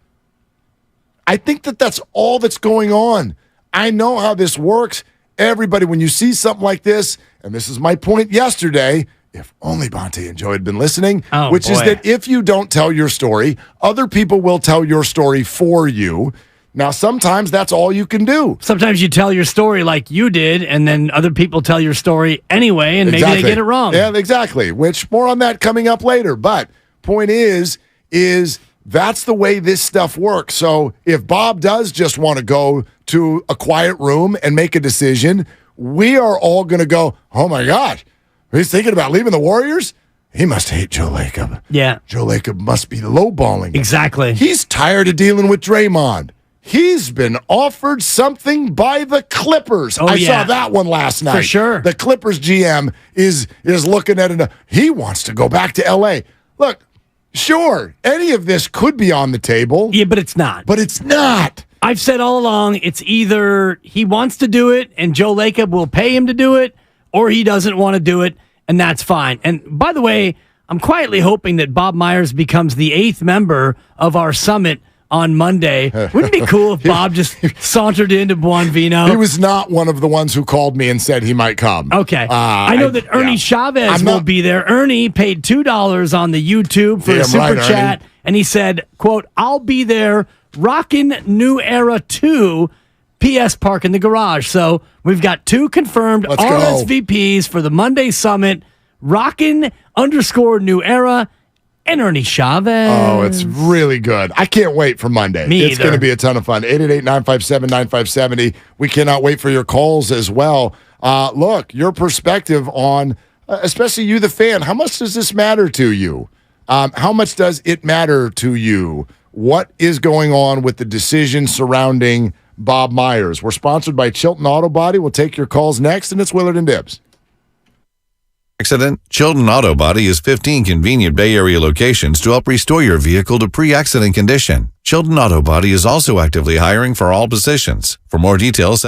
I think that's all that's going on. I know how this works. Everybody, when you see something like this, and this is my point yesterday, if only Bonte and Joe had been listening, is that if you don't tell your story, other people will tell your story for you. Now, sometimes that's all you can do. Sometimes you tell your story like you did, and then other people tell your story anyway, and maybe they get it wrong. Yeah, exactly, which more on that coming up later. But point is that's the way this stuff works. So if Bob does just want to go to a quiet room and make a decision, we are all going to go, oh my God, he's thinking about leaving the Warriors? He must hate Joe Lacob. Yeah. Joe Lacob must be lowballing. Exactly. He's tired of dealing with Draymond. He's been offered something by the Clippers. I saw that one last night. For sure. The Clippers GM is looking at it. He wants to go back to L.A. Look, sure, any of this could be on the table. Yeah, but it's not. But it's not. I've said all along, it's either he wants to do it and Joe Lacob will pay him to do it, or he doesn't want to do it, and that's fine. And by the way, I'm quietly hoping that Bob Myers becomes the 8th member of our summit on Monday. Wouldn't it be cool if Bob just sauntered into Buonvino? He was not one of the ones who called me and said he might come. Okay. I know that Ernie Chavez will be there. Ernie paid $2 on the YouTube for a super chat, and he said, quote, I'll be there rocking New Era 2 PS Park in the garage. So we've got 2 confirmed RSVPs for the Monday summit, rockin' _ New Era, and Ernie Chavez. Oh, it's really good. I can't wait for Monday. It's going to be a ton of fun. 888-957-9570. We cannot wait for your calls as well. Look, your perspective on, especially you, the fan, how much does this matter to you? How much does it matter to you? What is going on with the decision surrounding Bob Myers? We're sponsored by Chilton Auto Body. We'll take your calls next, and it's Willard and Dibbs. Accident? Chilton Auto Body is 15 convenient Bay Area locations to help restore your vehicle to pre-accident condition. Chilton Auto Body is also actively hiring for all positions. For more details,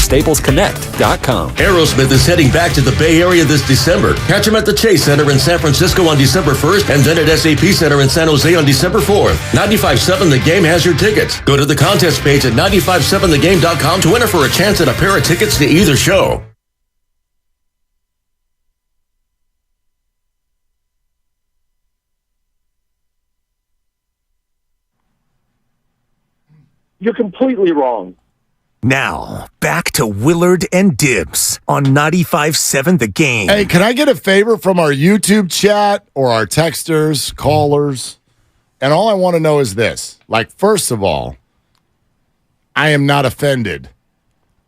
staplesconnect.com. Aerosmith is heading back to the Bay Area this December. Catch them at the Chase Center in San Francisco on December 1st and then at SAP Center in San Jose on December 4th. 95.7 The Game has your tickets. Go to the contest page at 957thegame.com to enter for a chance at a pair of tickets to either show. You're completely wrong. Now, back to Willard and Dibs on 95.7 The Game. Hey, can I get a favor from our YouTube chat or our texters, callers? And all I want to know is this. Like, first of all, I am not offended.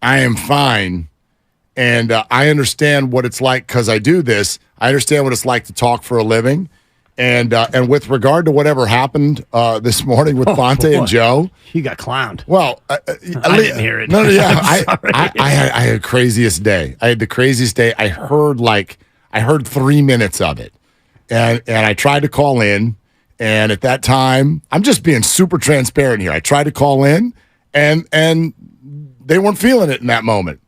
I am fine. And I understand what it's like because I do this. I understand what it's like to talk for a living. And with regard to whatever happened this morning with Bonte and Joe, he got clowned. Well, I didn't hear it. No, yeah, I had the craziest day. I had the craziest day. I heard 3 minutes of it, and I tried to call in, and at that time, I'm just being super transparent here. I tried to call in, and they weren't feeling it in that moment,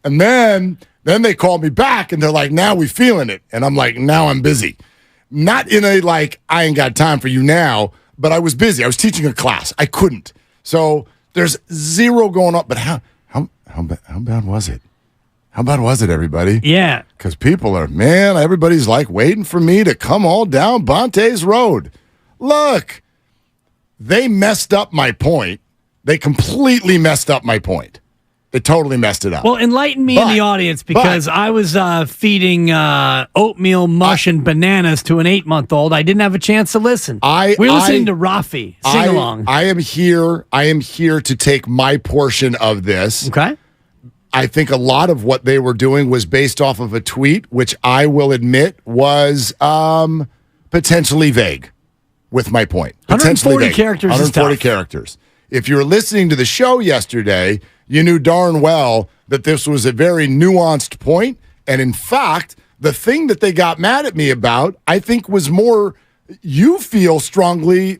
and then they called me back, and they're like, "Now we feeling it," and I'm like, "Now I'm busy." Not in a like, I ain't got time for you now, but I was busy. I was teaching a class. I couldn't. So there's zero going up. But how bad was it? How bad was it, everybody? Yeah. Because people are, everybody's like waiting for me to come all down Bonte's road. Look, they messed up my point. They completely messed up my point. They totally messed it up. Well, enlighten me in the audience because I was feeding oatmeal mush and bananas to an 8-month-old. I didn't have a chance to listen. We're listening to Rafi sing along. I am here to take my portion of this. Okay. I think a lot of what they were doing was based off of a tweet, which I will admit was potentially vague with my point. 140 characters. 140 characters. If you were listening to the show yesterday, you knew darn well that this was a very nuanced point. And in fact, the thing that they got mad at me about, I think was more, you feel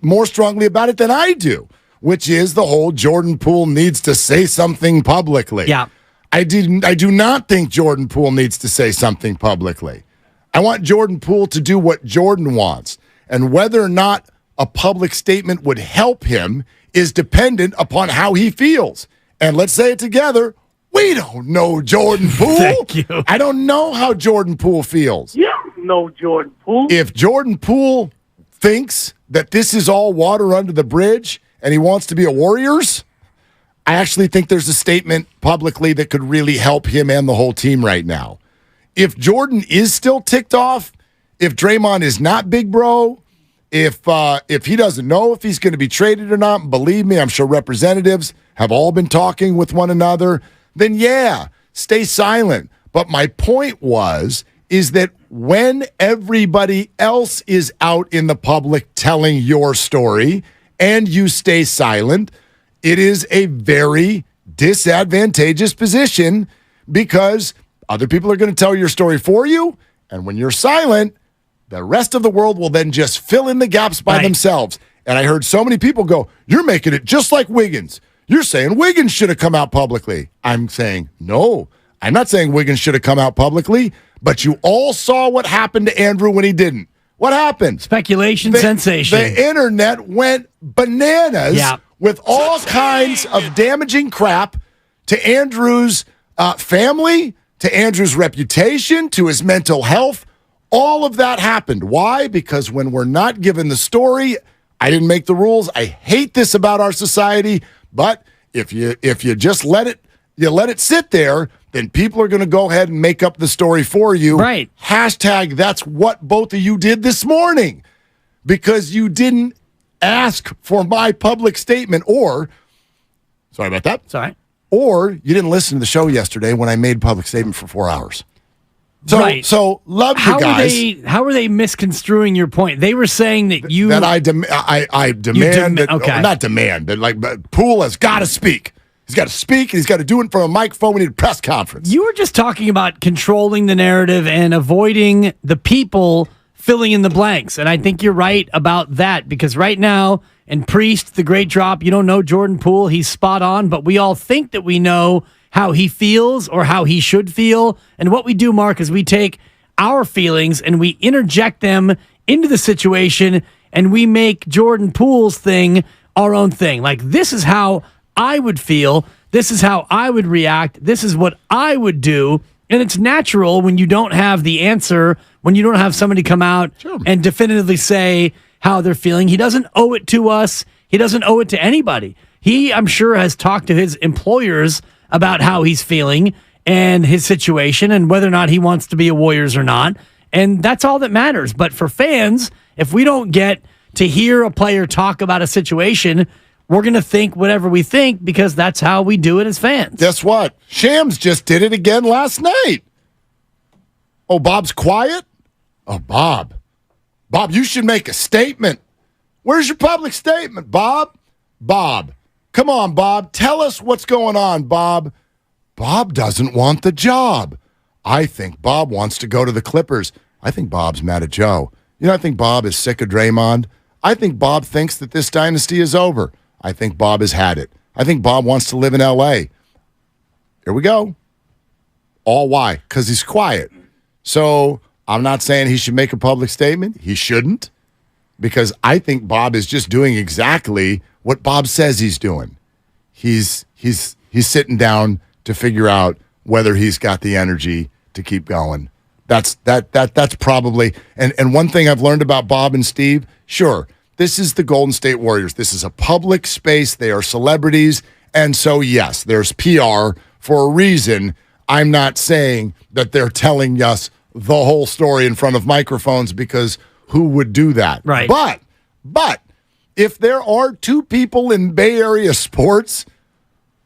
more strongly about it than I do, which is the whole Jordan Poole needs to say something publicly. Yeah. I do not think Jordan Poole needs to say something publicly. I want Jordan Poole to do what Jordan wants. And whether or not a public statement would help him is dependent upon how he feels. And let's say it together, we don't know Jordan Poole. Thank you. I don't know how Jordan Poole feels. You don't know Jordan Poole. If Jordan Poole thinks that this is all water under the bridge and he wants to be a Warriors, I actually think there's a statement publicly that could really help him and the whole team right now. If Jordan is still ticked off, if Draymond is not big bro, if he doesn't know if he's going to be traded or not, believe me, I'm sure representatives have all been talking with one another, then yeah, stay silent. But my point is that when everybody else is out in the public telling your story and you stay silent, it is a very disadvantageous position because other people are going to tell your story for you. And when you're silent, the rest of the world will then just fill in the gaps by themselves. And I heard so many people go, you're making it just like Wiggins. You're saying Wiggins should have come out publicly. I'm saying, no, I'm not saying Wiggins should have come out publicly, but you all saw what happened to Andrew when he didn't. What happened? Speculation, sensation. The internet went bananas with all kinds of damaging crap to Andrew's family, to Andrew's reputation, to his mental health. All of that happened. Why? Because when we're not given the story, I didn't make the rules. I hate this about our society. But if you just let it sit there, then people are going to go ahead and make up the story for you. Right. Hashtag that's what both of you did this morning because you didn't ask for my public statement or, sorry about that. Sorry. Or you didn't listen to the show yesterday when I made public statement for 4 hours. So love you guys. How are they misconstruing your point? They were saying that you I demand that. Okay. Not demand, but Poole has got to speak. He's got to speak, and he's got to do it in front of a microphone. We need a press conference. You were just talking about controlling the narrative and avoiding the people filling in the blanks, and I think you're right about that because right now, and Priest, the great drop, you don't know Jordan Poole. He's spot on, but we all think that we know. how he feels or how he should feel. And what we do, Mark, is we take our feelings and we interject them into the situation and we make Jordan Poole's thing our own thing. Like, this is how I would feel. This is how I would react. This is what I would do. And it's natural when you don't have the answer, when you don't have somebody come out and definitively say how they're feeling. He doesn't owe it to us. He doesn't owe it to anybody. He, I'm sure, has talked to his employers about how he's feeling and his situation and whether or not he wants to be a Warriors or not. And that's all that matters. But for fans, if we don't get to hear a player talk about a situation, we're going to think whatever we think because that's how we do it as fans. Guess what? Shams just did it again last night. Oh, Bob's quiet? Oh, Bob. Bob, you should make a statement. Where's your public statement, Bob? Bob. Come on, Bob. Tell us what's going on, Bob. Bob doesn't want the job. I think Bob wants to go to the Clippers. I think Bob's mad at Joe. I think Bob is sick of Draymond. I think Bob thinks that this dynasty is over. I think Bob has had it. I think Bob wants to live in L.A. Here we go. All why? Because he's quiet. So I'm not saying he should make a public statement. He shouldn't. Because I think Bob is just doing exactly what Bob says he's doing. He's sitting down to figure out whether he's got the energy to keep going. That's probably and one thing I've learned about Bob and Steve, sure, this is the Golden State Warriors. This is a public space. They are celebrities. And so, yes, there's PR for a reason. I'm not saying that they're telling us the whole story in front of microphones because who would do that? Right. But if there are two people in Bay Area sports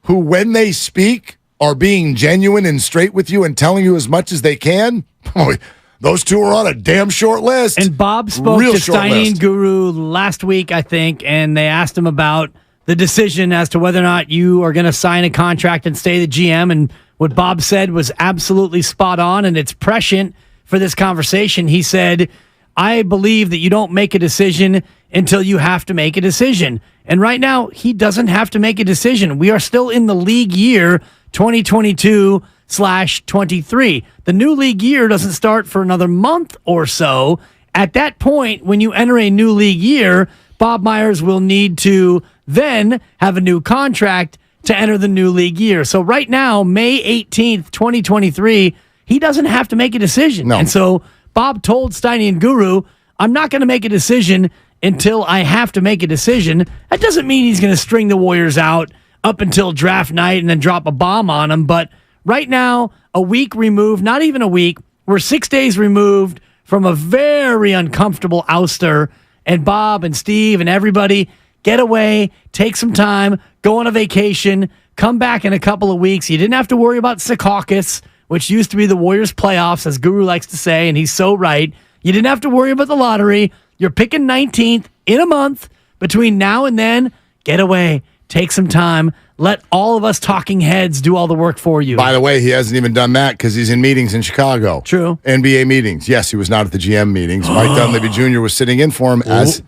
who, when they speak, are being genuine and straight with you and telling you as much as they can, boy, those two are on a damn short list. And Bob spoke to Steiny and Guru last week, I think, and they asked him about the decision as to whether or not you are going to sign a contract and stay the GM. And what Bob said was absolutely spot on, and it's prescient for this conversation. He said, I believe that you don't make a decision until you have to make a decision. And right now, he doesn't have to make a decision. We are still in the league year 2022/23. The new league year doesn't start for another month or so. At that point, when you enter a new league year, Bob Myers will need to then have a new contract to enter the new league year. So right now, May 18th, 2023, he doesn't have to make a decision. No. And so Bob told Steiny and Guru, I'm not going to make a decision until I have to make a decision. That doesn't mean he's going to string the Warriors out up until draft night and then drop a bomb on them. But right now, a week removed, not even a week, we're 6 days removed from a very uncomfortable ouster. And Bob and Steve and everybody, get away, take some time, go on a vacation, come back in a couple of weeks. You didn't have to worry about Secaucus, which used to be the Warriors playoffs, as Guru likes to say, and he's so right. You didn't have to worry about the lottery. You're picking 19th in a month. Between now and then, get away, take some time. Let all of us talking heads do all the work for you. By the way, he hasn't even done that because he's in meetings in Chicago. True. NBA meetings. Yes, he was not at the GM meetings. Mike Dunleavy Jr. was sitting in for him as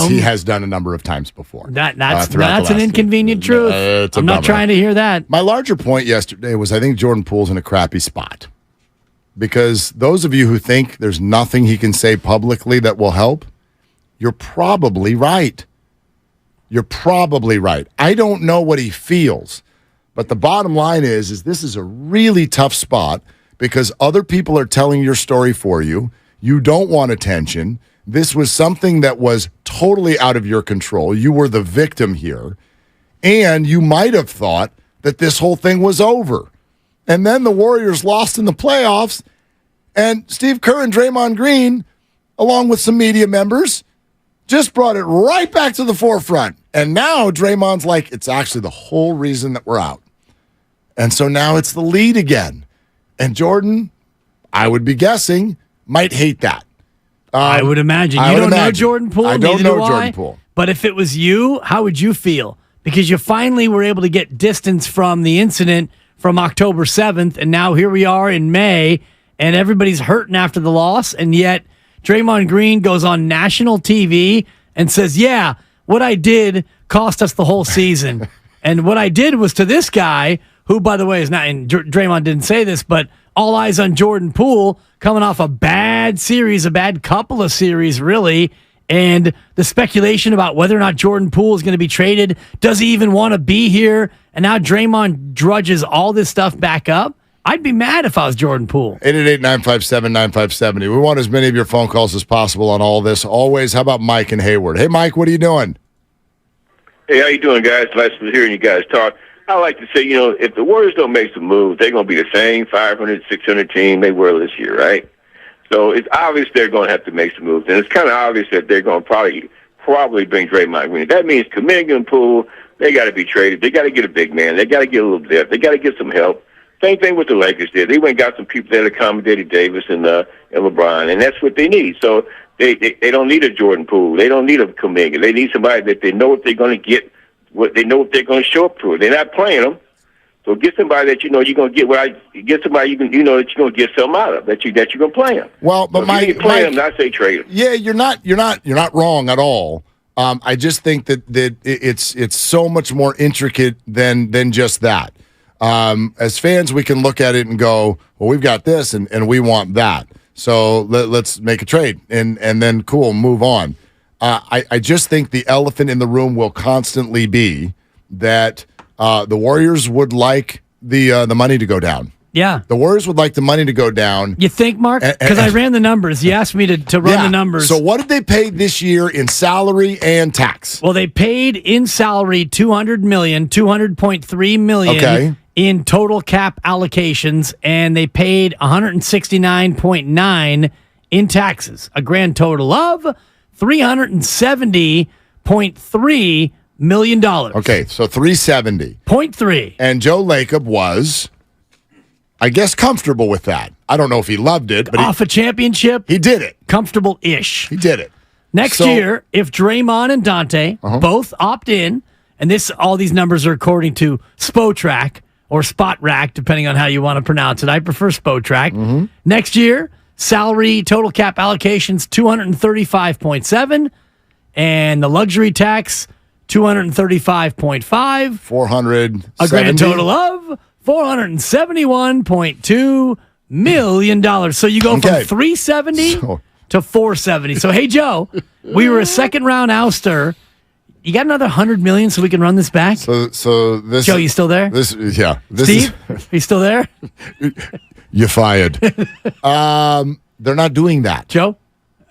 he has done a number of times before. That's an inconvenient truth. I'm not trying to hear that. My larger point yesterday was I think Jordan Poole's in a crappy spot. Because those of you who think there's nothing he can say publicly that will help, you're probably right. You're probably right. I don't know what he feels, but the bottom line is this is a really tough spot because other people are telling your story for you. You don't want attention. This was something that was totally out of your control. You were the victim here, and you might have thought that this whole thing was over. And then the Warriors lost in the playoffs, and Steve Kerr and Draymond Green, along with some media members, just brought it right back to the forefront. And now Draymond's like, it's actually the whole reason that we're out. And so now it's the lead again. And Jordan, I would be guessing, might hate that. I would imagine. You don't know Jordan Poole? I don't know Jordan Poole. But if it was you, how would you feel? Because you finally were able to get distance from the incident from October 7th, and now here we are in May, and everybody's hurting after the loss, and yet Draymond Green goes on national TV and says, yeah, what I did cost us the whole season. And what I did was to this guy, who, by the way, is not, and Draymond didn't say this, but all eyes on Jordan Poole coming off a bad series, a bad couple of series, really. And the speculation about whether or not Jordan Poole is going to be traded, does he even want to be here? And now Draymond drudges all this stuff back up. I'd be mad if I was Jordan Poole. 888-957-9570. We want as many of your phone calls as possible on all this. Always, how about Mike and Hayward? Hey, Mike, what are you doing? Hey, how you doing, guys? Nice to hearing you guys talk. I like to say, if the Warriors don't make some moves, they're going to be the same 500, 600 team they were this year, right? So it's obvious they're going to have to make some moves, and it's kind of obvious that they're going to probably bring Draymond Green. That means Kaminga and Poole, they got to be traded. They got to get a big man. They got to get a little depth. They got to get some help. Same thing with the Lakers did. They went and got some people that accommodated Davis and LeBron, and that's what they need. So they don't need a Jordan Poole. They don't need a Kaminga. They need somebody that they know what they're going to get, what they know what they're going to show up to. They're not playing them. So get somebody that you're going to get somebody that you're going to get something out of, that you're going to play them. Well, but so if you ain't playing them, I say trade them. Yeah, you're not wrong at all. I just think that it's so much more intricate than just that. As fans, we can look at it and go, well, we've got this and we want that. So let's make a trade and then cool, move on. I just think the elephant in the room will constantly be that the Warriors would like the money to go down. Yeah. The Warriors would like the money to go down. You think, Mark? Because I ran the numbers. You asked me to run the numbers. So what did they pay this year in salary and tax? Well, they paid in salary $200.3 million in total cap allocations, and they paid $169.9 in taxes, a grand total of $370.3 million. Okay, so 370.3. And Joe Lacob was, I guess, comfortable with that. I don't know if he loved it, but off a championship, he did it. Comfortable-ish. He did it. Next year, if Draymond and Dante both opt in, and all these numbers are according to Spotrac or Spotrac, depending on how you want to pronounce it. I prefer Spotrac. Next year, salary total cap allocations $235.7, and the luxury tax $235.5. 470. A grand total of $471.2 million. So you go from 370 to 470. So hey Joe, we were a second round ouster. You got another $100 million so we can run this back? So this Joe, you still there? Steve, are you still there? You're fired. They're not doing that. Joe?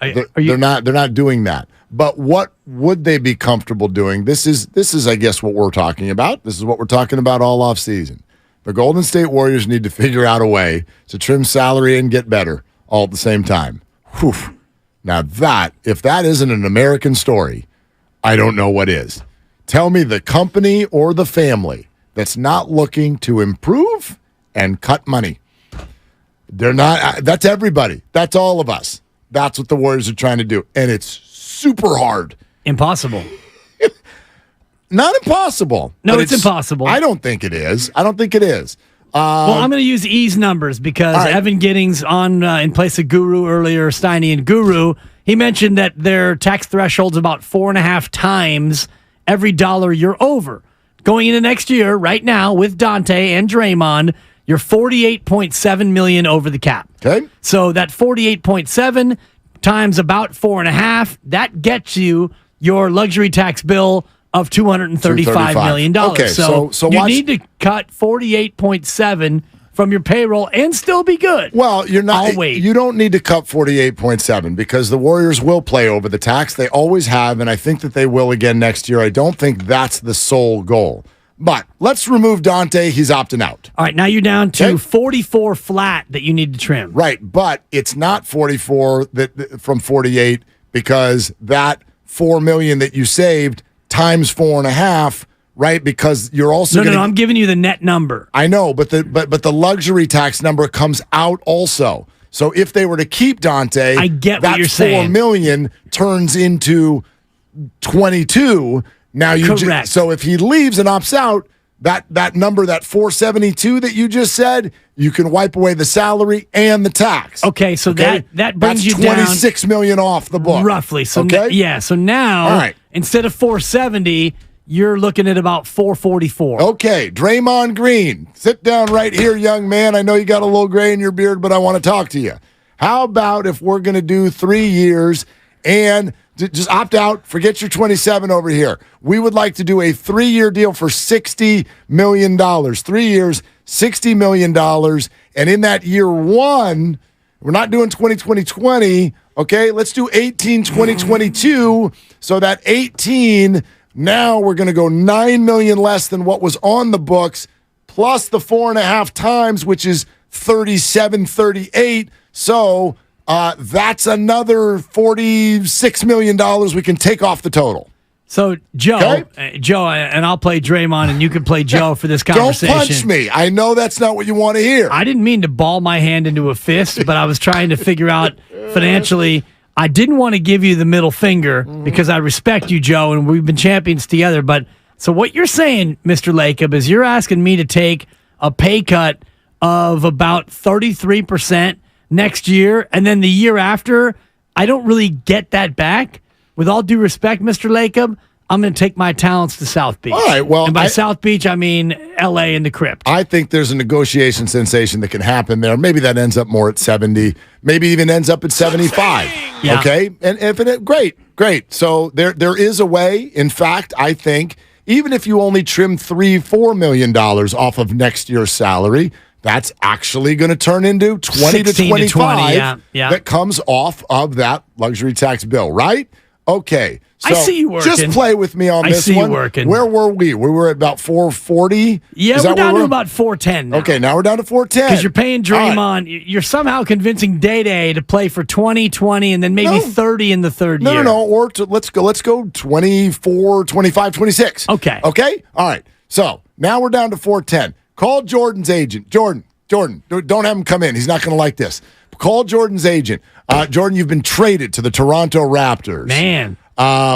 They're not doing that. But what would they be comfortable doing? This is I guess what we're talking about. This is what we're talking about all off season. The Golden State Warriors need to figure out a way to trim salary and get better all at the same time. Whew. Now if that isn't an American story, I don't know what is. Tell me the company or the family that's not looking to improve and cut money. They're not. That's everybody. That's all of us. That's what the Warriors are trying to do. And it's super hard. Impossible. Not impossible. No, it's impossible. I don't think it is. Well, I'm going to use E's numbers because Evan Giddings on in place of Guru earlier, Steiny and Guru, he mentioned that their tax threshold's about 4.5 times every dollar you're over. Going into next year, right now, with Dante and Draymond, you're $48.7 million over the cap. Okay. So that 48.7 times about 4.5, that gets you your luxury tax bill of $235 million. Okay, so you need to cut 48.7 from your payroll and still be good. Well, you're not. I'll wait. You don't need to cut 48.7 because the Warriors will play over the tax. They always have, and I think that they will again next year. I don't think that's the sole goal. But let's remove Dante. He's opting out. All right, now you're down to 44 flat that you need to trim. Right, but it's not 44 from 48 because that $4 million that you saved times 4.5. Right, because you're also no. I'm giving you the net number. I know, but the luxury tax number comes out also. So if they were to keep Dante, I get what you're $4 saying. million turns into 22. Now you correct. So if he leaves and opts out, that number, that 472 that you just said, you can wipe away the salary and the tax. Okay, so that brings that's you down $26 million off the book, roughly. So okay, so now all right. Instead of 470. you're looking at about 444. Okay, Draymond Green. Sit down right here, young man. I know you got a little gray in your beard, but I want to talk to you. How about if we're going to do 3 years and just opt out, forget your 27 over here. We would like to do a 3-year deal for $60 million. 3 years, $60 million. And in that year one, we're not doing 2020, okay? Let's do 18, 2022. So that 18, now we're going to go $9 million less than what was on the books, plus the 4.5 times, which is 37, 38. So that's another $46 million we can take off the total. So, Joe, and I'll play Draymond, and you can play Joe for this conversation. Don't punch me. I know that's not what you want to hear. I didn't mean to ball my hand into a fist, but I was trying to figure out financially. I didn't want to give you the middle finger because I respect you, Joe, and we've been champions together. But so what you're saying, Mr. Lacob, is you're asking me to take a pay cut of about 33% next year, and then the year after, I don't really get that back. With all due respect, Mr. Lacob, I'm going to take my talents to South Beach. All right, well, and by South Beach, I mean L.A. in the crypt. I think there's a negotiation sensation that can happen there. Maybe that ends up more at 70. Maybe even ends up at 75. Yeah. Okay, and if it great. So there is a way. In fact, I think even if you only trim $3-4 million off of next year's salary, that's actually going to turn into 20 to 25 that comes off of that luxury tax bill, right? Okay. So I see you working. Just play with me on this one. I see you working. Where were we? We were at about 440? Yeah, we're down to about 410 now. Okay, now we're down to 410. Because you're paying Draymond. Right. You're somehow convincing Day to play for 20, and then maybe 30 in the third year. No. Or let's go 24, 25, 26. Okay. Okay? All right. So now we're down to 410. Call Jordan's agent. Jordan, don't have him come in. He's not going to like this. Call Jordan's agent. Jordan, you've been traded to the Toronto Raptors. Man.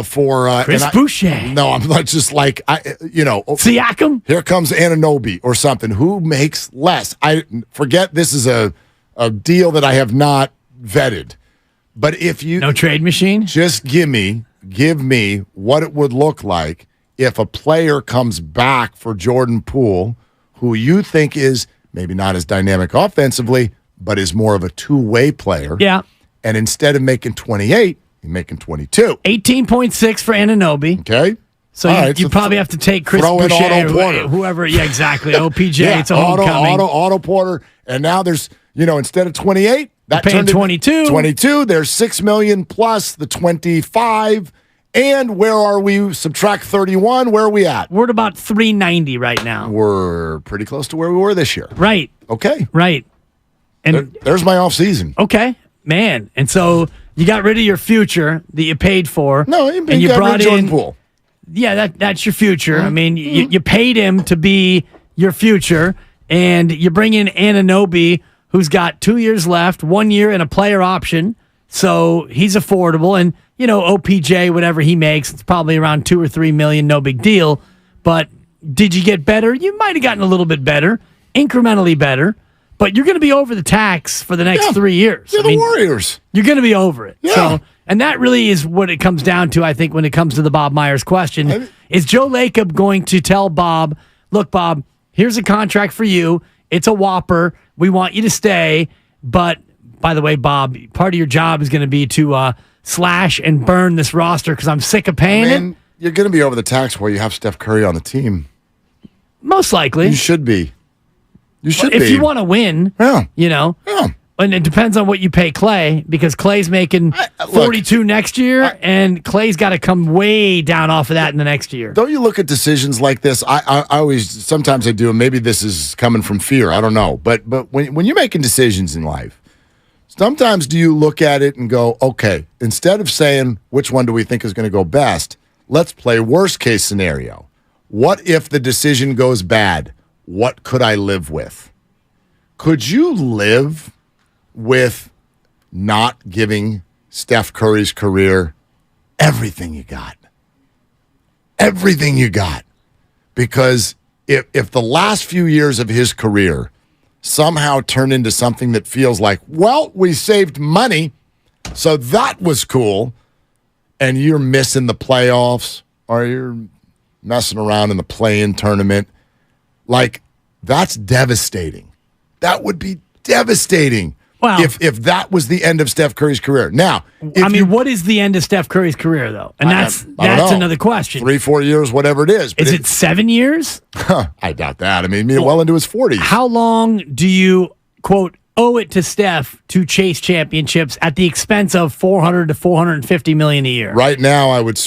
For Chris Boucher. No, I'm not just like, Siakam? Here comes Anunoby or something. Who makes less? I forget this is a deal that I have not vetted. But if you... No trade machine? Just give me what it would look like if a player comes back for Jordan Poole, who you think is maybe not as dynamic offensively, but is more of a two-way player. Yeah. And instead of making 28, you're making 22. 18.6 for Anunoby. Okay. So you probably have to take Chris Boucher or whoever. Yeah, exactly. OPJ. Yeah, it's a homecoming. Otto Porter. And now there's, instead of 28, that paying turned 22. 22. There's $6 million plus the 25. And where are we? Subtract 31. Where are we at? We're at about 390 right now. We're pretty close to where we were this year. Right. Okay. Right. And there's my off season. Okay, man. And so you got rid of your future that you paid for. No, and you brought Jordan Poole. Yeah, that's your future. Mm-hmm. I mean, you paid him to be your future, and you bring in Anunoby, who's got 2 years left, 1 year and a player option, so he's affordable. And OPJ, whatever he makes, it's probably around $2 or $3 million, no big deal. But did you get better? You might have gotten a little bit better, incrementally better. But you're going to be over the tax for the next 3 years. You're the Warriors. You're going to be over it. Yeah. So, and that really is what it comes down to, I think, when it comes to the Bob Myers question. Is Joe Lacob going to tell Bob, look, Bob, here's a contract for you. It's a whopper. We want you to stay. But, by the way, Bob, part of your job is going to be to slash and burn this roster because I'm sick of paying it. You're going to be over the tax where you have Steph Curry on the team. Most likely. You should be. If you want to win, and it depends on what you pay Clay, because Clay's making 42 next year, and Clay's got to come way down off of that in the next year. Don't you look at decisions like this? I always, sometimes I do, and maybe this is coming from fear. I don't know. But when you're making decisions in life, sometimes do you look at it and go, okay, instead of saying which one do we think is going to go best, let's play worst case scenario. What if the decision goes bad? What could I live with? Could you live with not giving Steph Curry's career everything you got? Everything you got. Because if the last few years of his career somehow turn into something that feels like, well, we saved money, so that was cool, and you're missing the playoffs, or you're messing around in the play-in tournament. Like, that's devastating. That would be devastating. Wow. If that was the end of Steph Curry's career. Now, what is the end of Steph Curry's career, though? And that's another question. 3-4 years, whatever it is. Is it 7 years? I doubt that. I mean, well into his 40s. How long do you, quote, owe it to Steph to chase championships at the expense of $400 to $450 million a year? Right now, I would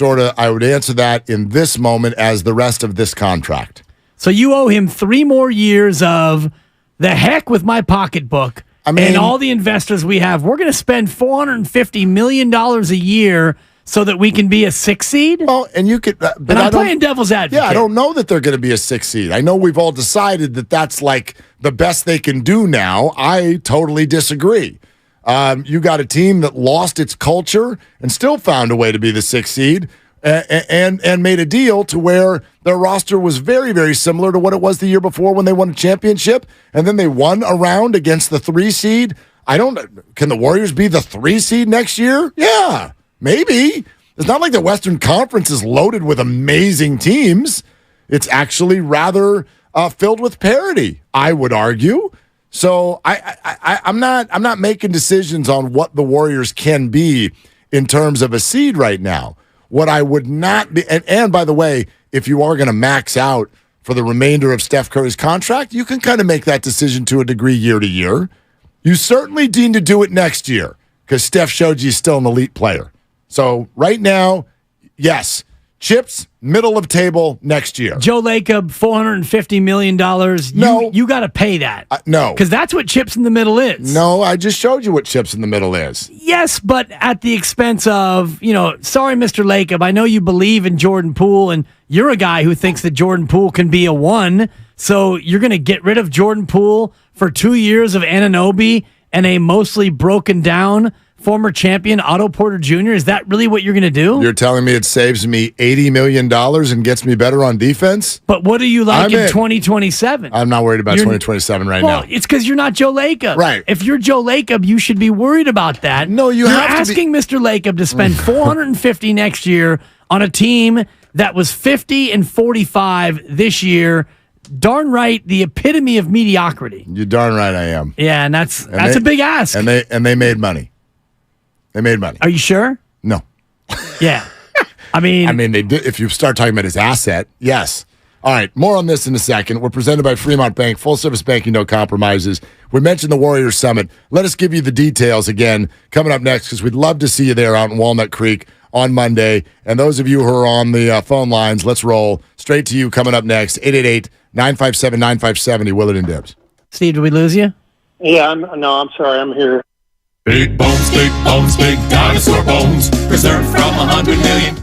answer that in this moment as the rest of this contract. So you owe him 3 more years of the heck with my pocketbook. And all the investors we have, we're going to spend $450 million a year so that we can be a 6 seed? Oh, and you could. But I'm playing devil's advocate. Yeah, I don't know that they're going to be a 6 seed. I know we've all decided that that's like the best they can do now. I totally disagree. You got a team that lost its culture and still found a way to be the 6 seed. And made a deal to where their roster was very, very similar to what it was the year before when they won a championship, and then they won a round against the 3 seed. Can the Warriors be the 3 seed next year? Yeah, maybe. It's not like the Western Conference is loaded with amazing teams. It's actually rather filled with parity, I would argue. So I'm not making decisions on what the Warriors can be in terms of a seed right now. What I would not be, and by the way, if you are going to max out for the remainder of Steph Curry's contract, you can kind of make that decision to a degree year to year. You certainly need to do it next year because Steph showed you he's still an elite player. So right now, yes, chips, middle of table next year. Joe Lacob, $450 million. No. You got to pay that. No. Because that's what chips in the middle is. No, I just showed you what chips in the middle is. Yes, but at the expense of, sorry, Mr. Lacob, I know you believe in Jordan Poole, and you're a guy who thinks that Jordan Poole can be a 1, so you're going to get rid of Jordan Poole for 2 years of Anunoby and a mostly broken down former champion Otto Porter Jr.? Is that really what you're going to do? You're telling me it saves me $80 million and gets me better on defense? But what do you like in 2027? I'm not worried about 2027 now. Well, it's because you're not Joe Lacob. Right. If you're Joe Lacob, you should be worried about that. No, you're asking Mr. Lacob to spend $450 next year on a team that was 50-45 this year. Darn right, the epitome of mediocrity. You're darn right I am. Yeah, and that's a big ask. And they made money. They made money. Are you sure? No. Yeah. I mean, they did. If you start talking about his asset, yes. All right, more on this in a second. We're presented by Fremont Bank, full-service banking, no compromises. We mentioned the Warriors Summit. Let us give you the details again coming up next because we'd love to see you there out in Walnut Creek on Monday. And those of you who are on the phone lines, let's roll straight to you coming up next. 888-957-9570, Willard and Dibs. Steve, did we lose you? Yeah, I'm sorry, I'm here. Big bones, big dinosaur bones, preserved from 100 million.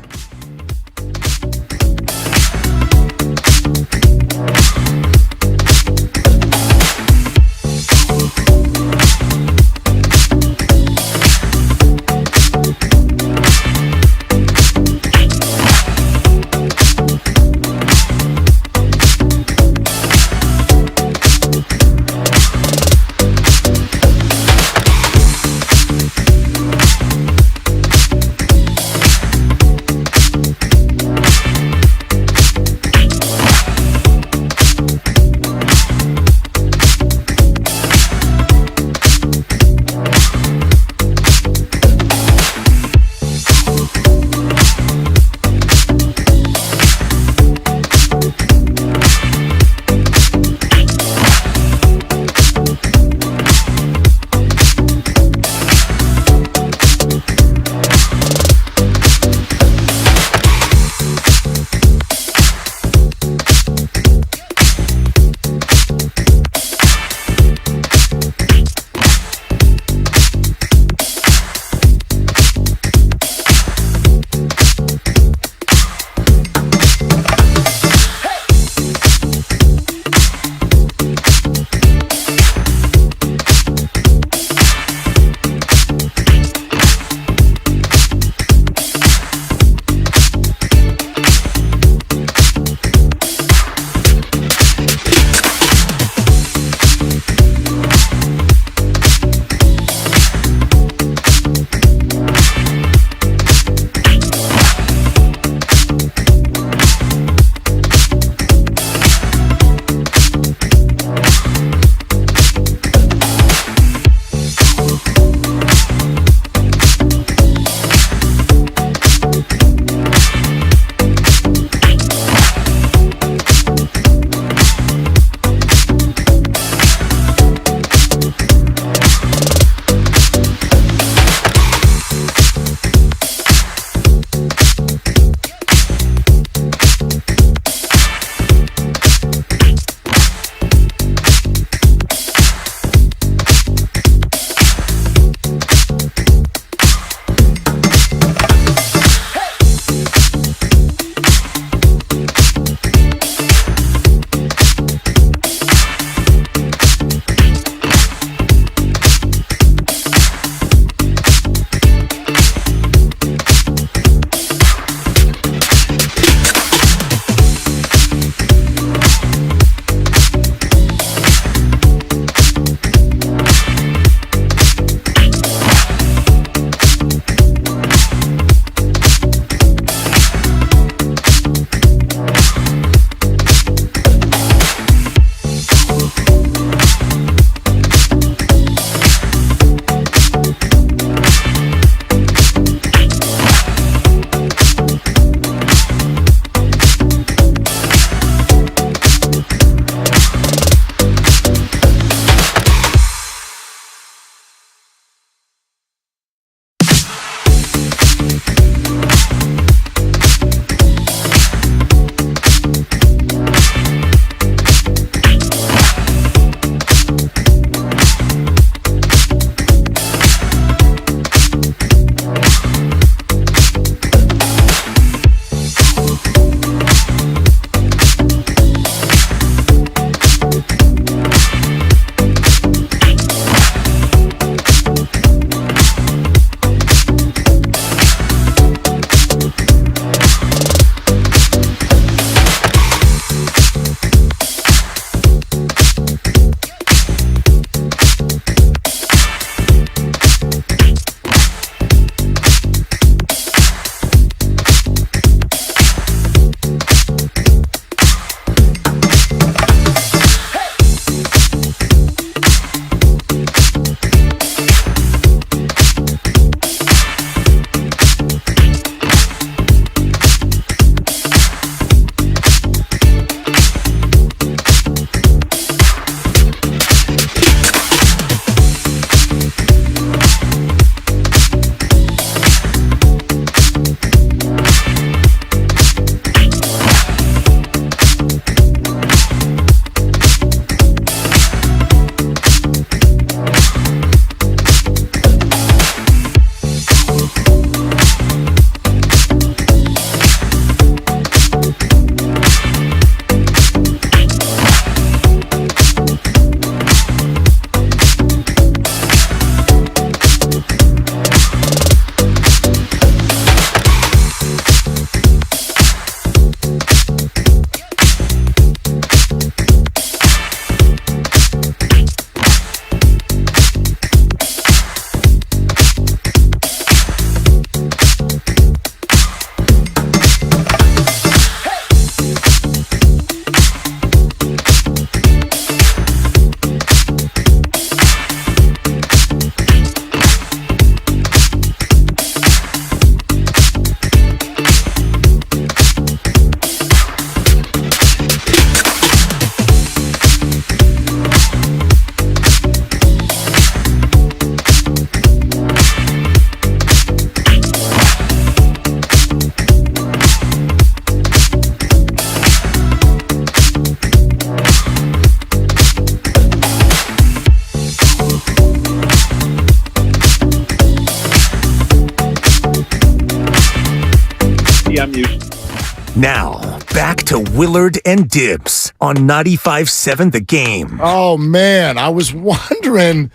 Nike I'm used to. Now, back to Willard and Dibs on 95.7 The Game. Oh, man. I was wondering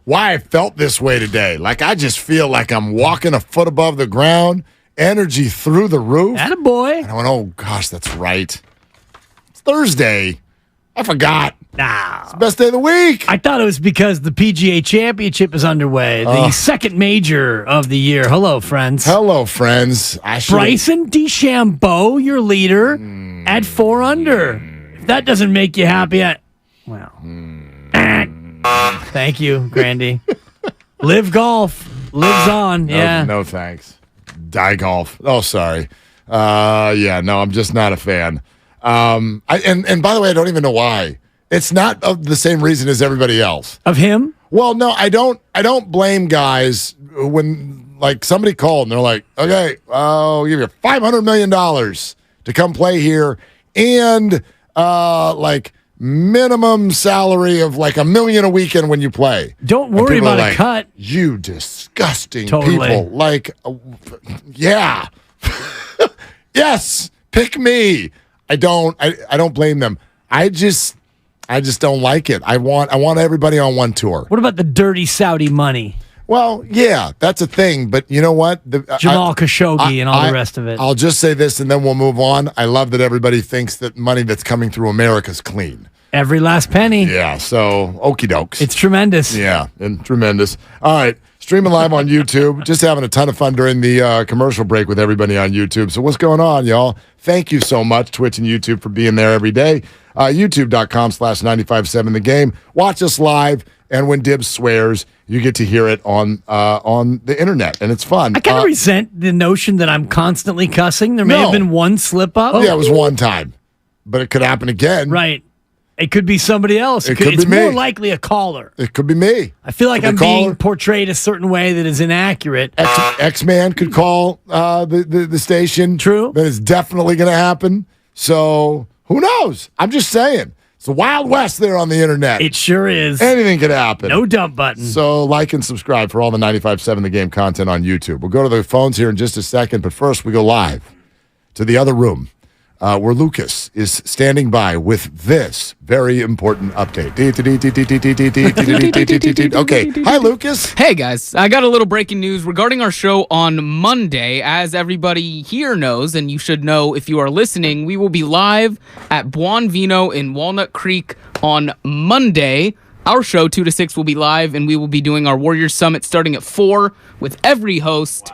why I felt this way today. Like, I just feel like I'm walking a foot above the ground, energy through the roof. Attaboy. And I went, oh, gosh, that's right. It's Thursday. I forgot. Nah. It's the best day of the week. I thought it was because the PGA Championship is underway, the second major of the year. Hello, friends. Hello, friends. Bryson DeChambeau, your leader, at 4 under. If that doesn't make you happy, thank you, Grandy. Live golf. Lives on. Yeah. No, thanks. Die golf. Oh, sorry. I'm just not a fan. And by the way, I don't even know why. It's not of the same reason as everybody else. Of him? Well, no, I don't blame guys when like somebody called and they're like, okay, I'll give you $500 million to come play here and like minimum salary of like $1 million a weekend when you play. Don't worry about a cut. You disgusting people. Like, yeah. Yes, pick me. I don't blame them. I just don't like it. I want everybody on one tour. What about the dirty Saudi money? Well, yeah, that's a thing. But you know what? Jamal Khashoggi and all the rest of it. I'll just say this and then we'll move on. I love that everybody thinks that money that's coming through America is clean. Every last penny. Yeah, so okie dokes. It's tremendous. Yeah, and tremendous. All right, streaming live on YouTube. Just having a ton of fun during the commercial break with everybody on YouTube. So what's going on, y'all? Thank you so much, Twitch and YouTube, for being there every day. YouTube.com/957 The Game. Watch us live, and when Dibs swears, you get to hear it on the internet, and it's fun. I kind of resent the notion that I'm constantly cussing. There may have been one slip up. Yeah, it was one time, but it could happen again. Right. It could be somebody else. It could be it's me. more likely a caller. It could be me. I feel like I'm being portrayed a certain way that is inaccurate. X-Man could call the station. True. That is definitely going to happen. So who knows? I'm just saying. It's the Wild West there on the internet. It sure is. Anything could happen. No dump button. So like and subscribe for all the 95.7 The Game content on YouTube. We'll go to the phones here in just a second, but first we go live to the other room. Where Lucas is standing by with this very important update. Okay. Hi, Lucas. Hey, guys. I got a little breaking news regarding our show on Monday. As everybody here knows, and you should know if you are listening, we will be live at Buon Vino in Walnut Creek on Monday. Our show, 2 to 6, will be live, and we will be doing our Warriors Summit starting at 4 with every host.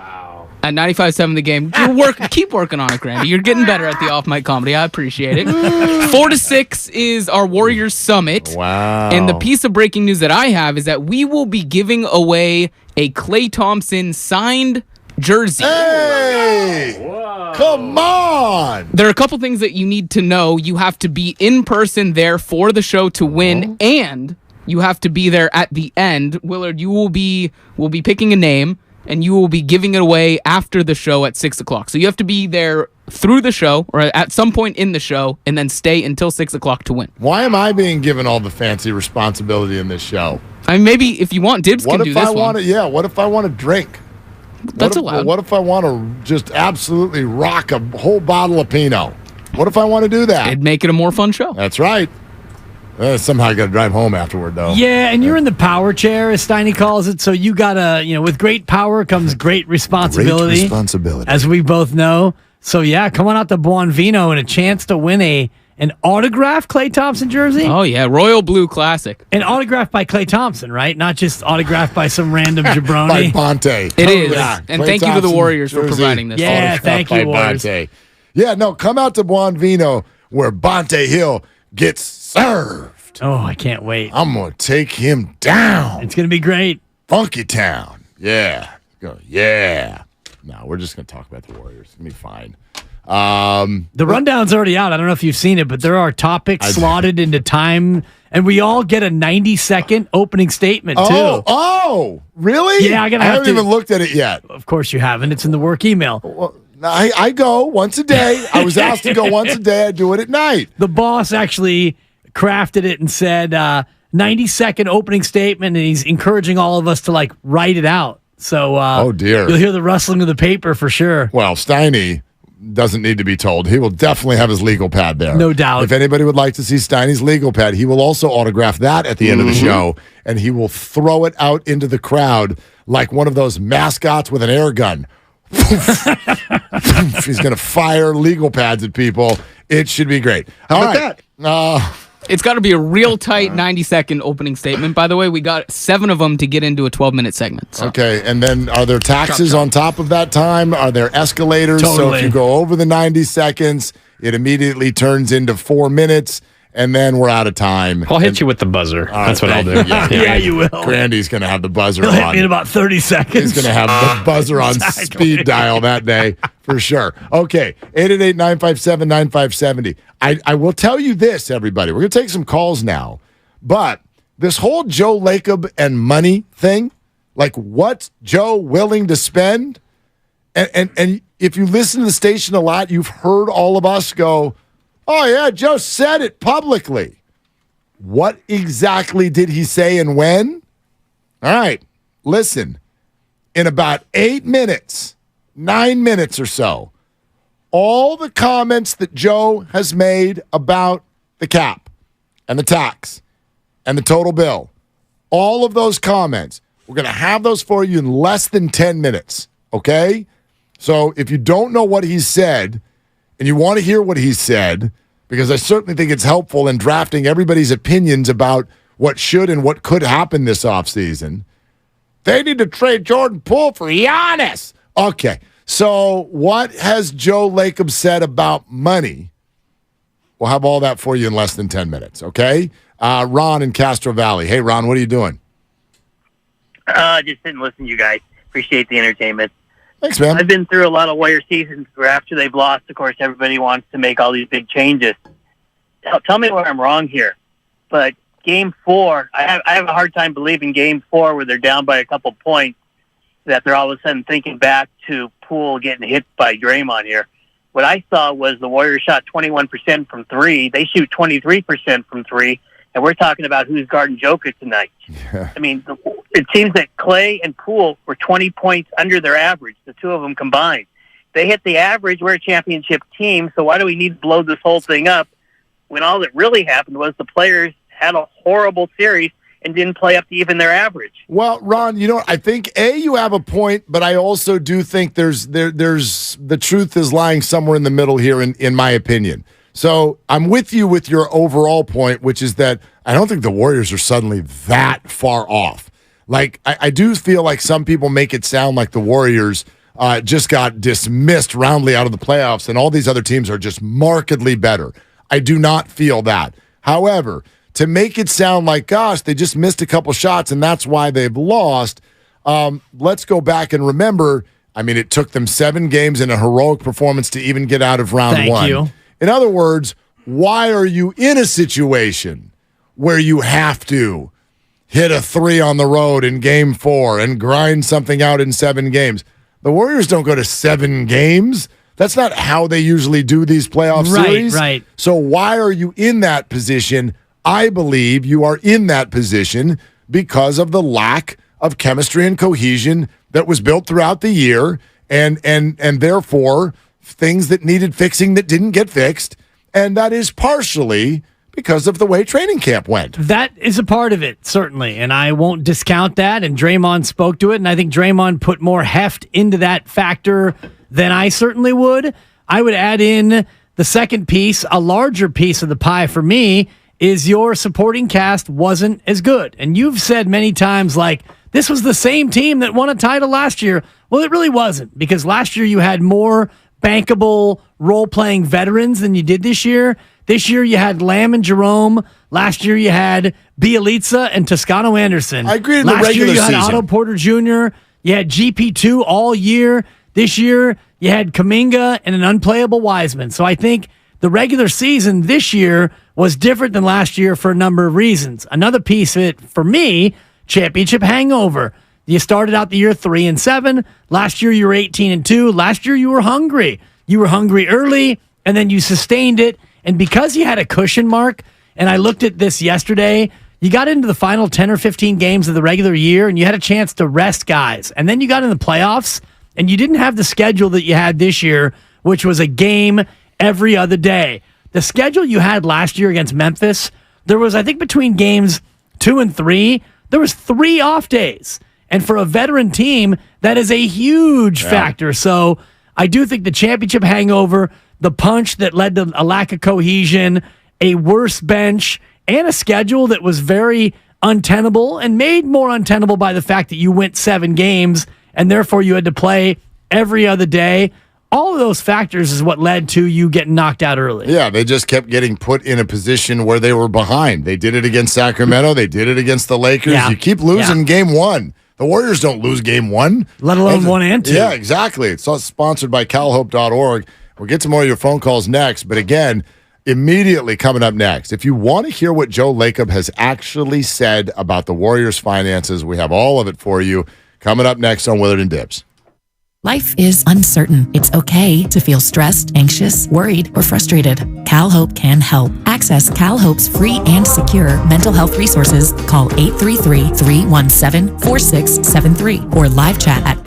At 95.7 The Game. Keep working on it, Grandy. You're getting better at the off-mic comedy. I appreciate it. 4 to 6 is our Warriors Summit. Wow. And the piece of breaking news that I have is that we will be giving away a Klay Thompson signed jersey. Hey! Come on! There are a couple things that you need to know. You have to be in person there for the show to win, and you have to be there at the end. Willard, we'll be picking a name, and you will be giving it away after the show at 6 o'clock. So you have to be there through the show or at some point in the show and then stay until 6 o'clock to win. Why am I being given all the fancy responsibility in this show? I mean, maybe if you want, Dibs can do this one. What if I want to drink? That's allowed. What if I want to just absolutely rock a whole bottle of Pinot? What if I want to do that? It'd make it a more fun show. That's right. Somehow I got to drive home afterward, though. Yeah, and you're in the power chair, as Steiny calls it, so you got to, with great power comes great responsibility. Great responsibility. As we both know. So, yeah, come on out to Buon Vino and a chance to win an autographed Klay Thompson jersey. Oh, yeah, Royal Blue Classic. An autographed by Klay Thompson, right? Not just autographed by some random jabroni. By Bonte. It is. Yeah. And Klay thank you to the Warriors for jersey. providing this. Yeah, thank you, Warriors. Bonte. Yeah, no, come out to Buon Vino where Bonte Hill gets served. Oh, I can't wait. I'm going to take him down. It's going to be great. Funky Town. Yeah. Yeah. No, we're just going to talk about the Warriors. It's going to be fine. The rundown's already out. I don't know if you've seen it, but there are topics slotted into time, and we all get a 90-second opening statement, too. Oh, really? Yeah, I haven't even looked at it yet. Of course you haven't. It's in the work email. Well, I go once a day. I was asked to go once a day. I do it at night. The boss actually crafted it and said 90-second opening statement, and he's encouraging all of us to write it out. So, oh dear, you'll hear the rustling of the paper for sure. Well, Steiny doesn't need to be told. He will definitely have his legal pad there. No doubt. If anybody would like to see Steiny's legal pad, he will also autograph that at the end of the show, and he will throw it out into the crowd like one of those mascots with an air gun. He's going to fire legal pads at people. It should be great. All right. It's got to be a real tight 90-second opening statement. By the way, we got 7 of them to get into a 12-minute segment. So. Okay, and then are there taxes on top of that time? Are there escalators? Totally. So if you go over the 90 seconds, it immediately turns into 4 minutes, and then we're out of time. I'll hit you with the buzzer. That's what I'll do. Yeah, you will. Grandy's going to have the buzzer He'll on. hit me in about 30 seconds. He's going to have the buzzer on speed dial that day for sure. Okay, 888-957-9570. I will tell you this, everybody. We're going to take some calls now, but this whole Joe Lacob and money thing, like what's Joe willing to spend? And if you listen to the station a lot, you've heard all of us go, oh, yeah, Joe said it publicly. What exactly did he say and when? All right, listen. In about 8 minutes, 9 minutes or so, all the comments that Joe has made about the cap and the tax and the total bill, all of those comments, we're going to have those for you in less than 10 minutes, okay? So if you don't know what he said and you want to hear what he said, because I certainly think it's helpful in drafting everybody's opinions about what should and what could happen this offseason, they need to trade Jordan Poole for Giannis. Okay, so what has Joe Lacob said about money? We'll have all that for you in less than 10 minutes, okay? Ron in Castro Valley. Hey, Ron, what are you doing? Just sitting and listening to you guys. Appreciate the entertainment. Thanks, man. I've been through a lot of Warrior seasons where after they've lost, of course, everybody wants to make all these big changes. Tell me where I'm wrong here, but Game 4, I have a hard time believing Game 4 where they're down by a couple points that they're all of a sudden thinking back to Poole getting hit by Draymond here. What I saw was the Warriors shot 21% from 3. They shoot 23% from 3, and we're talking about who's guarding Joker tonight. Yeah. I mean, it seems that Clay and Poole were 20 points under their average, the two of them combined. They hit the average. We're a championship team, so why do we need to blow this whole thing up when all that really happened was the players had a horrible series and didn't play up to even their average? Well, Ron, you know, I think you have a point, but I also do think there's the truth is lying somewhere in the middle here, in my opinion. So I'm with you with your overall point, which is that I don't think the Warriors are suddenly that far off. Like I do feel like some people make it sound like the Warriors just got dismissed roundly out of the playoffs, and all these other teams are just markedly better. I do not feel that. However, to make it sound like, gosh, they just missed a couple shots and that's why they've lost, let's go back and remember, I mean, it took them 7 games and a heroic performance to even get out of round 1. You. In other words, why are you in a situation where you have to hit a 3 on the road in Game 4 and grind something out in 7 games? The Warriors don't go to 7 games. That's not how they usually do these playoff series. Right. So why are you in that position? I believe you are in that position because of the lack of chemistry and cohesion that was built throughout the year, and therefore things that needed fixing that didn't get fixed, and that is partially because of the way training camp went. That is a part of it, certainly, and I won't discount that, and Draymond spoke to it, and I think Draymond put more heft into that factor than I certainly would. I would add in the second piece, a larger piece of the pie for me, is your supporting cast wasn't as good. And you've said many times, like, this was the same team that won a title last year. Well, it really wasn't, because last year you had more bankable role-playing veterans than you did this year. This year you had Lamb and Jerome. Last year you had Bielitsa and Toscano Anderson. I agree in the regular season. Last year you had season. Otto Porter Jr. You had GP2 all year. This year you had Kaminga and an unplayable Wiseman. So I think the regular season this year was different than last year for a number of reasons. Another piece of it, for me, championship hangover. You started out the year 3-7. Last year you were 18-2. Last year you were hungry. You were hungry early, and then you sustained it. And because you had a cushion mark, and I looked at this yesterday, you got into the final 10 or 15 games of the regular year, and you had a chance to rest guys. And then you got in the playoffs, and you didn't have the schedule that you had this year which was a game every other day. The schedule you had last year against Memphis, there was, I think, between games 2 and 3, there was 3 off days. And for a veteran team, that is a huge factor. So I do think the championship hangover, the punch that led to a lack of cohesion, a worse bench, and a schedule that was very untenable and made more untenable by the fact that you went 7 games and therefore you had to play every other day. All of those factors is what led to you getting knocked out early. Yeah, they just kept getting put in a position where they were behind. They did it against Sacramento. They did it against the Lakers. Yeah. You keep losing game 1. The Warriors don't lose game 1. Let alone 1 and 2. Yeah, exactly. It's all sponsored by calhope.org. We'll get to more of your phone calls next. But again, immediately coming up next, if you want to hear what Joe Lacob has actually said about the Warriors' finances, we have all of it for you coming up next on Willard and Dibs. Life is uncertain. It's okay to feel stressed, anxious, worried, or frustrated. CalHope can help. Access CalHope's free and secure mental health resources. Call 833-317-4673 or live chat at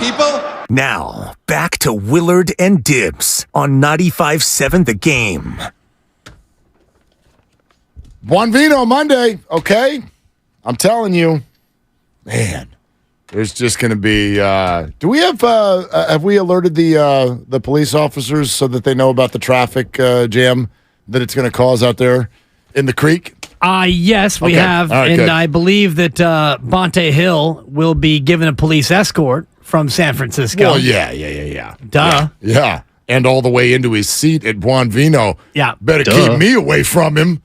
people. Now, back to Willard and Dibs on 95.7 The Game. Buonvino Monday, okay? I'm telling you, man, there's just going to be. Do we have we alerted the police officers so that they know about the traffic jam that it's going to cause out there in the creek? Yes, we have, right, and good. I believe that Bonte Hill will be given a police escort from San Francisco. Well, yeah. Duh. Yeah, and all the way into his seat at Buonvino. Yeah. Better keep me away from him.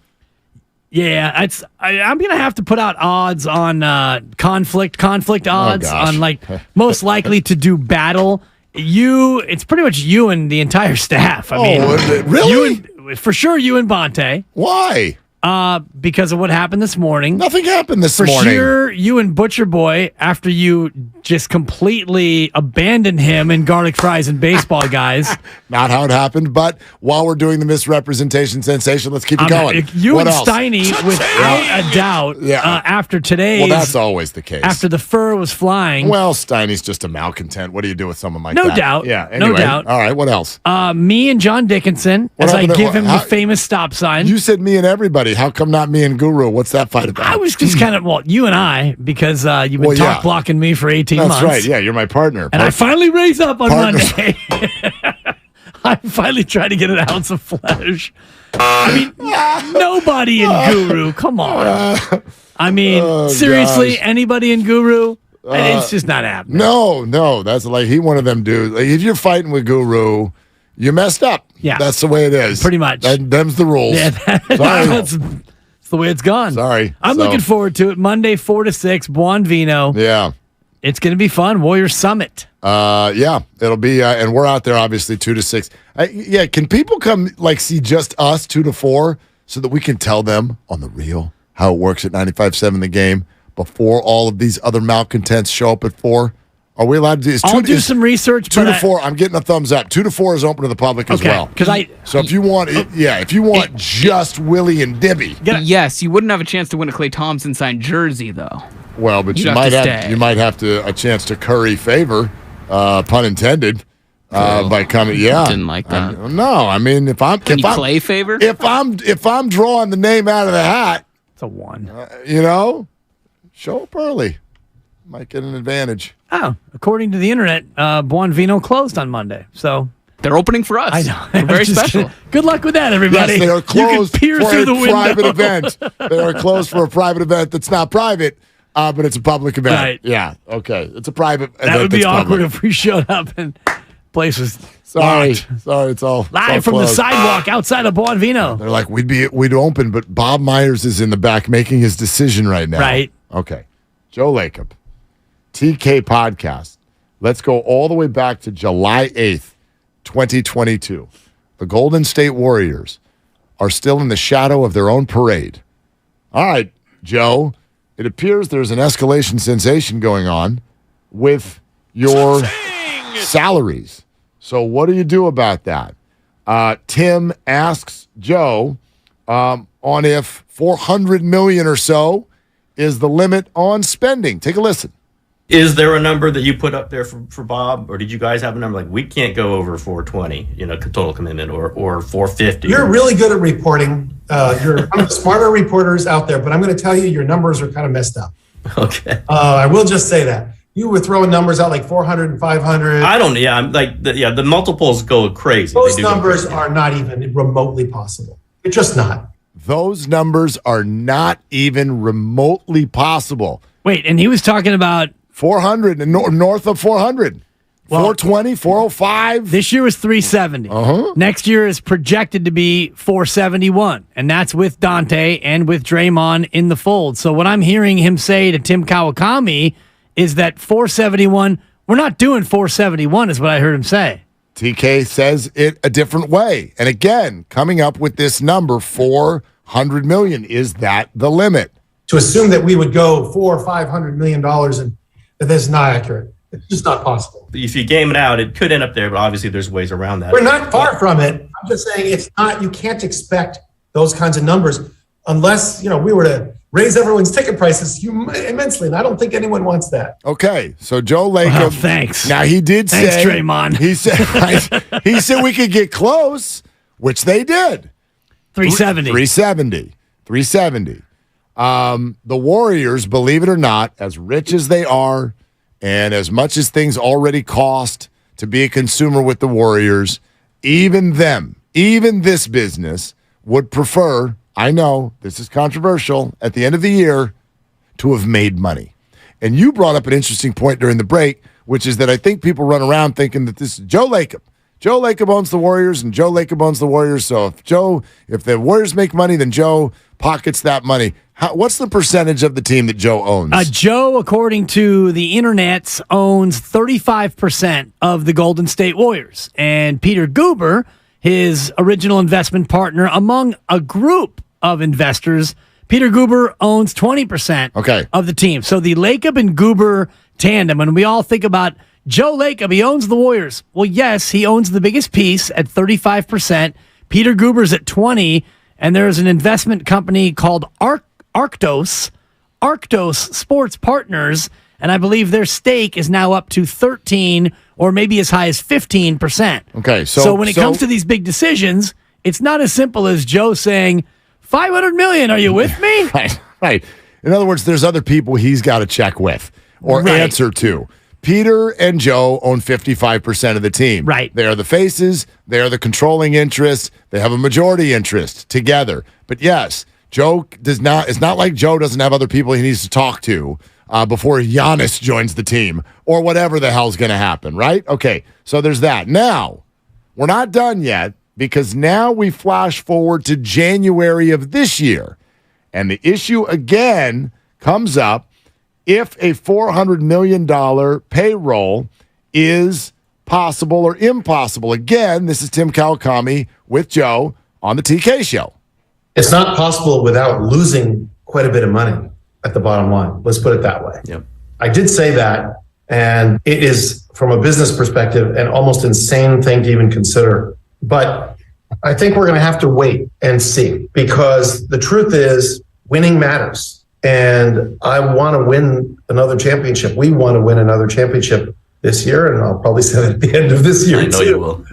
Yeah, I'm gonna have to put out odds on conflict odds on like most likely to do battle. It's pretty much you and the entire staff. I mean, really? For sure, you and Bonte. Why? Because of what happened this morning. Nothing happened this morning. morning. For sure, you and Butcher Boy, after you just completely abandoned him in garlic fries and baseball guys. Not how it happened, but while we're doing the misrepresentation sensation, let's keep it going. You what and else? Steiny, without a doubt, after today's. Well, that's always the case. After the fur was flying. Well, Steiny's just a malcontent. What do you do with someone like No that? doubt. Yeah, anyway. No doubt. All right, what else? Me and John Dickinson, What as I happened give him the famous stop sign. You said me and everybody. How come not me and Guru? What's that fight about? I was just kind of, you and I, because you've been talk blocking me for 18 months. That's right. Yeah, you're my partner. And I finally raised up on Monday. I finally tried to get an ounce of flesh. I mean, nobody in Guru. Come on. I mean, seriously, anybody in Guru? It's just not happening. No. That's like one of them dudes. Like, if you're fighting with Guru, you messed up. Yeah. That's the way it is. Pretty much. Them's the rules. Yeah, that's the way it's gone. Sorry. I'm looking forward to it. Monday, 4 to 6, Buonvino. Yeah. It's going to be fun. Warrior Summit. Yeah, it'll be, and we're out there obviously 2 to 6. Can people come see just us 2 to 4 so that we can tell them on the real how it works at 95.7 The Game before all of these other malcontents show up at 4? Are we allowed to do? I'll do some research. 2 to 4. I'm getting a thumbs up. 2 to 4 is open to the public as well. So if you want, just Willie and Dibby, yes, you wouldn't have a chance to win a Klay Thompson signed jersey though. Well, but you might have a chance to curry favor, pun intended, by coming. Yeah, didn't like that. I mean, if I'm Klay favor, if I'm drawing the name out of the hat, it's a 1. Show up early, might get an advantage. Oh, according to the internet, Buonvino closed on Monday, so. They're opening for us. I know. We're very special. Good luck with that, everybody. Yes, they are closed you can peer for through the window. private event. They are closed for a private event that's not private, but it's a public event. Right. Yeah. Okay. It's a private event. That would be that's awkward public. if we showed up and place was Sorry, locked. it's all Live from the sidewalk outside of Buonvino. They're like, we'd open, but Bob Myers is in the back making his decision right now. Right. Okay. Joe Lacob, TK Podcast. Let's go all the way back to July 8th, 2022. The Golden State Warriors are still in the shadow of their own parade. All right, Joe, it appears there's an escalation sensation going on with your salaries. So what do you do about that? Tim asks Joe on if $400 million or so is the limit on spending. Take a listen. Is there a number that you put up there for Bob, or did you guys have a number like we can't go over 420, total commitment, or 450? You're really good at reporting. You're one of the smarter reporters out there, but I'm going to tell you your numbers are kind of messed up. Okay. I will just say that. You were throwing numbers out like 400 and 500. I don't. Yeah, I'm like the multiples go crazy. Those numbers are not even remotely possible. They're just not. Those numbers are not even remotely possible. Wait, and he was talking about 400 and north of 400. 420, 405. This year was 370. Next year is projected to be 471, and that's with Dante and with Draymond in the fold. So what I'm hearing him say to Tim Kawakami is that 471, we're not doing 471 is what I heard him say. TK says it a different way. And again, coming up with this number, $400 million, is that the limit? To assume that we would go $400 or $500 million, and that's not accurate. It's just not possible. If you game it out, it could end up there, but obviously there's ways around that. We're not far from it. I'm just saying it's not. You can't expect those kinds of numbers unless we were to raise everyone's ticket prices immensely, and I don't think anyone wants that. Okay, so Joe Lacob. Thanks. Now he did Thanks, say, Draymond. He said we could get close, which they did. 370. 370. The Warriors, believe it or not, as rich as they are, and as much as things already cost to be a consumer with the Warriors, even this business would prefer, I know this is controversial, at the end of the year, to have made money. And you brought up an interesting point during the break, which is that I think people run around thinking that this is Joe Lacob. Joe Lacob owns the Warriors, and Joe Lacob owns the Warriors. So if the Warriors make money, then Joe pockets that money. What's the percentage of the team that Joe owns? Joe, according to the internets, owns 35% of the Golden State Warriors. And Peter Guber, his original investment partner, among a group of investors, Peter Guber owns 20% of the team. So the Lacob and Guber tandem, and we all think about Joe Lacob, he owns the Warriors. Well, yes, he owns the biggest piece at 35%. Peter Guber's at 20%, and there's an investment company called Arctos Sports Partners, and I believe their stake is now up to 13 or maybe as high as 15%. Okay, so when it comes to these big decisions, it's not as simple as Joe saying, $500 million, are you with me? Right. In other words, there's other people he's got to check with or answer to. Peter and Joe own 55% of the team. Right. They are the faces. They are the controlling interest. They have a majority interest together. But yes, Joe does not. It's not like Joe doesn't have other people he needs to talk to before Giannis joins the team or whatever the hell's going to happen, right? Okay, so there's that. Now, we're not done yet because now we flash forward to January of this year. And the issue again comes up. If a $400 million payroll is possible or impossible. Again, this is Tim Kawakami with Joe on the TK Show. It's not possible without losing quite a bit of money at the bottom line. Let's put it that way. Yep. I did say that, and it is, from a business perspective, an almost insane thing to even consider. But I think we're going to have to wait and see, because the truth is winning matters. And I want to win another championship. We want to win another championship this year, and I'll probably say that at the end of this year. I know you will.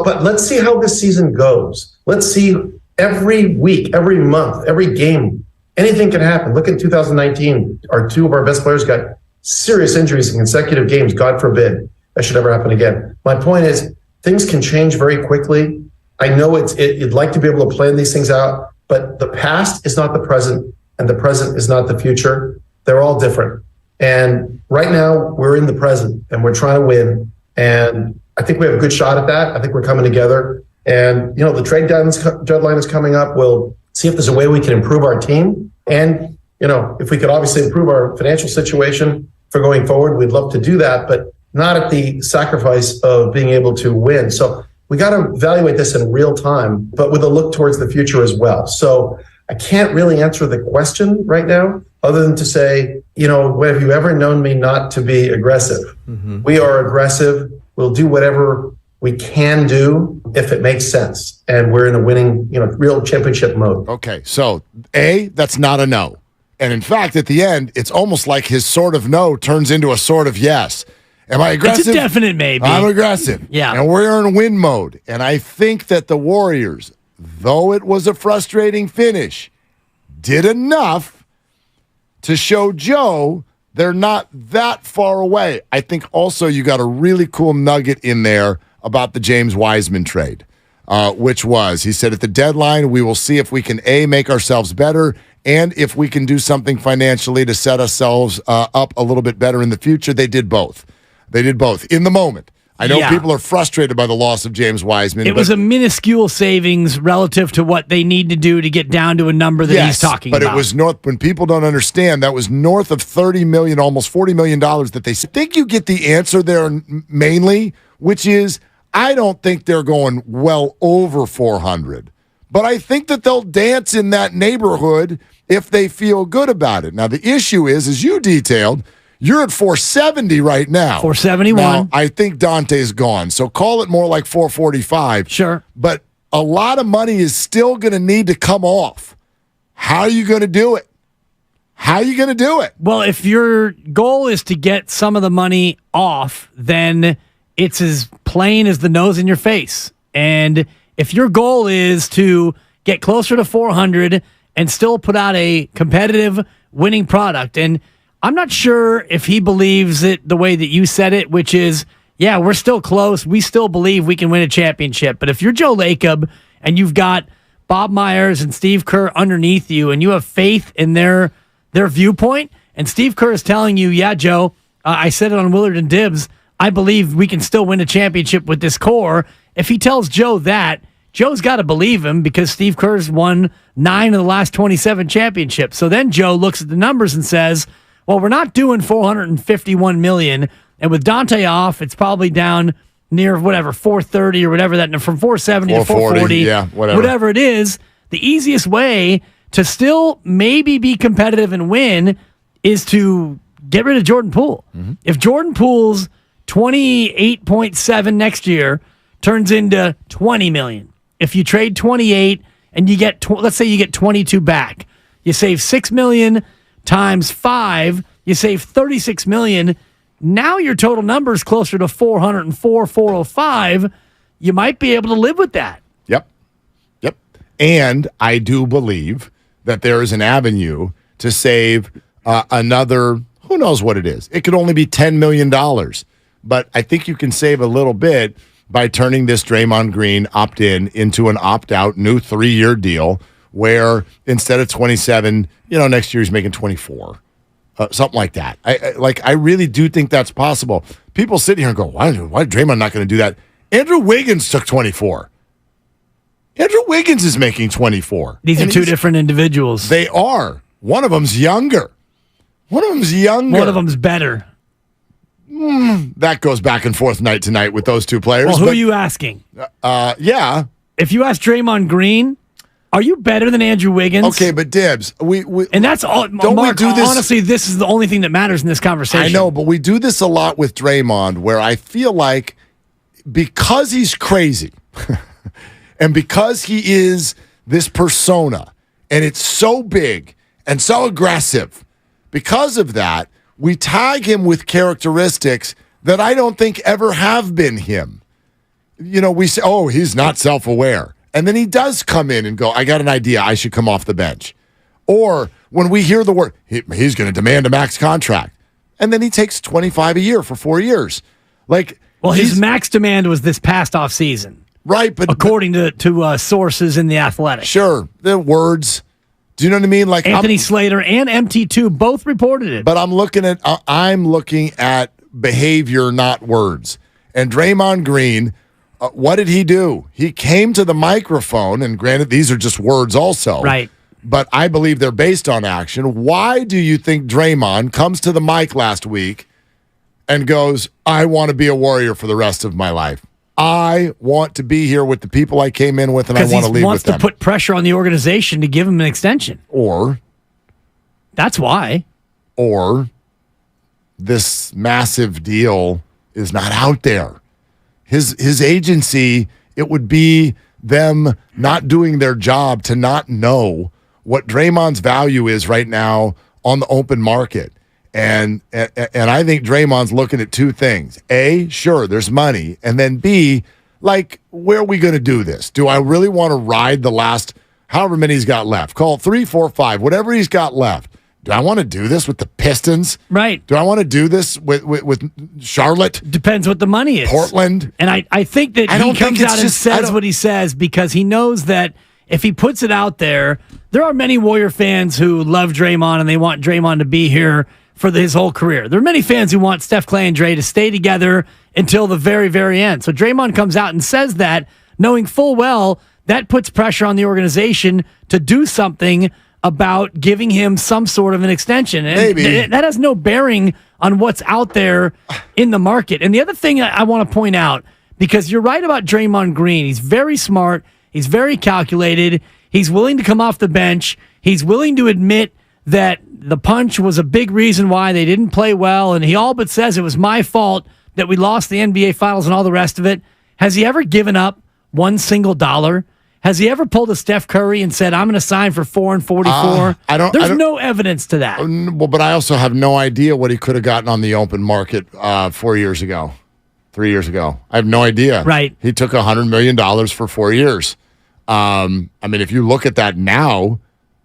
But let's see how this season goes. Let's see every week, every month, every game. Anything can happen. Look at 2019. Two of our best players got serious injuries in consecutive games. God forbid that should ever happen again. My point is, things can change very quickly. I know you'd like to be able to plan these things out, but the past is not the present. And the present is not the future. They're all different. And right now, we're in the present, and we're trying to win. And I think we have a good shot at that. I think we're coming together. And, the trade deadline is coming up. We'll see if there's a way we can improve our team. And, if we could obviously improve our financial situation for going forward, we'd love to do that, but not at the sacrifice of being able to win. So we got to evaluate this in real time, but with a look towards the future as well. So I can't really answer the question right now, other than to say, have you ever known me not to be aggressive? Mm-hmm. We are aggressive. We'll do whatever we can do if it makes sense. And we're in a winning, real championship mode. Okay, so that's not a no. And in fact, at the end, it's almost like his sort of no turns into a sort of yes. Am I aggressive? It's a definite maybe. I'm aggressive. Yeah. And we're in win mode. And I think that the Warriors, though it was a frustrating finish, did enough to show Joe they're not that far away. I think also you got a really cool nugget in there about the James Wiseman trade, which was, he said, at the deadline, we will see if we can, make ourselves better, and if we can do something financially to set ourselves up a little bit better in the future. They did both. In the moment. I know people are frustrated by the loss of James Wiseman. It was a minuscule savings relative to what they need to do to get down to a number that he's talking about. But it was when people don't understand, that was north of $30 million, almost $40 million that they think you get the answer there mainly, which is, I don't think they're going well over 400. But I think that they'll dance in that neighborhood if they feel good about it. Now, the issue is, as you detailed, you're at 470 right now. 471. Now, I think Dante's gone, so call it more like 445. Sure. But a lot of money is still going to need to come off How are you going to do it? How are you going to do it? Well, if your goal is to get some of the money off, then it's as plain as the nose in your face. And if your goal is to get closer to 400 and still put out a competitive winning product, and I'm not sure if he believes it the way that you said it, which is, yeah, we're still close. We still believe we can win a championship. But if you're Joe Lacob and you've got Bob Myers and Steve Kerr underneath you and you have faith in their viewpoint, and Steve Kerr is telling you, yeah, Joe, I said it on Willard and Dibbs, I believe we can still win a championship with this core. If he tells Joe that, Joe's got to believe him because Steve Kerr's won 9 of the last 27 championships. So then Joe looks at the numbers and says, well, we're not doing $451 million, and with Dante off, it's probably down near whatever, 430 or whatever, that from 470 to 440, yeah, whatever it is. The easiest way to still maybe be competitive and win is to get rid of Jordan Poole. Mm-hmm. If Jordan Poole's 28.7 next year turns into 20 million, if you trade 28 and you get, let's say you get 22 back, you save 6 million times 5, you save 36 million. Now your total number is closer to 404, 405. You might be able to live with that. Yep. And I do believe that there is an avenue to save another, who knows what it is. It could only be $10 million. But I think you can save a little bit by turning this Draymond Green opt-in into an opt-out new 3-year deal where instead of 27, next year he's making 24. Something like that. I really do think that's possible. People sit here and go, why Draymond not going to do that? Andrew Wiggins took 24. Andrew Wiggins is making 24. These are two different individuals. They are. One of them's younger. One of them's better. That goes back and forth night to night with those two players. Well, who are you asking? Yeah. If you ask Draymond Green, are you better than Andrew Wiggins? Okay, but Dibbs, we and that's all. Don't Mark, we do this? Honestly, this is the only thing that matters in this conversation. I know, but we do this a lot with Draymond, where I feel like because he's crazy, and because he is this persona, and it's so big and so aggressive, because of that, we tag him with characteristics that I don't think ever have been him. We say, oh, he's not self-aware. And then he does come in and go, I got an idea. I should come off the bench. Or when we hear the word, he's going to demand a max contract. And then he takes 25 a year for 4 years. His max demand was this past offseason. Right. But according to sources in The Athletic. Sure. The words. Do you know what I mean? Anthony Slater and MT2 both reported it. But I'm looking at behavior, not words. And Draymond Green, what did he do? He came to the microphone, and granted, these are just words also. Right. But I believe they're based on action. Why do you think Draymond comes to the mic last week and goes, I want to be a Warrior for the rest of my life? I want to be here with the people I came in with, and I want to leave with them. Because he wants to put pressure on the organization to give him an extension. Or. That's why. Or this massive deal is not out there. His agency, it would be them not doing their job to not know what Draymond's value is right now on the open market. And I think Draymond's looking at two things. A, sure, there's money. And then B, where are we going to do this? Do I really want to ride the last however many he's got left? Call it 3, 4, 5, whatever he's got left. Do I want to do this with the Pistons? Right. Do I want to do this with Charlotte? Depends what the money is. Portland? And I think that he comes out and says what he says because he knows that if he puts it out there, there are many Warrior fans who love Draymond and they want Draymond to be here for his whole career. There are many fans who want Steph, Clay, and Dre to stay together until the very, very end. So Draymond comes out and says that, knowing full well that puts pressure on the organization to do something about giving him some sort of an extension. And maybe. That has no bearing on what's out there in the market. And the other thing I want to point out, because you're right about Draymond Green. He's very smart. He's very calculated. He's willing to come off the bench. He's willing to admit that the punch was a big reason why they didn't play well, and he all but says it was my fault that we lost the NBA Finals and all the rest of it. Has he ever given up $1 single? Has he ever pulled a Steph Curry and said, I'm going to sign for 4 and 44? There's no evidence to that. Well, but I also have no idea what he could have gotten on the open market 4 years ago, 3 years ago. I have no idea. Right. He took $100 million for 4 years. I mean, if you look at that now,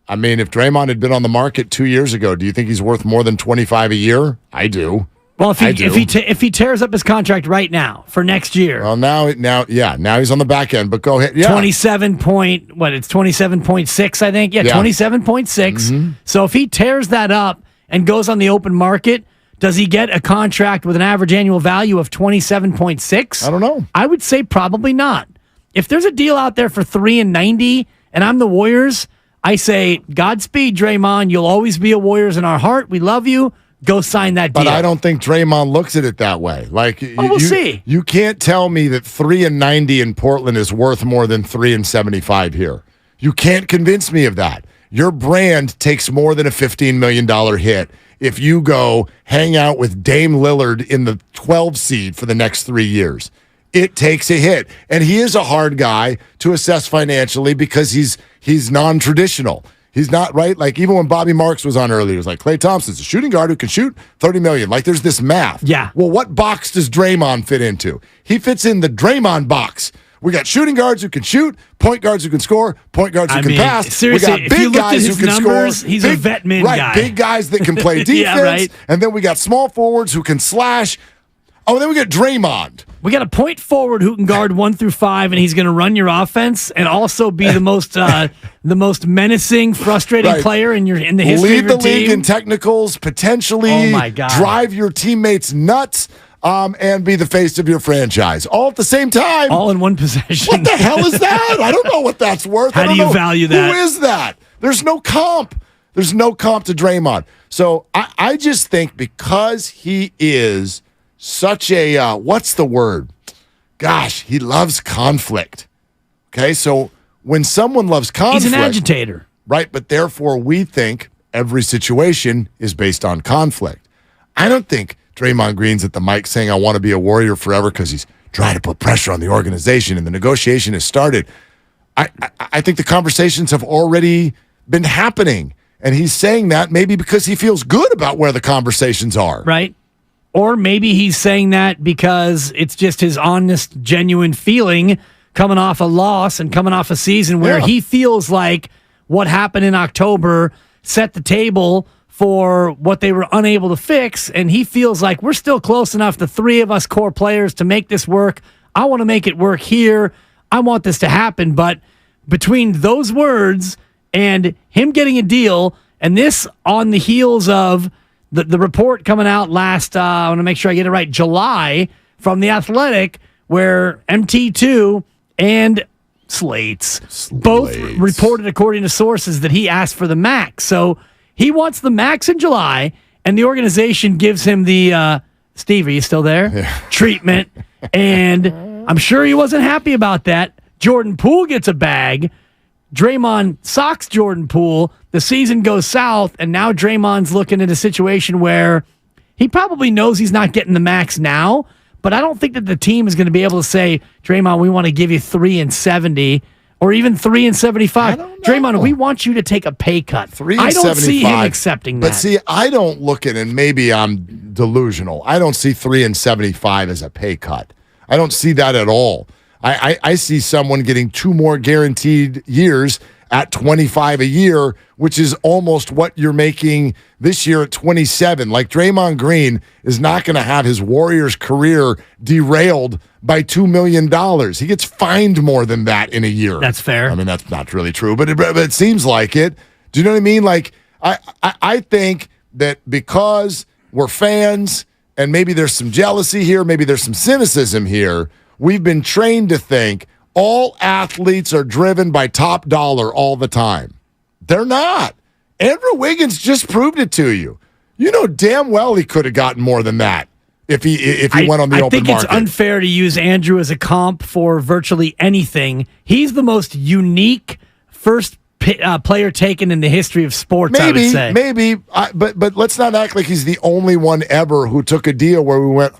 I mean, if Draymond had been on the market 2 years ago, do you think he's worth more than 25 a year? I do. Well, if he tears up his contract right now for next year. Well, now he's on the back end. But go ahead. Yeah. 27.6, I think. Yeah. 27.6. Mm-hmm. So if he tears that up and goes on the open market, does he get a contract with an average annual value of 27.6? I don't know. I would say probably not. If there's a deal out there for $3 and $90, and I'm the Warriors, I say Godspeed, Draymond. You'll always be a Warriors in our heart. We love you. Go sign that deal. But I don't think Draymond looks at it that way. Like, we'll see. You can't tell me that 3 and 90 in Portland is worth more than 3 and 75 here. You can't convince me of that. Your brand takes more than a $15 million hit if you go hang out with Dame Lillard in the 12 seed for the next 3 years. It takes a hit. And he is a hard guy to assess financially because he's non-traditional. He's not, right? Like, even when Bobby Marks was on earlier, it was like, Klay Thompson's a shooting guard who can shoot $30 million. Like, there's this math. Yeah. Well, what box does Draymond fit into? He fits in the Draymond box. We got shooting guards who can shoot, point guards who can score, point guards who can pass. Seriously, we got big guys who can score. He's a vet min guy. Big guys that can play defense. Yeah, right. And then we got small forwards who can slash. Oh, and then we got Draymond. We got a point forward who can guard 1 through 5, and he's going to run your offense and also be the most menacing, frustrating player in the history of your team. Lead the league in technicals, potentially. Oh my God. Drive your teammates nuts, and be the face of your franchise, all at the same time. All in one possession. What the hell is that? I don't know what that's worth. How do you value that? Who is that? There's no comp. There's no comp to Draymond. So I just think because he is such a, what's the word? Gosh, he loves conflict. Okay, so when someone loves conflict. He's an agitator. Right, but therefore we think every situation is based on conflict. I don't think Draymond Green's at the mic saying, I want to be a Warrior forever because he's trying to put pressure on the organization and the negotiation has started. I think the conversations have already been happening. And he's saying that maybe because he feels good about where the conversations are. Right. Or maybe he's saying that because it's just his honest, genuine feeling coming off a loss and coming off a season where he feels like what happened in October set the table for what they were unable to fix. And he feels like we're still close enough, the three of us core players, to make this work. I want to make it work here. I want this to happen. But between those words and him getting a deal, and this on the heels of the report coming out last, I want to make sure I get it right, July, from The Athletic, where MT2 and Slates both reported, according to sources, that he asked for the max. So he wants the max in July, and the organization gives him the, Steve, are you still there? Yeah. Treatment. And I'm sure he wasn't happy about that. Jordan Poole gets a bag. Draymond socks Jordan Poole. The season goes south, and now Draymond's looking at a situation where he probably knows he's not getting the max now, but I don't think that the team is going to be able to say, Draymond, we want to give you 3 and 70 or even 3 and 75. Draymond, we want you to take a pay cut. 3 and 75. I don't see him accepting that. But see, I don't look at it, and maybe I'm delusional. I don't see 3 and 75 as a pay cut. I don't see that at all. I see someone getting 2 more guaranteed years at 25 a year, which is almost what you're making this year at 27. Like, Draymond Green is not going to have his Warriors career derailed by $2 million. He gets fined more than that in a year. That's fair. I mean, that's not really true, but it seems like it. Do you know what I mean? Like, I think that because we're fans and maybe there's some jealousy here, maybe there's some cynicism here, we've been trained to think all athletes are driven by top dollar all the time. They're not. Andrew Wiggins just proved it to you. You know damn well he could have gotten more than that if he went on the open market. I think it's unfair to use Andrew as a comp for virtually anything. He's the most unique first player taken in the history of sports, I would say. Maybe, but let's not act like he's the only one ever who took a deal where we went,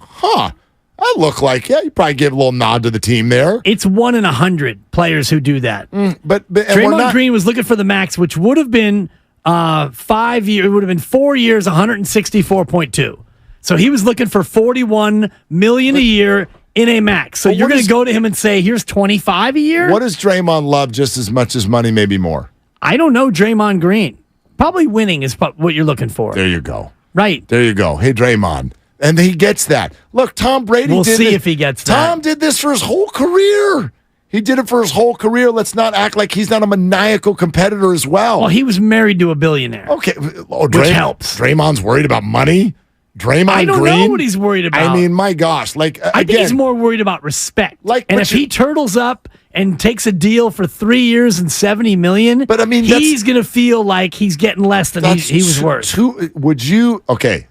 I look like, you probably give a little nod to the team there. It's 1 in 100 players who do that. But Draymond Green was looking for the max, which would have been 5 years. It would have been 4 years, 164.2. So he was looking for $41 million a year in a max. So you're going to go to him and say, here's 25 a year? What does Draymond love just as much as money, maybe more? I don't know Draymond Green. Probably winning is what you're looking for. There you go. Right. There you go. Hey, Draymond. And he gets that. Look, Tom Brady We'll see if he gets that. Tom did this for his whole career. He did it for his whole career. Let's not act like he's not a maniacal competitor as well. Well, he was married to a billionaire. Okay. Which helps. Draymond's worried about money? I don't Green? know what he's worried about. I mean, my gosh. I think he's more worried about respect. And if he turtles up and takes a deal for 3 years and $70 million, but I mean, he's going to feel like he's getting less than he was worth. Would you? Okay.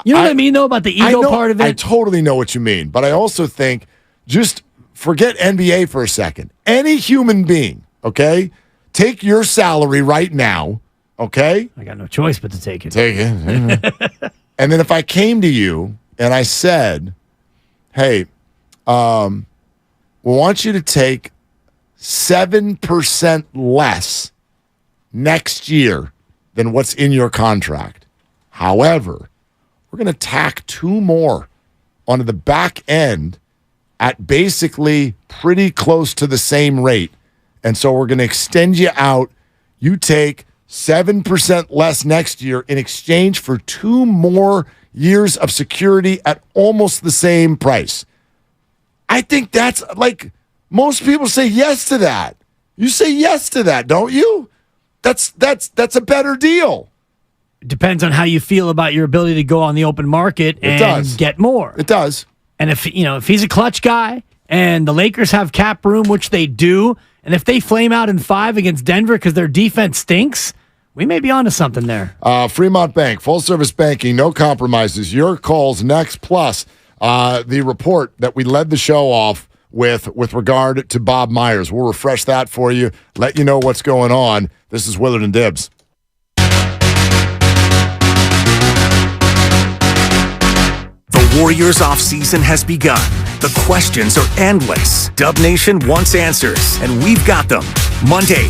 You know what I mean, though, about the ego part of it? I totally know what you mean. But I also think, just forget NBA for a second. Any human being, okay? Take your salary right now, okay? I got no choice but to take it. Take it. And then if I came to you and I said, hey, we want you to take 7% less next year than what's in your contract. However, we're going to tack 2 more onto the back end at basically pretty close to the same rate. And so we're going to extend you out. You take 7% less next year in exchange for 2 more years of security at almost the same price. I think that's like, most people say yes to that. You say yes to that, don't you? That's a better deal. Depends on how you feel about your ability to go on the open market and get more. It does. And if he's a clutch guy and the Lakers have cap room, which they do, and if they flame out in 5 against Denver because their defense stinks, we may be onto something there. Fremont Bank, full service banking, no compromises. Your calls next, plus the report that we led the show off with regard to Bob Myers. We'll refresh that for you, let you know what's going on. This is Willard and Dibbs. The Warriors offseason has begun. The questions are endless. Dub Nation wants answers, and we've got them. Monday.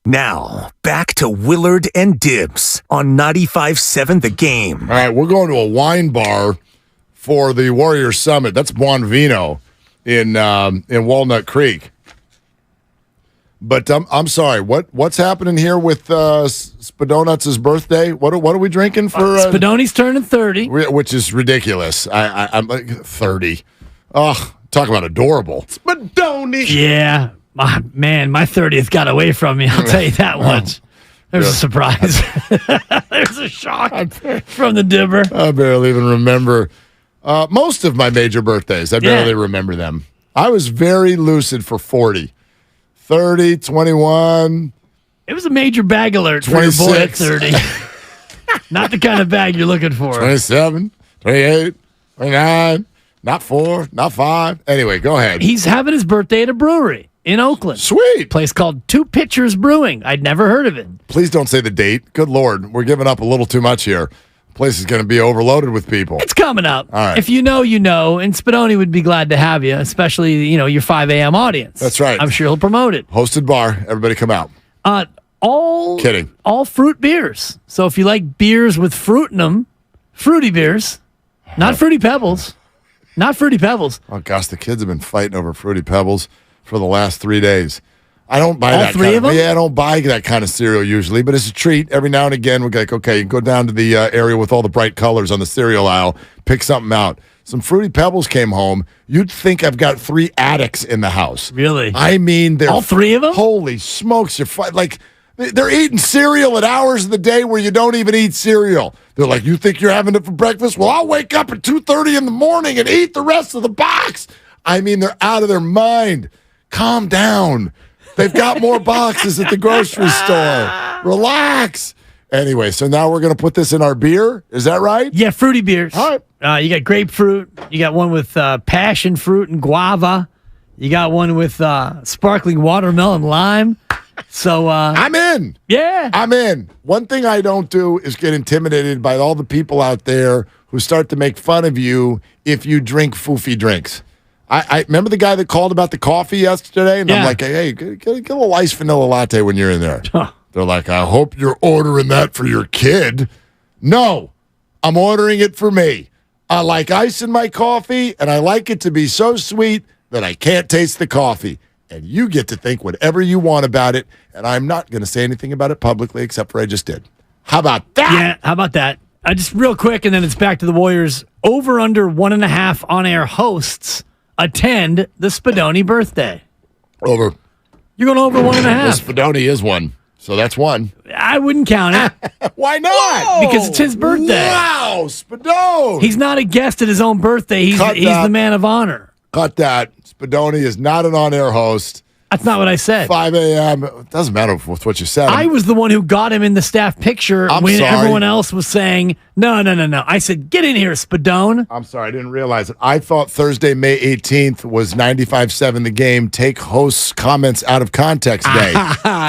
Now, back to Willard and Dibs on 95.7 The Game. All right, we're going to a wine bar for the Warriors Summit. That's Buon Vino in Walnut Creek. But I'm sorry. What's happening here with Spadonuts' birthday? What are we drinking for? Spadoni's turning 30, which is ridiculous. I'm like 30. Oh, talk about adorable. Spadoni. Yeah, my 30th got away from me. I'll tell you that much. There's a surprise. There's a shock from the dibber. I barely even remember most of my major birthdays. I barely remember them. I was very lucid for 40. 30, 21. It was a major bag alert 26. For your boy at 30. Not the kind of bag you're looking for. 27, 28, 29, not 4, not 5. Anyway, go ahead. He's having his birthday at a brewery in Oakland. Sweet. A place called Two Pitchers Brewing. I'd never heard of it. Please don't say the date. Good Lord. We're giving up a little too much here. Place is going to be overloaded with people. It's coming up. All right. If you know, you know. And Spadoni would be glad to have you, especially, your 5 a.m. audience. That's right. I'm sure he'll promote it. Hosted bar. Everybody come out. All fruit beers. So if you like beers with fruit in them, fruity beers, not Fruity Pebbles. Not Fruity Pebbles. Oh, gosh, the kids have been fighting over Fruity Pebbles for the last 3 days. I don't buy that three kind of them? Yeah, I don't buy that kind of cereal usually, but it's a treat. Every now and again, we're like, okay, you go down to the area with all the bright colors on the cereal aisle, pick something out. Some Fruity Pebbles came home. You'd think I've got 3 addicts in the house. Really? I mean, they're all 3 of them? Holy smokes, they're eating cereal at hours of the day where you don't even eat cereal. They're like, you think you're having it for breakfast? Well, I'll wake up at 2:30 in the morning and eat the rest of the box. I mean, they're out of their mind. Calm down. They've got more boxes at the grocery store. Relax. Anyway, so now we're going to put this in our beer. Is that right? Yeah, fruity beers. All right. You got grapefruit. You got one with passion fruit and guava. You got one with sparkling watermelon lime. So I'm in. Yeah. I'm in. One thing I don't do is get intimidated by all the people out there who start to make fun of you if you drink foofy drinks. I remember the guy that called about the coffee yesterday, and I'm like, hey, get a little iced vanilla latte when you're in there. They're like, I hope you're ordering that for your kid. No, I'm ordering it for me. I like ice in my coffee, and I like it to be so sweet that I can't taste the coffee. And you get to think whatever you want about it, and I'm not going to say anything about it publicly except for I just did. How about that? Yeah, how about that? Just real quick, and then it's back to the Warriors. Over under 1.5 on-air hosts attend the Spadoni birthday. Over. You're going over 1.5. Well, Spadoni is one, so that's one. I wouldn't count it. Why not? Whoa! Because it's his birthday. Wow, Spadoni. He's not a guest at his own birthday. He's the man of honor. Cut that. Spadoni is not an on-air host. That's not what I said. 5 a.m. It doesn't matter with what you said. I was the one who got him in the staff picture when everyone else was saying, no. I said, get in here, Spadone. I'm sorry. I didn't realize it. I thought Thursday, May 18th was 95.7 The Game, take hosts' comments out of context day.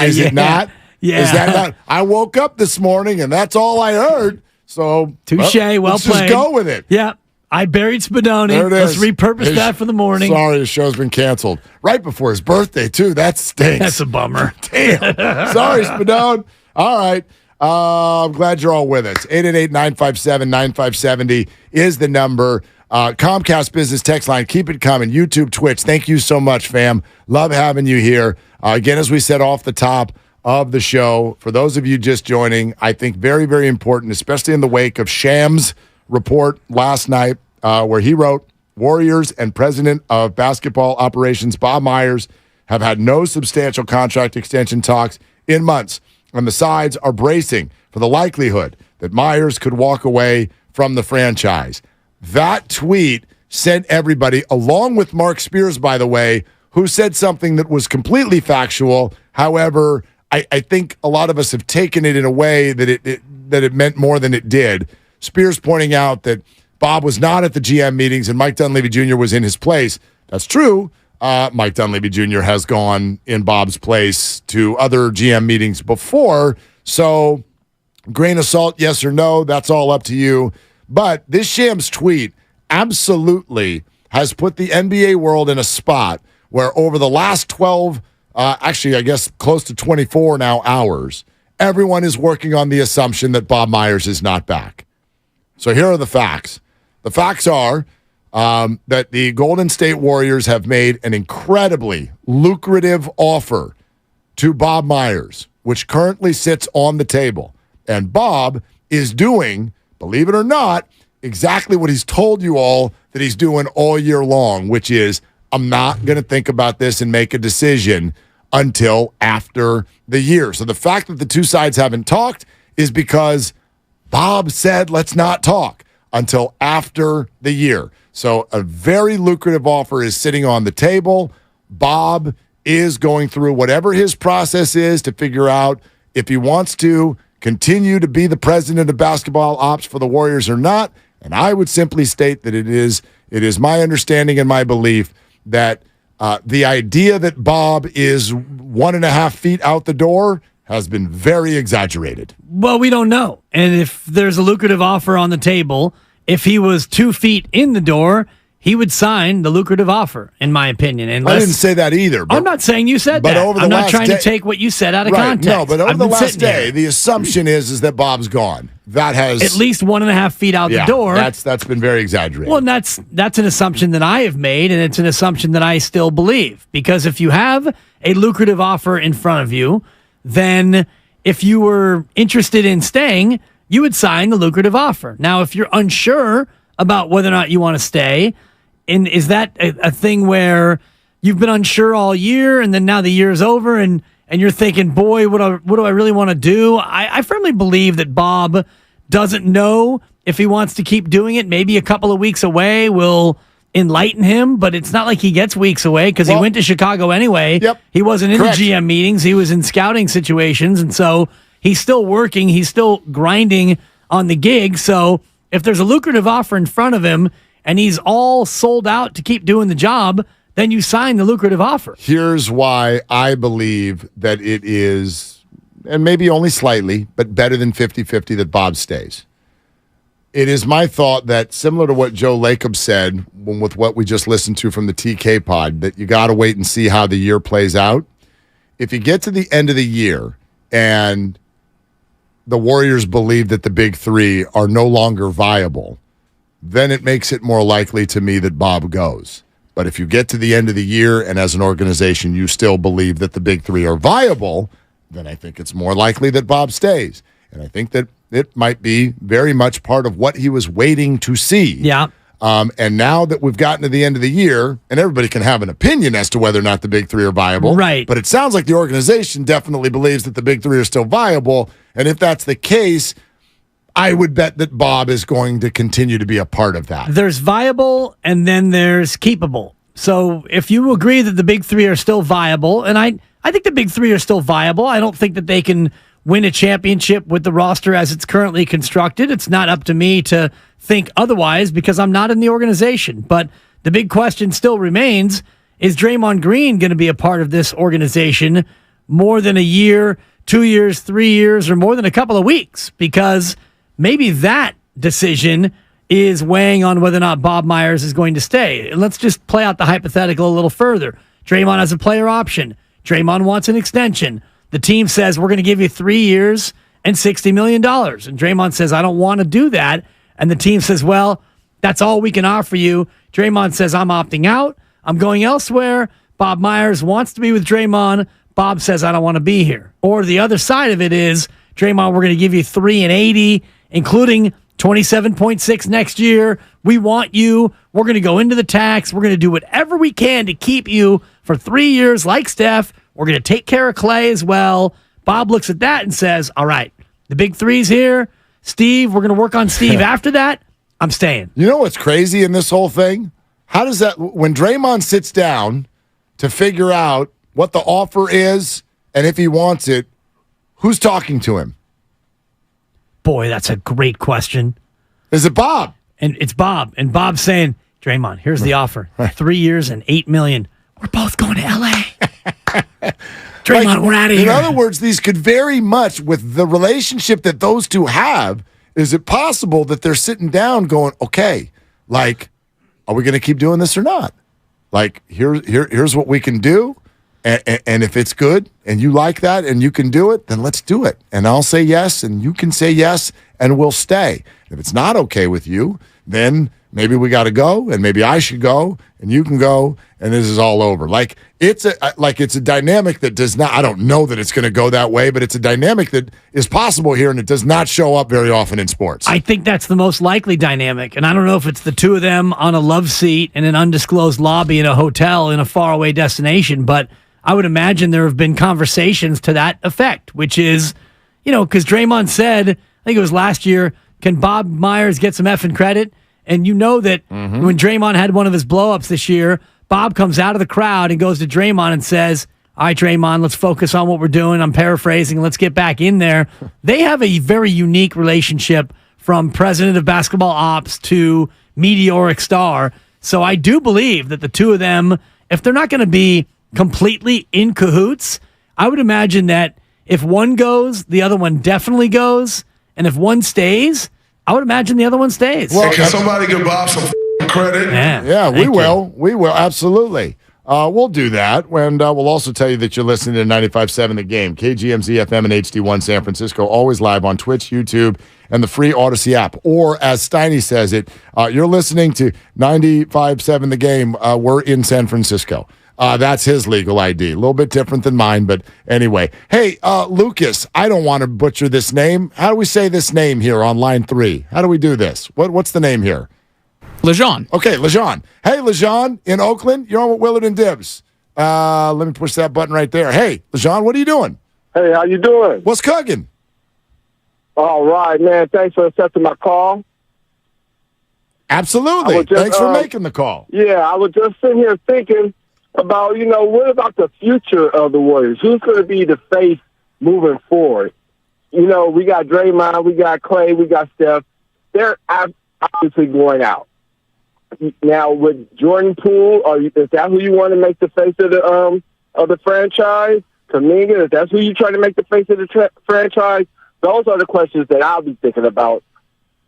Is it not? Yeah. Is that not? I woke up this morning, and that's all I heard. So, touche, well let's played. Just go with it. Yeah. I buried Spadoni. There it Let's is. repurpose that for the morning. Sorry, the show's been canceled. Right before his birthday, too. That stinks. That's a bummer. Damn. Sorry, Spadone. All right. I'm glad you're all with us. 888-957-9570 is the number. Comcast Business Text Line. Keep it coming. YouTube, Twitch. Thank you so much, fam. Love having you here. Again, as we said off the top of the show, for those of you just joining, I think very, very important, especially in the wake of Shams' report last night where he wrote, Warriors and president of basketball operations Bob Myers have had no substantial contract extension talks in months, and the sides are bracing for the likelihood that Myers could walk away from the franchise. That tweet sent everybody, along with Mark Spears, by the way, who said something that was completely factual. However, I think a lot of us have taken it in a way that it meant more than it did. Spears pointing out that Bob was not at the GM meetings and Mike Dunleavy Jr. was in his place. That's true. Mike Dunleavy Jr. has gone in Bob's place to other GM meetings before. So, grain of salt, yes or no, that's all up to you. But this Shams tweet absolutely has put the NBA world in a spot where over the last 12 actually, I guess close to 24 now hours, everyone is working on the assumption that Bob Myers is not back. So here are the facts. The facts are that the Golden State Warriors have made an incredibly lucrative offer to Bob Myers, which currently sits on the table. And Bob is doing, believe it or not, exactly what he's told you all that he's doing all year long, which is, I'm not going to think about this and make a decision until after the year. So the fact that the two sides haven't talked is because Bob said, let's not talk until after the year. So a very lucrative offer is sitting on the table. Bob is going through whatever his process is to figure out if he wants to continue to be the president of basketball ops for the Warriors or not. And I would simply state that it is my understanding and my belief that the idea that Bob is 1.5 feet out the door has been very exaggerated. Well, we don't know. And if there's a lucrative offer on the table, if he was 2 feet in the door, he would sign the lucrative offer, in my opinion. I didn't say that either. I'm not saying you said that. I'm not trying to take what you said out of context. No, but over the last day, the assumption is that Bob's gone. That has at least 1.5 feet out the door. That's been very exaggerated. Well, and that's an assumption that I have made, and it's an assumption that I still believe. Because if you have a lucrative offer in front of you, then if you were interested in staying, you would sign the lucrative offer. Now, if you're unsure about whether or not you want to stay, and is that a thing where you've been unsure all year and then now the year's over and you're thinking, boy, what do I really want to do? I firmly believe that Bob doesn't know if he wants to keep doing it. Maybe a couple of weeks away will enlighten him, but it's not like he gets weeks away because he went to Chicago anyway. Yep. He wasn't in the GM meetings. He was in scouting situations. And so he's still working. He's still grinding on the gig. So if there's a lucrative offer in front of him and he's all sold out to keep doing the job, then you sign the lucrative offer. Here's why I believe that it is, and maybe only slightly, but better than 50-50 that Bob stays. It is my thought that, similar to what Joe Lacob said with what we just listened to from the TK pod, that you got to wait and see how the year plays out. If you get to the end of the year and the Warriors believe that the big three are no longer viable, then it makes it more likely to me that Bob goes. But if you get to the end of the year and as an organization you still believe that the big three are viable, then I think it's more likely that Bob stays. And I think that it might be very much part of what he was waiting to see. Yeah. And now that we've gotten to the end of the year, and everybody can have an opinion as to whether or not the big three are viable. Right. But it sounds like the organization definitely believes that the big three are still viable. And if that's the case, I would bet that Bob is going to continue to be a part of that. There's viable and then there's keepable. So if you agree that the big three are still viable, and I think the big three are still viable, I don't think that they can win a championship with the roster as it's currently constructed. It's not up to me to think otherwise because I'm not in the organization. But the big question still remains, is Draymond Green going to be a part of this organization more than a year, 2 years, 3 years, or more than a couple of weeks? Because maybe that decision is weighing on whether or not Bob Myers is going to stay. And let's just play out the hypothetical a little further. Draymond has a player option. Draymond wants an extension. The team says, we're going to give you 3 years and $60 million. And Draymond says, I don't want to do that. And the team says, well, that's all we can offer you. Draymond says, I'm opting out. I'm going elsewhere. Bob Myers wants to be with Draymond. Bob says, I don't want to be here. Or the other side of it is, Draymond, we're going to give you $3 and $80, including 27.6 next year. We want you. We're going to go into the tax. We're going to do whatever we can to keep you for 3 years like Steph. We're going to take care of Clay as well. Bob looks at that and says, all right, the big three's here. Steve, we're going to work on Steve after that. I'm staying. You know what's crazy in this whole thing? How does that, when Draymond sits down to figure out what the offer is and if he wants it, who's talking to him? Boy, that's a great question. Is it Bob? And it's Bob. And Bob's saying, Draymond, here's the offer. 3 years and $8 million. We're both going to L.A. Draymond, we're out of here. In other words, these could very much, with the relationship that those two have, is it possible that they're sitting down going, okay, like, are we going to keep doing this or not? Like, here's what we can do. And if it's good and you like that and you can do it, then let's do it. And I'll say yes, and you can say yes, and we'll stay. If it's not okay with you, then maybe we got to go, and maybe I should go, and you can go, and this is all over. Like it's a dynamic that does not. I don't know that it's going to go that way, but it's a dynamic that is possible here, and it does not show up very often in sports. I think that's the most likely dynamic, and I don't know if it's the two of them on a love seat in an undisclosed lobby in a hotel in a faraway destination, but I would imagine there have been conversations to that effect, which is, because Draymond said, I think it was last year, can Bob Myers get some effing credit? And you know that when Draymond had one of his blow-ups this year, Bob comes out of the crowd and goes to Draymond and says, all right, Draymond, let's focus on what we're doing. I'm paraphrasing. Let's get back in there. They have a very unique relationship from president of basketball ops to meteoric star. So I do believe that the two of them, if they're not going to be completely in cahoots, I would imagine that if one goes, the other one definitely goes. And if one stays, I would imagine the other one stays. Well, can somebody give Bob some credit? Yeah, we will. We will, absolutely. We'll do that. And we'll also tell you that you're listening to 95.7 The Game, KGMZ FM and HD1 San Francisco, always live on Twitch, YouTube, and the free Odyssey app. Or, as Steiny says it, you're listening to 95.7 The Game. We're in San Francisco. That's his legal ID. A little bit different than mine, but anyway. Hey, Lucas, I don't want to butcher this name. How do we say this name here on line 3? How do we do this? What's the name here? LeJean. Okay, LeJean. Hey, LeJean, in Oakland, you're on with Willard and Dibbs. Let me push that button right there. Hey, LeJean, what are you doing? Hey, how you doing? What's cooking? All right, man. Thanks for accepting my call. Absolutely. Thanks for making the call. Yeah, I was just sitting here thinking about, what about the future of the Warriors? Who's going to be the face moving forward? We got Draymond, we got Clay, we got Steph. They're obviously going out. Now, with Jordan Poole, is that who you want to make the face of the franchise? Kaminga, is that who you try to make the face of the franchise? Those are the questions that I'll be thinking about.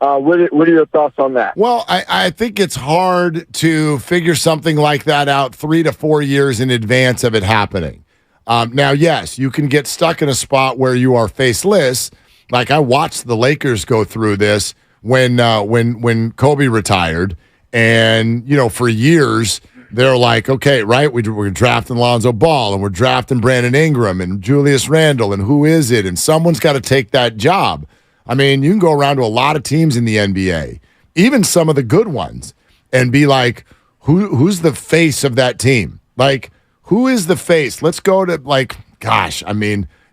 What are your thoughts on that? Well, I think it's hard to figure something like that out 3 to 4 years in advance of it happening. Now, yes, you can get stuck in a spot where you are faceless. Like I watched the Lakers go through this when Kobe retired, and for years they're like, okay, right, we're drafting Lonzo Ball and we're drafting Brandon Ingram and Julius Randle, and who is it? And someone's got to take that job. I mean, you can go around to a lot of teams in the NBA, even some of the good ones, and be like, who's the face of that team? Like, who is the face? Let's go to,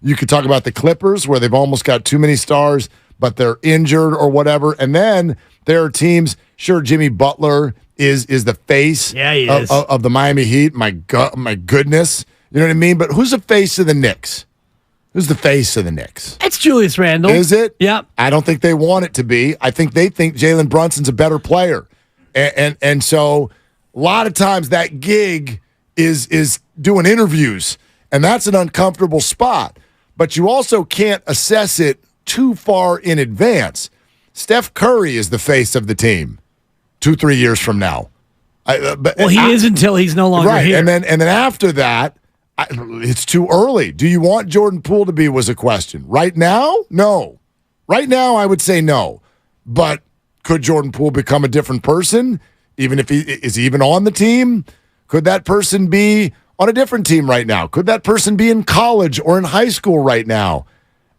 you could talk about the Clippers where they've almost got too many stars, but they're injured or whatever. And then there are teams, sure, Jimmy Butler is the face of the Miami Heat. My goodness. You know what I mean? But who's the face of the Knicks? Who's the face of the Knicks? It's Julius Randle. Is it? Yep. I don't think they want it to be. I think they think Jalen Brunson's a better player. And so a lot of times that gig is doing interviews, and that's an uncomfortable spot. But you also can't assess it too far in advance. Steph Curry is the face of the team 2-3 years from now. He is until he's no longer here. And then after that, it's too early. Do you want Jordan Poole to be was a question. Right now, no. Right now, I would say no. But could Jordan Poole become a different person, even if he is even on the team? Could that person be on a different team right now? Could that person be in college or in high school right now?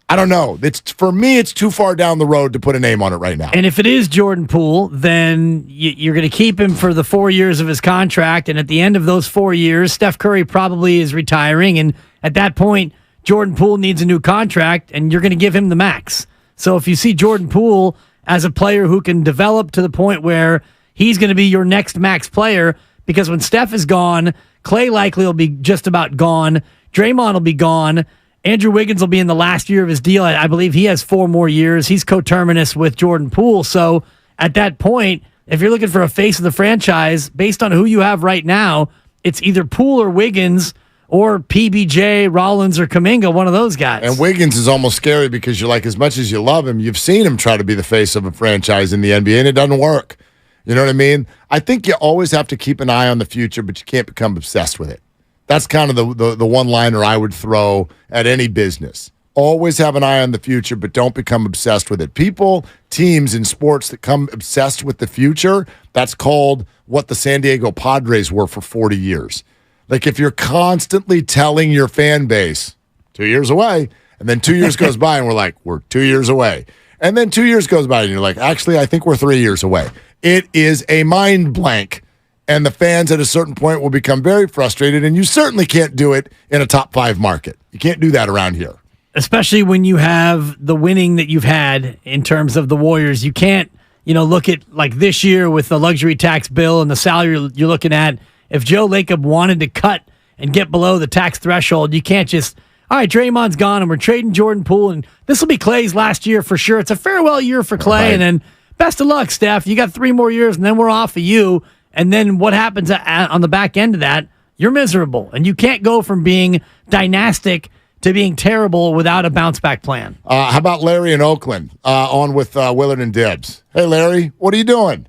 I don't know. For me, it's too far down the road to put a name on it right now. And if it is Jordan Poole, then you're going to keep him for the 4 years of his contract. And at the end of those 4 years, Steph Curry probably is retiring. And at that point, Jordan Poole needs a new contract, and you're going to give him the max. So if you see Jordan Poole as a player who can develop to the point where he's going to be your next max player, because when Steph is gone, Clay likely will be just about gone. Draymond will be gone. Andrew Wiggins will be in the last year of his deal. I believe he has 4 more years. He's coterminous with Jordan Poole. So at that point, if you're looking for a face of the franchise, based on who you have right now, it's either Poole or Wiggins or PBJ, Rollins, or Kaminga, one of those guys. And Wiggins is almost scary because you're like, as much as you love him, you've seen him try to be the face of a franchise in the NBA, and it doesn't work. You know what I mean? I think you always have to keep an eye on the future, but you can't become obsessed with it. That's kind of the one-liner I would throw at any business. Always have an eye on the future, but don't become obsessed with it. People, teams in sports that come obsessed with the future, that's called what the San Diego Padres were for 40 years. Like if you're constantly telling your fan base, 2 years away, and then 2 years goes by and we're like, we're 2 years away. And then 2 years goes by and you're like, actually, I think we're 3 years away. It is a mind blank. And the fans at a certain point will become very frustrated, and you certainly can't do it in a top 5 market. You can't do that around here. Especially when you have the winning that you've had in terms of the Warriors. You can't, look at like this year with the luxury tax bill and the salary you're looking at. If Joe Lacob wanted to cut and get below the tax threshold, you can't just, all right, Draymond's gone and we're trading Jordan Poole, and this will be Clay's last year for sure. It's a farewell year for Clay, right. And then best of luck, Steph. You got 3 more years, and then we're off of you. And then what happens on the back end of that? You're miserable. And you can't go from being dynastic to being terrible without a bounce-back plan. How about Larry in Oakland on with Willard and Dibbs? Hey, Larry, what are you doing?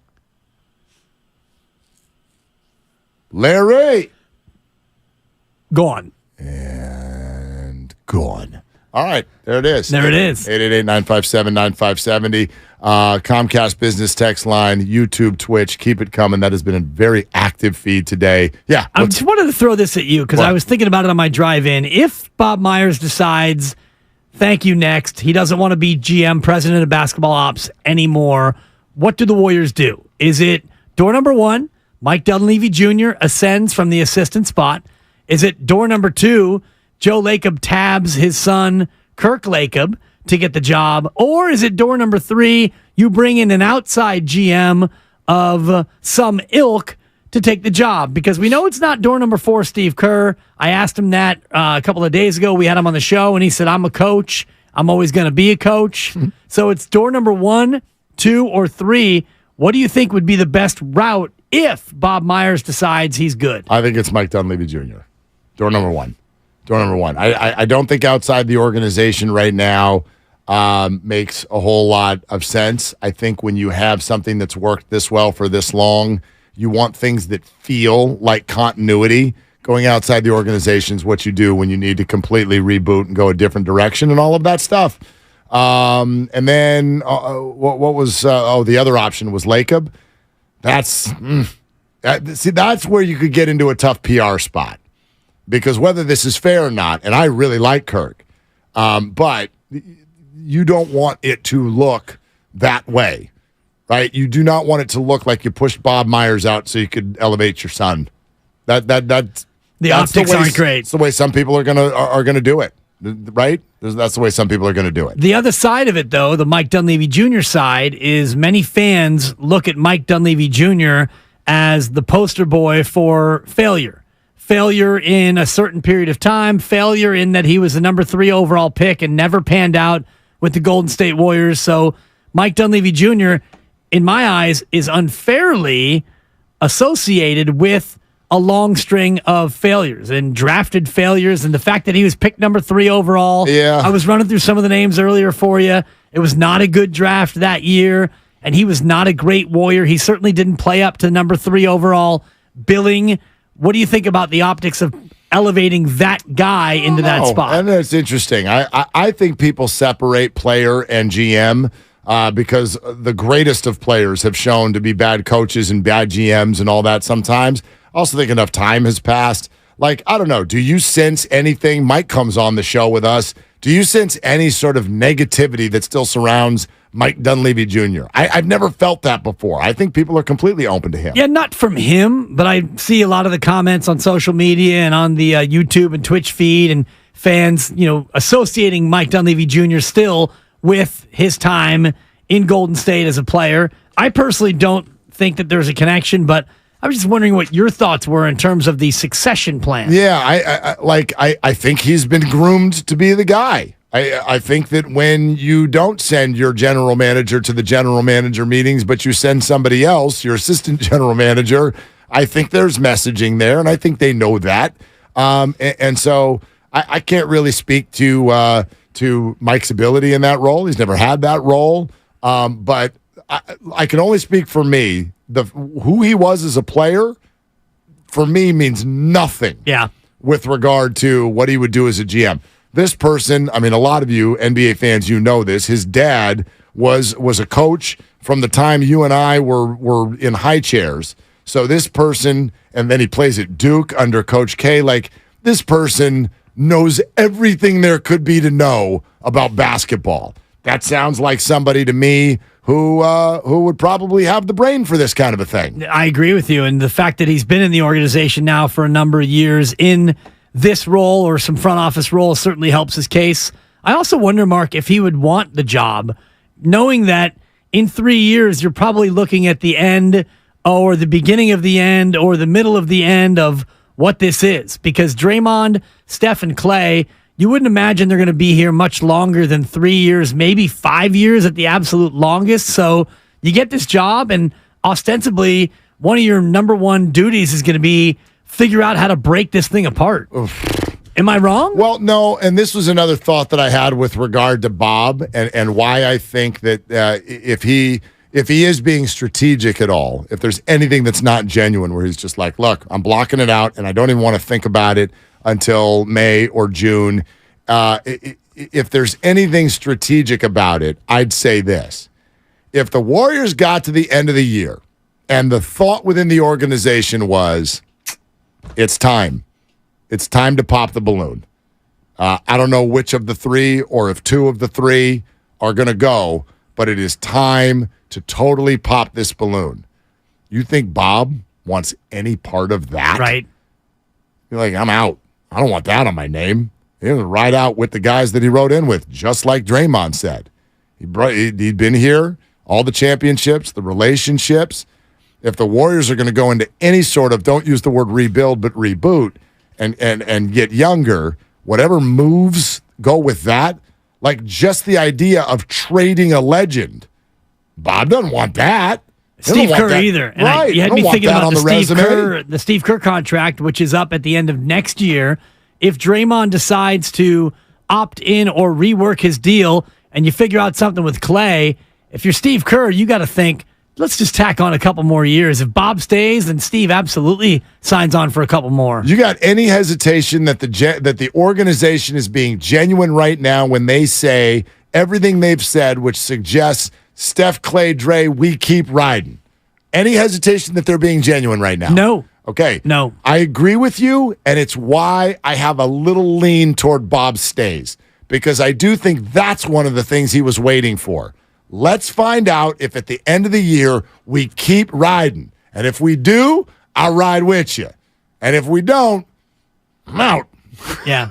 Larry! Gone. And gone. All right, there it is. There it is. 888-957-9570. Comcast Business Text Line, YouTube, Twitch. Keep it coming. That has been a very active feed today. Yeah. I just wanted to throw this at you because I was thinking about it on my drive in. If Bob Myers decides, thank you, next, he doesn't want to be GM, president of basketball ops anymore, what do the Warriors do? Is it door number 1, Mike Dunleavy Jr. ascends from the assistant spot? Is it door number 2, Joe Lacob tabs his son, Kirk Lacob, to get the job? Or is it door number 3, you bring in an outside GM of some ilk to take the job? Because we know it's not door number 4, Steve Kerr. I asked him that a couple of days ago. We had him on the show, and he said, I'm a coach. I'm always going to be a coach. So it's door number 1, 2, or 3. What do you think would be the best route if Bob Myers decides he's good? I think it's Mike Dunleavy Jr. Door number 1. Door number 1. I don't think outside the organization right now makes a whole lot of sense. I think when you have something that's worked this well for this long, you want things that feel like continuity. Going outside the organization is what you do when you need to completely reboot and go a different direction and all of that stuff. And then what was the other option was Lacob. That's where you could get into a tough PR spot. Because whether this is fair or not, and I really like Kirk, but you don't want it to look that way, right? You do not want it to look like you pushed Bob Myers out so you could elevate your son. That's the optics aren't great. It's the way some people are gonna do it, right? That's the way some people are gonna do it. The other side of it, though, the Mike Dunleavy Jr. side, is many fans look at Mike Dunleavy Jr. as the poster boy for failure. Failure in a certain period of time, failure in that he was the number 3 overall pick and never panned out with the Golden State Warriors. So Mike Dunleavy Jr., in my eyes, is unfairly associated with a long string of failures and drafted failures, and the fact that he was picked number 3 overall. Yeah. I was running through some of the names earlier for you. It was not a good draft that year, and he was not a great Warrior. He certainly didn't play up to number 3 overall billing. What do you think about the optics of elevating that guy into that spot? And it's interesting. I think people separate player and GM because the greatest of players have shown to be bad coaches and bad GMs and all that sometimes. I also think enough time has passed. Like, I don't know, do you sense anything? Mike comes on the show with us. Do you sense any sort of negativity that still surrounds Mike Dunleavy Jr.? I've never felt that before. I think people are completely open to him. Yeah, not from him, but I see a lot of the comments on social media and on the YouTube and Twitch feed, and fans, associating Mike Dunleavy Jr. still with his time in Golden State as a player. I personally don't think that there's a connection, but I was just wondering what your thoughts were in terms of the succession plan. Yeah, I think he's been groomed to be the guy. I think that when you don't send your general manager to the general manager meetings, but you send somebody else, your assistant general manager, I think there's messaging there, and I think they know that. And so I can't really speak to Mike's ability in that role. He's never had that role. But I can only speak for me. Who he was as a player, for me, means nothing. Yeah. with regard to what he would do as a GM. This person, I mean, a lot of you NBA fans, you know this. His dad was a coach from the time you and I were in high chairs. So this person, and then he plays at Duke under Coach K. Like, this person knows everything there could be to know about basketball. That sounds like somebody to me who would probably have the brain for this kind of a thing. I agree with you. And the fact that he's been in the organization now for a number of years in this role or some front office role certainly helps his case. I also wonder, Mark, if he would want the job, knowing that in 3 years you're probably looking at the end or the beginning of the end or the middle of the end of what this is. Because Draymond, Steph, and Clay, you wouldn't imagine they're going to be here much longer than 3 years, maybe 5 years at the absolute longest. So you get this job, and ostensibly one of your number one duties is going to be figure out how to break this thing apart. Oof. Am I wrong? Well, no, and this was another thought that I had with regard to Bob and why I think that if he is being strategic at all, if there's anything that's not genuine where he's just like, look, I'm blocking it out and I don't even want to think about it until May or June. If there's anything strategic about it, I'd say this. If the Warriors got to the end of the year and the thought within the organization was, it's time. It's time to pop the balloon. I don't know which of the three or if two of the three are going to go, but it is time to totally pop this balloon. You think Bob wants any part of that? Right. You're like, I'm out. I don't want that on my name. He's going to ride out with the guys that he rode in with, just like Draymond said. He'd been here, all the championships, the relationships. If the Warriors are going to go into any sort of, don't use the word rebuild, but reboot and get younger, whatever moves go with that, like just the idea of trading a legend, Bob doesn't want that. Steve Kerr either. And right. You had me thinking about the Steve Kerr contract, which is up at the end of next year. If Draymond decides to opt in or rework his deal and you figure out something with Clay, if you're Steve Kerr, you got to think, let's just tack on a couple more years. If Bob stays, then Steve absolutely signs on for a couple more. You got any hesitation that the organization is being genuine right now when they say everything they've said, which suggests Steph, Clay, Dre, we keep riding? Any hesitation that they're being genuine right now? No. Okay. No. I agree with you, and it's why I have a little lean toward Bob stays, because I do think that's one of the things he was waiting for. Let's find out if at the end of the year we keep riding. And if we do, I'll ride with you. And if we don't, I'm out. Yeah.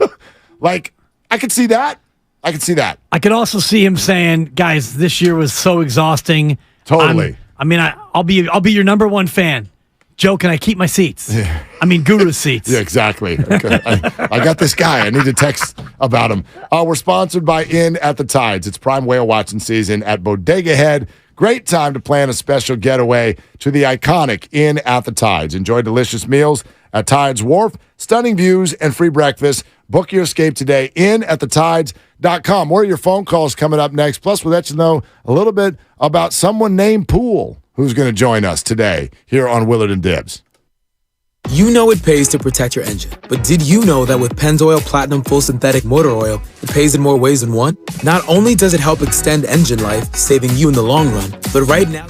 Like, I could see that. I could see that. I could also see him saying, guys, this year was so exhausting. Totally. I'll be your number one fan. Joe, can I keep my seats? Yeah. Guru's seats. Yeah, exactly. Okay. I got this guy. I need to text about him. We're sponsored by Inn at the Tides. It's prime whale watching season at Bodega Head. Great time to plan a special getaway to the iconic Inn at the Tides. Enjoy delicious meals at Tides Wharf, stunning views, and free breakfast. Book your escape today, inatthetides.com. More of your phone calls coming up next. Plus, we'll let you know a little bit about someone named Poole who's going to join us today here on Willard and Dibs. You know it pays to protect your engine, but did you know that with Pennzoil Platinum Full Synthetic Motor Oil, it pays in more ways than one? Not only does it help extend engine life, saving you in the long run, but right now...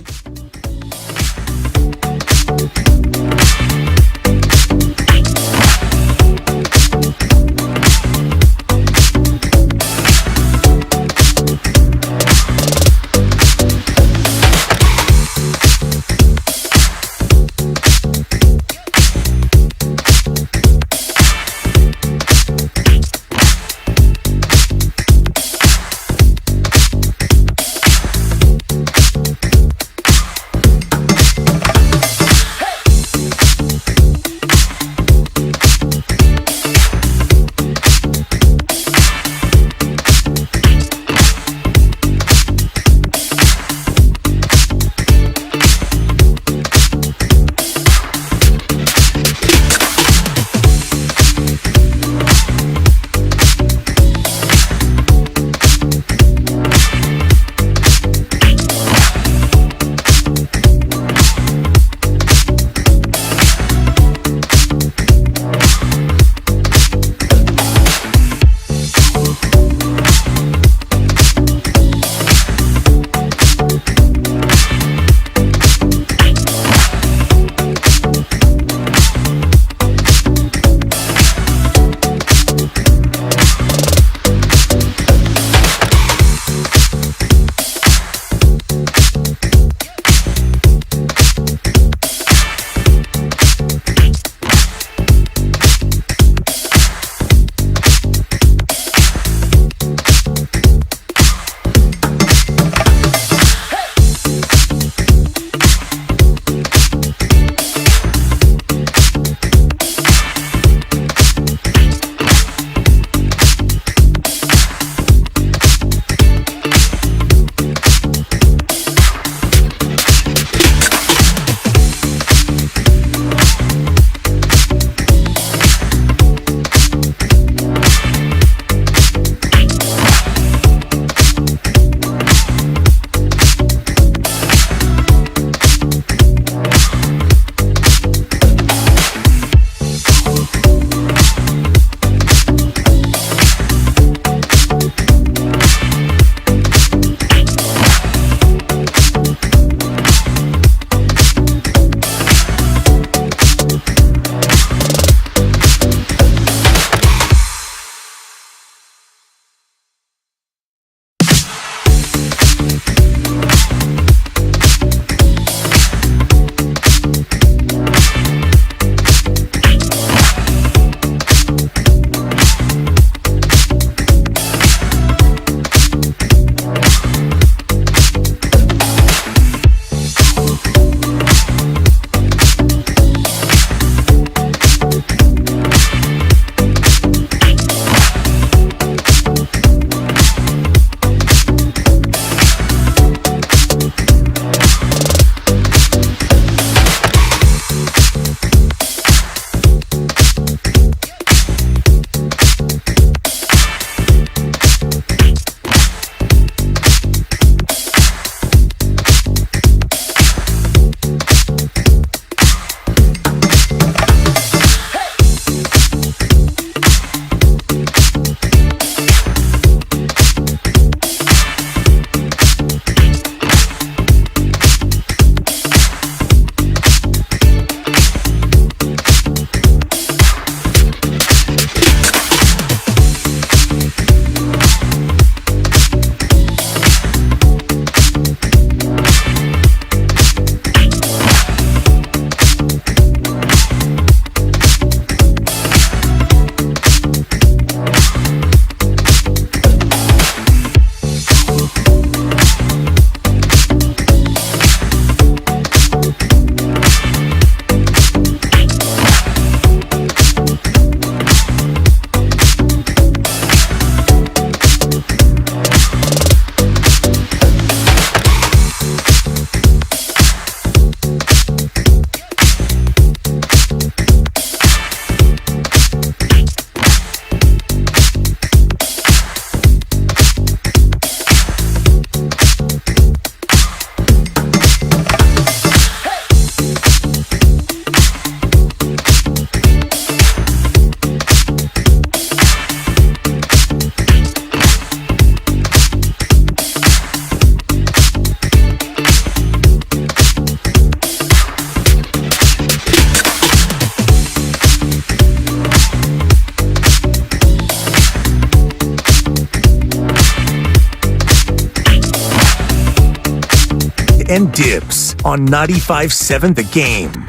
and Dibs on 95.7 The Game.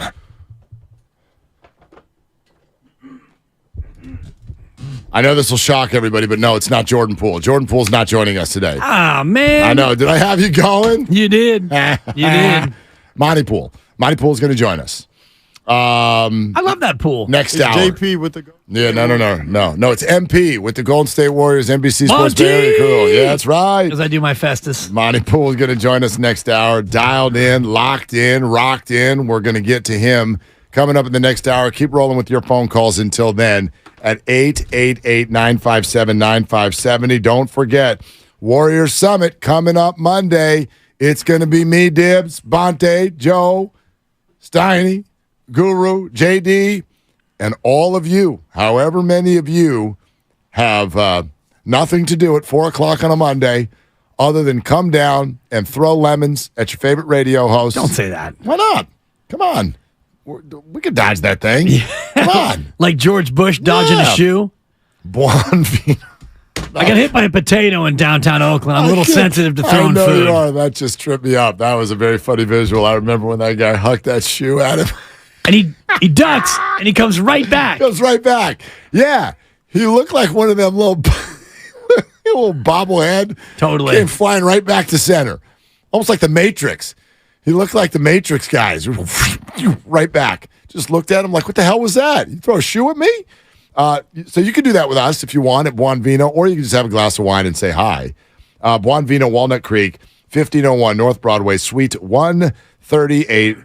I know this will shock everybody, but no, it's not Jordan Poole. Jordan Poole's not joining us today. Ah, man. I know. Did I have you going? You did. You did. Monty Poole. Monty Poole's going to join us. I love that Pool. Next Is hour. JP with the Yeah, no. It's MP with the Golden State Warriors, NBC Sports Bay Area crew. Yeah, that's right. As I do my Festus. Monty Poole is going to join us next hour. Dialed in, locked in, rocked in. We're going to get to him coming up in the next hour. Keep rolling with your phone calls until then at 888-957-9570. Don't forget, Warriors Summit coming up Monday. It's going to be me, Dibs, Bonte, Joe, Steiny, Guru, JD, and all of you, however many of you have nothing to do at 4 o'clock on a Monday other than come down and throw lemons at your favorite radio host. Don't say that. Why not? Come on. We could dodge that thing. Come on. Like George Bush dodging a shoe. Buonvino. I got hit by a potato in downtown Oakland. I'm a little sensitive to throwing I know food. you are. That just tripped me up. That was a very funny visual. I remember when that guy hucked that shoe at him. And he ducks, and he comes right back. Goes right back. Yeah. He looked like one of them little bobblehead. Totally. Came flying right back to center. Almost like the Matrix. He looked like the Matrix guys. Right back. Just looked at him like, what the hell was that? You throw a shoe at me? So you can do that with us if you want at Buonvino, or you can just have a glass of wine and say hi. Buonvino, Walnut Creek, 1501 North Broadway, Suite 138.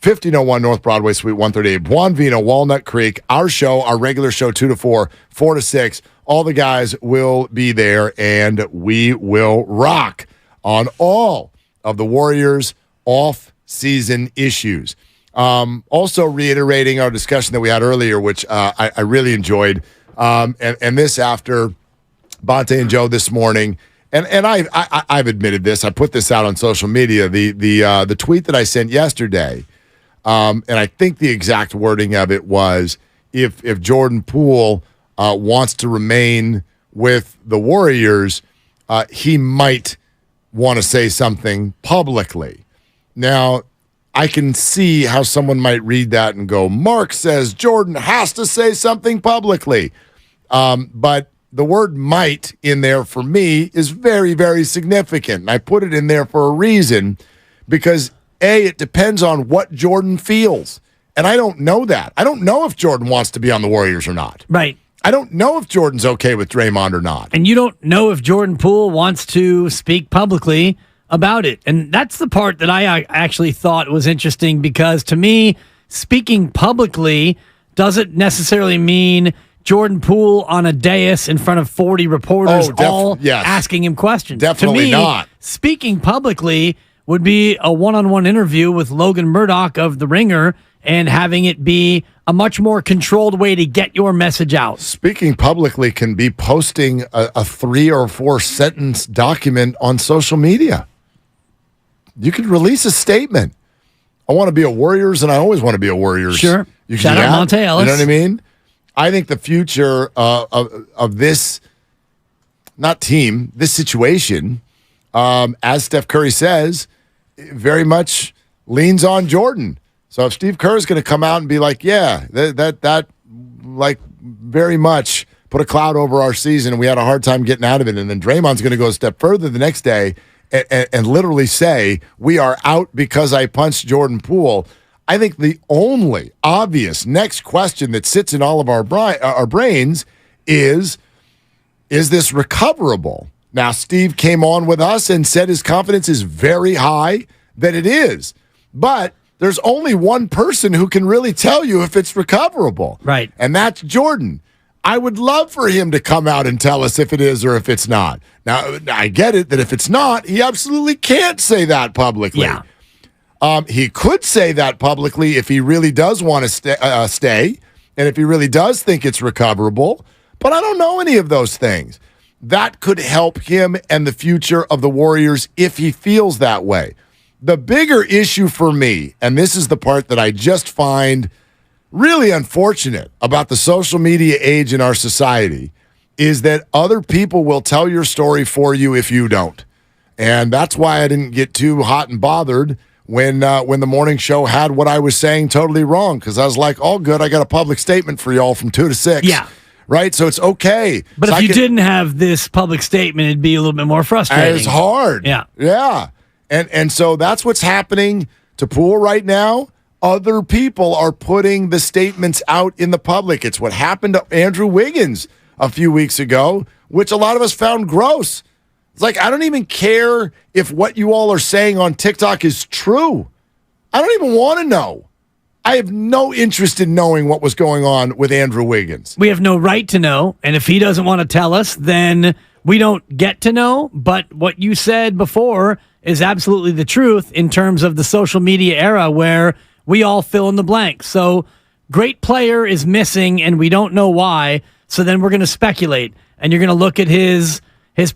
1501 North Broadway, Suite 138. Buonvino, Walnut Creek. Our show, our regular show, 2 to 4, 4 to 6. All the guys will be there, and we will rock on all of the Warriors' off-season issues. Also reiterating our discussion that we had earlier, which I really enjoyed, and this after Bonte and Joe this morning, and I've admitted this. I put this out on social media. The tweet that I sent yesterday, and I think the exact wording of it was, if Jordan Poole wants to remain with the Warriors, he might want to say something publicly. Now, I can see how someone might read that and go, Mark says Jordan has to say something publicly. But the word might in there for me is very, very significant. And I put it in there for a reason because, A, it depends on what Jordan feels. And I don't know that. I don't know if Jordan wants to be on the Warriors or not. Right. I don't know if Jordan's okay with Draymond or not. And you don't know if Jordan Poole wants to speak publicly about it. And that's the part that I actually thought was interesting, because to me, speaking publicly doesn't necessarily mean Jordan Poole on a dais in front of 40 reporters asking him questions. Definitely to me, not. Speaking publicly would be a one-on-one interview with Logan Murdoch of The Ringer, and having it be a much more controlled way to get your message out. Speaking publicly can be posting a 3 or 4 sentence document on social media. You could release a statement. I want to be a Warriors, and I always want to be a Warriors. Sure. You can Shout do out that. Monte Ellis. You know what I mean? I think the future of this, not team, this situation, as Steph Curry says, very much leans on Jordan. So if Steve Kerr is going to come out and be like, yeah, that like very much put a cloud over our season and we had a hard time getting out of it, and then Draymond's going to go a step further the next day and literally say, we are out because I punched Jordan Poole, I think the only obvious next question that sits in all of our brains is this recoverable? Now, Steve came on with us and said his confidence is very high that it is. But there's only one person who can really tell you if it's recoverable. Right. And that's Jordan. I would love for him to come out and tell us if it is or if it's not. Now, I get it that if it's not, he absolutely can't say that publicly. Yeah. He could say that publicly if he really does want to stay, and if he really does think it's recoverable. But I don't know any of those things. That could help him and the future of the Warriors if he feels that way. The bigger issue for me, and this is the part that I just find really unfortunate about the social media age in our society, is that other people will tell your story for you if you don't. And that's why I didn't get too hot and bothered when the morning show had what I was saying totally wrong, because I was like, all good, I got a public statement for y'all from 2 to 6. Yeah. Right? So it's okay. But so if you didn't have this public statement, it'd be a little bit more frustrating. It's hard. Yeah. Yeah. And so that's what's happening to Poole right now. Other people are putting the statements out in the public. It's what happened to Andrew Wiggins a few weeks ago, which a lot of us found gross. It's like, I don't even care if what you all are saying on TikTok is true. I don't even want to know. I have no interest in knowing what was going on with Andrew Wiggins. We have no right to know, and if he doesn't want to tell us, then we don't get to know. But what you said before is absolutely the truth in terms of the social media era where we all fill in the blank. So great player is missing, and we don't know why, so then we're going to speculate, and you're going to look at his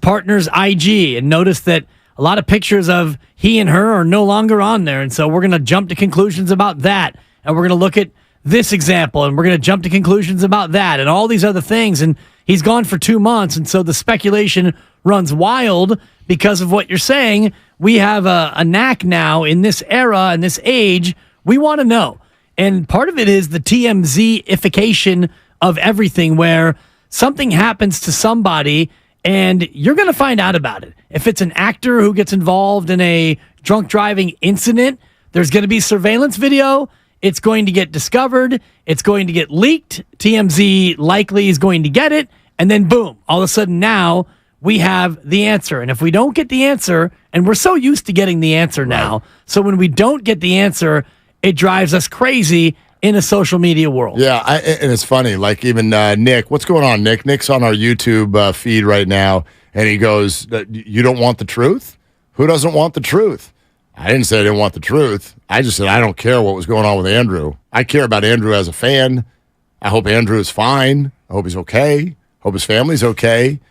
partner's IG and notice that a lot of pictures of he and her are no longer on there, and so we're going to jump to conclusions about that. And we're going to look at this example, and we're going to jump to conclusions about that and all these other things. And he's gone for 2 months, and so the speculation runs wild because of what you're saying. We have a knack now in this era, in this age, we want to know. And part of it is the TMZ-ification of everything, where something happens to somebody, and you're going to find out about it. If it's an actor who gets involved in a drunk driving incident, there's going to be surveillance video. It's going to get discovered. It's going to get leaked. TMZ likely is going to get it. And then boom, all of a sudden now we have the answer. And if we don't get the answer, and we're so used to getting the answer now, so when we don't get the answer, it drives us crazy in a social media world. Yeah, and it's funny. Like even Nick, what's going on, Nick? Nick's on our YouTube feed right now, and he goes, you don't want the truth? Who doesn't want the truth? I didn't say I didn't want the truth. I just said I don't care what was going on with Andrew. I care about Andrew as a fan. I hope Andrew is fine. I hope he's okay. Hope his family's okay.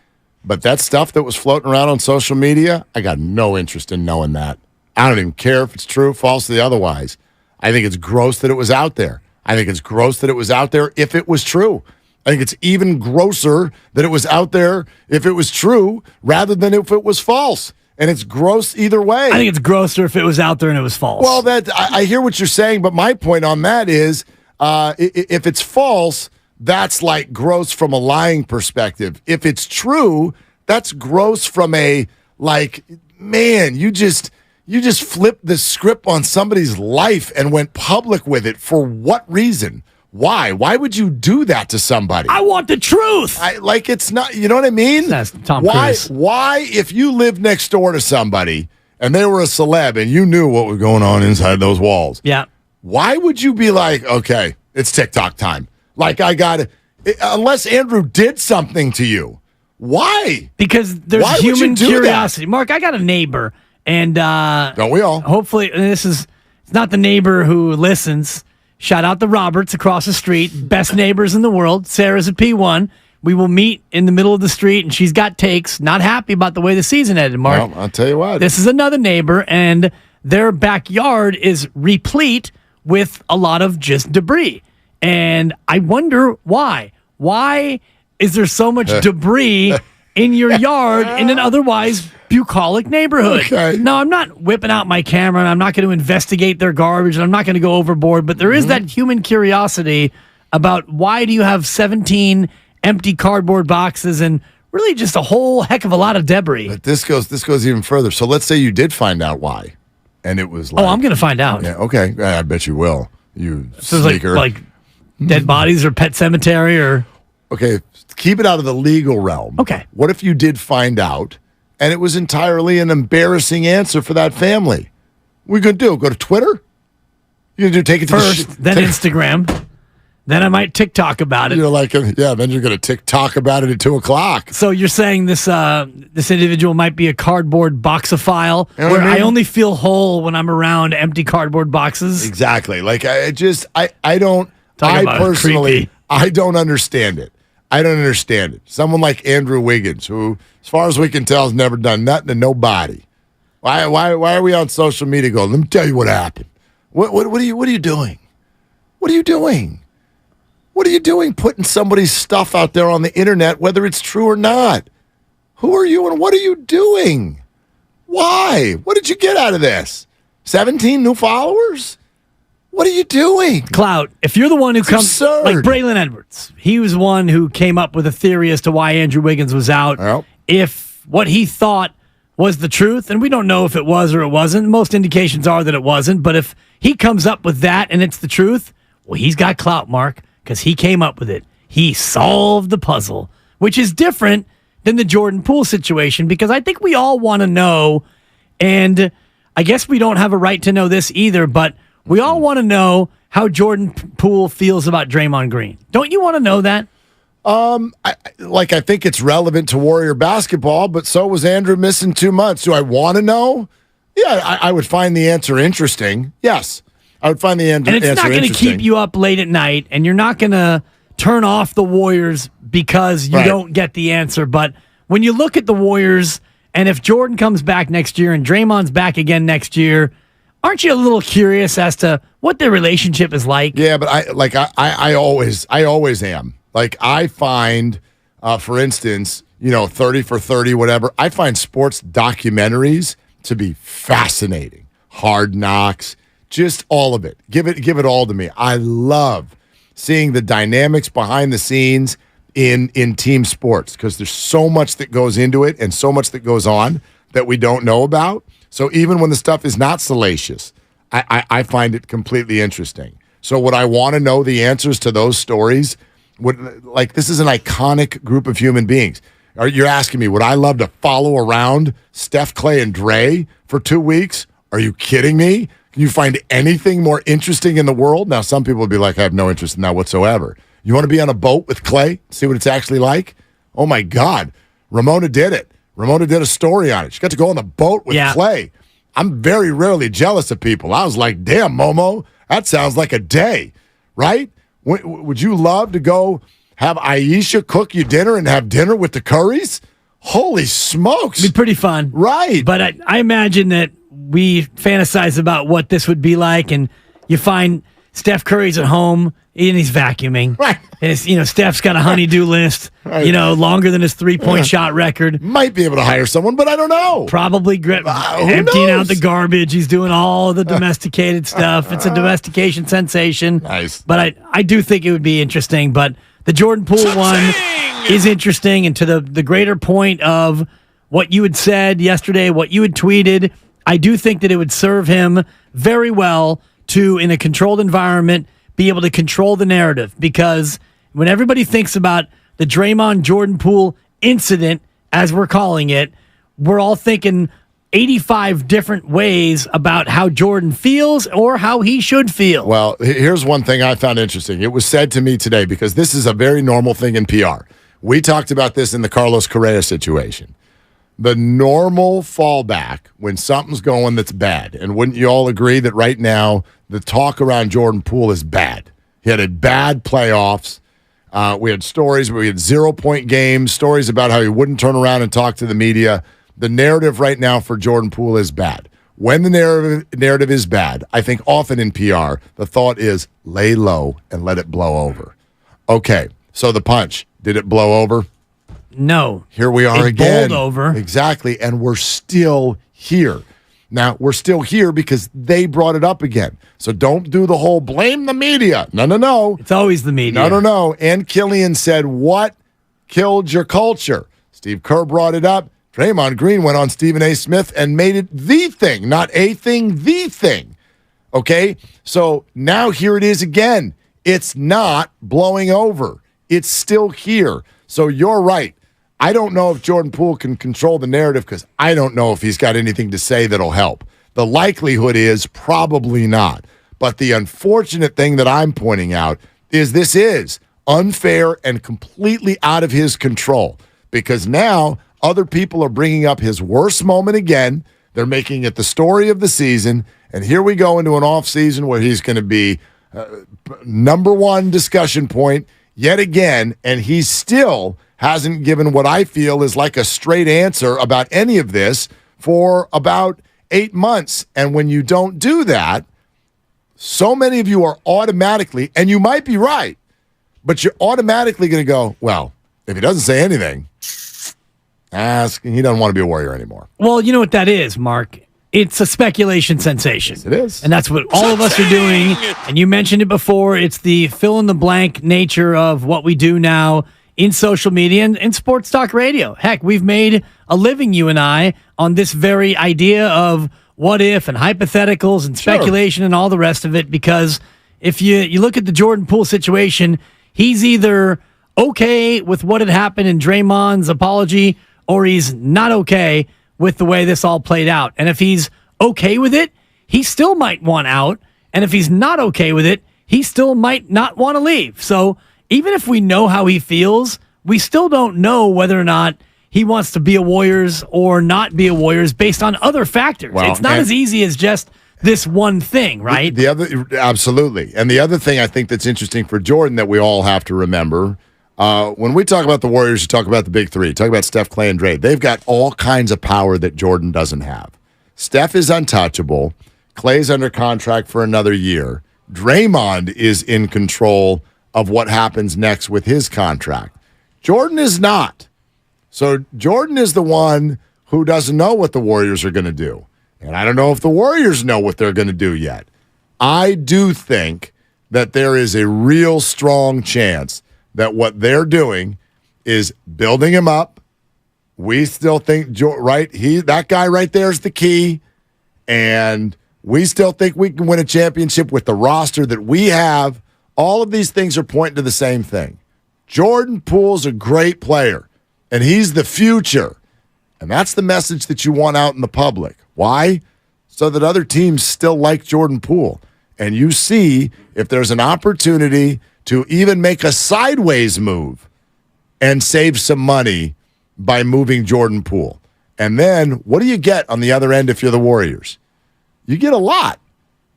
But that stuff that was floating around on social media, I got no interest in knowing that. I don't even care if it's true, false, or the otherwise. I think it's gross that it was out there. I think it's gross that it was out there if it was true. I think it's even grosser that it was out there if it was true rather than if it was false. And it's gross either way. I think it's grosser if it was out there and it was false. Well, I hear what you're saying, but my point on that is if it's false, that's like gross from a lying perspective. If it's true, that's gross from a, like, man, you just flipped the script on somebody's life and went public with it. For what reason? Why? Why would you do that to somebody? I want the truth. Like it's not, you know what I mean? That's Tom Cruise. Why, if you lived next door to somebody and they were a celeb and you knew what was going on inside those walls? Yeah. Why would you be like, okay, it's TikTok time? Like I got it. Unless Andrew did something to you. Why? Because there's human curiosity. Mark, I got a neighbor, and don't we all? Hopefully, and it's not the neighbor who listens. Shout out to Roberts across the street. Best neighbors in the world. Sarah's a P1. We will meet in the middle of the street, and she's got takes. Not happy about the way the season ended, Mark. Well, I'll tell you what. This is another neighbor, and their backyard is replete with a lot of just debris. And I wonder why. Why is there so much debris in your yard in an otherwise bucolic neighborhood? Okay. Now, I'm not whipping out my camera, and I'm not going to investigate their garbage, and I'm not going to go overboard, but there is that human curiosity about why do you have 17 empty cardboard boxes and really just a whole heck of a lot of debris. But this goes even further. So let's say you did find out why, and it was like, I'm going to find out. Yeah, okay. I bet you will. You So sneaker. like dead bodies or Pet Cemetery or... Okay, keep it out of the legal realm. Okay. What if you did find out, and it was entirely an embarrassing answer for that family? What are you going to do? Go to Twitter? You're going to take it to First, then Instagram. Then I might TikTok about it. You're like, yeah, then you're going to TikTok about it at 2:00. So you're saying this individual might be a cardboard boxophile, You know where what I mean? I only feel whole when I'm around empty cardboard boxes? Exactly. Like, I don't, Talk about personally, creepy. I don't understand it. I don't understand it. Someone like Andrew Wiggins, who, as far as we can tell, has never done nothing to nobody. Why are we on social media going, let me tell you what happened? What are you doing? What are you doing? What are you doing putting somebody's stuff out there on the internet, whether it's true or not? Who are you and what are you doing? Why? What did you get out of this? 17 new followers? What are you doing? Clout. If you're the one who comes, like Braylon Edwards, he was one who came up with a theory as to why Andrew Wiggins was out. Yep. If what he thought was the truth, and we don't know if it was or it wasn't, most indications are that it wasn't, but if he comes up with that and it's the truth, well, he's got clout, Mark, because he came up with it. He solved the puzzle, which is different than the Jordan Poole situation, because I think we all want to know, and I guess we don't have a right to know this either, but we all want to know how Jordan Poole feels about Draymond Green. Don't you want to know that? I think it's relevant to Warrior basketball, but so was Andrew missing 2 months. Do I want to know? Yeah, I would find the answer interesting. Yes, I would find the answer interesting. And it's not going to keep you up late at night, and you're not going to turn off the Warriors because you don't get the answer. But when you look at the Warriors, and if Jordan comes back next year and Draymond's back again next year, aren't you a little curious as to what their relationship is like? Yeah, but I always am. Like, I find, for instance, 30 for 30, whatever, I find sports documentaries to be fascinating. Hard Knocks, just all of it. Give it all to me. I love seeing the dynamics behind the scenes in team sports, because there's so much that goes into it and so much that goes on that we don't know about. So even when the stuff is not salacious, I find it completely interesting. So would I want to know the answers to those stories? This is an iconic group of human beings. You're asking me, would I love to follow around Steph, Clay, and Dre for 2 weeks? Are you kidding me? Can you find anything more interesting in the world? Now, some people would be like, I have no interest in that whatsoever. You want to be on a boat with Clay? See what it's actually like? Oh, my God. Ramona did it. Ramona did a story on it. She got to go on the boat with Clay. I'm very rarely jealous of people. I was like, damn, Momo, that sounds like a day, right? Would you love to go have Aisha cook you dinner and have dinner with the Currys? Holy smokes. It'd be pretty fun. Right. But I imagine that we fantasize about what this would be like, and you find Steph Curry's at home and he's vacuuming. Right. And Steph's got a honey-do list, longer than his three-point shot record. Might be able to hire someone, but I don't know. Probably emptying out the garbage. He's doing all of the domesticated stuff. It's a domestication sensation. Nice. But I do think it would be interesting. But the Jordan Poole one is interesting. And to the greater point of what you had said yesterday, what you had tweeted, I do think that it would serve him very well to, in a controlled environment, be able to control the narrative, because when everybody thinks about the Draymond Jordan Poole incident, as we're calling it, we're all thinking 85 different ways about how Jordan feels or how he should feel. Well, here's one thing I found interesting. It was said to me today, because this is a very normal thing in PR. We talked about this in the Carlos Correa situation. The normal fallback when something's going that's bad, and wouldn't you all agree that right now the talk around Jordan Poole is bad? He had a bad playoffs. We had stories where we had 0-point games, stories about how he wouldn't turn around and talk to the media. The narrative right now for Jordan Poole is bad. When the narrative is bad, I think often in PR, the thought is lay low and let it blow over. Okay, so the punch, did it blow over? No. Here we are again. Bowled over. Exactly, and we're still here. Now, we're still here because they brought it up again. So don't do the whole blame the media. No. It's always the media. No. And Killian said, what killed your culture? Steve Kerr brought it up. Draymond Green went on Stephen A. Smith and made it the thing, not a thing, the thing. Okay? So now here it is again. It's not blowing over. It's still here. So you're right. I don't know if Jordan Poole can control the narrative, because I don't know if he's got anything to say that'll help. The likelihood is probably not. But the unfortunate thing that I'm pointing out is this is unfair and completely out of his control, because now other people are bringing up his worst moment again. They're making it the story of the season. And here we go into an offseason where he's going to be number one discussion point yet again, and he still hasn't given what I feel is like a straight answer about any of this for about 8 months. And when you don't do that, so many of you are automatically, and you might be right, but you're automatically going to go, well, if he doesn't say anything, He doesn't want to be a Warrior anymore. Well, you know what that is, Mark? It's a speculation sensation. Yes, it is. And that's what all of us are doing. And you mentioned it before. It's the fill-in-the-blank nature of what we do now in social media and in sports talk radio. Heck, we've made a living, you and I, on this very idea of what if and hypotheticals and speculation and all the rest of it, because if you look at the Jordan Poole situation, he's either okay with what had happened in Draymond's apology or he's not okay with the way this all played out. And if he's okay with it, he still might want out. And if he's not okay with it, he still might not want to leave. So even if we know how he feels, we still don't know whether or not he wants to be a Warriors or not be a Warriors based on other factors. Well, it's not as easy as just this one thing, right? The other, absolutely. And the other thing I think that's interesting for Jordan that we all have to remember, when we talk about the Warriors, you talk about the big three. Talk about Steph, Clay, and Dre. They've got all kinds of power that Jordan doesn't have. Steph is untouchable. Clay's under contract for another year. Draymond is in control of what happens next with his contract. Jordan is not. So Jordan is the one who doesn't know what the Warriors are going to do. And I don't know if the Warriors know what they're going to do yet. I do think that there is a real strong chance that what they're doing is building him up. We still think, that guy right there is the key. And we still think we can win a championship with the roster that we have. All of these things are pointing to the same thing. Jordan Poole's a great player, and he's the future. And that's the message that you want out in the public. Why? So that other teams still like Jordan Poole. And you see if there's an opportunity to even make a sideways move and save some money by moving Jordan Poole. And then what do you get on the other end if you're the Warriors? You get a lot.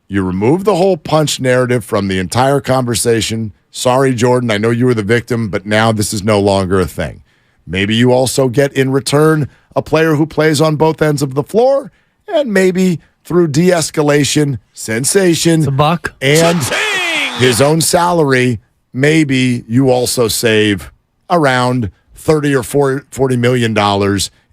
You remove the whole punch narrative from the entire conversation. Sorry, Jordan, I know you were the victim, but now this is no longer a thing. Maybe you also get in return a player who plays on both ends of the floor, and maybe through de-escalation, sensation, and his own salary, maybe you also save around $30 or $40 million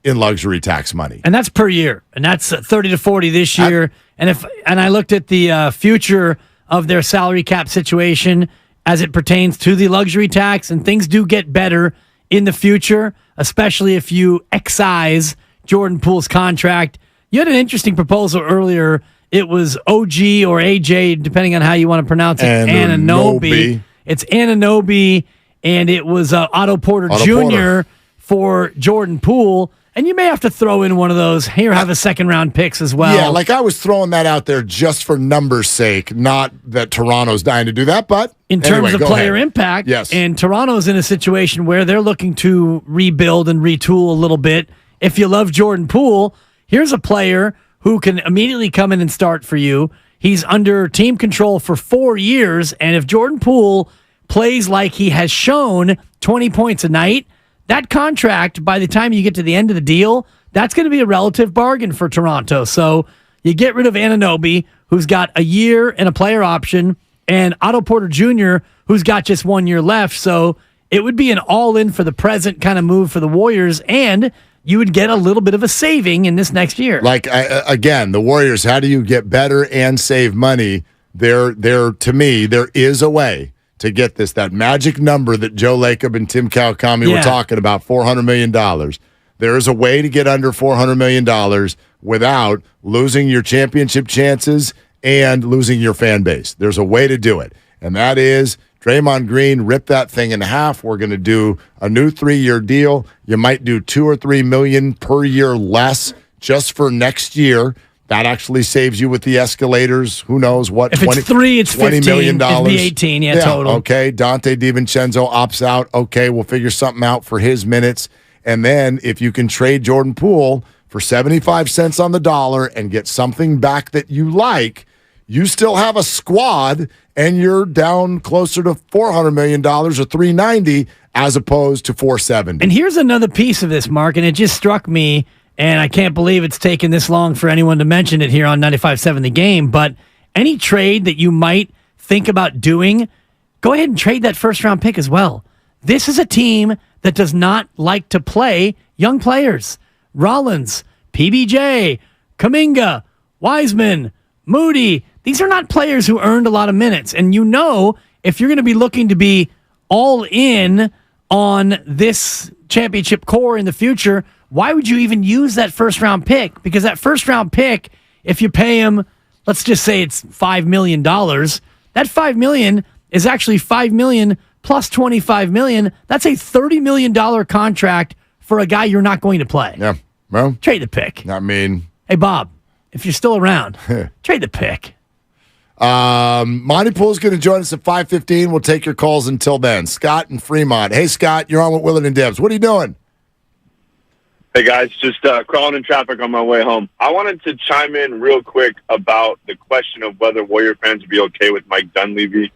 in luxury tax money. And that's per year. And that's 30 to 40 this year. And I looked at the future of their salary cap situation as it pertains to the luxury tax, and things do get better in the future, especially if you excise Jordan Poole's contract. You had an interesting proposal earlier. It was OG or AJ, depending on how you want to pronounce it, Anunoby. It's Anunoby, and it was Otto Porter Jr. for Jordan Poole. And you may have to throw in one of those. Here, have a second-round picks as well. Yeah, like I was throwing that out there just for numbers' sake, not that Toronto's dying to do that, but in terms of player impact, yes. And Toronto's in a situation where they're looking to rebuild and retool a little bit. If you love Jordan Poole, here's a player who can immediately come in and start for you. He's under team control for 4 years, and if Jordan Poole plays like he has shown, 20 points a night, that contract, by the time you get to the end of the deal, that's going to be a relative bargain for Toronto. So you get rid of Anunoby, who's got a year and a player option, and Otto Porter Jr., who's got just 1 year left. So it would be an all-in for the present kind of move for the Warriors, and you would get a little bit of a saving in this next year. Like, again, the Warriors, how do you get better and save money? To me, there is a way to get that magic number that Joe Lacob and Tim Kawakami were talking about, $400 million. There is a way to get under $400 million without losing your championship chances and losing your fan base. There's a way to do it, and that is Draymond Green, rip that thing in half. We're going to do a new 3-year deal. You might do $2 or $3 million per year less just for next year. That actually saves you with the escalators. Who knows what? If it's 3, it's $15 million. It'd be 18, yeah, total. Okay, Dante DiVincenzo opts out. Okay, we'll figure something out for his minutes. And then if you can trade Jordan Poole for 75 cents on the dollar and get something back that you like, you still have a squad and you're down closer to $400 million or $390 as opposed to $470. And here's another piece of this, Mark, and it just struck me. And I can't believe it's taken this long for anyone to mention it here on 95.7 The Game. But any trade that you might think about doing, go ahead and trade that first-round pick as well. This is a team that does not like to play young players. Rollins, PBJ, Kaminga, Wiseman, Moody. These are not players who earned a lot of minutes. And you know, if you're going to be looking to be all in on this championship core in the future, why would you even use that first-round pick? Because that first-round pick, if you pay him, let's just say it's $5 million, that $5 million is actually $5 million plus $25 million. That's a $30 million contract for a guy you're not going to play. Yeah. Well, trade the pick. I mean, hey, Bob, if you're still around, trade the pick. Monty Poole's going to join us at 5:15. We'll take your calls until then. Scott in Fremont. Hey, Scott, you're on with Willard and Dibs. What are you doing? Hey, guys, just crawling in traffic on my way home. I wanted to chime in real quick about the question of whether Warrior fans would be okay with Mike Dunleavy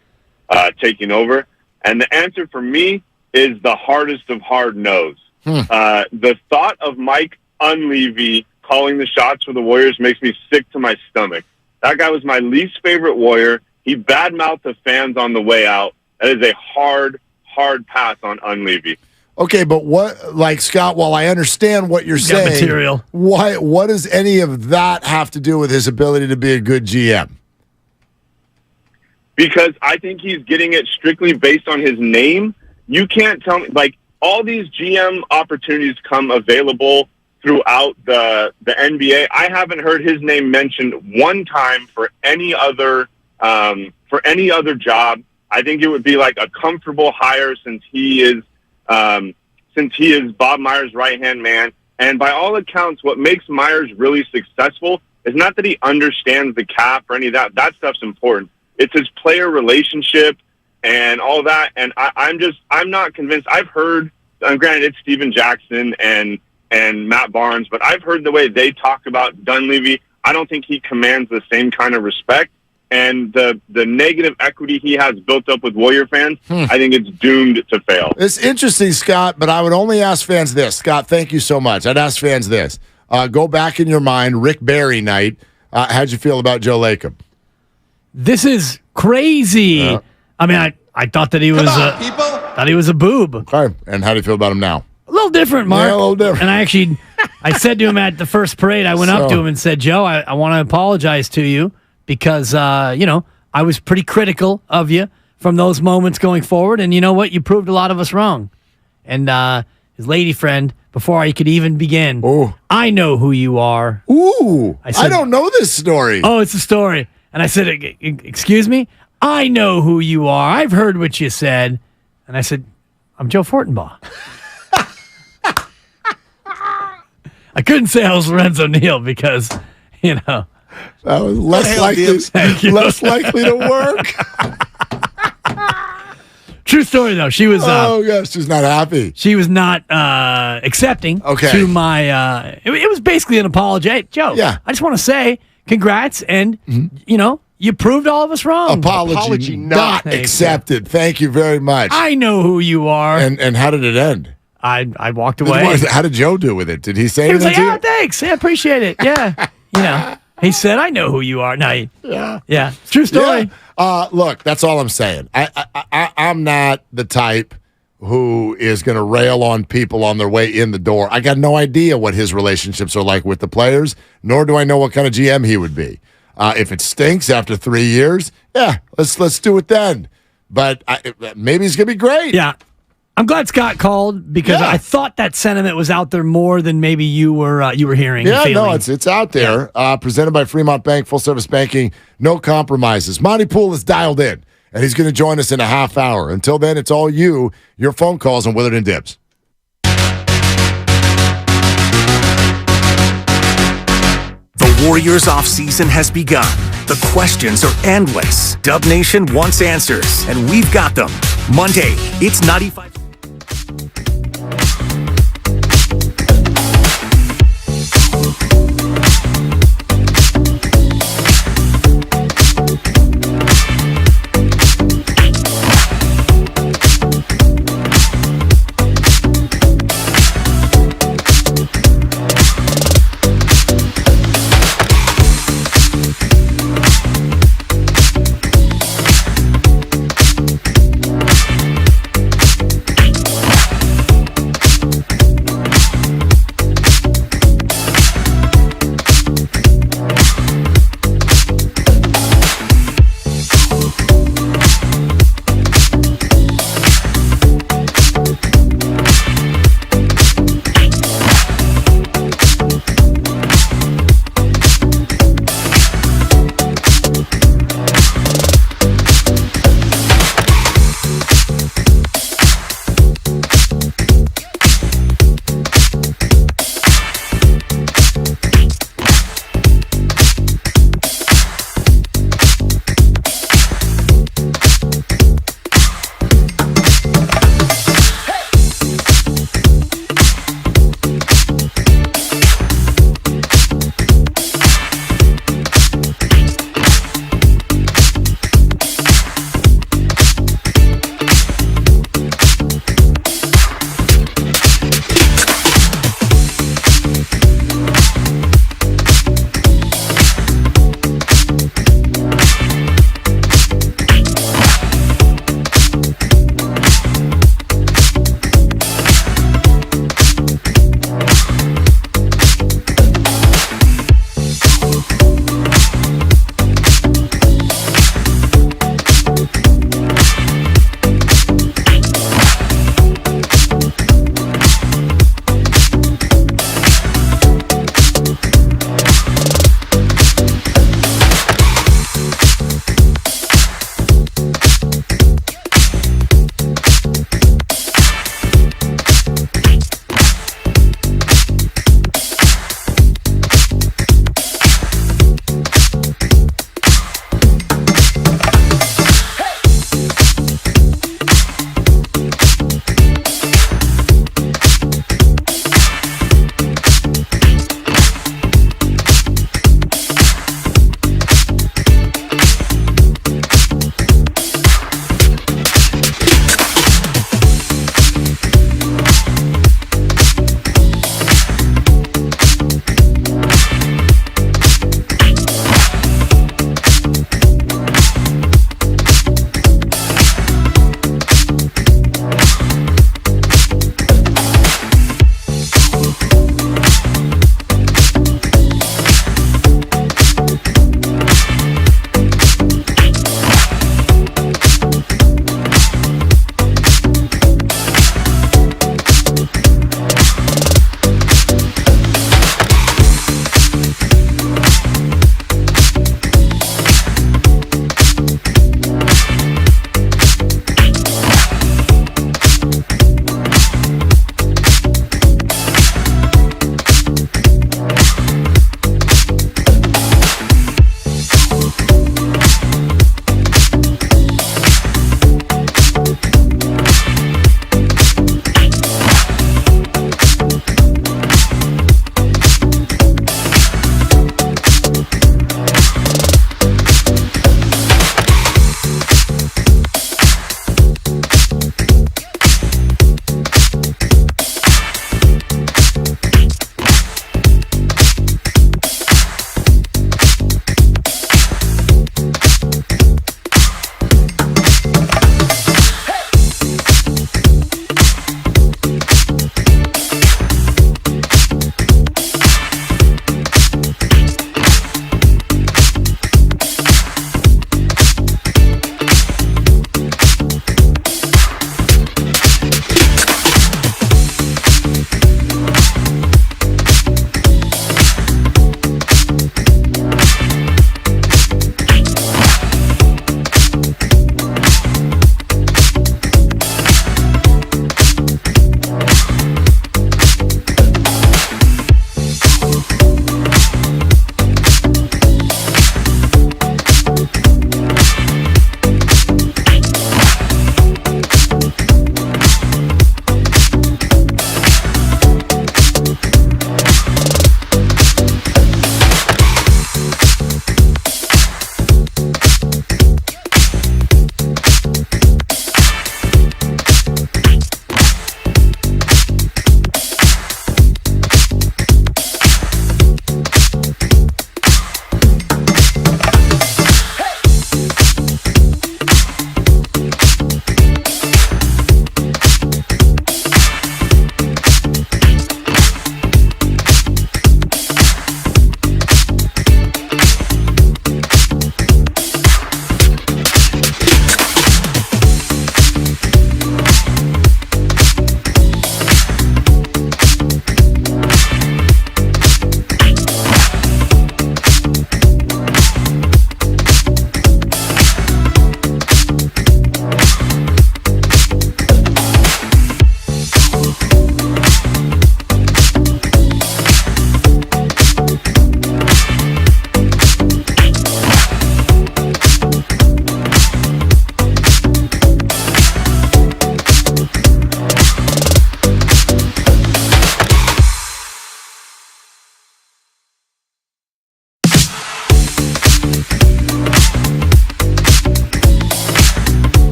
taking over. And the answer for me is the hardest of hard no's. The thought of Mike Dunleavy calling the shots for the Warriors makes me sick to my stomach. That guy was my least favorite Warrior. He badmouthed the fans on the way out. That is a hard pass on Dunleavy. Okay, but what, like, Scott, while I understand what you're saying, material. What does any of that have to do with his ability to be a good GM? Because I think he's getting it strictly based on his name. You can't tell me, like, all these GM opportunities come available throughout the NBA. I haven't heard his name mentioned one time for any other job. I think it would be like a comfortable hire since he is Bob Myers' right-hand man. And by all accounts, what makes Myers really successful is not that he understands the cap or any of that. That stuff's important. It's his player relationship and all that. And I'm not convinced. I've heard, granted, it's Steven Jackson and Matt Barnes, but I've heard the way they talk about Dunleavy. I don't think he commands the same kind of respect. And the negative equity he has built up with Warrior fans, I think it's doomed to fail. It's interesting, Scott, but I would only ask fans this. Scott, thank you so much. I'd ask fans this. Go back in your mind, Rick Barry night. How'd you feel about Joe Lacob? This is crazy. I mean, I thought that he was a boob. Okay. And how do you feel about him now? A little different, Mark. Yeah, a little different. And I said to him at the first parade, I went up to him and said, Joe, I want to apologize to you because, I was pretty critical of you from those moments going forward. And you know what? You proved a lot of us wrong. And his lady friend, before I could even begin, I know who you are. Ooh, I don't know this story. Oh, it's a story. And I said, excuse me? I know who you are. I've heard what you said. And I said, I'm Joe Fortenbaugh. I couldn't say I was Lorenzo Neal because, that was less likely to work. True story, though. She was. She's not happy. She was not accepting to my. It was basically an apology. Hey, Joe, I just want to say congrats, and you proved all of us wrong. Apology not accepted. Thank you very much. I know who you are. And how did it end? I walked away. How did Joe do with it? Did he say anything? He was like, thanks. Yeah, appreciate it. Yeah. He said, I know who you are. No, yeah. True story. Yeah. Look, that's all I'm saying. I'm not the type who is going to rail on people on their way in the door. I got no idea what his relationships are like with the players, nor do I know what kind of GM he would be. If it stinks after 3 years, let's do it then. But maybe he's going to be great. Yeah. I'm glad Scott called because I thought that sentiment was out there more than maybe you were hearing. Yeah, no, it's out there. Yeah. Presented by Fremont Bank, full service banking, no compromises. Monty Poole is dialed in, and he's going to join us in a half hour. Until then, it's all your phone calls on Willard and Dibs. The Warriors offseason has begun. The questions are endless. Dub Nation wants answers, and we've got them. Monday, it's 95.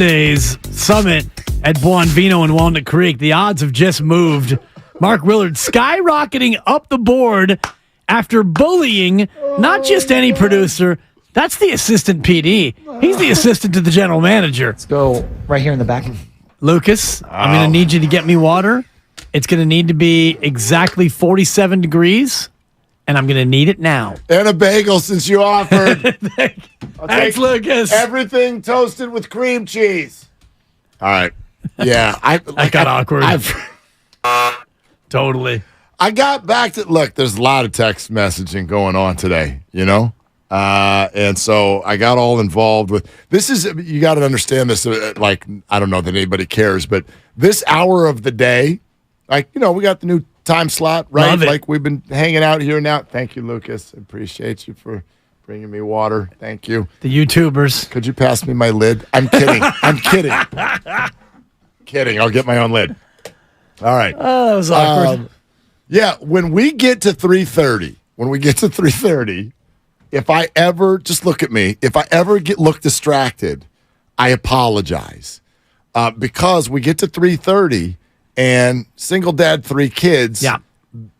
Monday's summit at Buon Vino in Walnut Creek. The odds have just moved. Mark Willard skyrocketing up the board after bullying not just any producer. That's the assistant PD. He's the assistant to the general manager. Let's go right here in the back. Lucas, I'm going to need you to get me water. It's going to need to be exactly 47 degrees, and I'm going to need it now. And a bagel since you offered. Thanks, Lucas. Everything toasted with cream cheese. All right. Yeah. That got awkward. Totally. I got back to, look, there's a lot of text messaging going on today, you know? And so I got all involved with, this is, you got to understand this, like, I don't know that anybody cares, but this hour of the day, like, you know, we got the new time slot, right? Like we've been hanging out here now. Thank you, Lucas. I appreciate you for bringing me water. Thank you. The YouTubers. Could you pass me my lid? I'm kidding. I'm kidding. Kidding. I'll get my own lid. All right. Oh, that was awkward. Yeah, when we get to 3:30, if I ever, just look at me, if I ever look distracted, I apologize. Because we get to 3:30 and single dad, 3 kids,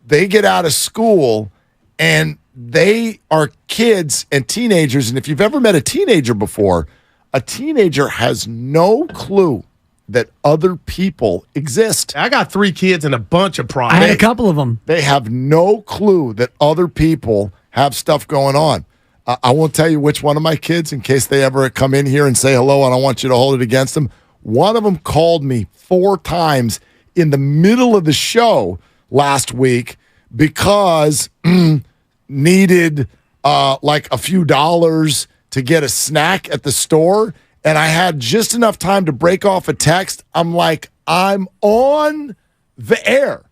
they get out of school and they are kids and teenagers. And if you've ever met a teenager before, a teenager has no clue that other people exist. I got 3 kids and a bunch of I problems. had a couple of them. They have no clue that other people have stuff going on. I won't tell you which one of my kids in case they ever come in here and say hello, and I want you to hold it against them. One of them called me 4 times in the middle of the show last week because needed like a few dollars to get a snack at the store. And I had just enough time to break off a text. I'm like, I'm on the air.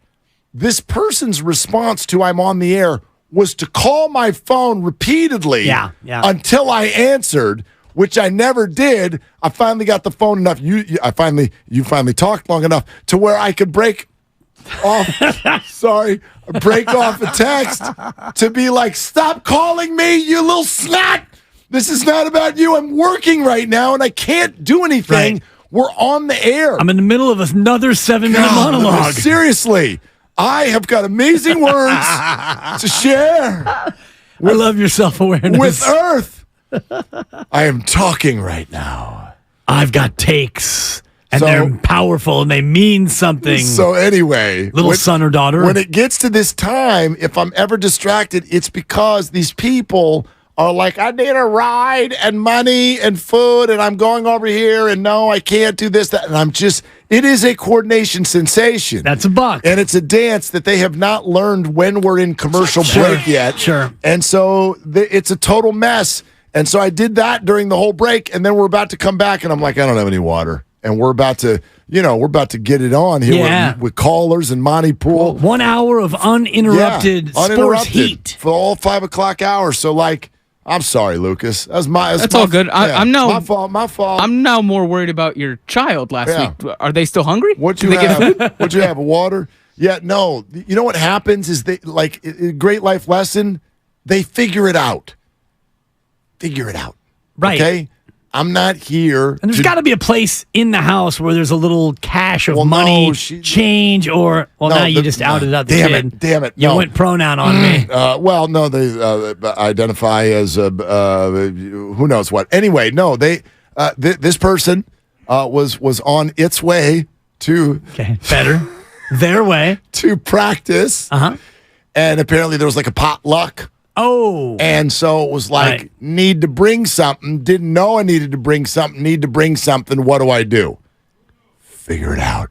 This person's response to I'm on the air was to call my phone repeatedly until I answered, which I never did. I finally got the phone enough. You finally talked long enough to where I could break off a text to be like, stop calling me, you little snot. This is not about you. I'm working right now, and I can't do anything. Right. We're on the air. I'm in the middle of another 7-minute monologue. Seriously, I have got amazing words to share. I love your self-awareness. With Earth. I am talking right now. I've got takes, and they're powerful, and they mean something. So anyway. Little son or daughter. When it gets to this time, if I'm ever distracted, it's because these people are like, I need a ride and money and food, and I'm going over here, and no, I can't do this, that. And I'm just, it is a coordination sensation. That's a buck. And it's a dance that they have not learned when we're in commercial break yet. Sure. And so it's a total mess. And so I did that during the whole break, and then we're about to come back, and I'm like, I don't have any water. And we're about to, get it on here with callers and Monty Pool. 1 hour of uninterrupted sports heat. For all 5 o'clock hours. So, like, I'm sorry, Lucas. That's all good. I'm now my fault. I'm now more worried about your child last week. Are they still hungry? What'd you have? Water? Yeah, no. You know what happens is they, like, a great life lesson, they figure it out. Right. Okay? I'm not here. And there's got to be a place in the house where there's a little cache of money, change, or now you just outed out the kid. Damn it. You went pronoun on me. They identify as who knows what. Anyway, no, they this person was on its way to their way to practice. And apparently there was like a potluck. Oh. And so it was like, need to bring something. Didn't know I needed to bring something. Need to bring something. What do I do? Figure it out.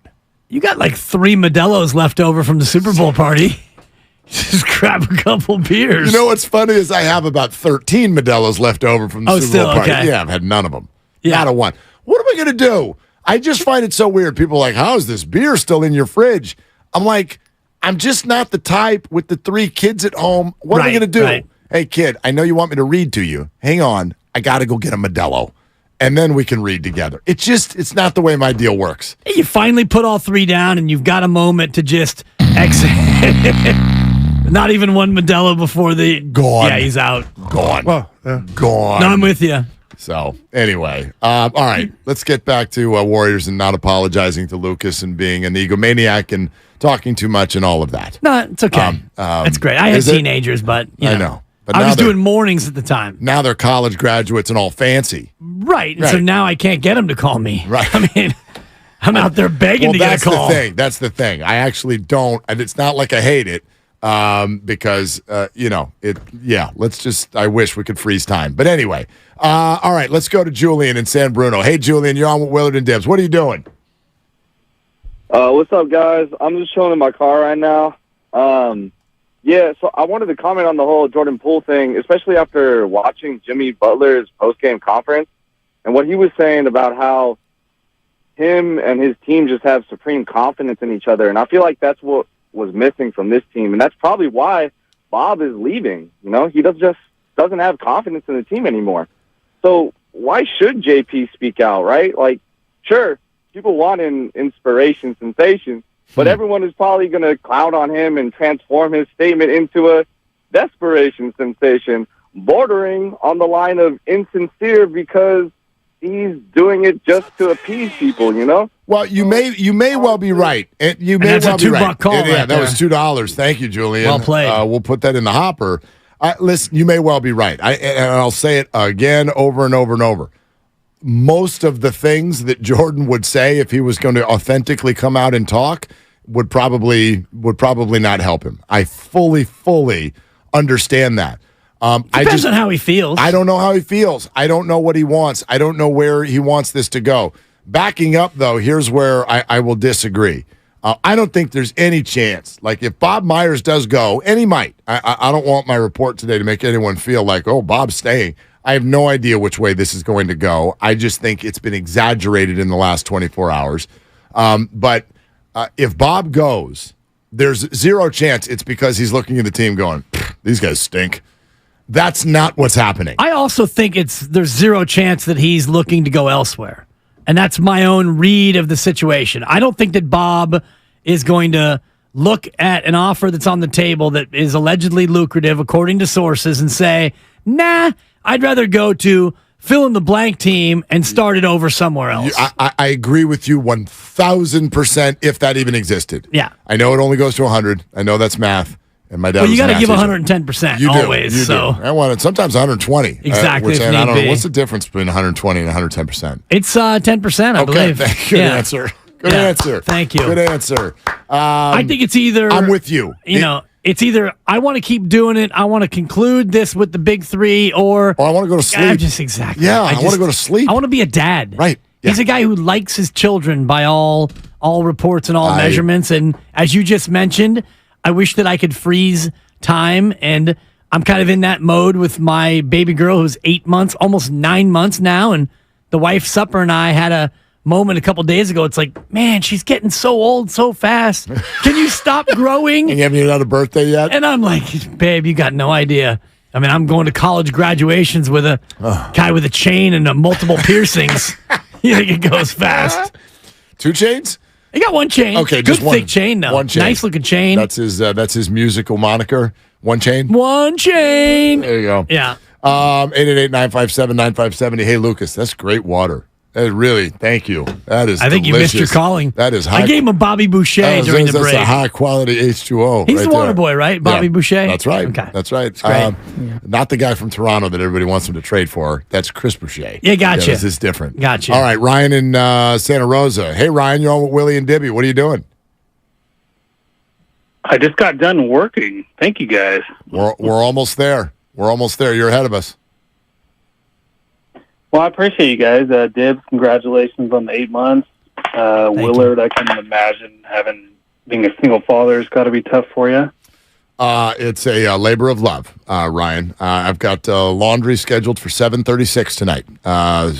You got like 3 Modelo's left over from the Super Bowl party. Just grab a couple beers. You know what's funny is I have about 13 Modelo's left over from the Super Bowl party. Okay. Yeah, I've had none of them. Not a one. What am I going to do? I just find it so weird. People are like, how is this beer still in your fridge? I'm like, I'm just not the type with the 3 kids at home. What am I going to do? Right. Hey, kid, I know you want me to read to you. Hang on. I got to go get a Modelo. And then we can read together. It's not the way my deal works. You finally put all 3 down, and you've got a moment to just exit. Not even one Modelo before the... Gone. Yeah, he's out. Gone. Well, Yeah. Gone. No, I'm with you. So, anyway, all right, let's get back to Warriors and not apologizing to Lucas and being an egomaniac and talking too much and all of that. No, it's okay. That's great. I had teenagers, but I know. But I was doing mornings at the time. Now they're college graduates and all fancy. Right. And so now I can't get them to call me. Right. I mean, I'm out there begging to get a call. That's the thing. I actually don't, and it's not like I hate it. Because let's just, I wish we could freeze time. But anyway, all right, let's go to Julian in San Bruno. Hey, Julian, you're on with Willard and Dibs. What are you doing? What's up, guys? I'm just chilling in my car right now. So I wanted to comment on the whole Jordan Poole thing, especially after watching Jimmy Butler's post-game conference and what he was saying about how him and his team just have supreme confidence in each other. And I feel like that's what was missing from this team, and that's probably why Bob is leaving. He doesn't have confidence in the team anymore. So why should JP speak out, right? Like, sure, people want an inspiration sensation, but everyone is probably going to clown on him and transform his statement into a desperation sensation, bordering on the line of insincere because he's doing it just to appease people, Well, you may well be right. You may well be right. Call that was $2. Thank you, Julian. Well played. We'll put that in the hopper. Listen, you may well be right. And I'll say it again, over and over and over. Most of the things that Jordan would say if he was going to authentically come out and talk would probably not help him. I fully understand that. Depends on how he feels. I don't know how he feels. I don't know what he wants. I don't know where he wants this to go. Backing up, though, here's where I will disagree. I don't think there's any chance. Like, if Bob Myers does go, and he might, I don't want my report today to make anyone feel like, oh, Bob's staying. I have no idea which way this is going to go. I just think it's been exaggerated in the last 24 hours. But if Bob goes, there's zero chance it's because he's looking at the team going, these guys stink. That's not what's happening. I also think there's zero chance that he's looking to go elsewhere. And that's my own read of the situation. I don't think that Bob is going to look at an offer that's on the table that is allegedly lucrative, according to sources, and say, nah, I'd rather go to fill in the blank team and start it over somewhere else. I agree with you 1,000% if that even existed. Yeah. I know it only goes to 100. I know that's math. And my dad you got to give 110% always. You do. I want it sometimes 120. Exactly. Which, and I don't know what's the difference between 120 and 110%. It's 10%, I believe. Good answer. Good answer. Thank you. Good answer. I think it's either. I'm with you. It's either I want to keep doing it. I want to conclude this with the big three, or I want to go to sleep. Just exactly. Yeah, I want to go to sleep. I want to be a dad. Right. Yeah. He's a guy who likes his children by all reports and all measurements. And as you just mentioned, I wish that I could freeze time, and I'm kind of in that mode with my baby girl who's 8 months, almost 9 months now, and the wife Supper and I had a moment a couple days ago. It's like, man, she's getting so old so fast. Can you stop growing? And you haven't even had a birthday yet? And I'm like, babe, you got no idea. I mean, I'm going to college graduations with a guy with a chain and multiple piercings. You think it goes fast? 2 chains? He got 1 chain. Okay, good just one, thick chain though. 1 chain. Nice looking chain. That's his musical moniker. 1 chain. 1 chain. There you go. Yeah. 888-957-9570. Hey, Lucas, that's great water. That really, thank you. That is. I think delicious. you missed your calling. That is high. I gave him a Bobby Boucher during the break. That's a high quality H2O. He's right the water there. boy, right? Bobby Boucher. That's right. Okay. That's right. That's great. Not the guy from Toronto that everybody wants him to trade for. That's Chris Boucher. Yeah, gotcha. This is different. Gotcha. All right, Ryan in Santa Rosa. Hey, Ryan, you're on with Willie and Dibby. What are you doing? I just got done working. Thank you, guys. We're almost there. We're almost there. You're ahead of us. Well, I appreciate you guys. Dibs, congratulations on the 8 months. Willard, I can imagine being a single father has got to be tough for you. It's a labor of love, Ryan. I've got laundry scheduled for 7:36 tonight.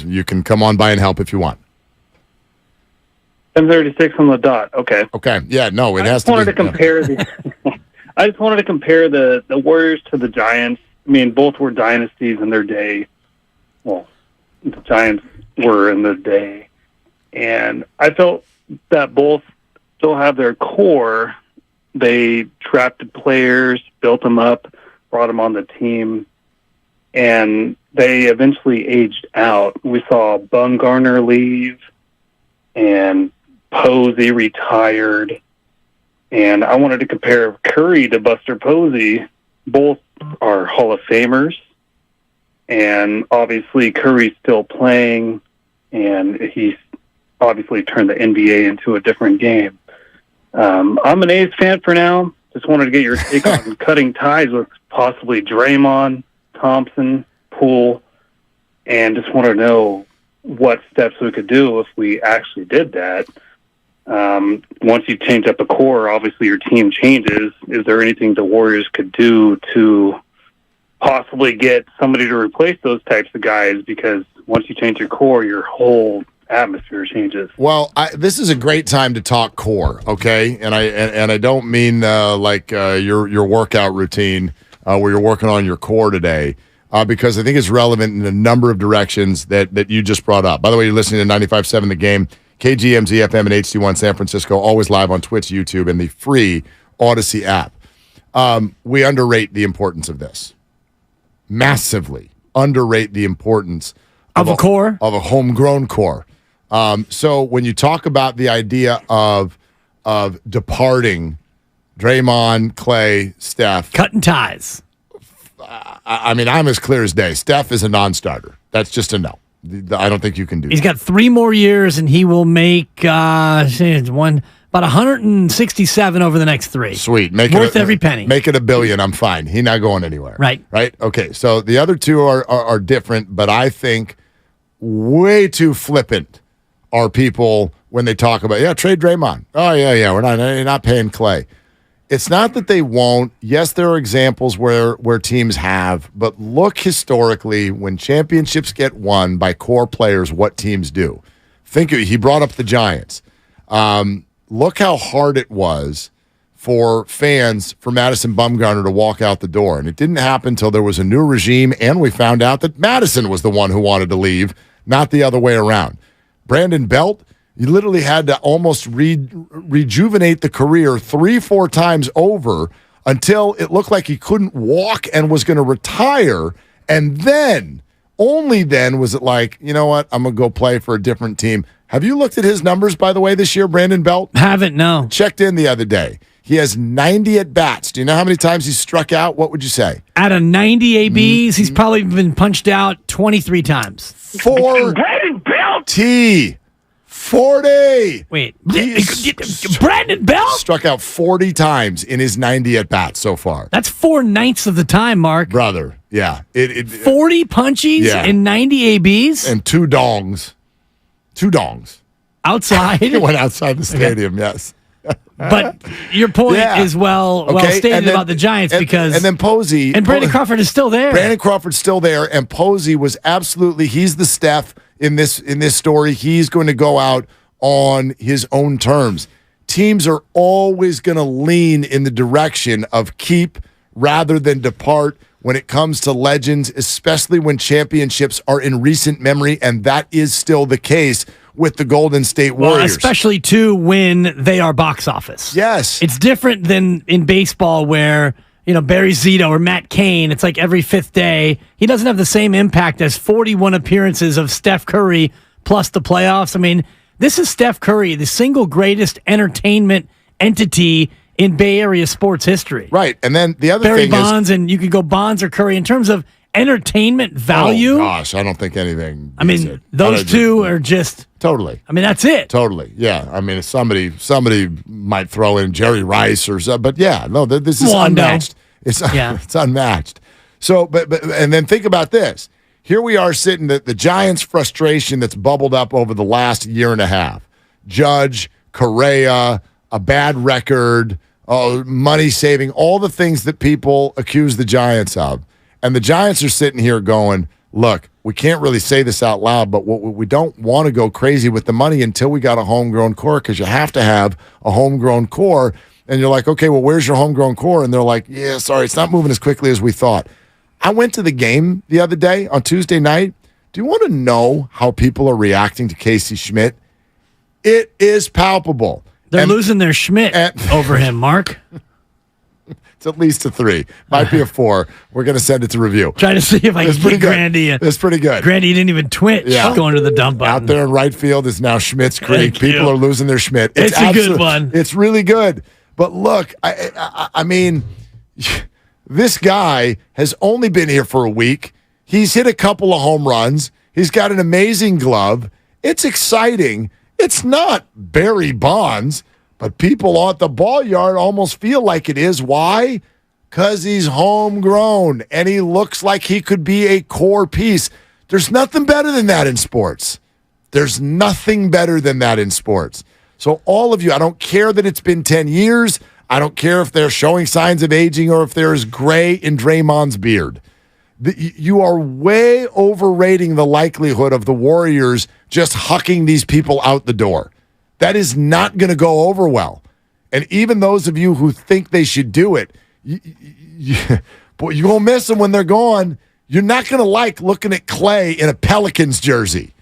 You can come on by and help if you want. 7:36 on the dot. Okay. Okay. Yeah. No, it has to. I just wanted to compare the Warriors to the Giants. I mean, both were dynasties in their day. Well, the Giants were in their day, and I felt that both still have their core. They drafted players, built them up, brought them on the team, and they eventually aged out. We saw Bumgarner leave, and Posey retired. And I wanted to compare Curry to Buster Posey. Both are Hall of Famers. And obviously Curry's still playing, and he's obviously turned the NBA into a different game. I'm an A's fan for now. Just wanted to get your take on cutting ties with possibly Draymond, Thompson, Poole, and just want to know what steps we could do if we actually did that. Once you change up the core, obviously your team changes. Is there anything the Warriors could do to possibly get somebody to replace those types of guys? Because once you change your core, your whole atmosphere changes. Well, this is a great time to talk core, okay? And I don't mean your workout routine where you're working on your core today, because I think it's relevant in a number of directions that you just brought up. By the way, you're listening to 95.7 The Game, KGMZ FM and HD1 San Francisco, always live on Twitch, YouTube, and the free Odyssey app. We underrate the importance of this. Massively underrate the importance of a core, of a homegrown core. So when you talk about the idea of departing Draymond, Clay, Steph, cutting ties, I mean, I'm as clear as day. Steph is a non-starter. That's just a no. I don't think you can do He's that. got 3 more years, and he will make about 167 over the next 3. Sweet. Worth every penny. Make it $1 billion. I'm fine. He's not going anywhere. Right. Right? Okay, so the other two are different, but I think way too flippant are people when they talk about, trade Draymond. Oh, yeah, you're not paying Clay. It's not that they won't. Yes, there are examples where teams have, but look historically, when championships get won by core players, what teams do. He brought up the Giants. Look how hard it was for fans for Madison Bumgarner to walk out the door. And it didn't happen until there was a new regime, and we found out that Madison was the one who wanted to leave, not the other way around. Brandon Belt, you literally had to almost rejuvenate the career 3-4 times over until it looked like he couldn't walk and was going to retire. And then, only then, was it like, you know what, I'm going to go play for a different team. Have you looked at his numbers, by the way, this year, Brandon Belt? Haven't, no. Checked in the other day. He has 90 at-bats. Do you know how many times he's struck out? What would you say? Out of 90 ABs, he's probably been punched out 23 times. 40. 40. Wait, Brandon Belt struck out 40 times in his 90 at-bats so far. That's 4/9 of the time, Mark. Brother, yeah. 40 punchies and 90 ABs? And 2 dongs. 2 dongs. Outside? He went outside the stadium, yes. But your point is well stated about the Giants because... And then Posey... And Brandon Crawford is still there. Brandon Crawford's still there, and Posey was absolutely... He's the Steph in this story. He's going to go out on his own terms. Teams are always going to lean in the direction of keep rather than depart when it comes to legends, especially when championships are in recent memory, and that is still the case with the Golden State Warriors. Well, especially, too, when they are box office. Yes. It's different than in baseball where, Barry Zito or Matt Cain, it's like every 5th day. He doesn't have the same impact as 41 appearances of Steph Curry plus the playoffs. I mean, this is Steph Curry, the single greatest entertainment entity in Bay Area sports history. Right. And then the other Barry thing Bonds, and you could go Bonds or Curry in terms of entertainment value. Oh, gosh, I don't think anything. I mean, those two are just... Totally. I mean, that's it. Totally. Yeah. I mean, somebody might throw in Jerry Rice or something, but yeah, no, this is unmatched. It's unmatched. So, but and then think about this. Here we are sitting at the Giants' frustration that's bubbled up over the last year and a half. Judge, Correa, a bad record, money saving, all the things that people accuse the Giants of. And the Giants are sitting here going, look, we can't really say this out loud, but we don't want to go crazy with the money until we got a homegrown core, because you have to have a homegrown core. And you're like, okay, well, where's your homegrown core? And they're like, yeah, sorry, it's not moving as quickly as we thought. I went to the game the other day on Tuesday night. Do you want to know how people are reacting to Casey Schmidt? It is palpable. They're losing their Schmidt over him, Mark. It's at least a 3. Might be a 4. We're going to send it to review. Trying to see if I can get Grandy. It's pretty good. Grandy didn't even twitch going to the dump button. Out there in right field is now Schmidt's Creek. People are losing their Schmidt. It's a good one. It's really good. But look, I mean, this guy has only been here for a week. He's hit a couple of home runs. He's got an amazing glove. It's exciting. It's not Barry Bonds, but people at the ball yard almost feel like it is. Why? Because he's homegrown, and he looks like he could be a core piece. There's nothing better than that in sports. There's nothing better than that in sports. So all of you, I don't care that it's been 10 years. I don't care if they're showing signs of aging or if there's gray in Draymond's beard. You are way overrating the likelihood of the Warriors just hucking these people out the door. That is not going to go over well. And even those of you who think they should do it, you're going to miss them when they're gone. You're not going to like looking at Clay in a Pelicans jersey.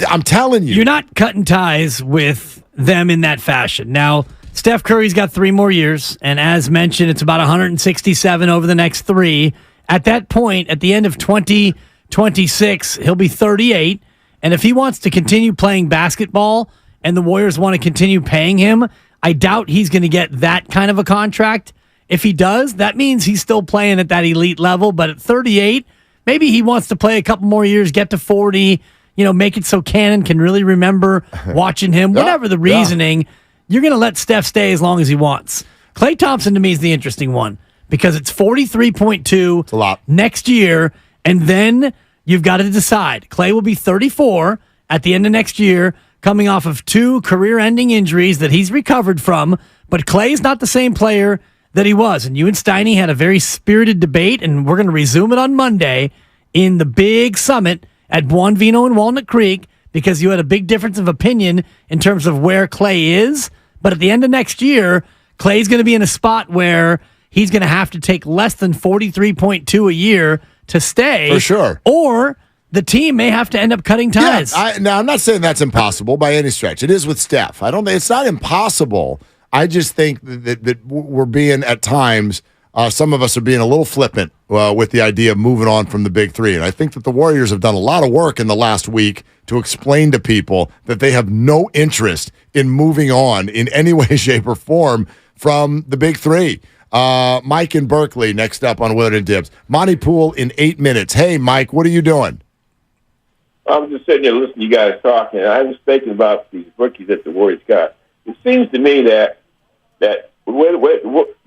I'm telling you. You're not cutting ties with them in that fashion. Now, Steph Curry's got 3 more years, and as mentioned, it's about 167 over the next 3. At that point, at the end of 2026, he'll be 38, and if he wants to continue playing basketball and the Warriors want to continue paying him, I doubt he's going to get that kind of a contract. If he does, that means he's still playing at that elite level, but at 38, maybe he wants to play a couple more years, get to 40, make it so Cannon can really remember watching him. Whatever the reasoning, you're going to let Steph stay as long as he wants. Klay Thompson, to me, is the interesting one because it's 43.2 next year, and then you've got to decide. Klay will be 34 at the end of next year, coming off of 2 career-ending injuries that he's recovered from, but Klay is not the same player that he was. And you and Steiny had a very spirited debate, and we're going to resume it on Monday in the big summit at Buon Vino in Walnut Creek because you had a big difference of opinion in terms of where Klay is. But at the end of next year, Klay's going to be in a spot where he's going to have to take less than 43.2 a year to stay. For sure. Or the team may have to end up cutting ties. Yeah, now, I'm not saying that's impossible by any stretch. It is with Steph. It's not impossible. I just think that we're being, at times, some of us are being a little flippant with the idea of moving on from the big 3. And I think that the Warriors have done a lot of work in the last week to explain to people that they have no interest in moving on in any way, shape, or form from the big 3. Mike in Berkeley next up on Willard and Dibs. Monty Poole in 8 minutes. Hey, Mike, what are you doing? I was just sitting there listening to you guys talking, and I was thinking about these rookies that the Warriors got. It seems to me that the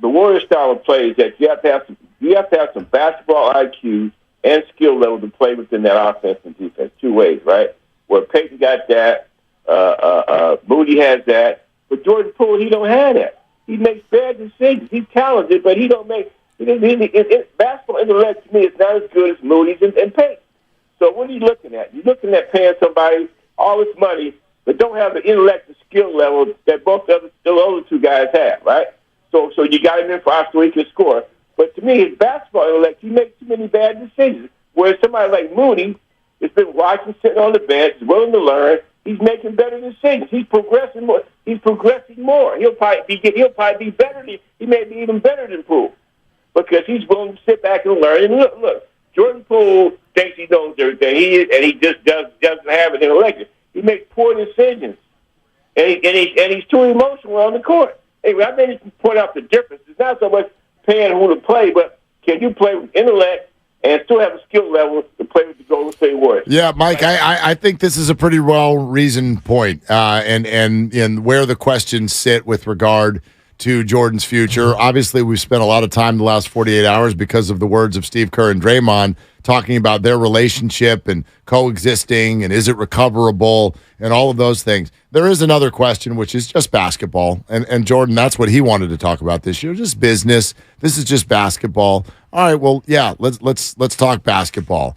Warriors style of play is that you have to have some basketball IQ and skill level to play within that offense and defense. 2 ways, right? Where Peyton got that, Moody has that, but Jordan Poole, he don't have that. He makes bad decisions. He's talented, but he don't make basketball intellect. To me, is not as good as Moody's and Peyton. So what are you looking at? You're looking at paying somebody all this money, but don't have the intellect and skill level that both the other 2 guys have, right? So you got him in for so he can score. But to me, his basketball intellect, he makes too many bad decisions. Whereas somebody like Mooney has been watching, sitting on the bench, willing to learn. He's making better decisions. He's progressing more. He'll probably be better. He may be even better than Poole because he's willing to sit back and learn. And look, Jordan Poole thinks he knows everything. He just doesn't have it intellect. He makes poor decisions, and he's too emotional on the court. Anyway, I made to point out the difference. It's not so much paying who to play, but can you play with intellect and still have a skill level to play with the Golden State Warriors? Yeah, Mike, I think this is a pretty well-reasoned point, and where the questions sit with regard to Jordan's future. Obviously, we've spent a lot of time the last 48 hours because of the words of Steve Kerr and Draymond talking about their relationship and coexisting and is it recoverable and all of those things. There is another question, which is just basketball. And Jordan, that's what he wanted to talk about this year, just business. This is just basketball. All right, well, yeah, let's talk basketball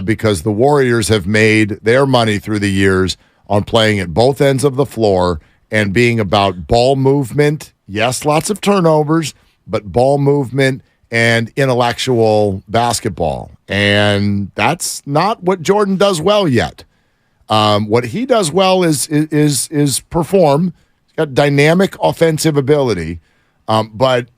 because the Warriors have made their money through the years on playing at both ends of the floor and being about ball movement. Yes, lots of turnovers, but ball movement and intellectual basketball. And that's not what Jordan does well yet. What he does well is perform. He's got dynamic offensive ability, but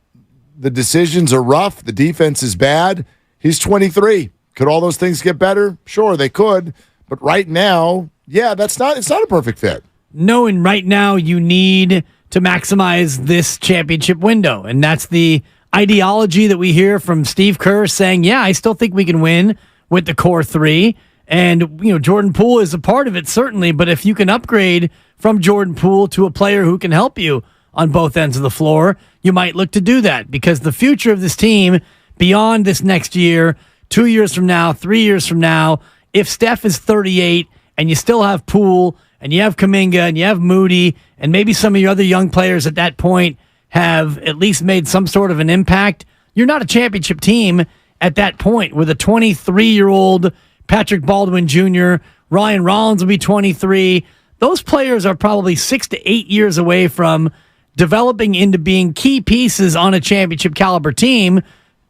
The decisions are rough. The defense is bad. He's 23. Could all those things get better? Sure, they could. But right now, yeah, it's not a perfect fit. No, and right now you need to maximize this championship window. And that's the ideology that we hear from Steve Kerr saying, yeah, I still think we can win with the core three. And, Jordan Poole is a part of it, certainly. But if you can upgrade from Jordan Poole to a player who can help you on both ends of the floor, you might look to do that, because the future of this team beyond this next year, 2 years from now, 3 years from now, if Steph is 38 and you still have Poole and you have Kaminga and you have Moody and maybe some of your other young players at that point have at least made some sort of an impact, you're not a championship team at that point with a 23-year-old Patrick Baldwin Jr., Ryan Rollins will be 23. Those players are probably 6 to 8 years away from developing into being key pieces on a championship caliber team.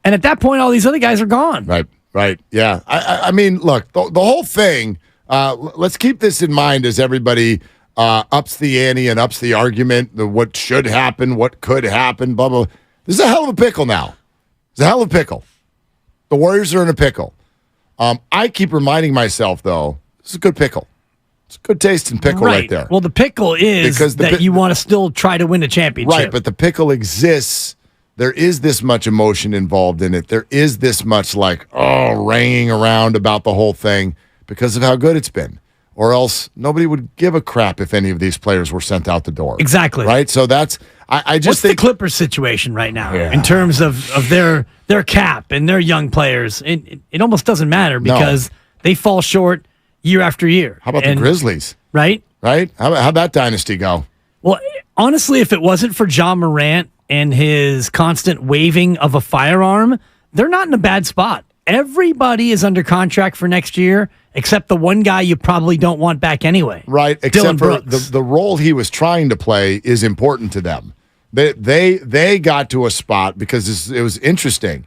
And at that point, all these other guys are gone. Right. Yeah. I mean, look, the whole thing, let's keep this in mind as everybody ups the ante and ups the argument, what should happen, what could happen, blah, blah. This is a hell of a pickle now. It's a hell of a pickle. The Warriors are in a pickle. I keep reminding myself, though, this is a good pickle. It's a good taste in pickle right there. Well, the pickle is that you want to still try to win a championship. Right, but the pickle exists. There is this much emotion involved in it. There is this much ringing around about the whole thing because of how good it's been. Or else nobody would give a crap if any of these players were sent out the door. Exactly. Right? So that's I just What's think the Clippers situation right now in terms of their cap and their young players? It almost doesn't matter because they fall short year after year. How about the Grizzlies? Right? How'd that dynasty go? Well, honestly, if it wasn't for John Morant and his constant waving of a firearm, they're not in a bad spot. Everybody is under contract for next year, except the one guy you probably don't want back anyway. Right, except for the role he was trying to play is important to them. They got to a spot because it was interesting.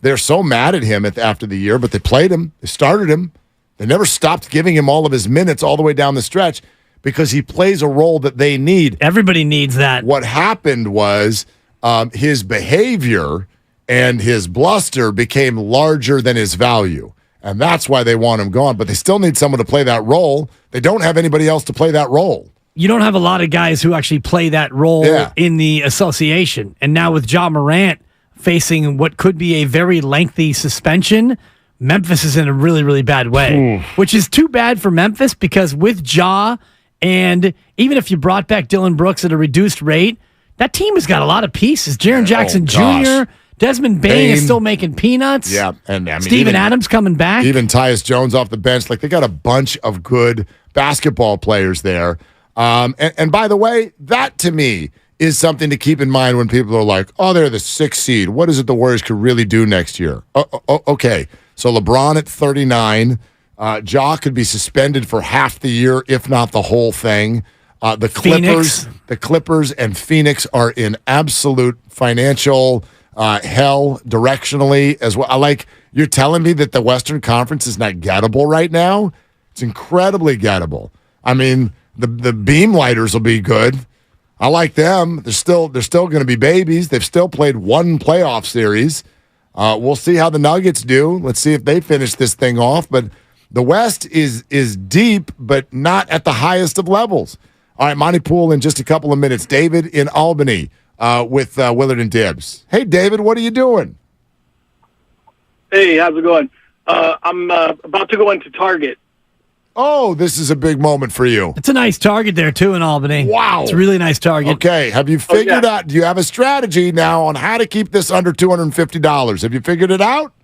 They're so mad at him after the year, but they played him. They started him. They never stopped giving him all of his minutes all the way down the stretch because he plays a role that they need. Everybody needs that. What happened was his behavior and his bluster became larger than his value. And that's why they want him gone. But they still need someone to play that role. They don't have anybody else to play that role. You don't have a lot of guys who actually play that role in the association. And now with Ja Morant facing what could be a very lengthy suspension, Memphis is in a really, really bad way, which is too bad for Memphis because with Ja, and even if you brought back Dylan Brooks at a reduced rate, that team has got a lot of pieces. Jaren Jackson Jr., Desmond Bane is still making peanuts. Yeah, and I mean, Steven Adams coming back. Even Tyus Jones off the bench. They got a bunch of good basketball players there. And by the way, that to me is something to keep in mind when people are like, oh, they're the 6th seed. What is it the Warriors could really do next year? Okay, so LeBron at 39. Ja could be suspended for half the year, if not the whole thing. The Clippers and Phoenix are in absolute financial hell directionally as well. You're telling me that the Western Conference is not gettable right now? It's incredibly gettable. I mean, the beam lighters will be good. I like them. They're still going to be babies. They've still played one playoff series. We'll see how the Nuggets do. Let's see if they finish this thing off. But the West is deep, but not at the highest of levels. All right, Monty Poole in just a couple of minutes. David in Albany with Willard and Dibbs. Hey, David, what are you doing? Hey, how's it going? I'm about to go into Target. Oh, this is a big moment for you. It's a nice Target there, too, in Albany. Wow. It's a really nice Target. Okay, have you figured out, do you have a strategy now on how to keep this under $250? Have you figured it out?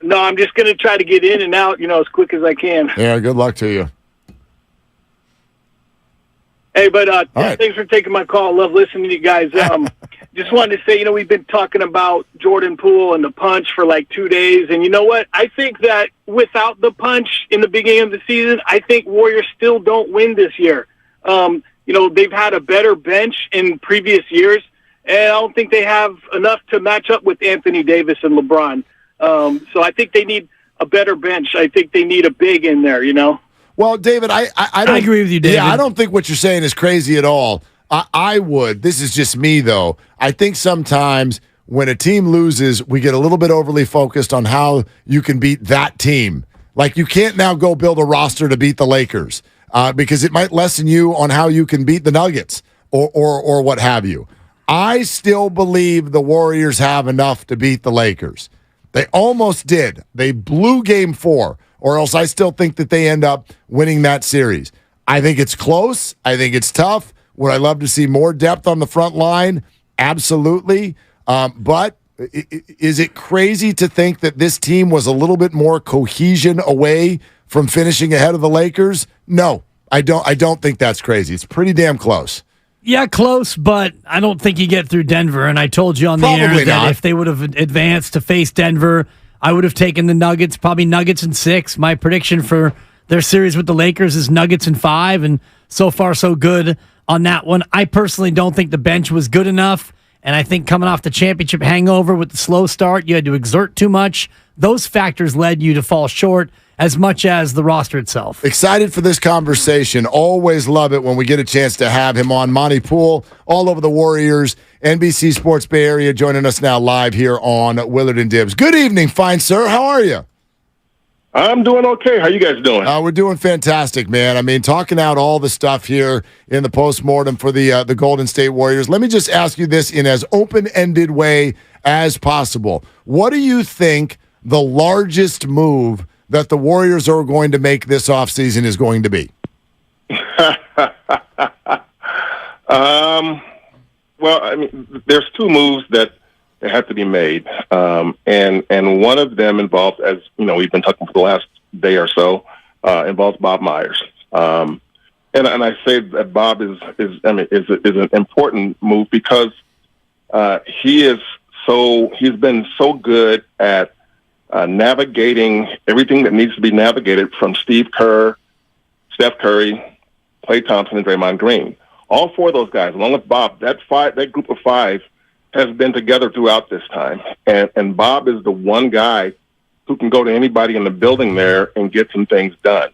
No, I'm just going to try to get in and out, as quick as I can. Yeah, good luck to you. Hey, but thanks for taking my call. Love listening to you guys. Just wanted to say, we've been talking about Jordan Poole and the punch for 2 days. And you know what? I think that without the punch in the beginning of the season, I think Warriors still don't win this year. They've had a better bench in previous years, and I don't think they have enough to match up with Anthony Davis and LeBron. So I think they need a better bench. I think they need a big in there, Well, David, I don't agree with you, David. Yeah, I don't think what you're saying is crazy at all. I would. This is just me, though. I think sometimes when a team loses, we get a little bit overly focused on how you can beat that team. Like, you can't now go build a roster to beat the Lakers because it might lessen you on how you can beat the Nuggets or what have you. I still believe the Warriors have enough to beat the Lakers. They almost did. They blew Game 4, or else I still think that they end up winning that series. I think it's close. I think it's tough. Would I love to see more depth on the front line? Absolutely. But is it crazy to think that this team was a little bit more cohesion away from finishing ahead of the Lakers? No, I don't think that's crazy. It's pretty damn close. Yeah, close, but I don't think you get through Denver. And I told you on the air that if they would have advanced to face Denver, I would have taken the Nuggets, probably Nuggets in 6. My prediction for their series with the Lakers is Nuggets in 5, and so far so good on that one. I personally don't think the bench was good enough, and I think coming off the championship hangover with the slow start, you had to exert too much. Those factors led you to fall short as much as the roster itself. Excited for this conversation. Always love it when we get a chance to have him on. Monty Poole, all over the Warriors, NBC Sports Bay Area, joining us now live here on Willard and Dibs. Good evening, fine sir. How are you? I'm doing okay. How you guys doing? We're doing fantastic, man. I mean, talking out all the stuff here in the postmortem for the Golden State Warriors. Let me just ask you this in as open-ended way as possible. What do you think the largest move that the Warriors are going to make this offseason is going to be? Well, I mean, there's 2 moves that have to be made, and one of them involves, as you know, we've been talking for the last day or so, involves Bob Myers. And I say that Bob is an important move because he's been so good at navigating everything that needs to be navigated from Steve Kerr, Steph Curry, Klay Thompson, and Draymond Green. All 4 of those guys, along with Bob, that group of 5 has been together throughout this time. And Bob is the one guy who can go to anybody in the building there and get some things done.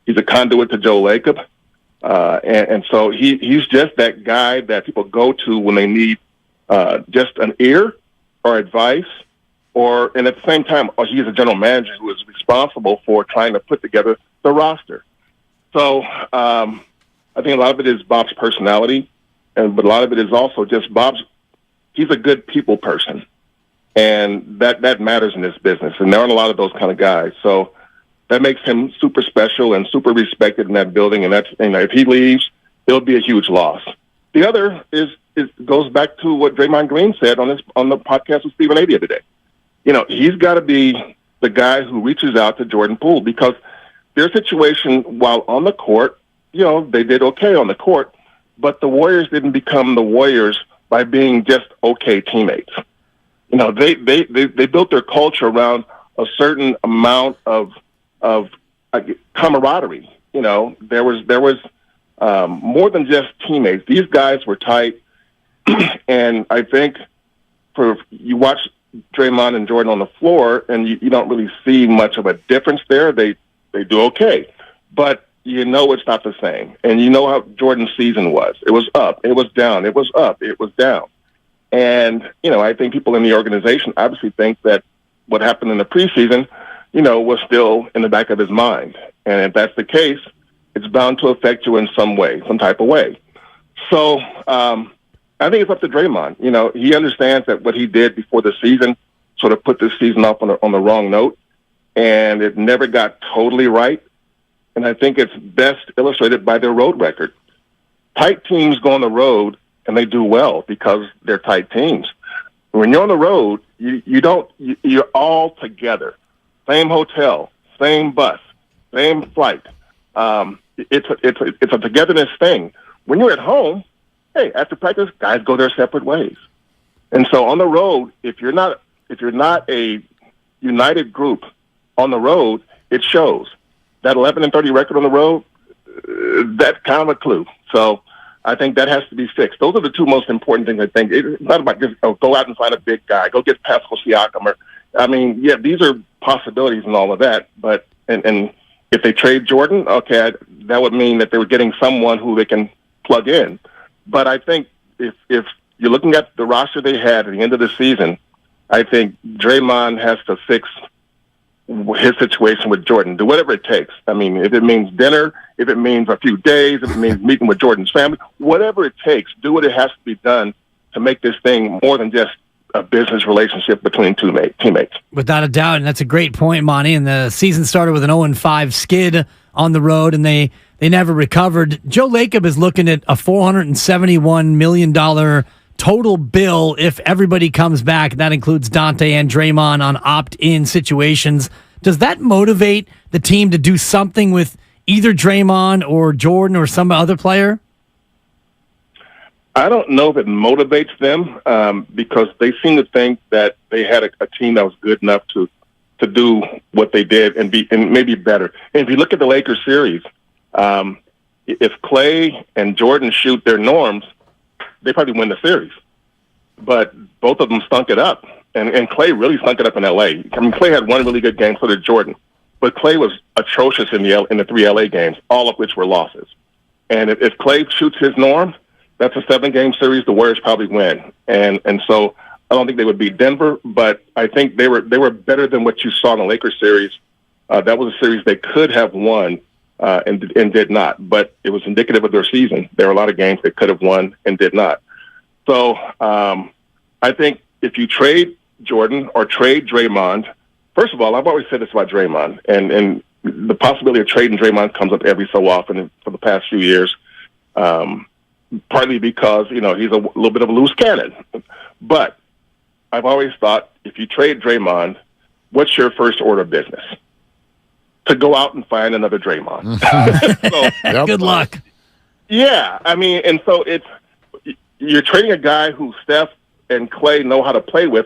He's a conduit to Joe Lacob. And so he's just that guy that people go to when they need just an ear or advice. And at the same time, he's a general manager who is responsible for trying to put together the roster. So I think a lot of it is Bob's personality, but a lot of it is also just he's a good people person. And that matters in this business. And there aren't a lot of those kind of guys. So that makes him super special and super respected in that building. And if he leaves, it'll be a huge loss. The other goes back to what Draymond Green said on the podcast with Stephen A. the other day. You know, he's got to be the guy who reaches out to Jordan Poole because their situation while on the court, you know, they did okay on the court, but the Warriors didn't become the Warriors by being just okay teammates. You know, they built their culture around a certain amount of camaraderie. You know, there was more than just teammates. These guys were tight, and I think you watch Draymond and Jordan on the floor, and you don't really see much of a difference there. They do okay, but you know it's not the same. And you know how Jordan's season was. It was up, it was down, it was up, it was down. And, you know, I think people in the organization obviously think that what happened in the preseason, you know, was still in the back of his mind. And if that's the case, it's bound to affect you in some way, some type of way. So I think it's up to Draymond. You know, he understands that what he did before the season sort of put this season off on the wrong note, and it never got totally right. And I think it's best illustrated by their road record. Tight teams go on the road, and they do well because they're tight teams. When you're on the road, you're all together. Same hotel, same bus, same flight. It's a togetherness thing. When you're at home, hey, after practice, guys go their separate ways. And so on the road, if you're not a united group on the road, it shows. That 11-30 record on the road, that's kind of a clue. So I think that has to be fixed. Those are the 2 most important things, I think. It's not about just go out and find a big guy, go get Pascal Siakam. Yeah, these are possibilities and all of that. And if they trade Jordan, okay, that would mean that they were getting someone who they can plug in. But I think if you're looking at the roster they had at the end of the season, I think Draymond has to fix his situation with Jordan. Do whatever it takes. I mean, if it means dinner, if it means a few days, if it means meeting with Jordan's family, whatever it takes, do what it has to be done to make this thing more than just a business relationship between teammates. Without a doubt, and that's a great point, Monty. And the season started with an 0-5 skid on the road, and they never recovered. Joe Lacob is looking at a $471 million total bill if everybody comes back. That includes Dante and Draymond on opt-in situations. Does that motivate the team to do something with either Draymond or Jordan or some other player? I don't know if it motivates them because they seem to think that they had a team that was good enough to do what they did and maybe better. And if you look at the Lakers series, if Klay and Jordan shoot their norms, they probably win the series. But both of them stunk it up, and Klay really stunk it up in L.A. I mean, Klay had one really good game, so did Jordan. But Klay was atrocious in the 3 L.A. games, all of which were losses. And if Klay shoots his norm, that's a 7-game series. The Warriors probably win, and so I don't think they would beat Denver, but I think they were better than what you saw in the Lakers series. That was a series they could have won and did not, but it was indicative of their season. There were a lot of games they could have won and did not. So I think if you trade Jordan or trade Draymond, first of all, I've always said this about Draymond, and the possibility of trading Draymond comes up every so often for the past few years. Partly because, he's a little bit of a loose cannon. But I've always thought if you trade Draymond, what's your first order of business? To go out and find another Draymond. So, good luck. Yeah. I mean, and so you're trading a guy who Steph and Klay know how to play with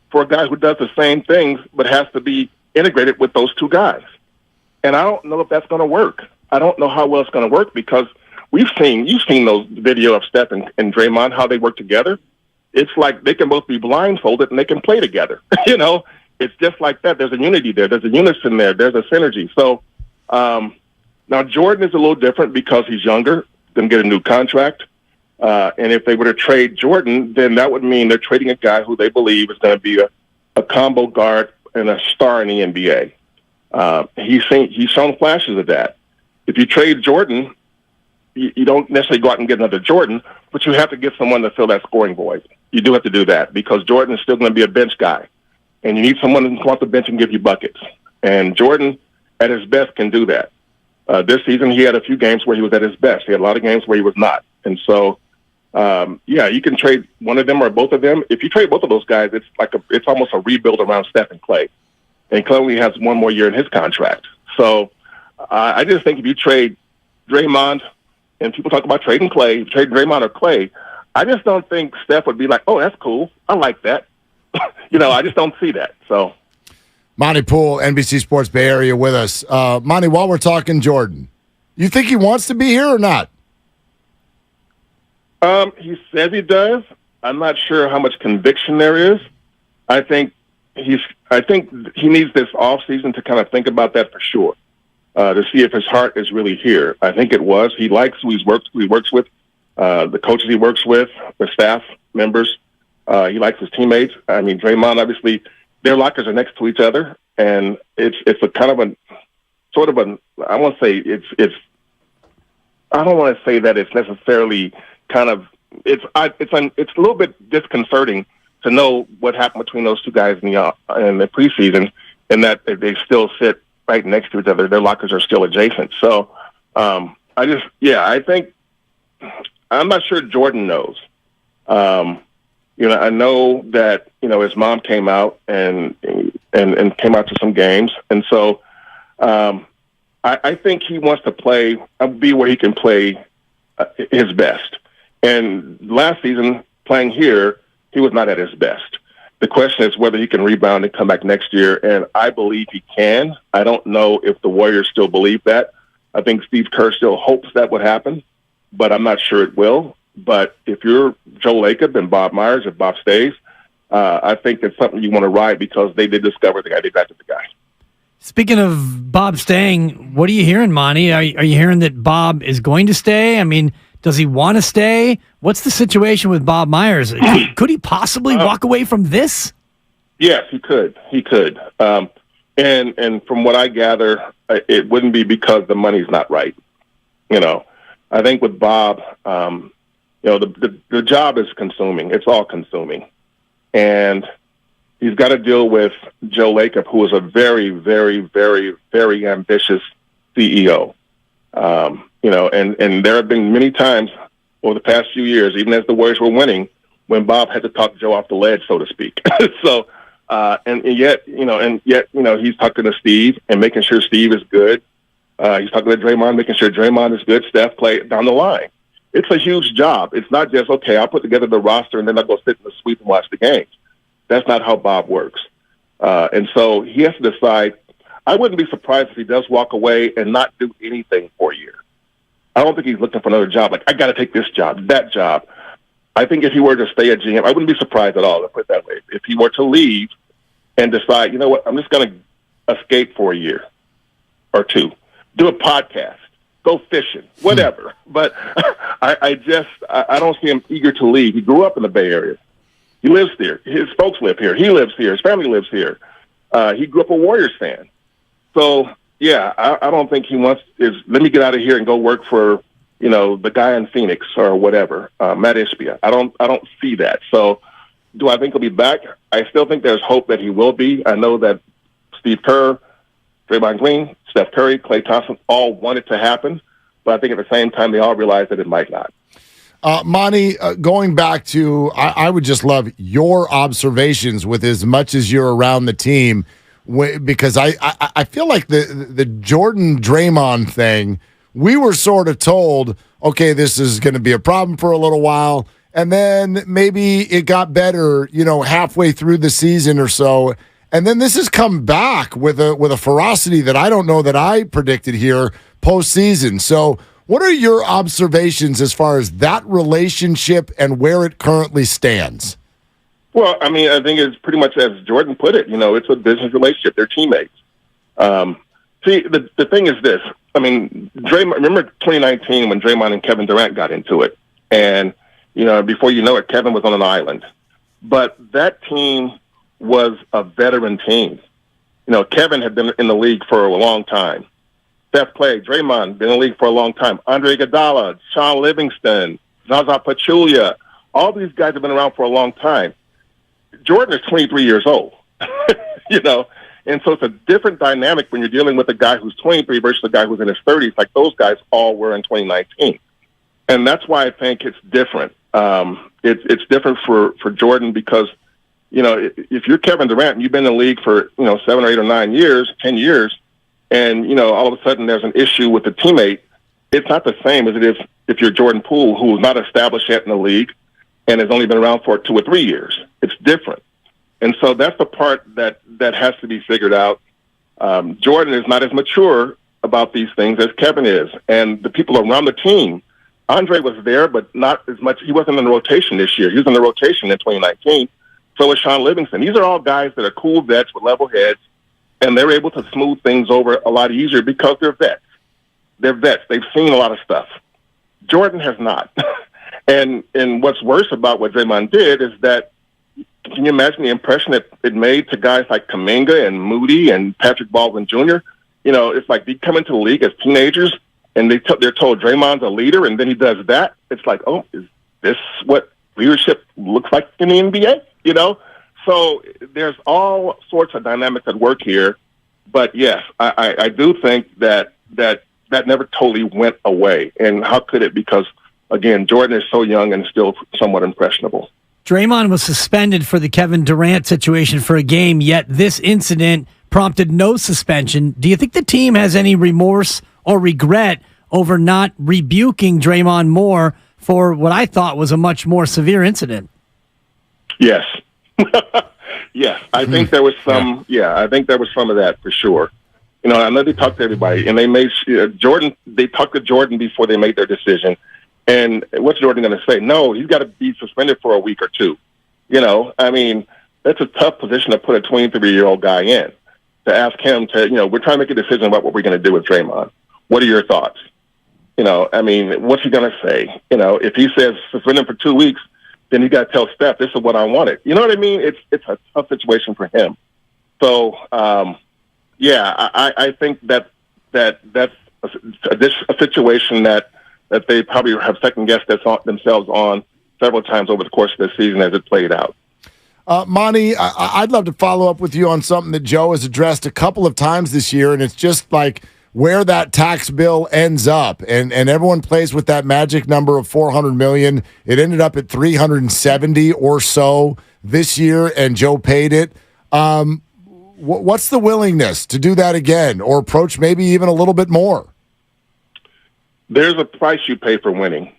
for a guy who does the same things but has to be integrated with those two guys. And I don't know if that's going to work. I don't know how well it's going to work because you've seen those video of Steph and Draymond, how they work together. It's like they can both be blindfolded and they can play together. It's just like that. There's a unity there. There's a unison there. There's a synergy. So now Jordan is a little different because he's younger, going to get a new contract. And if they were to trade Jordan, then that would mean they're trading a guy who they believe is going to be a combo guard and a star in the NBA. He's shown flashes of that. If you trade Jordan, you don't necessarily go out and get another Jordan, but you have to get someone to fill that scoring void. You do have to do that because Jordan is still going to be a bench guy, and you need someone who can come off the bench and give you buckets. And Jordan, at his best, can do that. This season, he had a few games where he was at his best. He had a lot of games where he was not. And so, you can trade one of them or both of them. If you trade both of those guys, it's almost a rebuild around Steph and Klay. And Klay only has one more year in his contract. So I just think if you trade Draymond, and people talk about trading Draymond or Klay, I just don't think Steph would be like, oh, that's cool. I like that. I just don't see that. So, Monty Poole, NBC Sports Bay Area with us. Monty, while we're talking Jordan, you think he wants to be here or not? He says he does. I'm not sure how much conviction there is. I think he needs this offseason to kind of think about that for sure. To see if his heart is really here. I think it was. He likes who he works with, the coaches he works with, the staff members. He likes his teammates. I mean, Draymond, obviously, their lockers are next to each other, and it's a kind of I won't say it's. I don't want to say that it's necessarily kind of. It's a little bit disconcerting to know what happened between those two guys in the preseason, and that they still sit right next to each other. Their lockers are still adjacent. So I think I'm not sure Jordan knows. I know that, his mom came out and came out to some games. And so I think he wants to be where he can play his best. And last season, playing here, he was not at his best. The question is whether he can rebound and come back next year, and I believe he can. I don't know if the Warriors still believe that. I think Steve Kerr still hopes that would happen, but I'm not sure it will. But if you're Joe Lacob and Bob Myers, if Bob stays, I think it's something you want to ride because they did discover the guy. They drafted the guy. Speaking of Bob staying, what are you hearing, Monty? Are you hearing that Bob is going to stay? I mean, Does he want to stay? What's the situation with Bob Myers? Could he possibly walk away from this? Yes, he could. He could. And from what I gather, it wouldn't be because the money's not right. I think with Bob, the job is consuming. It's all consuming. And he's got to deal with Joe Lacob, who is a very, very, very, very ambitious CEO. And there have been many times over the past few years, even as the Warriors were winning, when Bob had to talk Joe off the ledge, so to speak. And yet he's talking to Steve and making sure Steve is good. He's talking to Draymond, making sure Draymond is good, Steph, Clay, down the line. It's a huge job. It's not just, okay, I'll put together the roster and then I'll go sit in the suite and watch the games. That's not how Bob works. And so he has to decide. I wouldn't be surprised if he does walk away and not do anything for a year. I don't think he's looking for another job. Like, I got to take this job, that job. I think if he were to stay at GM, I wouldn't be surprised at all, to put it that way. If he were to leave and decide, you know what, I'm just going to escape for a year or two, do a podcast, go fishing, whatever. But I don't see him eager to leave. He grew up in the Bay Area. He lives there. His folks live here. He lives here. His family lives here. He grew up a Warriors fan. So, yeah, I don't think he wants let me get out of here and go work for, the guy in Phoenix or whatever, Matt Ishbia. I don't see that. So do I think he'll be back? I still think there's hope that he will be. I know that Steve Kerr, Draymond Green, Steph Curry, Klay Thompson all want it to happen, but I think at the same time they all realize that it might not. Monty, going back to, I would just love your observations with as much as you're around the team, because I feel like the Jordan Draymond thing, we were sort of told, okay, this is going to be a problem for a little while, and then maybe it got better, halfway through the season or so, and then this has come back with a ferocity that I don't know that I predicted here postseason. So what are your observations as far as that relationship and where it currently stands? Well, I think it's pretty much as Jordan put it. It's a business relationship. They're teammates. See, the thing is this. Remember 2019 when Draymond and Kevin Durant got into it? And, before you know it, Kevin was on an island. But that team was a veteran team. Kevin had been in the league for a long time. Steph, Clay, Draymond, been in the league for a long time. Andre Iguodala, Sean Livingston, Zaza Pachulia, all these guys have been around for a long time. Jordan is 23 years old, and so it's a different dynamic when you're dealing with a guy who's 23 versus a guy who's in his 30s, like those guys all were in 2019. And that's why I think it's different. It's different for Jordan because, if you're Kevin Durant and you've been in the league for, 7 or 8 or 9 years, 10 years, and, all of a sudden there's an issue with the teammate, it's not the same as it is if you're Jordan Poole, who's not established yet in the league and has only been around for 2 or 3 years. It's different. And so that's the part that has to be figured out. Jordan is not as mature about these things as Kevin is. And the people around the team, Andre was there, but not as much. He wasn't in the rotation this year. He was in the rotation in 2019. So was Sean Livingston. These are all guys that are cool vets with level heads, and they're able to smooth things over a lot easier because they're vets. They're vets. They've seen a lot of stuff. Jordan has not. And what's worse about what Draymond did is that, can you imagine the impression that it made to guys like Kaminga and Moody and Patrick Baldwin Jr.? It's like they come into the league as teenagers and they're told Draymond's a leader, and then he does that. It's like, oh, is this what leadership looks like in the NBA? So there's all sorts of dynamics at work here. But yes, I do think that never totally went away. And how could it? Because, again, Jordan is so young and still somewhat impressionable. Draymond was suspended for the Kevin Durant situation for a game, yet this incident prompted no suspension. Do you think the team has any remorse or regret over not rebuking Draymond more for what I thought was a much more severe incident? Yes. Yes. I think there was some, I think there was some of that for sure. I know they talked to everybody, and they made they talked to Jordan before they made their decision. And what's Jordan going to say? No, he's got to be suspended for a week or two. That's a tough position to put a 23-year-old guy in, to ask him to, we're trying to make a decision about what we're going to do with Draymond. What are your thoughts? You know, I mean, what's he going to say? You know, if he says suspend him for 2 weeks, then you got to tell Steph, this is what I wanted. You know what I mean? It's a tough situation for him. So, I think that's a situation that they probably have second-guessed themselves on several times over the course of the season as it played out. Monty, I'd love to follow up with you on something that Joe has addressed a couple of times this year, and it's just like where that tax bill ends up. And everyone plays with that magic number of $400 million. It ended up at $370 or so this year, and Joe paid it. What's the willingness to do that again or approach maybe even a little bit more? There's a price you pay for winning.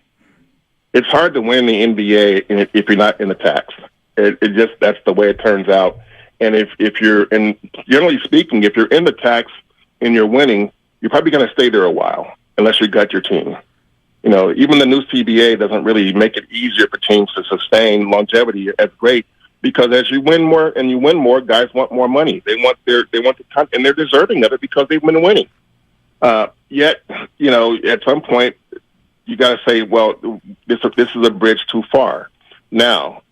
It's hard to win the NBA if you're not in the tax. It just, that's the way it turns out. And if you're in, generally speaking, if you're in the tax and you're winning, you're probably going to stay there a while unless you got your team. You know, even the new CBA doesn't really make it easier for teams to sustain longevity as great, because as you win more and you win more, guys want more money. They want the and they're deserving of it because they've been winning. Yet, you know, at some point, you got to say, well, this is a bridge too far. Now,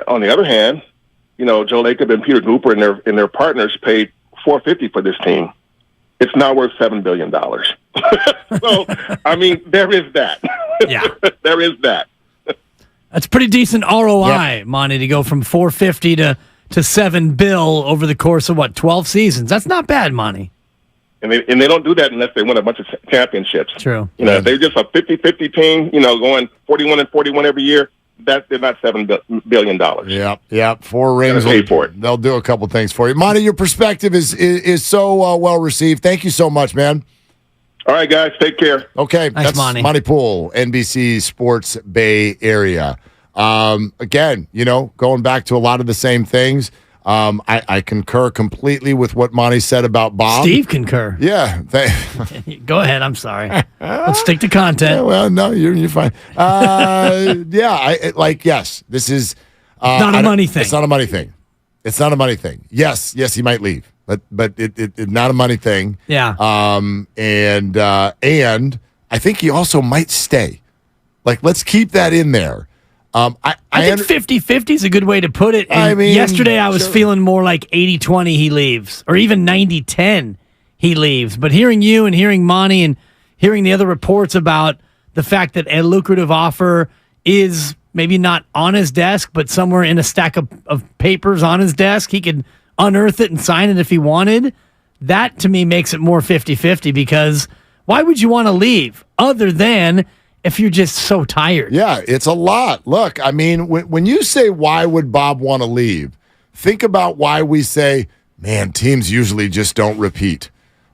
on the other hand, you know, Joe Lacob and Peter Cooper and their partners paid $450 for this team. It's now worth $7 billion. So, I mean, there is that. Yeah, there is that. That's pretty decent ROI, Yep. Monty, to go from $450 to $7 billion over the course of 12 seasons. That's not bad, Monty. And they don't do that unless they win a bunch of championships. True. You know, if they're just a 50-50 team, you know, going 41-41 every year, they're not $7 billion. Yep. 4 rings. Pay for it. They'll do a couple things for you. Monty, your perspective is so well received. Thank you so much, man. All right, guys. Take care. Okay. Thanks, that's Monty. Monty Poole, NBC Sports Bay Area. Again, you know, going back to a lot of the same things. I concur completely with what Monty said about Bob. Steve concur. Yeah. Go ahead. I'm sorry. Let's stick to content. Yeah, well, no, you're fine. Yes, this is not a money thing. It's not a money thing. It's not a money thing. Yes, he might leave, but it's not a money thing. Yeah. And I think he also might stay. Like, let's keep that in there. I think 50-50 is a good way to put it. And I mean, yesterday I was sure. feeling more like 80-20 he leaves, or even 90-10 he leaves. But hearing you and hearing Monty and hearing the other reports about the fact that a lucrative offer is maybe not on his desk, but somewhere in a stack of papers on his desk, he could unearth it and sign it if he wanted. That, to me, makes it more 50-50, because why would you want to leave other than if you're just so tired? Yeah, it's a lot. Look, I mean, when you say why would Bob want to leave, think about why we say, man, teams usually just don't repeat,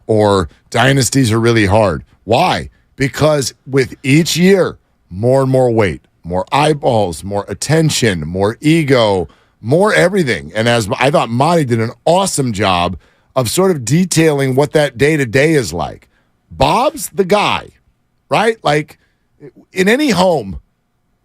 or dynasties are really hard. Why? Because with each year, more and more weight, more eyeballs, more attention, more ego, more everything. And as I thought Monty did an awesome job of sort of detailing what that day-to-day is like. Bob's the guy, right? Like, in any home,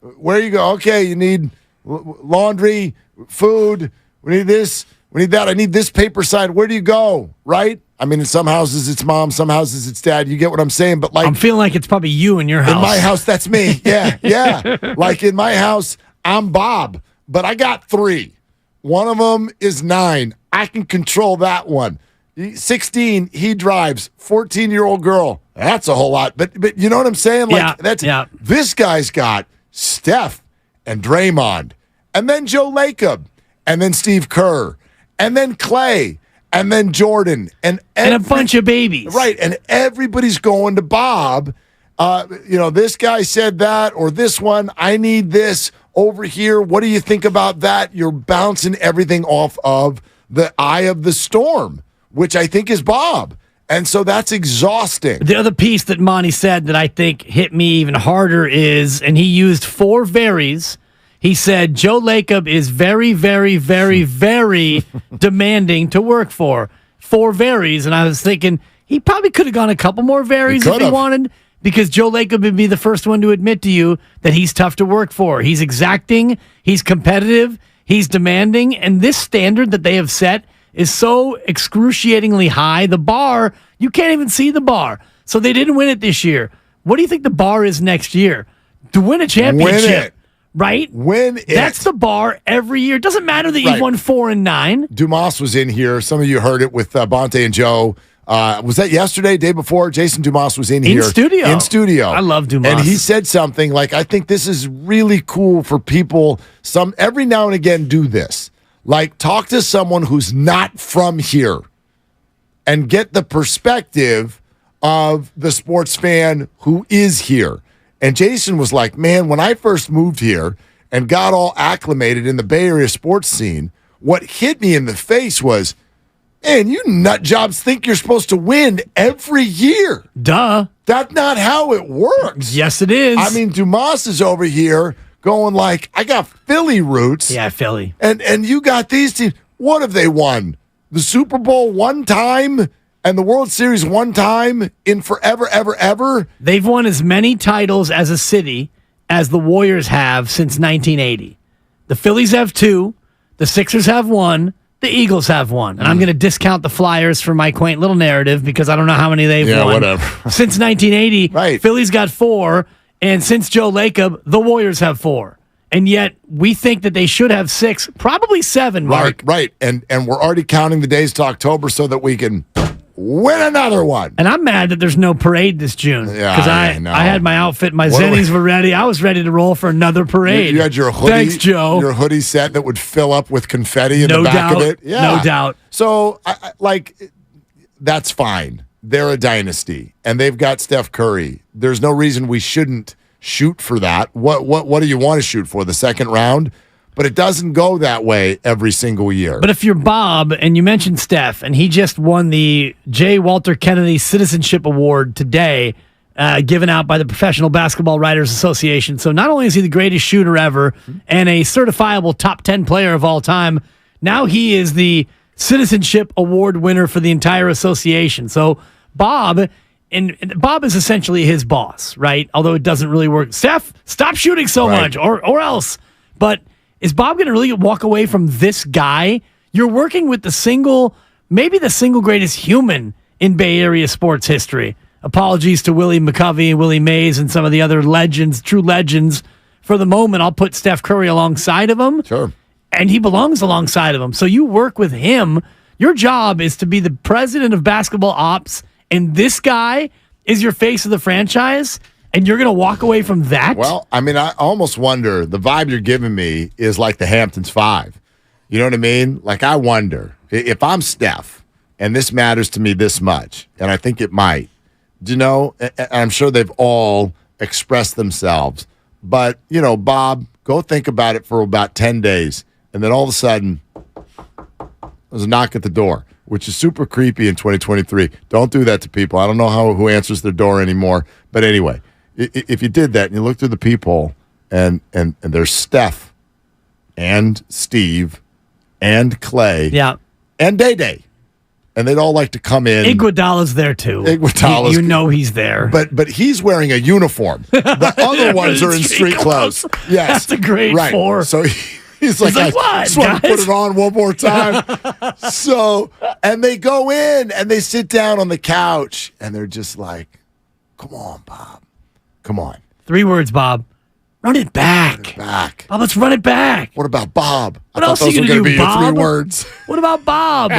where you go, okay, you need laundry, food, we need this, we need that, I need this paper side. Where do you go, right? I mean, in some houses it's mom, some houses it's dad. You get what I'm saying? But like, I'm feeling like it's probably you in your house. In my house, that's me. Yeah. Like in my house, I'm Bob, but I got 3. One of them is 9. I can control that one. 16, he drives. 14-year-old girl. That's a whole lot. But you know what I'm saying? Like this guy's got Steph and Draymond, and then Joe Lacob, and then Steve Kerr, and then Clay, and then Jordan, and a bunch of babies. Right, and everybody's going to Bob. This guy said that, or this one, I need this over here. What do you think about that? You're bouncing everything off of the eye of the storm, which I think is Bob. And so that's exhausting. The other piece that Monty said that I think hit me even harder is, and he used 4 varies. He said Joe Lacob is very, very, very, very demanding to work for. 4 varies. And I was thinking he probably could have gone a couple more varies if he wanted, because Joe Lacob would be the first one to admit to you that he's tough to work for. He's exacting, he's competitive, he's demanding, and this standard that they have set is so excruciatingly high. The bar, you can't even see the bar. So they didn't win it this year. What do you think the bar is next year? To win a championship. Win it. Right? Win it. That's the bar every year. It doesn't matter that you've won 4 and 9. Dumas was in here. Some of you heard it with Bonte and Joe. Was that yesterday, day before? Jason Dumas was in here. In studio. I love Dumas. And he said something like, I think this is really cool for people. Every now and again do this. Like, talk to someone who's not from here and get the perspective of the sports fan who is here. And Jason was like, man, when I first moved here and got all acclimated in the Bay Area sports scene, what hit me in the face was, man, you nut jobs think you're supposed to win every year. Duh. That's not how it works. Yes, it is. I mean, Dumas is over here going like, I got Philly roots. Yeah, Philly. And you got these teams. What have they won? The Super Bowl one time and the World Series one time in forever, ever, ever? They've won as many titles as a city as the Warriors have since 1980. The Phillies have 2. The Sixers have 1. The Eagles have 1. And I'm going to discount the Flyers for my quaint little narrative because I don't know how many they've won. Yeah, whatever. Since 1980, Philly's got 4. And since Joe Lacob, the Warriors have 4. And yet we think that they should have 6, probably 7, Mark. Right. And we're already counting the days to October so that we can win another one. And I'm mad that there's no parade this June. Yeah, because I had my outfit, my Zennies were ready. I was ready to roll for another parade. You had your hoodie. Thanks, Joe. Your hoodie set that would fill up with confetti in the back of it. Yeah. No doubt. So, that's fine. They're a dynasty, and they've got Steph Curry. There's no reason we shouldn't shoot for that. What do you want to shoot for? The second round? But it doesn't go that way every single year. But if you're Bob, and you mentioned Steph, and he just won the J. Walter Kennedy Citizenship Award today, given out by the Professional Basketball Writers Association. So not only is he the greatest shooter ever and a certifiable top 10 player of all time, now he is the Citizenship Award winner for the entire association. So Bob... And Bob is essentially his boss, right? Although it doesn't really work. Steph, stop shooting so much or else. But is Bob going to really walk away from this guy? You're working with maybe the single greatest human in Bay Area sports history. Apologies to Willie McCovey and Willie Mays and some of the other legends, true legends. For the moment, I'll put Steph Curry alongside of him. Sure. And he belongs alongside of him. So you work with him. Your job is to be the president of basketball ops. And this guy is your face of the franchise, and you're going to walk away from that? Well, I mean, I almost wonder, the vibe you're giving me is like the Hamptons 5. You know what I mean? Like, I wonder, if I'm Steph, and this matters to me this much, and I think it might, I'm sure they've all expressed themselves, but, Bob, go think about it for about 10 days, and then all of a sudden, there's a knock at the door, which is super creepy in 2023. Don't do that to people. I don't know who answers their door anymore. But anyway, if you did that and you look through the peephole and there's Steph and Steve and Clay and Day-Day, and they'd all like to come in. Iguodala's there too. Iguodala's. You know he's there. But he's wearing a uniform. The other ones are in street clothes. Yes. That's a great 4. So He's like, what? I just want to put it on one more time. And they go in and they sit down on the couch and they're just like, come on, Bob. Come on. 3 words, Bob. Run it back. Bob, let's run it back. What about Bob? What else are you going to do, Bob? Your 3 words. What about Bob?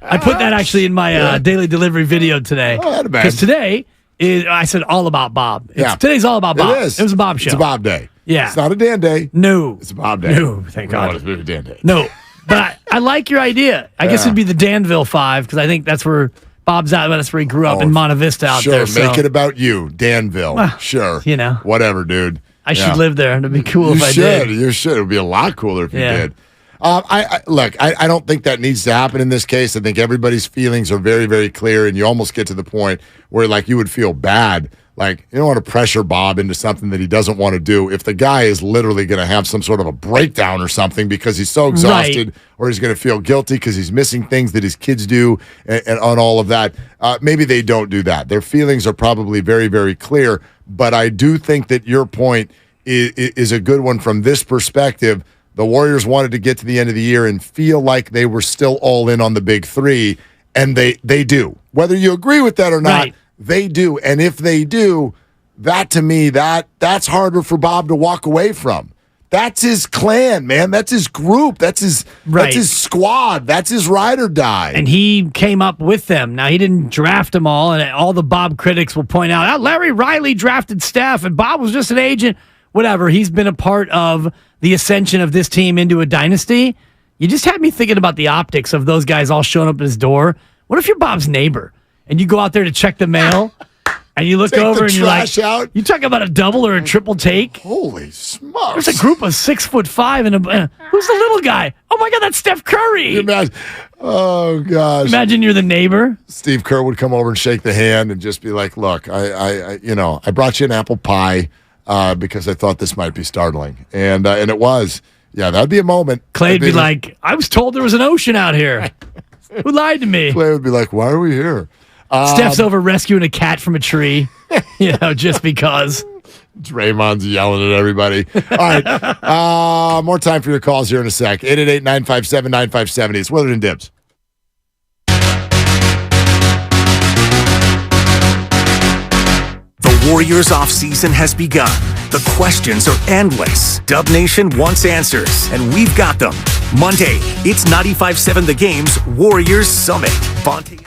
I put that actually in my daily delivery video today. Oh, because today, I said all about Bob. Yeah. Today's all about Bob. It is. It was a Bob show. It's a Bob day. Yeah. It's not a Dan day. No. It's a Bob day. No, thank God. It's a Dan day. No. But I like your idea. I guess it'd be the Danville 5 because I think that's where Bob's out. That's where he grew up in Monta Vista out there. Sure, make it about you, Danville. Sure. Whatever, dude. I should live there. It'd be cool if I did. You should. It would be a lot cooler if you did. I don't think that needs to happen in this case. I think everybody's feelings are very, very clear, and you almost get to the point where, like, you would feel bad. Like, you don't want to pressure Bob into something that he doesn't want to do. If the guy is literally going to have some sort of a breakdown or something because he's so exhausted, or he's going to feel guilty because he's missing things that his kids do and on all of that, maybe they don't do that. Their feelings are probably very, very clear. But I do think that your point is a good one from this perspective. The Warriors wanted to get to the end of the year and feel like they were still all in on the big 3, and they do. Whether you agree with that or not, they do. And if they do, that to me, that's harder for Bob to walk away from. That's his clan, man. That's his group. That's his squad. That's his ride or die. And he came up with them. Now, he didn't draft them all, and all the Bob critics will point out, Larry Riley drafted Steph, and Bob was just an agent. Whatever. He's been a part of the ascension of this team into a dynasty. You just had me thinking about the optics of those guys all showing up at his door. What if you're Bob's neighbor, and you go out there to check the mail, and you look over and you're like, you talking about a double or a triple take? Holy smokes. There's a group of 6'5" and who's the little guy? Oh my God, that's Steph Curry. Oh gosh. Imagine you're the neighbor. Steve Kerr would come over and shake the hand and just be like, look, I brought you an apple pie because I thought this might be startling. And it was. Yeah, that'd be a moment. Clay'd be like, I was told there was an ocean out here. Who lied to me? Clay would be like, why are we here? Steph's over rescuing a cat from a tree, just because. Draymond's yelling at everybody. All right. More time for your calls here in a sec. 888-957-9570. It's Willard and Dibs. The Warriors offseason has begun. The questions are endless. Dub Nation wants answers, and we've got them. Monday, it's 95.7 The Game's Warriors Summit. Bonte.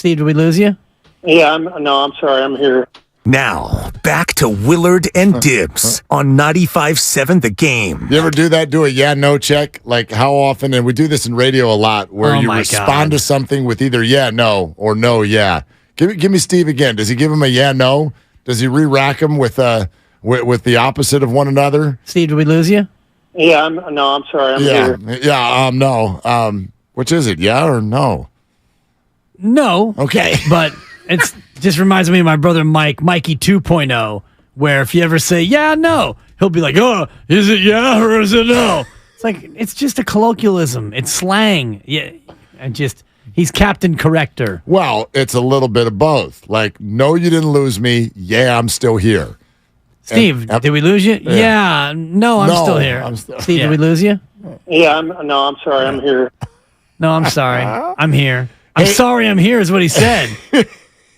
Steve, did we lose you? Yeah, I'm sorry. I'm here. Now, back to Willard and Dibbs on 95.7 The Game. You ever do that? Do a yeah/no check? Like how often? And we do this in radio a lot, where you respond to something with either yeah, no, or no, yeah. Give me Steve again. Does he give him a yeah, no? Does he re-rack them with the opposite of one another? Steve, did we lose you? Yeah, I'm sorry. I'm here. Yeah, no. Which is it? Yeah or no? No. Okay. But it's just reminds me of my brother Mikey 2.0, where if you ever say yeah, no, he'll be like, oh, is it yeah or is it no? It's like, it's just a colloquialism. It's slang. Yeah, and just, he's Captain Corrector. Well, it's a little bit of both. Like, no, you didn't lose me. Yeah, I'm still here. Steve, did we lose you? Yeah. No, I'm still here. Steve, did we lose you? Yeah, I'm sorry. I'm here. No, I'm sorry. I'm here. I'm sorry I'm here is what he said.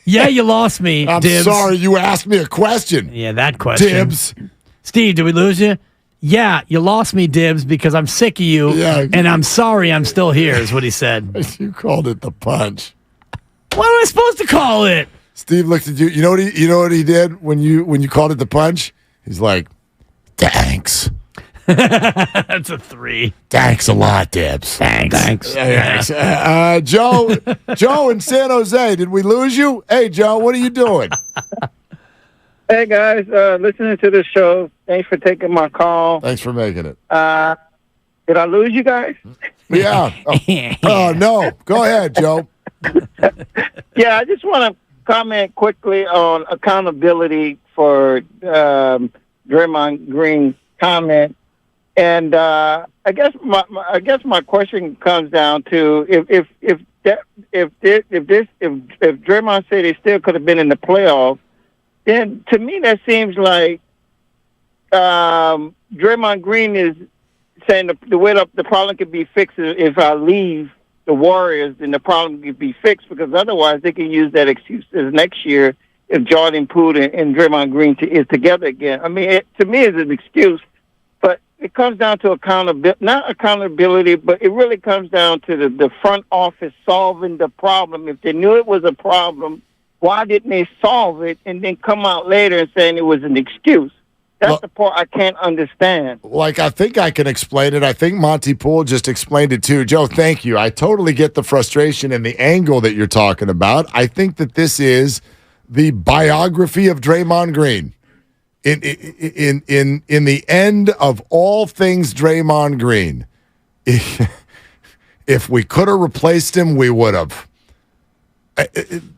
Yeah, you lost me, I'm Dibbs. sorry you asked me a question. Yeah, that question. Dibbs. Steve, did we lose you? Yeah, you lost me, Dibbs, because I'm sick of you, and I'm sorry I'm still here is what he said. You called it the punch. What am I supposed to call it? Steve looked at you. You know what he did when you called it the punch? He's like, thanks. That's a 3. Thanks a lot, Dibbs. Thanks. Joe in San Jose, did we lose you? Hey, Joe, what are you doing? Hey, guys, listening to the show. Thanks for taking my call. Thanks for making it. Did I lose you guys? Yeah. Oh, no. Go ahead, Joe. Yeah, I just want to comment quickly on accountability for Draymond Green's comment. And I guess my question comes down to if Draymond said he still could have been in the playoffs, then to me that seems like Draymond Green is saying the way the problem could be fixed if I leave the Warriors, then the problem could be fixed, because otherwise they can use that excuse as next year if Jordan Poole and Draymond Green is together again. I mean, to me, it's an excuse. It comes down to not accountability, but it really comes down to the front office solving the problem. If they knew it was a problem, why didn't they solve it and then come out later and saying it was an excuse? That's the part I can't understand. Like, I think I can explain it. I think Monty Poole just explained it too. Joe, thank you. I totally get the frustration and the angle that you're talking about. I think that this is the biography of Draymond Green. In the end of all things Draymond Green, if we could have replaced him, we would have.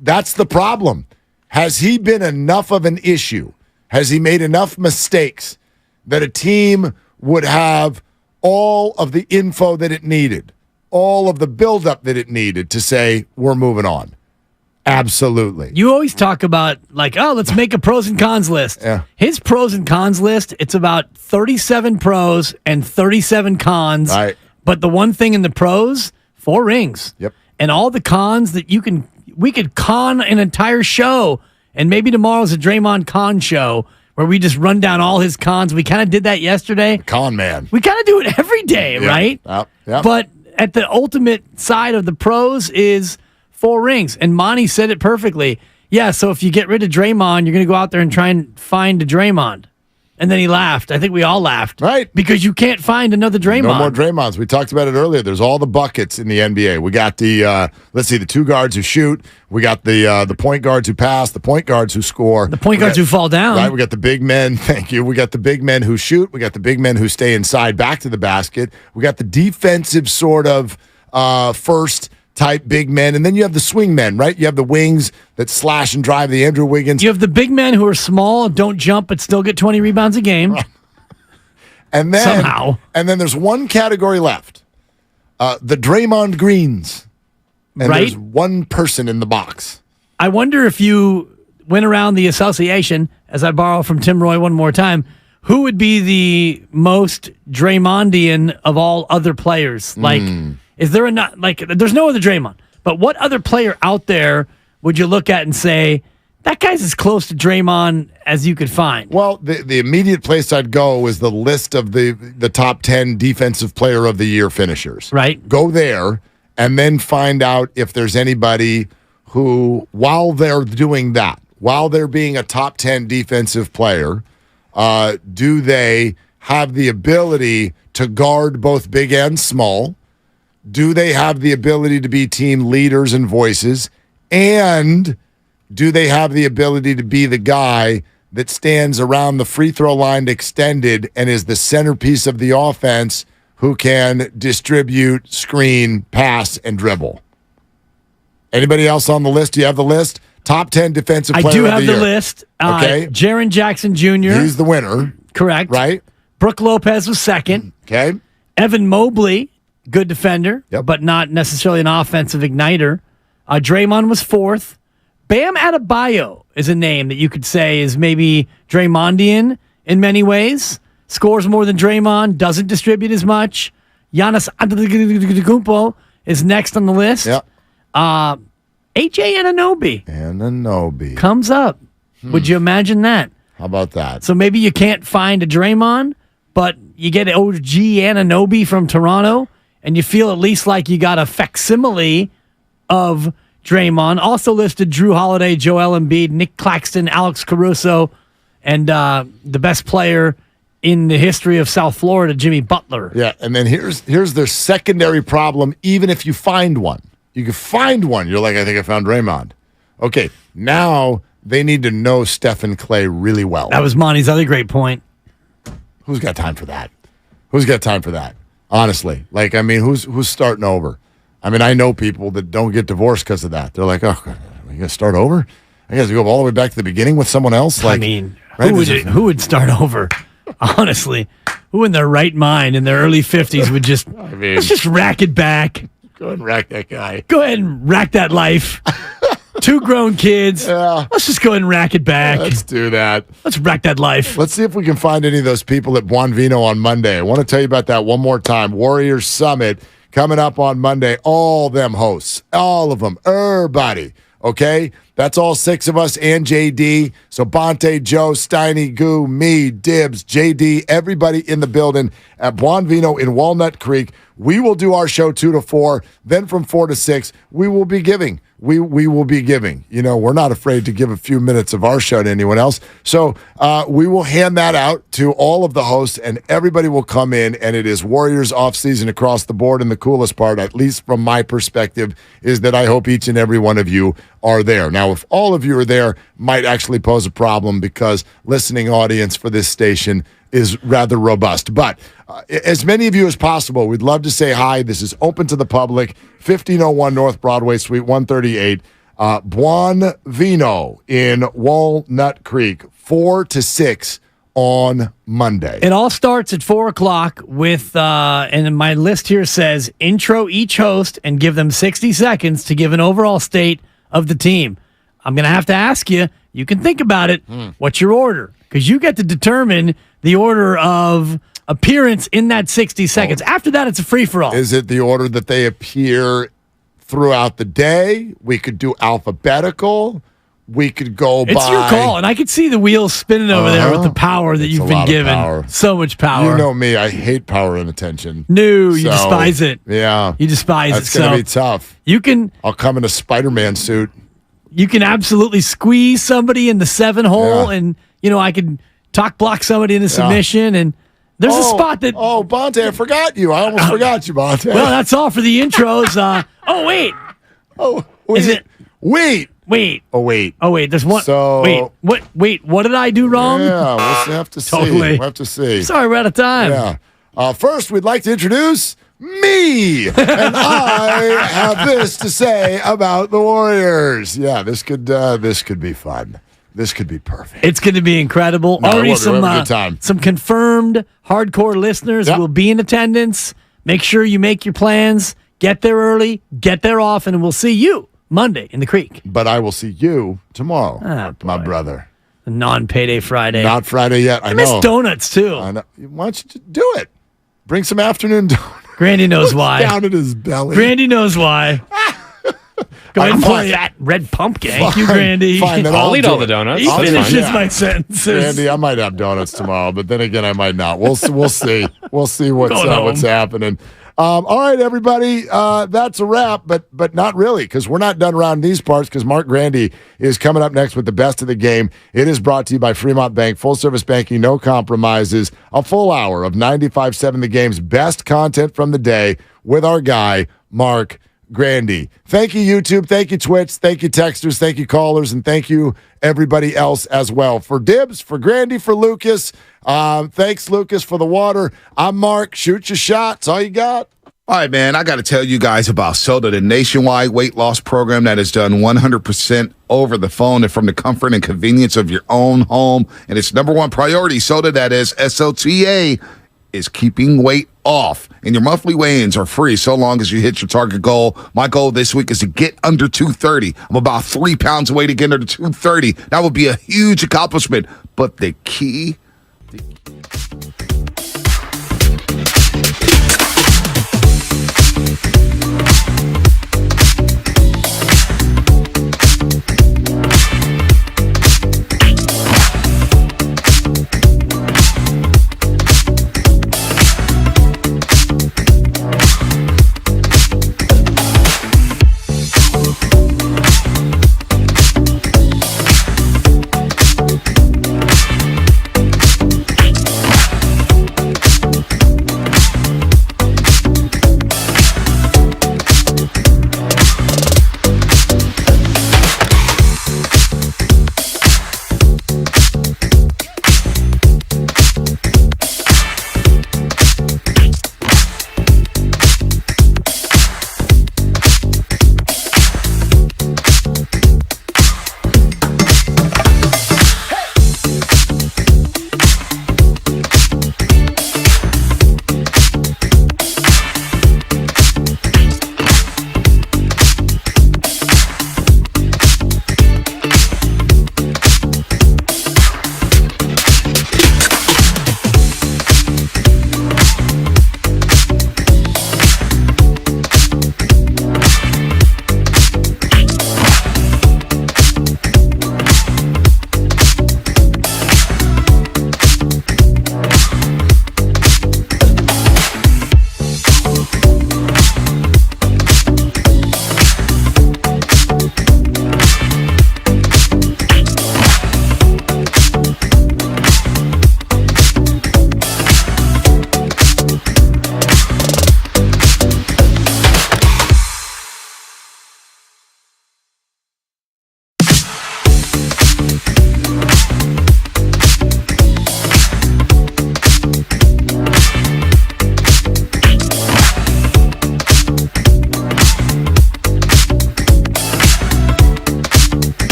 That's the problem. Has he been enough of an issue? Has he made enough mistakes that a team would have all of the info that it needed, all of the buildup that it needed to say, we're moving on? Absolutely. You always talk about, like, oh, let's make a pros and cons list. Yeah. His pros and cons list, it's about 37 pros and 37 cons. Right. But the one thing in the pros, 4 rings. Yep. And all the cons that we could con an entire show. And maybe tomorrow's a Draymond con show where we just run down all his cons. We kind of did that yesterday. Con man. We kind of do it every day, right? Yep. But at the ultimate side of the pros is 4 rings. And Monty said it perfectly. Yeah, so if you get rid of Draymond, you're going to go out there and try and find a Draymond. And then he laughed. I think we all laughed. Right. Because you can't find another Draymond. No more Draymonds. We talked about it earlier. There's all the buckets in the NBA. We got the, the 2 guards who shoot. We got the point guards who pass, the point guards who score. The point guards who fall down. Right. We got the big men. Thank you. We got the big men who shoot. We got the big men who stay inside back to the basket. We got the defensive sort of first type big men, and then you have the swing men, right? You have the wings that slash and drive, the Andrew Wiggins. You have the big men who are small, don't jump, but still get 20 rebounds a game. And then somehow. And then there's one category left. The Draymond Greens. And right? There's one person in the box. I wonder if you went around the association, as I borrow from Tim Roy one more time, who would be the most Draymondian of all other players? Like, is there there's no other Draymond, but what other player out there would you look at and say, that guy's as close to Draymond as you could find? Well, the immediate place I'd go is the list of the top 10 defensive player of the year finishers. Right. Go there and then find out if there's anybody who, while they're doing that, while they're being a top 10 defensive player, do they have the ability to guard both big and small? Do they have the ability to be team leaders and voices? And do they have the ability to be the guy that stands around the free throw line extended and is the centerpiece of the offense who can distribute, screen, pass, and dribble? Anybody else on the list? Do you have the list? Top 10 defensive player of the year. I do have the list. Okay. Jaren Jackson Jr. He's the winner. Correct. Right? Brooke Lopez was second. Okay. Evan Mobley, good defender, but not necessarily an offensive igniter. Draymond was fourth. Bam Adebayo is a name that you could say is maybe Draymondian in many ways. Scores more than Draymond, doesn't distribute as much. Giannis Antetokounmpo is next on the list. Yep. AJ Anunoby comes up. Would you imagine that? How about that? So maybe you can't find a Draymond, but you get OG Anunoby from Toronto, and you feel at least like you got a facsimile of Draymond. Also listed Drew Holiday, Joel Embiid, Nick Claxton, Alex Caruso, and the best player in the history of South Florida, Jimmy Butler. Yeah, and then here's their secondary problem, even if you find one. You can find one. You're like, I think I found Draymond. Okay, now they need to know Stephen Clay really well. That was Monty's other great point. Who's got time for that? Who's got time for that? Honestly. Like, I mean, who's starting over? I mean, I know people that don't get divorced because of that. They're like, oh, are you going to start over? I guess you go all the way back to the beginning with someone else? Like, I mean, right? who would start over? Honestly, who in their right mind in their early 50s would just, let's just rack it back. Go ahead and rack that guy. Go ahead and rack that life. 2 grown kids. Yeah. Let's just go ahead and rack it back. Let's do that. Let's rack that life. Let's see if we can find any of those people at Buonvino on Monday. I want to tell you about that one more time. Warriors Summit coming up on Monday. All them hosts. All of them. Everybody. Okay? That's all 6 of us and JD. So Bonte, Joe, Steiny, Goo, me, Dibbs, JD, everybody in the building at Buonvino in Walnut Creek. We will do our show 2 to 4. Then from 4 to 6, we will be giving. We will be giving. You know, we're not afraid to give a few minutes of our show to anyone else. So we will hand that out to all of the hosts, and everybody will come in, and it is Warriors offseason across the board. And the coolest part, at least from my perspective, is that I hope each and every one of you are there. Now, if all of you are there, might actually pose a problem because listening audience for this station is rather robust. But as many of you as possible, we'd love to say hi. This is open to the public, 1501 North Broadway, Suite 138, Buonvino in Walnut Creek, 4 to 6 on Monday. It all starts at 4 o'clock with, and my list here says, intro each host and give them 60 seconds to give an overall state of the team. I'm going to have to ask you, you can think about it, what's your order? Because you get to determine the order of appearance in that 60 seconds. After that, it's a free-for-all. Is it the order that they appear throughout the day? We could do alphabetical. We could go by... It's your call, and I could see the wheels spinning over there with the power that you've been given. So much power. You know me, I hate power and attention. No, you despise it. Yeah. You despise That's it. That's going to be tough. You can... I'll come in a Spider-Man suit. You can absolutely squeeze somebody in the 7 hole, and, you know, I could talk block somebody into submission, and there's a spot that... Oh, Bonte, I forgot you. I almost forgot you, Bonte. Well, that's all for the intros. Oh, wait. Oh, wait. Is it... Wait. Oh, wait. There's one... So... Wait, what did I do wrong? Yeah, we'll have to see. Totally. We'll have to see. Sorry, we're out of time. Yeah. First, we'd like to introduce... me, and I have this to say about the Warriors. Yeah, this could be fun. This could be perfect. It's going to be incredible. No, already some some confirmed hardcore listeners will be in attendance. Make sure you make your plans. Get there early. Get there often, and we'll see you Monday in the Creek. But I will see you tomorrow, my brother. A non-payday Friday. Not Friday yet. I know. miss donuts too. I know. Why don't you do it? Bring some afternoon donuts. Grandy knows why. Down in his belly. Grandy knows why. Go ahead and play that red pumpkin. Thank you, Grandy. Fine, I'll eat all the donuts. He finishes my sentences. Grandy, I might have donuts tomorrow, but then again, I might not. We'll see. We'll see what's happening. All right, everybody. That's a wrap, but not really, because we're not done around these parts, because Mark Grandy is coming up next with the best of the game. It is brought to you by Fremont Bank. Full-service banking, no compromises. A full hour of 95.7 The Game's best content from the day with our guy, Mark Grandy. Thank you, YouTube. Thank you, Twitch. Thank you, texters. Thank you, callers. And thank you, everybody else as well. For Dibs, for Grandy, for Lucas. Thanks, Lucas, for the water. I'm Mark. Shoot your shot. That's all you got. All right, man, I got to tell you guys about Soda, the nationwide weight loss program that is done 100% over the phone and from the comfort and convenience of your own home. And its number one priority, Soda, that is SOTA, is keeping weight off. And your monthly weigh-ins are free so long as you hit your target goal. My goal this week is to get under 230. I'm about 3 pounds away to get under 230. That would be a huge accomplishment. But the key